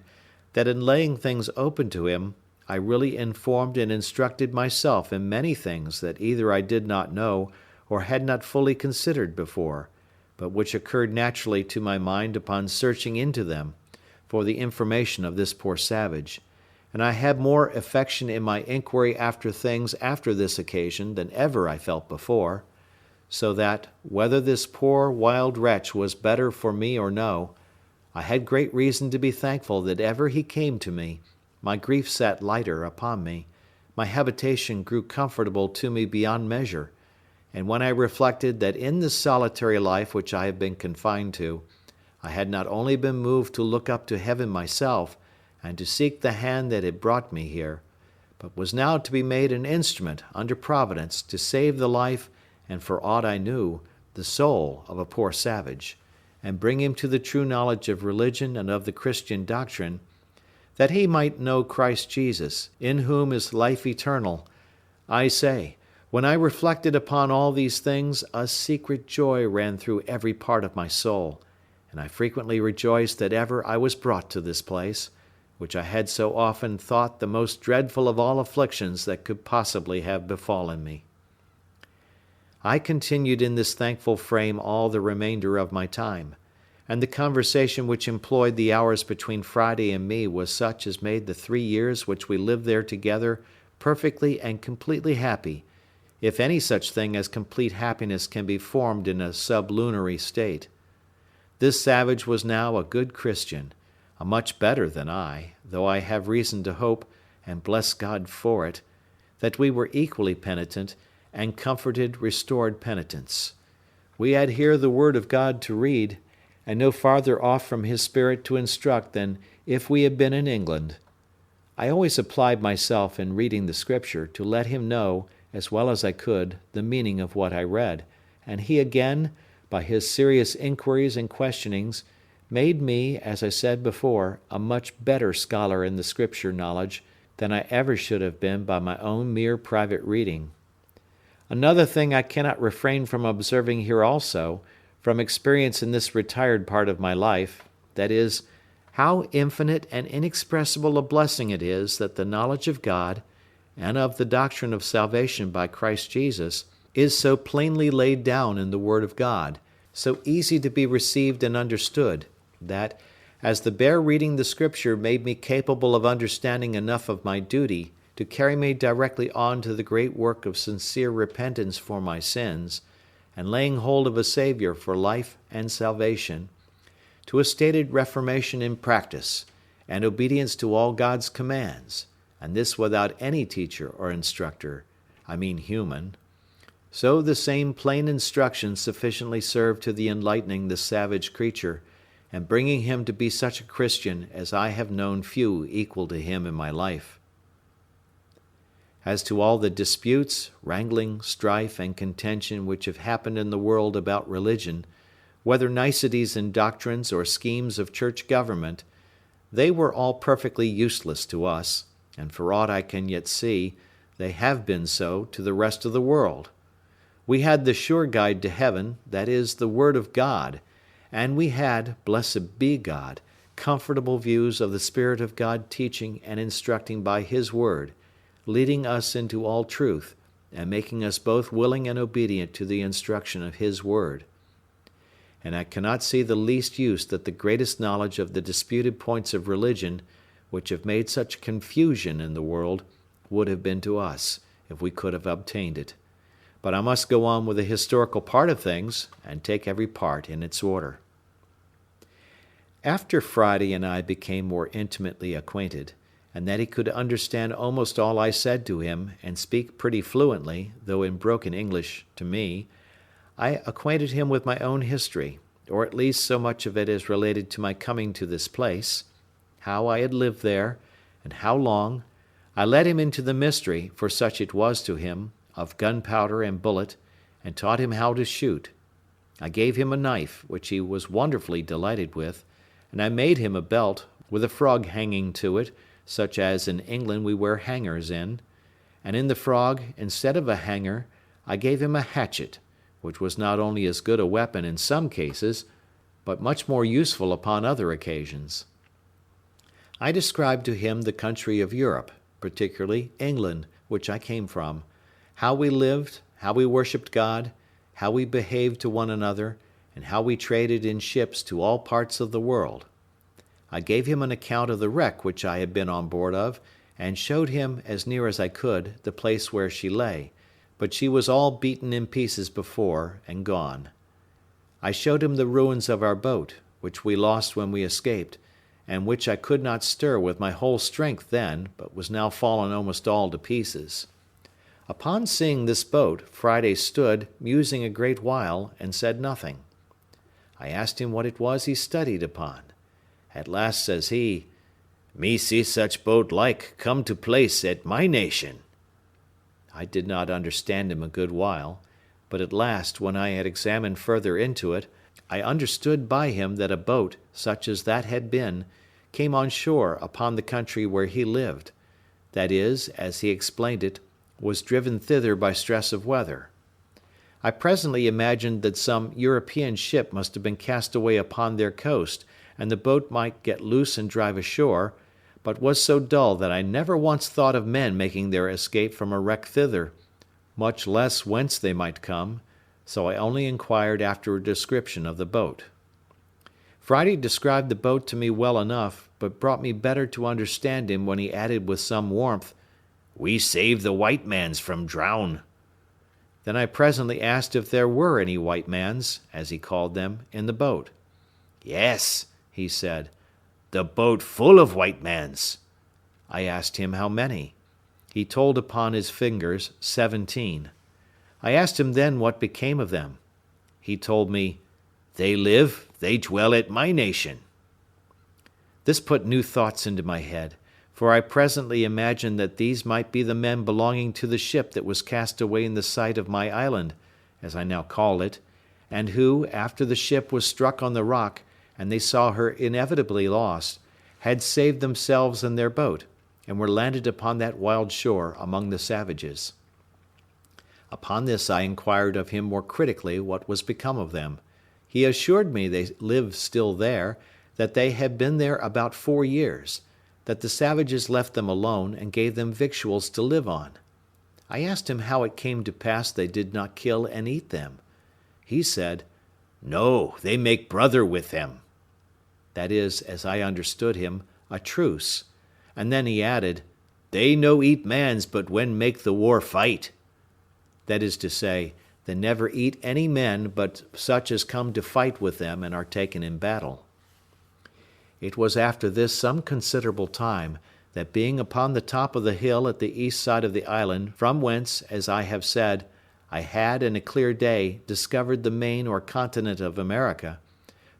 that in laying things open to him, I really informed and instructed myself in many things that either I did not know or had not fully considered before, but which occurred naturally to my mind upon searching into them, for the information of this poor savage, and I had more affection in my inquiry after things after this occasion than ever I felt before, so that, whether this poor wild wretch was better for me or no, I had great reason to be thankful that ever he came to me, my grief sat lighter upon me, my habitation grew comfortable to me beyond measure, and when I reflected that in this solitary life which I have been confined to, I had not only been moved to look up to heaven myself, and to seek the hand that had brought me here, but was now to be made an instrument under Providence to save the life, and for aught I knew, the soul of a poor savage, and bring him to the true knowledge of religion and of the Christian doctrine, that he might know Christ Jesus, in whom is life eternal. I say, when I reflected upon all these things, a secret joy ran through every part of my soul, and I frequently rejoiced that ever I was brought to this place, which I had so often thought the most dreadful of all afflictions that could possibly have befallen me. I continued in this thankful frame all the remainder of my time, and the conversation which employed the hours between Friday and me was such as made the 3 years which we lived there together perfectly and completely happy, if any such thing as complete happiness can be formed in a sublunary state. This savage was now a good Christian, a much better than I, though I have reason to hope, and bless God for it, that we were equally penitent, and comforted, restored penitents. We had here the word of God to read, and no farther off from his Spirit to instruct than if we had been in England. I always applied myself in reading the Scripture to let him know, as well as I could, the meaning of what I read, and he again, by his serious inquiries and questionings, made me, as I said before, a much better scholar in the Scripture knowledge than I ever should have been by my own mere private reading. Another thing I cannot refrain from observing here also, from experience in this retired part of my life, that is, how infinite and inexpressible a blessing it is that the knowledge of God, and of the doctrine of salvation by Christ Jesus, is so plainly laid down in the Word of God, so easy to be received and understood, that, as the bare reading the Scripture made me capable of understanding enough of my duty to carry me directly on to the great work of sincere repentance for my sins, and laying hold of a Saviour for life and salvation, to a stated reformation in practice, and obedience to all God's commands, and this without any teacher or instructor, I mean human. So the same plain instructions sufficiently served to the enlightening the savage creature, and bringing him to be such a Christian as I have known few equal to him in my life. As to all the disputes, wrangling, strife, and contention which have happened in the world about religion, whether niceties in doctrines or schemes of church government, they were all perfectly useless to us, and for aught I can yet see, they have been so to the rest of the world. We had the sure guide to heaven, that is, the Word of God, and we had, blessed be God, comfortable views of the Spirit of God teaching and instructing by His Word, leading us into all truth, and making us both willing and obedient to the instruction of His Word. And I cannot see the least use that the greatest knowledge of the disputed points of religion, which have made such confusion in the world, would have been to us, if we could have obtained it. But I must go on with the historical part of things, and take every part in its order. After Friday and I became more intimately acquainted, and that he could understand almost all I said to him, and speak pretty fluently, though in broken English, to me, I acquainted him with my own history, or at least so much of it as related to my coming to this place, how I had lived there, and how long, I led him into the mystery, for such it was to him, of gunpowder and bullet, and taught him how to shoot. I gave him a knife, which he was wonderfully delighted with, and I made him a belt, with a frog hanging to it, such as in England we wear hangers in, and in the frog, instead of a hanger, I gave him a hatchet, which was not only as good a weapon in some cases, but much more useful upon other occasions. I described to him the country of Europe, particularly England, which I came from, how we lived, how we worshipped God, how we behaved to one another, and how we traded in ships to all parts of the world. I gave him an account of the wreck which I had been on board of, and showed him, as near as I could, the place where she lay, but she was all beaten in pieces before, and gone. I showed him the ruins of our boat, which we lost when we escaped, and which I could not stir with my whole strength then, but was now fallen almost all to pieces. Upon seeing this boat, Friday stood, musing a great while, and said nothing. I asked him what it was he studied upon. At last says he, "Me see such boat like come to place at my nation." I did not understand him a good while, but at last, when I had examined further into it, I understood by him that a boat, such as that had been, came on shore upon the country where he lived; that is, as he explained it, was driven thither by stress of weather. I presently imagined that some European ship must have been cast away upon their coast, and the boat might get loose and drive ashore, but was so dull that I never once thought of men making their escape from a wreck thither, much less whence they might come, so I only inquired after a description of the boat. Friday described the boat to me well enough, but brought me better to understand him when he added with some warmth, "We saved the white mans from drown." Then I presently asked if there were any white mans, as he called them, in the boat. "Yes," he said, "the boat full of white mans." I asked him how many. He told upon his fingers 17. I asked him then what became of them. He told me, "They live, they dwell at my nation." This put new thoughts into my head, for I presently imagined that these might be the men belonging to the ship that was cast away in the sight of my island, as I now call it, and who, after the ship was struck on the rock, and they saw her inevitably lost, had saved themselves in their boat, and were landed upon that wild shore among the savages. Upon this I inquired of him more critically what was become of them. He assured me they lived still there, that they had been there about 4 years, that the savages left them alone, and gave them victuals to live on. I asked him how it came to pass they did not kill and eat them. He said, "No, they make brother with them." That is, as I understood him, a truce. And then he added, "They no eat mans but when make the war fight." That is to say, they never eat any men but such as come to fight with them and are taken in battle. It was after this some considerable time, that being upon the top of the hill at the east side of the island, from whence, as I have said, I had in a clear day discovered the main or continent of America,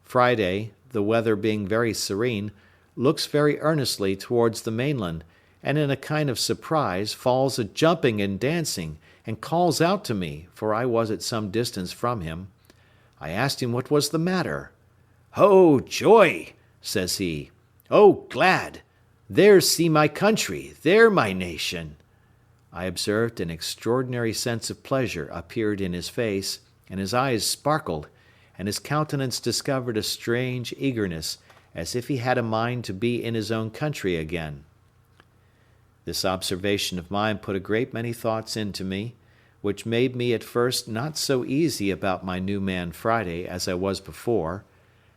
Friday, the weather being very serene, looks very earnestly towards the mainland, and in a kind of surprise falls a jumping and dancing, and calls out to me, for I was at some distance from him. I asked him what was the matter. "Oh, joy!" says he. "Oh, glad! There see my country, there my nation." I observed an extraordinary sense of pleasure appeared in his face, and his eyes sparkled, and his countenance discovered a strange eagerness, as if he had a mind to be in his own country again. This observation of mine put a great many thoughts into me, which made me at first not so easy about my new man Friday as I was before,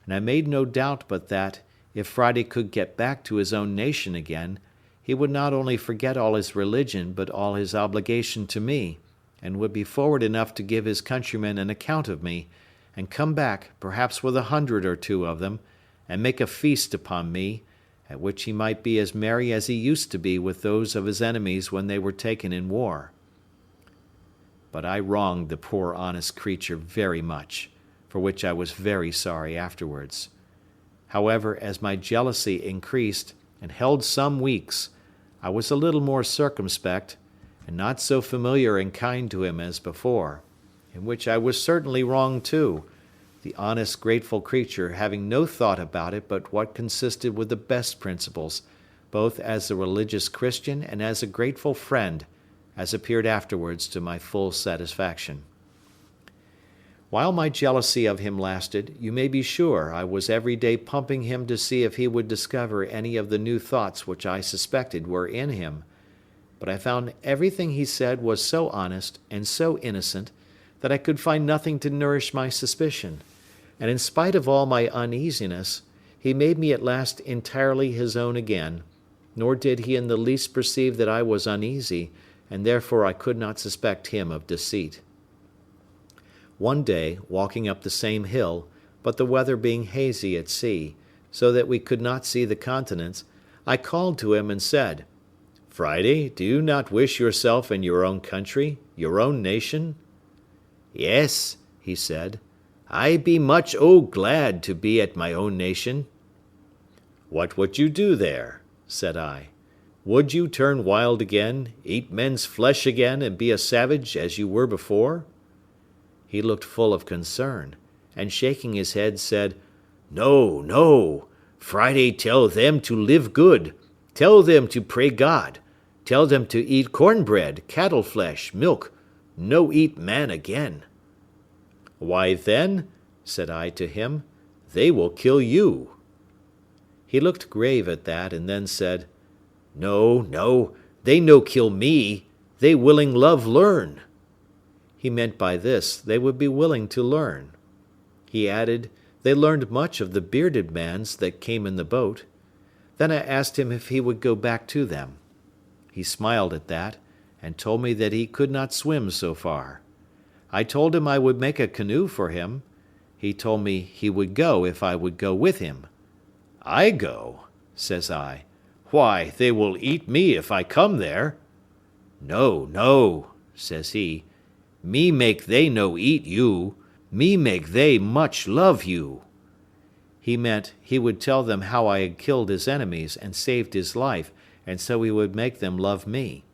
and I made no doubt but that, if Friday could get back to his own nation again, he would not only forget all his religion but all his obligation to me, and would be forward enough to give his countrymen an account of me, and come back, perhaps with 100 or 2 of them, and make a feast upon me, at which he might be as merry as he used to be with those of his enemies when they were taken in war. But I wronged the poor honest creature very much, for which I was very sorry afterwards. However, as my jealousy increased, and held some weeks, I was a little more circumspect, and not so familiar and kind to him as before, in which I was certainly wrong too, the honest, grateful creature having no thought about it but what consisted with the best principles, both as a religious Christian and as a grateful friend, as appeared afterwards to my full satisfaction. While my jealousy of him lasted, you may be sure I was every day pumping him to see if he would discover any of the new thoughts which I suspected were in him, but I found everything he said was so honest and so innocent that I could find nothing to nourish my suspicion, and in spite of all my uneasiness, he made me at last entirely his own again, nor did he in the least perceive that I was uneasy, and therefore I could not suspect him of deceit. One day, walking up the same hill, but the weather being hazy at sea, so that we could not see the continents, I called to him and said, "Friday, do you not wish yourself in your own country, your own nation?" "Yes," he said, "I be much glad to be at my own nation." "What would you do there?" said I. "Would you turn wild again, eat men's flesh again, and be a savage as you were before?" He looked full of concern, and shaking his head said, "No, no. Friday tell them to live good. Tell them to pray God. Tell them to eat cornbread, cattle flesh, milk. No eat man again." "Why then," said I to him, "they will kill you." He looked grave at that, and then said, "No, no, they no kill me. They willing love learn." He meant by this they would be willing to learn. He added, they learned much of the bearded mans that came in the boat. Then I asked him if he would go back to them. He smiled at that, and told me that he could not swim so far. I told him I would make a canoe for him. He told me he would go if I would go with him. "I go?" says I. "Why, they will eat me if I come there." "No, no," says he. "Me make they no eat you. Me make they much love you." He meant he would tell them how I had killed his enemies and saved his life, and so he would make them love me.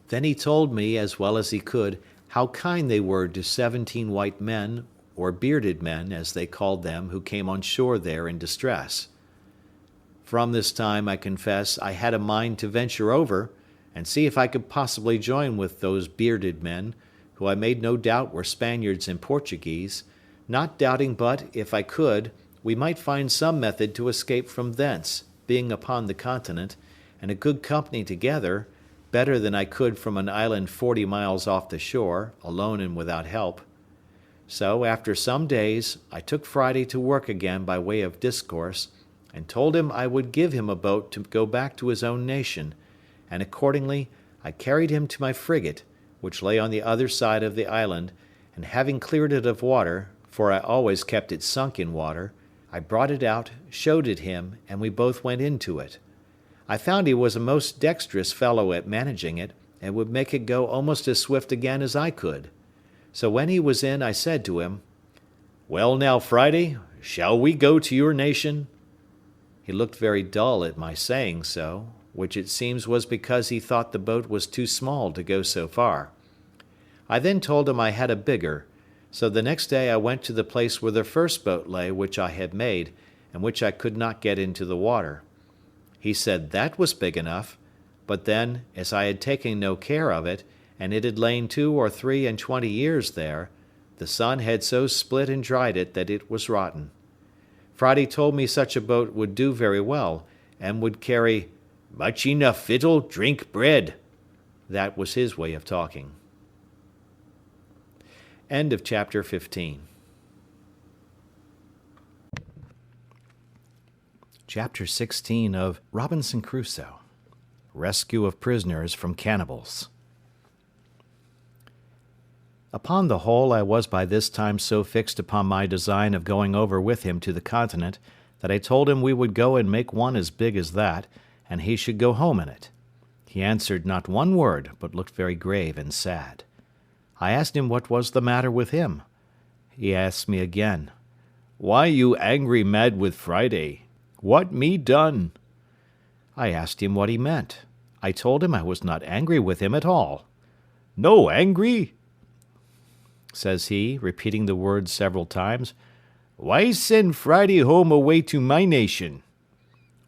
Then he told me, as well as he could, how kind they were to 17 white men, or bearded men, as they called them, who came on shore there in distress. From this time, I confess, I had a mind to venture over, and see if I could possibly join with those bearded men, who I made no doubt were Spaniards and Portuguese, not doubting but, if I could, we might find some method to escape from thence, being upon the continent, and a good company together, better than I could from an island 40 miles off the shore, alone and without help. So, after some days, I took Friday to work again by way of discourse, and told him I would give him a boat to go back to his own nation, and accordingly I carried him to my frigate, which lay on the other side of the island, and having cleared it of water, for I always kept it sunk in water, I brought it out, showed it him, and we both went into it. I found he was a most dexterous fellow at managing it, and would make it go almost as swift again as I could. So when he was in, I said to him, "Well now, Friday, shall we go to your nation?" He looked very dull at my saying so, which it seems was because he thought the boat was too small to go so far. I then told him I had a bigger, so the next day I went to the place where the first boat lay which I had made, and which I could not get into the water. He said that was big enough, but then, as I had taken no care of it, and it had lain 2 or 23 years there, the sun had so split and dried it that it was rotten. Friday told me such a boat would do very well, and would carry "much enough victual, drink, bread." That was his way of talking. End of chapter 15. Chapter 16 of Robinson Crusoe. Rescue of prisoners from cannibals. Upon the whole, I was by this time so fixed upon my design of going over with him to the continent, that I told him we would go and make one as big as that, and he should go home in it. He answered not one word, but looked very grave and sad. I asked him what was the matter with him. he asked me again, "Why you angry mad with Friday? What me done?" I asked him what he meant. I told him I was not angry with him at all. "No angry?" says he, repeating the word several times. "Why send Friday home away to my nation?"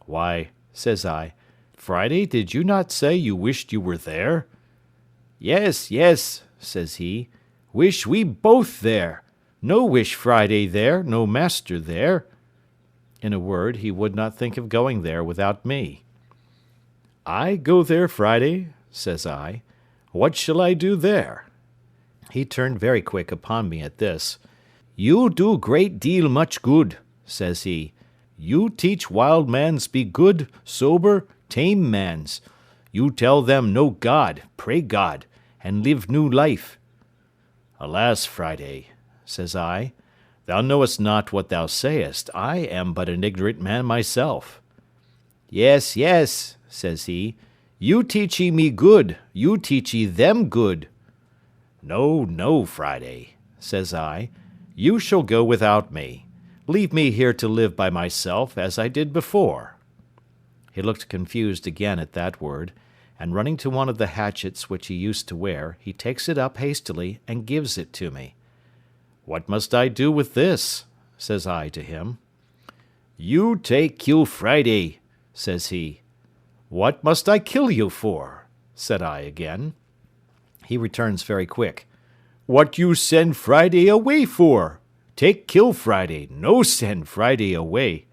"Why," says I, "Friday, did you not say you wished you were there?" "Yes, yes," says he, "wish we both there. No wish Friday there, no master there." In a word, he would not think of going there without me. "I go there Friday?" says I. "What shall I do there?" He turned very quick upon me at this. "You do great deal much good," says he. "You teach wild mans be good, sober, tame mans. You tell them know God, pray God, and live new life." "Alas, Friday," says I, "thou knowest not what thou sayest. I am but an ignorant man myself." "Yes, yes," says he, "you teachee me good, you teachee them good." "No, no, Friday," says I, "you shall go without me. Leave me here to live by myself, as I did before." He looked confused again at that word, and running to one of the hatchets which he used to wear, he takes it up hastily and gives it to me. "What must I do with this?" says I to him. "You take kill Friday," says he. "What must I kill you for?" said I again. He returns very quick. "What you send Friday away for? Take kill Friday, no send Friday away."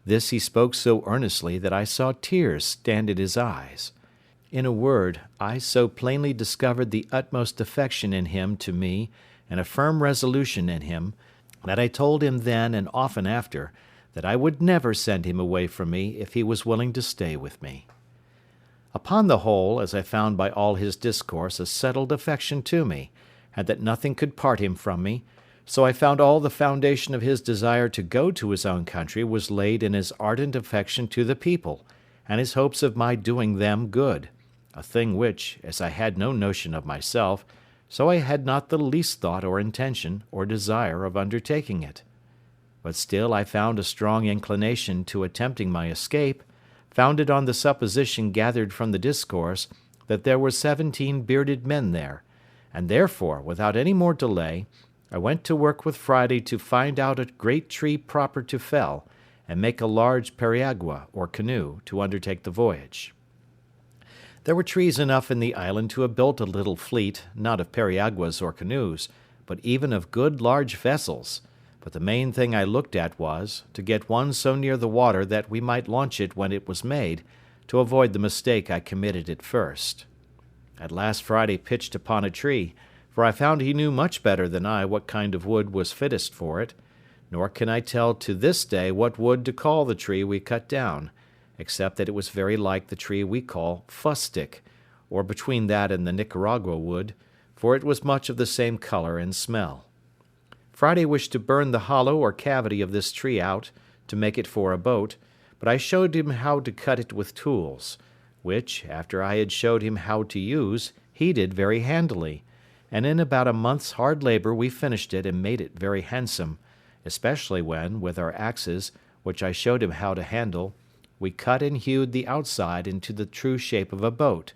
This he spoke so earnestly that I saw tears stand in his eyes. In a word, I so plainly discovered the utmost affection in him to me, and a firm resolution in him, that I told him then and often after, that I would never send him away from me if he was willing to stay with me. Upon the whole, as I found by all his discourse a settled affection to me, and that nothing could part him from me, so I found all the foundation of his desire to go to his own country was laid in his ardent affection to the people, and his hopes of my doing them good, a thing which, as I had no notion of myself, so I had not the least thought or intention or desire of undertaking it. But still I found a strong inclination to attempting my escape, founded on the supposition gathered from the discourse that there were 17 bearded men there, and therefore, without any more delay, I went to work with Friday to find out a great tree proper to fell, and make a large periagua, or canoe, to undertake the voyage. There were trees enough in the island to have built a little fleet, not of periaguas or canoes, but even of good large vessels, but the main thing I looked at was, to get one so near the water that we might launch it when it was made, to avoid the mistake I committed at first. At last Friday pitched upon a tree, for I found he knew much better than I what kind of wood was fittest for it, nor can I tell to this day what wood to call the tree we cut down, except that it was very like the tree we call fustic, or between that and the Nicaragua wood, for it was much of the same colour and smell. Friday wished to burn the hollow or cavity of this tree out, to make it for a boat, but I showed him how to cut it with tools, which, after I had showed him how to use, he did very handily, and in about a month's hard labour we finished it and made it very handsome, especially when, with our axes, which I showed him how to handle, we cut and hewed the outside into the true shape of a boat.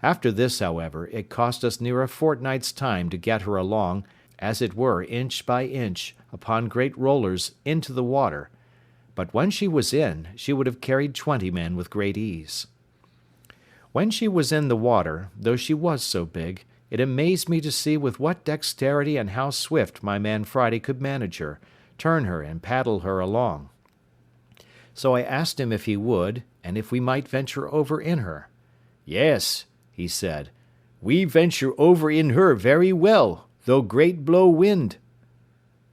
After this, however, it cost us near a fortnight's time to get her along, as it were inch by inch, upon great rollers into the water, but when she was in, she would have carried 20 men with great ease. When she was in the water, though she was so big, it amazed me to see with what dexterity and how swift my man Friday could manage her, turn her, and paddle her along. So I asked him if he would, and if we might venture over in her. "Yes," he said, "we venture over in her very well, though great blow wind."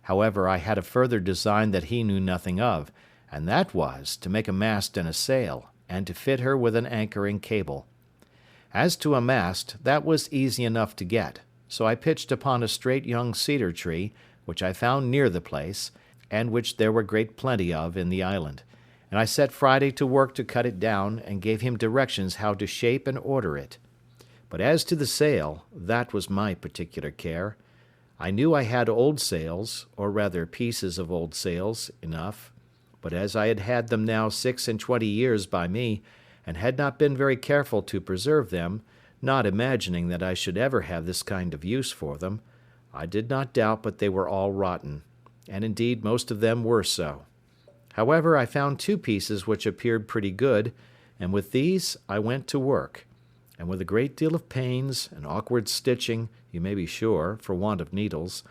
However, I had a further design that he knew nothing of, and that was, to make a mast and a sail, and to fit her with an anchor and cable. As to a mast, that was easy enough to get, so I pitched upon a straight young cedar tree, which I found near the place, and which there were great plenty of in the island, and I set Friday to work to cut it down, and gave him directions how to shape and order it. But as to the sail, that was my particular care. I knew I had old sails, or rather pieces of old sails, enough, but as I had had them now 26 years by me, and had not been very careful to preserve them, not imagining that I should ever have this kind of use for them, I did not doubt but they were all rotten, and indeed most of them were so. However, I found 2 pieces which appeared pretty good, and with these I went to work, and with a great deal of pains and awkward stitching, you may be sure, for want of needles,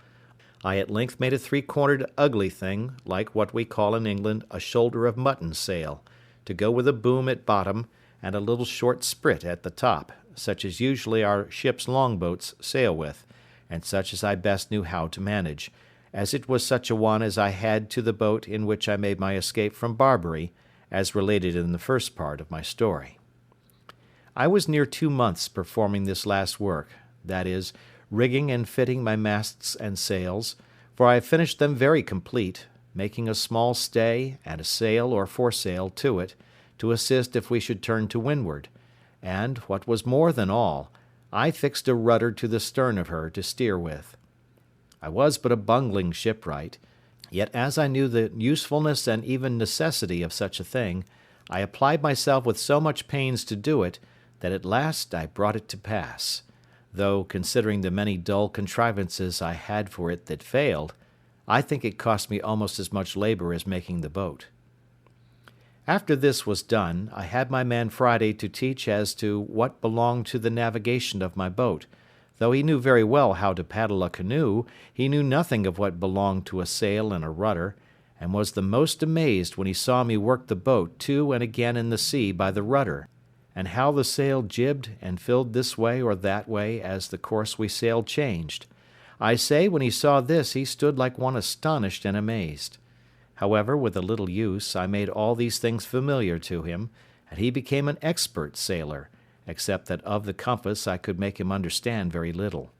I at length made a 3-cornered ugly thing, like what we call in England a shoulder of mutton sail, to go with a boom at bottom, and a little short sprit at the top, such as usually our ship's longboats sail with, and such as I best knew how to manage, as it was such a one as I had to the boat in which I made my escape from Barbary, as related in the first part of my story. I was near 2 months performing this last work, that is, rigging and fitting my masts and sails, for I finished them very complete, making a small stay and a sail or foresail to it, to assist if we should turn to windward, and, what was more than all, I fixed a rudder to the stern of her to steer with. I was but a bungling shipwright, yet as I knew the usefulness and even necessity of such a thing, I applied myself with so much pains to do it, that at last I brought it to pass, though, considering the many dull contrivances I had for it that failed, I think it cost me almost as much labour as making the boat. After this was done, I had my man Friday to teach as to what belonged to the navigation of my boat. Though he knew very well how to paddle a canoe, he knew nothing of what belonged to a sail and a rudder, and was the most amazed when he saw me work the boat to and again in the sea by the rudder, and how the sail jibbed and filled this way or that way as the course we sailed changed. I say, when he saw this, he stood like one astonished and amazed. However, with a little use, I made all these things familiar to him, and he became an expert sailor, except that of the compass I could make him understand very little.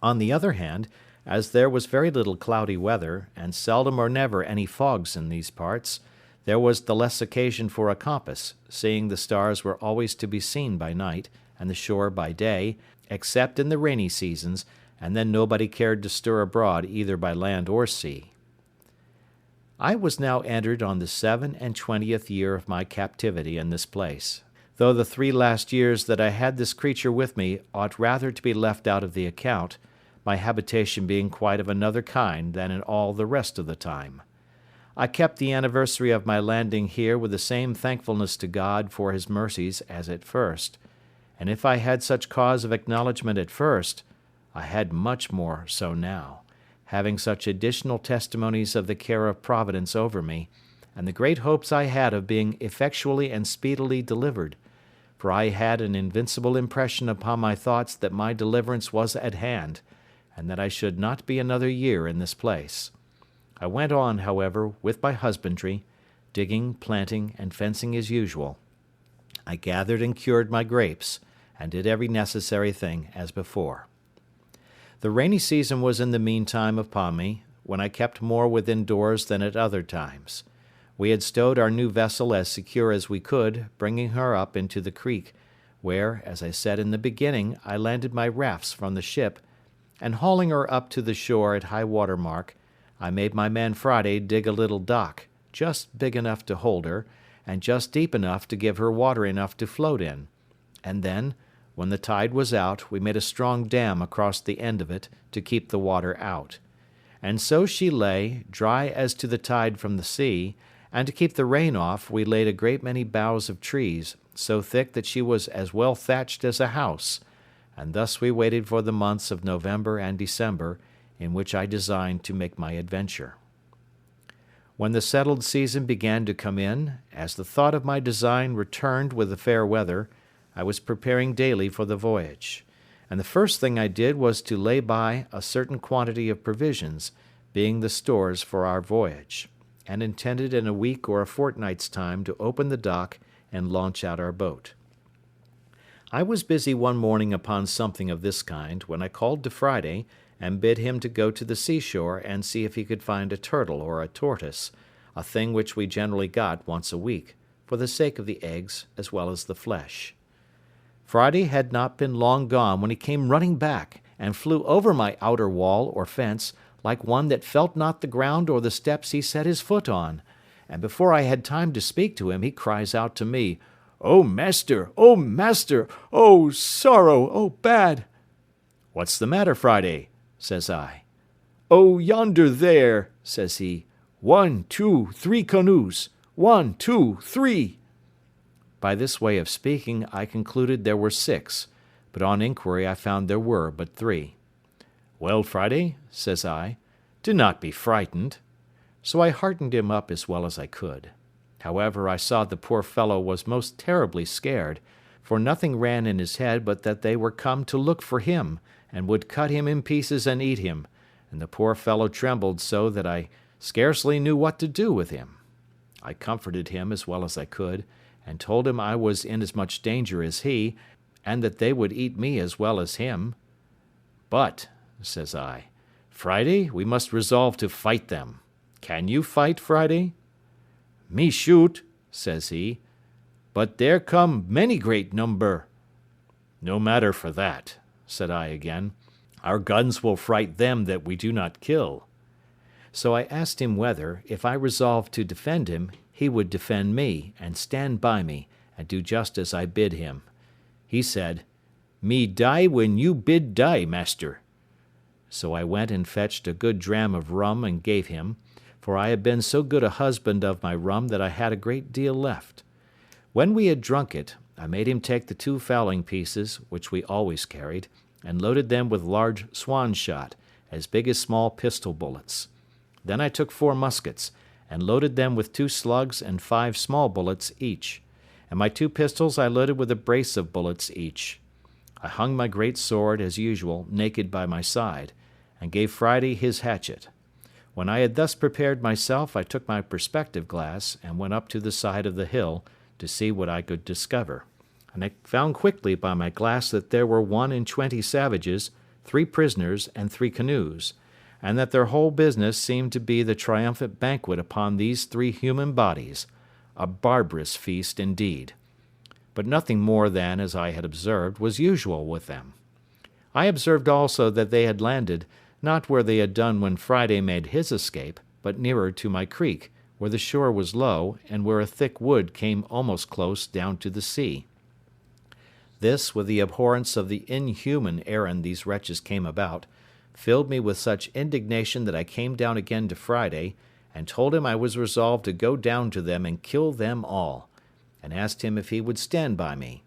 On the other hand, as there was very little cloudy weather, and seldom or never any fogs in these parts, there was the less occasion for a compass, seeing the stars were always to be seen by night, and the shore by day, except in the rainy seasons, and then nobody cared to stir abroad either by land or sea. I was now entered on the 27th year of my captivity in this place, though the 3 last years that I had this creature with me ought rather to be left out of the account, my habitation being quite of another kind than in all the rest of the time. I kept the anniversary of my landing here with the same thankfulness to God for his mercies as at first, and if I had such cause of acknowledgment at first, I had much more so now, having such additional testimonies of the care of Providence over me, and the great hopes I had of being effectually and speedily delivered, for I had an invincible impression upon my thoughts that my deliverance was at hand, and that I should not be another year in this place. I went on, however, with my husbandry, digging, planting, and fencing as usual. I gathered and cured my grapes, and did every necessary thing as before. The rainy season was in the meantime upon me, when I kept more within doors than at other times. We had stowed our new vessel as secure as we could, bringing her up into the creek, where, as I said in the beginning, I landed my rafts from the ship, and hauling her up to the shore at high water mark, I made my man Friday dig a little dock, just big enough to hold her, and just deep enough to give her water enough to float in, and then, when the tide was out, we made a strong dam across the end of it to keep the water out. And so she lay, dry as to the tide from the sea, and to keep the rain off we laid a great many boughs of trees, so thick that she was as well thatched as a house, and thus we waited for the months of November and December, in which I designed to make my adventure. When the settled season began to come in, as the thought of my design returned with the fair weather, I was preparing daily for the voyage, and the first thing I did was to lay by a certain quantity of provisions, being the stores for our voyage, and intended in a week or a fortnight's time to open the dock and launch out our boat. I was busy one morning upon something of this kind, when I called to Friday, and bid him to go to the seashore and see if he could find a turtle or a tortoise, a thing which we generally got once a week, for the sake of the eggs as well as the flesh. Friday had not been long gone when he came running back, and flew over my outer wall or fence, like one that felt not the ground or the steps he set his foot on, and before I had time to speak to him, he cries out to me, "O master! O master! O sorrow! O bad!" "What's the matter, Friday?" says I. "Oh, yonder there," says he, 1, 2, 3 canoes, 1, 2, 3. By this way of speaking, I concluded there were 6, but on inquiry I found there were but 3. "Well, Friday," says I, "do not be frightened." So I heartened him up as well as I could. However, I saw the poor fellow was most terribly scared, for nothing ran in his head but that they were come to look for him, and would cut him in pieces and eat him, and the poor fellow trembled so that I scarcely knew what to do with him. I comforted him as well as I could, and told him I was in as much danger as he, and that they would eat me as well as him. "But," says I, "Friday, we must resolve to fight them. Can you fight, Friday?" "Me shoot," says he, "but there come many great number." "No matter for that," said I again. "Our guns will fright them that we do not kill." So I asked him whether, if I resolved to defend him, he would defend me, and stand by me, and do just as I bid him. He said, "Me die when you bid die, master." So I went and fetched a good dram of rum and gave him, for I had been so good a husband of my rum that I had a great deal left. When we had drunk it, I made him take the 2 fowling pieces, which we always carried, and loaded them with large swan shot, as big as small pistol bullets. Then I took 4 muskets, and loaded them with 2 slugs and 5 small bullets each, and my 2 pistols I loaded with a brace of bullets each. I hung my great sword, as usual, naked by my side, and gave Friday his hatchet. When I had thus prepared myself, I took my perspective glass, and went up to the side of the hill, to see what I could discover, and I found quickly by my glass that there were 21 savages, 3 prisoners, and 3 canoes, and that their whole business seemed to be the triumphant banquet upon these 3 human bodies, a barbarous feast indeed. But nothing more than, as I had observed, was usual with them. I observed also that they had landed, not where they had done when Friday made his escape, but nearer to my creek, where the shore was low, and where a thick wood came almost close down to the sea. This, with the abhorrence of the inhuman errand these wretches came about, filled me with such indignation that I came down again to Friday, and told him I was resolved to go down to them and kill them all, and asked him if he would stand by me.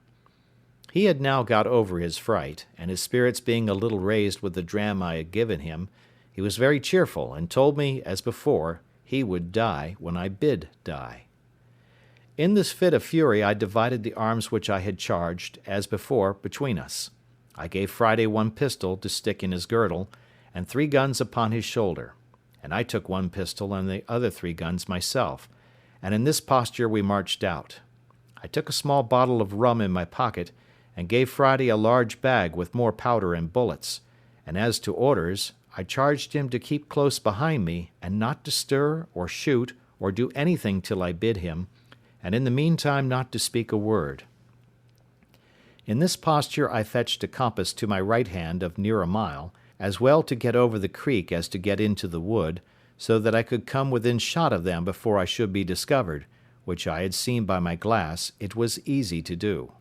He had now got over his fright, and his spirits being a little raised with the dram I had given him, he was very cheerful, and told me, as before, he would die when I bid die. In this fit of fury I divided the arms which I had charged, as before, between us. I gave Friday 1 pistol to stick in his girdle, and 3 guns upon his shoulder, and I took 1 pistol and the other 3 guns myself, and in this posture we marched out. I took a small bottle of rum in my pocket, and gave Friday a large bag with more powder and bullets, and as to orders, I charged him to keep close behind me, and not to stir, or shoot, or do anything till I bid him, and in the meantime not to speak a word. In this posture I fetched a compass to my right hand of near a mile, as well to get over the creek as to get into the wood, so that I could come within shot of them before I should be discovered, which I had seen by my glass it was easy to do.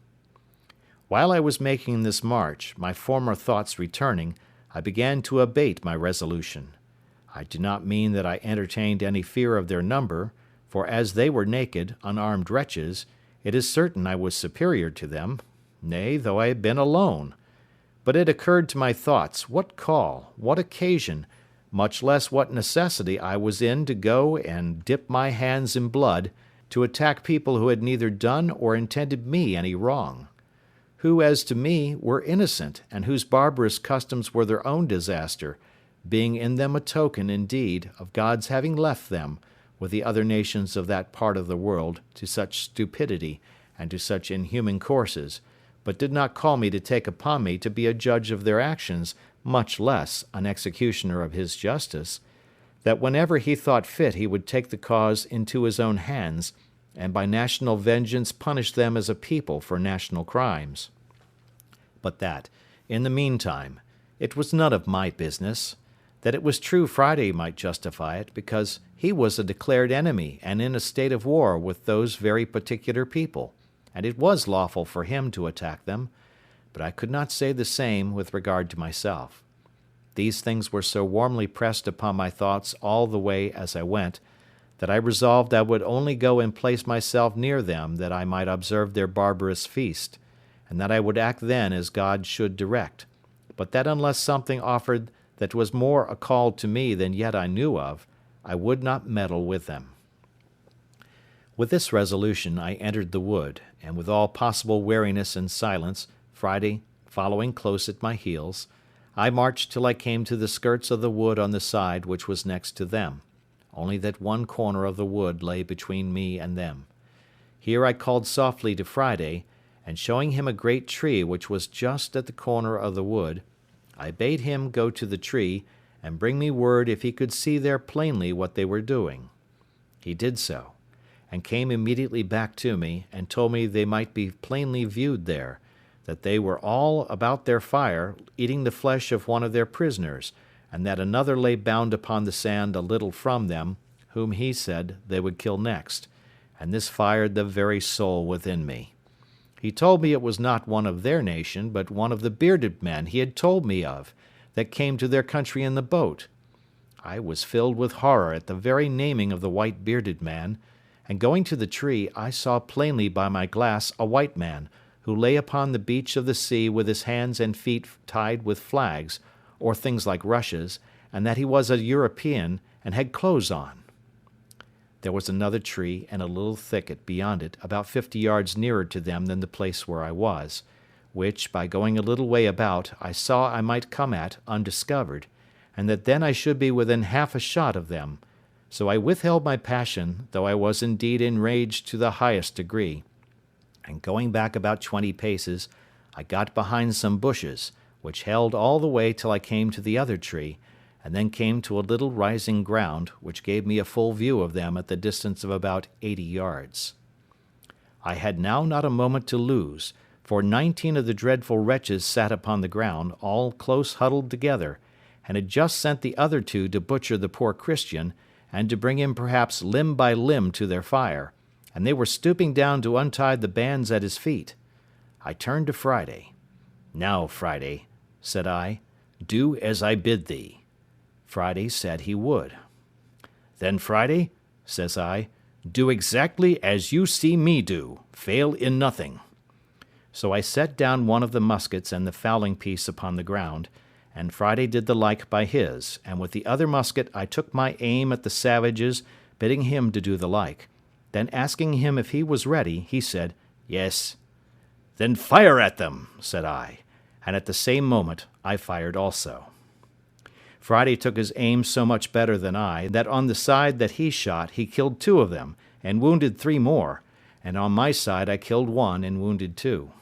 While I was making this march, my former thoughts returning, I began to abate my resolution. I do not mean that I entertained any fear of their number, for as they were naked, unarmed wretches, it is certain I was superior to them, nay, though I had been alone. But it occurred to my thoughts what call, what occasion, much less what necessity I was in to go and dip my hands in blood, to attack people who had neither done or intended me any wrong; who, as to me, were innocent, and whose barbarous customs were their own disaster, being in them a token, indeed, of God's having left them, with the other nations of that part of the world, to such stupidity, and to such inhuman courses, but did not call me to take upon me to be a judge of their actions, much less an executioner of his justice, that whenever he thought fit he would take the cause into his own hands, and by national vengeance punish them as a people for national crimes; but that, in the meantime, It was none of my business. That it was true Friday might justify it, because he was a declared enemy and in a state of war with those very particular people, and it was lawful for him to attack them, but I could not say the same with regard to myself. These things were so warmly pressed upon my thoughts all the way as I went, that I resolved I would only go and place myself near them that I might observe their barbarous feast, and that I would act then as God should direct, but that unless something offered that was more a call to me than yet I knew of, I would not meddle with them. With this resolution I entered the wood, and with all possible wariness and silence, Friday following close at my heels, I marched till I came to the skirts of the wood on the side which was next to them, only that one corner of the wood lay between me and them. Here I called softly to Friday, and showing him a great tree which was just at the corner of the wood, I bade him go to the tree, and bring me word if he could see there plainly what they were doing. He did so, and came immediately back to me, and told me they might be plainly viewed there, that they were all about their fire, eating the flesh of one of their prisoners, and that another lay bound upon the sand a little from them, whom he said they would kill next, and this fired the very soul within me. He told me it was not one of their nation, but one of the bearded men he had told me of, that came to their country in the boat. I was filled with horror at the very naming of the white bearded man, and going to the tree I saw plainly by my glass a white man, who lay upon the beach of the sea with his hands and feet tied with flags, or things like rushes, and that he was a European, and had clothes on. There was another tree and a little thicket beyond it, about 50 yards nearer to them than the place where I was, which, by going a little way about, I saw I might come at undiscovered, and that then I should be within half a shot of them. So I withheld my passion, though I was indeed enraged to the highest degree, and going back about 20 paces, I got behind some bushes, which held all the way till I came to the other tree, and then came to a little rising ground, which gave me a full view of them at the distance of about 80 yards. I had now not a moment to lose, for 19 of the dreadful wretches sat upon the ground, all close huddled together, and had just sent the other two to butcher the poor Christian, and to bring him perhaps limb by limb to their fire, and they were stooping down to untie the bands at his feet. I turned to Friday. "Now, Friday," said I, "do as I bid thee." Friday said he would. "Then, Friday," says I, "do exactly as you see me do, fail in nothing." So I set down one of the muskets and the fowling piece upon the ground, and Friday did the like by his, and with the other musket I took my aim at the savages, bidding him to do the like. Then asking him if he was ready, he said, "Yes." "Then fire at them," said I, and at the same moment I fired also. Friday took his aim so much better than I, that on the side that he shot he killed 2 of them, and wounded 3 more, and on my side I killed 1 and wounded 2.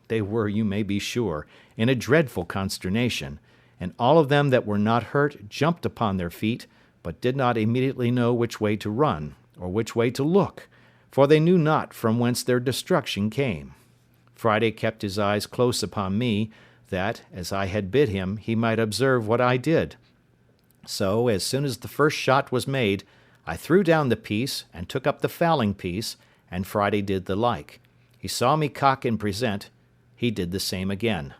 They were, you may be sure, in a dreadful consternation, and all of them that were not hurt jumped upon their feet, but did not immediately know which way to run, or which way to look, for they knew not from whence their destruction came. Friday kept his eyes close upon me, that, as I had bid him, he might observe what I did. So, as soon as the first shot was made, I threw down the piece, and took up the fowling piece, and Friday did the like. He saw me cock and present. He did the same again.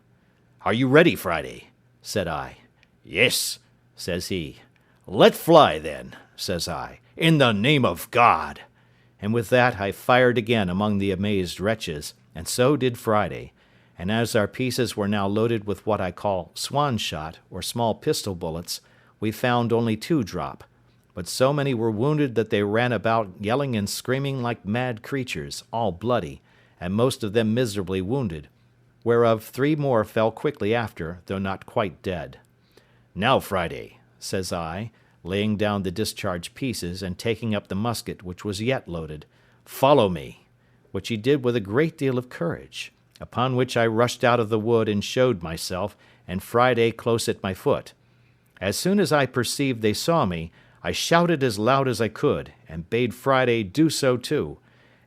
"Are you ready, Friday?" said I. "Yes," says he. "Let fly, then," says I, "in the name of God." And with that I fired again among the amazed wretches, and so did Friday. And as our pieces were now loaded with what I call swan shot, or small pistol bullets, we found only 2 drop, but so many were wounded that they ran about yelling and screaming like mad creatures, all bloody, and most of them miserably wounded, whereof 3 more fell quickly after, though not quite dead. "Now, Friday," says I, laying down the discharged pieces, and taking up the musket which was yet loaded, "follow me," which he did with a great deal of courage, upon which I rushed out of the wood and showed myself, and Friday close at my foot. As soon as I perceived they saw me, I shouted as loud as I could, and bade Friday do so too,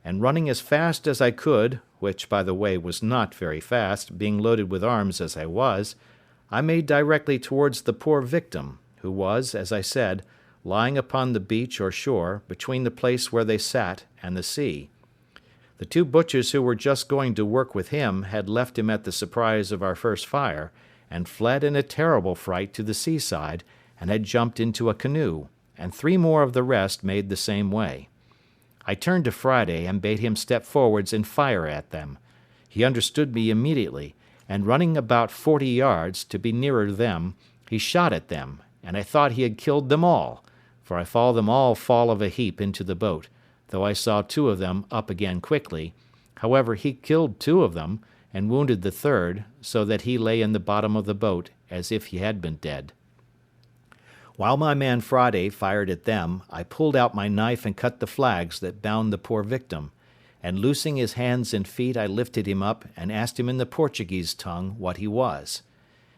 and running as fast as I could, which, by the way, was not very fast, being loaded with arms as I was, I made directly towards the poor victim, who was, as I said, lying upon the beach or shore, between the place where they sat and the sea. The two butchers who were just going to work with him had left him at the surprise of our first fire, and fled in a terrible fright to the seaside, and had jumped into a canoe, and 3 more of the rest made the same way. I turned to Friday and bade him step forwards and fire at them. He understood me immediately, and running about 40 yards, to be nearer them, he shot at them, and I thought he had killed them all, for I saw them all fall of a heap into the boat, though I saw 2 of them up again quickly. However, he killed 2 of them, and wounded the third, so that he lay in the bottom of the boat, as if he had been dead. While my man Friday fired at them, I pulled out my knife and cut the flags that bound the poor victim, and loosing his hands and feet I lifted him up and asked him in the Portuguese tongue what he was.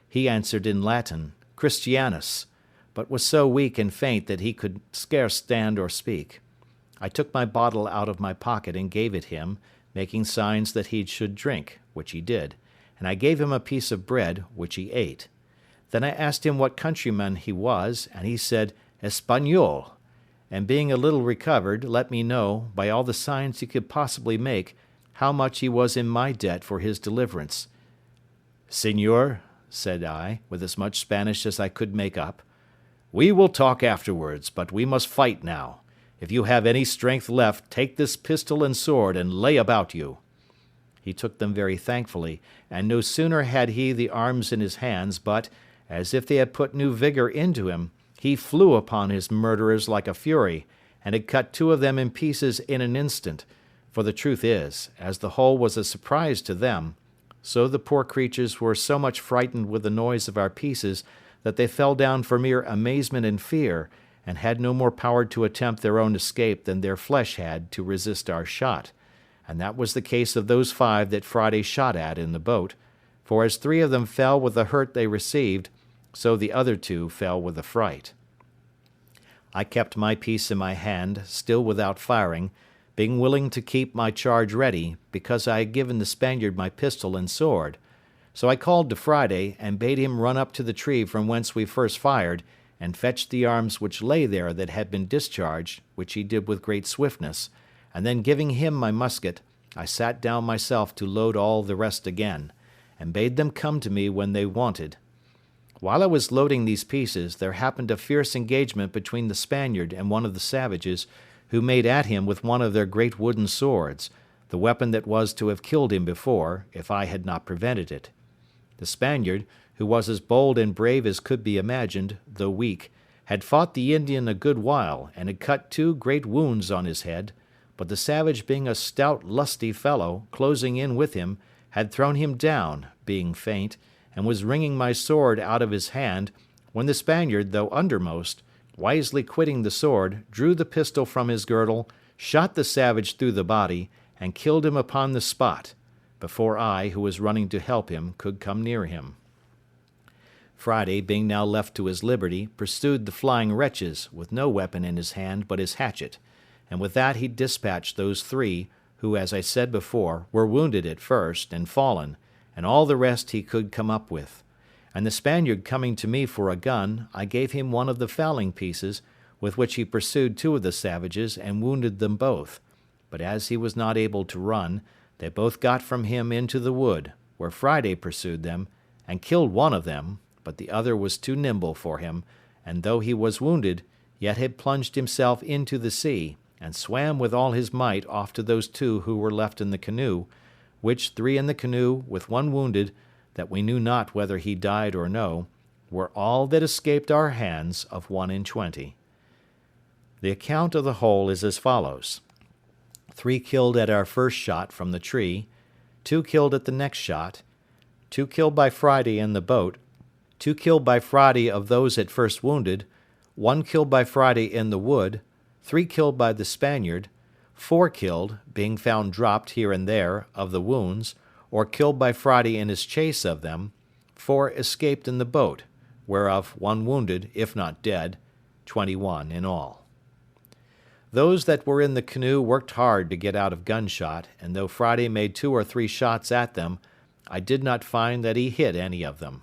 He answered in Latin, Christianus, but was so weak and faint that he could scarce stand or speak. I took my bottle out of my pocket and gave it him, making signs that he should drink, which he did, and I gave him a piece of bread, which he ate. Then I asked him what countryman he was, and he said, Espagnol, and being a little recovered, let me know, by all the signs he could possibly make, how much he was in my debt for his deliverance. Señor, said I, with as much Spanish as I could make up, we will talk afterwards, but we must fight now. If you have any strength left, take this pistol and sword and lay about you. He took them very thankfully, and no sooner had he the arms in his hands, but, as if they had put new vigour into him, he flew upon his murderers like a fury, and had cut 2 of them in pieces in an instant, for the truth is, as the whole was a surprise to them, so the poor creatures were so much frightened with the noise of our pieces that they fell down for mere amazement and fear, and had no more power to attempt their own escape than their flesh had to resist our shot, and that was the case of those 5 that Friday shot at in the boat, for as 3 of them fell with the hurt they received, so the other 2 fell with the fright. I kept my piece in my hand, still without firing, being willing to keep my charge ready, because I had given the Spaniard my pistol and sword. So I called to Friday, and bade him run up to the tree from whence we first fired, and fetch the arms which lay there that had been discharged, which he did with great swiftness, and then giving him my musket, I sat down myself to load all the rest again, and bade them come to me when they wanted. While I was loading these pieces, there happened a fierce engagement between the Spaniard and one of the savages, who made at him with one of their great wooden swords, the weapon that was to have killed him before, if I had not prevented it. The Spaniard, who was as bold and brave as could be imagined, though weak, had fought the Indian a good while, and had cut 2 great wounds on his head, but the savage being a stout lusty fellow, closing in with him, had thrown him down, being faint, and was wringing my sword out of his hand, when the Spaniard, though undermost, wisely quitting the sword, drew the pistol from his girdle, shot the savage through the body, and killed him upon the spot, before I, who was running to help him, could come near him. Friday, being now left to his liberty, pursued the flying wretches, with no weapon in his hand but his hatchet, and with that he dispatched those 3, who, as I said before, were wounded at first, and fallen, and all the rest he could come up with. And the Spaniard coming to me for a gun, I gave him one of the fowling pieces, with which he pursued 2 of the savages, and wounded them both. But as he was not able to run, they both got from him into the wood, where Friday pursued them, and killed one of them, but the other was too nimble for him, and though he was wounded, yet had plunged himself into the sea, and swam with all his might off to those 2 who were left in the canoe, which 3 in the canoe, with 1 wounded, that we knew not whether he died or no, were all that escaped our hands of 1 in 20. The account of the whole is as follows: 3 killed at our first shot from the tree, 2 killed at the next shot, 2 killed by Friday in the boat, 2 killed by Friday of those at first wounded, 1 killed by Friday in the wood, 3 killed by the Spaniard, 4 killed, being found dropped here and there, of the wounds, or killed by Friday in his chase of them, 4 escaped in the boat, whereof 1 wounded, if not dead, 21 in all. Those that were in the canoe worked hard to get out of gunshot, and though Friday made 2 or 3 shots at them, I did not find that he hit any of them.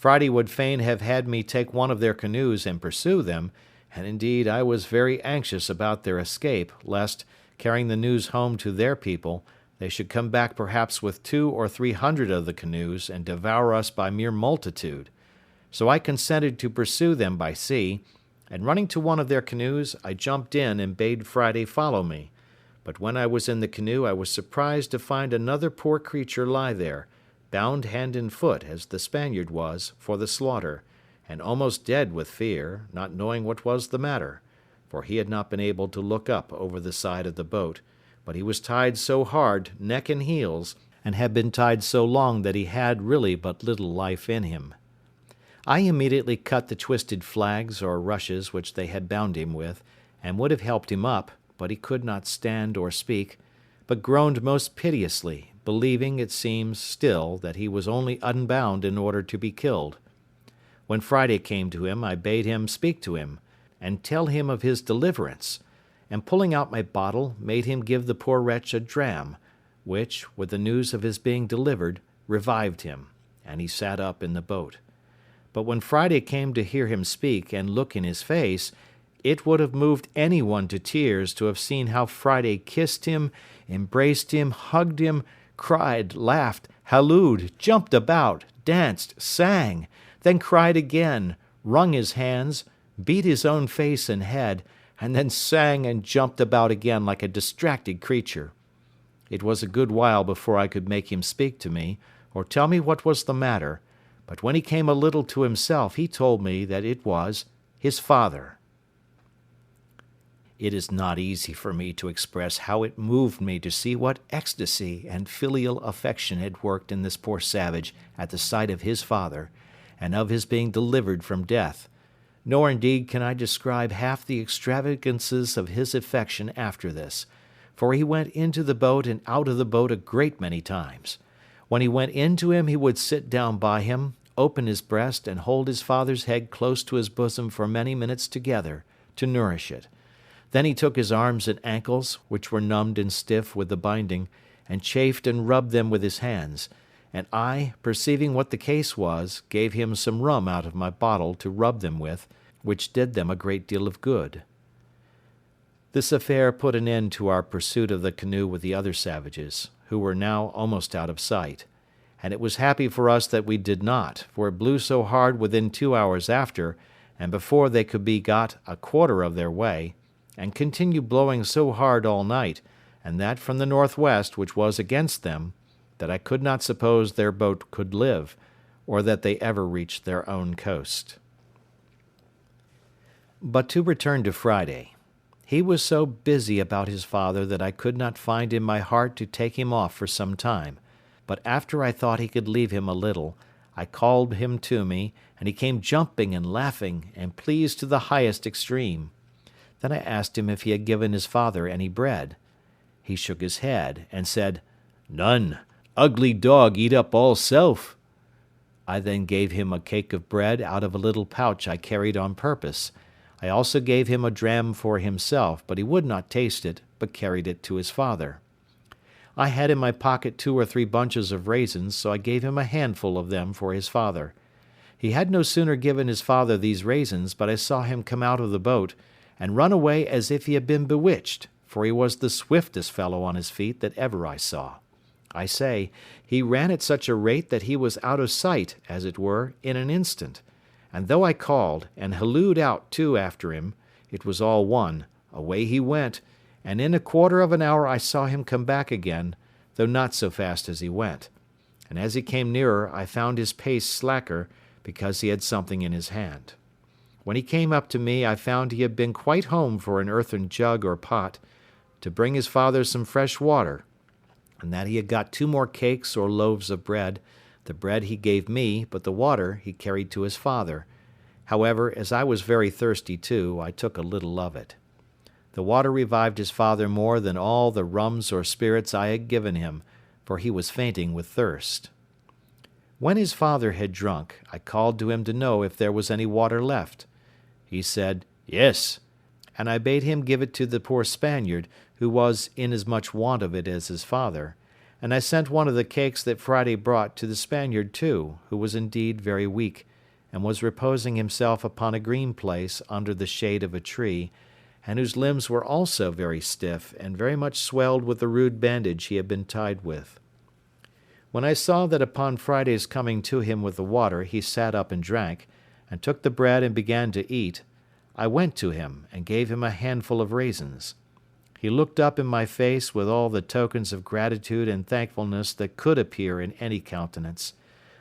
Friday would fain have had me take one of their canoes and pursue them, and indeed I was very anxious about their escape, lest, carrying the news home to their people, they should come back perhaps with 200 or 300 of the canoes and devour us by mere multitude. So I consented to pursue them by sea, and running to one of their canoes, I jumped in and bade Friday follow me. But when I was in the canoe, I was surprised to find another poor creature lie there, bound hand and foot, as the Spaniard was, for the slaughter, and almost dead with fear, not knowing what was the matter, for he had not been able to look up over the side of the boat, but he was tied so hard, neck and heels, and had been tied so long that he had really but little life in him. I immediately cut the twisted flags or rushes which they had bound him with, and would have helped him up, but he could not stand or speak, but groaned most piteously, believing, it seems, still, that he was only unbound in order to be killed. When Friday came to him, I bade him speak to him, and tell him of his deliverance, and pulling out my bottle, made him give the poor wretch a dram, which, with the news of his being delivered, revived him, and he sat up in the boat. But when Friday came to hear him speak and look in his face, it would have moved anyone to tears to have seen how Friday kissed him, embraced him, hugged him, cried, laughed, hallooed, jumped about, danced, sang, then cried again, wrung his hands, beat his own face and head, and then sang and jumped about again like a distracted creature. It was a good while before I could make him speak to me, or tell me what was the matter, but when he came a little to himself, he told me that it was his father. It is not easy for me to express how it moved me to see what ecstasy and filial affection had worked in this poor savage at the sight of his father, and of his being delivered from death, nor indeed can I describe half the extravagances of his affection after this, for he went into the boat and out of the boat a great many times. When he went in to him, he would sit down by him, open his breast, and hold his father's head close to his bosom for many minutes together, to nourish it. Then he took his arms and ankles, which were numbed and stiff with the binding, and chafed and rubbed them with his hands, and I, perceiving what the case was, gave him some rum out of my bottle to rub them with, which did them a great deal of good. This affair put an end to our pursuit of the canoe with the other savages, who were now almost out of sight, and it was happy for us that we did not, for it blew so hard within 2 hours after, and before they could be got a quarter of their way, and continued blowing so hard all night, and that from the northwest, which was against them, that I could not suppose their boat could live, or that they ever reached their own coast. But to return to Friday. He was so busy about his father that I could not find in my heart to take him off for some time, but after I thought he could leave him a little, I called him to me, and he came jumping and laughing, and pleased to the highest extreme. Then I asked him if he had given his father any bread. He shook his head, and said, "None. Ugly dog eat up all self." I then gave him a cake of bread out of a little pouch I carried on purpose. I also gave him a dram for himself, but he would not taste it, but carried it to his father. I had in my pocket 2 or 3 bunches of raisins, so I gave him a handful of them for his father. He had no sooner given his father these raisins, but I saw him come out of the boat, and run away as if he had been bewitched, for he was the swiftest fellow on his feet that ever I saw. I say, he ran at such a rate that he was out of sight, as it were, in an instant, and though I called, and hallooed out too after him, it was all one, away he went, and in a quarter of an hour I saw him come back again, though not so fast as he went, and as he came nearer I found his pace slacker, because he had something in his hand. When he came up to me, I found he had been quite home for an earthen jug or pot, to bring his father some fresh water, and that he had got 2 more cakes or loaves of bread. The bread he gave me, but the water he carried to his father. However, as I was very thirsty too, I took a little of it. The water revived his father more than all the rums or spirits I had given him, for he was fainting with thirst. When his father had drunk, I called to him to know if there was any water left. He said, "Yes," and I bade him give it to the poor Spaniard, who was in as much want of it as his father, and I sent one of the cakes that Friday brought to the Spaniard too, who was indeed very weak, and was reposing himself upon a green place under the shade of a tree, and whose limbs were also very stiff and very much swelled with the rude bandage he had been tied with. When I saw that upon Friday's coming to him with the water he sat up and drank, and took the bread and began to eat, I went to him and gave him a handful of raisins. He looked up in my face with all the tokens of gratitude and thankfulness that could appear in any countenance,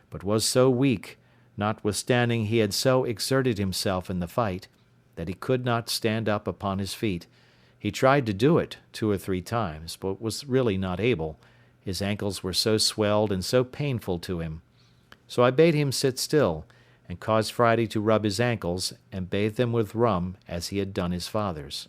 but was so weak, notwithstanding he had so exerted himself in the fight, that he could not stand up upon his feet. He tried to do it 2 or 3 times, but was really not able. His ankles were so swelled and so painful to him. So I bade him sit still, and caused Friday to rub his ankles, and bathe them with rum, as he had done his father's.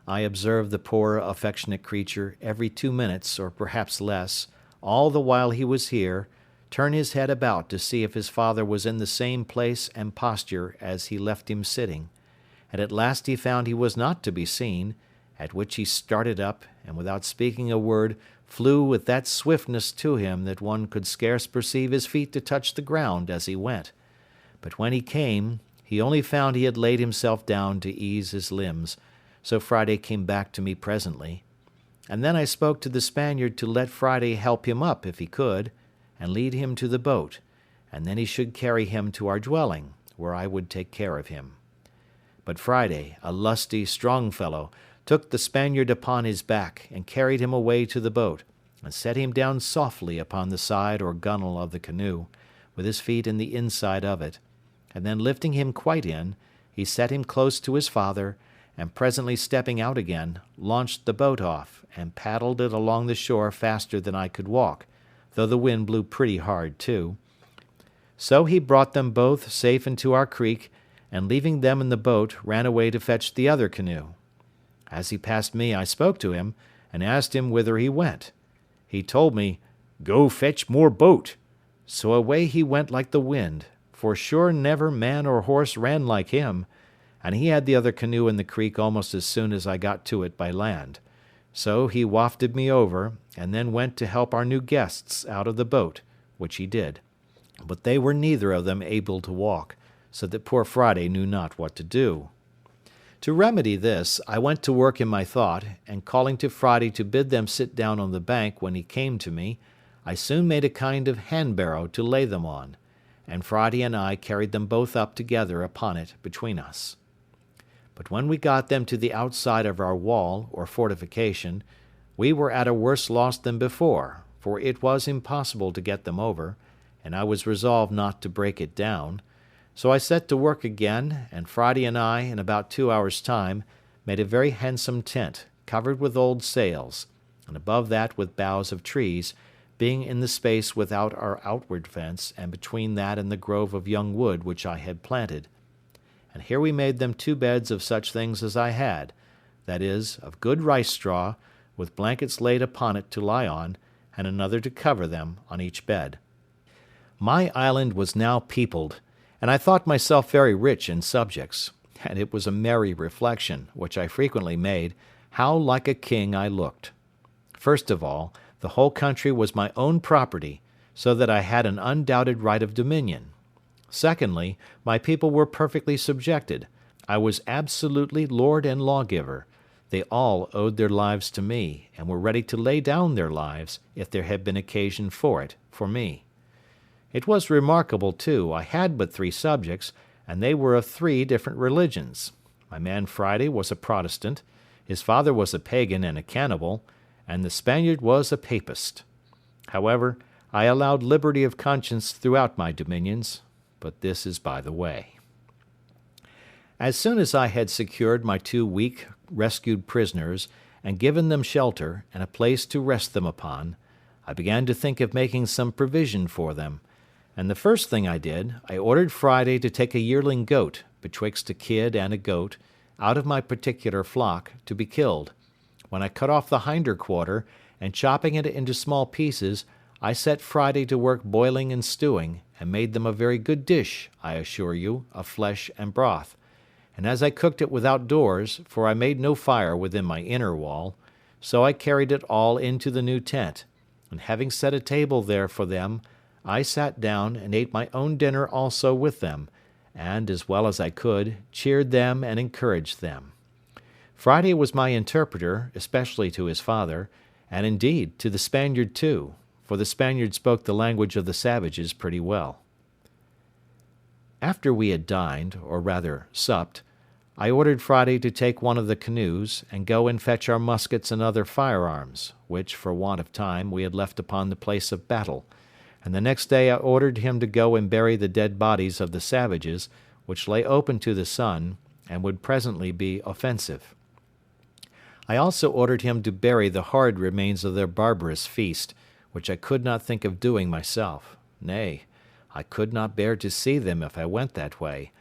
I observed the poor affectionate creature every 2 minutes, or perhaps less, all the while he was here, turn his head about to see if his father was in the same place and posture as he left him sitting, and at last he found he was not to be seen, at which he started up, and without speaking a word, flew with that swiftness to him that one could scarce perceive his feet to touch the ground as he went. But when he came, he only found he had laid himself down to ease his limbs, so Friday came back to me presently. And then I spoke to the Spaniard to let Friday help him up if he could, and lead him to the boat, and then he should carry him to our dwelling, where I would take care of him. But Friday, a lusty, strong fellow, took the Spaniard upon his back, and carried him away to the boat, and set him down softly upon the side or gunwale of the canoe, with his feet in the inside of it, and then lifting him quite in, he set him close to his father, and presently stepping out again, launched the boat off, and paddled it along the shore faster than I could walk, though the wind blew pretty hard too. So he brought them both safe into our creek, and leaving them in the boat, ran away to fetch the other canoe. As he passed me, I spoke to him, and asked him whither he went. He told me, "Go fetch more boat." So away he went like the wind, for sure never man or horse ran like him, and he had the other canoe in the creek almost as soon as I got to it by land. So he wafted me over, and then went to help our new guests out of the boat, which he did. But they were neither of them able to walk, so that poor Friday knew not what to do. To remedy this, I went to work in my thought, and calling to Friday to bid them sit down on the bank when he came to me, I soon made a kind of hand-barrow to lay them on, and Friday and I carried them both up together upon it between us. But when we got them to the outside of our wall, or fortification, we were at a worse loss than before, for it was impossible to get them over, and I was resolved not to break it down. So I set to work again, and Friday and I, in about 2 hours' time, made a very handsome tent, covered with old sails, and above that with boughs of trees, being in the space without our outward fence, and between that and the grove of young wood which I had planted. And here we made them 2 beds of such things as I had, that is, of good rice straw, with blankets laid upon it to lie on, and another to cover them on each bed. My island was now peopled, and I thought myself very rich in subjects, and it was a merry reflection, which I frequently made, how like a king I looked. First of all, the whole country was my own property, so that I had an undoubted right of dominion. Secondly, my people were perfectly subjected. I was absolutely lord and lawgiver. They all owed their lives to me, and were ready to lay down their lives, if there had been occasion for it, for me. It was remarkable, too, I had but 3 subjects, and they were of 3 different religions. My man Friday was a Protestant, his father was a pagan and a cannibal, and the Spaniard was a papist. However, I allowed liberty of conscience throughout my dominions, but this is by the way. As soon as I had secured my 2 weak, rescued prisoners, and given them shelter, and a place to rest them upon, I began to think of making some provision for them, and the first thing I did, I ordered Friday to take a yearling goat, betwixt a kid and a goat, out of my particular flock, to be killed, when I cut off the hinder quarter, and chopping it into small pieces, I set Friday to work boiling and stewing, and made them a very good dish, I assure you, of flesh and broth. And as I cooked it without doors, for I made no fire within my inner wall, so I carried it all into the new tent, and having set a table there for them, I sat down and ate my own dinner also with them, and, as well as I could, cheered them and encouraged them. Friday was my interpreter, especially to his father, and indeed to the Spaniard too, for the Spaniard spoke the language of the savages pretty well. After we had dined, or rather supped, I ordered Friday to take one of the canoes, and go and fetch our muskets and other firearms, which, for want of time, we had left upon the place of battle, and the next day I ordered him to go and bury the dead bodies of the savages, which lay open to the sun, and would presently be offensive. I also ordered him to bury the horrid remains of their barbarous feast, which I could not think of doing myself. Nay, I could not bear to see them if I went that way,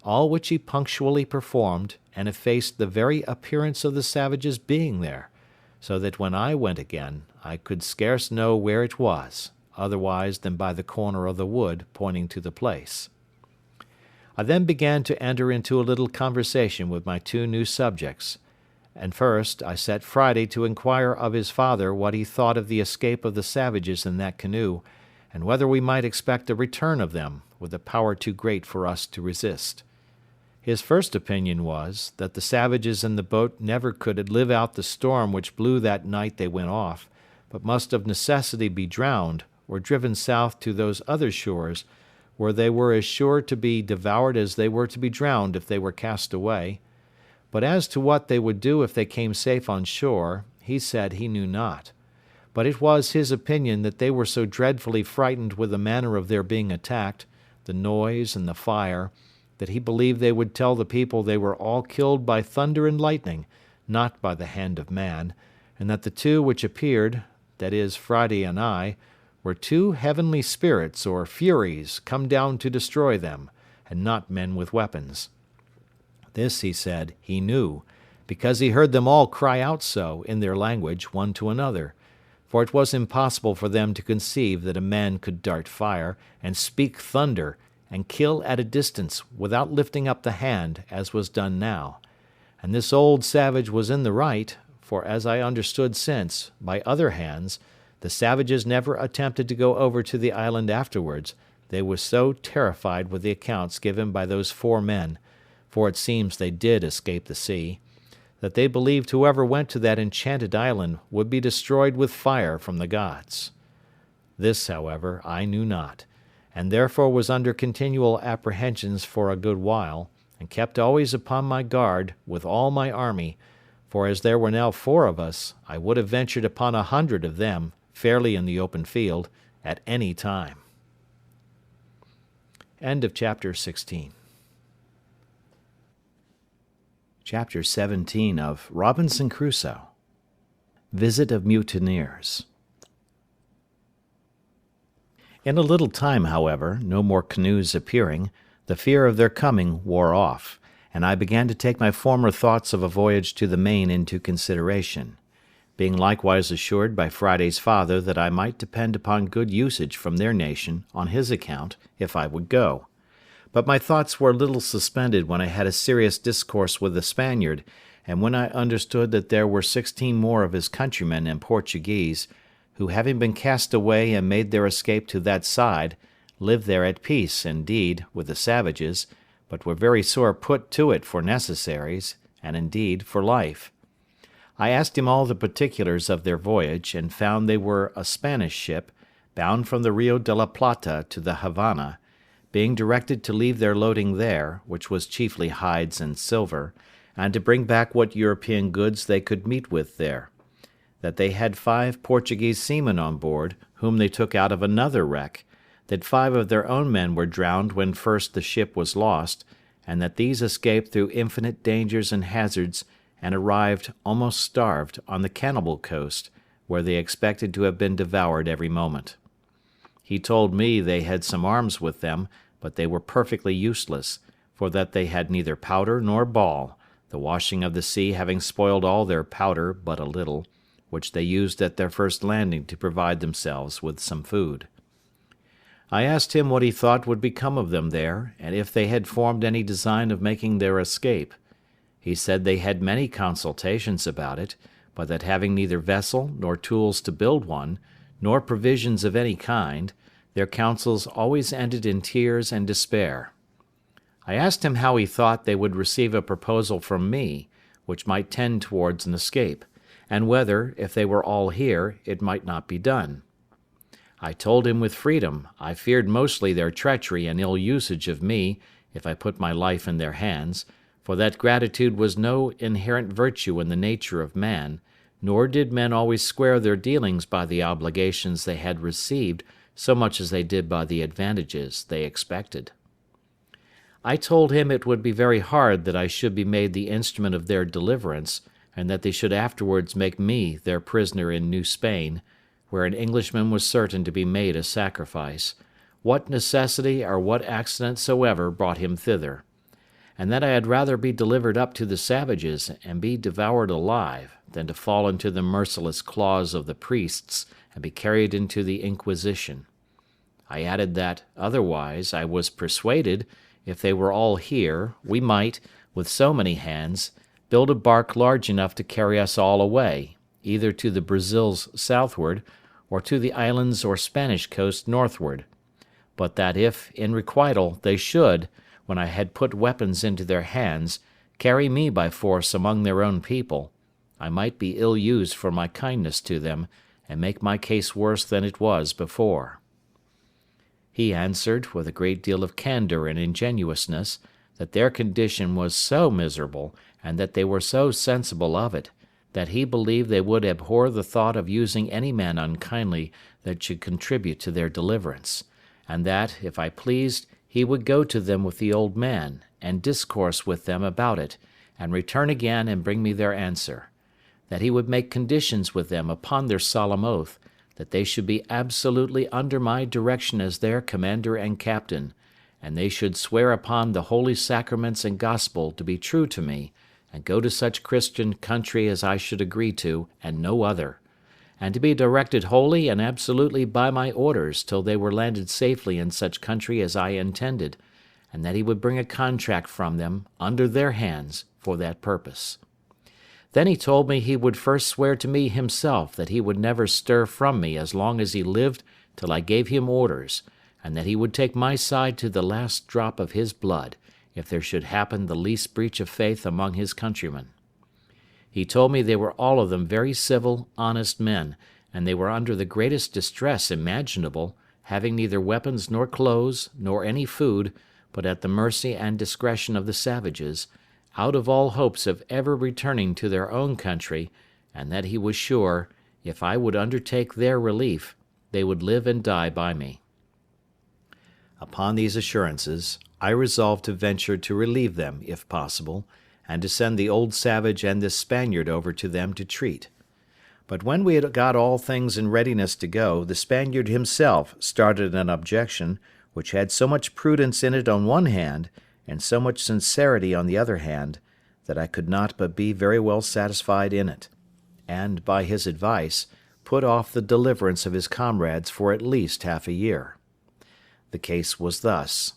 all which he punctually performed, and effaced the very appearance of the savages being there, so that when I went again, I could scarce know where it was, otherwise than by the corner of the wood pointing to the place. I then began to enter into a little conversation with my two new subjects, and first I set Friday to inquire of his father what he thought of the escape of the savages in that canoe, and whether we might expect a return of them, with a power too great for us to resist. His first opinion was, that the savages in the boat never could live out the storm which blew that night they went off, but must of necessity be drowned, or driven south to those other shores, where they were as sure to be devoured as they were to be drowned if they were cast away. But as to what they would do if they came safe on shore, he said he knew not. But it was his opinion that they were so dreadfully frightened with the manner of their being attacked, the noise and the fire, that he believed they would tell the people they were all killed by thunder and lightning, not by the hand of man, and that the two which appeared, that is, Friday and I, were two heavenly spirits or furies come down to destroy them, and not men with weapons. This, he said, he knew, because he heard them all cry out so, in their language, one to another, for it was impossible for them to conceive that a man could dart fire, and speak thunder, and kill at a distance, without lifting up the hand, as was done now. And this old savage was in the right, for as I understood since, by other hands, the savages never attempted to go over to the island afterwards, they were so terrified with the accounts given by those 4 men, for it seems they did escape the sea, that they believed whoever went to that enchanted island would be destroyed with fire from the gods. This, however, I knew not, and therefore was under continual apprehensions for a good while, and kept always upon my guard with all my army, for as there were now 4 of us, I would have ventured upon 100 of them, fairly in the open field, at any time. End of chapter 16. Chapter 17 of Robinson Crusoe. Visit of Mutineers. In a little time, however, no more canoes appearing, the fear of their coming wore off, and I began to take my former thoughts of a voyage to the main into consideration, being likewise assured by Friday's father that I might depend upon good usage from their nation on his account, if I would go. But my thoughts were a little suspended when I had a serious discourse with the Spaniard, and when I understood that there were 16 more of his countrymen and Portuguese, who, having been cast away and made their escape to that side, lived there at peace, indeed, with the savages, but were very sore put to it for necessaries, and indeed for life. I asked him all the particulars of their voyage, and found they were a Spanish ship, bound from the Rio de la Plata to the Havana, being directed to leave their loading there, which was chiefly hides and silver, and to bring back what European goods they could meet with there; that they had 5 Portuguese seamen on board, whom they took out of another wreck; that 5 of their own men were drowned when first the ship was lost, and that these escaped through infinite dangers and hazards, and arrived, almost starved, on the Cannibal coast, where they expected to have been devoured every moment. He told me they had some arms with them, but they were perfectly useless, for that they had neither powder nor ball, the washing of the sea having spoiled all their powder but a little, which they used at their first landing to provide themselves with some food. I asked him what he thought would become of them there, and if they had formed any design of making their escape. He said they had many consultations about it, but that having neither vessel nor tools to build one, nor provisions of any kind, Their counsels always ended in tears and despair. I asked him how he thought they would receive a proposal from me, which might tend towards an escape, and whether, if they were all here, it might not be done. I told him with freedom I feared mostly their treachery and ill usage of me, if I put my life in their hands, for that gratitude was no inherent virtue in the nature of man, nor did men always square their dealings by the obligations they had received so much as they did by the advantages they expected. I told him it would be very hard that I should be made the instrument of their deliverance, and that they should afterwards make me their prisoner in New Spain, where an Englishman was certain to be made a sacrifice, what necessity or what accident soever brought him thither, and that I had rather be delivered up to the savages and be devoured alive than to fall into the merciless claws of the priests and be carried into the Inquisition. I added that, otherwise, I was persuaded, if they were all here, we might, with so many hands, build a bark large enough to carry us all away, either to the Brazils southward, or to the islands or Spanish coast northward; but that if, in requital, they should, when I had put weapons into their hands, carry me by force among their own people, I might be ill used for my kindness to them, and make my case worse than it was before. He answered, with a great deal of candour and ingenuousness, that their condition was so miserable, and that they were so sensible of it, that he believed they would abhor the thought of using any man unkindly that should contribute to their deliverance, and that, if I pleased, he would go to them with the old man, and discourse with them about it, and return again and bring me their answer; that he would make conditions with them upon their solemn oath, that they should be absolutely under my direction as their commander and captain, and they should swear upon the holy sacraments and gospel to be true to me, and go to such Christian country as I should agree to, and no other, and to be directed wholly and absolutely by my orders till they were landed safely in such country as I intended, and that he would bring a contract from them, under their hands, for that purpose. Then he told me he would first swear to me himself that he would never stir from me as long as he lived till I gave him orders, and that he would take my side to the last drop of his blood, if there should happen the least breach of faith among his countrymen. He told me they were all of them very civil, honest men, and they were under the greatest distress imaginable, having neither weapons nor clothes, nor any food, but at the mercy and discretion of the savages, out of all hopes of ever returning to their own country, and that he was sure, if I would undertake their relief, they would live and die by me. Upon these assurances, I resolved to venture to relieve them, if possible, and to send the old savage and this Spaniard over to them to treat. But when we had got all things in readiness to go, the Spaniard himself started an objection which had so much prudence in it on one hand, and so much sincerity on the other hand, that I could not but be very well satisfied in it, and, by his advice, put off the deliverance of his comrades for at least half a year. The case was thus.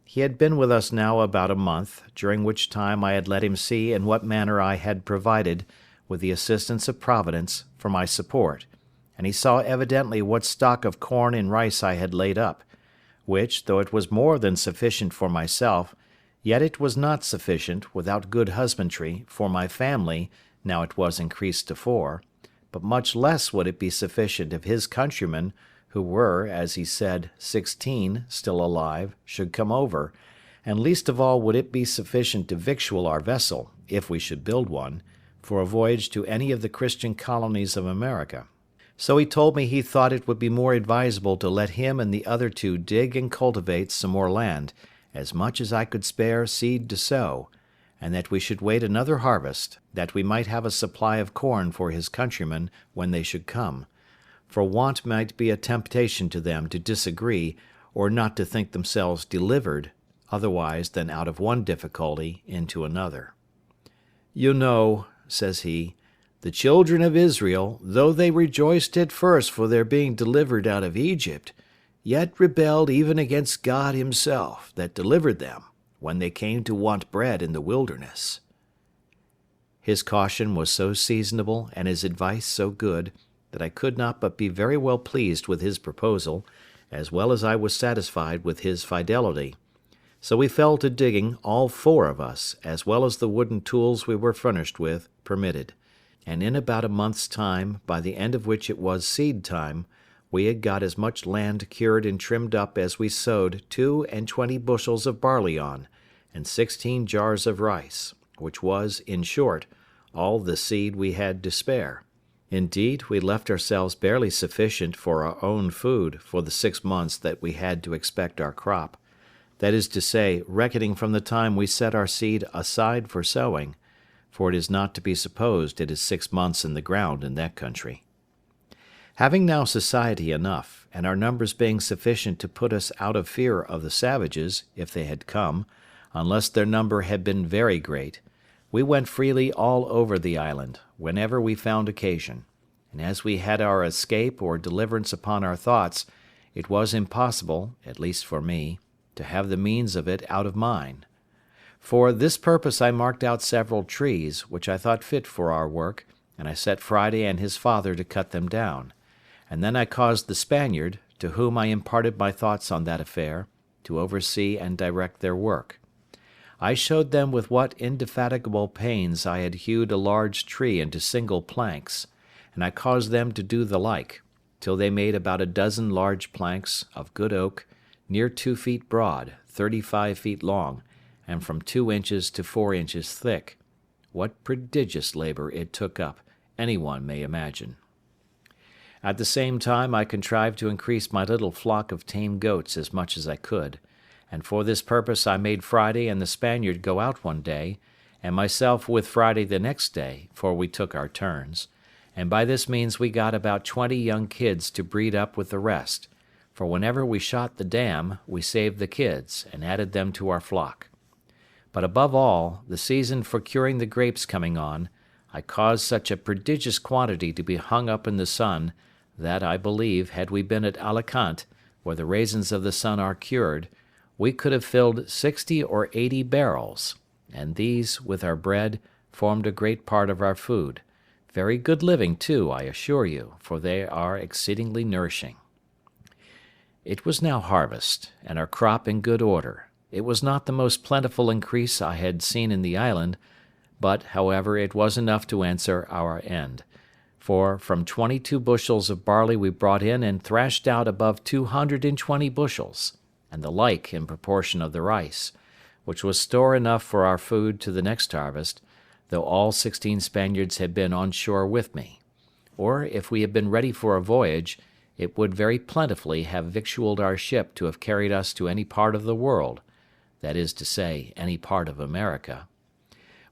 He had been with us now about a month, during which time I had let him see in what manner I had provided, with the assistance of Providence, for my support, and he saw evidently what stock of corn and rice I had laid up, which, though it was more than sufficient for myself, yet it was not sufficient, without good husbandry, for my family, now it was increased to 4, but much less would it be sufficient if his countrymen, who were, as he said, 16, still alive, should come over, and least of all would it be sufficient to victual our vessel, if we should build one, for a voyage to any of the Christian colonies of America. So he told me he thought it would be more advisable to let him and the other 2 dig and cultivate some more land, as much as I could spare seed to sow, and that we should wait another harvest, that we might have a supply of corn for his countrymen when they should come, for want might be a temptation to them to disagree, or not to think themselves delivered, otherwise than out of one difficulty into another. "You know," says he, "the children of Israel, though they rejoiced at first for their being delivered out of Egypt, yet rebelled even against God himself, that delivered them, when they came to want bread in the wilderness." His caution was so seasonable and his advice so good, that I could not but be very well pleased with his proposal, as well as I was satisfied with his fidelity. So we fell to digging, all 4 of us, as well as the wooden tools we were furnished with permitted, and in about a month's time, by the end of which it was seed time, we had got as much land cured and trimmed up as we sowed 22 bushels of barley on, and 16 jars of rice, which was, in short, all the seed we had to spare. Indeed, we left ourselves barely sufficient for our own food for the 6 months that we had to expect our crop, that is to say, reckoning from the time we set our seed aside for sowing, for it is not to be supposed it is 6 months in the ground in that country. Having now society enough, and our numbers being sufficient to put us out of fear of the savages, if they had come, unless their number had been very great, we went freely all over the island, whenever we found occasion, and as we had our escape or deliverance upon our thoughts, it was impossible, at least for me, to have the means of it out of mine. For this purpose I marked out several trees, which I thought fit for our work, and I set Friday and his father to cut them down, and then I caused the Spaniard, to whom I imparted my thoughts on that affair, to oversee and direct their work. I showed them with what indefatigable pains I had hewed a large tree into single planks, and I caused them to do the like, till they made about a dozen large planks, of good oak, near 2 feet broad, 35 feet long, and from 2 inches to 4 inches thick. What prodigious labour it took up, any one may imagine. At the same time I contrived to increase my little flock of tame goats as much as I could, and for this purpose I made Friday and the Spaniard go out one day, and myself with Friday the next day, for we took our turns, and by this means we got about 20 young kids to breed up with the rest, for whenever we shot the dam, we saved the kids, and added them to our flock. But above all, the season for curing the grapes coming on, I caused such a prodigious quantity to be hung up in the sun, that, I believe, had we been at Alicante, where the raisins of the sun are cured, we could have filled 60 or 80 barrels, and these, with our bread, formed a great part of our food. Very good living, too, I assure you, for they are exceedingly nourishing. It was now harvest, and our crop in good order. It was not the most plentiful increase I had seen in the island, but, however, it was enough to answer our end. For from 22 bushels of barley we brought in and thrashed out above 220 bushels, and the like in proportion of the rice, which was store enough for our food to the next harvest, though all 16 Spaniards had been on shore with me. Or, if we had been ready for a voyage, it would very plentifully have victualled our ship to have carried us to any part of the world, that is to say, any part of America.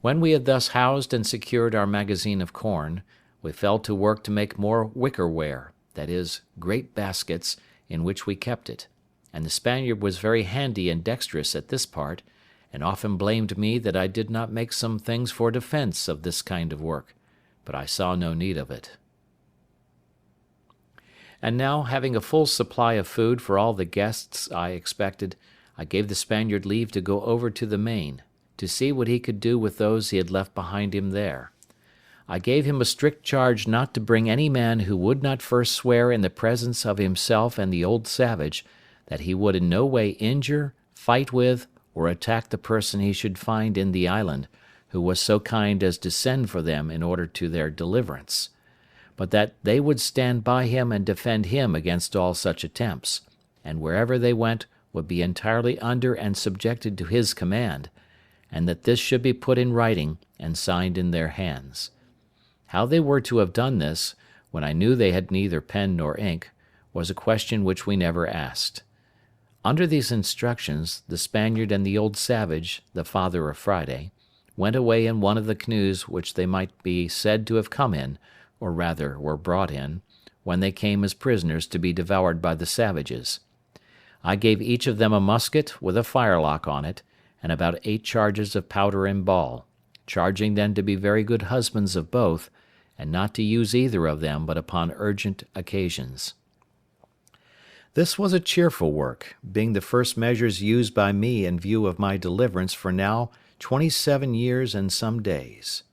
When we had thus housed and secured our magazine of corn, we fell to work to make more wickerware, that is, great baskets, in which we kept it, and the Spaniard was very handy and dexterous at this part, and often blamed me that I did not make some things for defence of this kind of work, but I saw no need of it. And now, having a full supply of food for all the guests I expected, I gave the Spaniard leave to go over to the main, to see what he could do with those he had left behind him there. I gave him a strict charge not to bring any man who would not first swear in the presence of himself and the old savage that he would in no way injure, fight with, or attack the person he should find in the island, who was so kind as to send for them in order to their deliverance; but that they would stand by him and defend him against all such attempts, and wherever they went would be entirely under and subjected to his command, and that this should be put in writing and signed in their hands. How they were to have done this, when I knew they had neither pen nor ink, was a question which we never asked. Under these instructions, the Spaniard and the old savage, the father of Friday, went away in one of the canoes which they might be said to have come in, or rather were brought in, when they came as prisoners to be devoured by the savages. I gave each of them a musket with a firelock on it, and about 8 charges of powder and ball, charging them to be very good husbands of both, and not to use either of them but upon urgent occasions. This was a cheerful work, being the first measures used by me in view of my deliverance for now 27 years and some days.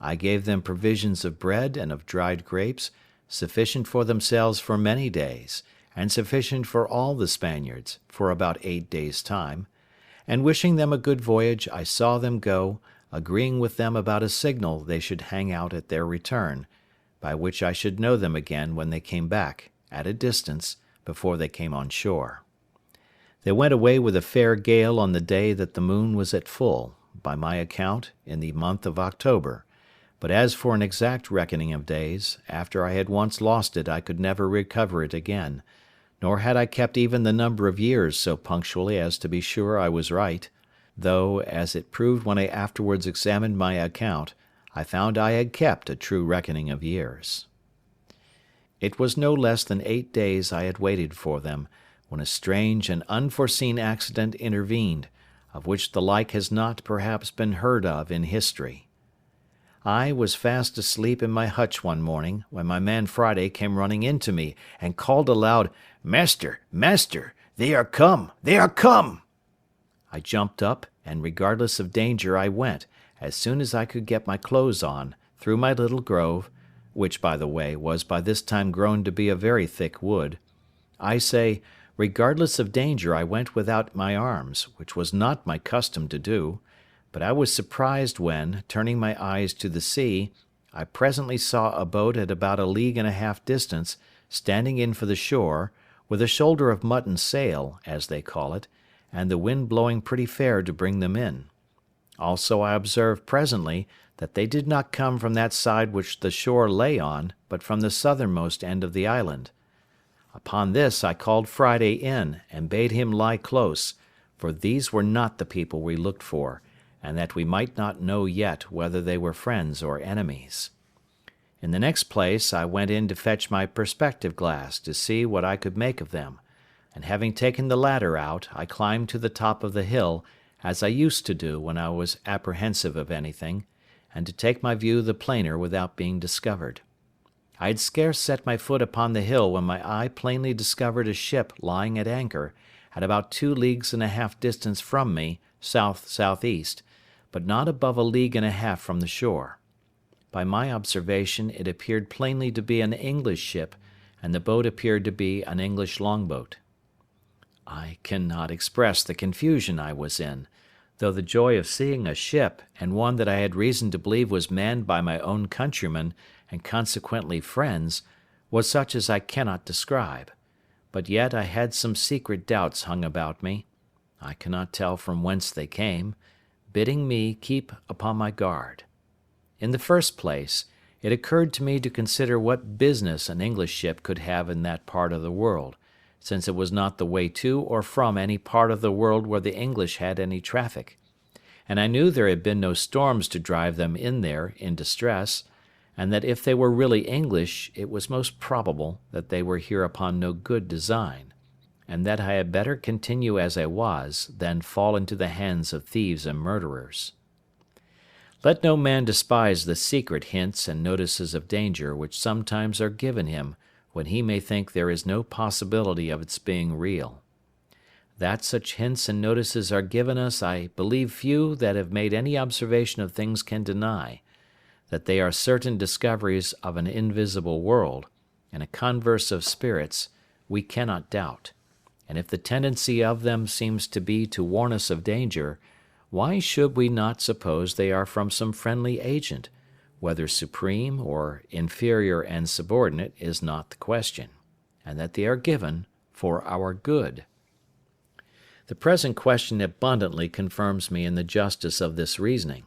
I gave them provisions of bread and of dried grapes, sufficient for themselves for many days, and sufficient for all the Spaniards, for about 8 days' time, and wishing them a good voyage, I saw them go, agreeing with them about a signal they should hang out at their return, by which I should know them again when they came back, at a distance, before they came on shore. They went away with a fair gale on the day that the moon was at full, by my account, in the month of October, but as for an exact reckoning of days, after I had once lost it I could never recover it again, nor had I kept even the number of years so punctually as to be sure I was right, though, as it proved when I afterwards examined my account, I found I had kept a true reckoning of years. It was no less than 8 days I had waited for them, when a strange and unforeseen accident intervened, of which the like has not perhaps been heard of in history. I was fast asleep in my hutch one morning, when my man Friday came running into me, and called aloud, "Master, master, they are come, they are come!" I jumped up, and regardless of danger I went, as soon as I could get my clothes on, through my little grove, which, by the way, was by this time grown to be a very thick wood. I say, regardless of danger I went without my arms, which was not my custom to do, but I was surprised when, turning my eyes to the sea, I presently saw a boat at about 1.5 leagues distance, standing in for the shore, with a shoulder of mutton sail, as they call it, and the wind blowing pretty fair to bring them in. Also I observed presently that they did not come from that side which the shore lay on, but from the southernmost end of the island. Upon this I called Friday in, and bade him lie close, for these were not the people we looked for, and that we might not know yet whether they were friends or enemies. In the next place I went in to fetch my perspective glass to see what I could make of them, and having taken the ladder out, I climbed to the top of the hill, as I used to do when I was apprehensive of anything, and to take my view the plainer without being discovered. I had scarce set my foot upon the hill when my eye plainly discovered a ship lying at anchor, at about 2.5 leagues distance from me, south-southeast, but not above 1.5 leagues from the shore. By my observation it appeared plainly to be an English ship, and the boat appeared to be an English longboat. I cannot express the confusion I was in, though the joy of seeing a ship, and one that I had reason to believe was manned by my own countrymen, and consequently friends, was such as I cannot describe; but yet I had some secret doubts hung about me, I cannot tell from whence they came, bidding me keep upon my guard. In the first place, it occurred to me to consider what business an English ship could have in that part of the world, since it was not the way to or from any part of the world where the English had any traffic, and I knew there had been no storms to drive them in there in distress, and that if they were really English, it was most probable that they were here upon no good design, and that I had better continue as I was than fall into the hands of thieves and murderers. Let no man despise the secret hints and notices of danger which sometimes are given him when he may think there is no possibility of its being real. That such hints and notices are given us I believe few that have made any observation of things can deny; that they are certain discoveries of an invisible world, and a converse of spirits, we cannot doubt; and if the tendency of them seems to be to warn us of danger, why should we not suppose they are from some friendly agent, whether supreme or inferior and subordinate is not the question, and that they are given for our good? The present question abundantly confirms me in the justice of this reasoning;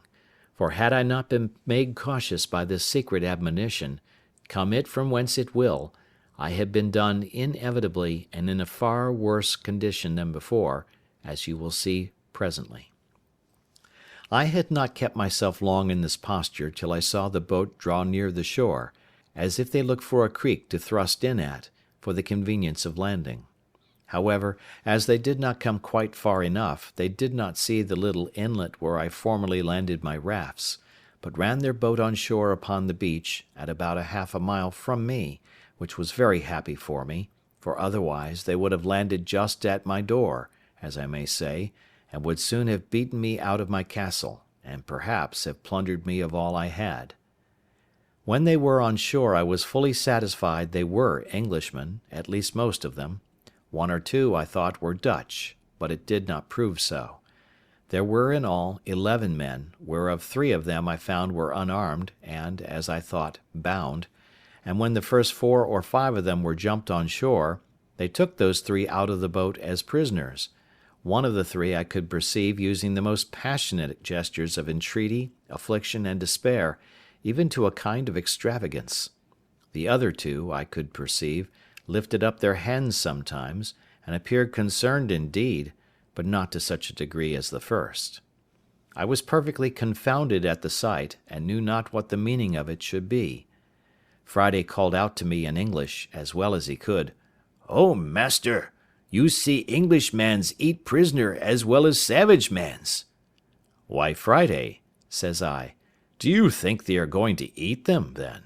for had I not been made cautious by this secret admonition, come it from whence it will, I had been done inevitably and in a far worse condition than before, as you will see presently. I had not kept myself long in this posture till I saw the boat draw near the shore, as if they looked for a creek to thrust in at, for the convenience of landing. However, as they did not come quite far enough, they did not see the little inlet where I formerly landed my rafts, but ran their boat on shore upon the beach, at about 1/2 mile from me, which was very happy for me, for otherwise they would have landed just at my door, as I may say, and would soon have beaten me out of my castle, and perhaps have plundered me of all I had. When they were on shore I was fully satisfied they were Englishmen, at least most of them. One or two I thought were Dutch, but it did not prove so. There were in all 11 men, whereof 3 of them I found were unarmed and, as I thought, bound, and when the first 4 or 5 of them were jumped on shore, they took those 3 out of the boat as prisoners. One of the 3 I could perceive using the most passionate gestures of entreaty, affliction, and despair, even to a kind of extravagance. The other 2, I could perceive, lifted up their hands sometimes, and appeared concerned indeed, but not to such a degree as the first. I was perfectly confounded at the sight, and knew not what the meaning of it should be. Friday called out to me in English, as well as he could, "Oh, master, you see Englishmans eat prisoner as well as savage mans." "Why, Friday," says I, "do you think they are going to eat them, then?"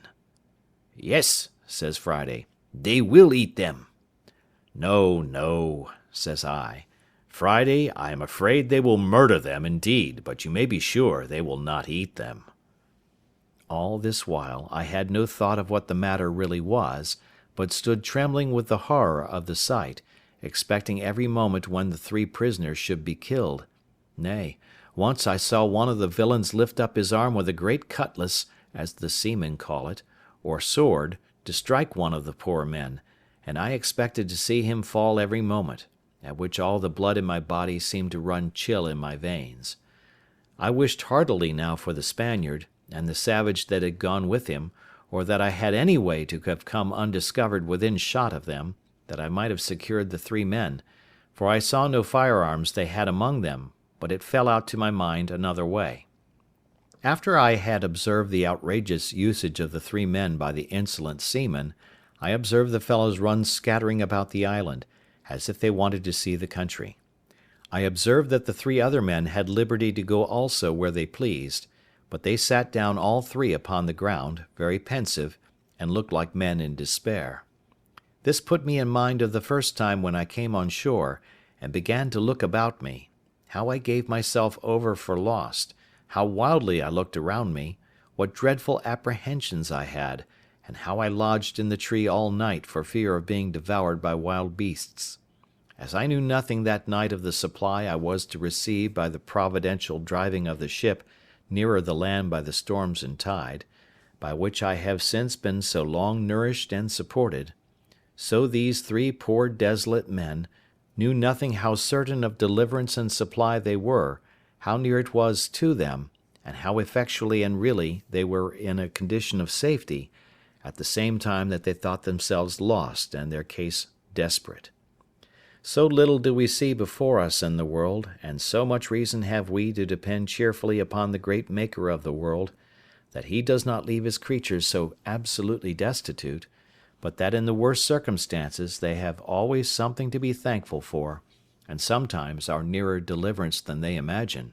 "Yes," says Friday, "they will eat them." "No, no," says I. "Friday, I am afraid they will murder them indeed, but you may be sure they will not eat them." All this while I had no thought of what the matter really was, but stood trembling with the horror of the sight, expecting every moment when the 3 prisoners should be killed. Nay, once I saw one of the villains lift up his arm with a great cutlass, as the seamen call it, or sword, to strike one of the poor men, and I expected to see him fall every moment, at which all the blood in my body seemed to run chill in my veins. I wished heartily now for the Spaniard, and the savage that had gone with him, or that I had any way to have come undiscovered within shot of them, that I might have secured the 3 men, for I saw no firearms they had among them, but it fell out to my mind another way. After I had observed the outrageous usage of the 3 men by the insolent seamen, I observed the fellows run scattering about the island, as if they wanted to see the country. I observed that the 3 other men had liberty to go also where they pleased, but they sat down all 3 upon the ground, very pensive, and looked like men in despair. This put me in mind of the first time when I came on shore, and began to look about me, how I gave myself over for lost, how wildly I looked around me, what dreadful apprehensions I had, and how I lodged in the tree all night for fear of being devoured by wild beasts. As I knew nothing that night of the supply I was to receive by the providential driving of the ship nearer the land by the storms and tide, by which I have since been so long nourished and supported, so these 3 poor desolate men knew nothing how certain of deliverance and supply they were, how near it was to them, and how effectually and really they were in a condition of safety, at the same time that they thought themselves lost and their case desperate. So little do we see before us in the world, and so much reason have we to depend cheerfully upon the great Maker of the world, that he does not leave his creatures so absolutely destitute, but that in the worst circumstances they have always something to be thankful for, and sometimes are nearer deliverance than they imagine,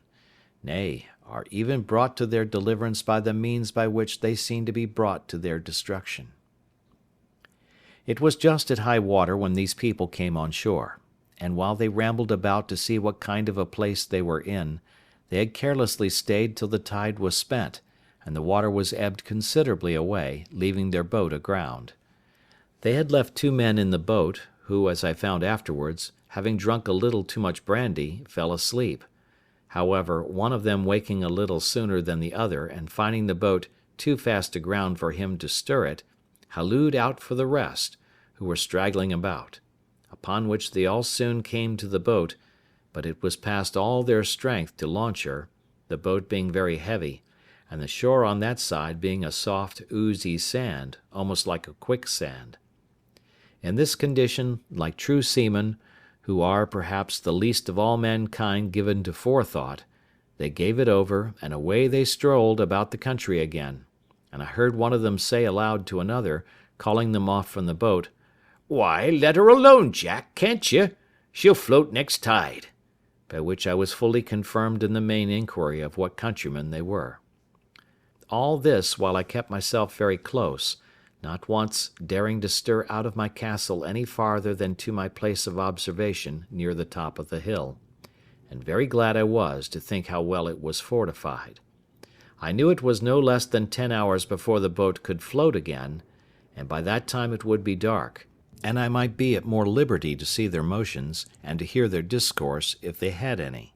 nay, are even brought to their deliverance by the means by which they seem to be brought to their destruction. It was just at high water when these people came on shore, and while they rambled about to see what kind of a place they were in, they had carelessly stayed till the tide was spent, and the water was ebbed considerably away, leaving their boat aground. They had left 2 men in the boat, who, as I found afterwards, having drunk a little too much brandy, fell asleep. However, one of them waking a little sooner than the other, and finding the boat too fast aground for him to stir it, hallooed out for the rest, who were straggling about; upon which they all soon came to the boat, but it was past all their strength to launch her, the boat being very heavy, and the shore on that side being a soft, oozy sand, almost like a quicksand. In this condition, like true seamen, who are, perhaps, the least of all mankind given to forethought, they gave it over, and away they strolled about the country again, and I heard one of them say aloud to another, calling them off from the boat, "Why, let her alone, Jack, can't you? She'll float next tide," by which I was fully confirmed in the main inquiry of what countrymen they were. All this while I kept myself very close, not once daring to stir out of my castle any farther than to my place of observation near the top of the hill, and very glad I was to think how well it was fortified. I knew it was no less than 10 hours before the boat could float again, and by that time it would be dark, and I might be at more liberty to see their motions and to hear their discourse if they had any.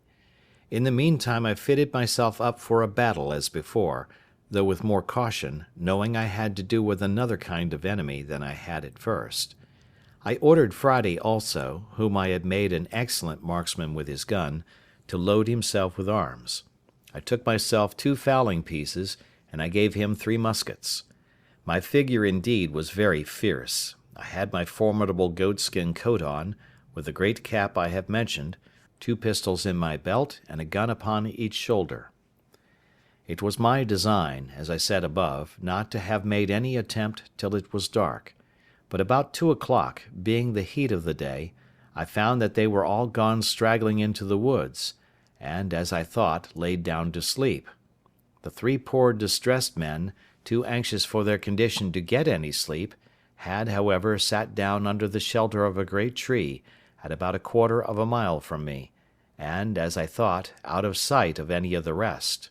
In the meantime I fitted myself up for a battle as before, though with more caution, knowing I had to do with another kind of enemy than I had at first. I ordered Friday also, whom I had made an excellent marksman with his gun, to load himself with arms. I took myself 2 fowling pieces, and I gave him 3 muskets. My figure indeed was very fierce. I had my formidable goatskin coat on, with the great cap I have mentioned, 2 pistols in my belt, and a gun upon each shoulder. It was my design, as I said above, not to have made any attempt till it was dark, but about 2 o'clock, being the heat of the day, I found that they were all gone straggling into the woods, and, as I thought, laid down to sleep. The 3 poor distressed men, too anxious for their condition to get any sleep, had, however, sat down under the shelter of a great tree, at about a quarter of a mile from me, and, as I thought, out of sight of any of the rest.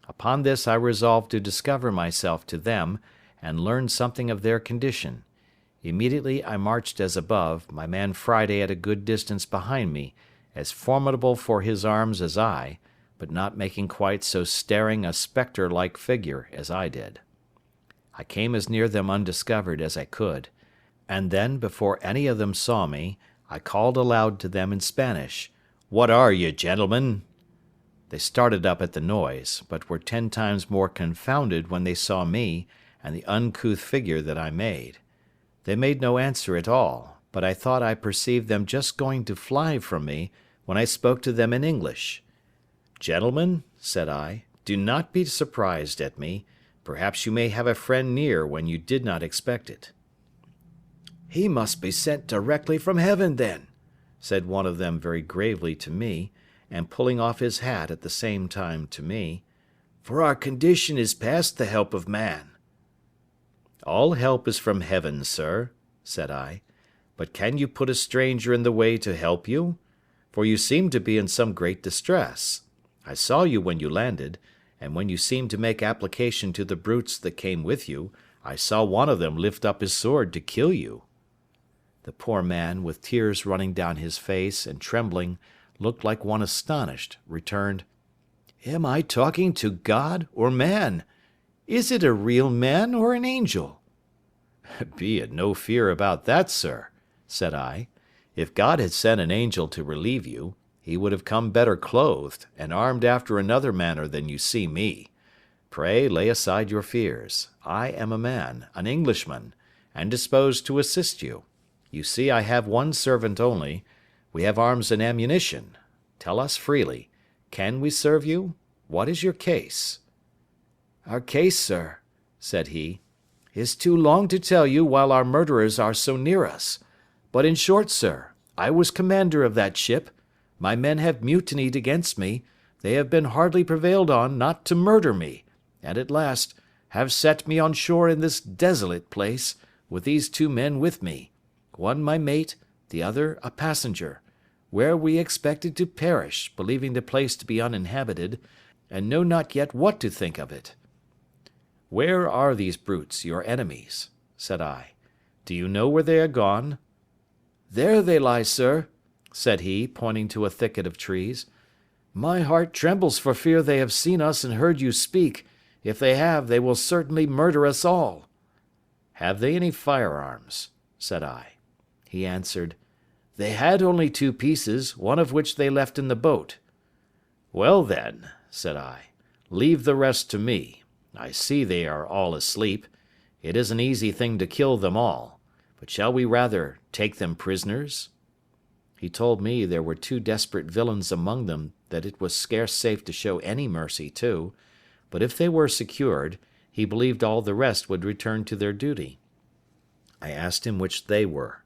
Upon this I resolved to discover myself to them, and learn something of their condition. Immediately I marched as above, my man Friday at a good distance behind me, as formidable for his arms as I, but not making quite so staring a spectre-like figure as I did. I came as near them undiscovered as I could, and then, before any of them saw me, I called aloud to them in Spanish, "What are ye, gentlemen?" They started up at the noise, but were 10 times more confounded when they saw me, and the uncouth figure that I made. They made no answer at all, but I thought I perceived them just going to fly from me, when I spoke to them in English. "Gentlemen," said I, "do not be surprised at me. Perhaps you may have a friend near when you did not expect it." "He must be sent directly from heaven, then," said one of them very gravely to me, and pulling off his hat at the same time to me, "for our condition is past the help of man." "All help is from heaven, sir," said I, "but can you put a stranger in the way to help you? For you seem to be in some great distress. I saw you when you landed, and when you seemed to make application to the brutes that came with you, I saw one of them lift up his sword to kill you." The poor man, with tears running down his face and trembling, looked like one astonished, returned, "Am I talking to God or man? Is it a real man or an angel?" "Be it no fear about that, sir," said I. "If God had sent an angel to relieve you, he would have come better clothed, and armed after another manner than you see me. Pray lay aside your fears. I am a man, an Englishman, and disposed to assist you. You see I have one servant only. We have arms and ammunition. Tell us freely. Can we serve you? What is your case?" "Our case, sir," said he, "is too long to tell you while our murderers are so near us. But in short, sir, I was commander of that ship. My men have mutinied against me. They have been hardly prevailed on not to murder me, and at last have set me on shore in this desolate place, with these 2 men with me, one my mate, the other a passenger, where we expected to perish, believing the place to be uninhabited, and know not yet what to think of it." "Where are these brutes, your enemies?" said I. "Do you know where they are gone?" "There they lie, sir," said he, pointing to a thicket of trees. "My heart trembles for fear they have seen us and heard you speak. If they have, they will certainly murder us all." "Have they any firearms?" said I. He answered, "They had only 2 pieces, one of which they left in the boat." "Well then," said I, "leave the rest to me. I see they are all asleep. It is an easy thing to kill them all. But shall we rather take them prisoners?" He told me there were 2 desperate villains among them that it was scarce safe to show any mercy to, but if they were secured, he believed all the rest would return to their duty. I asked him which they were.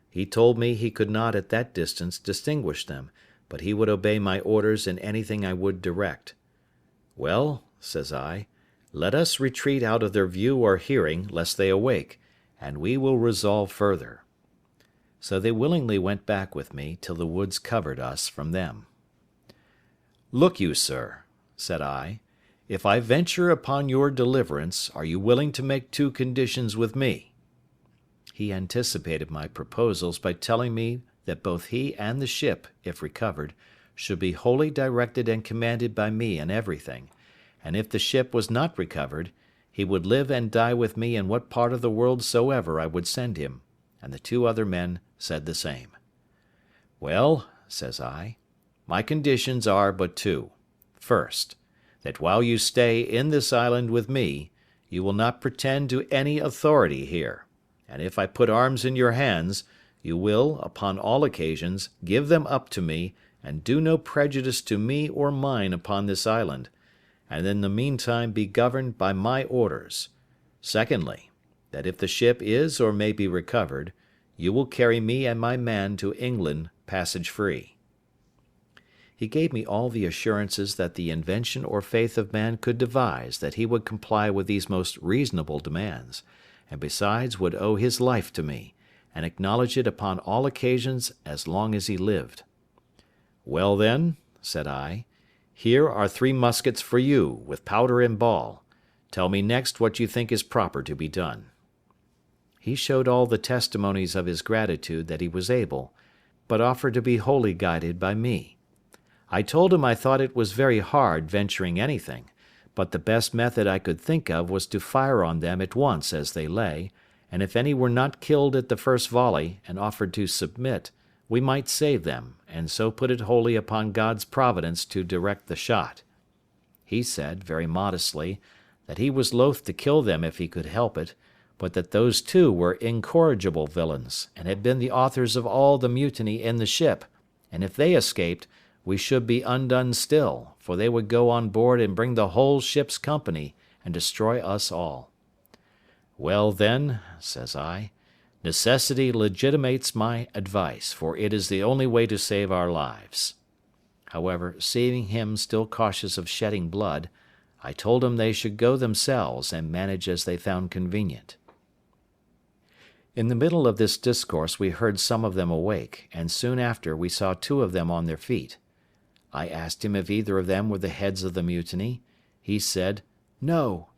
He told me he could not at that distance distinguish them, but he would obey my orders in anything I would direct. "Well," says I, "let us retreat out of their view or hearing, lest they awake, and we will resolve further." So they willingly went back with me, till the woods covered us from them. "Look you, sir," said I, If I venture upon your deliverance, are you willing to make 2 conditions with me?" He anticipated my proposals by telling me that both he and the ship, if recovered, should be wholly directed and commanded by me in everything, and if the ship was not recovered, he would live and die with me in what part of the world soever I would send him, and the 2 other men said the same. "Well," says I, "my conditions are but 2. First, that while you stay in this island with me, you will not pretend to any authority here, and if I put arms in your hands, you will, upon all occasions, give them up to me, and do no prejudice to me or mine upon this island, and in the meantime be governed by my orders. Secondly, that if the ship is or may be recovered, you will carry me and my man to England passage free." He gave me all the assurances that the invention or faith of man could devise that he would comply with these most reasonable demands, and besides would owe his life to me, and acknowledge it upon all occasions as long as he lived. "Well then," said I, "here are 3 muskets for you, with powder and ball. Tell me next what you think is proper to be done." He showed all the testimonies of his gratitude that he was able, but offered to be wholly guided by me. I told him I thought it was very hard venturing anything, but the best method I could think of was to fire on them at once as they lay, and if any were not killed at the first volley and offered to submit, we might save them, and so put it wholly upon God's providence to direct the shot. He said, very modestly, that he was loath to kill them if he could help it, but that those 2 were incorrigible villains, and had been the authors of all the mutiny in the ship, and if they escaped, we should be undone still, for they would go on board and bring the whole ship's company, and destroy us all. "Well then," says I, "necessity legitimates my advice, for it is the only way to save our lives." However, seeing him still cautious of shedding blood, I told him they should go themselves and manage as they found convenient. In the middle of this discourse we heard some of them awake, and soon after we saw 2 of them on their feet. I asked him if either of them were the heads of the mutiny. He said, "No."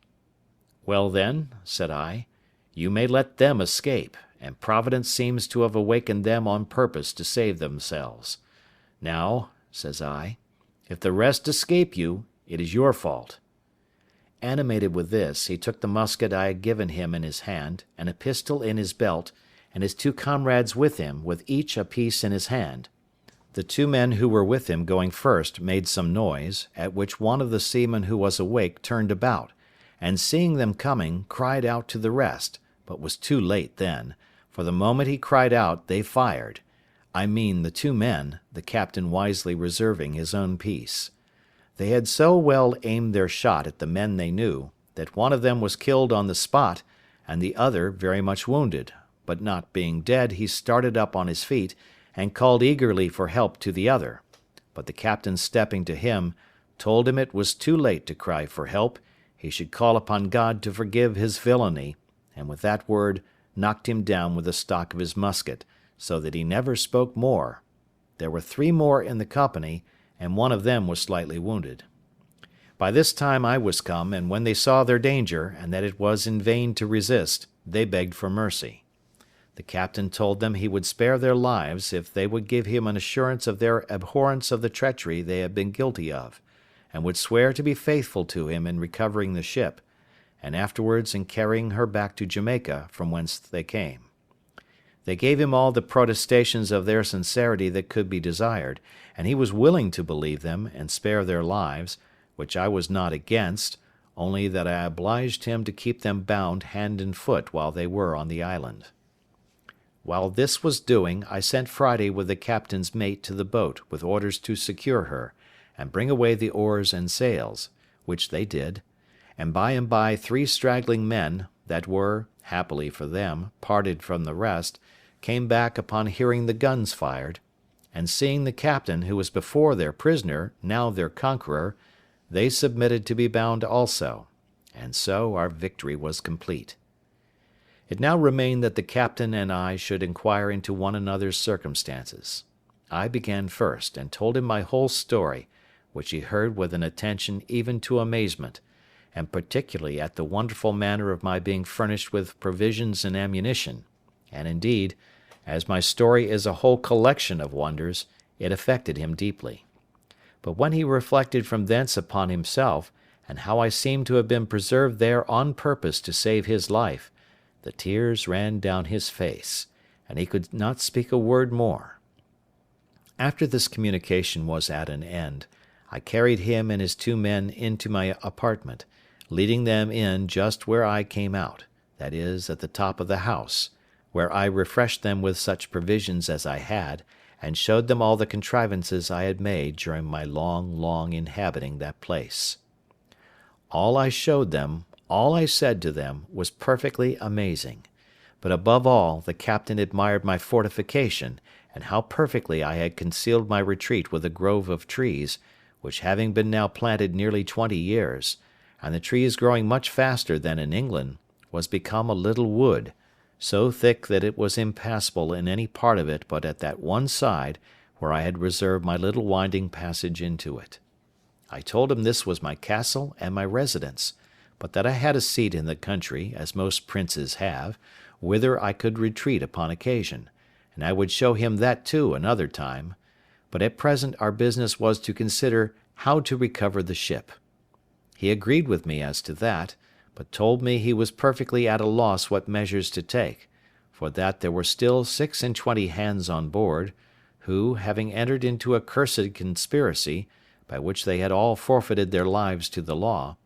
"Well then," said I, "you may let them escape, and Providence seems to have awakened them on purpose to save themselves. Now," says I, "if the rest escape you, it is your fault." Animated with this, he took the musket I had given him in his hand, and a pistol in his belt, and his 2 comrades with him, with each a piece in his hand. The 2 men who were with him going first made some noise, at which one of the seamen who was awake turned about, and seeing them coming, cried out to the rest, but was too late then, for the moment he cried out they fired. I mean the 2 men, the captain wisely reserving his own piece. They had so well aimed their shot at the men they knew, that one of them was killed on the spot, and the other very much wounded, but not being dead he started up on his feet, and called eagerly for help to the other, but the captain stepping to him, told him it was too late to cry for help, he should call upon God to forgive his villainy, and with that word knocked him down with the stock of his musket, so that he never spoke more. There were 3 more in the company, and one of them was slightly wounded. By this time I was come, and when they saw their danger, and that it was in vain to resist, they begged for mercy. The captain told them he would spare their lives if they would give him an assurance of their abhorrence of the treachery they had been guilty of, and would swear to be faithful to him in recovering the ship, and afterwards in carrying her back to Jamaica, from whence they came. They gave him all the protestations of their sincerity that could be desired, and he was willing to believe them and spare their lives, which I was not against, only that I obliged him to keep them bound hand and foot while they were on the island. While this was doing, I sent Friday with the captain's mate to the boat with orders to secure her, and bring away the oars and sails, which they did, and by 3 straggling men, that were, happily for them, parted from the rest, came back upon hearing the guns fired, and seeing the captain, who was before their prisoner, now their conqueror, they submitted to be bound also, and so our victory was complete. It now remained that the captain and I should inquire into one another's circumstances. I began first, and told him my whole story, which he heard with an attention even to amazement, and particularly at the wonderful manner of my being furnished with provisions and ammunition; and indeed, as my story is a whole collection of wonders, it affected him deeply. But when he reflected from thence upon himself, and how I seemed to have been preserved there on purpose to save his life, the tears ran down his face, and he could not speak a word more. After this communication was at an end, I carried him and his 2 men into my apartment, leading them in just where I came out, that is, at the top of the house, where I refreshed them with such provisions as I had, and showed them all the contrivances I had made during my long inhabiting that place. All I showed them, all I said to them, was perfectly amazing; but above all the captain admired my fortification, and how perfectly I had concealed my retreat with a grove of trees, which having been now planted nearly 20 years, and the trees growing much faster than in England, was become a little wood, so thick that it was impassable in any part of it but at that one side where I had reserved my little winding passage into it. I told him this was my castle and my residence, but that I had a seat in the country, as most princes have, whither I could retreat upon occasion, and I would show him that too another time; but at present our business was to consider how to recover the ship. He agreed with me as to that, but told me he was perfectly at a loss what measures to take, for that there were still 26 hands on board, who, having entered into a cursed conspiracy, by which they had all forfeited their lives to the law,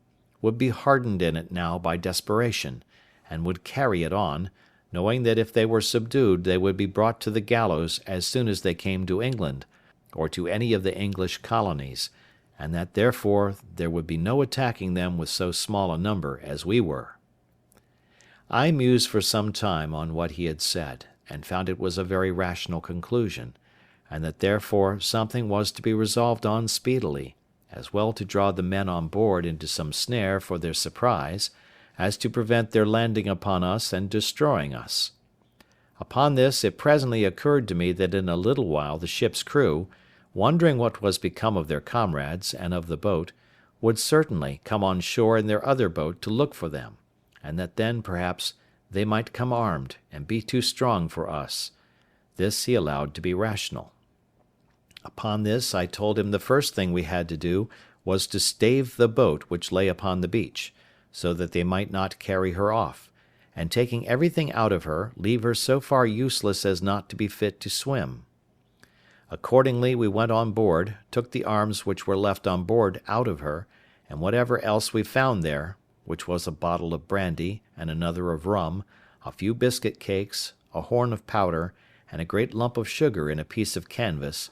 would be hardened in it now by desperation, and would carry it on, knowing that if they were subdued they would be brought to the gallows as soon as they came to England, or to any of the English colonies, and that therefore there would be no attacking them with so small a number as we were. I mused for some time on what he had said, and found it was a very rational conclusion, and that therefore something was to be resolved on speedily, as well to draw the men on board into some snare for their surprise, as to prevent their landing upon us and destroying us. Upon this it presently occurred to me that in a little while the ship's crew, wondering what was become of their comrades and of the boat, would certainly come on shore in their other boat to look for them, and that then, perhaps, they might come armed, and be too strong for us. This he allowed to be rational. Upon this I told him the first thing we had to do was to stave the boat which lay upon the beach, so that they might not carry her off, and taking everything out of her, leave her so far useless as not to be fit to swim. Accordingly we went on board, took the arms which were left on board out of her, and whatever else we found there, which was a bottle of brandy, and another of rum, a few biscuit cakes, a horn of powder, and a great lump of sugar in a piece of canvas,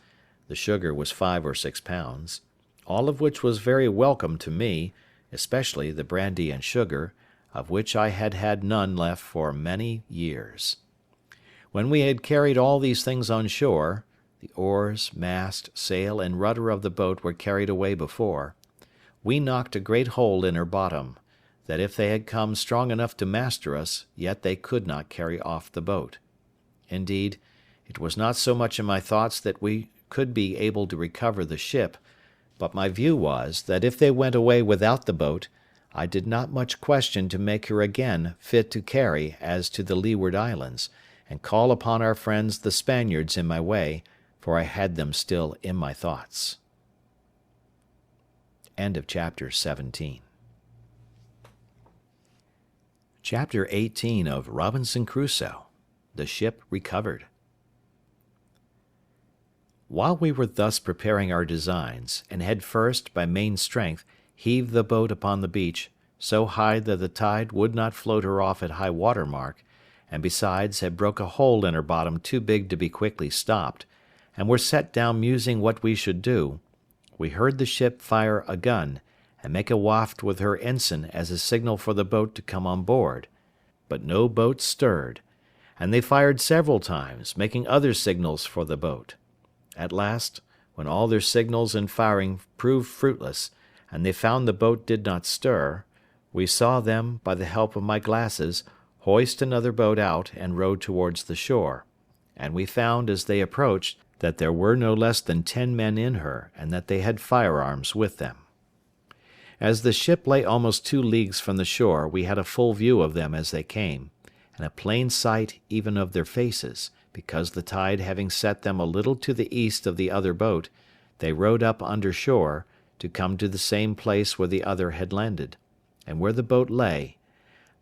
the sugar was 5 or 6 pounds, all of which was very welcome to me, especially the brandy and sugar, of which I had had none left for many years. When we had carried all these things on shore, the oars, mast, sail, and rudder of the boat were carried away before, we knocked a great hole in her bottom, that if they had come strong enough to master us, yet they could not carry off the boat. Indeed, it was not so much in my thoughts that we could be able to recover the ship, but my view was, that if they went away without the boat, I did not much question to make her again fit to carry as to the Leeward Islands, and call upon our friends the Spaniards in my way, for I had them still in my thoughts. End of chapter 17. Chapter 18 of Robinson Crusoe, The Ship Recovered. While we were thus preparing our designs, and had first, by main strength, heaved the boat upon the beach, so high that the tide would not float her off at high water mark, and besides had broke a hole in her bottom too big to be quickly stopped, and were set down musing what we should do, we heard the ship fire a gun, and make a waft with her ensign as a signal for the boat to come on board; but no boat stirred, and they fired several times, making other signals for the boat. At last, when all their signals and firing proved fruitless, and they found the boat did not stir, we saw them, by the help of my glasses, hoist another boat out and row towards the shore, and we found, as they approached, that there were no less than 10 men in her, and that they had firearms with them. As the ship lay almost 2 leagues from the shore, we had a full view of them as they came, and a plain sight even of their faces, because the tide having set them a little to the east of the other boat, they rowed up under shore, to come to the same place where the other had landed, and where the boat lay.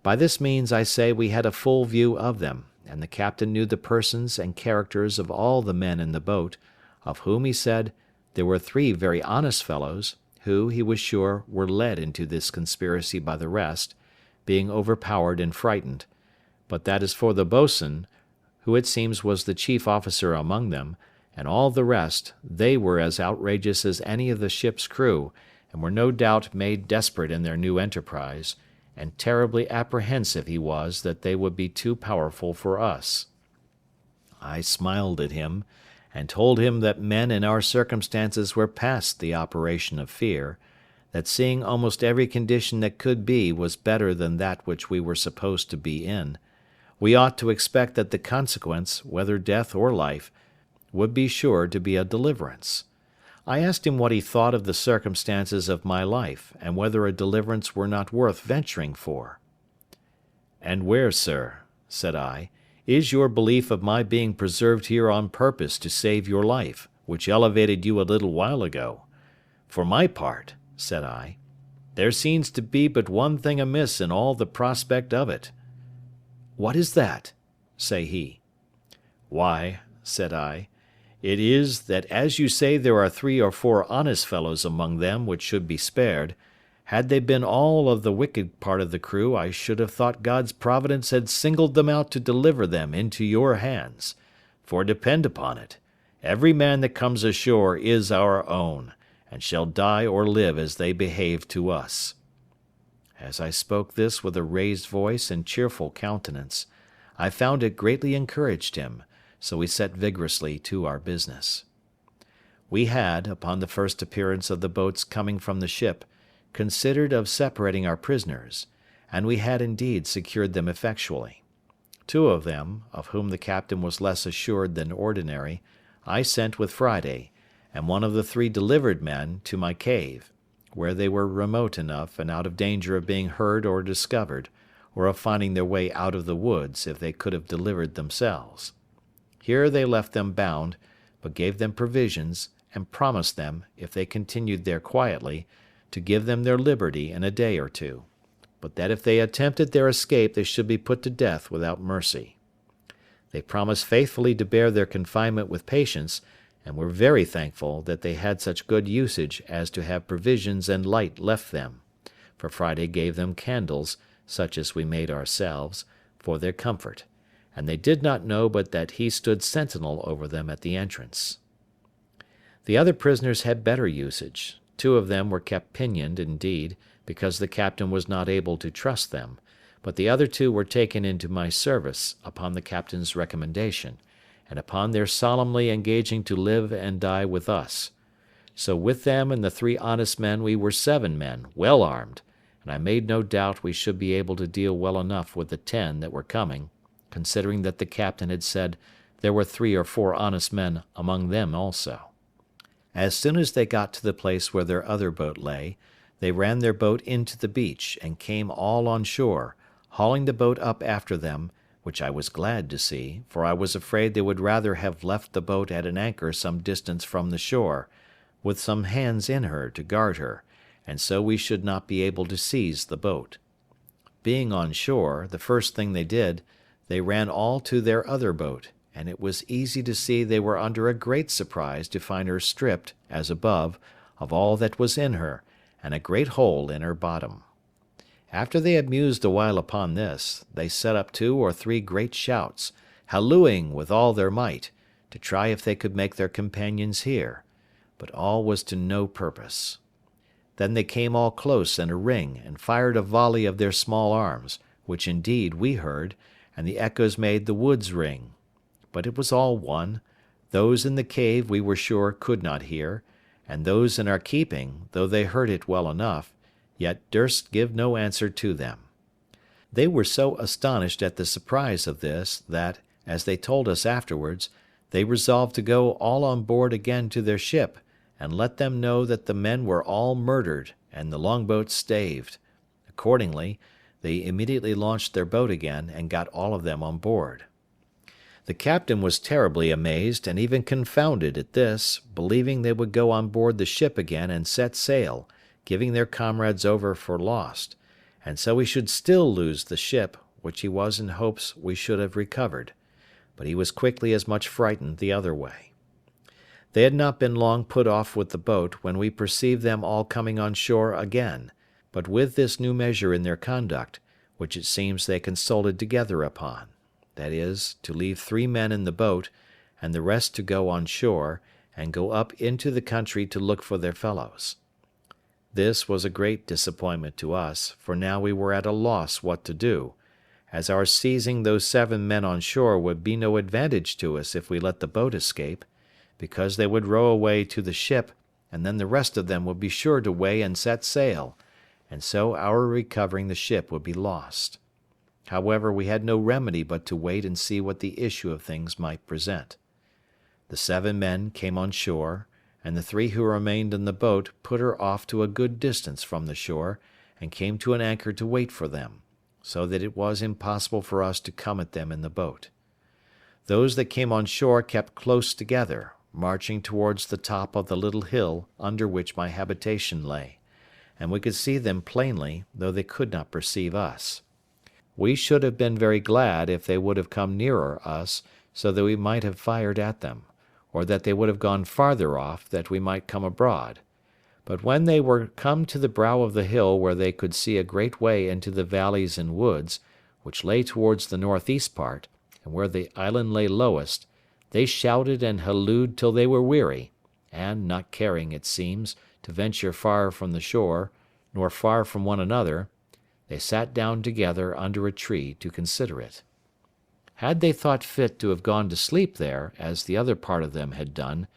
By this means, I say, we had a full view of them, and the captain knew the persons and characters of all the men in the boat, of whom he said there were 3 very honest fellows, who, he was sure, were led into this conspiracy by the rest, being overpowered and frightened; but that as for the boatswain, who it seems was the chief officer among them, and all the rest, they were as outrageous as any of the ship's crew, and were no doubt made desperate in their new enterprise, and terribly apprehensive he was that they would be too powerful for us. I smiled at him, and told him that men in our circumstances were past the operation of fear, that seeing almost every condition that could be was better than that which we were supposed to be in, we ought to expect that the consequence, whether death or life, would be sure to be a deliverance. I asked him what he thought of the circumstances of my life, and whether a deliverance were not worth venturing for. "And where, sir," said I, "is your belief of my being preserved here on purpose to save your life, which elevated you a little while ago? For my part," said I, "there seems to be but one thing amiss in all the prospect of it." "What is that?" say he. "Why," said I, "it is, that as you say there are 3 or 4 honest fellows among them which should be spared, had they been all of the wicked part of the crew, I should have thought God's providence had singled them out to deliver them into your hands; for depend upon it, every man that comes ashore is our own, and shall die or live as they behave to us." As I spoke this with a raised voice and cheerful countenance, I found it greatly encouraged him, so we set vigorously to our business. We had, upon the first appearance of the boats coming from the ship, considered of separating our prisoners, and we had indeed secured them effectually. 2 of them, of whom the captain was less assured than ordinary, I sent with Friday, and 1 of the 3 delivered men to my cave, where they were remote enough and out of danger of being heard or discovered, or of finding their way out of the woods if they could have delivered themselves. Here they left them bound, but gave them provisions, and promised them, if they continued there quietly, to give them their liberty in a day or 2, but that if they attempted their escape they should be put to death without mercy. They promised faithfully to bear their confinement with patience, and were very thankful that they had such good usage as to have provisions and light left them, for Friday gave them candles, such as we made ourselves, for their comfort, and they did not know but that he stood sentinel over them at the entrance. The other prisoners had better usage. 2 of them were kept pinioned, indeed, because the captain was not able to trust them, but the other 2 were taken into my service, upon the captain's recommendation, and upon their solemnly engaging to live and die with us. So with them and the 3 honest men we were 7 men, well armed, and I made no doubt we should be able to deal well enough with the 10 that were coming, considering that the captain had said there were 3 or 4 honest men among them also. As soon as they got to the place where their other boat lay, they ran their boat into the beach, and came all on shore, hauling the boat up after them, which I was glad to see, for I was afraid they would rather have left the boat at an anchor some distance from the shore, with some hands in her to guard her, and so we should not be able to seize the boat. Being on shore, the first thing they did, they ran all to their other boat, and it was easy to see they were under a great surprise to find her stripped, as above, of all that was in her, and a great hole in her bottom. After they had mused a while upon this, they set up 2 or 3 great shouts, hallooing with all their might, to try if they could make their companions hear, but all was to no purpose. Then they came all close in a ring, and fired a volley of their small arms, which indeed we heard, and the echoes made the woods ring. But it was all one; those in the cave we were sure could not hear, and those in our keeping, though they heard it well enough, yet durst give no answer to them. They were so astonished at the surprise of this, that, as they told us afterwards, they resolved to go all on board again to their ship, and let them know that the men were all murdered, and the longboat staved. Accordingly, they immediately launched their boat again, and got all of them on board. The captain was terribly amazed and even confounded at this, believing they would go on board the ship again and set sail, giving their comrades over for lost, and so we should still lose the ship, which he was in hopes we should have recovered, but he was quickly as much frightened the other way. They had not been long put off with the boat when we perceived them all coming on shore again, but with this new measure in their conduct, which it seems they consulted together upon, that is, to leave 3 men in the boat, and the rest to go on shore, and go up into the country to look for their fellows. This was a great disappointment to us, for now we were at a loss what to do, as our seizing those 7 men on shore would be no advantage to us if we let the boat escape, because they would row away to the ship, and then the rest of them would be sure to weigh and set sail, and so our recovering the ship would be lost. However, we had no remedy but to wait and see what the issue of things might present. The 7 men came on shore, and the 3 who remained in the boat put her off to a good distance from the shore, and came to an anchor to wait for them, so that it was impossible for us to come at them in the boat. Those that came on shore kept close together, marching towards the top of the little hill under which my habitation lay, and we could see them plainly, though they could not perceive us. We should have been very glad if they would have come nearer us, so that we might have fired at them, or that they would have gone farther off, that we might come abroad. But when they were come to the brow of the hill where they could see a great way into the valleys and woods, which lay towards the northeast part, and where the island lay lowest, they shouted and hallooed till they were weary, and, not caring, it seems, to venture far from the shore, nor far from one another, they sat down together under a tree to consider it. Had they thought fit to have gone to sleep there, as the other part of them had done,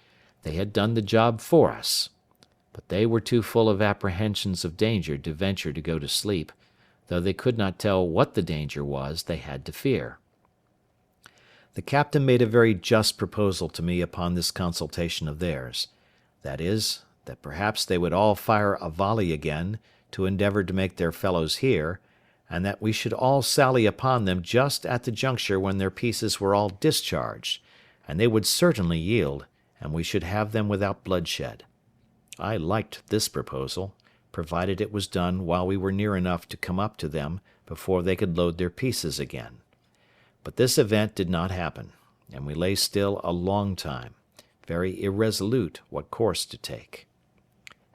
they had done the job for us. But they were too full of apprehensions of danger to venture to go to sleep, though they could not tell what the danger was they had to fear. The captain made a very just proposal to me upon this consultation of theirs, that is, that perhaps they would all fire a volley again, to endeavour to make their fellows hear, and that we should all sally upon them just at the juncture when their pieces were all discharged, and they would certainly yield, and we should have them without bloodshed. I liked this proposal, provided it was done while we were near enough to come up to them before they could load their pieces again. But this event did not happen, and we lay still a long time, very irresolute what course to take.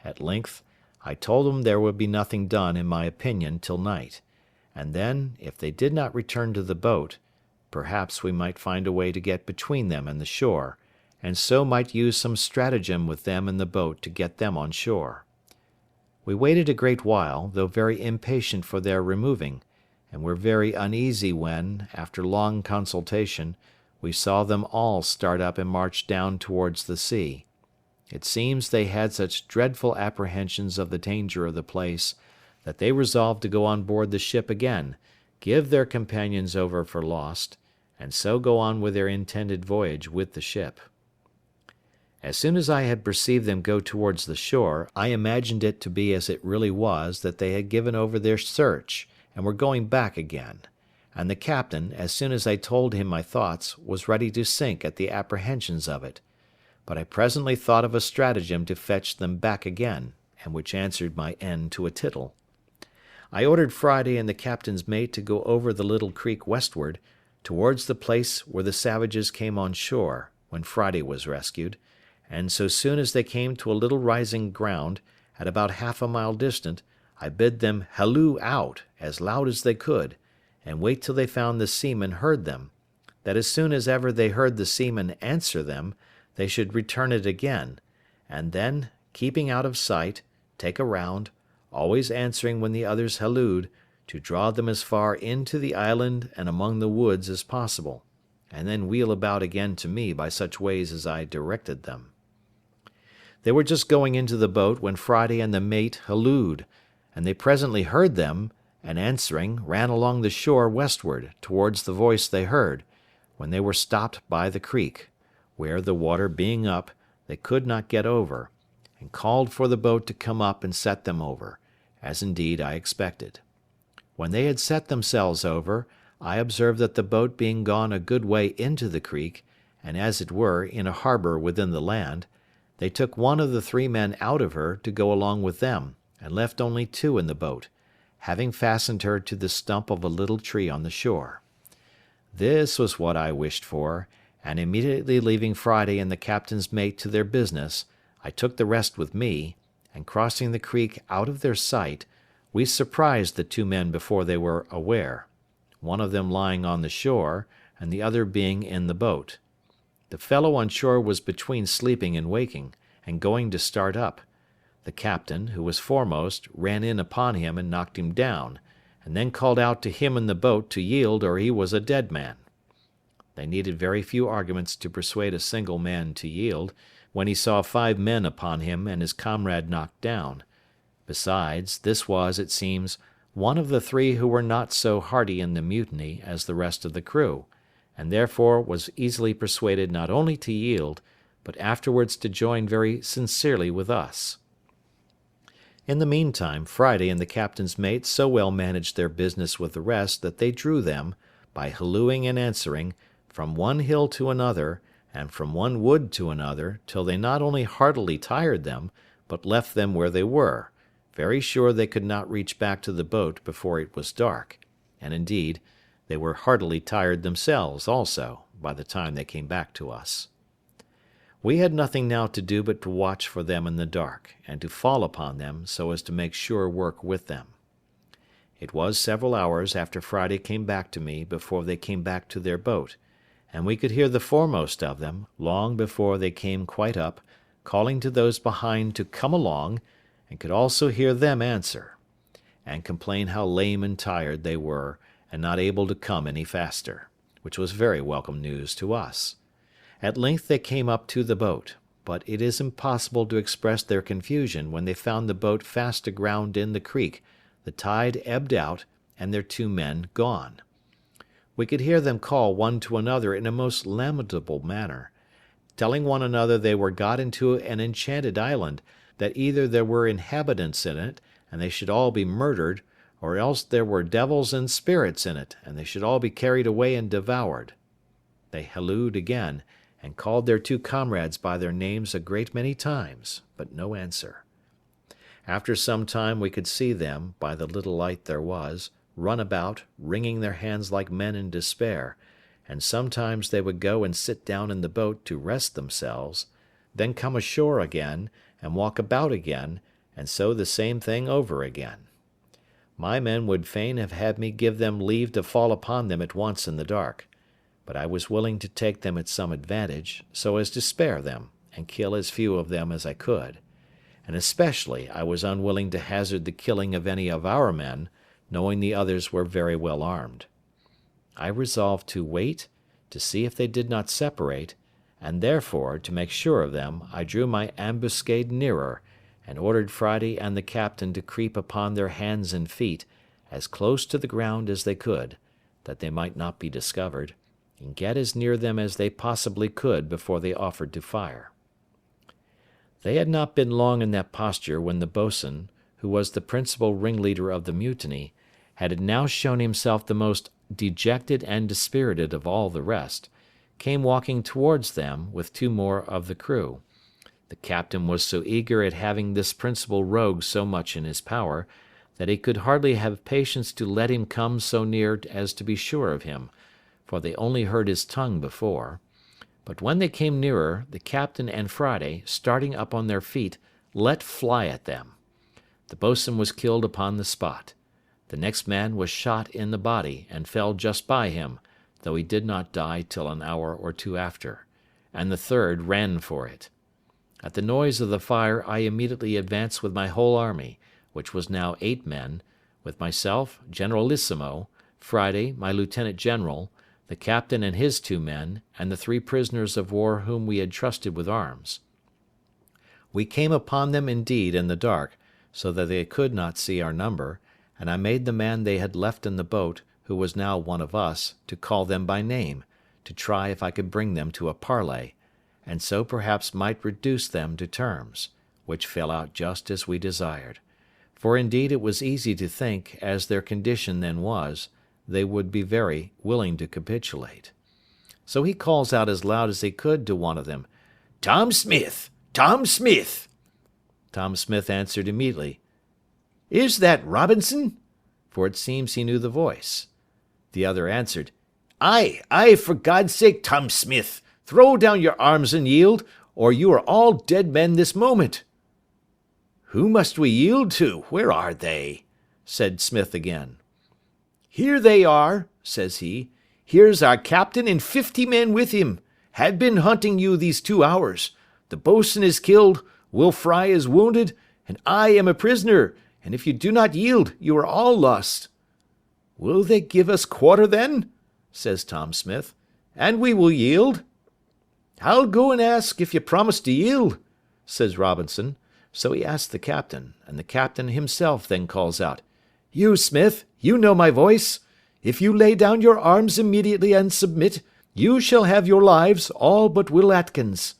At length, I told them there would be nothing done, in my opinion, till night, and then, if they did not return to the boat, perhaps we might find a way to get between them and the shore, and so might use some stratagem with them in the boat to get them on shore. We waited a great while, though very impatient for their removing, and were very uneasy when, after long consultation, we saw them all start up and march down towards the sea. It seems they had such dreadful apprehensions of the danger of the place, that they resolved to go on board the ship again, give their companions over for lost, and so go on with their intended voyage with the ship. As soon as I had perceived them go towards the shore, I imagined it to be as it really was, that they had given over their search, and were going back again, and the captain, as soon as I told him my thoughts, was ready to sink at the apprehensions of it. But I presently thought of a stratagem to fetch them back again, and which answered my end to a tittle. I ordered Friday and the captain's mate to go over the little creek westward, towards the place where the savages came on shore, when Friday was rescued, and so soon as they came to a little rising ground, at about half a mile distant, I bid them halloo out as loud as they could, and wait till they found the seamen heard them, that as soon as ever they heard the seamen answer them, they should return it again, and then, keeping out of sight, take a round, always answering when the others hallooed, to draw them as far into the island and among the woods as possible, and then wheel about again to me by such ways as I directed them. They were just going into the boat when Friday and the mate hallooed, and they presently heard them, and answering, ran along the shore westward, towards the voice they heard, when they were stopped by the creek, where, the water being up, they could not get over, and called for the boat to come up and set them over, as indeed I expected. When they had set themselves over, I observed that the boat being gone a good way into the creek, and as it were in a harbour within the land, they took one of the 3 men out of her to go along with them, and left only 2 in the boat, having fastened her to the stump of a little tree on the shore. This was what I wished for, and immediately leaving Friday and the captain's mate to their business, I took the rest with me, and crossing the creek out of their sight, we surprised the 2 men before they were aware, one of them lying on the shore, and the other being in the boat. The fellow on shore was between sleeping and waking, and going to start up. The captain, who was foremost, ran in upon him and knocked him down, and then called out to him in the boat to yield or he was a dead man. They needed very few arguments to persuade a single man to yield, when he saw 5 men upon him and his comrade knocked down. Besides, this was, it seems, one of the 3 who were not so hearty in the mutiny as the rest of the crew, and therefore was easily persuaded not only to yield, but afterwards to join very sincerely with us. In the meantime, Friday and the captain's mate so well managed their business with the rest that they drew them, by hallooing and answering, from one hill to another, and from one wood to another, till they not only heartily tired them, but left them where they were, very sure they could not reach back to the boat before it was dark, and indeed, they were heartily tired themselves also, by the time they came back to us. We had nothing now to do but to watch for them in the dark, and to fall upon them, so as to make sure work with them. It was several hours after Friday came back to me before they came back to their boat, and we could hear the foremost of them, long before they came quite up, calling to those behind to come along, and could also hear them answer, and complain how lame and tired they were, and not able to come any faster, which was very welcome news to us. At length they came up to the boat, but it is impossible to express their confusion when they found the boat fast aground in the creek, the tide ebbed out, and their 2 men gone. We could hear them call one to another in a most lamentable manner, telling one another they were got into an enchanted island, that either there were inhabitants in it, and they should all be murdered, or else there were devils and spirits in it, and they should all be carried away and devoured. They hallooed again, and called their 2 comrades by their names a great many times, but no answer. After some time we could see them, by the little light there was, run about, wringing their hands like men in despair, and sometimes they would go and sit down in the boat to rest themselves, then come ashore again, and walk about again, and so the same thing over again. My men would fain have had me give them leave to fall upon them at once in the dark, but I was willing to take them at some advantage, so as to spare them, and kill as few of them as I could, and especially I was unwilling to hazard the killing of any of our men, knowing the others were very well armed. I resolved to wait, to see if they did not separate, and therefore, to make sure of them, I drew my ambuscade nearer, and ordered Friday and the captain to creep upon their hands and feet, as close to the ground as they could, that they might not be discovered, and get as near them as they possibly could before they offered to fire. They had not been long in that posture when the boatswain, who was the principal ringleader of the mutiny, had now shown himself the most dejected and dispirited of all the rest, came walking towards them with 2 more of the crew. The captain was so eager at having this principal rogue so much in his power, that he could hardly have patience to let him come so near as to be sure of him, for they only heard his tongue before. But when they came nearer, the captain and Friday, starting up on their feet, let fly at them. The boatswain was killed upon the spot. The next man was shot in the body, and fell just by him, though he did not die till an hour or 2 after, and the third ran for it. At the noise of the fire I immediately advanced with my whole army, which was now 8 men, with myself, Generalissimo, Friday, my lieutenant general, the captain and his 2 men, and the 3 prisoners of war whom we had trusted with arms. We came upon them indeed in the dark, so that they could not see our number, and I made the man they had left in the boat, who was now one of us, to call them by name, to try if I could bring them to a parley, and so perhaps might reduce them to terms, which fell out just as we desired. For indeed it was easy to think, as their condition then was, they would be very willing to capitulate. So he calls out as loud as he could to one of them, "Tom Smith! Tom Smith!" Tom Smith answered immediately, "Is that Robinson?" For it seems he knew the voice. The other answered, "Aye, aye, for God's sake, Tom Smith, throw down your arms and yield, or you are all dead men this moment." "Who must we yield to? Where are they?" said Smith again. "Here they are," says he. "Here's our captain and 50 men with him. Have been hunting you these 2 hours. The boatswain is killed, Will Fry is wounded, and I am a prisoner, and if you do not yield, you are all lost." "Will they give us quarter then?" says Tom Smith, "and we will yield." "I'll go and ask if you promise to yield," says Robinson. So he asked the captain, and the captain himself then calls out, "You, Smith, you know my voice. If you lay down your arms immediately and submit, you shall have your lives, all but Will Atkins."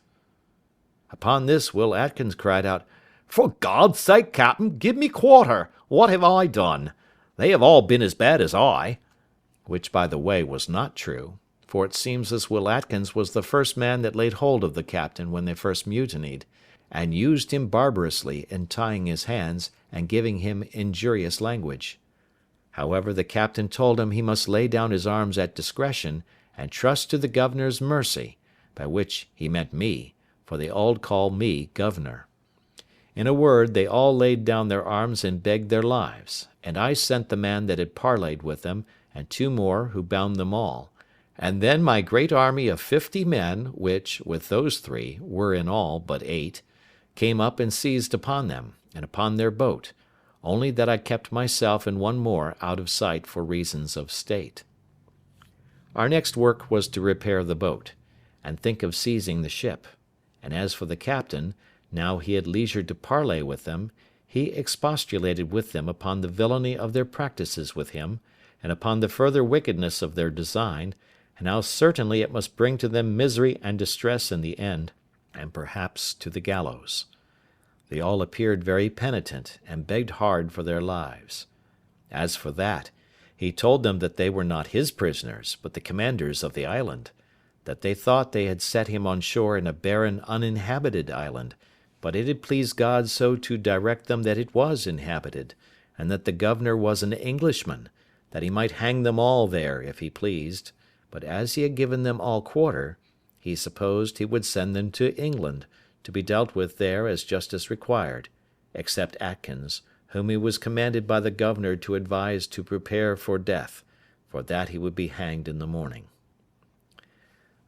Upon this Will Atkins cried out, "For God's sake, captain, give me quarter. What have I done? They have all been as bad as I." Which, by the way, was not true, for it seems this Will Atkins was the first man that laid hold of the captain when they first mutinied, and used him barbarously in tying his hands and giving him injurious language. However, the captain told him he must lay down his arms at discretion and trust to the governor's mercy, by which he meant me, for they all call me governor. In a word, they all laid down their arms and begged their lives, and I sent the man that had parleyed with them, and 2 more, who bound them all, and then my great army of 50 men, which, with those 3, were in all but 8, came up and seized upon them, and upon their boat, only that I kept myself and 1 more out of sight for reasons of state. Our next work was to repair the boat, and think of seizing the ship, and as for the captain, now he had leisure to parley with them, he expostulated with them upon the villainy of their practices with him, and upon the further wickedness of their design, and how certainly it must bring to them misery and distress in the end, and perhaps to the gallows. They all appeared very penitent, and begged hard for their lives. As for that, he told them that they were not his prisoners, but the commander's of the island; that they thought they had set him on shore in a barren uninhabited island, but it had pleased God so to direct them that it was inhabited, and that the governor was an Englishman, that he might hang them all there if he pleased, but as he had given them all quarter, he supposed he would send them to England, to be dealt with there as justice required, except Atkins, whom he was commanded by the governor to advise to prepare for death, for that he would be hanged in the morning.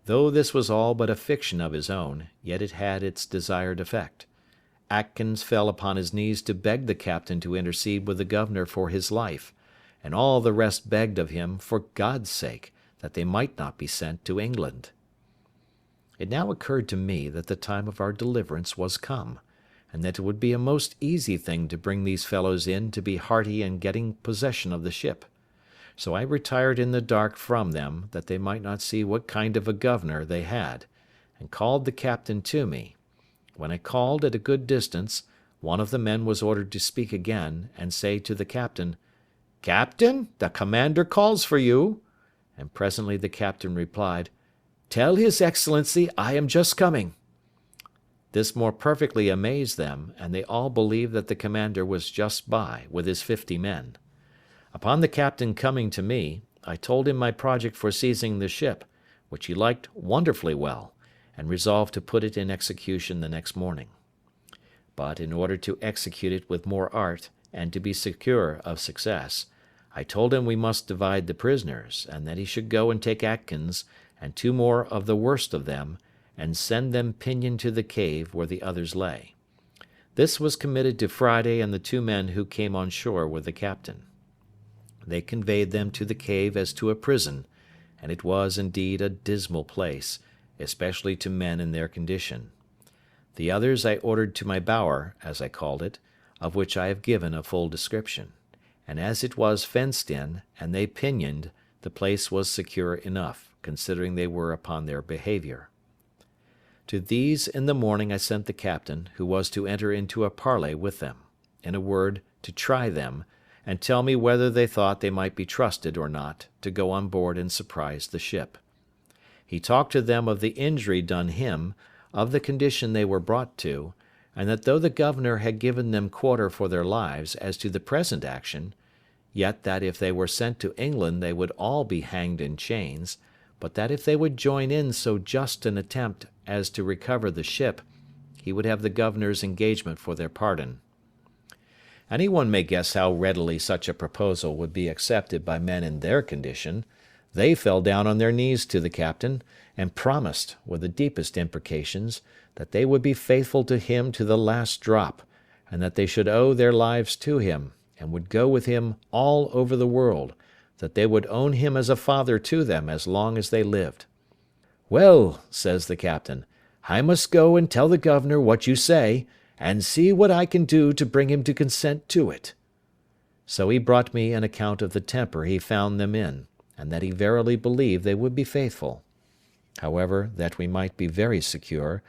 Though this was all but a fiction of his own, yet it had its desired effect. Atkins fell upon his knees to beg the captain to intercede with the governor for his life, and all the rest begged of him, for God's sake, that they might not be sent to England. It now occurred to me that the time of our deliverance was come, and that it would be a most easy thing to bring these fellows in to be hearty in getting possession of the ship. So I retired in the dark from them, that they might not see what kind of a governor they had, and called the captain to me. When I called at a good distance, one of the men was ordered to speak again, and say to the captain, "Captain, the commander calls for you." And presently the captain replied, "Tell his excellency I am just coming." This more perfectly amazed them, and they all believed that the commander was just by, with his 50 men. Upon the captain coming to me, I told him my project for seizing the ship, which he liked wonderfully well, and resolved to put it in execution the next morning. But, in order to execute it with more art, and to be secure of success, I told him we must divide the prisoners, and that he should go and take Atkins, and 2 more of the worst of them, and send them pinioned to the cave where the others lay. This was committed to Friday and the 2 men who came on shore with the captain. They conveyed them to the cave as to a prison, and it was indeed a dismal place, especially to men in their condition. The others I ordered to my bower, as I called it, of which I have given a full description, and as it was fenced in, and they pinioned, the place was secure enough, considering they were upon their behaviour. To these in the morning I sent the captain, who was to enter into a parley with them, in a word, to try them, and tell me whether they thought they might be trusted or not to go on board and surprise the ship. He talked to them of the injury done him, of the condition they were brought to, and that though the governor had given them quarter for their lives as to the present action, yet that if they were sent to England they would all be hanged in chains, but that if they would join in so just an attempt as to recover the ship, he would have the governor's engagement for their pardon. Any one may guess how readily such a proposal would be accepted by men in their condition. They fell down on their knees to the captain, and promised, with the deepest imprecations, that they would be faithful to him to the last drop, and that they should owe their lives to him, and would go with him all over the world, that they would own him as a father to them as long as they lived. "Well," says the captain, "I must go and tell the governor what you say, and see what I can do to bring him to consent to it." So he brought me an account of the temper he found them in, and that he verily believed they would be faithful. However, that we might be very secure,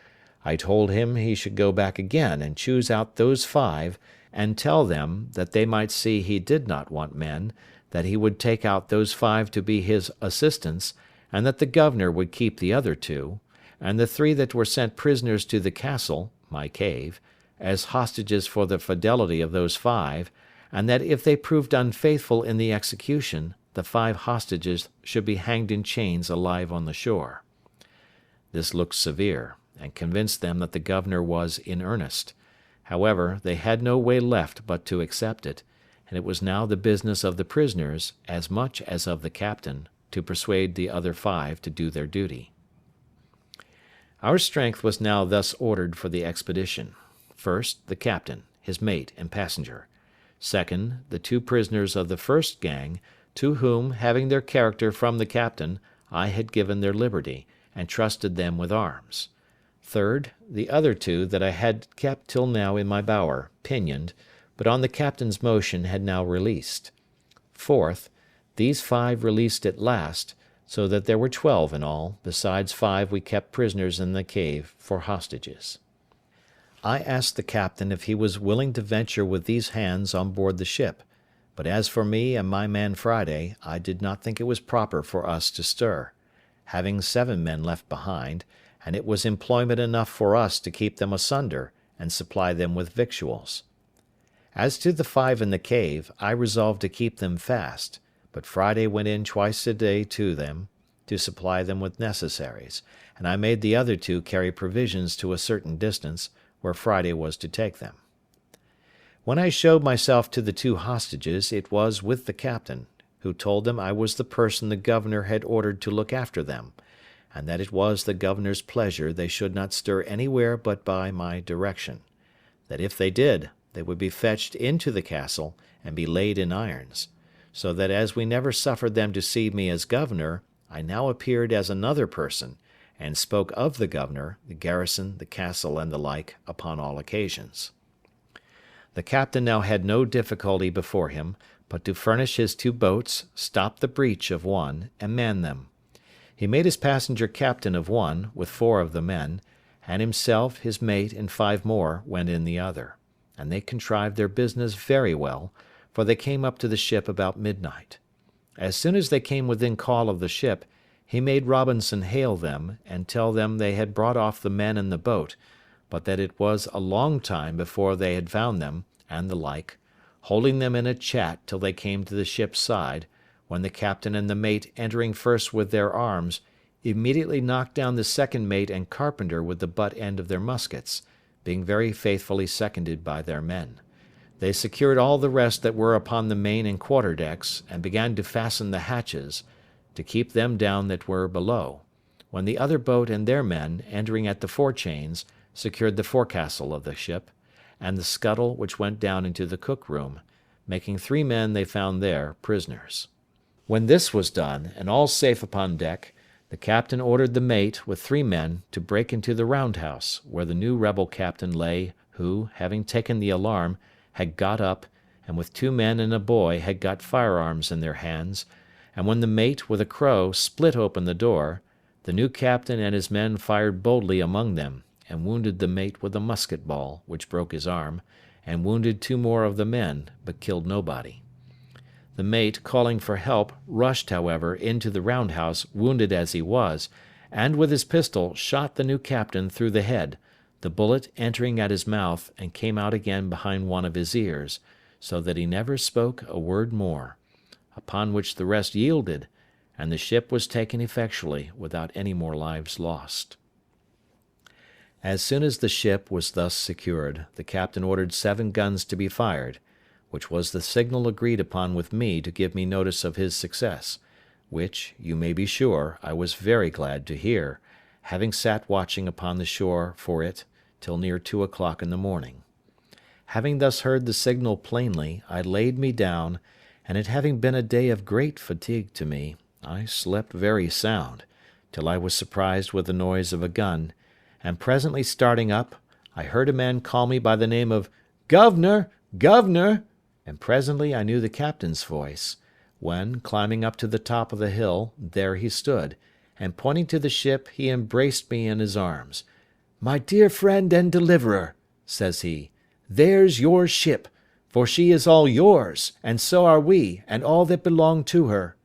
I told him he should go back again and choose out those 5, and tell them, that they might see he did not want men, that he would take out those 5 to be his assistants, and that the governor would keep the other 2, and the 3 that were sent prisoners to the castle, my cave, as hostages for the fidelity of those 5, and that if they proved unfaithful in the execution, the 5 hostages should be hanged in chains alive on the shore. This looked severe, and convinced them that the governor was in earnest. However, they had no way left but to accept it, and it was now the business of the prisoners, as much as of the captain, to persuade the other 5 to do their duty. Our strength was now thus ordered for the expedition. First, the captain, his mate, and passenger. Second, the 2 prisoners of the first gang, to whom, having their character from the captain, I had given their liberty, and trusted them with arms. Third, the other 2 that I had kept till now in my bower, pinioned, but on the captain's motion had now released. Fourth, these 5 released at last, so that there were 12 in all, besides 5 we kept prisoners in the cave for hostages. I asked the captain if he was willing to venture with these hands on board the ship, but as for me and my man Friday, I did not think it was proper for us to stir, having 7 men left behind, and it was employment enough for us to keep them asunder, and supply them with victuals. As to the 5 in the cave, I resolved to keep them fast, but Friday went in twice a day to them, to supply them with necessaries, and I made the other 2 carry provisions to a certain distance, where Friday was to take them. When I showed myself to the 2 hostages, it was with the captain, who told them I was the person the governor had ordered to look after them, and that it was the governor's pleasure they should not stir anywhere but by my direction; that if they did, they would be fetched into the castle, and be laid in irons; so that as we never suffered them to see me as governor, I now appeared as another person, and spoke of the governor, the garrison, the castle, and the like, upon all occasions. The captain now had no difficulty before him, but to furnish his 2 boats, stop the breach of one, and man them. He made his passenger captain of one, with 4 of the men, and himself, his mate, and 5 more went in the other, and they contrived their business very well, for they came up to the ship about midnight. As soon as they came within call of the ship, he made Robinson hail them, and tell them they had brought off the men in the boat, but that it was a long time before they had found them, and the like, holding them in a chat till they came to the ship's side, when the captain and the mate entering first with their arms, immediately knocked down the second mate and carpenter with the butt end of their muskets, being very faithfully seconded by their men. They secured all the rest that were upon the main and quarter decks, and began to fasten the hatches, to keep them down that were below, when the other boat and their men, entering at the forechains, secured the forecastle of the ship, and the scuttle which went down into the cook-room, making 3 men they found there prisoners. When this was done, and all safe upon deck, the captain ordered the mate, with 3 men, to break into the round-house, where the new rebel captain lay, who, having taken the alarm, had got up, and with 2 men and a boy had got firearms in their hands, and when the mate, with a crow, split open the door, The new captain and his men fired boldly among them, and wounded the mate with a musket ball, which broke his arm, and wounded 2 more of the men, but killed nobody. The mate, calling for help, rushed, however, into the roundhouse, wounded as he was, and with his pistol shot the new captain through the head, the bullet entering at his mouth, and came out again behind one of his ears, so that he never spoke a word more, upon which the rest yielded, and the ship was taken effectually, without any more lives lost. As soon as the ship was thus secured, the captain ordered 7 guns to be fired, which was the signal agreed upon with me to give me notice of his success, which, you may be sure, I was very glad to hear, having sat watching upon the shore for it till near 2 o'clock in the morning. Having thus heard the signal plainly, I laid me down, and it having been a day of great fatigue to me, I slept very sound, till I was surprised with the noise of a gun, and presently starting up, I heard a man call me by the name of "Governor! Governor!" and presently I knew the captain's voice, when, climbing up to the top of the hill, there he stood, and pointing to the ship, he embraced me in his arms. "My dear friend and deliverer," says he, "there's your ship, for she is all yours, and so are we, and all that belong to her."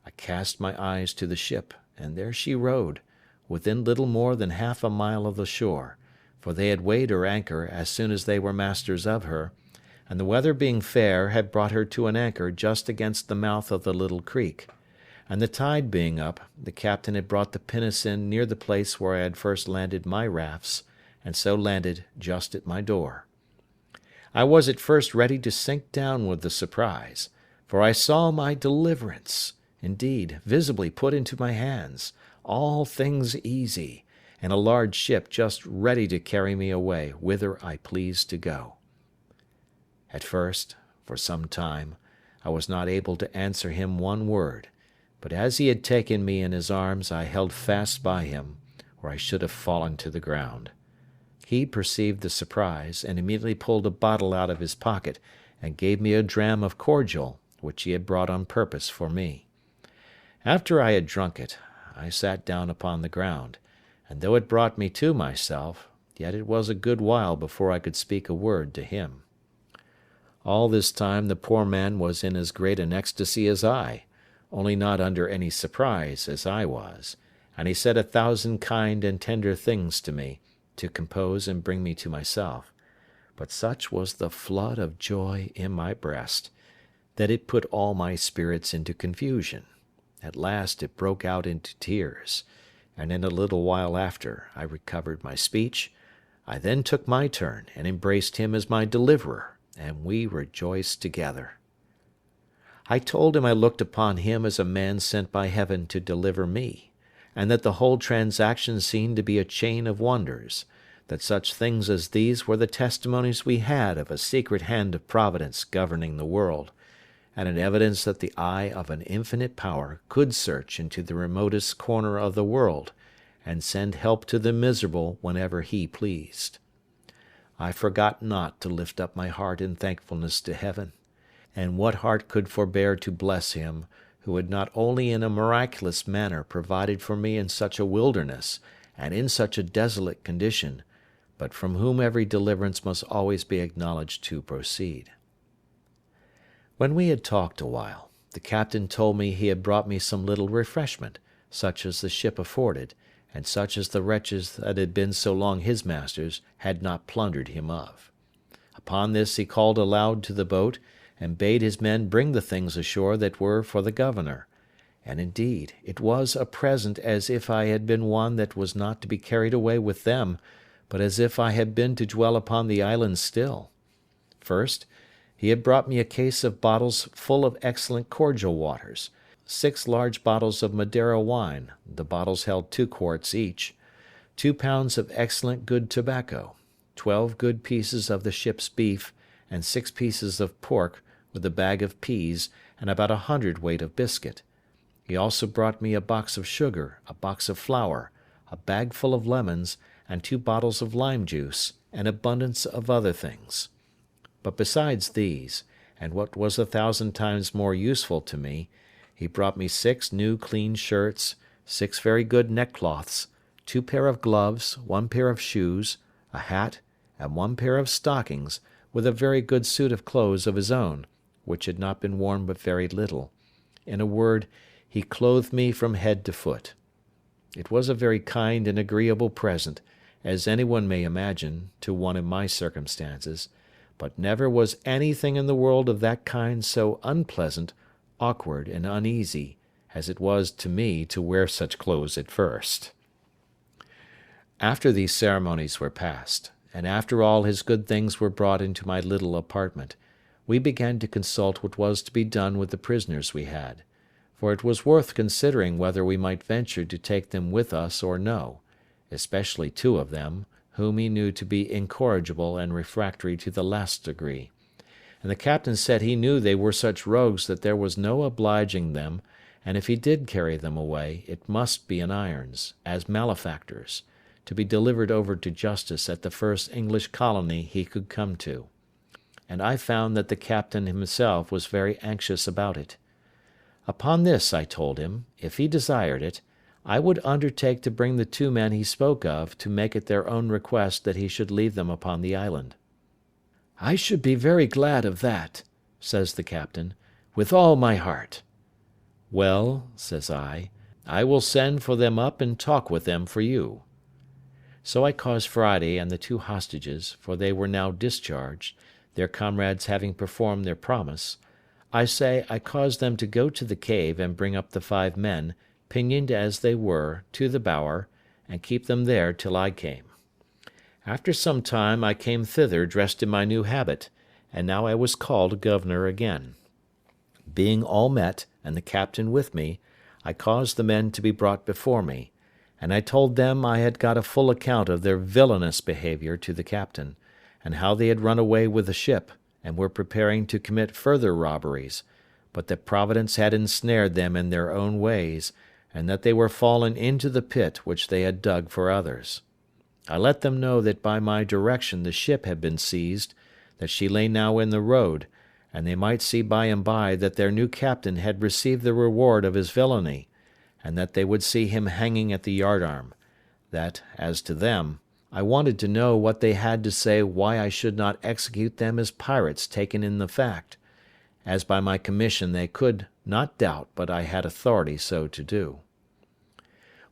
I cast my eyes to the ship, and there she rode, within little more than half a mile of the shore, for they had weighed her anchor as soon as they were masters of her, and the weather being fair had brought her to an anchor just against the mouth of the little creek, and the tide being up, the captain had brought the pinnace in near the place where I had first landed my rafts, and so landed just at my door. I was at first ready to sink down with the surprise, for I saw my deliverance, indeed, visibly put into my hands, all things easy, and a large ship just ready to carry me away whither I pleased to go. At first, for some time, I was not able to answer him one word, but as he had taken me in his arms, I held fast by him, or I should have fallen to the ground. He perceived the surprise, and immediately pulled a bottle out of his pocket, and gave me a dram of cordial, which he had brought on purpose for me. After I had drunk it, I sat down upon the ground, and though it brought me to myself, yet it was a good while before I could speak a word to him. All this time the poor man was in as great an ecstasy as I, only not under any surprise as I was, and he said 1,000 kind and tender things to me, to compose and bring me to myself, but such was the flood of joy in my breast, that it put all my spirits into confusion. At last it broke out into tears, and in a little while after I recovered my speech. I then took my turn, and embraced him as my deliverer, and we rejoiced together. I told him I looked upon him as a man sent by heaven to deliver me, and that the whole transaction seemed to be a chain of wonders, that such things as these were the testimonies we had of a secret hand of Providence governing the world, and an evidence that the eye of an infinite power could search into the remotest corner of the world, and send help to the miserable whenever he pleased. I forgot not to lift up my heart in thankfulness to heaven, and what heart could forbear to bless him, who had not only in a miraculous manner provided for me in such a wilderness, and in such a desolate condition, but from whom every deliverance must always be acknowledged to proceed. When we had talked a while, the captain told me he had brought me some little refreshment, such as the ship afforded, and such as the wretches that had been so long his masters had not plundered him of. Upon this he called aloud to the boat, and bade his men bring the things ashore that were for the governor, and indeed it was a present as if I had been one that was not to be carried away with them, but as if I had been to dwell upon the island still. First, he had brought me a case of bottles full of excellent cordial waters, 6 large bottles of Madeira wine, the bottles held 2 quarts each, 2 pounds of excellent good tobacco, 12 good pieces of the ship's beef, and 6 pieces of pork, with a bag of peas, and about 100 weight of biscuit. He also brought me a box of sugar, a box of flour, a bag full of lemons, and 2 bottles of lime juice, and abundance of other things. But besides these, and what was 1,000 times more useful to me, he brought me 6 new clean shirts, 6 very good neckcloths, 2 pair of gloves, 1 pair of shoes, a hat, and 1 pair of stockings, with a very good suit of clothes of his own, which had not been worn but very little. In a word, he clothed me from head to foot. It was a very kind and agreeable present, as anyone may imagine, to one in my circumstances, but never was anything in the world of that kind so unpleasant, awkward, and uneasy, as it was to me to wear such clothes at first. After these ceremonies were past, and after all his good things were brought into my little apartment, we began to consult what was to be done with the prisoners we had, for it was worth considering whether we might venture to take them with us or no, especially 2 of them, whom he knew to be incorrigible and refractory to the last degree. And the captain said he knew they were such rogues that there was no obliging them, and if he did carry them away, it must be in irons, as malefactors, to be delivered over to justice at the first English colony he could come to. And I found that the captain himself was very anxious about it. Upon this, I told him, if he desired it, I would undertake to bring the 2 men he spoke of to make it their own request that he should leave them upon the island. "I should be very glad of that," says the captain, "with all my heart." "Well," says I will send for them up and talk with them for you." So I caused Friday and the 2 hostages, for they were now discharged, their comrades having performed their promise, I caused them to go to the cave and bring up the 5 men, pinioned as they were, to the bower, and keep them there till I came. After some time I came thither dressed in my new habit, and now I was called governor again. Being all met, and the captain with me, I caused the men to be brought before me, and I told them I had got a full account of their villainous behaviour to the captain, and how they had run away with the ship, and were preparing to commit further robberies, but that Providence had ensnared them in their own ways, and that they were fallen into the pit which they had dug for others. I let them know that by my direction the ship had been seized, that she lay now in the road, and they might see by and by that their new captain had received the reward of his villainy, and that they would see him hanging at the yardarm; that, as to them, I wanted to know what they had to say why I should not execute them as pirates taken in the fact, as by my commission they could not doubt but I had authority so to do.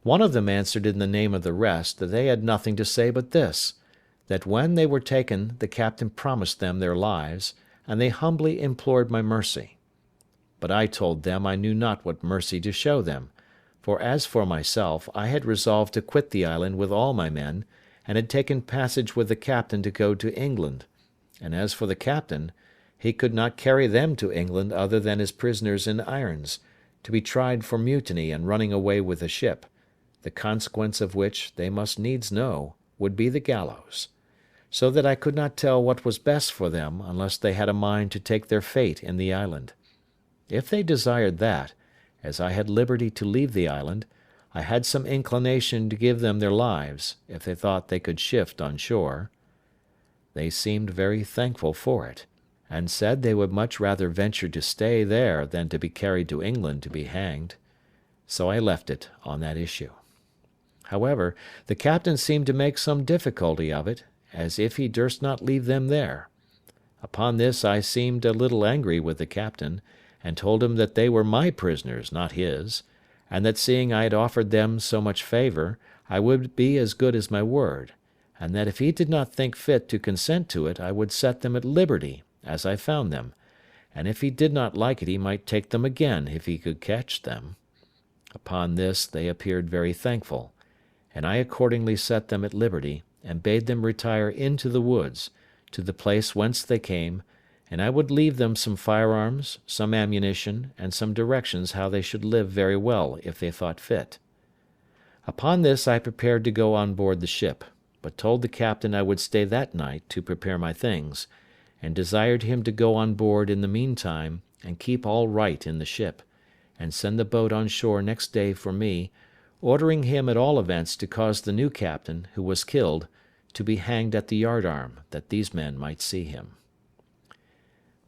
One of them answered in the name of the rest that they had nothing to say but this, that when they were taken the captain promised them their lives, and they humbly implored my mercy. But I told them I knew not what mercy to show them, for as for myself, I had resolved to quit the island with all my men, and had taken passage with the captain to go to England; and as for the captain, he could not carry them to England other than as prisoners in irons, to be tried for mutiny and running away with the ship, the consequence of which, they must needs know, would be the gallows; so that I could not tell what was best for them unless they had a mind to take their fate in the island. If they desired that, as I had liberty to leave the island, I had some inclination to give them their lives, if they thought they could shift on shore. They seemed very thankful for it, and said they would much rather venture to stay there than to be carried to England to be hanged. So I left it on that issue. However, the captain seemed to make some difficulty of it, as if he durst not leave them there. Upon this I seemed a little angry with the captain, and told him that they were my prisoners, not his, and that seeing I had offered them so much favour, I would be as good as my word, and that if he did not think fit to consent to it, I would set them at liberty, as I found them, and if he did not like it he might take them again if he could catch them. Upon this they appeared very thankful, and I accordingly set them at liberty, and bade them retire into the woods, to the place whence they came, and I would leave them some firearms, some ammunition, and some directions how they should live very well if they thought fit. Upon this I prepared to go on board the ship, but told the captain I would stay that night to prepare my things, and desired him to go on board in the meantime, and keep all right in the ship, and send the boat on shore next day for me, ordering him at all events to cause the new captain, who was killed, to be hanged at the yardarm, that these men might see him.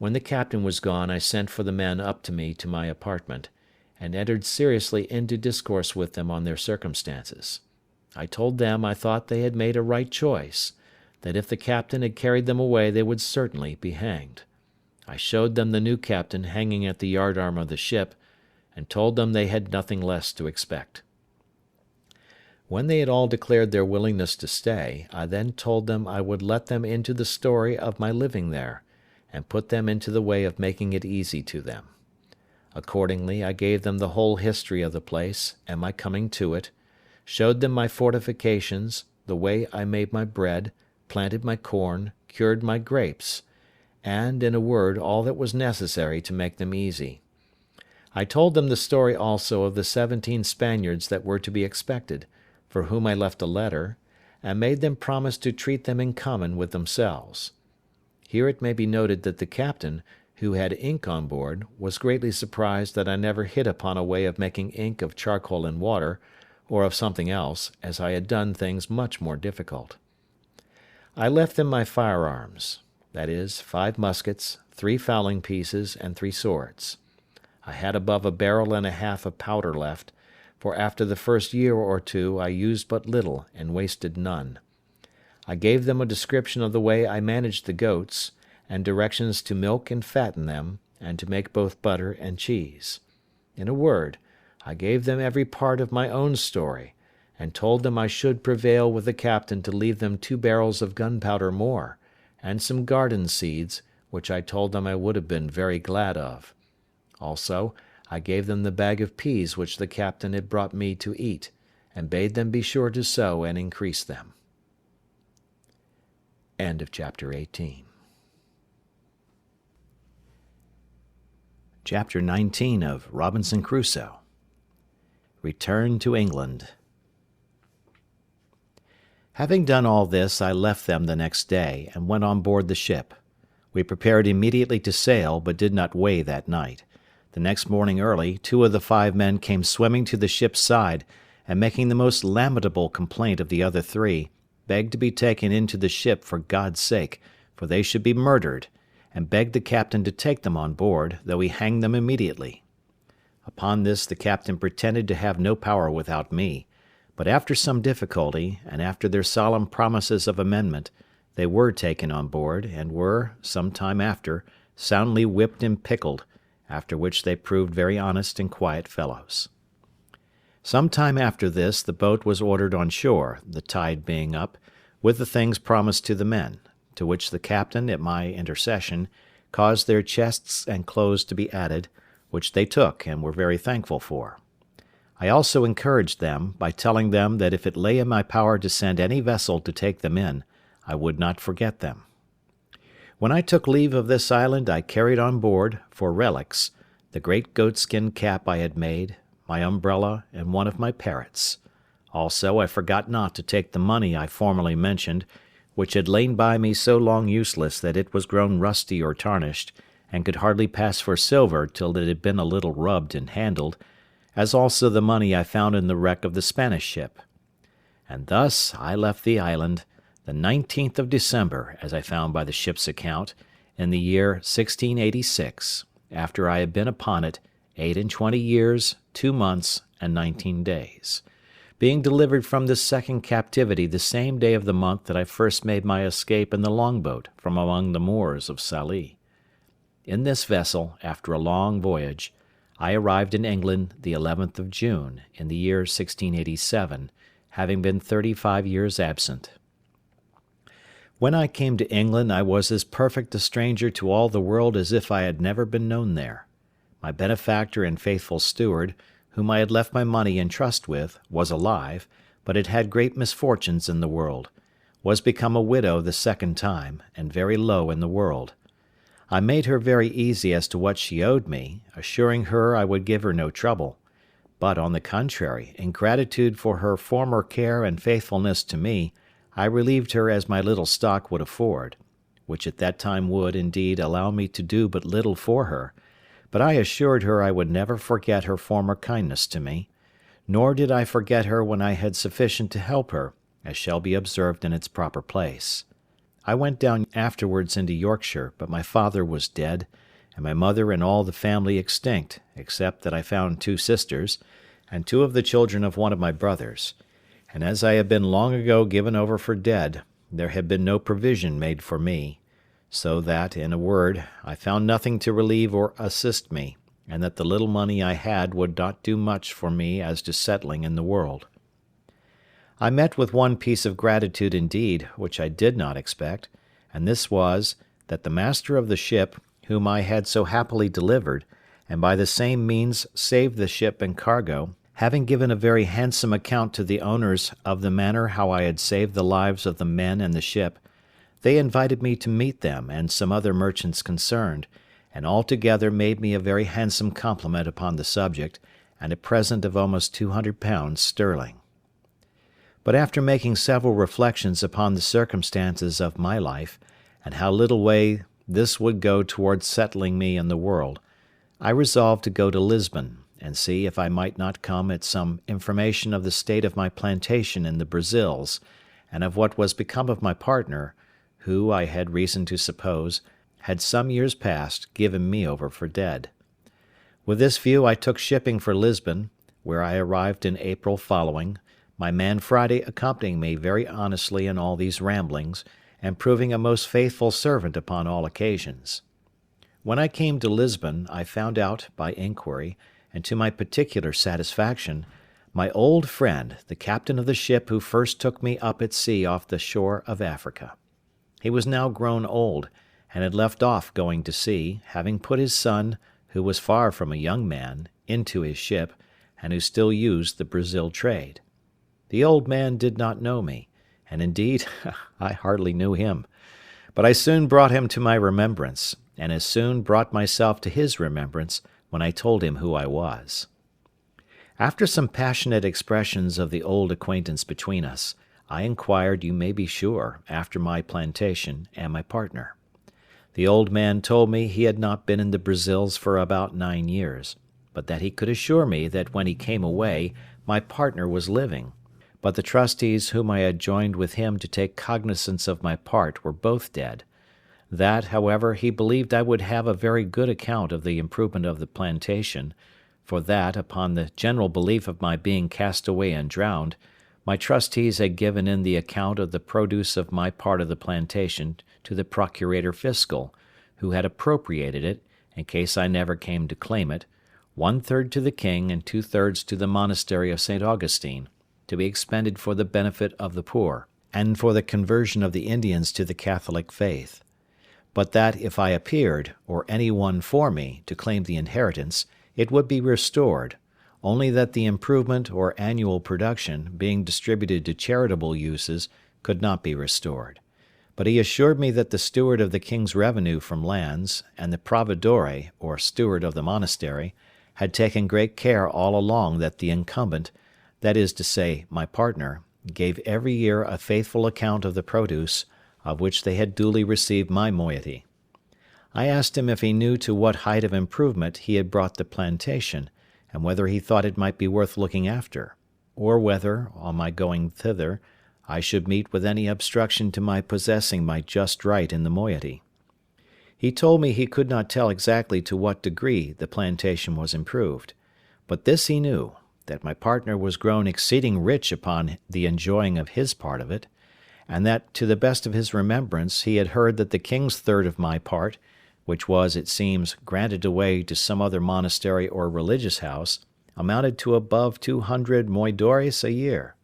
When the captain was gone I sent for the men up to me to my apartment, and entered seriously into discourse with them on their circumstances. I told them I thought they had made a right choice, that if the captain had carried them away they would certainly be hanged. I showed them the new captain hanging at the yardarm of the ship, and told them they had nothing less to expect. When they had all declared their willingness to stay, I then told them I would let them into the story of my living there, and put them into the way of making it easy to them. Accordingly, I gave them the whole history of the place, and my coming to it, showed them my fortifications, the way I made my bread, planted my corn, cured my grapes, and, in a word, all that was necessary to make them easy. I told them the story also of the 17 Spaniards that were to be expected, for whom I left a letter, and made them promise to treat them in common with themselves. Here it may be noted that the captain, who had ink on board, was greatly surprised that I never hit upon a way of making ink of charcoal and water, or of something else, as I had done things much more difficult. I left them my firearms, that is, 5 muskets, 3 fowling pieces, and 3 swords. I had above a barrel and a half of powder left, for after the first year or two I used but little and wasted none. I gave them a description of the way I managed the goats, and directions to milk and fatten them, and to make both butter and cheese. In a word, I gave them every part of my own story, and told them I should prevail with the captain to leave them 2 barrels of gunpowder more, and some garden seeds, which I told them I would have been very glad of. Also, I gave them the bag of peas which the captain had brought me to eat, and bade them be sure to sow and increase them. End of chapter 18. Chapter 19 of Robinson Crusoe. Return to England. Having done all this, I left them the next day, and went on board the ship. We prepared immediately to sail, but did not weigh that night. The next morning early, 2 of the 5 men came swimming to the ship's side, and making the most lamentable complaint of the other 3, begged to be taken into the ship for God's sake, for they should be murdered, and begged the captain to take them on board, though he hanged them immediately. Upon this the captain pretended to have no power without me, but after some difficulty, and after their solemn promises of amendment, they were taken on board, and were, some time after, soundly whipped and pickled, after which they proved very honest and quiet fellows. Some time after this the boat was ordered on shore, the tide being up, with the things promised to the men, to which the captain, at my intercession, caused their chests and clothes to be added, which they took and were very thankful for. I also encouraged them, by telling them that if it lay in my power to send any vessel to take them in, I would not forget them. When I took leave of this island, I carried on board, for relics, the great goatskin cap I had made, my umbrella, and one of my parrots. Also, I forgot not to take the money I formerly mentioned, which had lain by me so long useless that it was grown rusty or tarnished, and could hardly pass for silver till it had been a little rubbed and handled, as also the money I found in the wreck of the Spanish ship. And thus I left the island, the 19th of December, as I found by the ship's account, in the year 1686, after I had been upon it 28 years, 2 months, and 19 days, being delivered from this second captivity the same day of the month that I first made my escape in the longboat from among the Moors of Sallee. In this vessel, after a long voyage, I arrived in England the 11th of June, in the year 1687, having been 35 years absent. When I came to England, I was as perfect a stranger to all the world as if I had never been known there. My benefactor and faithful steward, whom I had left my money in trust with, was alive, but had had great misfortunes in the world, was become a widow the second time, and very low in the world. I made her very easy as to what she owed me, assuring her I would give her no trouble; but, on the contrary, in gratitude for her former care and faithfulness to me, I relieved her as my little stock would afford, which at that time would, indeed, allow me to do but little for her, but I assured her I would never forget her former kindness to me, nor did I forget her when I had sufficient to help her, as shall be observed in its proper place. I went down afterwards into Yorkshire, but my father was dead, and my mother and all the family extinct, except that I found 2 sisters, and 2 of the children of one of my brothers. And as I had been long ago given over for dead, there had been no provision made for me, so that, in a word, I found nothing to relieve or assist me, and that the little money I had would not do much for me as to settling in the world. I met with one piece of gratitude indeed, which I did not expect, and this was, that the master of the ship, whom I had so happily delivered, and by the same means saved the ship and cargo, having given a very handsome account to the owners of the manner how I had saved the lives of the men and the ship, they invited me to meet them and some other merchants concerned, and altogether made me a very handsome compliment upon the subject, and a present of almost £200 sterling. But after making several reflections upon the circumstances of my life, and how little way this would go towards settling me in the world, I resolved to go to Lisbon, and see if I might not come at some information of the state of my plantation in the Brazils, and of what was become of my partner, who, I had reason to suppose, had some years past given me over for dead. With this view I took shipping for Lisbon, where I arrived in April following, my man Friday accompanying me very honestly in all these ramblings, and proving a most faithful servant upon all occasions. When I came to Lisbon, I found out, by inquiry, and to my particular satisfaction, my old friend, the captain of the ship who first took me up at sea off the shore of Africa. He was now grown old, and had left off going to sea, having put his son, who was far from a young man, into his ship, and who still used the Brazil trade. The old man did not know me, and indeed I hardly knew him, but I soon brought him to my remembrance, and as soon brought myself to his remembrance when I told him who I was. After some passionate expressions of the old acquaintance between us, I inquired, you may be sure, after my plantation and my partner. The old man told me he had not been in the Brazils for about 9 years, but that he could assure me that when he came away my partner was living, but the trustees whom I had joined with him to take cognizance of my part were both dead; that, however, he believed I would have a very good account of the improvement of the plantation, for that, upon the general belief of my being cast away and drowned, my trustees had given in the account of the produce of my part of the plantation to the procurator fiscal, who had appropriated it, in case I never came to claim it, 1/3 to the king and 2/3 to the monastery of St. Augustine, to be expended for the benefit of the poor, and for the conversion of the Indians to the Catholic faith; but that if I appeared, or any one for me, to claim the inheritance, it would be restored, only that the improvement or annual production, being distributed to charitable uses, could not be restored. But he assured me that the steward of the king's revenue from lands, and the provedore, or steward of the monastery, had taken great care all along that the incumbent, that is to say, my partner, gave every year a faithful account of the produce, of which they had duly received my moiety. I asked him if he knew to what height of improvement he had brought the plantation, and whether he thought it might be worth looking after, or whether, on my going thither, I should meet with any obstruction to my possessing my just right in the moiety. He told me he could not tell exactly to what degree the plantation was improved, but this he knew, that my partner was grown exceeding rich upon the enjoying of his part of it, and that, to the best of his remembrance, he had heard that the king's third of my part, which was, it seems, granted away to some other monastery or religious house, amounted to above 200 moidores a year;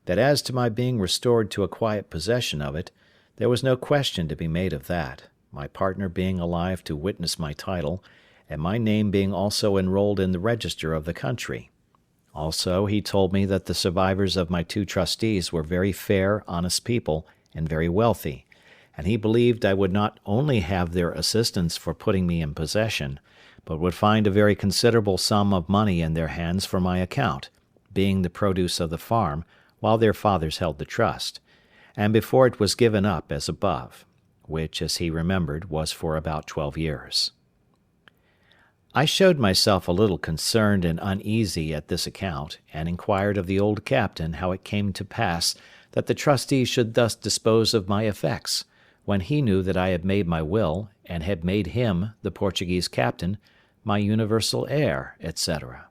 that as to my being restored to a quiet possession of it, there was no question to be made of that, my partner being alive to witness my title, and my name being also enrolled in the register of the country. Also, he told me that the survivors of my 2 trustees were very fair, honest people, and very wealthy, and he believed I would not only have their assistance for putting me in possession, but would find a very considerable sum of money in their hands for my account, being the produce of the farm, while their fathers held the trust, and before it was given up as above, which, as he remembered, was for about 12 years. I showed myself a little concerned and uneasy at this account, and inquired of the old captain how it came to pass that the trustees should thus dispose of my effects, when he knew that I had made my will, and had made him, the Portuguese captain, my universal heir, etc.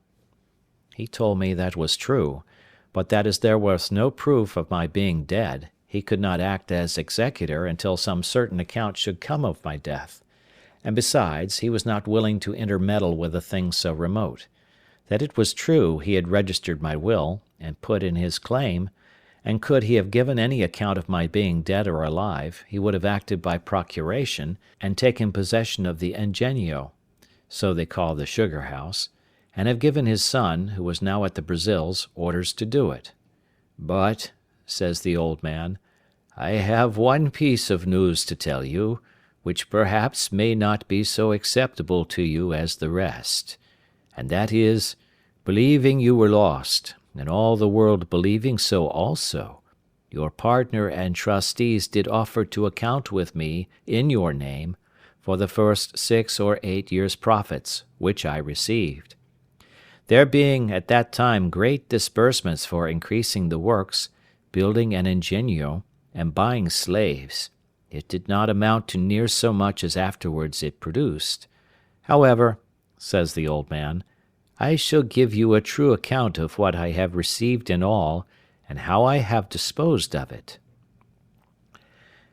He told me that was true, but that as there was no proof of my being dead, he could not act as executor until some certain account should come of my death, and besides, he was not willing to intermeddle with a thing so remote; that it was true he had registered my will, and put in his claim, and could he have given any account of my being dead or alive, he would have acted by procuration, and taken possession of the ingenio, so they call the sugar house, and have given his son, who was now at the Brazils, orders to do it. But, says the old man, I have one piece of news to tell you, which perhaps may not be so acceptable to you as the rest, and that is, believing you were lost, and all the world believing so also, your partner and trustees did offer to account with me, in your name, for the first 6 or 8 years' profits, which I received. There being at that time great disbursements for increasing the works, building an ingenio, and buying slaves, it did not amount to near so much as afterwards it produced. However, says the old man, I shall give you a true account of what I have received in all, and how I have disposed of it.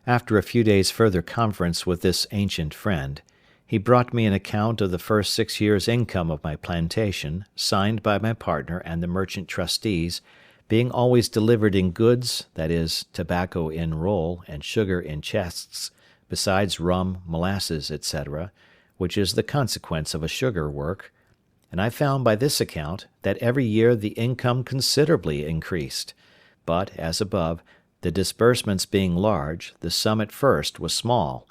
After a few days' further conference with this ancient friend, he brought me an account of the first 6 years' income of my plantation, signed by my partner and the merchant trustees, being always delivered in goods, that is, tobacco in roll and sugar in chests, besides rum, molasses, etc., which is the consequence of a sugar work, and I found by this account that every year the income considerably increased, but, as above, the disbursements being large, the sum at first was small.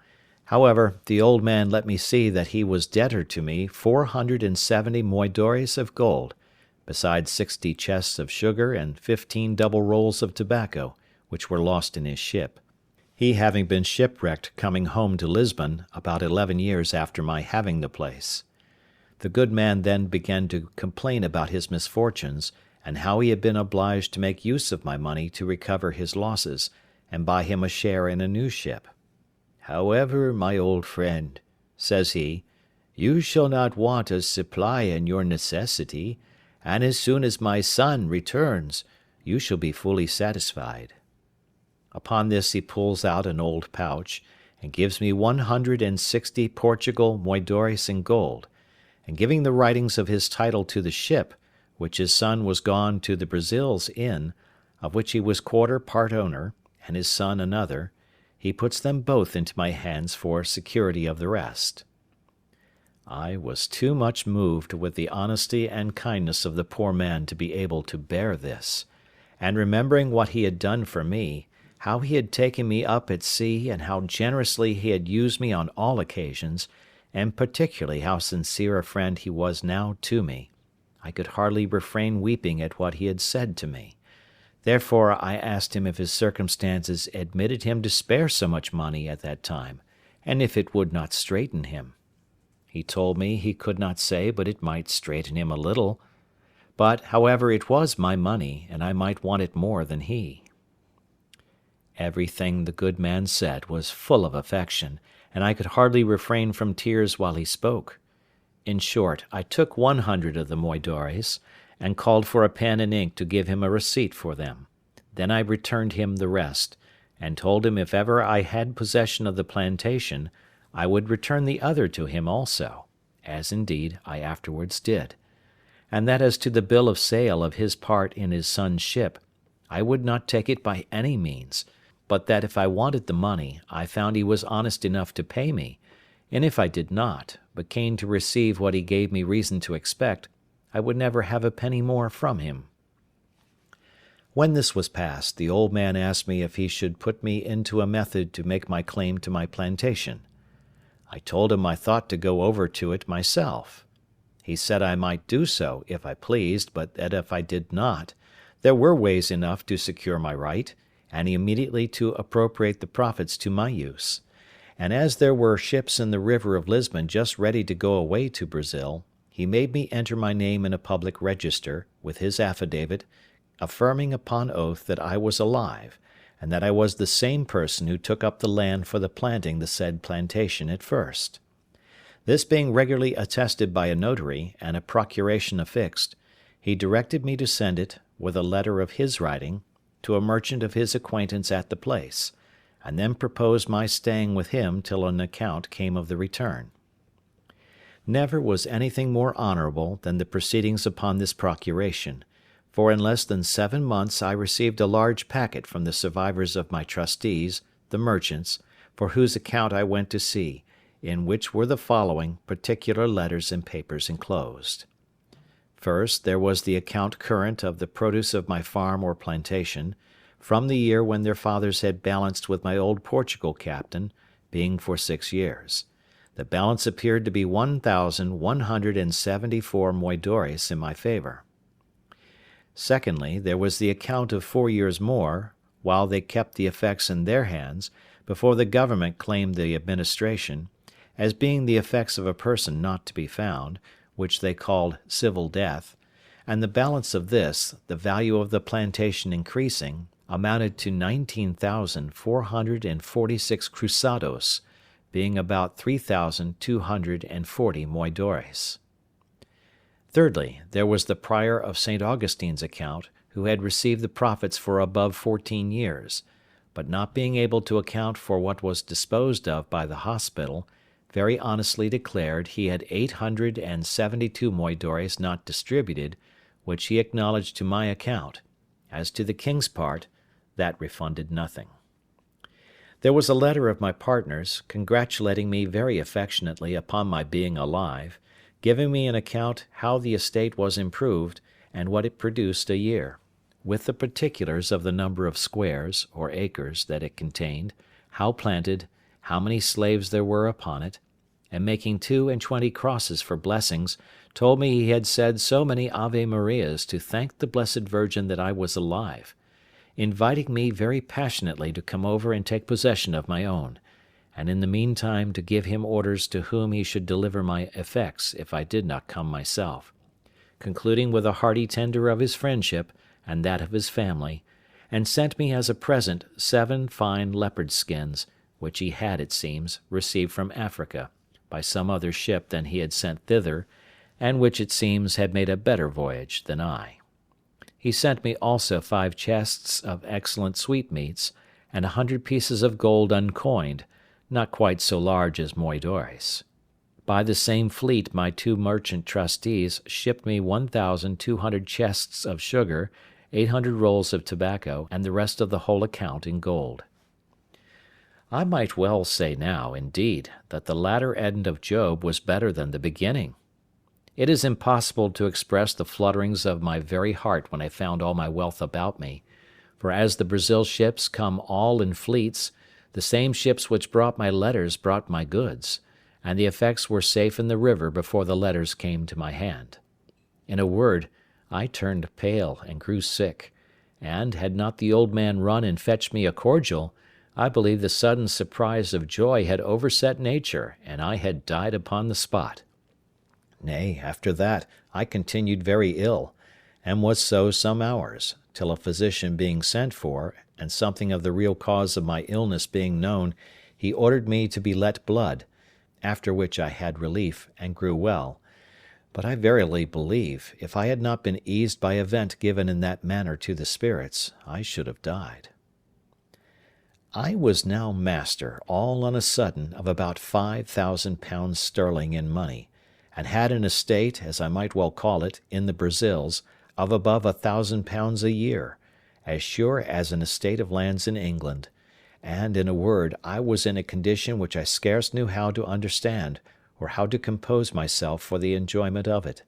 However, the old man let me see that he was debtor to me 470 moidores of gold, besides 60 chests of sugar and 15 double rolls of tobacco, which were lost in his ship, he having been shipwrecked coming home to Lisbon about 11 years after my having the place. The good man then began to complain about his misfortunes, and how he had been obliged to make use of my money to recover his losses, and buy him a share in a new ship. However, my old friend, says he, you shall not want a supply in your necessity, and as soon as my son returns, you shall be fully satisfied. Upon this he pulls out an old pouch, and gives me 160 Portugal moidores in gold, and giving the writings of his title to the ship, which his son was gone to the Brazils in, of which he was quarter part owner, and his son another, he puts them both into my hands for security of the rest. I was too much moved with the honesty and kindness of the poor man to be able to bear this, and remembering what he had done for me, how he had taken me up at sea, and how generously he had used me on all occasions, and particularly how sincere a friend he was now to me, I could hardly refrain weeping at what he had said to me. Therefore I asked him if his circumstances admitted him to spare so much money at that time, and if it would not straiten him. He told me he could not say but it might straiten him a little, but, however, it was my money, and I might want it more than he. Everything the good man said was full of affection, and I could hardly refrain from tears while he spoke. In short, I took 100 of the moidores, and called for a pen and ink to give him a receipt for them. Then I returned him the rest, and told him if ever I had possession of the plantation, I would return the other to him also, as indeed I afterwards did, and that as to the bill of sale of his part in his son's ship, I would not take it by any means, but that if I wanted the money, I found he was honest enough to pay me, and if I did not, but came to receive what he gave me reason to expect, I would never have a penny more from him. When this was passed, the old man asked me if he should put me into a method to make my claim to my plantation. I told him I thought to go over to it myself. He said I might do so if I pleased, but that if I did not, there were ways enough to secure my right, and immediately to appropriate the profits to my use. And as there were ships in the river of Lisbon just ready to go away to Brazil, he made me enter my name in a public register, with his affidavit, affirming upon oath that I was alive, and that I was the same person who took up the land for the planting the said plantation at first. This being regularly attested by a notary, and a procuration affixed, he directed me to send it, with a letter of his writing, to a merchant of his acquaintance at the place, and then proposed my staying with him till an account came of the return. Never was anything more honourable than the proceedings upon this procuration, for in less than 7 months I received a large packet from the survivors of my trustees, the merchants, for whose account I went to sea, in which were the following particular letters and papers enclosed. First, there was the account current of the produce of my farm or plantation, from the year when their fathers had balanced with my old Portugal captain, being for 6 years. The balance appeared to be 1,174 moidores in my favour. Secondly, there was the account of 4 years more, while they kept the effects in their hands, before the government claimed the administration, as being the effects of a person not to be found, which they called civil death, and the balance of this, the value of the plantation increasing, amounted to 19,446 cruzados, being about 3,240 moidores. Thirdly, there was the prior of St. Augustine's account, who had received the profits for above 14 years, but not being able to account for what was disposed of by the hospital, very honestly declared he had 872 moidores not distributed, which he acknowledged to my account. As to the king's part, that refunded nothing. There was a letter of my partner's, congratulating me very affectionately upon my being alive, giving me an account how the estate was improved, and what it produced a year, with the particulars of the number of squares, or acres, that it contained, how planted, how many slaves there were upon it, and making 22 crosses for blessings, told me he had said so many Ave Marias to thank the Blessed Virgin that I was alive, inviting me very passionately to come over and take possession of my own, and in the meantime to give him orders to whom he should deliver my effects if I did not come myself, concluding with a hearty tender of his friendship and that of his family, and sent me as a present 7 fine leopard skins, which he had, it seems, received from Africa, by some other ship than he had sent thither, and which, it seems, had made a better voyage than I. He sent me also 5 chests of excellent sweetmeats, and 100 pieces of gold uncoined, not quite so large as moidores. By the same fleet my 2 merchant trustees shipped me 1,200 chests of sugar, 800 rolls of tobacco, and the rest of the whole account in gold. I might well say now, indeed, that the latter end of Job was better than the beginning. It is impossible to express the flutterings of my very heart when I found all my wealth about me, for as the Brazil ships come all in fleets, the same ships which brought my letters brought my goods, and the effects were safe in the river before the letters came to my hand. In a word, I turned pale and grew sick, and, had not the old man run and fetched me a cordial, I believe the sudden surprise of joy had overset nature, and I had died upon the spot. Nay, after that, I continued very ill, and was so some hours, till a physician being sent for, and something of the real cause of my illness being known, he ordered me to be let blood, after which I had relief, and grew well. But I verily believe, if I had not been eased by a vent given in that manner to the spirits, I should have died. I was now master, all on a sudden, of about £5,000 sterling in money, and had an estate, as I might well call it, in the Brazils, of above £1,000 a year, as sure as an estate of lands in England, and, in a word, I was in a condition which I scarce knew how to understand, or how to compose myself for the enjoyment of it.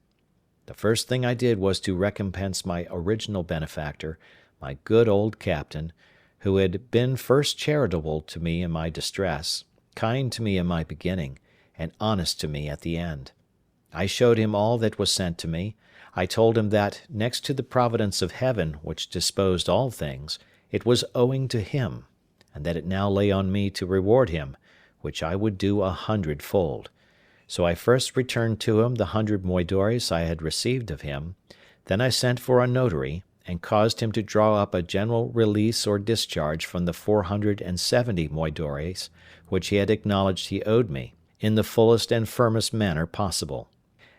The first thing I did was to recompense my original benefactor, my good old captain, who had been first charitable to me in my distress, kind to me in my beginning, and honest to me at the end. I showed him all that was sent to me. I told him that, next to the providence of heaven, which disposed all things, it was owing to him, and that it now lay on me to reward him, which I would do 100-fold. So I first returned to him the 100 moidores I had received of him, then I sent for a notary, and caused him to draw up a general release or discharge from the 470 moidores which he had acknowledged he owed me, in the fullest and firmest manner possible.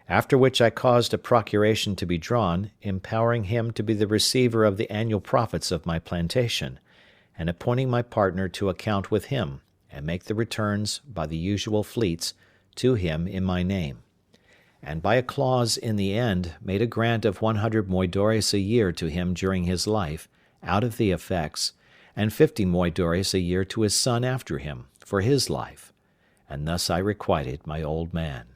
After which I caused a procuration to be drawn, empowering him to be the receiver of the annual profits of my plantation, and appointing my partner to account with him, and make the returns, by the usual fleets, to him in my name; and by a clause in the end made a grant of 100 moidores a year to him during his life, out of the effects, and 50 moidores a year to his son after him, for his life; and thus I requited my old man.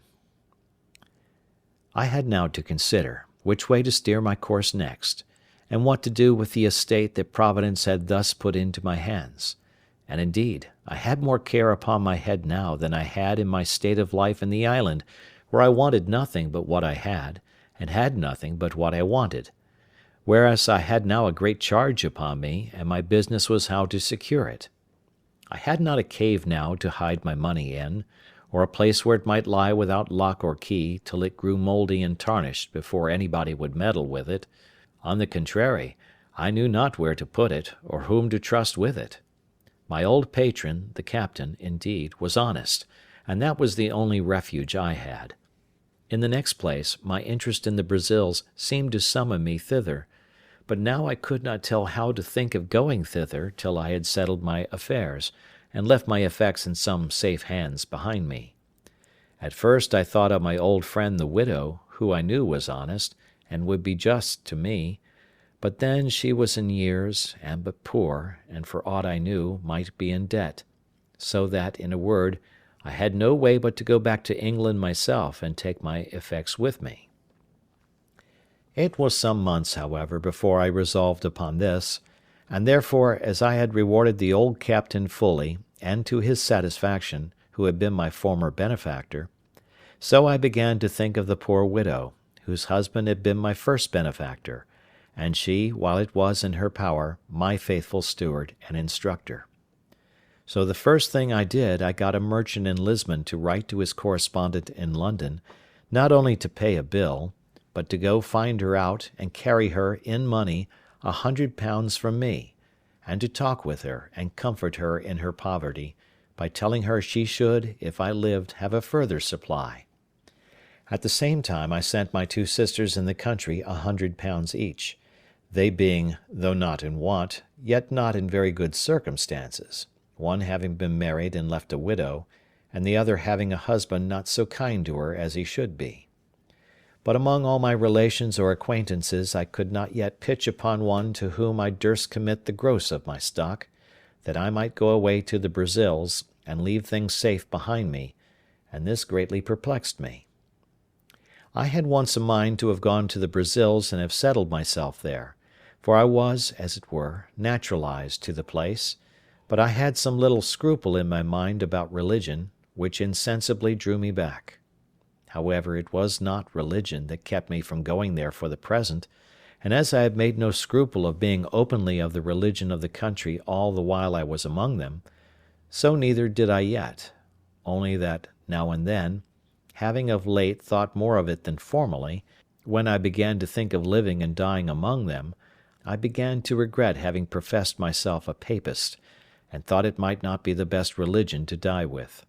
I had now to consider which way to steer my course next, and what to do with the estate that Providence had thus put into my hands; and indeed I had more care upon my head now than I had in my state of life in the island, where I wanted nothing but what I had, and had nothing but what I wanted; whereas I had now a great charge upon me, and my business was how to secure it. I had not a cave now to hide my money in, or a place where it might lie without lock or key till it grew mouldy and tarnished before anybody would meddle with it. On the contrary, I knew not where to put it, or whom to trust with it. My old patron, the captain, indeed, was honest, and that was the only refuge I had. In the next place, my interest in the Brazils seemed to summon me thither, but now I could not tell how to think of going thither till I had settled my affairs, and left my effects in some safe hands behind me. At first I thought of my old friend the widow, who I knew was honest, and would be just to me; but then she was in years, and but poor, and for aught I knew might be in debt; so that, in a word, I had no way but to go back to England myself and take my effects with me. It was some months, however, before I resolved upon this, and therefore, as I had rewarded the old captain fully, and to his satisfaction, who had been my former benefactor, so I began to think of the poor widow, whose husband had been my first benefactor, and she, while it was in her power, my faithful steward and instructor. So the first thing I did, I got a merchant in Lisbon to write to his correspondent in London, not only to pay a bill, but to go find her out and carry her, in money, £100 from me, and to talk with her, and comfort her in her poverty, by telling her she should, if I lived, have a further supply. At the same time I sent my two sisters in the country £100 each, they being, though not in want, yet not in very good circumstances, one having been married and left a widow, and the other having a husband not so kind to her as he should be. But among all my relations or acquaintances I could not yet pitch upon one to whom I durst commit the gross of my stock, that I might go away to the Brazils, and leave things safe behind me, and this greatly perplexed me. I had once a mind to have gone to the Brazils and have settled myself there, for I was, as it were, naturalized to the place, but I had some little scruple in my mind about religion, which insensibly drew me back. However, it was not religion that kept me from going there for the present, and as I had made no scruple of being openly of the religion of the country all the while I was among them, so neither did I yet, only that, now and then, having of late thought more of it than formerly, when I began to think of living and dying among them, I began to regret having professed myself a papist, and thought it might not be the best religion to die with.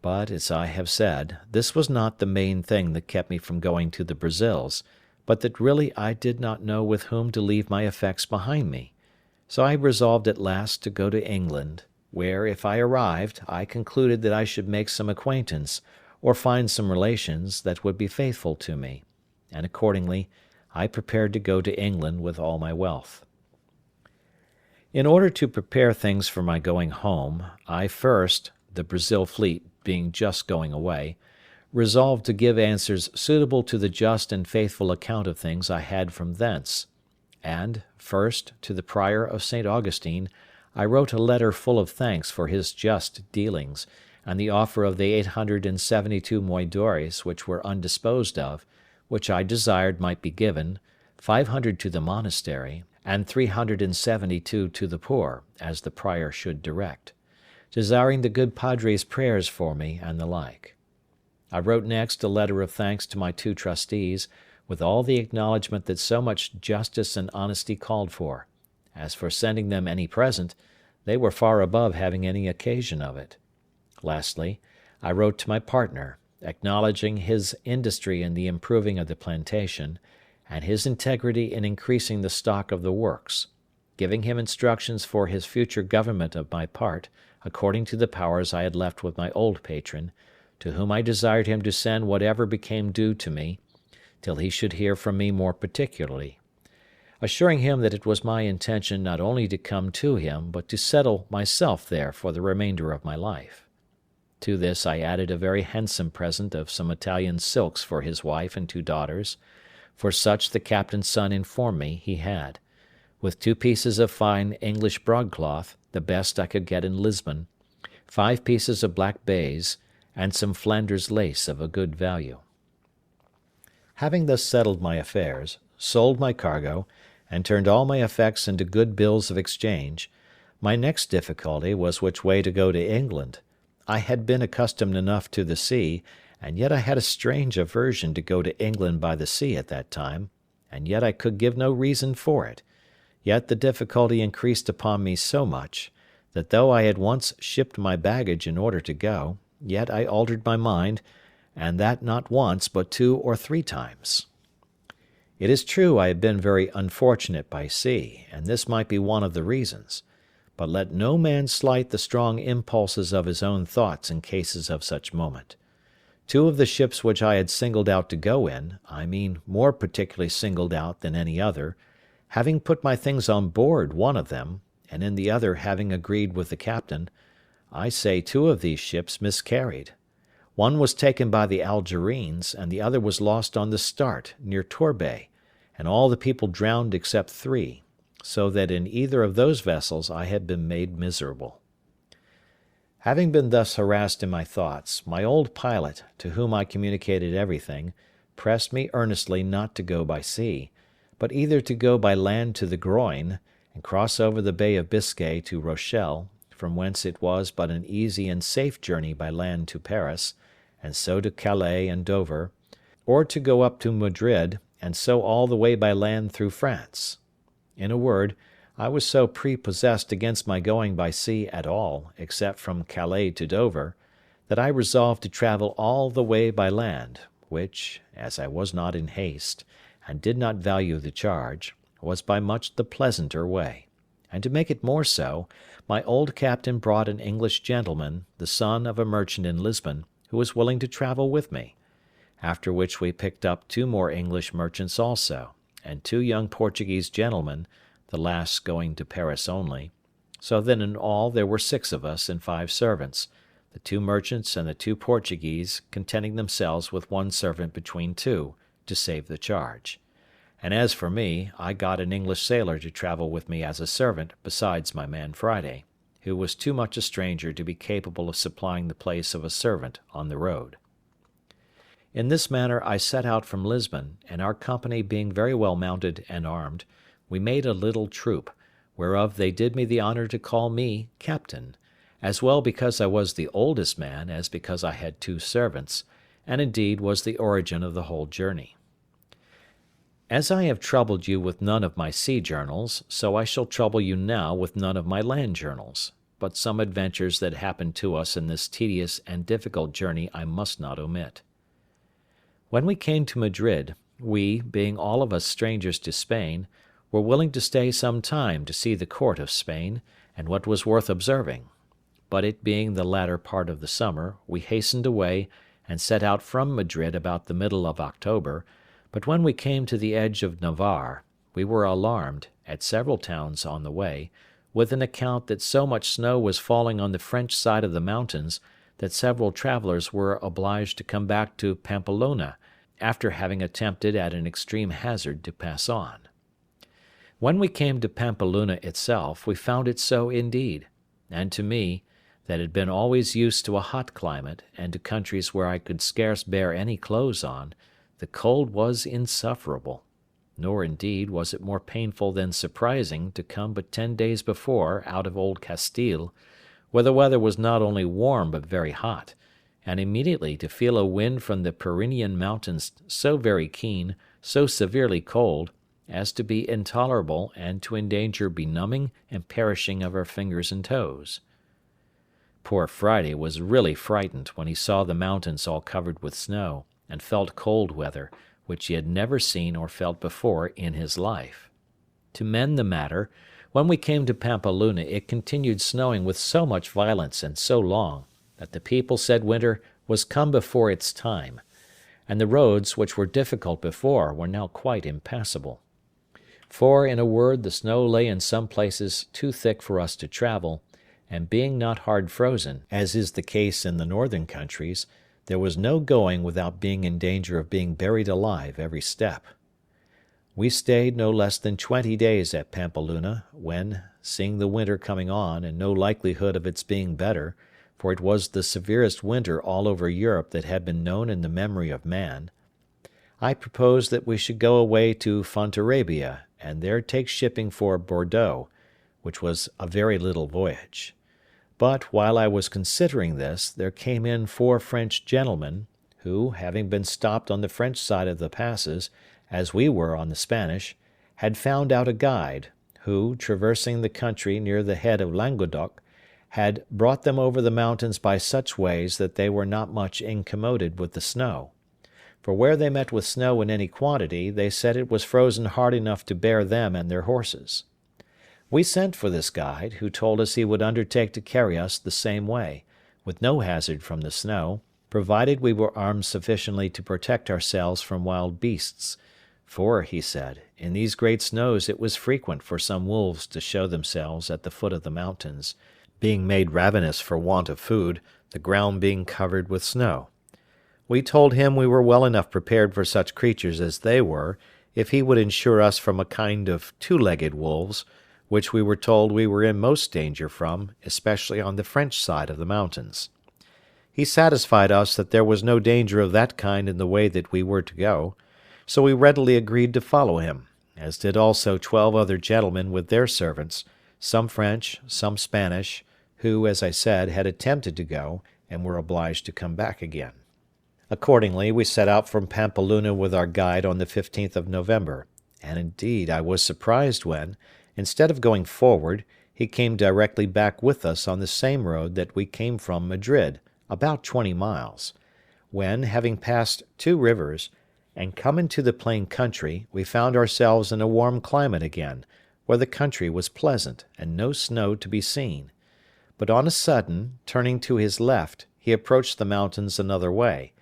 But, as I have said, this was not the main thing that kept me from going to the Brazils, but that really I did not know with whom to leave my effects behind me, so I resolved at last to go to England, where, if I arrived, I concluded that I should make some acquaintance, or find some relations that would be faithful to me, and accordingly I prepared to go to England with all my wealth. In order to prepare things for my going home, I first, the Brazil fleet being just going away, resolved to give answers suitable to the just and faithful account of things I had from thence; and, first, to the Prior of St. Augustine, I wrote a letter full of thanks for his just dealings, and the offer of the 872 moidores which were undisposed of, which I desired might be given, 500 to the monastery, and 372 to the poor, as the prior should direct, desiring the good padre's prayers for me, and the like. I wrote next a letter of thanks to my two trustees, with all the acknowledgment that so much justice and honesty called for. As for sending them any present, they were far above having any occasion of it. Lastly, I wrote to my partner, acknowledging his industry in the improving of the plantation, and his integrity in increasing the stock of the works, giving him instructions for his future government of my part, according to the powers I had left with my old patron, to whom I desired him to send whatever became due to me, till he should hear from me more particularly, assuring him that it was my intention not only to come to him, but to settle myself there for the remainder of my life. To this I added a very handsome present of some Italian silks for his wife and 2 daughters, for such the captain's son informed me he had, with 2 pieces of fine English broadcloth, the best I could get in Lisbon, 5 pieces of black baize, and some Flanders lace of a good value. Having thus settled my affairs, sold my cargo, and turned all my effects into good bills of exchange, my next difficulty was which way to go to England. I had been accustomed enough to the sea, and yet I had a strange aversion to go to England by the sea at that time, and yet I could give no reason for it. Yet the difficulty increased upon me so much, that though I had once shipped my baggage in order to go, yet I altered my mind, and that not once, but 2 or 3 times. It is true I had been very unfortunate by sea, and this might be one of the reasons. But let no man slight the strong impulses of his own thoughts in cases of such moment. 2 of the ships which I had singled out to go in, I mean more particularly singled out than any other, having put my things on board one of them, and in the other having agreed with the captain, I say 2 of these ships miscarried. One was taken by the Algerines, and the other was lost on the Start, near Torbay, and all the people drowned except 3, so that in either of those vessels I had been made miserable. Having been thus harassed in my thoughts, my old pilot, to whom I communicated everything, pressed me earnestly not to go by sea, but either to go by land to the Groyne, and cross over the Bay of Biscay to Rochelle, from whence it was but an easy and safe journey by land to Paris, and so to Calais and Dover, or to go up to Madrid, and so all the way by land through France. In a word, I was so prepossessed against my going by sea at all, except from Calais to Dover, that I resolved to travel all the way by land, which, as I was not in haste, and did not value the charge, was by much the pleasanter way; and to make it more so, my old captain brought an English gentleman, the son of a merchant in Lisbon, who was willing to travel with me; after which we picked up 2 more English merchants also, and 2 young Portuguese gentlemen, the last going to Paris only, so that in all there were 6 of us and 5 servants, the 2 merchants and the 2 Portuguese contenting themselves with 1 servant between 2, to save the charge. And as for me, I got an English sailor to travel with me as a servant, besides my man Friday, who was too much a stranger to be capable of supplying the place of a servant on the road. In this manner I set out from Lisbon, and our company being very well mounted and armed, we made a little troop, whereof they did me the honour to call me captain, as well because I was the oldest man as because I had 2 servants, and indeed was the origin of the whole journey. As I have troubled you with none of my sea journals, so I shall trouble you now with none of my land journals, but some adventures that happened to us in this tedious and difficult journey I must not omit. When we came to Madrid, we, being all of us strangers to Spain, were willing to stay some time to see the court of Spain, and what was worth observing; but it being the latter part of the summer, we hastened away, and set out from Madrid about the middle of October, but when we came to the edge of Navarre, we were alarmed, at several towns on the way, with an account that so much snow was falling on the French side of the mountains, that several travellers were obliged to come back to Pamplona, after having attempted at an extreme hazard to pass on. When we came to Pamplona itself, we found it so indeed, and to me, that had been always used to a hot climate, and to countries where I could scarce bear any clothes on, the cold was insufferable; nor, indeed, was it more painful than surprising to come but 10 days before out of old Castile, where the weather was not only warm but very hot, and immediately to feel a wind from the Pyrenean mountains so very keen, so severely cold as to be intolerable and to endanger benumbing and perishing of our fingers and toes. Poor Friday was really frightened when he saw the mountains all covered with snow, and felt cold weather, which he had never seen or felt before in his life. To mend the matter, when we came to Pampeluna it continued snowing with so much violence and so long, that the people said winter was come before its time, and the roads, which were difficult before, were now quite impassable. For, in a word, the snow lay in some places too thick for us to travel, and being not hard frozen, as is the case in the northern countries, there was no going without being in danger of being buried alive every step. We stayed no less than 20 days at Pampeluna, when, seeing the winter coming on, and no likelihood of its being better, for it was the severest winter all over Europe that had been known in the memory of man, I proposed that we should go away to Fontarabia, and there take shipping for Bordeaux, which was a very little voyage. But while I was considering this, there came in 4 French gentlemen, who, having been stopped on the French side of the passes, as we were on the Spanish, had found out a guide, who, traversing the country near the head of Languedoc, had brought them over the mountains by such ways that they were not much incommoded with the snow. For where they met with snow in any quantity, they said it was frozen hard enough to bear them and their horses. We sent for this guide, who told us he would undertake to carry us the same way, with no hazard from the snow, provided we were armed sufficiently to protect ourselves from wild beasts, for, he said, in these great snows it was frequent for some wolves to show themselves at the foot of the mountains, being made ravenous for want of food, the ground being covered with snow. We told him we were well enough prepared for such creatures as they were, if he would insure us from a kind of 2-legged wolves, which we were told we were in most danger from, especially on the French side of the mountains. He satisfied us that there was no danger of that kind in the way that we were to go, so we readily agreed to follow him, as did also 12 other gentlemen with their servants, some French, some Spanish, who, as I said, had attempted to go, and were obliged to come back again. Accordingly, we set out from Pampeluna with our guide on the 15th of November, and indeed I was surprised when, instead of going forward, he came directly back with us on the same road that we came from Madrid, about 20 miles, when, having passed 2 rivers, and come into the plain country, we found ourselves in a warm climate again, where the country was pleasant, and no snow to be seen. But on a sudden, turning to his left, he approached the mountains another way,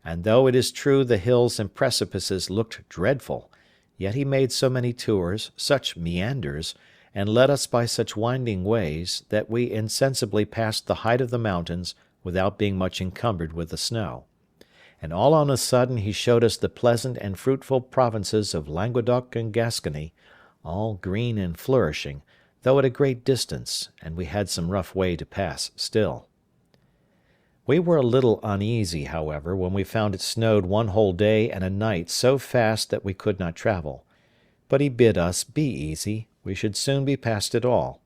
and though it is true the hills and precipices looked dreadful, yet he made so many tours, such meanders, and led us by such winding ways, that we insensibly passed the height of the mountains without being much encumbered with the snow. And all on a sudden he showed us the pleasant and fruitful provinces of Languedoc and Gascony, all green and flourishing, though at a great distance, and we had some rough way to pass still. We were a little uneasy, however, when we found it snowed one whole day and a night so fast that we could not travel. But he bid us be easy, we should soon be past it all.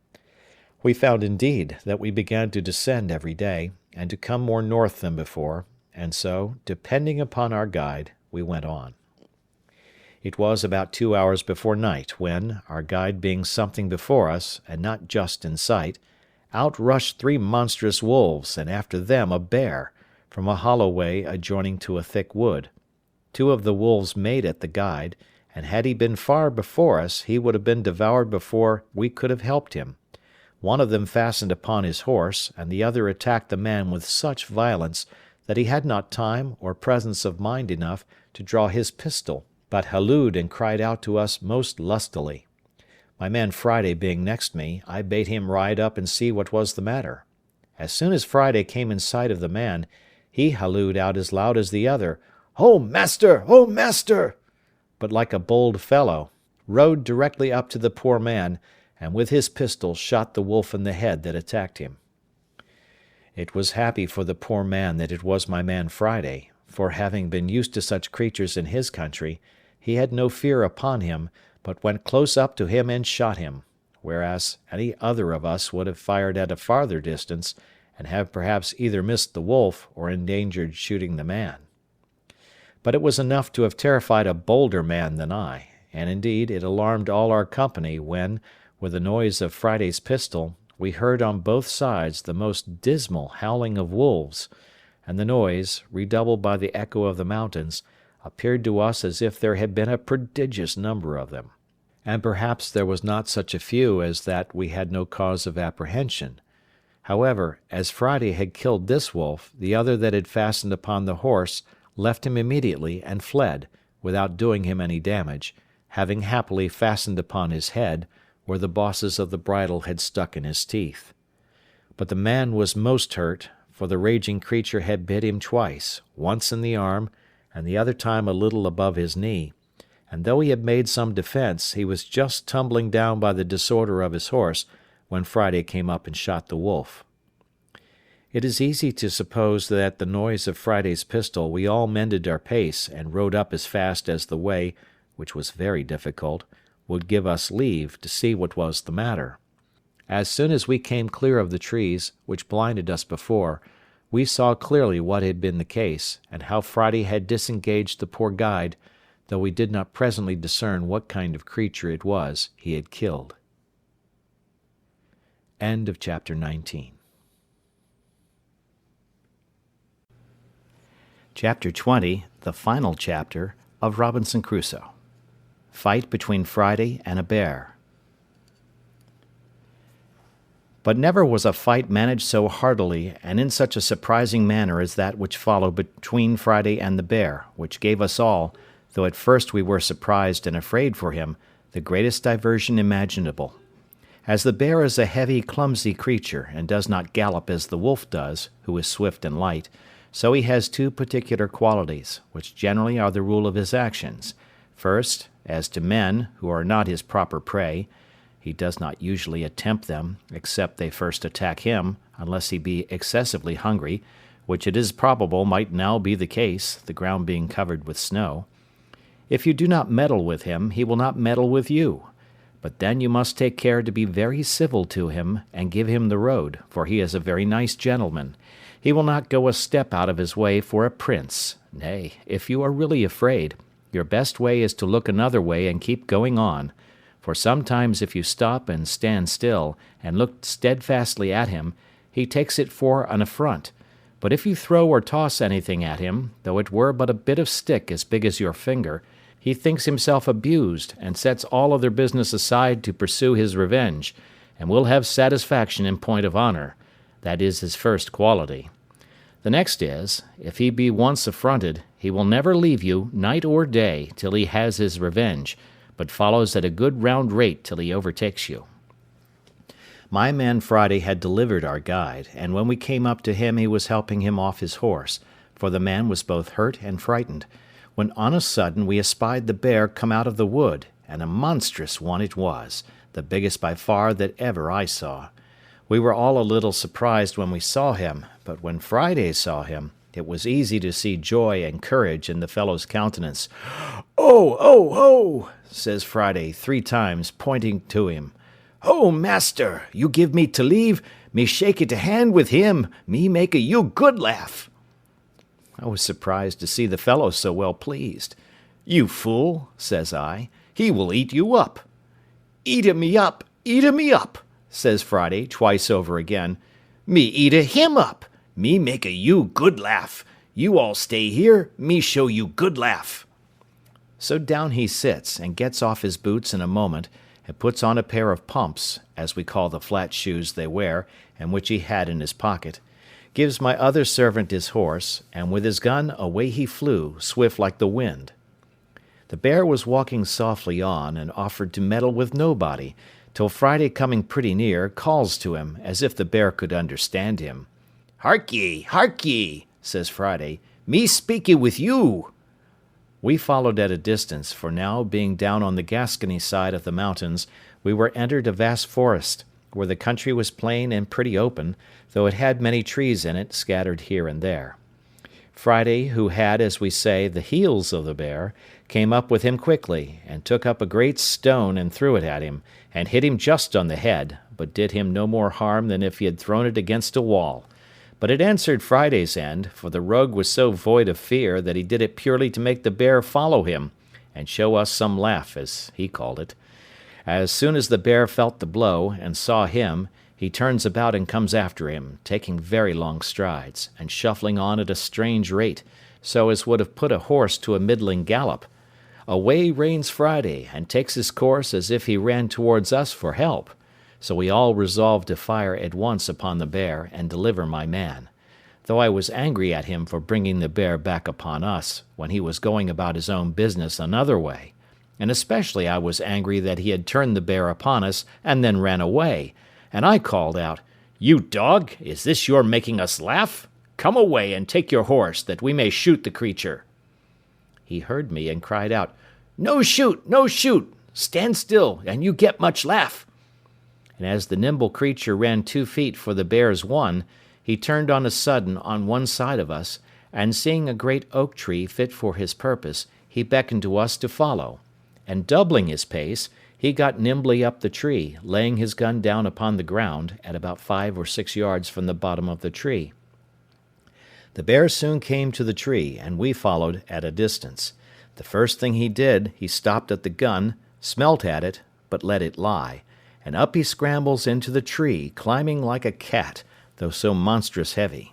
We found, indeed, that we began to descend every day, and to come more north than before, and so, depending upon our guide, we went on. It was about 2 hours before night when, our guide being something before us, and not just in sight, out rushed 3 monstrous wolves, and after them a bear, from a hollow way adjoining to a thick wood. 2 of the wolves made at the guide, and had he been far before us, he would have been devoured before we could have helped him. One of them fastened upon his horse, and the other attacked the man with such violence that he had not time or presence of mind enough to draw his pistol, but hallooed and cried out to us most lustily. My man Friday being next me, I bade him ride up and see what was the matter. As soon as Friday came in sight of the man, he hallooed out as loud as the other, "Oh, master! Oh, master!" but like a bold fellow, rode directly up to the poor man, and with his pistol shot the wolf in the head that attacked him. It was happy for the poor man that it was my man Friday, for having been used to such creatures in his country, he had no fear upon him, but went close up to him and shot him, whereas any other of us would have fired at a farther distance, and have perhaps either missed the wolf or endangered shooting the man. But it was enough to have terrified a bolder man than I, and indeed it alarmed all our company when, with the noise of Friday's pistol, we heard on both sides the most dismal howling of wolves, and the noise, redoubled by the echo of the mountains, appeared to us as if there had been a prodigious number of them. And perhaps there was not such a few as that we had no cause of apprehension. However, as Friday had killed this wolf, the other that had fastened upon the horse left him immediately and fled, without doing him any damage, having happily fastened upon his head, where the bosses of the bridle had stuck in his teeth. But the man was most hurt, for the raging creature had bit him twice, once in the arm, and the other time a little above his knee, and though he had made some defence, he was just tumbling down by the disorder of his horse when Friday came up and shot the wolf. It is easy to suppose that at the noise of Friday's pistol we all mended our pace and rode up as fast as the way, which was very difficult, would give us leave to see what was the matter. As soon as we came clear of the trees, which blinded us before, we saw clearly what had been the case, and how Friday had disengaged the poor guide, though we did not presently discern what kind of creature it was he had killed. End of chapter 19. Chapter 20, the final chapter of Robinson Crusoe. Fight between Friday and a bear. But never was a fight managed so heartily and in such a surprising manner as that which followed between Friday and the bear, which gave us all, though at first we were surprised and afraid for him, the greatest diversion imaginable. As the bear is a heavy, clumsy creature, and does not gallop as the wolf does, who is swift and light, so he has two particular qualities, which generally are the rule of his actions. First, as to men, who are not his proper prey, he does not usually attempt them, except they first attack him, unless he be excessively hungry, which it is probable might now be the case, the ground being covered with snow. If you do not meddle with him, he will not meddle with you. But then you must take care to be very civil to him, and give him the road, for he is a very nice gentleman. He will not go a step out of his way for a prince. Nay, if you are really afraid, your best way is to look another way and keep going on, for sometimes if you stop and stand still, and look steadfastly at him, he takes it for an affront. But if you throw or toss anything at him, though it were but a bit of stick as big as your finger, he thinks himself abused, and sets all other business aside to pursue his revenge, and will have satisfaction in point of honour. That is his first quality. The next is, if he be once affronted, he will never leave you, night or day, till he has his revenge, but follows at a good round rate till he overtakes you. My man Friday had delivered our guide, and when we came up to him he was helping him off his horse, for the man was both hurt and frightened, when on a sudden we espied the bear come out of the wood, and a monstrous one it was, the biggest by far that ever I saw. We were all a little surprised when we saw him, but when Friday saw him, it was easy to see joy and courage in the fellow's countenance. "Oh, oh, oh!" says Friday 3 times, pointing to him. "Oh, master, you give me to leave, me shake it a hand with him, me make a you good laugh." I was surprised to see the fellow so well pleased. "You fool," says I, "he will eat you up." "Eat-a me up, eat-a me up," says Friday twice over again. "Me eat-a him up, me make a you good laugh. You all stay here, me show you good laugh." So down he sits, and gets off his boots in a moment, and puts on a pair of pumps, as we call the flat shoes they wear, and which he had in his pocket, gives my other servant his horse, and with his gun away he flew, swift like the wind. The bear was walking softly on, and offered to meddle with nobody, till Friday coming pretty near, calls to him, as if the bear could understand him. Hark ye, says Friday, "me speakee with you." We followed at a distance, for now, being down on the Gascony side of the mountains, we were entered a vast forest, where the country was plain and pretty open, though it had many trees in it, scattered here and there. Friday, who had, as we say, the heels of the bear, came up with him quickly, and took up a great stone and threw it at him, and hit him just on the head, but did him no more harm than if he had thrown it against a wall. But it answered Friday's end, for the rogue was so void of fear that he did it purely to make the bear follow him, and show us some laugh, as he called it. As soon as the bear felt the blow, and saw him, he turns about and comes after him, taking very long strides, and shuffling on at a strange rate, so as would have put a horse to a middling gallop. Away reins Friday, and takes his course as if he ran towards us for help. So we all resolved to fire at once upon the bear, and deliver my man. Though I was angry at him for bringing the bear back upon us, when he was going about his own business another way. And especially I was angry that he had turned the bear upon us, and then ran away. And I called out, "You dog, is this your making us laugh? Come away and take your horse, that we may shoot the creature." He heard me, and cried out, "No shoot, no shoot! Stand still, and you get much laugh." And as the nimble creature ran 2 feet for the bear's one, he turned on a sudden on one side of us, and seeing a great oak tree fit for his purpose, he beckoned to us to follow. And doubling his pace, he got nimbly up the tree, laying his gun down upon the ground, at about 5 or 6 yards from the bottom of the tree. The bear soon came to the tree, and we followed at a distance. The first thing he did, he stopped at the gun, smelt at it, but let it lie, and up he scrambles into the tree, climbing like a cat, though so monstrous heavy.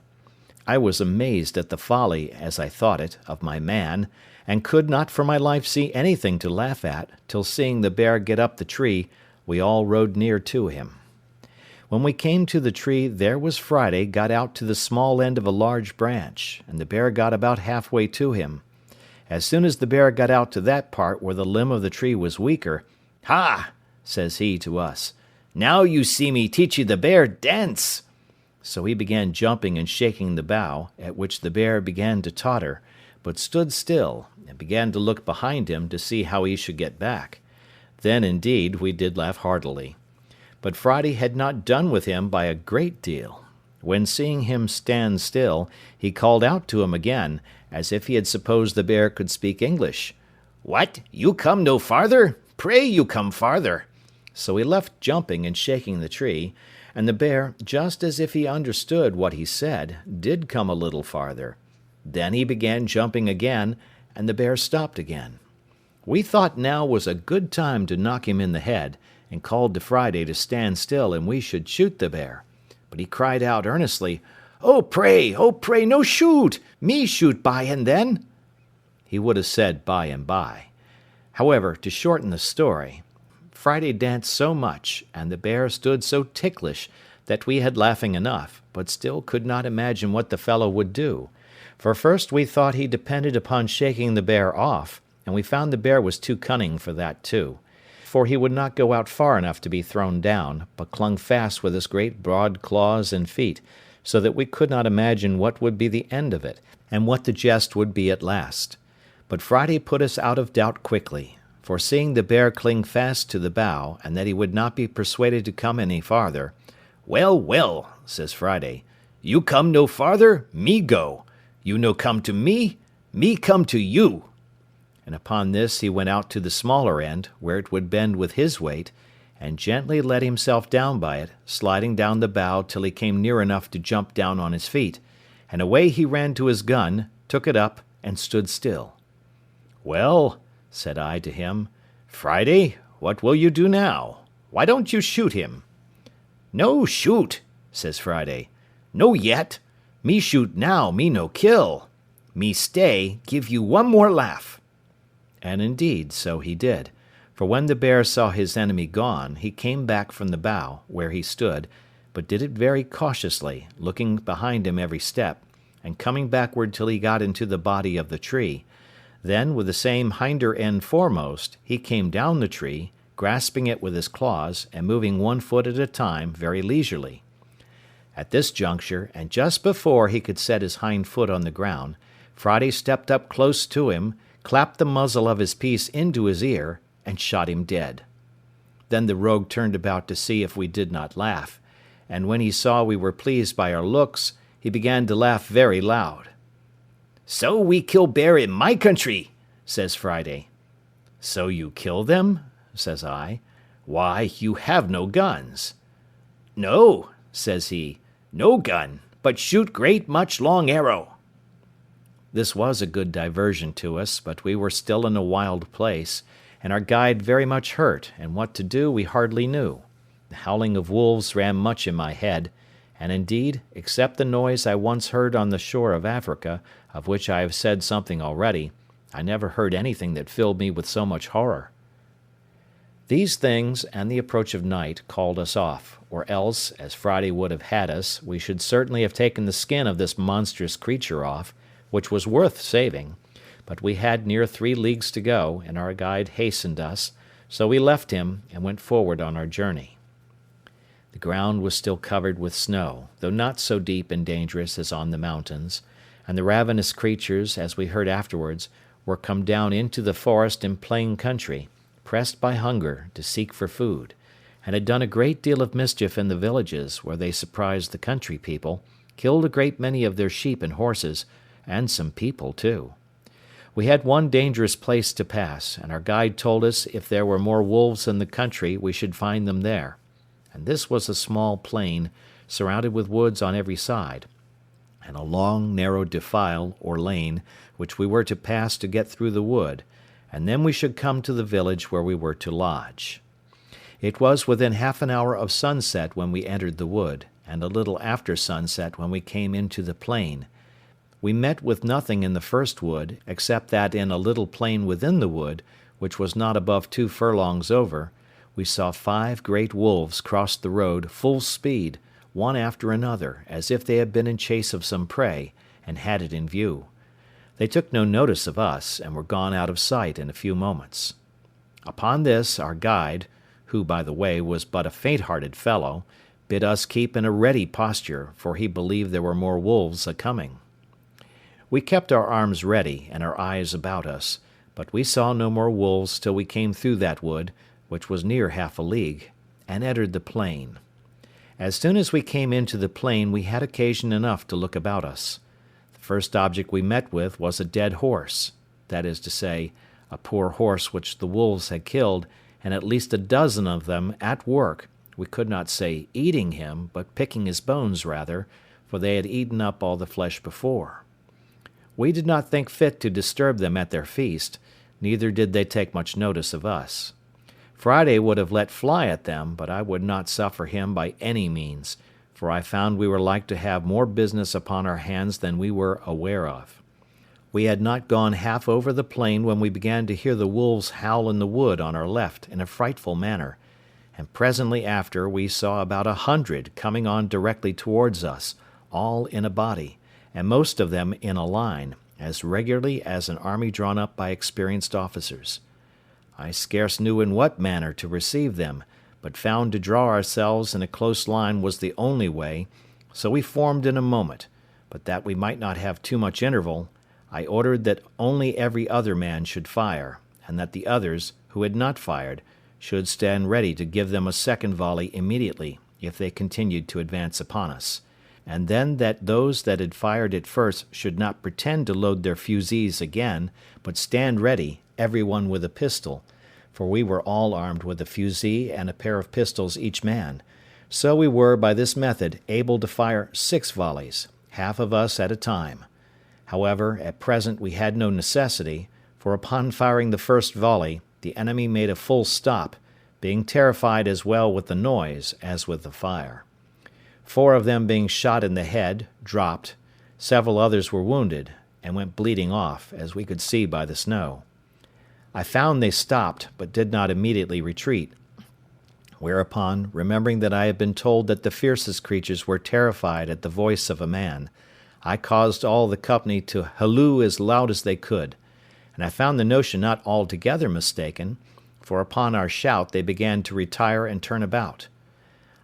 I was amazed at the folly, as I thought it, of my man, and could not for my life see anything to laugh at, till seeing the bear get up the tree, we all rode near to him. When we came to the tree, there was Friday got out to the small end of a large branch, and the bear got about halfway to him. As soon as the bear got out to that part where the limb of the tree was weaker, "Ha!" says he to us, "Now you see me teach you the bear dance." So he began jumping and shaking the bough, at which the bear began to totter, but stood still, and began to look behind him to see how he should get back. Then, indeed, we did laugh heartily. But Friday had not done with him by a great deal. When seeing him stand still, he called out to him again, as if he had supposed the bear could speak English. "What, you come no farther? Pray you come farther." So he left jumping and shaking the tree, and the bear, just as if he understood what he said, did come a little farther. Then he began jumping again, and the bear stopped again. We thought now was a good time to knock him in the head, and called to Friday to stand still, and we should shoot the bear. But he cried out earnestly, oh, pray, no shoot! Me shoot by and then." He would have said by and by. However, to shorten the story, Friday danced so much, and the bear stood so ticklish, that we had laughing enough, but still could not imagine what the fellow would do. For first we thought he depended upon shaking the bear off, and we found the bear was too cunning for that too. For he would not go out far enough to be thrown down, but clung fast with his great broad claws and feet, so that we could not imagine what would be the end of it, and what the jest would be at last. But Friday put us out of doubt quickly, for seeing the bear cling fast to the bough, and that he would not be persuaded to come any farther, "Well, well," says Friday, "you come no farther, me go. You no come to me come to you." And upon this he went out to the smaller end, where it would bend with his weight, and gently let himself down by it, sliding down the bough till he came near enough to jump down on his feet, and away he ran to his gun, took it up, and stood still. "Well," said I to him, "Friday, what will you do now? Why don't you shoot him?" "No shoot," says Friday. "No yet. Me shoot now, me no kill. Me stay, give you one more laugh." And indeed, so he did, for when the bear saw his enemy gone, he came back from the bough, where he stood, but did it very cautiously, looking behind him every step, and coming backward till he got into the body of the tree. Then, with the same hinder end foremost, he came down the tree, grasping it with his claws, and moving one foot at a time very leisurely. At this juncture, and just before he could set his hind foot on the ground, Friday stepped up close to him, clapped the muzzle of his piece into his ear, and shot him dead. Then the rogue turned about to see if we did not laugh, and when he saw we were pleased by our looks, he began to laugh very loud. "So we kill bear in my country," says Friday. "So you kill them?" says I. "Why, you have no guns." "No," says he, "no gun, but shoot great much long arrow." This was a good diversion to us, but we were still in a wild place, and our guide very much hurt, and what to do we hardly knew. The howling of wolves ran much in my head, and indeed, except the noise I once heard on the shore of Africa, of which I have said something already, I never heard anything that filled me with so much horror. These things, and the approach of night, called us off, or else, as Friday would have had us, we should certainly have taken the skin of this monstrous creature off, which was worth saving, but we had near 3 leagues to go, and our guide hastened us, so we left him, and went forward on our journey. The ground was still covered with snow, though not so deep and dangerous as on the mountains, and the ravenous creatures, as we heard afterwards, were come down into the forest and plain country, pressed by hunger to seek for food, and had done a great deal of mischief in the villages, where they surprised the country people, killed a great many of their sheep and horses, and some people too. We had one dangerous place to pass, and our guide told us if there were more wolves in the country we should find them there, and this was a small plain, surrounded with woods on every side, and a long narrow defile or lane which we were to pass to get through the wood, and then we should come to the village where we were to lodge. It was within half an hour of sunset when we entered the wood, and a little after sunset when we came into the plain. We met with nothing in the first wood, except that in a little plain within the wood, which was not above 2 furlongs over, we saw 5 great wolves cross the road full speed, one after another, as if they had been in chase of some prey, and had it in view. They took no notice of us, and were gone out of sight in a few moments. Upon this, our guide, who, by the way, was but a faint-hearted fellow, bid us keep in a ready posture, for he believed there were more wolves a-coming. We kept our arms ready, and our eyes about us, but we saw no more wolves till we came through that wood, which was near half a league, and entered the plain. As soon as we came into the plain we had occasion enough to look about us. The first object we met with was a dead horse, that is to say, a poor horse which the wolves had killed, and at least a dozen of them at work, we could not say eating him, but picking his bones rather, for they had eaten up all the flesh before. We did not think fit to disturb them at their feast, neither did they take much notice of us. Friday would have let fly at them, but I would not suffer him by any means, for I found we were like to have more business upon our hands than we were aware of. We had not gone half over the plain when we began to hear the wolves howl in the wood on our left in a frightful manner, and presently after we saw about 100 coming on directly towards us, all in a body, and most of them in a line, as regularly as an army drawn up by experienced officers. I scarce knew in what manner to receive them, but found to draw ourselves in a close line was the only way, so we formed in a moment, but that we might not have too much interval, I ordered that only every other man should fire, and that the others, who had not fired, should stand ready to give them a second volley immediately, if they continued to advance upon us, and then that those that had fired at first should not pretend to load their fusees again, but stand ready, every one with a pistol, for we were all armed with a fusee and a pair of pistols each man, so we were by this method able to fire 6 volleys, half of us at a time. However, at present we had no necessity, for upon firing the first volley, the enemy made a full stop, being terrified as well with the noise as with the fire. 4 of them being shot in the head, dropped, several others were wounded, and went bleeding off, as we could see by the snow. I found they stopped, but did not immediately retreat, whereupon, remembering that I had been told that the fiercest creatures were terrified at the voice of a man, I caused all the company to halloo as loud as they could, and I found the notion not altogether mistaken, for upon our shout they began to retire and turn about.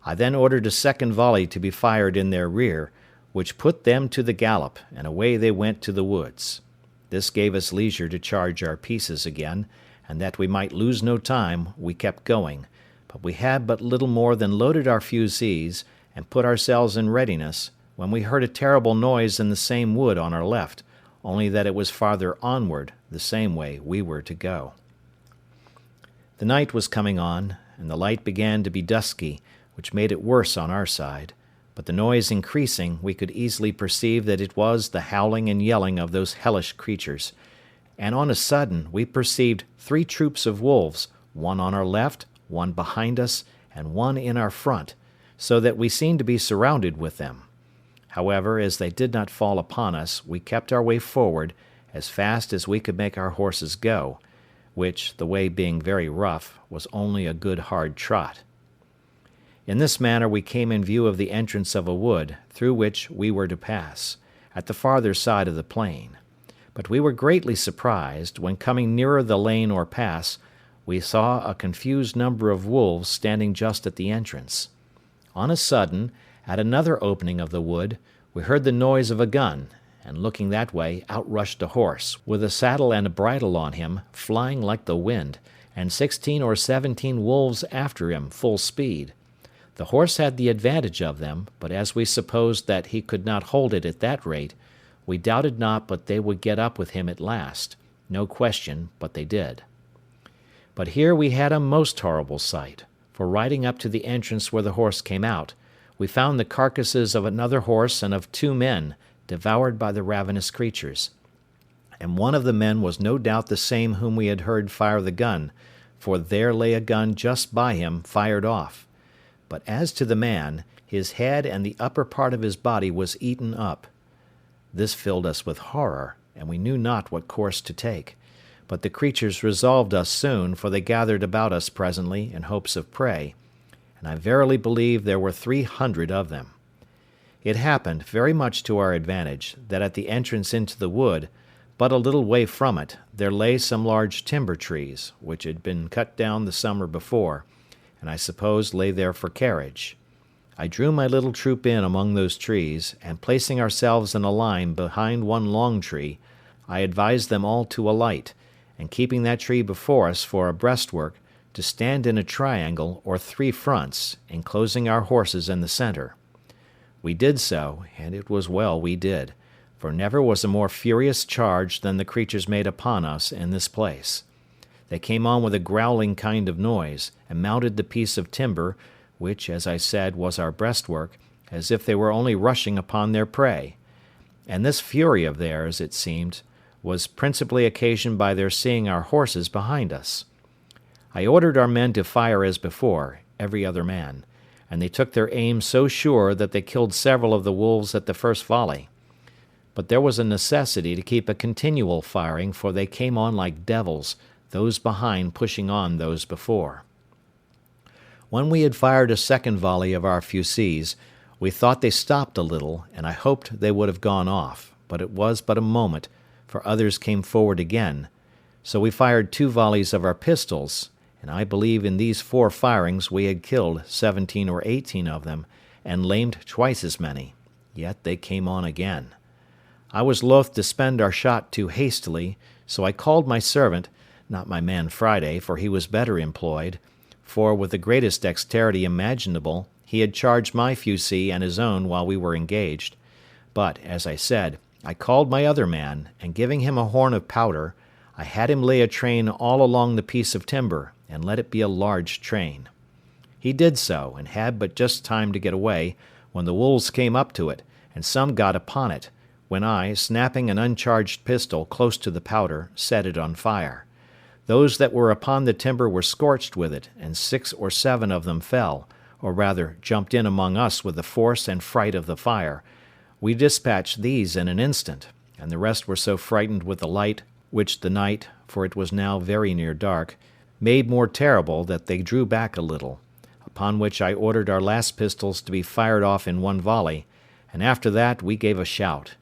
I then ordered a second volley to be fired in their rear, which put them to the gallop, and away they went to the woods. This gave us leisure to charge our pieces again, and that we might lose no time, we kept going, but we had but little more than loaded our fusees, and put ourselves in readiness, when we heard a terrible noise in the same wood on our left, only that it was farther onward, the same way we were to go. The night was coming on, and the light began to be dusky, which made it worse on our side, but the noise increasing, we could easily perceive that it was the howling and yelling of those hellish creatures. And on a sudden we perceived 3 troops of wolves, one on our left, one behind us, and one in our front, so that we seemed to be surrounded with them. However, as they did not fall upon us, we kept our way forward, as fast as we could make our horses go, which, the way being very rough, was only a good hard trot. In this manner we came in view of the entrance of a wood, through which we were to pass, at the farther side of the plain. But we were greatly surprised, when coming nearer the lane or pass, we saw a confused number of wolves standing just at the entrance. On a sudden, at another opening of the wood, we heard the noise of a gun, and looking that way, out rushed a horse, with a saddle and a bridle on him, flying like the wind, and 16 or 17 wolves after him, full speed. The horse had the advantage of them, but as we supposed that he could not hold it at that rate, we doubted not but they would get up with him at last. No question but they did. But here we had a most horrible sight, for riding up to the entrance where the horse came out, we found the carcasses of another horse and of 2 men, devoured by the ravenous creatures. And one of the men was no doubt the same whom we had heard fire the gun, for there lay a gun just by him fired off. But as to the man, his head and the upper part of his body was eaten up. This filled us with horror, and we knew not what course to take. But the creatures resolved us soon, for they gathered about us presently in hopes of prey, and I verily believe there were 300 of them. It happened, very much to our advantage, that at the entrance into the wood, but a little way from it, there lay some large timber trees, which had been cut down the summer before, and I suppose lay there for carriage. I drew my little troop in among those trees, and placing ourselves in a line behind one long tree, I advised them all to alight, and keeping that tree before us for a breastwork, to stand in a triangle or 3 fronts, enclosing our horses in the centre. We did so, and it was well we did, for never was a more furious charge than the creatures made upon us in this place. They came on with a growling kind of noise, and mounted the piece of timber, which, as I said, was our breastwork, as if they were only rushing upon their prey. And this fury of theirs, it seemed, was principally occasioned by their seeing our horses behind us. I ordered our men to fire as before, every other man, and they took their aim so sure that they killed several of the wolves at the first volley. But there was a necessity to keep a continual firing, for they came on like devils, those behind pushing on those before. When we had fired a second volley of our fusées, we thought they stopped a little, and I hoped they would have gone off, but it was but a moment, for others came forward again. So we fired 2 volleys of our pistols, and I believe in these 4 firings we had killed 17 or 18 of them, and lamed twice as many. Yet they came on again. I was loath to spend our shot too hastily, so I called my servant, not my man Friday, for he was better employed, for with the greatest dexterity imaginable he had charged my fusee and his own while we were engaged. But, as I said, I called my other man, and giving him a horn of powder, I had him lay a train all along the piece of timber, and let it be a large train. He did so, and had but just time to get away, when the wolves came up to it, and some got upon it, when I, snapping an uncharged pistol close to the powder, set it on fire. Those that were upon the timber were scorched with it, and 6 or 7 of them fell, or rather jumped in among us with the force and fright of the fire. We dispatched these in an instant, and the rest were so frightened with the light, which the night, for it was now very near dark, made more terrible, that they drew back a little, upon which I ordered our last pistols to be fired off in one volley, and after that we gave a shout.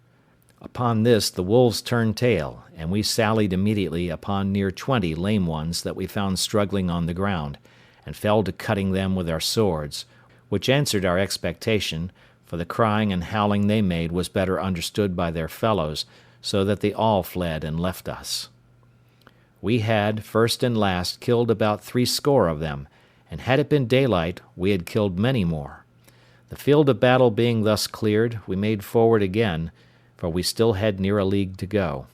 Upon this the wolves turned tail, and we sallied immediately upon near 20 lame ones that we found struggling on the ground, and fell to cutting them with our swords, which answered our expectation, for the crying and howling they made was better understood by their fellows, so that they all fled and left us. We had, first and last, killed about 60 of them, and had it been daylight, we had killed many more. The field of battle being thus cleared, we made forward again, for we still had near a league to go.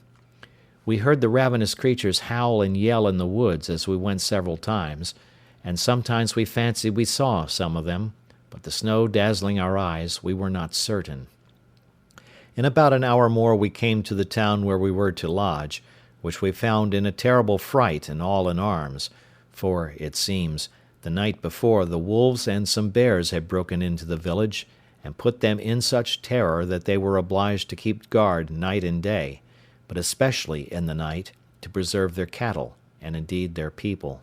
We heard the ravenous creatures howl and yell in the woods as we went several times, and sometimes we fancied we saw some of them, but the snow dazzling our eyes, we were not certain. In about an hour more we came to the town where we were to lodge, which we found in a terrible fright and all in arms, for, it seems, the night before the wolves and some bears had broken into the village, and put them in such terror that they were obliged to keep guard night and day, but especially in the night, to preserve their cattle, and indeed their people.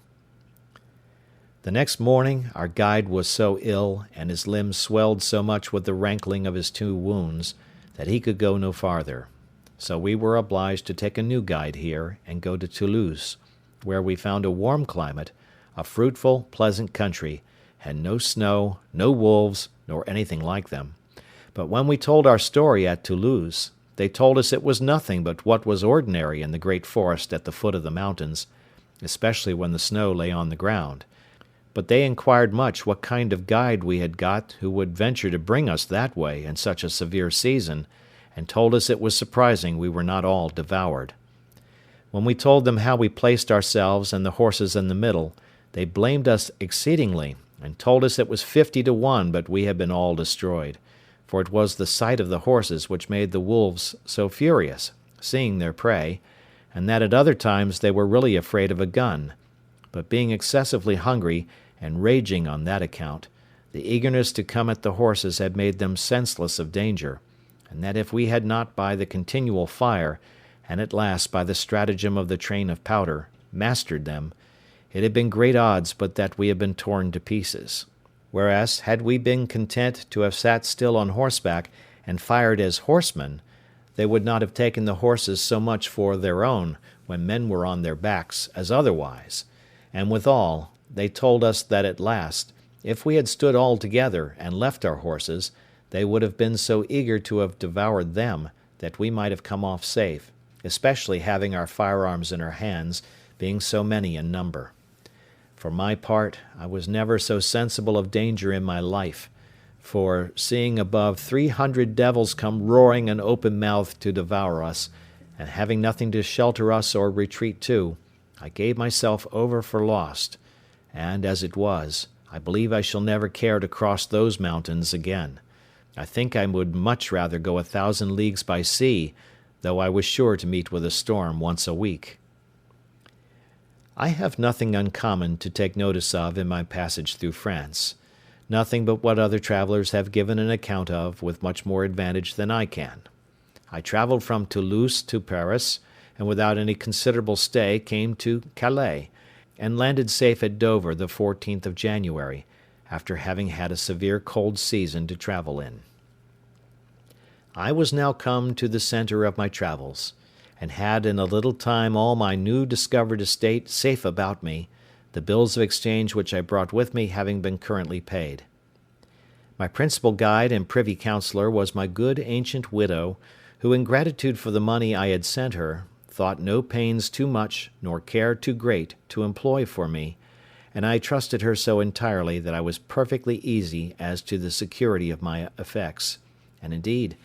The next morning our guide was so ill, and his limbs swelled so much with the rankling of his 2 wounds, that he could go no farther. So we were obliged to take a new guide here, and go to Toulouse, where we found a warm climate, a fruitful, pleasant country, and no snow, no wolves, nor anything like them. But when we told our story at Toulouse, they told us it was nothing but what was ordinary in the great forest at the foot of the mountains, especially when the snow lay on the ground. But they inquired much what kind of guide we had got who would venture to bring us that way in such a severe season, and told us it was surprising we were not all devoured. When we told them how we placed ourselves and the horses in the middle, they blamed us exceedingly, and told us it was 50 to 1 but we had been all destroyed, for it was the sight of the horses which made the wolves so furious, seeing their prey, and that at other times they were really afraid of a gun, but being excessively hungry, and raging on that account, the eagerness to come at the horses had made them senseless of danger, and that if we had not by the continual fire, and at last by the stratagem of the train of powder, mastered them, it had been great odds but that we had been torn to pieces. Whereas, had we been content to have sat still on horseback, and fired as horsemen, they would not have taken the horses so much for their own, when men were on their backs, as otherwise. And withal, they told us that at last, if we had stood all together, and left our horses, they would have been so eager to have devoured them, that we might have come off safe, especially having our firearms in our hands, being so many in number. For my part, I was never so sensible of danger in my life, for, seeing above 300 devils come roaring and open-mouthed to devour us, and having nothing to shelter us or retreat to, I gave myself over for lost, and, as it was, I believe I shall never care to cross those mountains again. I think I would much rather go 1,000 leagues by sea, though I was sure to meet with a storm once a week. I have nothing uncommon to take notice of in my passage through France, nothing but what other travellers have given an account of with much more advantage than I can. I travelled from Toulouse to Paris, and without any considerable stay came to Calais, and landed safe at Dover the 14th of January, after having had a severe cold season to travel in. I was now come to the centre of my travels, and had in a little time all my new discovered estate safe about me, the bills of exchange which I brought with me having been currently paid. My principal guide and privy councillor was my good ancient widow, who in gratitude for the money I had sent her, thought no pains too much nor care too great to employ for me, and I trusted her so entirely that I was perfectly easy as to the security of my effects, and indeed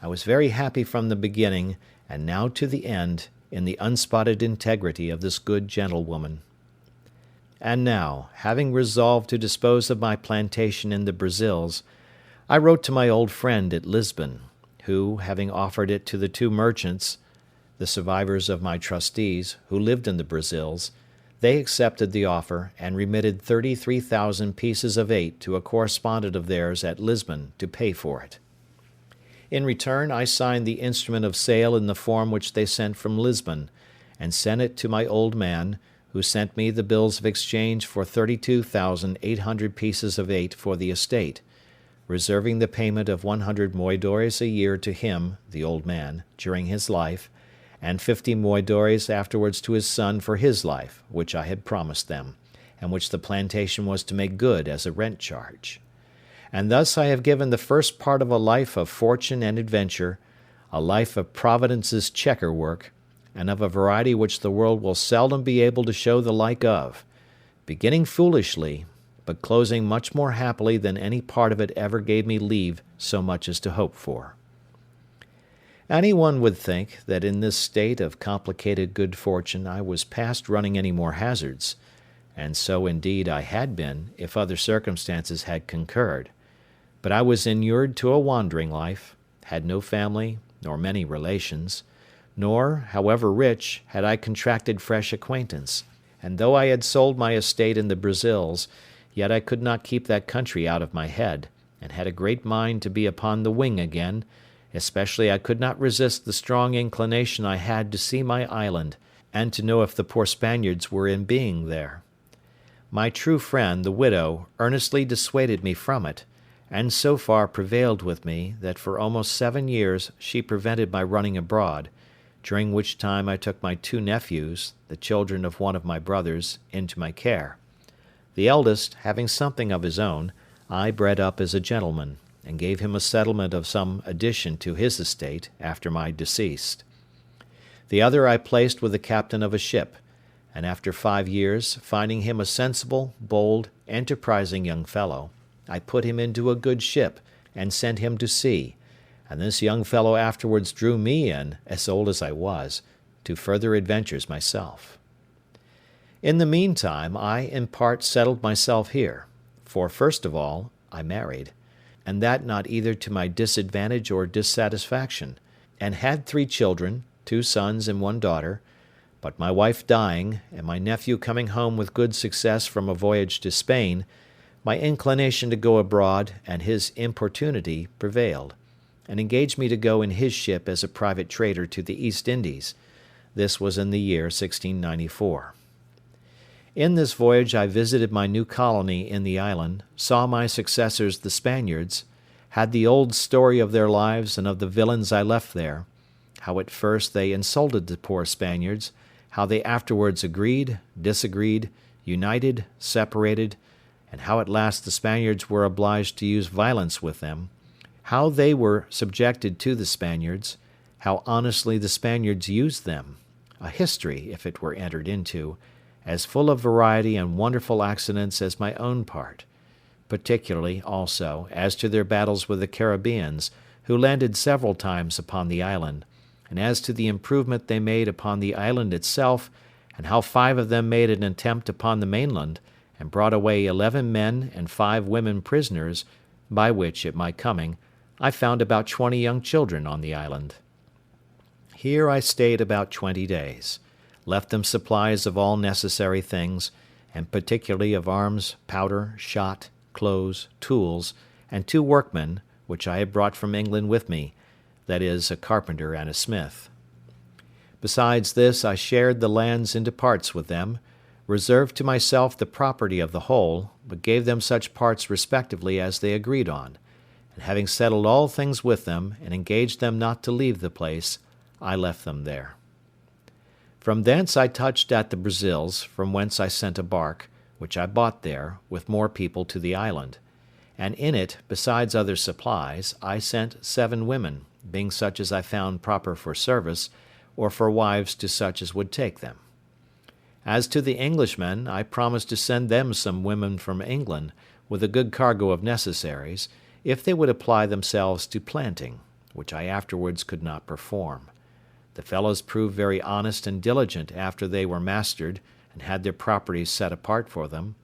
I was very happy from the beginning, and now to the end, in the unspotted integrity of this good gentlewoman. And now, having resolved to dispose of my plantation in the Brazils, I wrote to my old friend at Lisbon, who, having offered it to the 2 merchants, the survivors of my trustees, who lived in the Brazils, they accepted the offer, and remitted 33,000 pieces of 8 to a correspondent of theirs at Lisbon to pay for it. In return, I signed the instrument of sale in the form which they sent from Lisbon, and sent it to my old man, who sent me the bills of exchange for 32,800 pieces of 8 for the estate, reserving the payment of 100 moidores a year to him, the old man, during his life, and 50 moidores afterwards to his son for his life, which I had promised them, and which the plantation was to make good as a rent charge. And thus I have given the first part of a life of fortune and adventure, a life of Providence's checker work, and of a variety which the world will seldom be able to show the like of, beginning foolishly, but closing much more happily than any part of it ever gave me leave so much as to hope for. Any one would think that in this state of complicated good fortune I was past running any more hazards, and so indeed I had been, if other circumstances had concurred, But I was inured to a wandering life, had no family nor many relations, nor, however rich, had I contracted fresh acquaintance, and though I had sold my estate in the Brazils, yet I could not keep that country out of my head, and had a great mind to be upon the wing again, especially I could not resist the strong inclination I had to see my island, and to know if the poor Spaniards were in being there. My true friend, the widow, earnestly dissuaded me from it, and so far prevailed with me, that for almost 7 years she prevented my running abroad, during which time I took my 2 nephews, the children of one of my brothers, into my care. The eldest, having something of his own, I bred up as a gentleman, and gave him a settlement of some addition to his estate after my decease. The other I placed with the captain of a ship, and after 5 years, finding him a sensible, bold, enterprising young fellow, I put him into a good ship, and sent him to sea, and this young fellow afterwards drew me in, as old as I was, to further adventures myself. In the meantime, I in part settled myself here, for first of all, I married, and that not either to my disadvantage or dissatisfaction, and had 3 children, 2 sons and 1 daughter, but my wife dying, and my nephew coming home with good success from a voyage to Spain, my inclination to go abroad and his importunity prevailed, and engaged me to go in his ship as a private trader to the East Indies. This was in the year 1694. In this voyage I visited my new colony in the island, saw my successors the Spaniards, had the old story of their lives and of the villains I left there, how at first they insulted the poor Spaniards, how they afterwards agreed, disagreed, united, separated, and how at last the Spaniards were obliged to use violence with them, how they were subjected to the Spaniards, how honestly the Spaniards used them, a history, if it were entered into, as full of variety and wonderful accidents as my own part, particularly, also, as to their battles with the Caribbeans, who landed several times upon the island, and as to the improvement they made upon the island itself, and how 5 of them made an attempt upon the mainland, and brought away 11 men and 5 women prisoners, by which, at my coming, I found about 20 young children on the island. Here I stayed about 20 days, left them supplies of all necessary things, and particularly of arms, powder, shot, clothes, tools, and 2 workmen, which I had brought from England with me, that is, a carpenter and a smith. Besides this, I shared the lands into parts with them, reserved to myself the property of the whole, but gave them such parts respectively as they agreed on, and having settled all things with them, and engaged them not to leave the place, I left them there. From thence I touched at the Brazils, from whence I sent a bark, which I bought there, with more people to the island, and in it, besides other supplies, I sent 7 women, being such as I found proper for service, or for wives to such as would take them. As to the Englishmen, I promised to send them some women from England, with a good cargo of necessaries, if they would apply themselves to planting, which I afterwards could not perform. The fellows proved very honest and diligent after they were mastered, and had their properties set apart for them.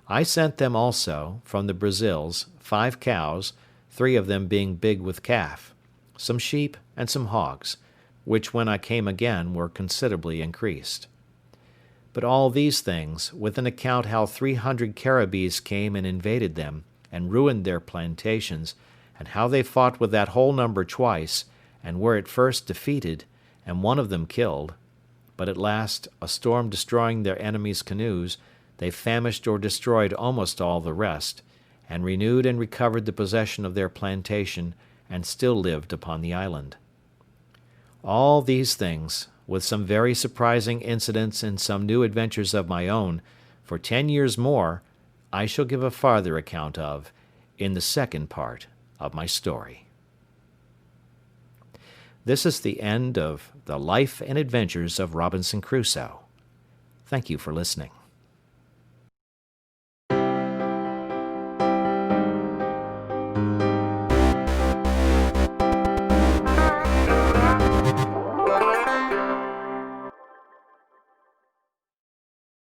I sent them also, from the Brazils, 5 cows, 3 of them being big with calf, some sheep, and some hogs, which when I came again were considerably increased. But all these things, with an account how 300 Caribbees came and invaded them, and ruined their plantations, and how they fought with that whole number twice, and were at first defeated, and one of them killed, but at last, a storm destroying their enemies' canoes, they famished or destroyed almost all the rest, and renewed and recovered the possession of their plantation, and still lived upon the island. All these things, with some very surprising incidents and some new adventures of my own, for 10 years more, I shall give a farther account of in the second part of my story. This is the end of The Life and Adventures of Robinson Crusoe. Thank you for listening.